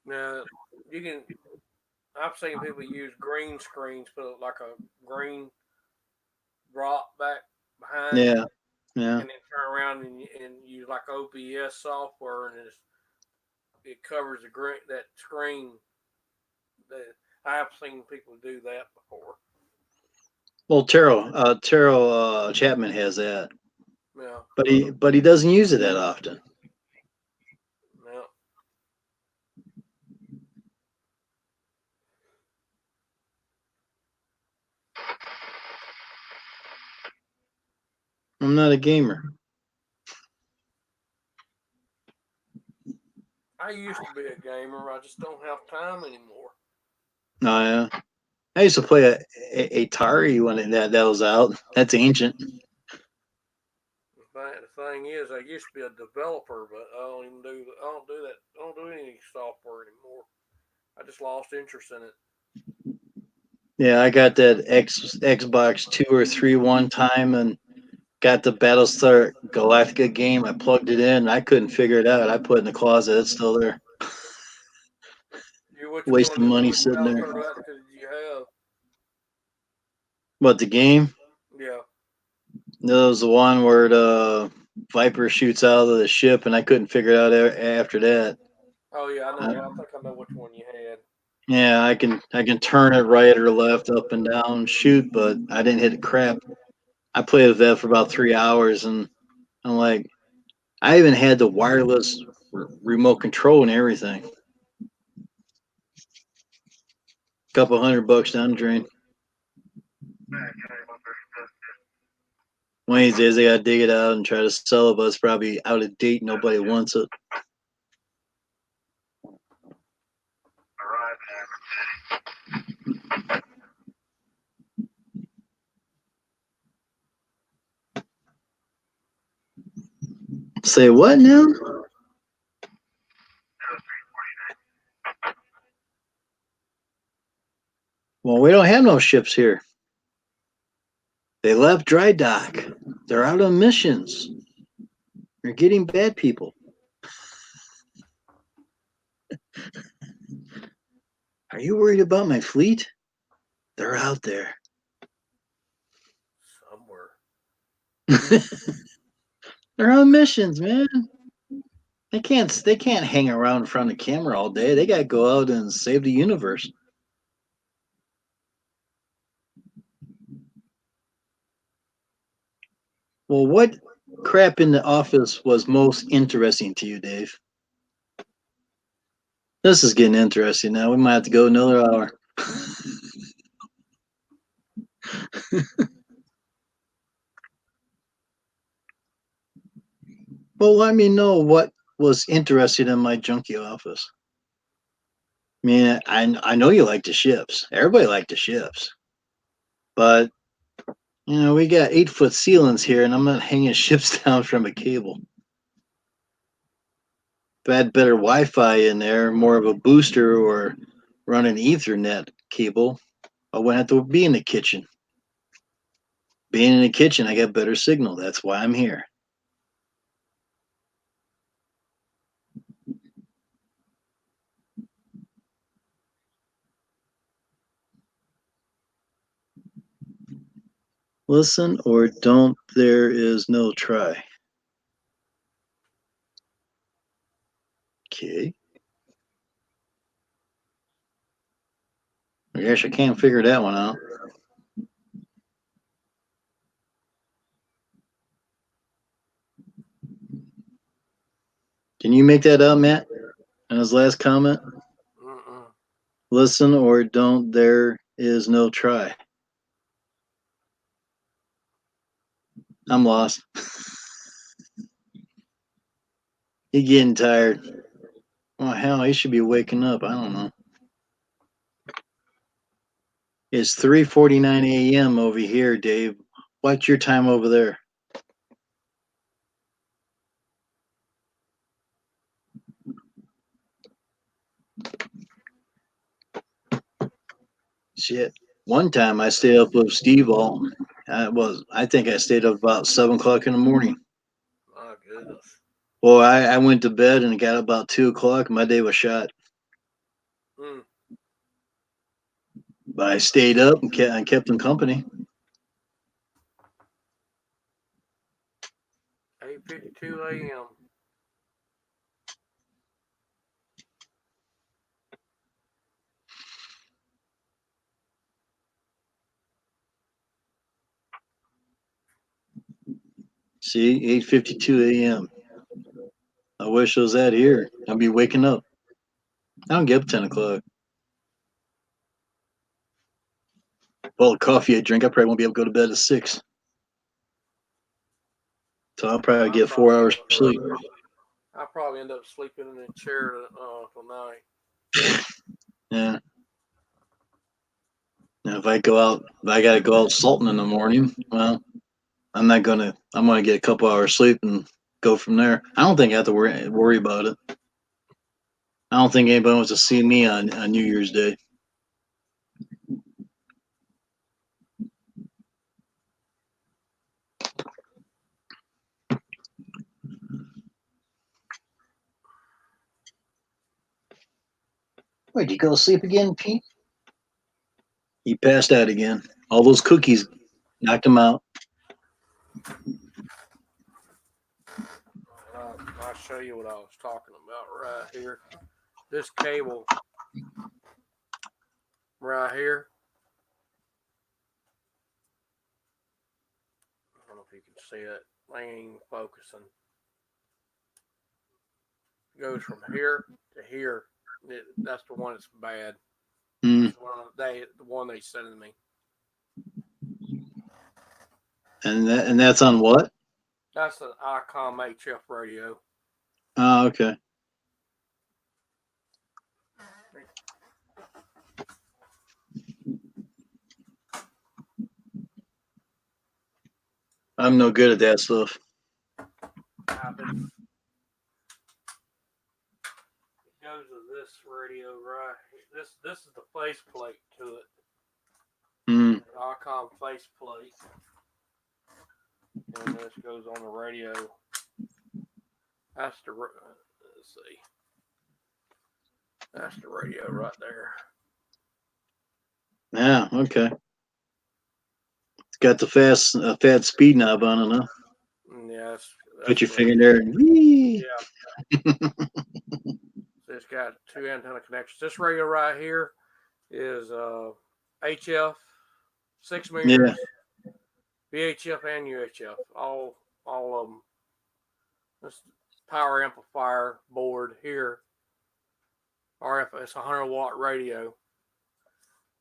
[SPEAKER 4] Now you can. I've seen people use green screens, put like a green rock back behind
[SPEAKER 1] Yeah,
[SPEAKER 4] you,
[SPEAKER 1] yeah.
[SPEAKER 4] and then turn around and use like OBS software, and it covers that screen. That I've seen people do that before.
[SPEAKER 1] Well, Terrell Chapman has that,
[SPEAKER 4] Yeah.
[SPEAKER 1] but he doesn't use it that often.
[SPEAKER 4] Yeah.
[SPEAKER 1] I'm not a gamer.
[SPEAKER 4] I used to be a gamer. I just don't have time anymore.
[SPEAKER 1] Oh yeah. I used to play a Atari when that was out. That's ancient.
[SPEAKER 4] The thing is, I used to be a developer, but I don't do that. I don't do any software anymore. I just lost interest in it.
[SPEAKER 1] Yeah, I got that Xbox 2 or 3 one time and got the Battlestar Galactica game. I plugged it in. I couldn't figure it out. I put it in the closet. It's still there.
[SPEAKER 4] Which
[SPEAKER 1] Waste
[SPEAKER 4] one?
[SPEAKER 1] of money
[SPEAKER 4] Which
[SPEAKER 1] sitting there.
[SPEAKER 4] Battlestar Galactica did you have?
[SPEAKER 1] What, the game?
[SPEAKER 4] Yeah.
[SPEAKER 1] That was the one where the Viper shoots out of the ship, and I couldn't figure it out after that.
[SPEAKER 4] Oh yeah, I know. I think I know which one you had.
[SPEAKER 1] Yeah, I can turn it right or left, up and down, shoot, but I didn't hit it crap. I played with that for about 3 hours, and I'm like, I even had the wireless remote control and everything. Couple $100 down the drain. One of these days, they gotta dig it out and try to sell it, but it's probably out of date. Nobody wants it. Say what now? Well, we don't have no ships here. They left dry dock. They're out on missions. They're getting bad people. Are you worried about my fleet? They're out there.
[SPEAKER 4] Somewhere.
[SPEAKER 1] They're on missions, man. They can't hang around in front of the camera all day. They gotta go out and save the universe. Well, what crap in the office was most interesting to you, Dave? This is getting interesting now. We might have to go another hour. Well, let me know what was interesting in my junkie office. I mean, I know you like the ships. Everybody liked the ships. But, we got 8-foot ceilings here, and I'm not hanging ships down from a cable. If I had better Wi-Fi in there, more of a booster, or run an Ethernet cable, I wouldn't have to be in the kitchen. Being in the kitchen, I get better signal. That's why I'm here. Listen or don't, there is no try. Okay. I guess I can't figure that one out. Can you make that up, Matt? On his last comment? Listen or don't, there is no try. I'm lost. You're getting tired. Well, hell, he should be waking up. I don't know. It's 3:49 a.m. over here, Dave. What's your time over there? Shit. One time I stayed up with Steve all. I think I stayed up about 7 o'clock in the morning.
[SPEAKER 4] My goodness.
[SPEAKER 1] Well, I went to bed and got up about 2 o'clock. My day was shot.
[SPEAKER 4] Mm.
[SPEAKER 1] But I stayed up and kept them company.
[SPEAKER 4] 8:52 a.m.
[SPEAKER 1] See, 8:52 a.m. I wish it was that here. I'd be waking up. I don't get up 10 o'clock. Well, coffee I drink, I probably won't be able to go to bed at 6. So I'll probably get 4 hours sleep.
[SPEAKER 4] I'll probably end up sleeping in a chair tonight.
[SPEAKER 1] Yeah. Now, if I got to go out salting in the morning, well, I'm going to get a couple hours sleep and go from there. I don't think I have to worry about it. I don't think anybody wants to see me on New Year's Day. Wait, you go to sleep again, Pete? He passed out again. All those cookies knocked him out.
[SPEAKER 4] I'll show you what I was talking about right here. This cable right here. I don't know if you can see it. I ain't focusing. It goes from here to here. That's the one that's bad.
[SPEAKER 1] Mm.
[SPEAKER 4] The one they sent to me.
[SPEAKER 1] And that's on what?
[SPEAKER 4] That's an ICOM HF radio.
[SPEAKER 1] Oh, okay. I'm no good at that stuff.
[SPEAKER 4] It goes to this radio right here. This is the faceplate to it.
[SPEAKER 1] Mm.
[SPEAKER 4] ICOM faceplate. And this goes on the radio. That's the let's see. That's the radio right there.
[SPEAKER 1] Yeah, okay. It's got the fat speed knob on it, huh?
[SPEAKER 4] Yeah, that's
[SPEAKER 1] Put your finger there and whee.
[SPEAKER 4] Yeah. So it's got 2 antenna connections. This radio right here is HF, 6 meters, yeah. VHF and UHF, all of them. This power amplifier board here. RF, it's a 100-watt radio.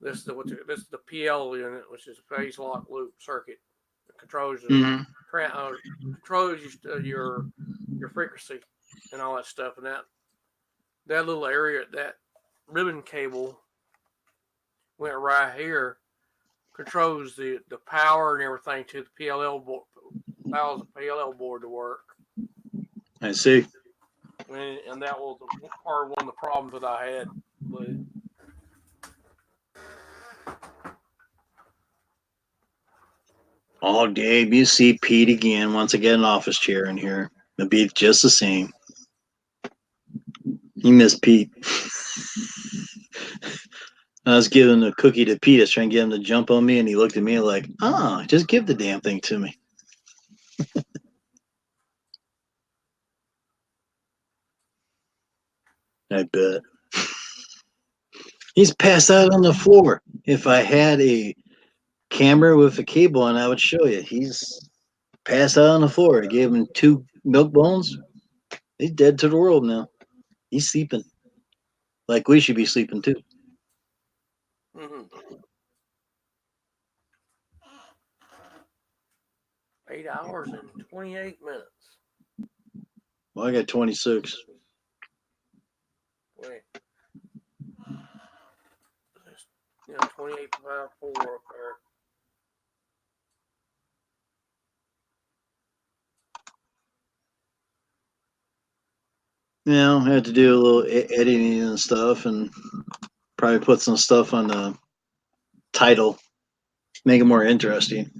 [SPEAKER 4] This is the PL unit, which is a phase lock loop circuit. It controls your frequency and all that stuff. And that little area, that ribbon cable went right here, controls the power and everything to the PLL board, allows the PLL board to work.
[SPEAKER 1] I see.
[SPEAKER 4] And that was part of one of the problems that I had. But
[SPEAKER 1] oh, Dave, you see Pete again. Once I get an office chair in here, it'll be just the same. You miss Pete. I was giving a cookie to Pete. I was trying to get him to jump on me, and he looked at me like, just give the damn thing to me. I bet. He's passed out on the floor. If I had a camera with a cable on, I would show you. He's passed out on the floor. I gave him 2 milk bones. He's dead to the world now. He's sleeping. Like we should be sleeping too.
[SPEAKER 4] Mm-hmm. 8 hours and 28 minutes.
[SPEAKER 1] Well, I got 26.
[SPEAKER 4] Wait. 28.54 up there.
[SPEAKER 1] I had to do a little editing and stuff, and probably put some stuff on the title, make it more interesting.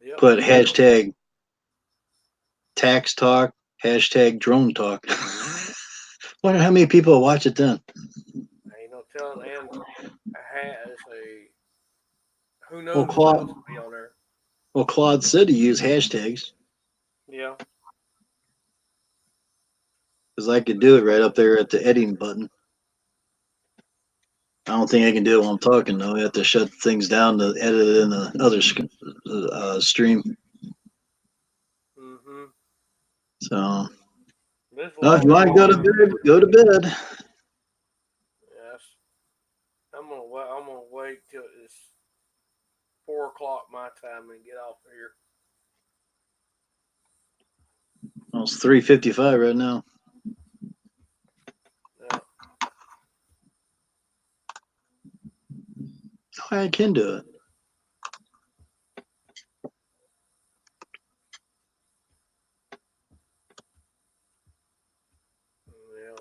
[SPEAKER 4] Yep.
[SPEAKER 1] Put hashtag tax talk, hashtag drone talk. Wonder how many people will watch it then.
[SPEAKER 4] Ain't no telling. And it's a who knows
[SPEAKER 1] Well,
[SPEAKER 4] what
[SPEAKER 1] Claude,
[SPEAKER 4] else will be on there.
[SPEAKER 1] well, Claude said to use hashtags
[SPEAKER 4] Yeah.
[SPEAKER 1] because I could do it right up there at the editing button. I don't think I can do it while I'm talking though. I have to shut things down to edit it in the other stream.
[SPEAKER 4] Mm-hmm.
[SPEAKER 1] So,
[SPEAKER 4] This
[SPEAKER 1] if you want to go to bed, go to bed.
[SPEAKER 4] Yes. I'm gonna wait till it's 4 o'clock my time and get off of here.
[SPEAKER 1] Well, it's 3:55 right now.
[SPEAKER 4] Yeah.
[SPEAKER 1] I can do it.
[SPEAKER 4] Yeah.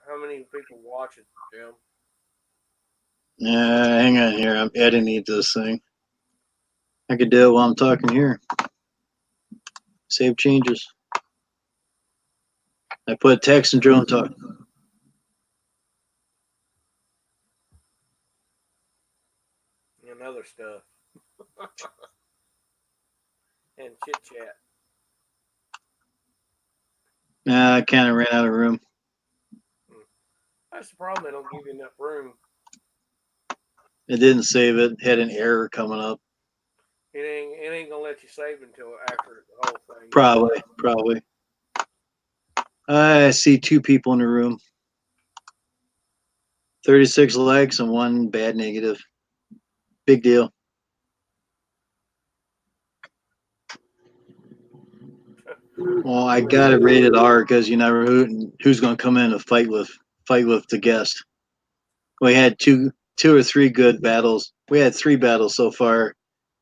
[SPEAKER 4] How many people watch it, Jim?
[SPEAKER 1] Yeah, hang on here. I'm editing this thing. I could do it while I'm talking here. Save changes. I put text and drone talk.
[SPEAKER 4] And other stuff. And chit chat.
[SPEAKER 1] Nah, I kind of ran out of room.
[SPEAKER 4] That's the problem. They don't give you enough room.
[SPEAKER 1] It didn't save it. Had an error coming up.
[SPEAKER 4] It ain't gonna let you save until after the whole thing.
[SPEAKER 1] Probably. I see 2 people in the room. 36 likes and 1 bad negative. Big deal. Well, I got it rated R because you never who's going to come in and fight with the guest. We had two or three good battles. We had 3 battles so far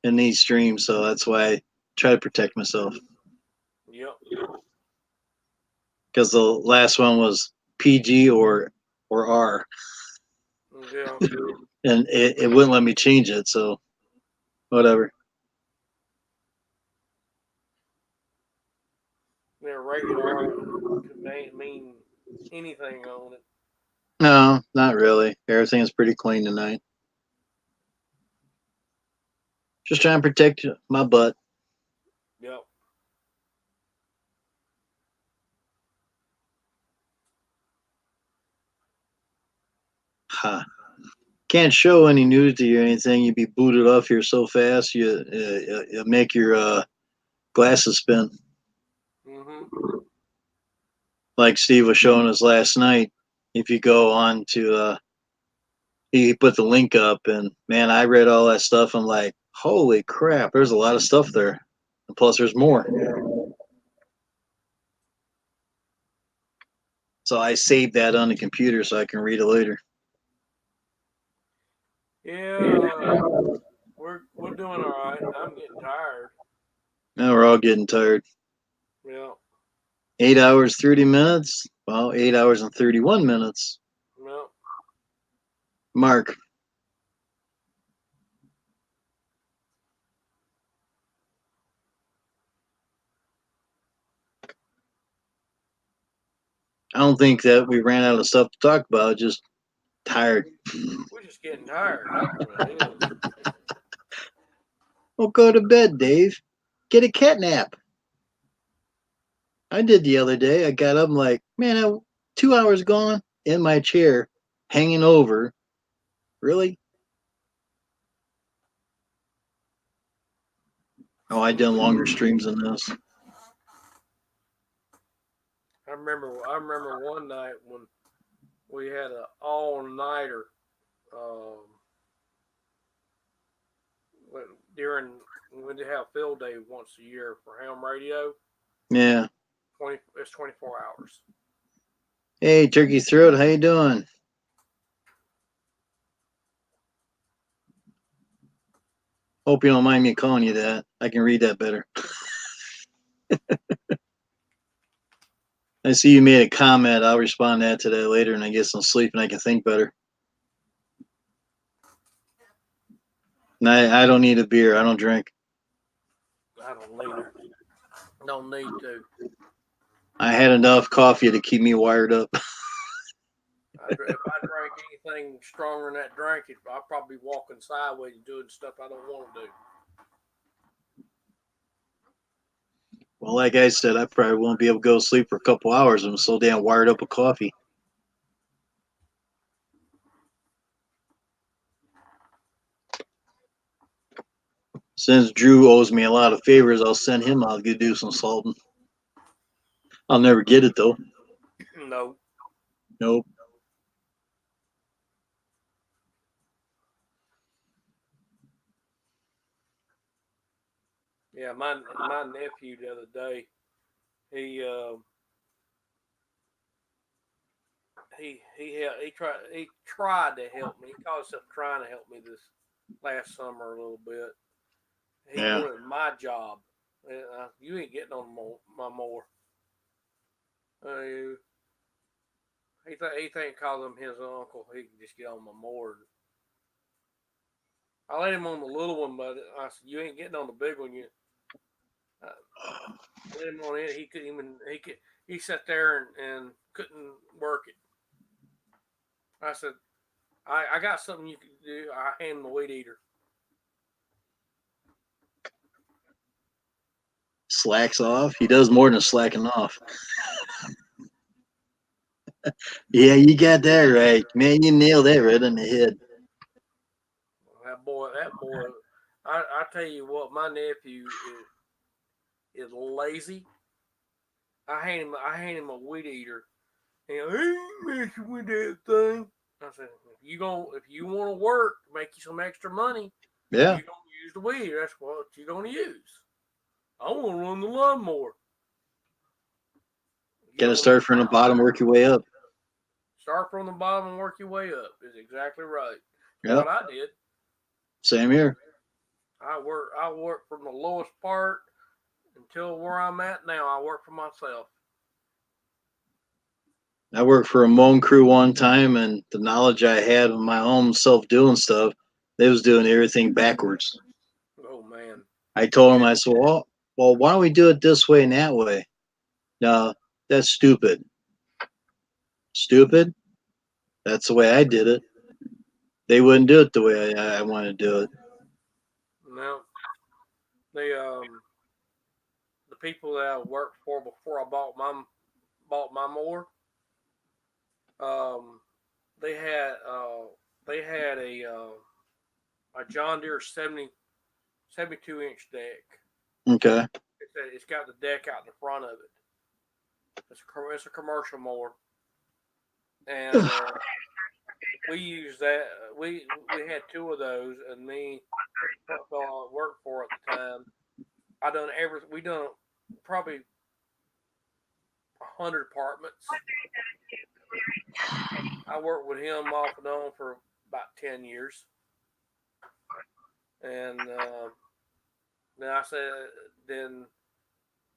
[SPEAKER 1] in these streams, so that's why I try to protect myself.
[SPEAKER 4] Yep.
[SPEAKER 1] Because the last one was PG or R.
[SPEAKER 4] Yeah.
[SPEAKER 1] And it wouldn't let me change it, so whatever.
[SPEAKER 4] They're rated R could mean anything on it.
[SPEAKER 1] No, not really. Everything is pretty clean tonight. Just trying to protect my butt.
[SPEAKER 4] Yep.
[SPEAKER 1] Ha. Can't show any nudity or anything. You'd be booted off here so fast you make your glasses spin.
[SPEAKER 4] Mm-hmm.
[SPEAKER 1] Like Steve was showing us last night. If you go on to he put the link up, and man, I read all that stuff. I'm like, holy crap! There's a lot of stuff there, and plus there's more. So I saved that on the computer so I can read it later.
[SPEAKER 4] Yeah, we're doing all right. I'm getting tired.
[SPEAKER 1] Now we're all getting tired.
[SPEAKER 4] Yeah.
[SPEAKER 1] 8 hours 30 minutes. Well, 8 hours and 31 minutes.
[SPEAKER 4] Well.
[SPEAKER 1] Mark. I don't think that we ran out of stuff to talk about. Just tired.
[SPEAKER 4] We're just getting tired. That's what it is.
[SPEAKER 1] Well, go to bed, Dave. Get a cat nap. I did the other day. I got up. I'm like, man, 2 hours gone in my chair, hanging over. Really? Oh, I done longer streams than this.
[SPEAKER 4] I remember one night when we had an all-nighter during when they have field day once a year for ham radio.
[SPEAKER 1] Yeah.
[SPEAKER 4] It's 24 hours.
[SPEAKER 1] Hey, Turkey Throat, how you doing? Hope you don't mind me calling you that. I can read that better. I see you made a comment. I'll respond to that later, and I get some sleep, and I can think better. And I don't need a beer. I don't drink.
[SPEAKER 4] I don't either. Don't need to.
[SPEAKER 1] I had enough coffee to keep me wired up.
[SPEAKER 4] If I drank anything stronger than that drink, I'd probably be walking sideways and doing stuff I don't want to do.
[SPEAKER 1] Well, like I said, I probably won't be able to go to sleep for a couple hours. I'm so damn wired up with coffee. Since Drew owes me a lot of favors, I'll send him out to do some salting. I'll never get it, though.
[SPEAKER 4] No.
[SPEAKER 1] Nope.
[SPEAKER 4] Yeah, my nephew the other day, he tried to help me. He called himself trying to help me this last summer a little bit. He wanted my job. You ain't getting on my mower. He think calls him his uncle. He can just get on my mower. I let him on the little one, but I said you ain't getting on the big one. Let him on it. He sat there and couldn't work it. I said, I got something you can do. I hand him the weed eater.
[SPEAKER 1] Slacks off. He does more than slacking off. Yeah, you got that right. Man, you nailed that right on the head.
[SPEAKER 4] That boy. I tell you what, my nephew is lazy. I hand him a weed eater. And he ain't messing with that thing. I said, if you want to work, make you some extra money,
[SPEAKER 1] yeah,
[SPEAKER 4] you gonna use the weed. That's what you're gonna use. I want to run the lawnmower.
[SPEAKER 1] Got to start from the bottom, work your way up.
[SPEAKER 4] Start from the bottom and work your way up is exactly right.
[SPEAKER 1] Yep.
[SPEAKER 4] What I did.
[SPEAKER 1] Same here.
[SPEAKER 4] I work from the lowest part until where I'm at now. I work for myself.
[SPEAKER 1] I worked for a mowing crew one time, and the knowledge I had of my own self doing stuff, they was doing everything backwards.
[SPEAKER 4] Oh man!
[SPEAKER 1] I told them, I said, well, why don't we do it this way and that way? No, that's stupid. Stupid? That's the way I did it. They wouldn't do it the way I want to do it.
[SPEAKER 4] No, the people that I worked for before I bought my mower, they had a John Deere 72-inch deck.
[SPEAKER 1] Okay.
[SPEAKER 4] It's got the deck out in the front of it. It's a commercial mower, and we used that. We had two of those, and me, the fellow I worked for at the time, we done probably 100 apartments. I worked with him off and on for about 10 years, and then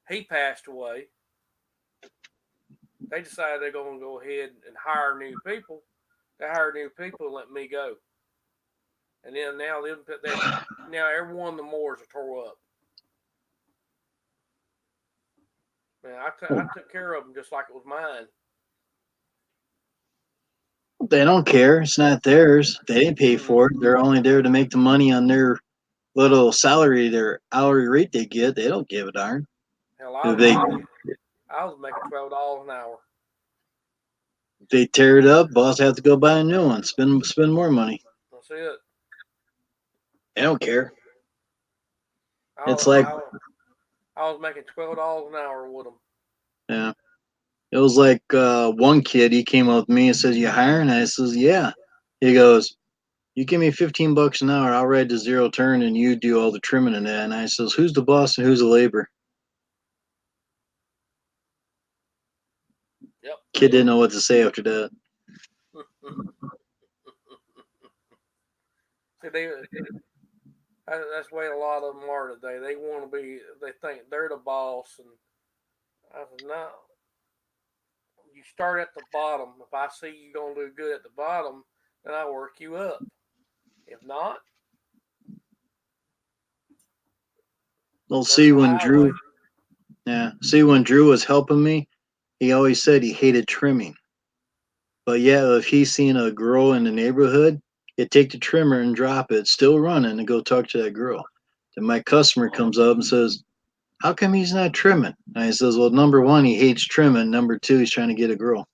[SPEAKER 4] he passed away. They decided they're going to go ahead and hire new people. They hired new people and let me go. And then now every one of the mowers are tore up. Man, I took care of them just like it was mine.
[SPEAKER 1] They don't care. It's not theirs. They didn't pay for it. They're only there to make the money on their little salary, their hourly rate they get. They don't give a darn.
[SPEAKER 4] Hell, I was making $12 an hour.
[SPEAKER 1] If they tear it up, boss have to go buy a new one. Spend more money.
[SPEAKER 4] That's it.
[SPEAKER 1] They don't care.
[SPEAKER 4] I was making $12 an hour with them.
[SPEAKER 1] Yeah. It was like one kid, he came up with me and says, "You hiring?" I says, "Yeah." He goes, "You give me $15 an hour, I'll ride to zero turn and you do all the trimming and that." And I says, "Who's the boss and who's the labor?"
[SPEAKER 4] Yep.
[SPEAKER 1] Kid didn't know what to say after that.
[SPEAKER 4] See, that's the way a lot of them are today. They want to be, they think they're the boss. And I said, no, you start at the bottom. If I see you going to do good at the bottom, then I work you up. If not,
[SPEAKER 1] Well,
[SPEAKER 4] there's
[SPEAKER 1] see,
[SPEAKER 4] the
[SPEAKER 1] when
[SPEAKER 4] highway.
[SPEAKER 1] When Drew was helping me, he always said he hated trimming. But yeah, if he's seen a girl in the neighborhood, he'd take the trimmer and drop it, still running, and go talk to that girl. Then my customer comes up and says, "How come he's not trimming?" And I says, "Well, number one, he hates trimming. Number two, he's trying to get a girl."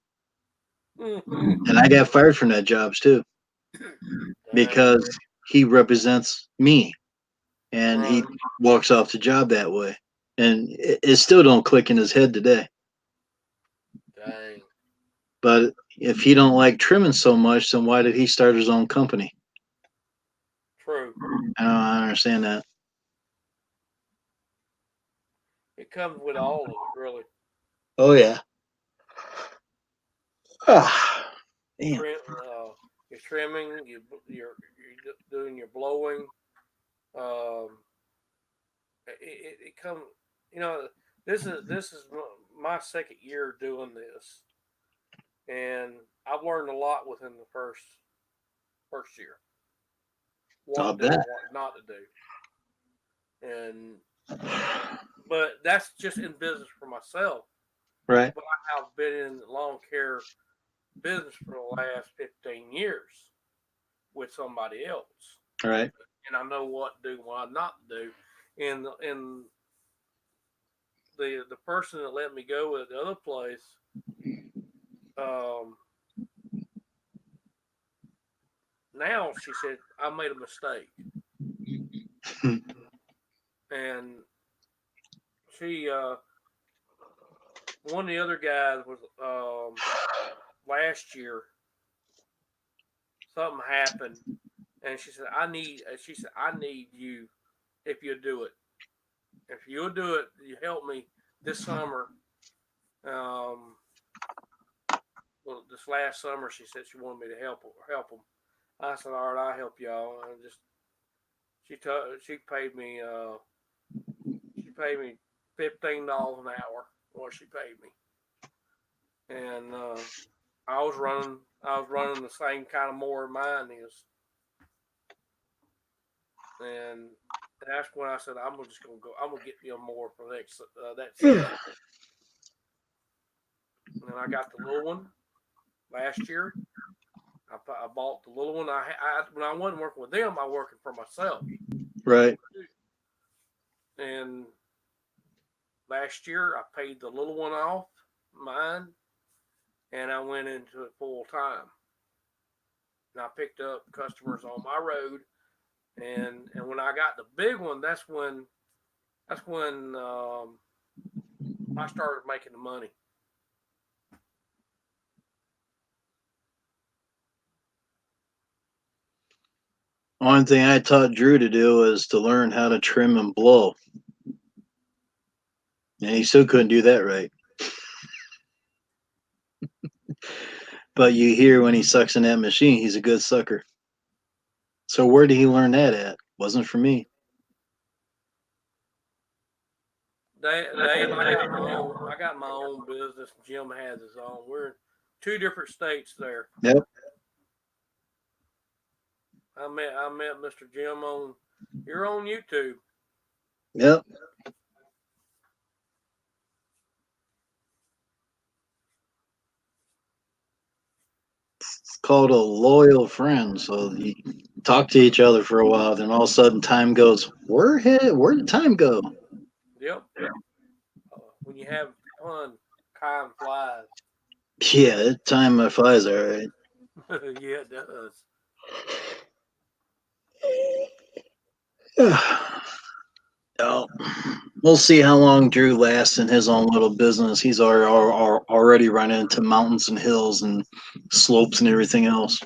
[SPEAKER 1] And I got fired from that jobs too because he represents me and he walks off the job that way. And it still don't click in his head today.
[SPEAKER 4] Dang.
[SPEAKER 1] But if he don't like trimming so much, then why did he start his own company?
[SPEAKER 4] True.
[SPEAKER 1] I don't understand that.
[SPEAKER 4] It comes with all of it, really.
[SPEAKER 1] Oh yeah. Ah, damn.
[SPEAKER 4] You're trimming, you're doing your blowing. It comes, you know. This is my second year doing this, and I've learned a lot within the first year. What to do and what not to do, but that's just in business for myself.
[SPEAKER 1] Right.
[SPEAKER 4] But I have been in the lawn care business for the last 15 years with somebody else.
[SPEAKER 1] Right.
[SPEAKER 4] And I know what to do and what not to do. And the person that let me go at the other place, now she said I made a mistake. And she one of the other guys was last year something happened, and she said I need you if you'll do it. If you'll do it, you help me this summer. Well, this last summer, she said she wanted me to help them. I said, all right, I'll help y'all. And just she paid me $15 an hour. What she paid me, and I was running the same kind of more mine is, and that's when I said I'm just gonna go. I'm gonna get you more for that season. And then I got the little one last year. I bought the little one. When I wasn't working with them, I was working for myself.
[SPEAKER 1] Right.
[SPEAKER 4] And last year, I paid the little one off, mine, and I went into it full time. And I picked up customers on my road, and when I got the big one, that's when I started making the money.
[SPEAKER 1] One thing I taught Drew to do is to learn how to trim and blow. And he still couldn't do that right. But you hear when he sucks in that machine, he's a good sucker. So where did he learn that at? Wasn't for me.
[SPEAKER 4] Dave, I got my own business. Jim has his own. We're in two different states there.
[SPEAKER 1] Yep.
[SPEAKER 4] I met Mr. Jim you're on YouTube.
[SPEAKER 1] Yep. It's called a loyal friend. So you talk to each other for a while, then all of a sudden time goes, where did time go?
[SPEAKER 4] Yep. When you have fun, time flies.
[SPEAKER 1] Yeah, time flies, all right.
[SPEAKER 4] Yeah, it does.
[SPEAKER 1] Oh, We'll see how long Drew lasts in his own little business. He's already run into mountains and hills and slopes and everything else.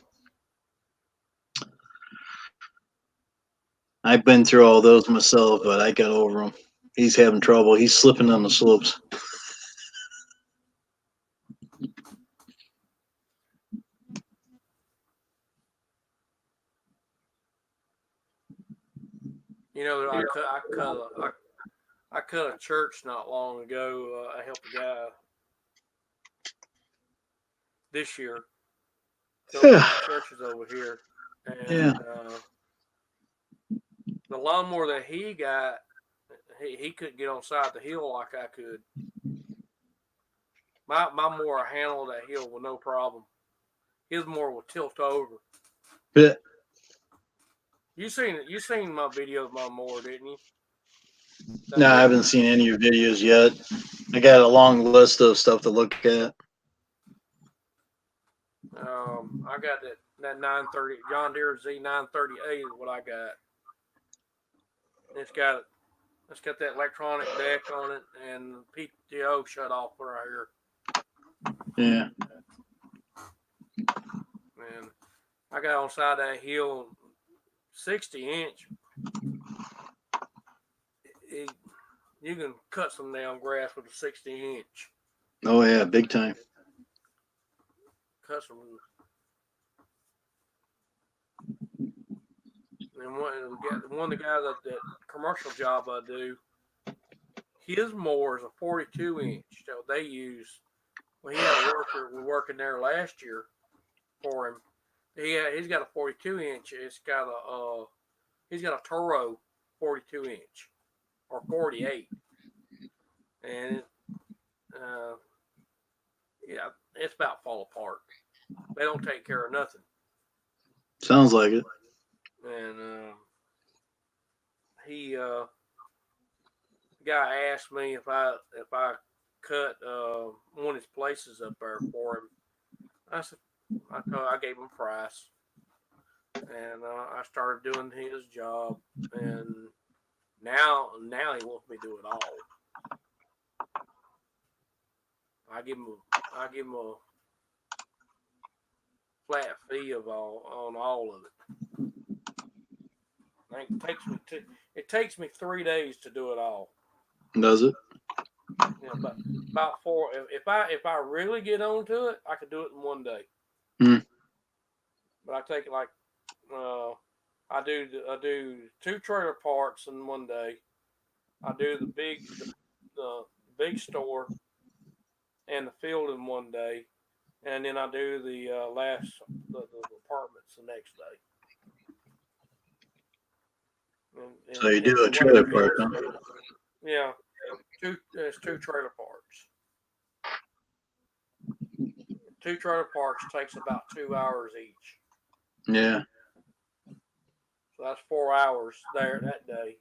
[SPEAKER 1] I've been through all those myself, but I got over him. He's having trouble. He's slipping on the slopes.
[SPEAKER 7] You know, I cut a church not long ago. I helped a guy this year. So churches over here, and the lawnmower that he got, he couldn't get on side the hill like I could. My mower handled that hill with no problem. His mower would tilt over.
[SPEAKER 1] Yeah.
[SPEAKER 7] You seen my video of my mower, didn't you?
[SPEAKER 1] No, I haven't seen any of your videos yet. I got a long list of stuff to look at.
[SPEAKER 7] I got that 930 John Deere Z 938 is what I got. It's got that electronic deck on it and PTO shut off right here.
[SPEAKER 1] Yeah.
[SPEAKER 7] And I got on side of that hill 60-inch. You can cut some damn grass with a 60-inch.
[SPEAKER 1] Oh yeah, big time.
[SPEAKER 7] Cut some. And one of the guys that commercial job I do, his mower is a 42-inch. So they use. Well, he had a worker working there last year for him. He's got a 42-inch. He's got a Toro 42-inch or 48, and it's about fall apart. They don't take care of nothing.
[SPEAKER 1] Sounds like it.
[SPEAKER 7] And guy asked me if I cut one of his places up there for him. I said I gave him a price, and I started doing his job, and now he wants me to do it all. I give him a flat fee on all of it. I think it takes me 3 days to do it all.
[SPEAKER 1] Does it?
[SPEAKER 7] Yeah, but about 4. If I really get onto it, I could do it in 1 day. But I take it like I do 2 trailer parks in 1 day. I do the big store and the field in 1 day, and then I do the apartments the next day.
[SPEAKER 1] So you do a trailer park, huh?
[SPEAKER 7] Yeah, there's 2 trailer parks. 2 trailer parks takes about 2 hours each.
[SPEAKER 1] Yeah.
[SPEAKER 7] So that's 4 hours there that day.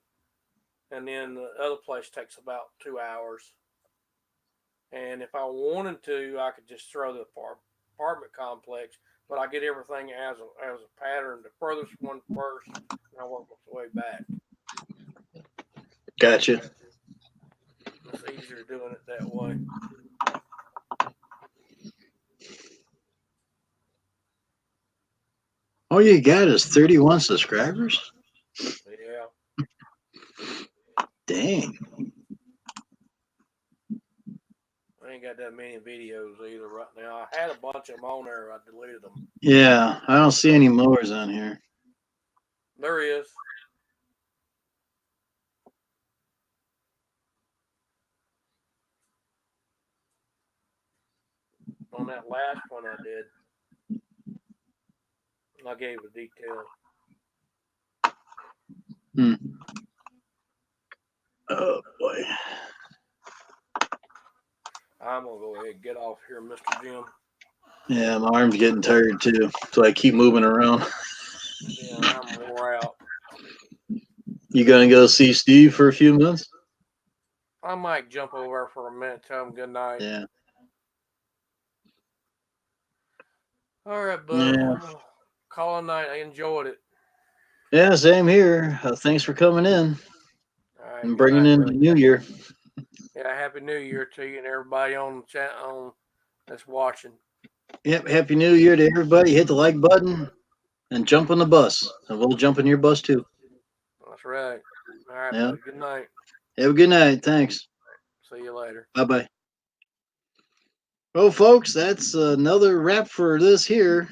[SPEAKER 7] And then the other place takes about 2 hours. And if I wanted to, I could just throw the apartment complex, but I get everything as a pattern. The furthest one first, and I work my way back.
[SPEAKER 1] Gotcha.
[SPEAKER 7] It's easier doing it that way.
[SPEAKER 1] All you got is 31 subscribers?
[SPEAKER 7] Yeah.
[SPEAKER 1] Dang.
[SPEAKER 7] I ain't got that many videos either right now. I had a bunch of them on there. I deleted them.
[SPEAKER 1] Yeah, I don't see any mowers on here.
[SPEAKER 7] There is. On that last one I did. I gave a detail.
[SPEAKER 1] Oh boy.
[SPEAKER 7] I'm gonna go ahead and get off here, Mr. Jim.
[SPEAKER 1] Yeah, my arm's getting tired too, so I keep moving around.
[SPEAKER 7] Yeah, I'm wore out.
[SPEAKER 1] You gonna go see Steve for a few minutes?
[SPEAKER 7] I might jump over for a minute, tell him good night.
[SPEAKER 1] Yeah.
[SPEAKER 7] All right, bud.
[SPEAKER 1] Yeah.
[SPEAKER 7] Call a night. I enjoyed it.
[SPEAKER 1] Yeah, same here. Thanks for coming in.
[SPEAKER 7] All
[SPEAKER 4] right,
[SPEAKER 1] and bringing in the new year.
[SPEAKER 4] Yeah, happy New Year to you and everybody on the chat that's watching.
[SPEAKER 1] Yep, happy New Year to everybody. Hit the like button and jump on the bus, and we'll jump in your bus too.
[SPEAKER 4] That's right. All right,
[SPEAKER 1] Yeah.
[SPEAKER 4] buddy. Good night.
[SPEAKER 1] Have a good night. Thanks.
[SPEAKER 4] See you later.
[SPEAKER 1] Bye bye. Well, folks, that's another wrap for this here.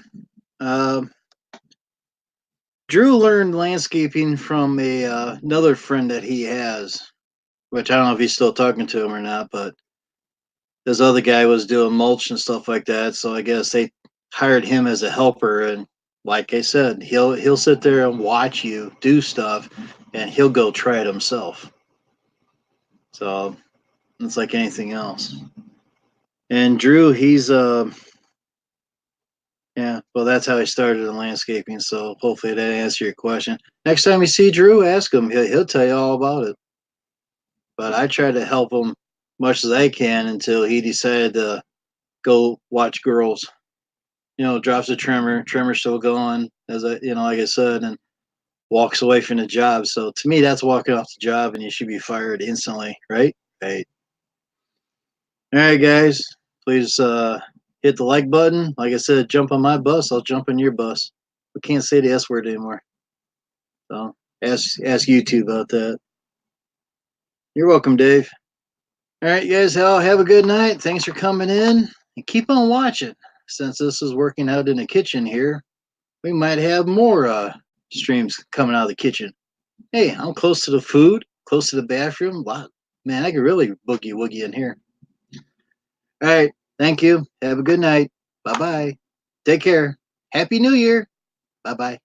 [SPEAKER 1] Drew learned landscaping from another friend that he has, which I don't know if he's still talking to him or not, but this other guy was doing mulch and stuff like that. So I guess they hired him as a helper. And like I said, he'll sit there and watch you do stuff, and he'll go try it himself. So it's like anything else. And Drew, he's yeah, well, that's how he started in landscaping. So hopefully that answers your question. Next time you see Drew, ask him. He'll tell you all about it. But I try to help him much as I can until he decided to go watch girls. Drops the trimmer still going, as like I said, and walks away from the job. So to me, that's walking off the job, and you should be fired instantly, right? Right. All right, guys, please hit the like button. Like I said, jump on my bus. I'll jump in your bus. We can't say the S word anymore. So ask YouTube about that. You're welcome, Dave. All right, you guys, all have a good night. Thanks for coming in, and keep on watching. Since this is working out in the kitchen here, we might have more streams coming out of the kitchen. Hey, I'm close to the food, close to the bathroom. Wow, man, I could really boogie woogie in here. All right, thank you. Have a good night. Bye bye. Take care. Happy New Year. Bye bye.